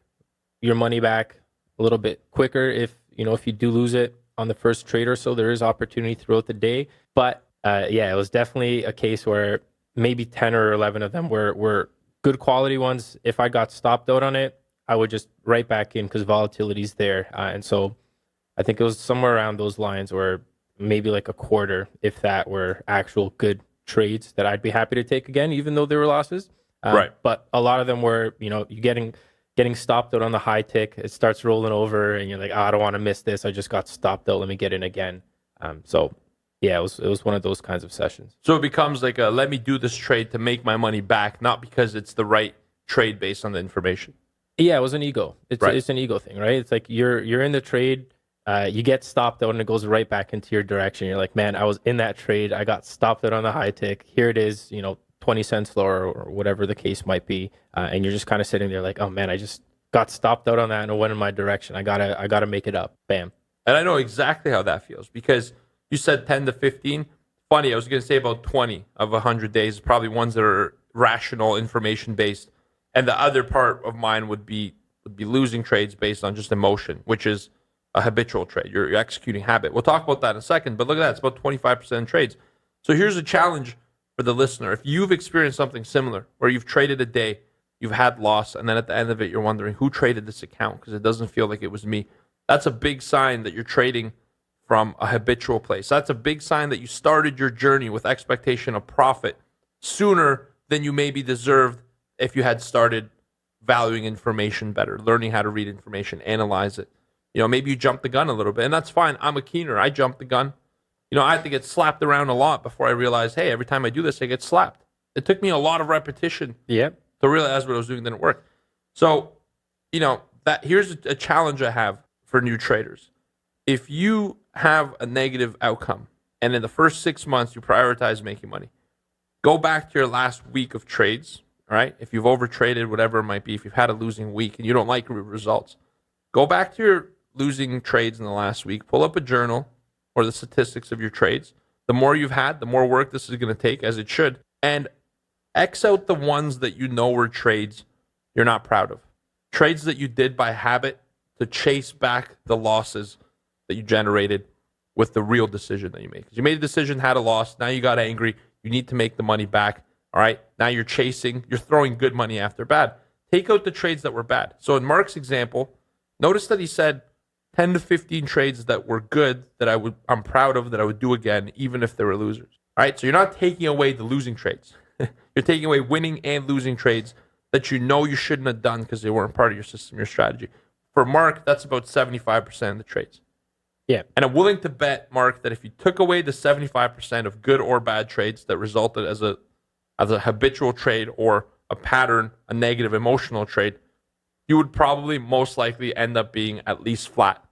your money back a little bit quicker if you do lose it on the first trade or so. There is opportunity throughout the day. But it was definitely a case where maybe 10 or 11 of them were good quality ones. If I got stopped out on it, I would just right back in because volatility's there. And so I think it was somewhere around those lines where maybe like a quarter, if that, were actual good trades that I'd be happy to take again, even though they were losses. Right. But a lot of them were, you getting stopped out on the high tick. It starts rolling over and you're like, I don't want to miss this. I just got stopped out. Let me get in again. So yeah, it was one of those kinds of sessions. So it becomes like let me do this trade to make my money back, not because it's the right trade based on the information. Yeah, it was an ego. It's an ego thing, right? It's like you're in the trade. You get stopped out and it goes right back into your direction. You're like, man, I was in that trade. I got stopped out on the high tick. Here it is, 20 cents lower or whatever the case might be. And you're just kind of sitting there like, oh man, I just got stopped out on that and it went in my direction. I gotta make it up. Bam. And I know exactly how that feels because you said 10 to 15. Funny, I was going to say about 20 of 100 days is probably ones that are rational, information based. And the other part of mine would be losing trades based on just emotion, which is a habitual trade. You're executing habit. We'll talk about that in a second, but look at that. It's about 25% of trades. So here's a challenge for the listener. If you've experienced something similar where you've traded a day, you've had loss, and then at the end of it, you're wondering who traded this account because it doesn't feel like it was me. That's a big sign that you're trading from a habitual place. That's a big sign that you started your journey with expectation of profit sooner than you maybe deserved if you had started valuing information better, learning how to read information, analyze it. Maybe you jumped the gun a little bit, and that's fine. I'm a keener. I jumped the gun. I had to get slapped around a lot before I realized, hey, every time I do this, I get slapped. It took me a lot of repetition to realize what I was doing didn't work. So, here's a challenge I have for new traders. If you have a negative outcome, and in the first 6 months you prioritize making money, go back to your last week of trades, all right? If you've overtraded, whatever it might be, if you've had a losing week and you don't like your results, go back to your losing trades in the last week, pull up a journal or the statistics of your trades. The more you've had, the more work this is going to take, as it should. And X out the ones that you know were trades you're not proud of. Trades that you did by habit to chase back the losses that you generated with the real decision that you made. Because you made a decision, had a loss, now you got angry, you need to make the money back. All right, now you're throwing good money after bad. Take out the trades that were bad. So in Mark's example, notice that he said 10 to 15 trades that were good that I'm proud of, that I would do again, even if they were losers. All right, so you're not taking away the losing trades. You're taking away winning and losing trades that you shouldn't have done because they weren't part of your system, your strategy. For Mark, that's about 75% of the trades. Yeah. And I'm willing to bet, Mark, that if you took away the 75% of good or bad trades that resulted as a habitual trade or a pattern, a negative emotional trade, you would probably most likely end up being at least flat.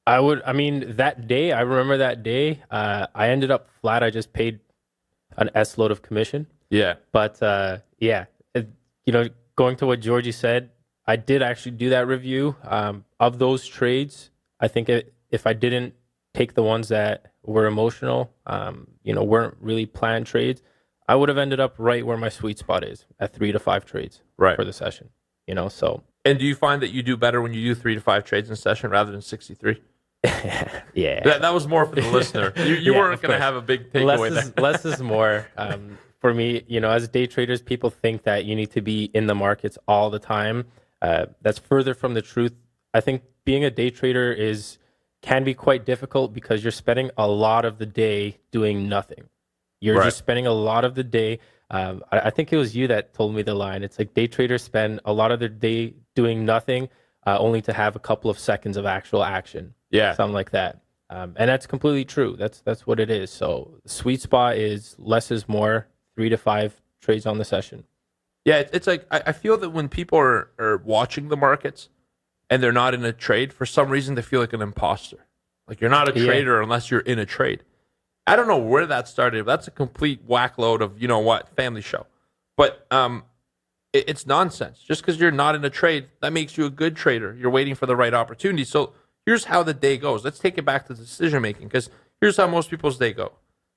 That day, I remember that day, I ended up flat. I just paid an S load of commission. Yeah. But going to what Georgie said, I did actually do that review of those trades. I think if I didn't take the ones that were emotional, weren't really planned trades, I would have ended up right where my sweet spot is at 3 to 5 trades for the session. So. And do you find that you do better when you do 3 to 5 trades in a session rather than 63? Yeah. That was more for the listener. You Yeah, weren't of going to course. have a big takeaway there. Less is more. For me, as day traders, people think that you need to be in the markets all the time. That's further from the truth. I think being a day trader can be quite difficult because you're spending a lot of the day doing nothing. You're Right. just spending a lot of the day. I think it was you that told me the line. It's like day traders spend a lot of their day doing nothing, only to have a couple of seconds of actual action. Yeah. Something like that. And that's completely true. That's what it is. So the sweet spot is less is more, 3 to 5 trades on the session. Yeah, it's like I feel that when people are watching the markets and they're not in a trade, for some reason they feel like an imposter. Like you're not a Yeah. trader unless you're in a trade. I don't know where that started. That's a complete whack load of, family show. But it's nonsense. Just because you're not in a trade, that makes you a good trader. You're waiting for the right opportunity. So here's how the day goes. Let's take it back to decision making, because here's how most people's day go.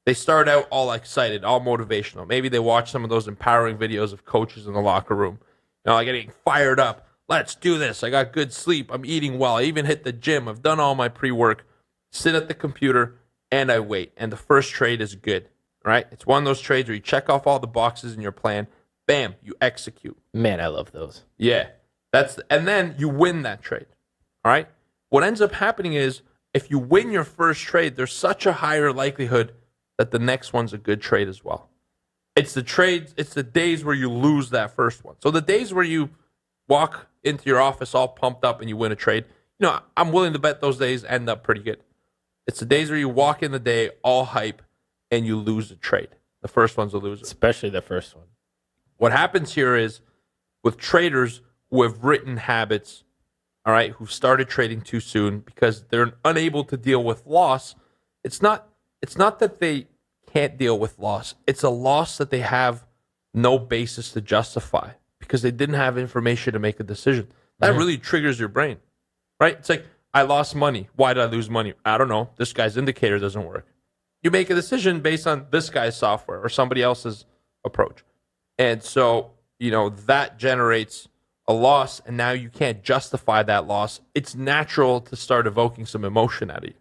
They start out all excited, all motivational. Maybe they watch some of those empowering videos of coaches in the locker room. Like getting fired up. Let's do this. I got good sleep. I'm eating well. I even hit the gym. I've done all my pre-work. Sit at the computer and I wait. And the first trade is good, right? It's one of those trades where you check off all the boxes in your plan. Bam, you execute. Man, I love those. Yeah. And then you win that trade. All right? What ends up happening is if you win your first trade, there's such a higher likelihood that the next one's a good trade as well. It's the days where you lose that first one. So the days where you walk into your office all pumped up and you win a trade, I'm willing to bet those days end up pretty good. It's the days where you walk in the day all hype and you lose a trade. The first one's a loser. Especially the first one. What happens here is with traders who have written habits, all right, who started trading too soon because they're unable to deal with loss, it's not that they can't deal with loss. It's a loss that they have no basis to justify because they didn't have information to make a decision. That really triggers your brain, right? It's like, I lost money. Why did I lose money? I don't know. This guy's indicator doesn't work. You make a decision based on this guy's software or somebody else's approach. And so, that generates a loss, and now you can't justify that loss. It's natural to start evoking some emotion out of you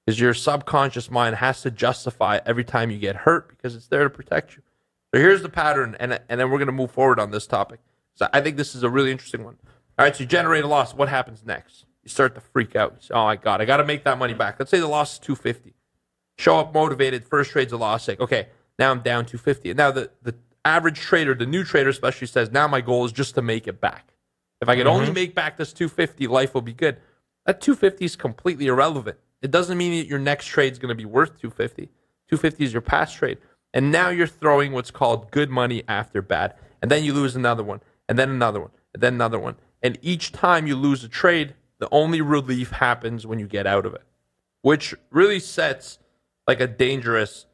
because your subconscious mind has to justify every time you get hurt because it's there to protect you. So here's the pattern, and then we're going to move forward on this topic. So I think this is a really interesting one. All right, so you generate a loss. What happens next? You start to freak out. You say, oh my God, I got to make that money back. Let's say the loss is $250. Show up motivated. First trade's a loss. Like, okay, now I'm down $250. And now the average trader, the new trader especially, says, now my goal is just to make it back. If I can only make back this $250, life will be good. That $250 is completely irrelevant. It doesn't mean that your next trade is going to be worth $250. $250 is your past trade. And now you're throwing what's called good money after bad. And then you lose another one, and then another one, and then another one. And each time you lose a trade, the only relief happens when you get out of it, which really sets like a dangerous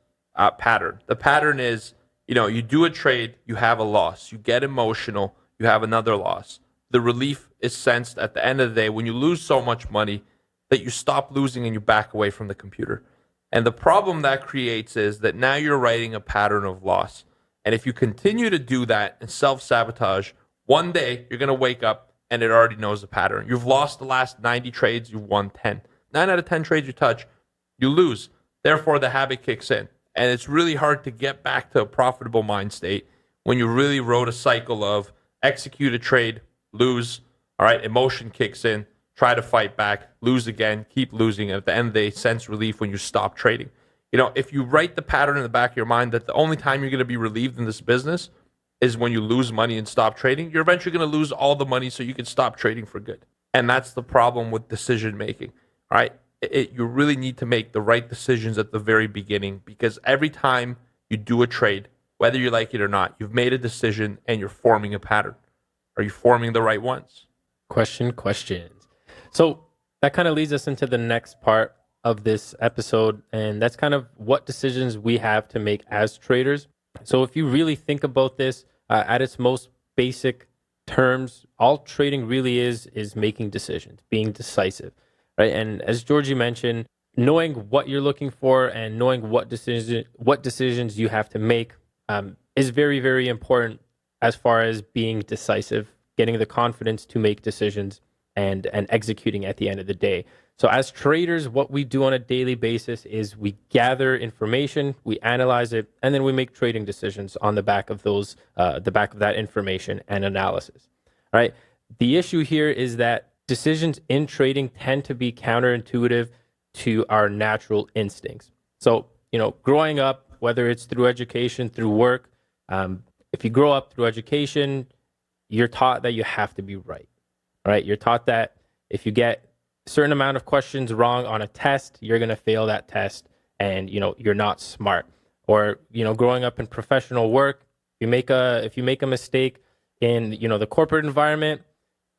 pattern. The pattern is, you do a trade, you have a loss, you get emotional, you have another loss. The relief is sensed at the end of the day when you lose so much money that you stop losing and you back away from the computer. And the problem that creates is that now you're writing a pattern of loss. And if you continue to do that and self-sabotage, one day you're going to wake up and it already knows the pattern. You've lost the last 90 trades, you've won 10. 9 out of 10 trades you touch, you lose. Therefore, the habit kicks in. And it's really hard to get back to a profitable mind state when you really wrote a cycle of execute a trade, lose, all right, emotion kicks in, try to fight back, lose again, keep losing. And at the end of the day, sense relief when you stop trading. If you write the pattern in the back of your mind that the only time you're going to be relieved in this business is when you lose money and stop trading, you're eventually going to lose all the money so you can stop trading for good. And that's the problem with decision making, all right? You really need to make the right decisions at the very beginning because every time you do a trade, whether you like it or not, you've made a decision and you're forming a pattern. Are you forming the right ones? Questions. So that kind of leads us into the next part of this episode, and that's kind of what decisions we have to make as traders. So if you really think about this at its most basic terms, all trading really is making decisions, being decisive, right? And as Georgie mentioned, knowing what you're looking for and knowing what decisions you have to make is very, very important as far as being decisive, getting the confidence to make decisions and executing at the end of the day. So as traders, what we do on a daily basis is we gather information, we analyze it, and then we make trading decisions on the back of that information and analysis. All right. The issue here is that decisions in trading tend to be counterintuitive to our natural instincts. So, growing up, whether it's through education, through work, if you grow up through education, you're taught that you have to be right. All right. You're taught that if you get a certain amount of questions wrong on a test, you're going to fail that test and, you're not smart. Or, growing up in professional work, if you make a mistake in, the corporate environment,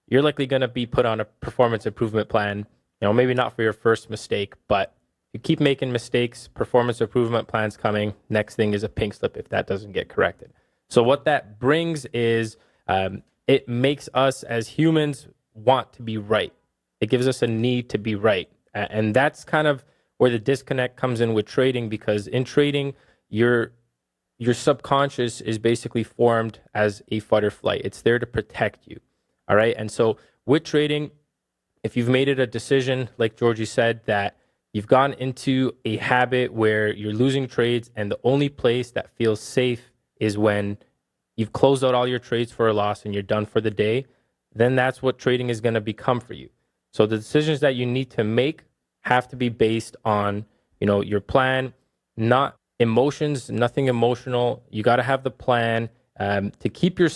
you're likely going to be put on a performance improvement plan, maybe not for your first mistake, but you keep making mistakes, performance improvement plans coming. Next thing is a pink slip if that doesn't get corrected. So what that brings is it makes us as humans want to be right. It gives us a need to be right. And that's kind of where the disconnect comes in with trading, because in trading, your subconscious is basically formed as a fight or flight. It's there to protect you. All right. And so with trading, if you've made it a decision, like Georgie said, that you've gone into a habit where you're losing trades and the only place that feels safe is when you've closed out all your trades for a loss and you're done for the day, then that's what trading is going to become for you. So the decisions that you need to make have to be based on, your plan, not emotions, nothing emotional. You got to have the plan to keep your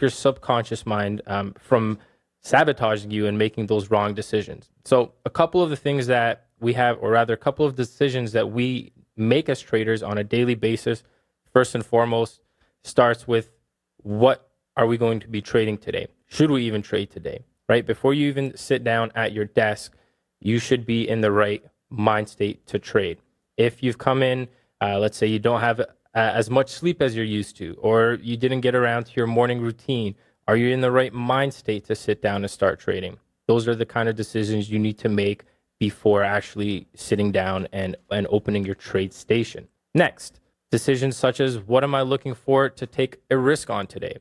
subconscious mind from sabotaging you and making those wrong decisions. So a couple of the things that we have, or rather a couple of decisions that we make as traders on a daily basis, first and foremost, starts with what are we going to be trading today? Should we even trade today? Right? Before you even sit down at your desk, you should be in the right mind state to trade. If you've come in, let's say you don't have as much sleep as you're used to, or you didn't get around to your morning routine, are you in the right mind state to sit down and start trading? Those are the kind of decisions you need to make before actually sitting down and opening your trade station. Next, decisions such as, what am I looking for to take a risk on today?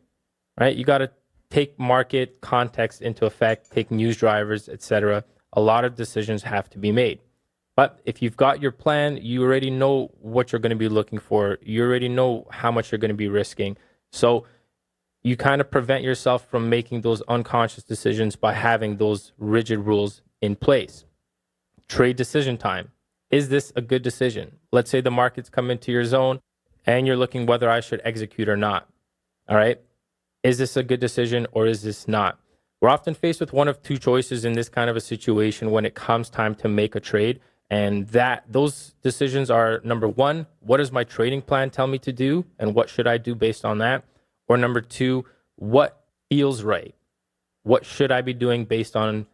Right? You got to take market context into effect, take news drivers, etc. A lot of decisions have to be made. But if you've got your plan, you already know what you're going to be looking for. You already know how much you're going to be risking. So you kind of prevent yourself from making those unconscious decisions by having those rigid rules in place. Trade decision time. Is this a good decision? Let's say the markets come into your zone and you're looking whether I should execute or not. All right. Is this a good decision or is this not? We're often faced with one of two choices in this kind of a situation when it comes time to make a trade. And those decisions are, number one, what does my trading plan tell me to do? And what should I do based on that? Or number two, what feels right? What should I be doing based on,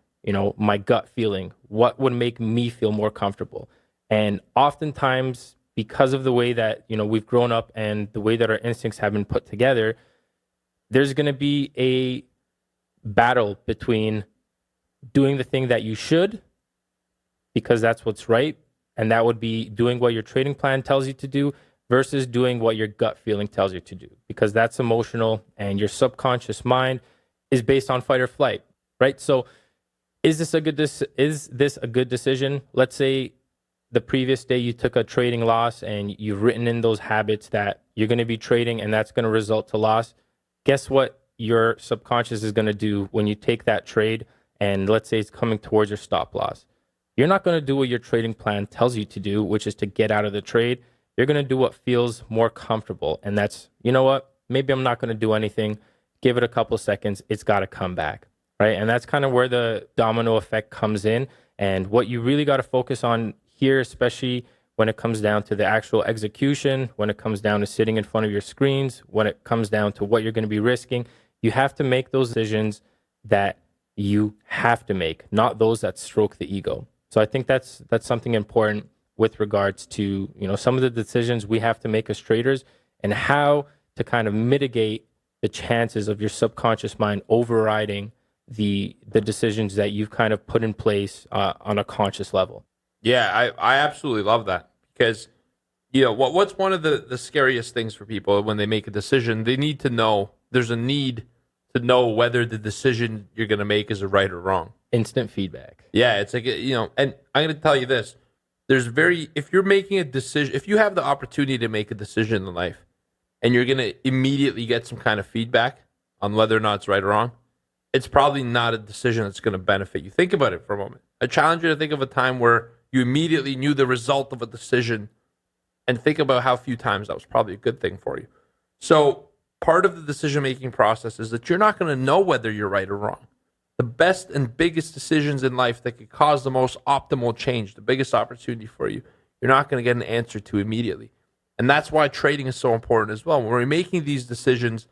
my gut feeling? What would make me feel more comfortable? And oftentimes, because of the way that, we've grown up and the way that our instincts have been put together, there's going to be a battle between doing the thing that you should, because that's what's right, and that would be doing what your trading plan tells you to do, versus doing what your gut feeling tells you to do, because that's emotional and your subconscious mind is based on fight or flight, right? So is this a good decision? Let's say the previous day you took a trading loss and you've written in those habits that you're going to be trading and that's going to result to loss. Guess what your subconscious is going to do when you take that trade and let's say it's coming towards your stop loss? You're not going to do what your trading plan tells you to do, which is to get out of the trade. You're going to do what feels more comfortable. And that's, maybe I'm not going to do anything. Give it a couple seconds. It's got to come back, right? And that's kind of where the domino effect comes in. And what you really got to focus on here, especially when it comes down to the actual execution, when it comes down to sitting in front of your screens, when it comes down to what you're going to be risking, you have to make those decisions that you have to make, not those that stroke the ego. So I think that's something important with regards to, some of the decisions we have to make as traders and how to kind of mitigate the chances of your subconscious mind overriding the decisions that you've kind of put in place on a conscious level. Yeah, I absolutely love that, because what's one of the scariest things for people when they make a decision? They need to know there's a need to know whether the decision you're going to make is a right or wrong. Instant feedback. Yeah, it's like, and I'm going to tell you this. If you're making a decision, if you have the opportunity to make a decision in life and you're going to immediately get some kind of feedback on whether or not it's right or wrong, it's probably not a decision that's going to benefit you. Think about it for a moment. I challenge you to think of a time where you immediately knew the result of a decision and think about how few times that was probably a good thing for you. So part of the decision-making process is that you're not going to know whether you're right or wrong. The best and biggest decisions in life that could cause the most optimal change, the biggest opportunity for you, you're not going to get an answer to immediately. And that's why trading is so important as well. When we're making these decisions,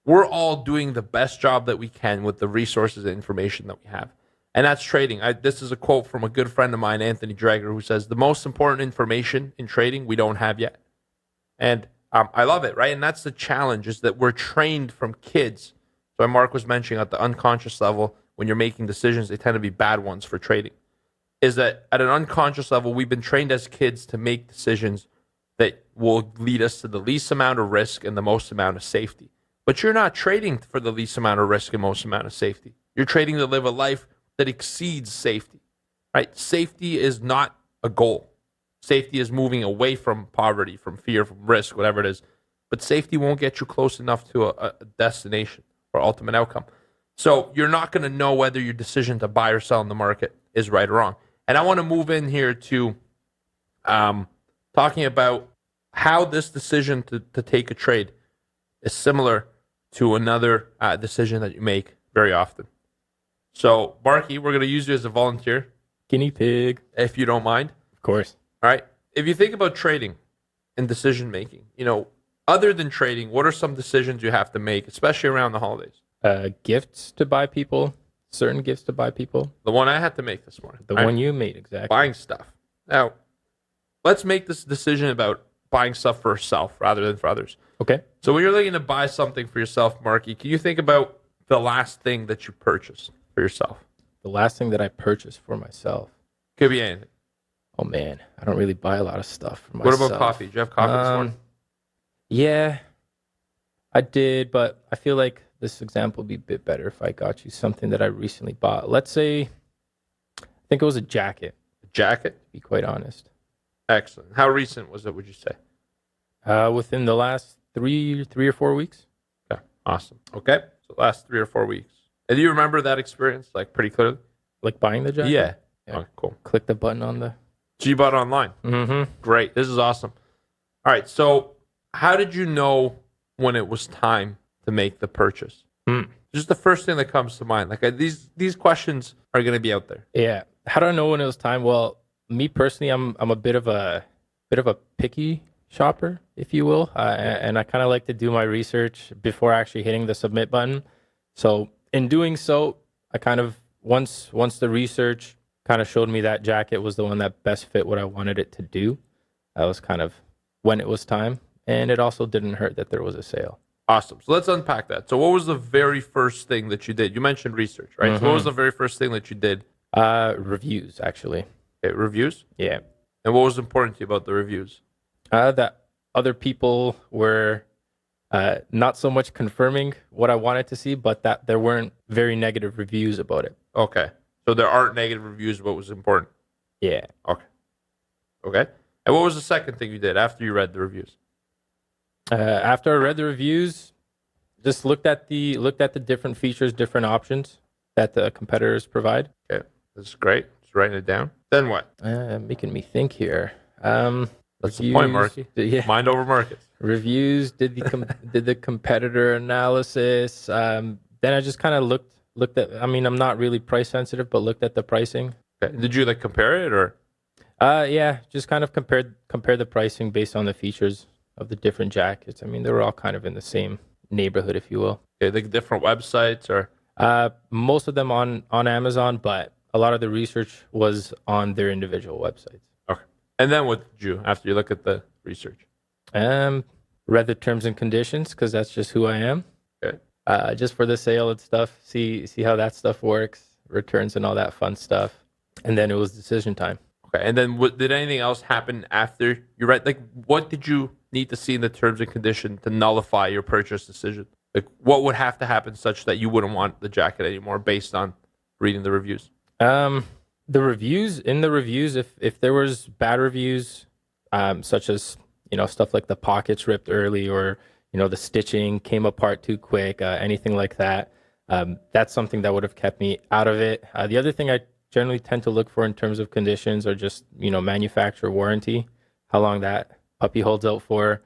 we're all doing the best job that we can with the resources and information that we have. And that's trading. This is a quote from a good friend of mine, Anthony Drager, who says, the most important information in trading we don't have yet. And I love it, right? And that's the challenge, is that we're trained from kids. So Mark was mentioning at the unconscious level, when you're making decisions, they tend to be bad ones for trading. Is that at an unconscious level, we've been trained as kids to make decisions that will lead us to the least amount of risk and the most amount of safety. But you're not trading for the least amount of risk and most amount of safety. You're trading to live a life that exceeds safety, right? Safety is not a goal. Safety is moving away from poverty, from fear, from risk, whatever it is. But safety won't get you close enough to a destination or ultimate outcome. So you're not going to know whether your decision to buy or sell in the market is right or wrong. And I want to move in here to talking about how this decision to take a trade is similar to another decision that you make very often. So, Marky, we're going to use you as a volunteer, Guinea pig. if you don't mind. Of course. All right. If you think about trading and decision making, other than trading, what are some decisions you have to make, especially around the holidays? Gifts to buy people. Certain gifts to buy people. The one I had to make this morning. The All one right? you made, exactly. Buying stuff. Now, let's make this decision about buying stuff for yourself rather than for others. Okay. So when you're looking to buy something for yourself, Marky, can you think about the last thing that you purchased for yourself? The last thing that I purchased for myself. Could be anything. Oh, man. I don't really buy a lot of stuff for What myself. about coffee? Did you have coffee this morning? Yeah, I did, but I feel like this example would be a bit better if I got you something that I recently bought. Let's say, I think it was a jacket, A jacket? to be quite honest. Excellent. How recent was it, would you say? Within the last three or 4 weeks. Okay. Awesome. Okay. So last 3 or 4 weeks. And do you remember that experience, like, pretty clearly? Like buying the jacket? Yeah. Yeah. Okay, cool. Click the button on the... So you bought it online. Mm-hmm. Great. This is awesome. All right. So how did you know when it was time to make the purchase? Just the first thing that comes to mind. Like, these questions are going to be out there. Yeah. How do I know when it was time? Well, me personally, I'm a bit of a picky shopper, if you will, and I kind of like to do my research before actually hitting the submit button. So in doing so, I kind of once the research kind of showed me that jacket was the one that best fit what I wanted it to do. That was kind of when it was time, and it also didn't hurt that there was a sale. Awesome. So let's unpack that. So what was the very first thing that you did? You mentioned research, right? So what was the very first thing that you did? Reviews, actually. Okay, reviews? Yeah. And what was important to you about the reviews? That other people were not so much confirming what I wanted to see, but that there weren't very negative reviews about it. Okay. So there aren't negative reviews of what was important. Yeah. Okay. Okay. And what was the second thing you did after you read the reviews? After I read the reviews, just looked at the different features, different options that the competitors provide. Okay. This is great. Just writing it down. Then what? Making me think here. That's the point, Marky. Yeah. Mind over markets. Reviews, did the competitor analysis. Then I just kind of looked at, I mean, I'm not really price sensitive, but looked at the pricing. Okay. Did you compare it or? Yeah, just kind of compare the pricing based on the features of the different jackets. I mean, they were all kind of in the same neighborhood, if you will. Okay, like different websites or? Most of them on Amazon, but a lot of the research was on their individual websites. Okay. And then what did you, after you look at the research? Read the terms and conditions because that's just who I am. Okay. Just for the sale and stuff, see how that stuff works, returns and all that fun stuff. And then it was decision time. Okay. And then did anything else happen after you read? Like, what did you need to see in the terms and condition to nullify your purchase decision? Like, what would have to happen such that you wouldn't want the jacket anymore based on reading the reviews? The reviews, if there was bad reviews, such as, stuff like the pockets ripped early, or, the stitching came apart too quick, anything like that, that's something that would have kept me out of it. The other thing I generally tend to look for in terms of conditions are just, manufacturer warranty, how long that puppy holds out for.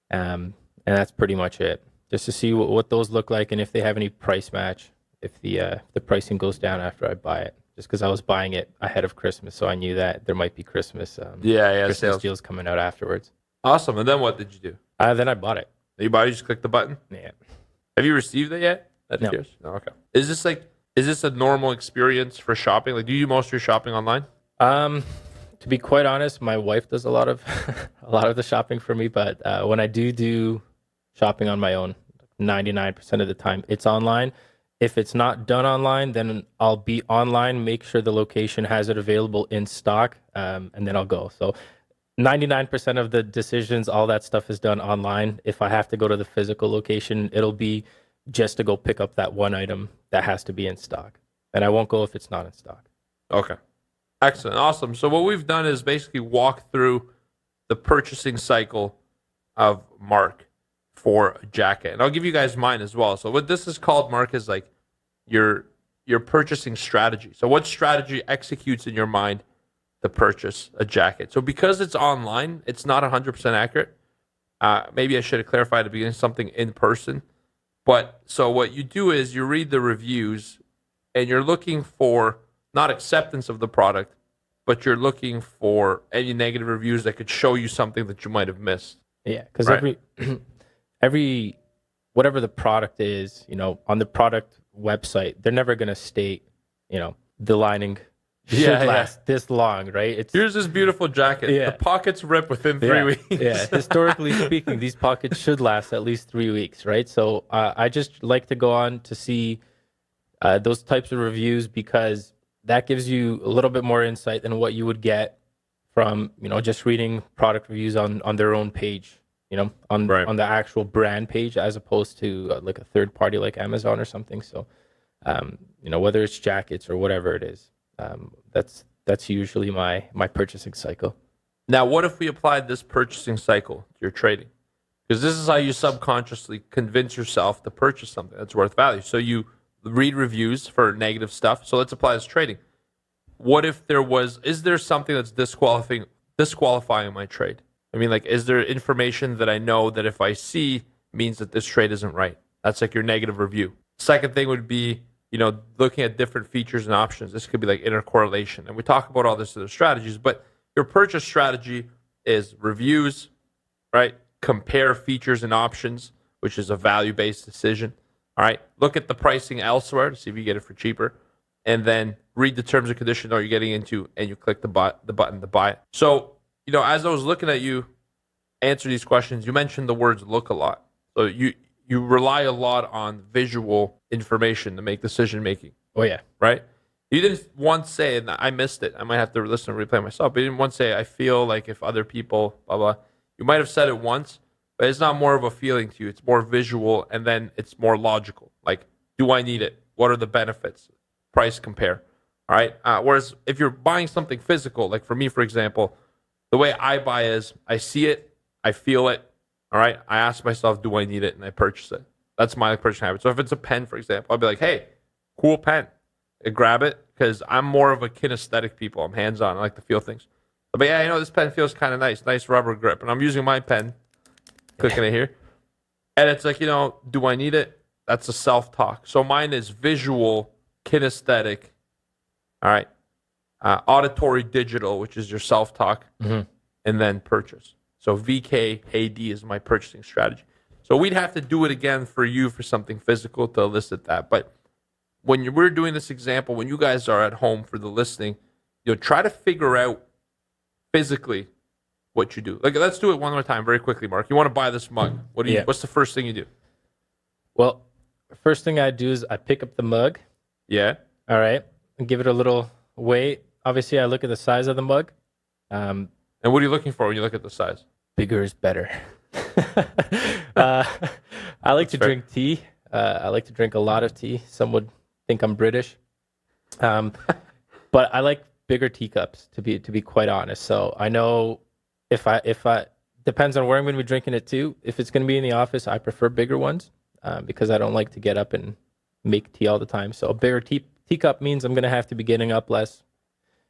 And that's pretty much it. Just to see what those look like, and if they have any price match, if the pricing goes down after I buy it. Just because I was buying it ahead of Christmas, so I knew that there might be Christmas Christmas sales deals coming out afterwards. Awesome. And then what did you do? Then I bought it. You bought it, you just click the button? Yeah. Have you received it yet? No. No, okay. Is this a normal experience for shopping? Like, do you do most of your shopping online? To be quite honest, my wife does a lot of the shopping for me, but when I do shopping on my own, 99% of the time it's online. If it's not done online, then I'll be online, make sure the location has it available in stock, and then I'll go. So 99% of the decisions, all that stuff is done online. If I have to go to the physical location, it'll be just to go pick up that one item that has to be in stock. And I won't go if it's not in stock. Okay. Excellent. Awesome. So what we've done is basically walk through the purchasing cycle of Mark for a jacket. And I'll give you guys mine as well. So what this is called, Mark, is like your purchasing strategy. So what strategy executes in your mind to purchase a jacket? So because it's online, it's not 100% accurate. Maybe I should have clarified at the beginning, something in person. But so what you do is you read the reviews and you're looking for not acceptance of the product, but you're looking for any negative reviews that could show you something that you might have missed. Yeah, because Right. every whatever the product is, on the product website, they're never going to state, the lining should Yeah, yeah. last this long, right? It's Here's this beautiful jacket. Yeah. The pockets rip within 3 weeks. Yeah, historically speaking, these pockets should last at least 3 weeks, right? So I just like to go on to see those types of reviews, because that gives you a little bit more insight than what you would get from, just reading product reviews on their own page, on the actual brand page, as opposed to like a third party like Amazon or something. So, whether it's jackets or whatever it is, that's usually my purchasing cycle. Now, what if we applied this purchasing cycle to your trading? Because this is how you subconsciously convince yourself to purchase something that's worth value. So you read reviews for negative stuff. So let's apply this trading. What if is there something that's disqualifying my trade? I mean, like, is there information that I know that if I see means that this trade isn't right? That's like your negative review. Second thing would be, looking at different features and options. This could be like intercorrelation. And we talk about all this in the strategies, but your purchase strategy is reviews, right? Compare features and options, which is a value-based decision. All right. Look at the pricing elsewhere to see if you get it for cheaper. And then read the terms and conditions you're getting into, and you click the button to buy it. So, as I was looking at you answer these questions, you mentioned the words look a lot. So you rely a lot on visual information to make decision making. Oh, yeah. Right? You didn't once say, and I missed it, I might have to listen and replay myself, but you didn't once say, I feel like if other people, blah, blah. You might have said it once, but it's not more of a feeling to you. It's more visual, and then it's more logical. Like, do I need it? What are the benefits? Price compare. All right? Whereas if you're buying something physical, like for me, for example, the way I buy is I see it, I feel it, all right? I ask myself, do I need it? And I purchase it. That's my purchasing habit. So if it's a pen, for example, I'll be like, hey, cool pen. I grab it because I'm more of a kinesthetic people. I'm hands-on. I like to feel things. But yeah, this pen feels kind of nice rubber grip. And I'm using my pen, clicking it here. And it's like, do I need it? That's a self-talk. So mine is visual, kinesthetic, all right? Auditory digital, which is your self-talk, and then purchase. So VKAD is my purchasing strategy. So we'd have to do it again for you for something physical to elicit that. But when we're doing this example, when you guys are at home for the listening, try to figure out physically what you do. Like, let's do it one more time very quickly, Mark. You want to buy this mug. What's the first thing you do? Well, first thing I do is I pick up the mug. Yeah. All right. And give it a little weight. Obviously, I look at the size of the mug. And what are you looking for when you look at the size? Bigger is better. I like to drink tea. I like to drink a lot of tea. Some would think I'm British, but I like bigger teacups to be quite honest. So I know if I depends on where I'm going to be drinking it too. If it's going to be in the office, I prefer bigger ones because I don't like to get up and make tea all the time. So a bigger teacup means I'm going to have to be getting up less,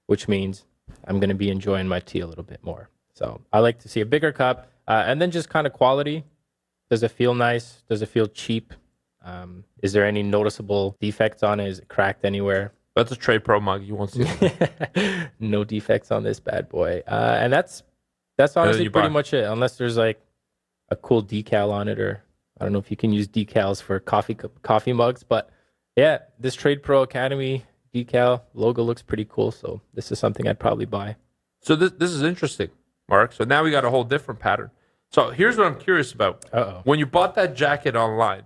which means I'm going to be enjoying my tea a little bit more. So I like to see a bigger cup, and then just kind of quality. Does it feel nice? Does it feel cheap? Is there any noticeable defects on it? Is it cracked anywhere? That's a Trade Pro mug. You won't see it. No defects on this bad boy. And that's honestly pretty much it. Unless there's like a cool decal on it, or I don't know if you can use decals for coffee mugs. But yeah, this Trade Pro Academy decal logo looks pretty cool. So this is something I'd probably buy. So this is interesting, Mark. So now we got a whole different pattern. So here's what I'm curious about. Uh-oh. When you bought that jacket online,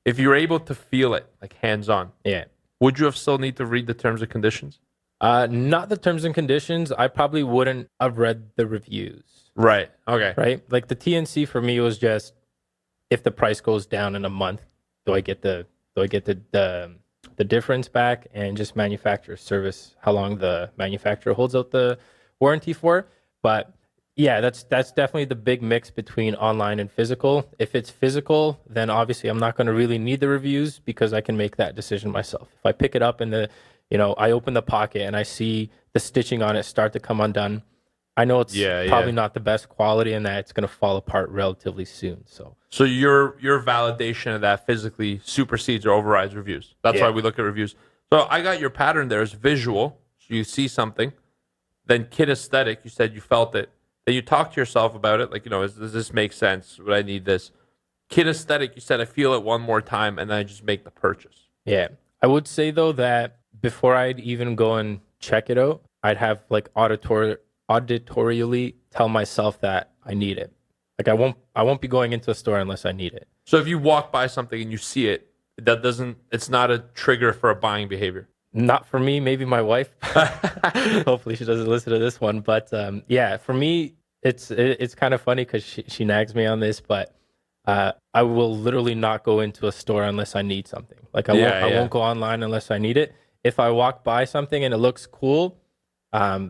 if you were able to feel it, like hands-on, Yeah. would you have still need to read the terms and conditions? Not the terms and conditions. I probably wouldn't have read the reviews. Right. Okay. Right? Like the TNC for me was just, if the price goes down in a month, do I get the difference back, and just manufacturer service, how long the manufacturer holds out the warranty for. But yeah, that's definitely the big mix between online and physical. If it's physical, then obviously I'm not going to really need the reviews because I can make that decision myself. If I pick it up and I open the pocket and I see the stitching on it start to come undone, I know it's probably not the best quality and that it's going to fall apart relatively soon. So your validation of that physically supersedes or overrides reviews. That's why we look at reviews. So I got your pattern there as visual. So you see something. Then kinesthetic, you said you felt it. Then you talk to yourself about it, like, does this make sense? Would I need this? Kinesthetic, you said I feel it one more time, and then I just make the purchase. Yeah. I would say, though, that before I'd even go and check it out, I'd have like auditorially tell myself that I need it. Like I won't be going into a store unless I need it. So if you walk by something and you see it, it's not a trigger for a buying behavior. Not for me, maybe my wife. Hopefully she doesn't listen to this one. But yeah, for me, it's kind of funny because she nags me on this, but I will literally not go into a store unless I need something. Like I won't go online unless I need it. If I walk by something and it looks cool, I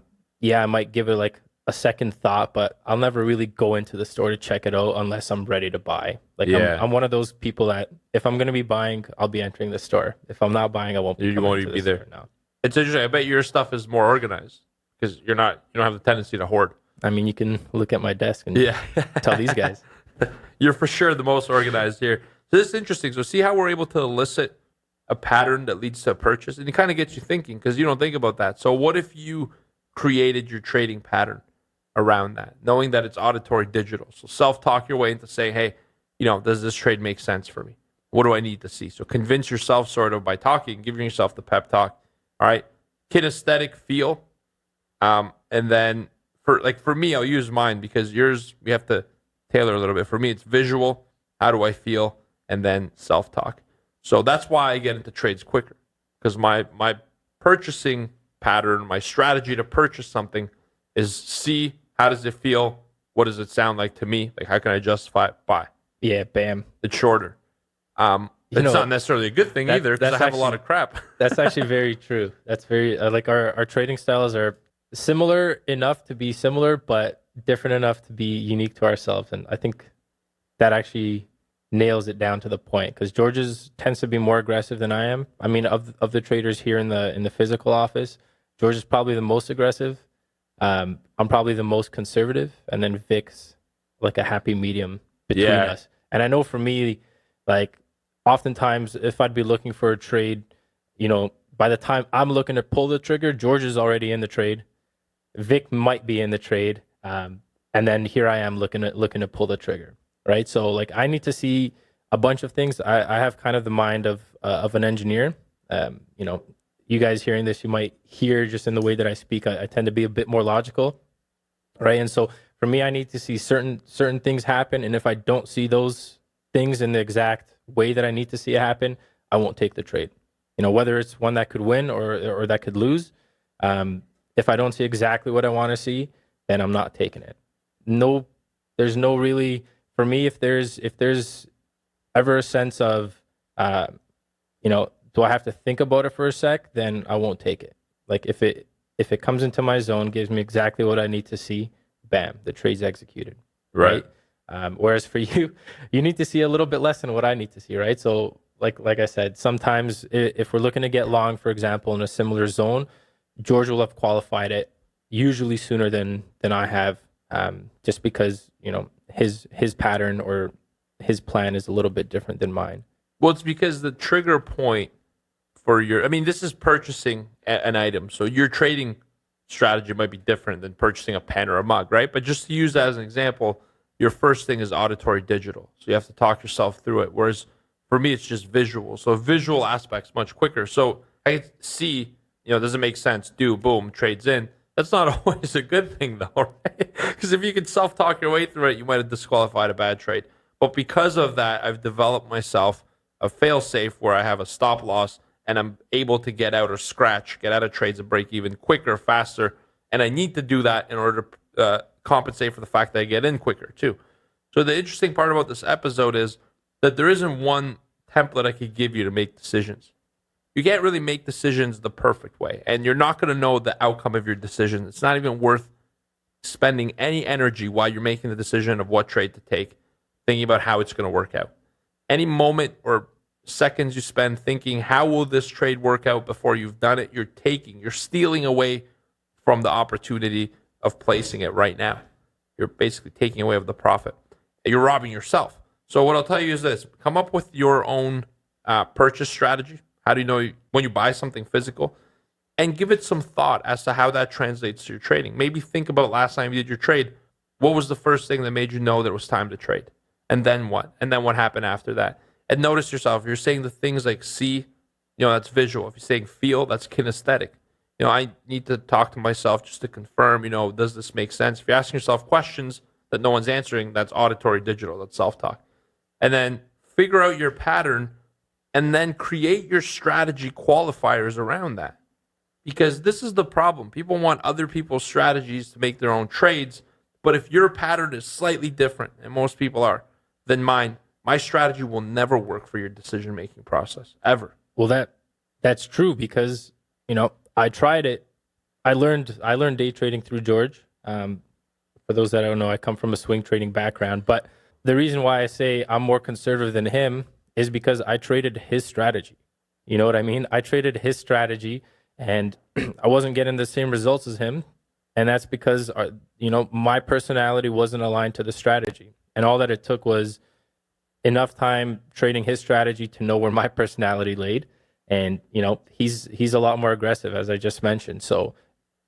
might give it like a second thought, but I'll never really go into the store to check it out unless I'm ready to buy. Like I'm one of those people that if I'm going to be buying, I'll be entering the store. If I'm not buying, I won't be. You won't even be there. No. It's interesting. I bet your stuff is more organized because you don't have the tendency to hoard. I mean, you can look at my desk and tell these guys. You're for sure the most organized here. So this is interesting. So see how we're able to elicit a pattern that leads to a purchase, and it kind of gets you thinking because you don't think about that. So what if you created your trading pattern around that, knowing that it's auditory digital? So self-talk your way into saying, hey, does this trade make sense for me? What do I need to see? So convince yourself sort of by talking, giving yourself the pep talk. All right. Kinesthetic feel. And then for me, I'll use mine because yours, we have to tailor a little bit. For me, it's visual. How do I feel? And then self-talk. So that's why I get into trades quicker because my purchasing pattern, my strategy to purchase something is see how does it feel? What does it sound like to me? Like how can I justify it? Buy. Yeah, bam. It's shorter. It's not necessarily a good thing either because I have a lot of crap. That's actually very true. That's very like our trading styles are similar enough to be similar, but different enough to be unique to ourselves. And I think that actually nails it down to the point because George's tends to be more aggressive than I am. I mean, of the traders here in the physical office, George is probably the most aggressive. I'm probably the most conservative, and then Vic's like a happy medium between us. And I know for me, like oftentimes if I'd be looking for a trade, by the time I'm looking to pull the trigger, George is already in the trade. Vic might be in the trade. And then here I am looking to pull the trigger. Right. So like I need to see a bunch of things. I have kind of the mind of an engineer. You guys hearing this, you might hear just in the way that I speak, I tend to be a bit more logical. Right. And so for me, I need to see certain things happen. And if I don't see those things in the exact way that I need to see it happen, I won't take the trade. Whether it's one that could win or that could lose. If I don't see exactly what I want to see, then I'm not taking it. There's no really, for me, if there's ever a sense of Do I have to think about it for a sec? Then I won't take it. Like if it comes into my zone, gives me exactly what I need to see, bam, the trade's executed. Right. Whereas for you, you need to see a little bit less than what I need to see, right? So like I said, sometimes if we're looking to get long, for example, in a similar zone, George will have qualified it usually sooner than I have, just because his pattern or his plan is a little bit different than mine. Well, it's because the trigger point for this is purchasing an item. So your trading strategy might be different than purchasing a pen or a mug, right? But just to use that as an example, your first thing is auditory digital. So you have to talk yourself through it. Whereas for me, it's just visual. So visual aspect's much quicker. So I see, doesn't make sense. Boom, trades in. That's not always a good thing though, right? Because if you can self-talk your way through it, you might have disqualified a bad trade. But because of that, I've developed myself a fail-safe where I have a stop loss and I'm able to get out of trades and break even quicker, faster. And I need to do that in order to compensate for the fact that I get in quicker too. So the interesting part about this episode is that there isn't one template I could give you to make decisions. You can't really make decisions the perfect way, and you're not going to know the outcome of your decision. It's not even worth spending any energy while you're making the decision of what trade to take, thinking about how it's going to work out. Any moment or seconds you spend thinking, how will this trade work out before you've done it, you're stealing away from the opportunity of placing it right now. You're basically taking away of the profit. You're robbing yourself. So what I'll tell you is this: come up with your own purchase strategy. How do you know when you buy something physical? And give it some thought as to how that translates to your trading. Maybe think about last time you did your trade. What was the first thing that made you know that it was time to trade? And then what? And then what happened after that? And notice yourself. If you're saying the things like see, that's visual. If you're saying feel, that's kinesthetic. I need to talk to myself just to confirm, does this make sense? If you're asking yourself questions that no one's answering, that's auditory digital, that's self-talk. And then figure out your pattern and then create your strategy qualifiers around that. Because this is the problem. People want other people's strategies to make their own trades. But if your pattern is slightly different, and most people are, than mine, my strategy will never work for your decision-making process, ever. Well, that's true because, I tried it. I learned day trading through George. For those that don't know, I come from a swing trading background. But the reason why I say I'm more conservative than him is because I traded his strategy. You know what I mean? I traded his strategy and I wasn't getting the same results as him. And that's because, my personality wasn't aligned to the strategy. And all that it took was enough time trading his strategy to know where my personality laid. And, he's a lot more aggressive, as I just mentioned. So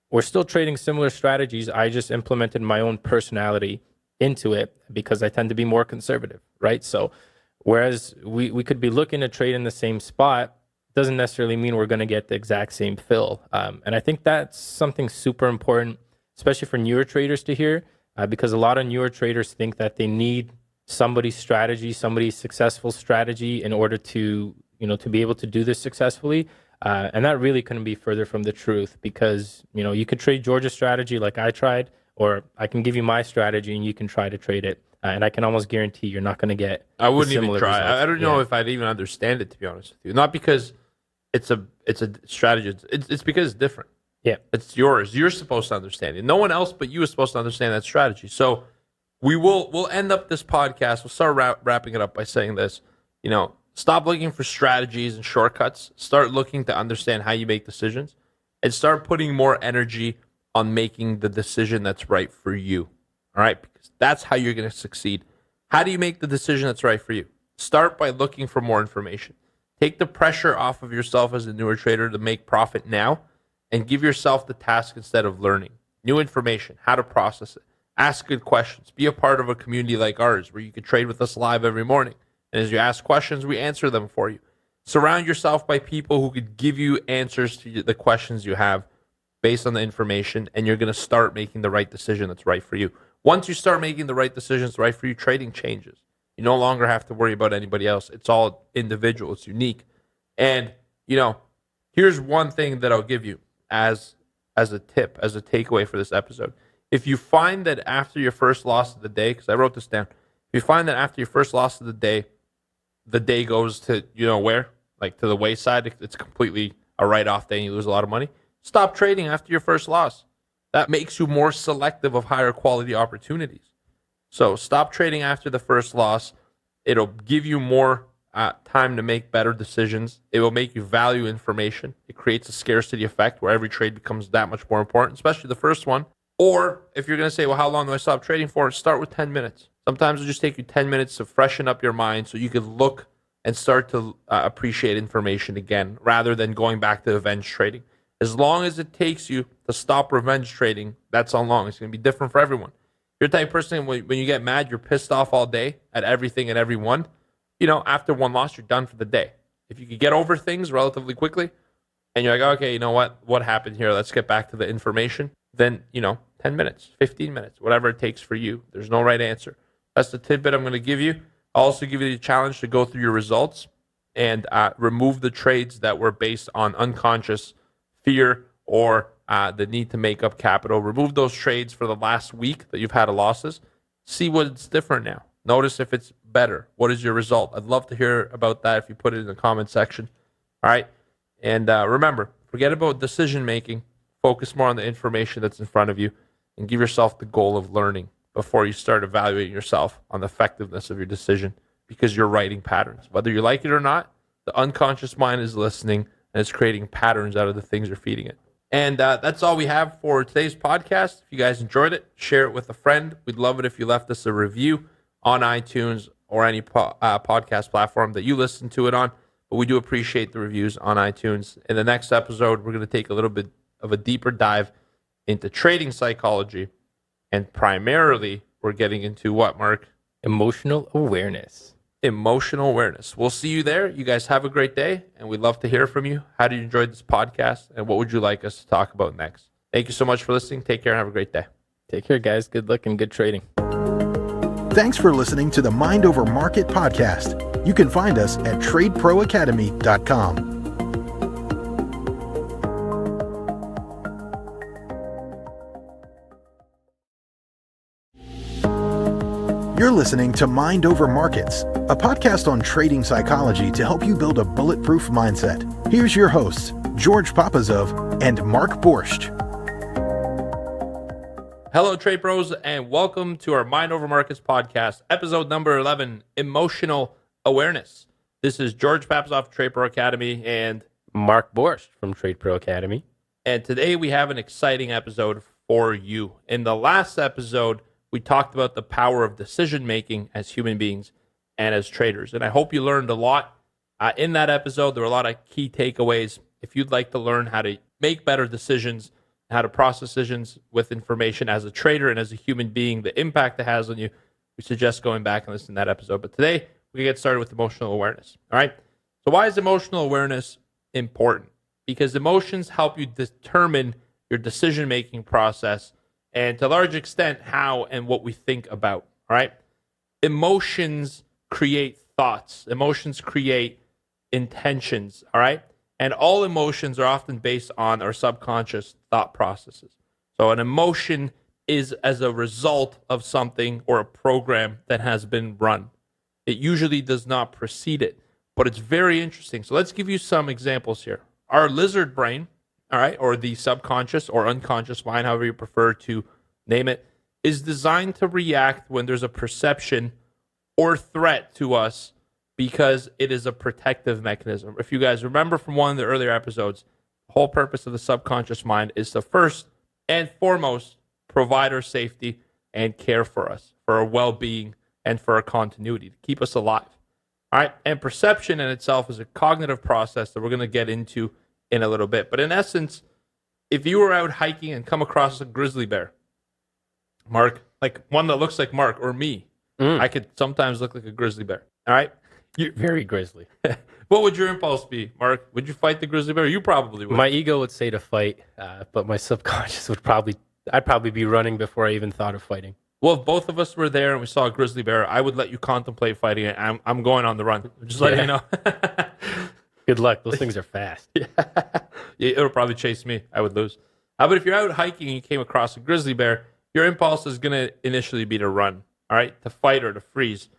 we're still trading similar strategies. I just implemented my own personality into it because I tend to be more conservative, right? So whereas we could be looking to trade in the same spot, doesn't necessarily mean we're going to get the exact same fill. And I think that's something super important, especially for newer traders to hear, because a lot of newer traders think that they need somebody's strategy, somebody's successful strategy in order to, to be able to do this successfully. And that really couldn't be further from the truth because, you could trade Georgia's strategy like I tried, or I can give you my strategy and you can try to trade it. And I can almost guarantee you're not going to get. I wouldn't even try. Results. I don't know if I'd even understand it, to be honest with you. Not because it's a strategy. It's because it's different. Yeah. It's yours. You're supposed to understand it. No one else but you is supposed to understand that strategy. So we'll end up this podcast. We'll start wrapping it up by saying this. Stop looking for strategies and shortcuts. Start looking to understand how you make decisions and start putting more energy on making the decision that's right for you. All right? Because that's how you're going to succeed. How do you make the decision that's right for you? Start by looking for more information. Take the pressure off of yourself as a newer trader to make profit now and give yourself the task instead of learning. New information, how to process it. Ask good questions. Be a part of a community like ours where you can trade with us live every morning. And as you ask questions, we answer them for you. Surround yourself by people who could give you answers to the questions you have based on the information, and you're going to start making the right decision that's right for you. Once you start making the right decisions right for you, trading changes. You no longer have to worry about anybody else. It's all individual. It's unique. And, here's one thing that I'll give you as a tip, as a takeaway for this episode. If you find that after your first loss of the day, because I wrote this down, if you find that after your first loss of the day, the day goes to, where? Like to the wayside, it's completely a write-off day and you lose a lot of money. Stop trading after your first loss. That makes you more selective of higher quality opportunities. So stop trading after the first loss. It'll give you more time to make better decisions. It will make you value information. It creates a scarcity effect where every trade becomes that much more important, especially the first one. Or if you're going to say, well, how long do I stop trading for? Start with 10 minutes. Sometimes it'll just take you 10 minutes to freshen up your mind so you can look and start to appreciate information again rather than going back to revenge trading. As long as it takes you to stop revenge trading, that's how long. It's going to be different for everyone. You're the type of person, when you get mad, you're pissed off all day at everything and everyone. After one loss, you're done for the day. If you could get over things relatively quickly and you're like, okay, you know what happened here? Let's get back to the information. Then, 10 minutes, 15 minutes, whatever it takes for you. There's no right answer. That's the tidbit I'm going to give you. I'll also give you the challenge to go through your results and remove the trades that were based on unconscious fear or the need to make up capital. Remove those trades for the last week that you've had losses. See what's different now. Notice if it's better. What is your result? I'd love to hear about that if you put it in the comment section. All right. And remember, forget about decision making. Focus more on the information that's in front of you and give yourself the goal of learning before you start evaluating yourself on the effectiveness of your decision, because you're writing patterns. Whether you like it or not, the unconscious mind is listening and it's creating patterns out of the things you're feeding it. And that's all we have for today's podcast. If you guys enjoyed it, share it with a friend. We'd love it if you left us a review on iTunes or any podcast platform that you listen to it on. But we do appreciate the reviews on iTunes. In the next episode, we're going to take a little bit of a deeper dive into trading psychology. And primarily, we're getting into what, Mark? Emotional awareness. Emotional awareness. We'll see you there. You guys have a great day, and we'd love to hear from you. How did you enjoy this podcast, and what would you like us to talk about next? Thank you so much for listening. Take care and have a great day. Take care, guys. Good luck and good trading. Thanks for listening to the Mind Over Market podcast. You can find us at tradeproacademy.com. You're listening to Mind Over Markets, a podcast on trading psychology to help you build a bulletproof mindset. Here's your hosts, George Papazov and Mark Borscht. Hello, Trade Pros, and welcome to our Mind Over Markets podcast, episode number 11, Emotional Awareness. This is George Papazov, Trade Pro Academy, and Mark Borscht from Trade Pro Academy. And today we have an exciting episode for you. In the last episode, we talked about the power of decision-making as human beings and as traders. And I hope you learned a lot in that episode. There were a lot of key takeaways. If you'd like to learn how to make better decisions, how to process decisions with information as a trader and as a human being, the impact it has on you, we suggest going back and listening to that episode. But today, we get started with emotional awareness. All right? So why is emotional awareness important? Because emotions help you determine your decision-making process and to a large extent, how and what we think about, all right? Emotions create thoughts. Emotions create intentions, all right? And all emotions are often based on our subconscious thought processes. So an emotion is as a result of something or a program that has been run. It usually does not precede it, but it's very interesting. So let's give you some examples here. Our lizard brain, all right, or the subconscious or unconscious mind, however you prefer to name it, is designed to react when there's a perception or threat to us because it is a protective mechanism. If you guys remember from one of the earlier episodes, the whole purpose of the subconscious mind is to first and foremost provide our safety and care for us, for our well-being and for our continuity, to keep us alive. All right, and perception in itself is a cognitive process that we're going to get into in a little bit. But in essence, if you were out hiking and come across a grizzly bear, Mark, like one that looks like Mark or me, I could sometimes look like a grizzly bear. All right? You're very grizzly. What would your impulse be, Mark? Would you fight the grizzly bear? You probably would. My ego would say to fight, but my subconscious would I'd probably be running before I even thought of fighting. Well, if both of us were there and we saw a grizzly bear, I would let you contemplate fighting it. I'm going on the run. Just letting you know. Good luck. Those things are fast. Yeah, it'll probably chase me. I would lose. But if you're out hiking and you came across a grizzly bear, your impulse is going to initially be to run, all right, to fight or to freeze.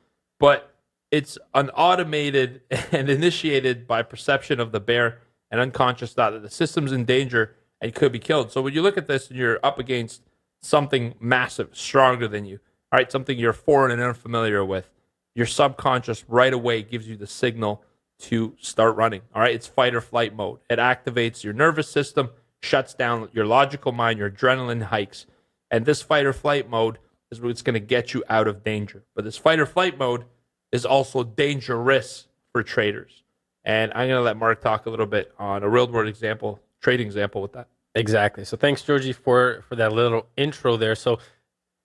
But it's an automated and initiated by perception of the bear and unconscious thought that the system's in danger and could be killed. So when you look at this and you're up against something massive, stronger than you, all right, something you're foreign and unfamiliar with, your subconscious right away gives you the signal to start running. All right, it's fight or flight mode. It activates your nervous system, shuts down your logical mind, your adrenaline hikes. And this fight or flight mode is what's going to get you out of danger. But this fight or flight mode is also dangerous for traders. And I'm going to let Mark talk a little bit on a real world example, trading example with that. Exactly. So thanks, Georgie, for that little intro there. So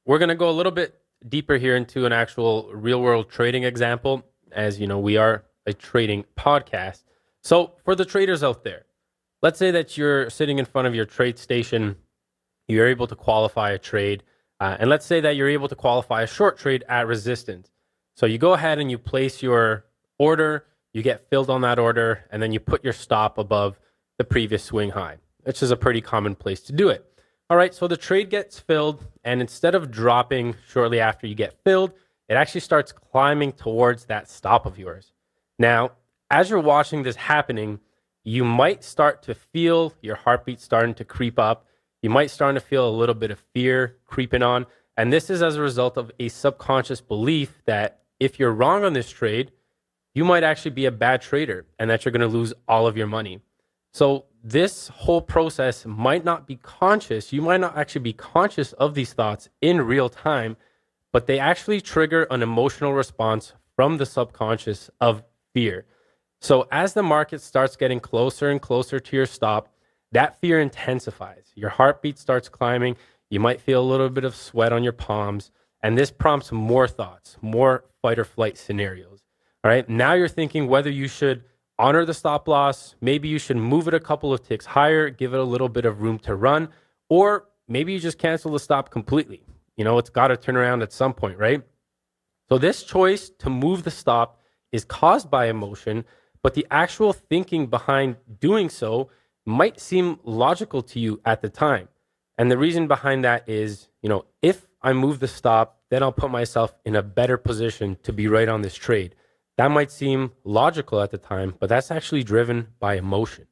we're going to go a little bit deeper here into an actual real world trading example. As you know, we are a trading podcast. So for the traders out there, let's say that you're sitting in front of your trade station, you're able to qualify a trade, and let's say that you're able to qualify a short trade at resistance. So you go ahead and you place your order, you get filled on that order, and then you put your stop above the previous swing high, which is a pretty common place to do it. All right, so the trade gets filled, and instead of dropping shortly after you get filled, it actually starts climbing towards that stop of yours. Now, as you're watching this happening, you might start to feel your heartbeat starting to creep up. You might start to feel a little bit of fear creeping on. And this is as a result of a subconscious belief that if you're wrong on this trade, you might actually be a bad trader and that you're going to lose all of your money. So this whole process might not be conscious. You might not actually be conscious of these thoughts in real time, but they actually trigger an emotional response from the subconscious of fear. So as the market starts getting closer and closer to your stop, that fear intensifies. Your heartbeat starts climbing. You might feel a little bit of sweat on your palms. And this prompts more thoughts, more fight or flight scenarios. All right. Now you're thinking whether you should honor the stop loss. Maybe you should move it a couple of ticks higher, give it a little bit of room to run, or maybe you just cancel the stop completely. You know, it's got to turn around at some point, right? So this choice to move the stop is caused by emotion, but the actual thinking behind doing so might seem logical to you at the time. And the reason behind that is, you know, if I move the stop, then I'll put myself in a better position to be right on this trade. That might seem logical at the time, but that's actually driven by emotion.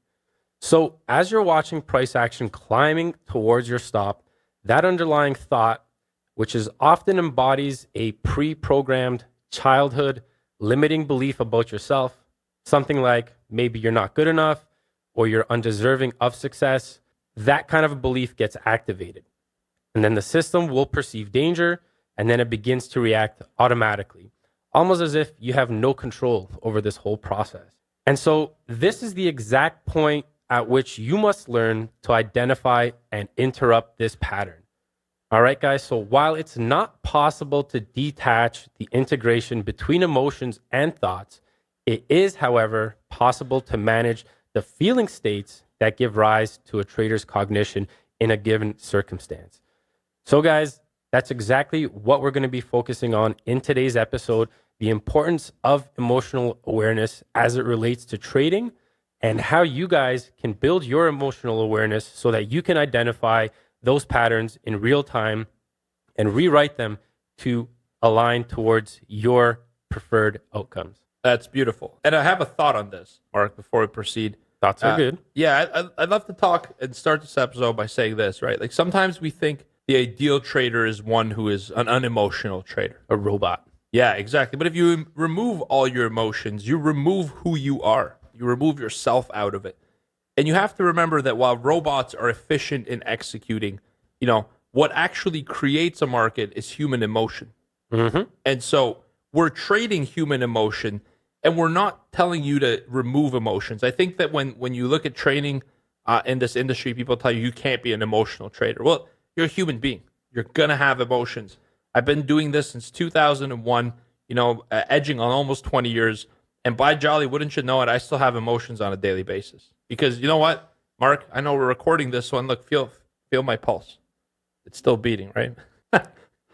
So as you're watching price action climbing towards your stop, that underlying thought, which is often embodies a pre-programmed childhood limiting belief about yourself, something like maybe you're not good enough or you're undeserving of success, that kind of a belief gets activated. And then the system will perceive danger, and then it begins to react automatically, almost as if you have no control over this whole process. And so this is the exact point at which you must learn to identify and interrupt this pattern. All right, guys, so while it's not possible to detach the integration between emotions and thoughts, it is, however, possible to manage the feeling states that give rise to a trader's cognition in a given circumstance. So, guys, that's exactly what we're going to be focusing on in today's episode, the importance of emotional awareness as it relates to trading and how you guys can build your emotional awareness so that you can identify those patterns in real time and rewrite them to align towards your preferred outcomes. That's beautiful. And I have a thought on this, Mark, before we proceed. Thoughts are good. Yeah, I'd love to talk and start this episode by saying this, right? Like sometimes we think the ideal trader is one who is an unemotional trader. A robot. Yeah, exactly. But if you remove all your emotions, you remove who you are. You remove yourself out of it. And you have to remember that while robots are efficient in executing, you know, what actually creates a market is human emotion. Mm-hmm. And so we're trading human emotion, and we're not telling you to remove emotions. I think that when you look at trading in this industry, people tell you can't be an emotional trader. Well, you're a human being. You're going to have emotions. I've been doing this since 2001, you know, edging on almost 20 years. And by jolly, wouldn't you know it, I still have emotions on a daily basis. Because you know what, Mark, I know we're recording this one. Look, feel my pulse. It's still beating, right?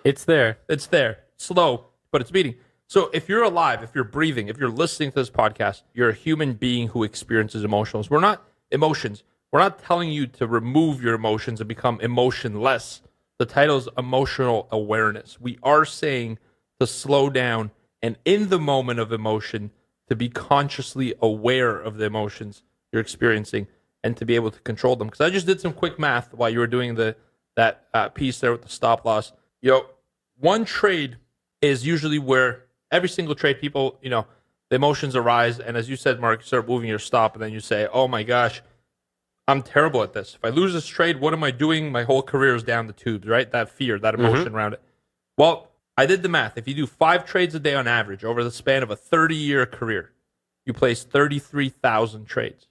It's there. It's there. Slow, but it's beating. So if you're alive, if you're breathing, if you're listening to this podcast, you're a human being who experiences emotions. We're not emotions. We're not telling you to remove your emotions and become emotionless. The title is emotional awareness. We are saying to slow down and in the moment of emotion to be consciously aware of the emotions you're experiencing and to be able to control them. Because I just did some quick math while you were doing that piece there with the stop loss. One trade is usually where every single trade, people, the emotions arise. And as you said, Mark, you start moving your stop and then you say, oh my gosh, I'm terrible at this. If I lose this trade, what am I doing? My whole career is down the tubes, right? That fear, that emotion around it. Well, I did the math. If you do 5 trades a day on average over the span of a 30-year career, you place 33,000 trades.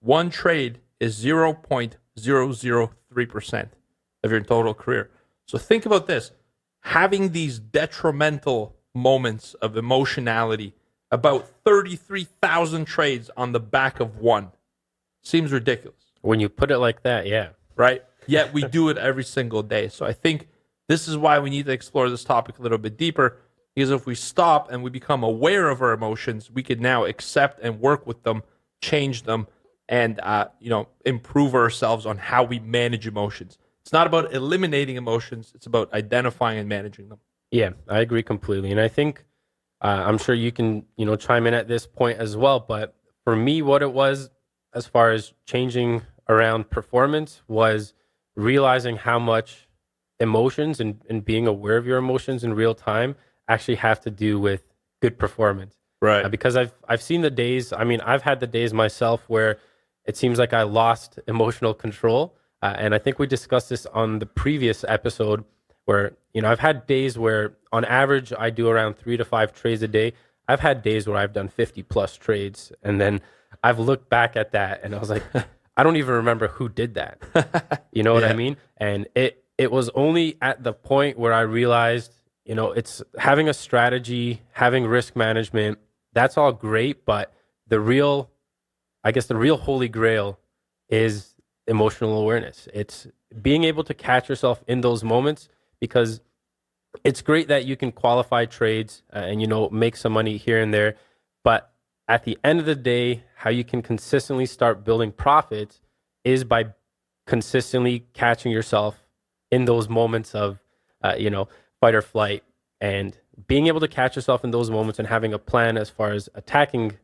One trade is 0.003% of your total career. So think about this. Having these detrimental moments of emotionality, about 33,000 trades on the back of one, seems ridiculous. When you put it like that, yeah. Right? Yet we do it every single day. So I think this is why we need to explore this topic a little bit deeper, because if we stop and we become aware of our emotions, we can now accept and work with them, change them, and improve ourselves on how we manage emotions. It's not about eliminating emotions. It's about identifying and managing them. Yeah, I agree completely. And I think I'm sure you can, chime in at this point as well. But for me, what it was as far as changing around performance was realizing how much emotions and being aware of your emotions in real time actually have to do with good performance. Right. Because I've seen the days, I've had the days myself where it seems like I lost emotional control. And I think we discussed this on the previous episode where, I've had days where on average I do around 3 to 5 trades a day. I've had days where I've done 50 plus trades. And then I've looked back at that and I was like, I don't even remember who did that. You know what I mean? And it was only at the point where I realized, it's having a strategy, having risk management, that's all great. But the real holy grail is emotional awareness. It's being able to catch yourself in those moments, because it's great that you can qualify trades and, make some money here and there. But at the end of the day, how you can consistently start building profits is by consistently catching yourself in those moments of, fight or flight, and being able to catch yourself in those moments and having a plan as far as attacking,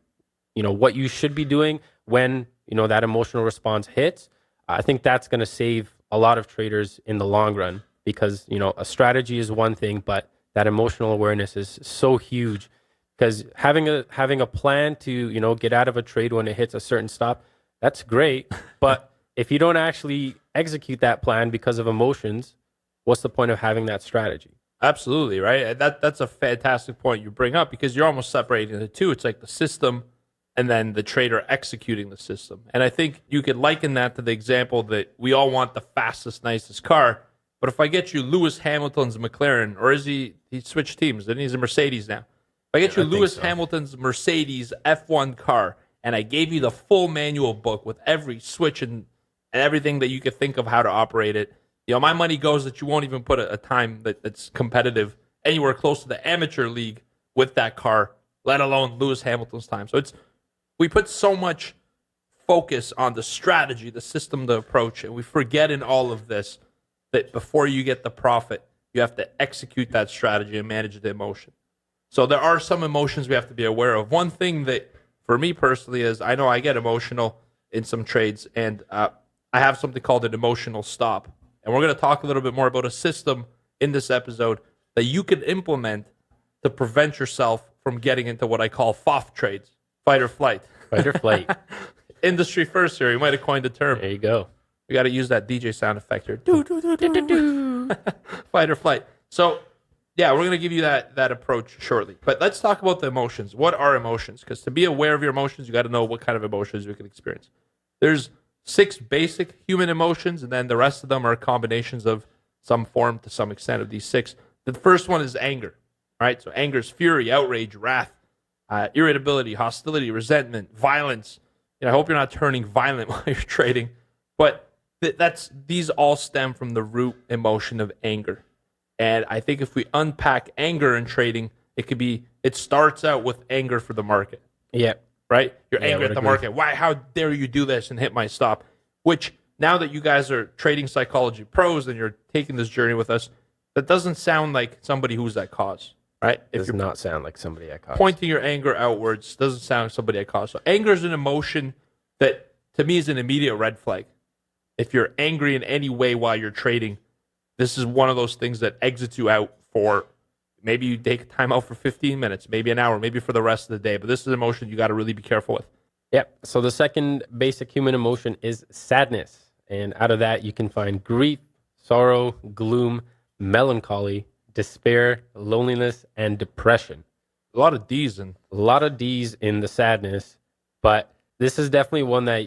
what you should be doing when, that emotional response hits. I think that's going to save a lot of traders in the long run, because, a strategy is one thing, but that emotional awareness is so huge, because having a plan to, get out of a trade when it hits a certain stop, that's great. But if you don't actually execute that plan because of emotions, what's the point of having that strategy? Absolutely, right? That's a fantastic point you bring up, because you're almost separating the two. It's like the system and then the trader executing the system. And I think you could liken that to the example that we all want the fastest, nicest car. But if I get you Lewis Hamilton's McLaren, or is he switched teams, then he's a Mercedes now. If I get you Lewis Hamilton's Mercedes F1 car, and I gave you the full manual book with every switch and everything that you could think of how to operate it, my money goes that you won't even put a time that's competitive anywhere close to the amateur league with that car, let alone Lewis Hamilton's time. So we put so much focus on the strategy, the system, the approach, and we forget in all of this that before you get the profit, you have to execute that strategy and manage the emotion. So there are some emotions we have to be aware of. One thing that, for me personally, is I know I get emotional in some trades, and I have something called an emotional stop. And we're going to talk a little bit more about a system in this episode that you can implement to prevent yourself from getting into what I call FOF trades, fight or flight. Fight or flight. Industry first here. You might have coined the term. There you go. We got to use that DJ sound effect here. Fight or flight. So, yeah, we're going to give you that approach shortly. But let's talk about the emotions. What are emotions? Because to be aware of your emotions, you got to know what kind of emotions you can experience. There's 6 basic human emotions, and then the rest of them are combinations of some form to some extent of these 6. The first one is anger, right? So anger is fury, outrage, wrath, irritability, hostility, resentment, violence. I hope you're not turning violent while you're trading, but these all stem from the root emotion of anger. And I think if we unpack anger in trading, it starts out with anger for the market. Yeah. Right? You're angry at the market. Why? How dare you do this and hit my stop? Which, now that you guys are trading psychology pros and you're taking this journey with us, that doesn't sound like somebody who's at cause, right? If Does you're not sound like somebody I caught. pointing your anger outwards, doesn't sound like somebody I caught. So anger is an emotion that to me is an immediate red flag. If you're angry in any way while you're trading, this is one of those things that exits you out for maybe you take time out for 15 minutes, maybe an hour, maybe for the rest of the day. But this is an emotion you got to really be careful with. Yep. So the second basic human emotion is sadness. And out of that, you can find grief, sorrow, gloom, melancholy, despair, loneliness, and depression. A lot of D's and A lot of D's in the sadness, but this is definitely one that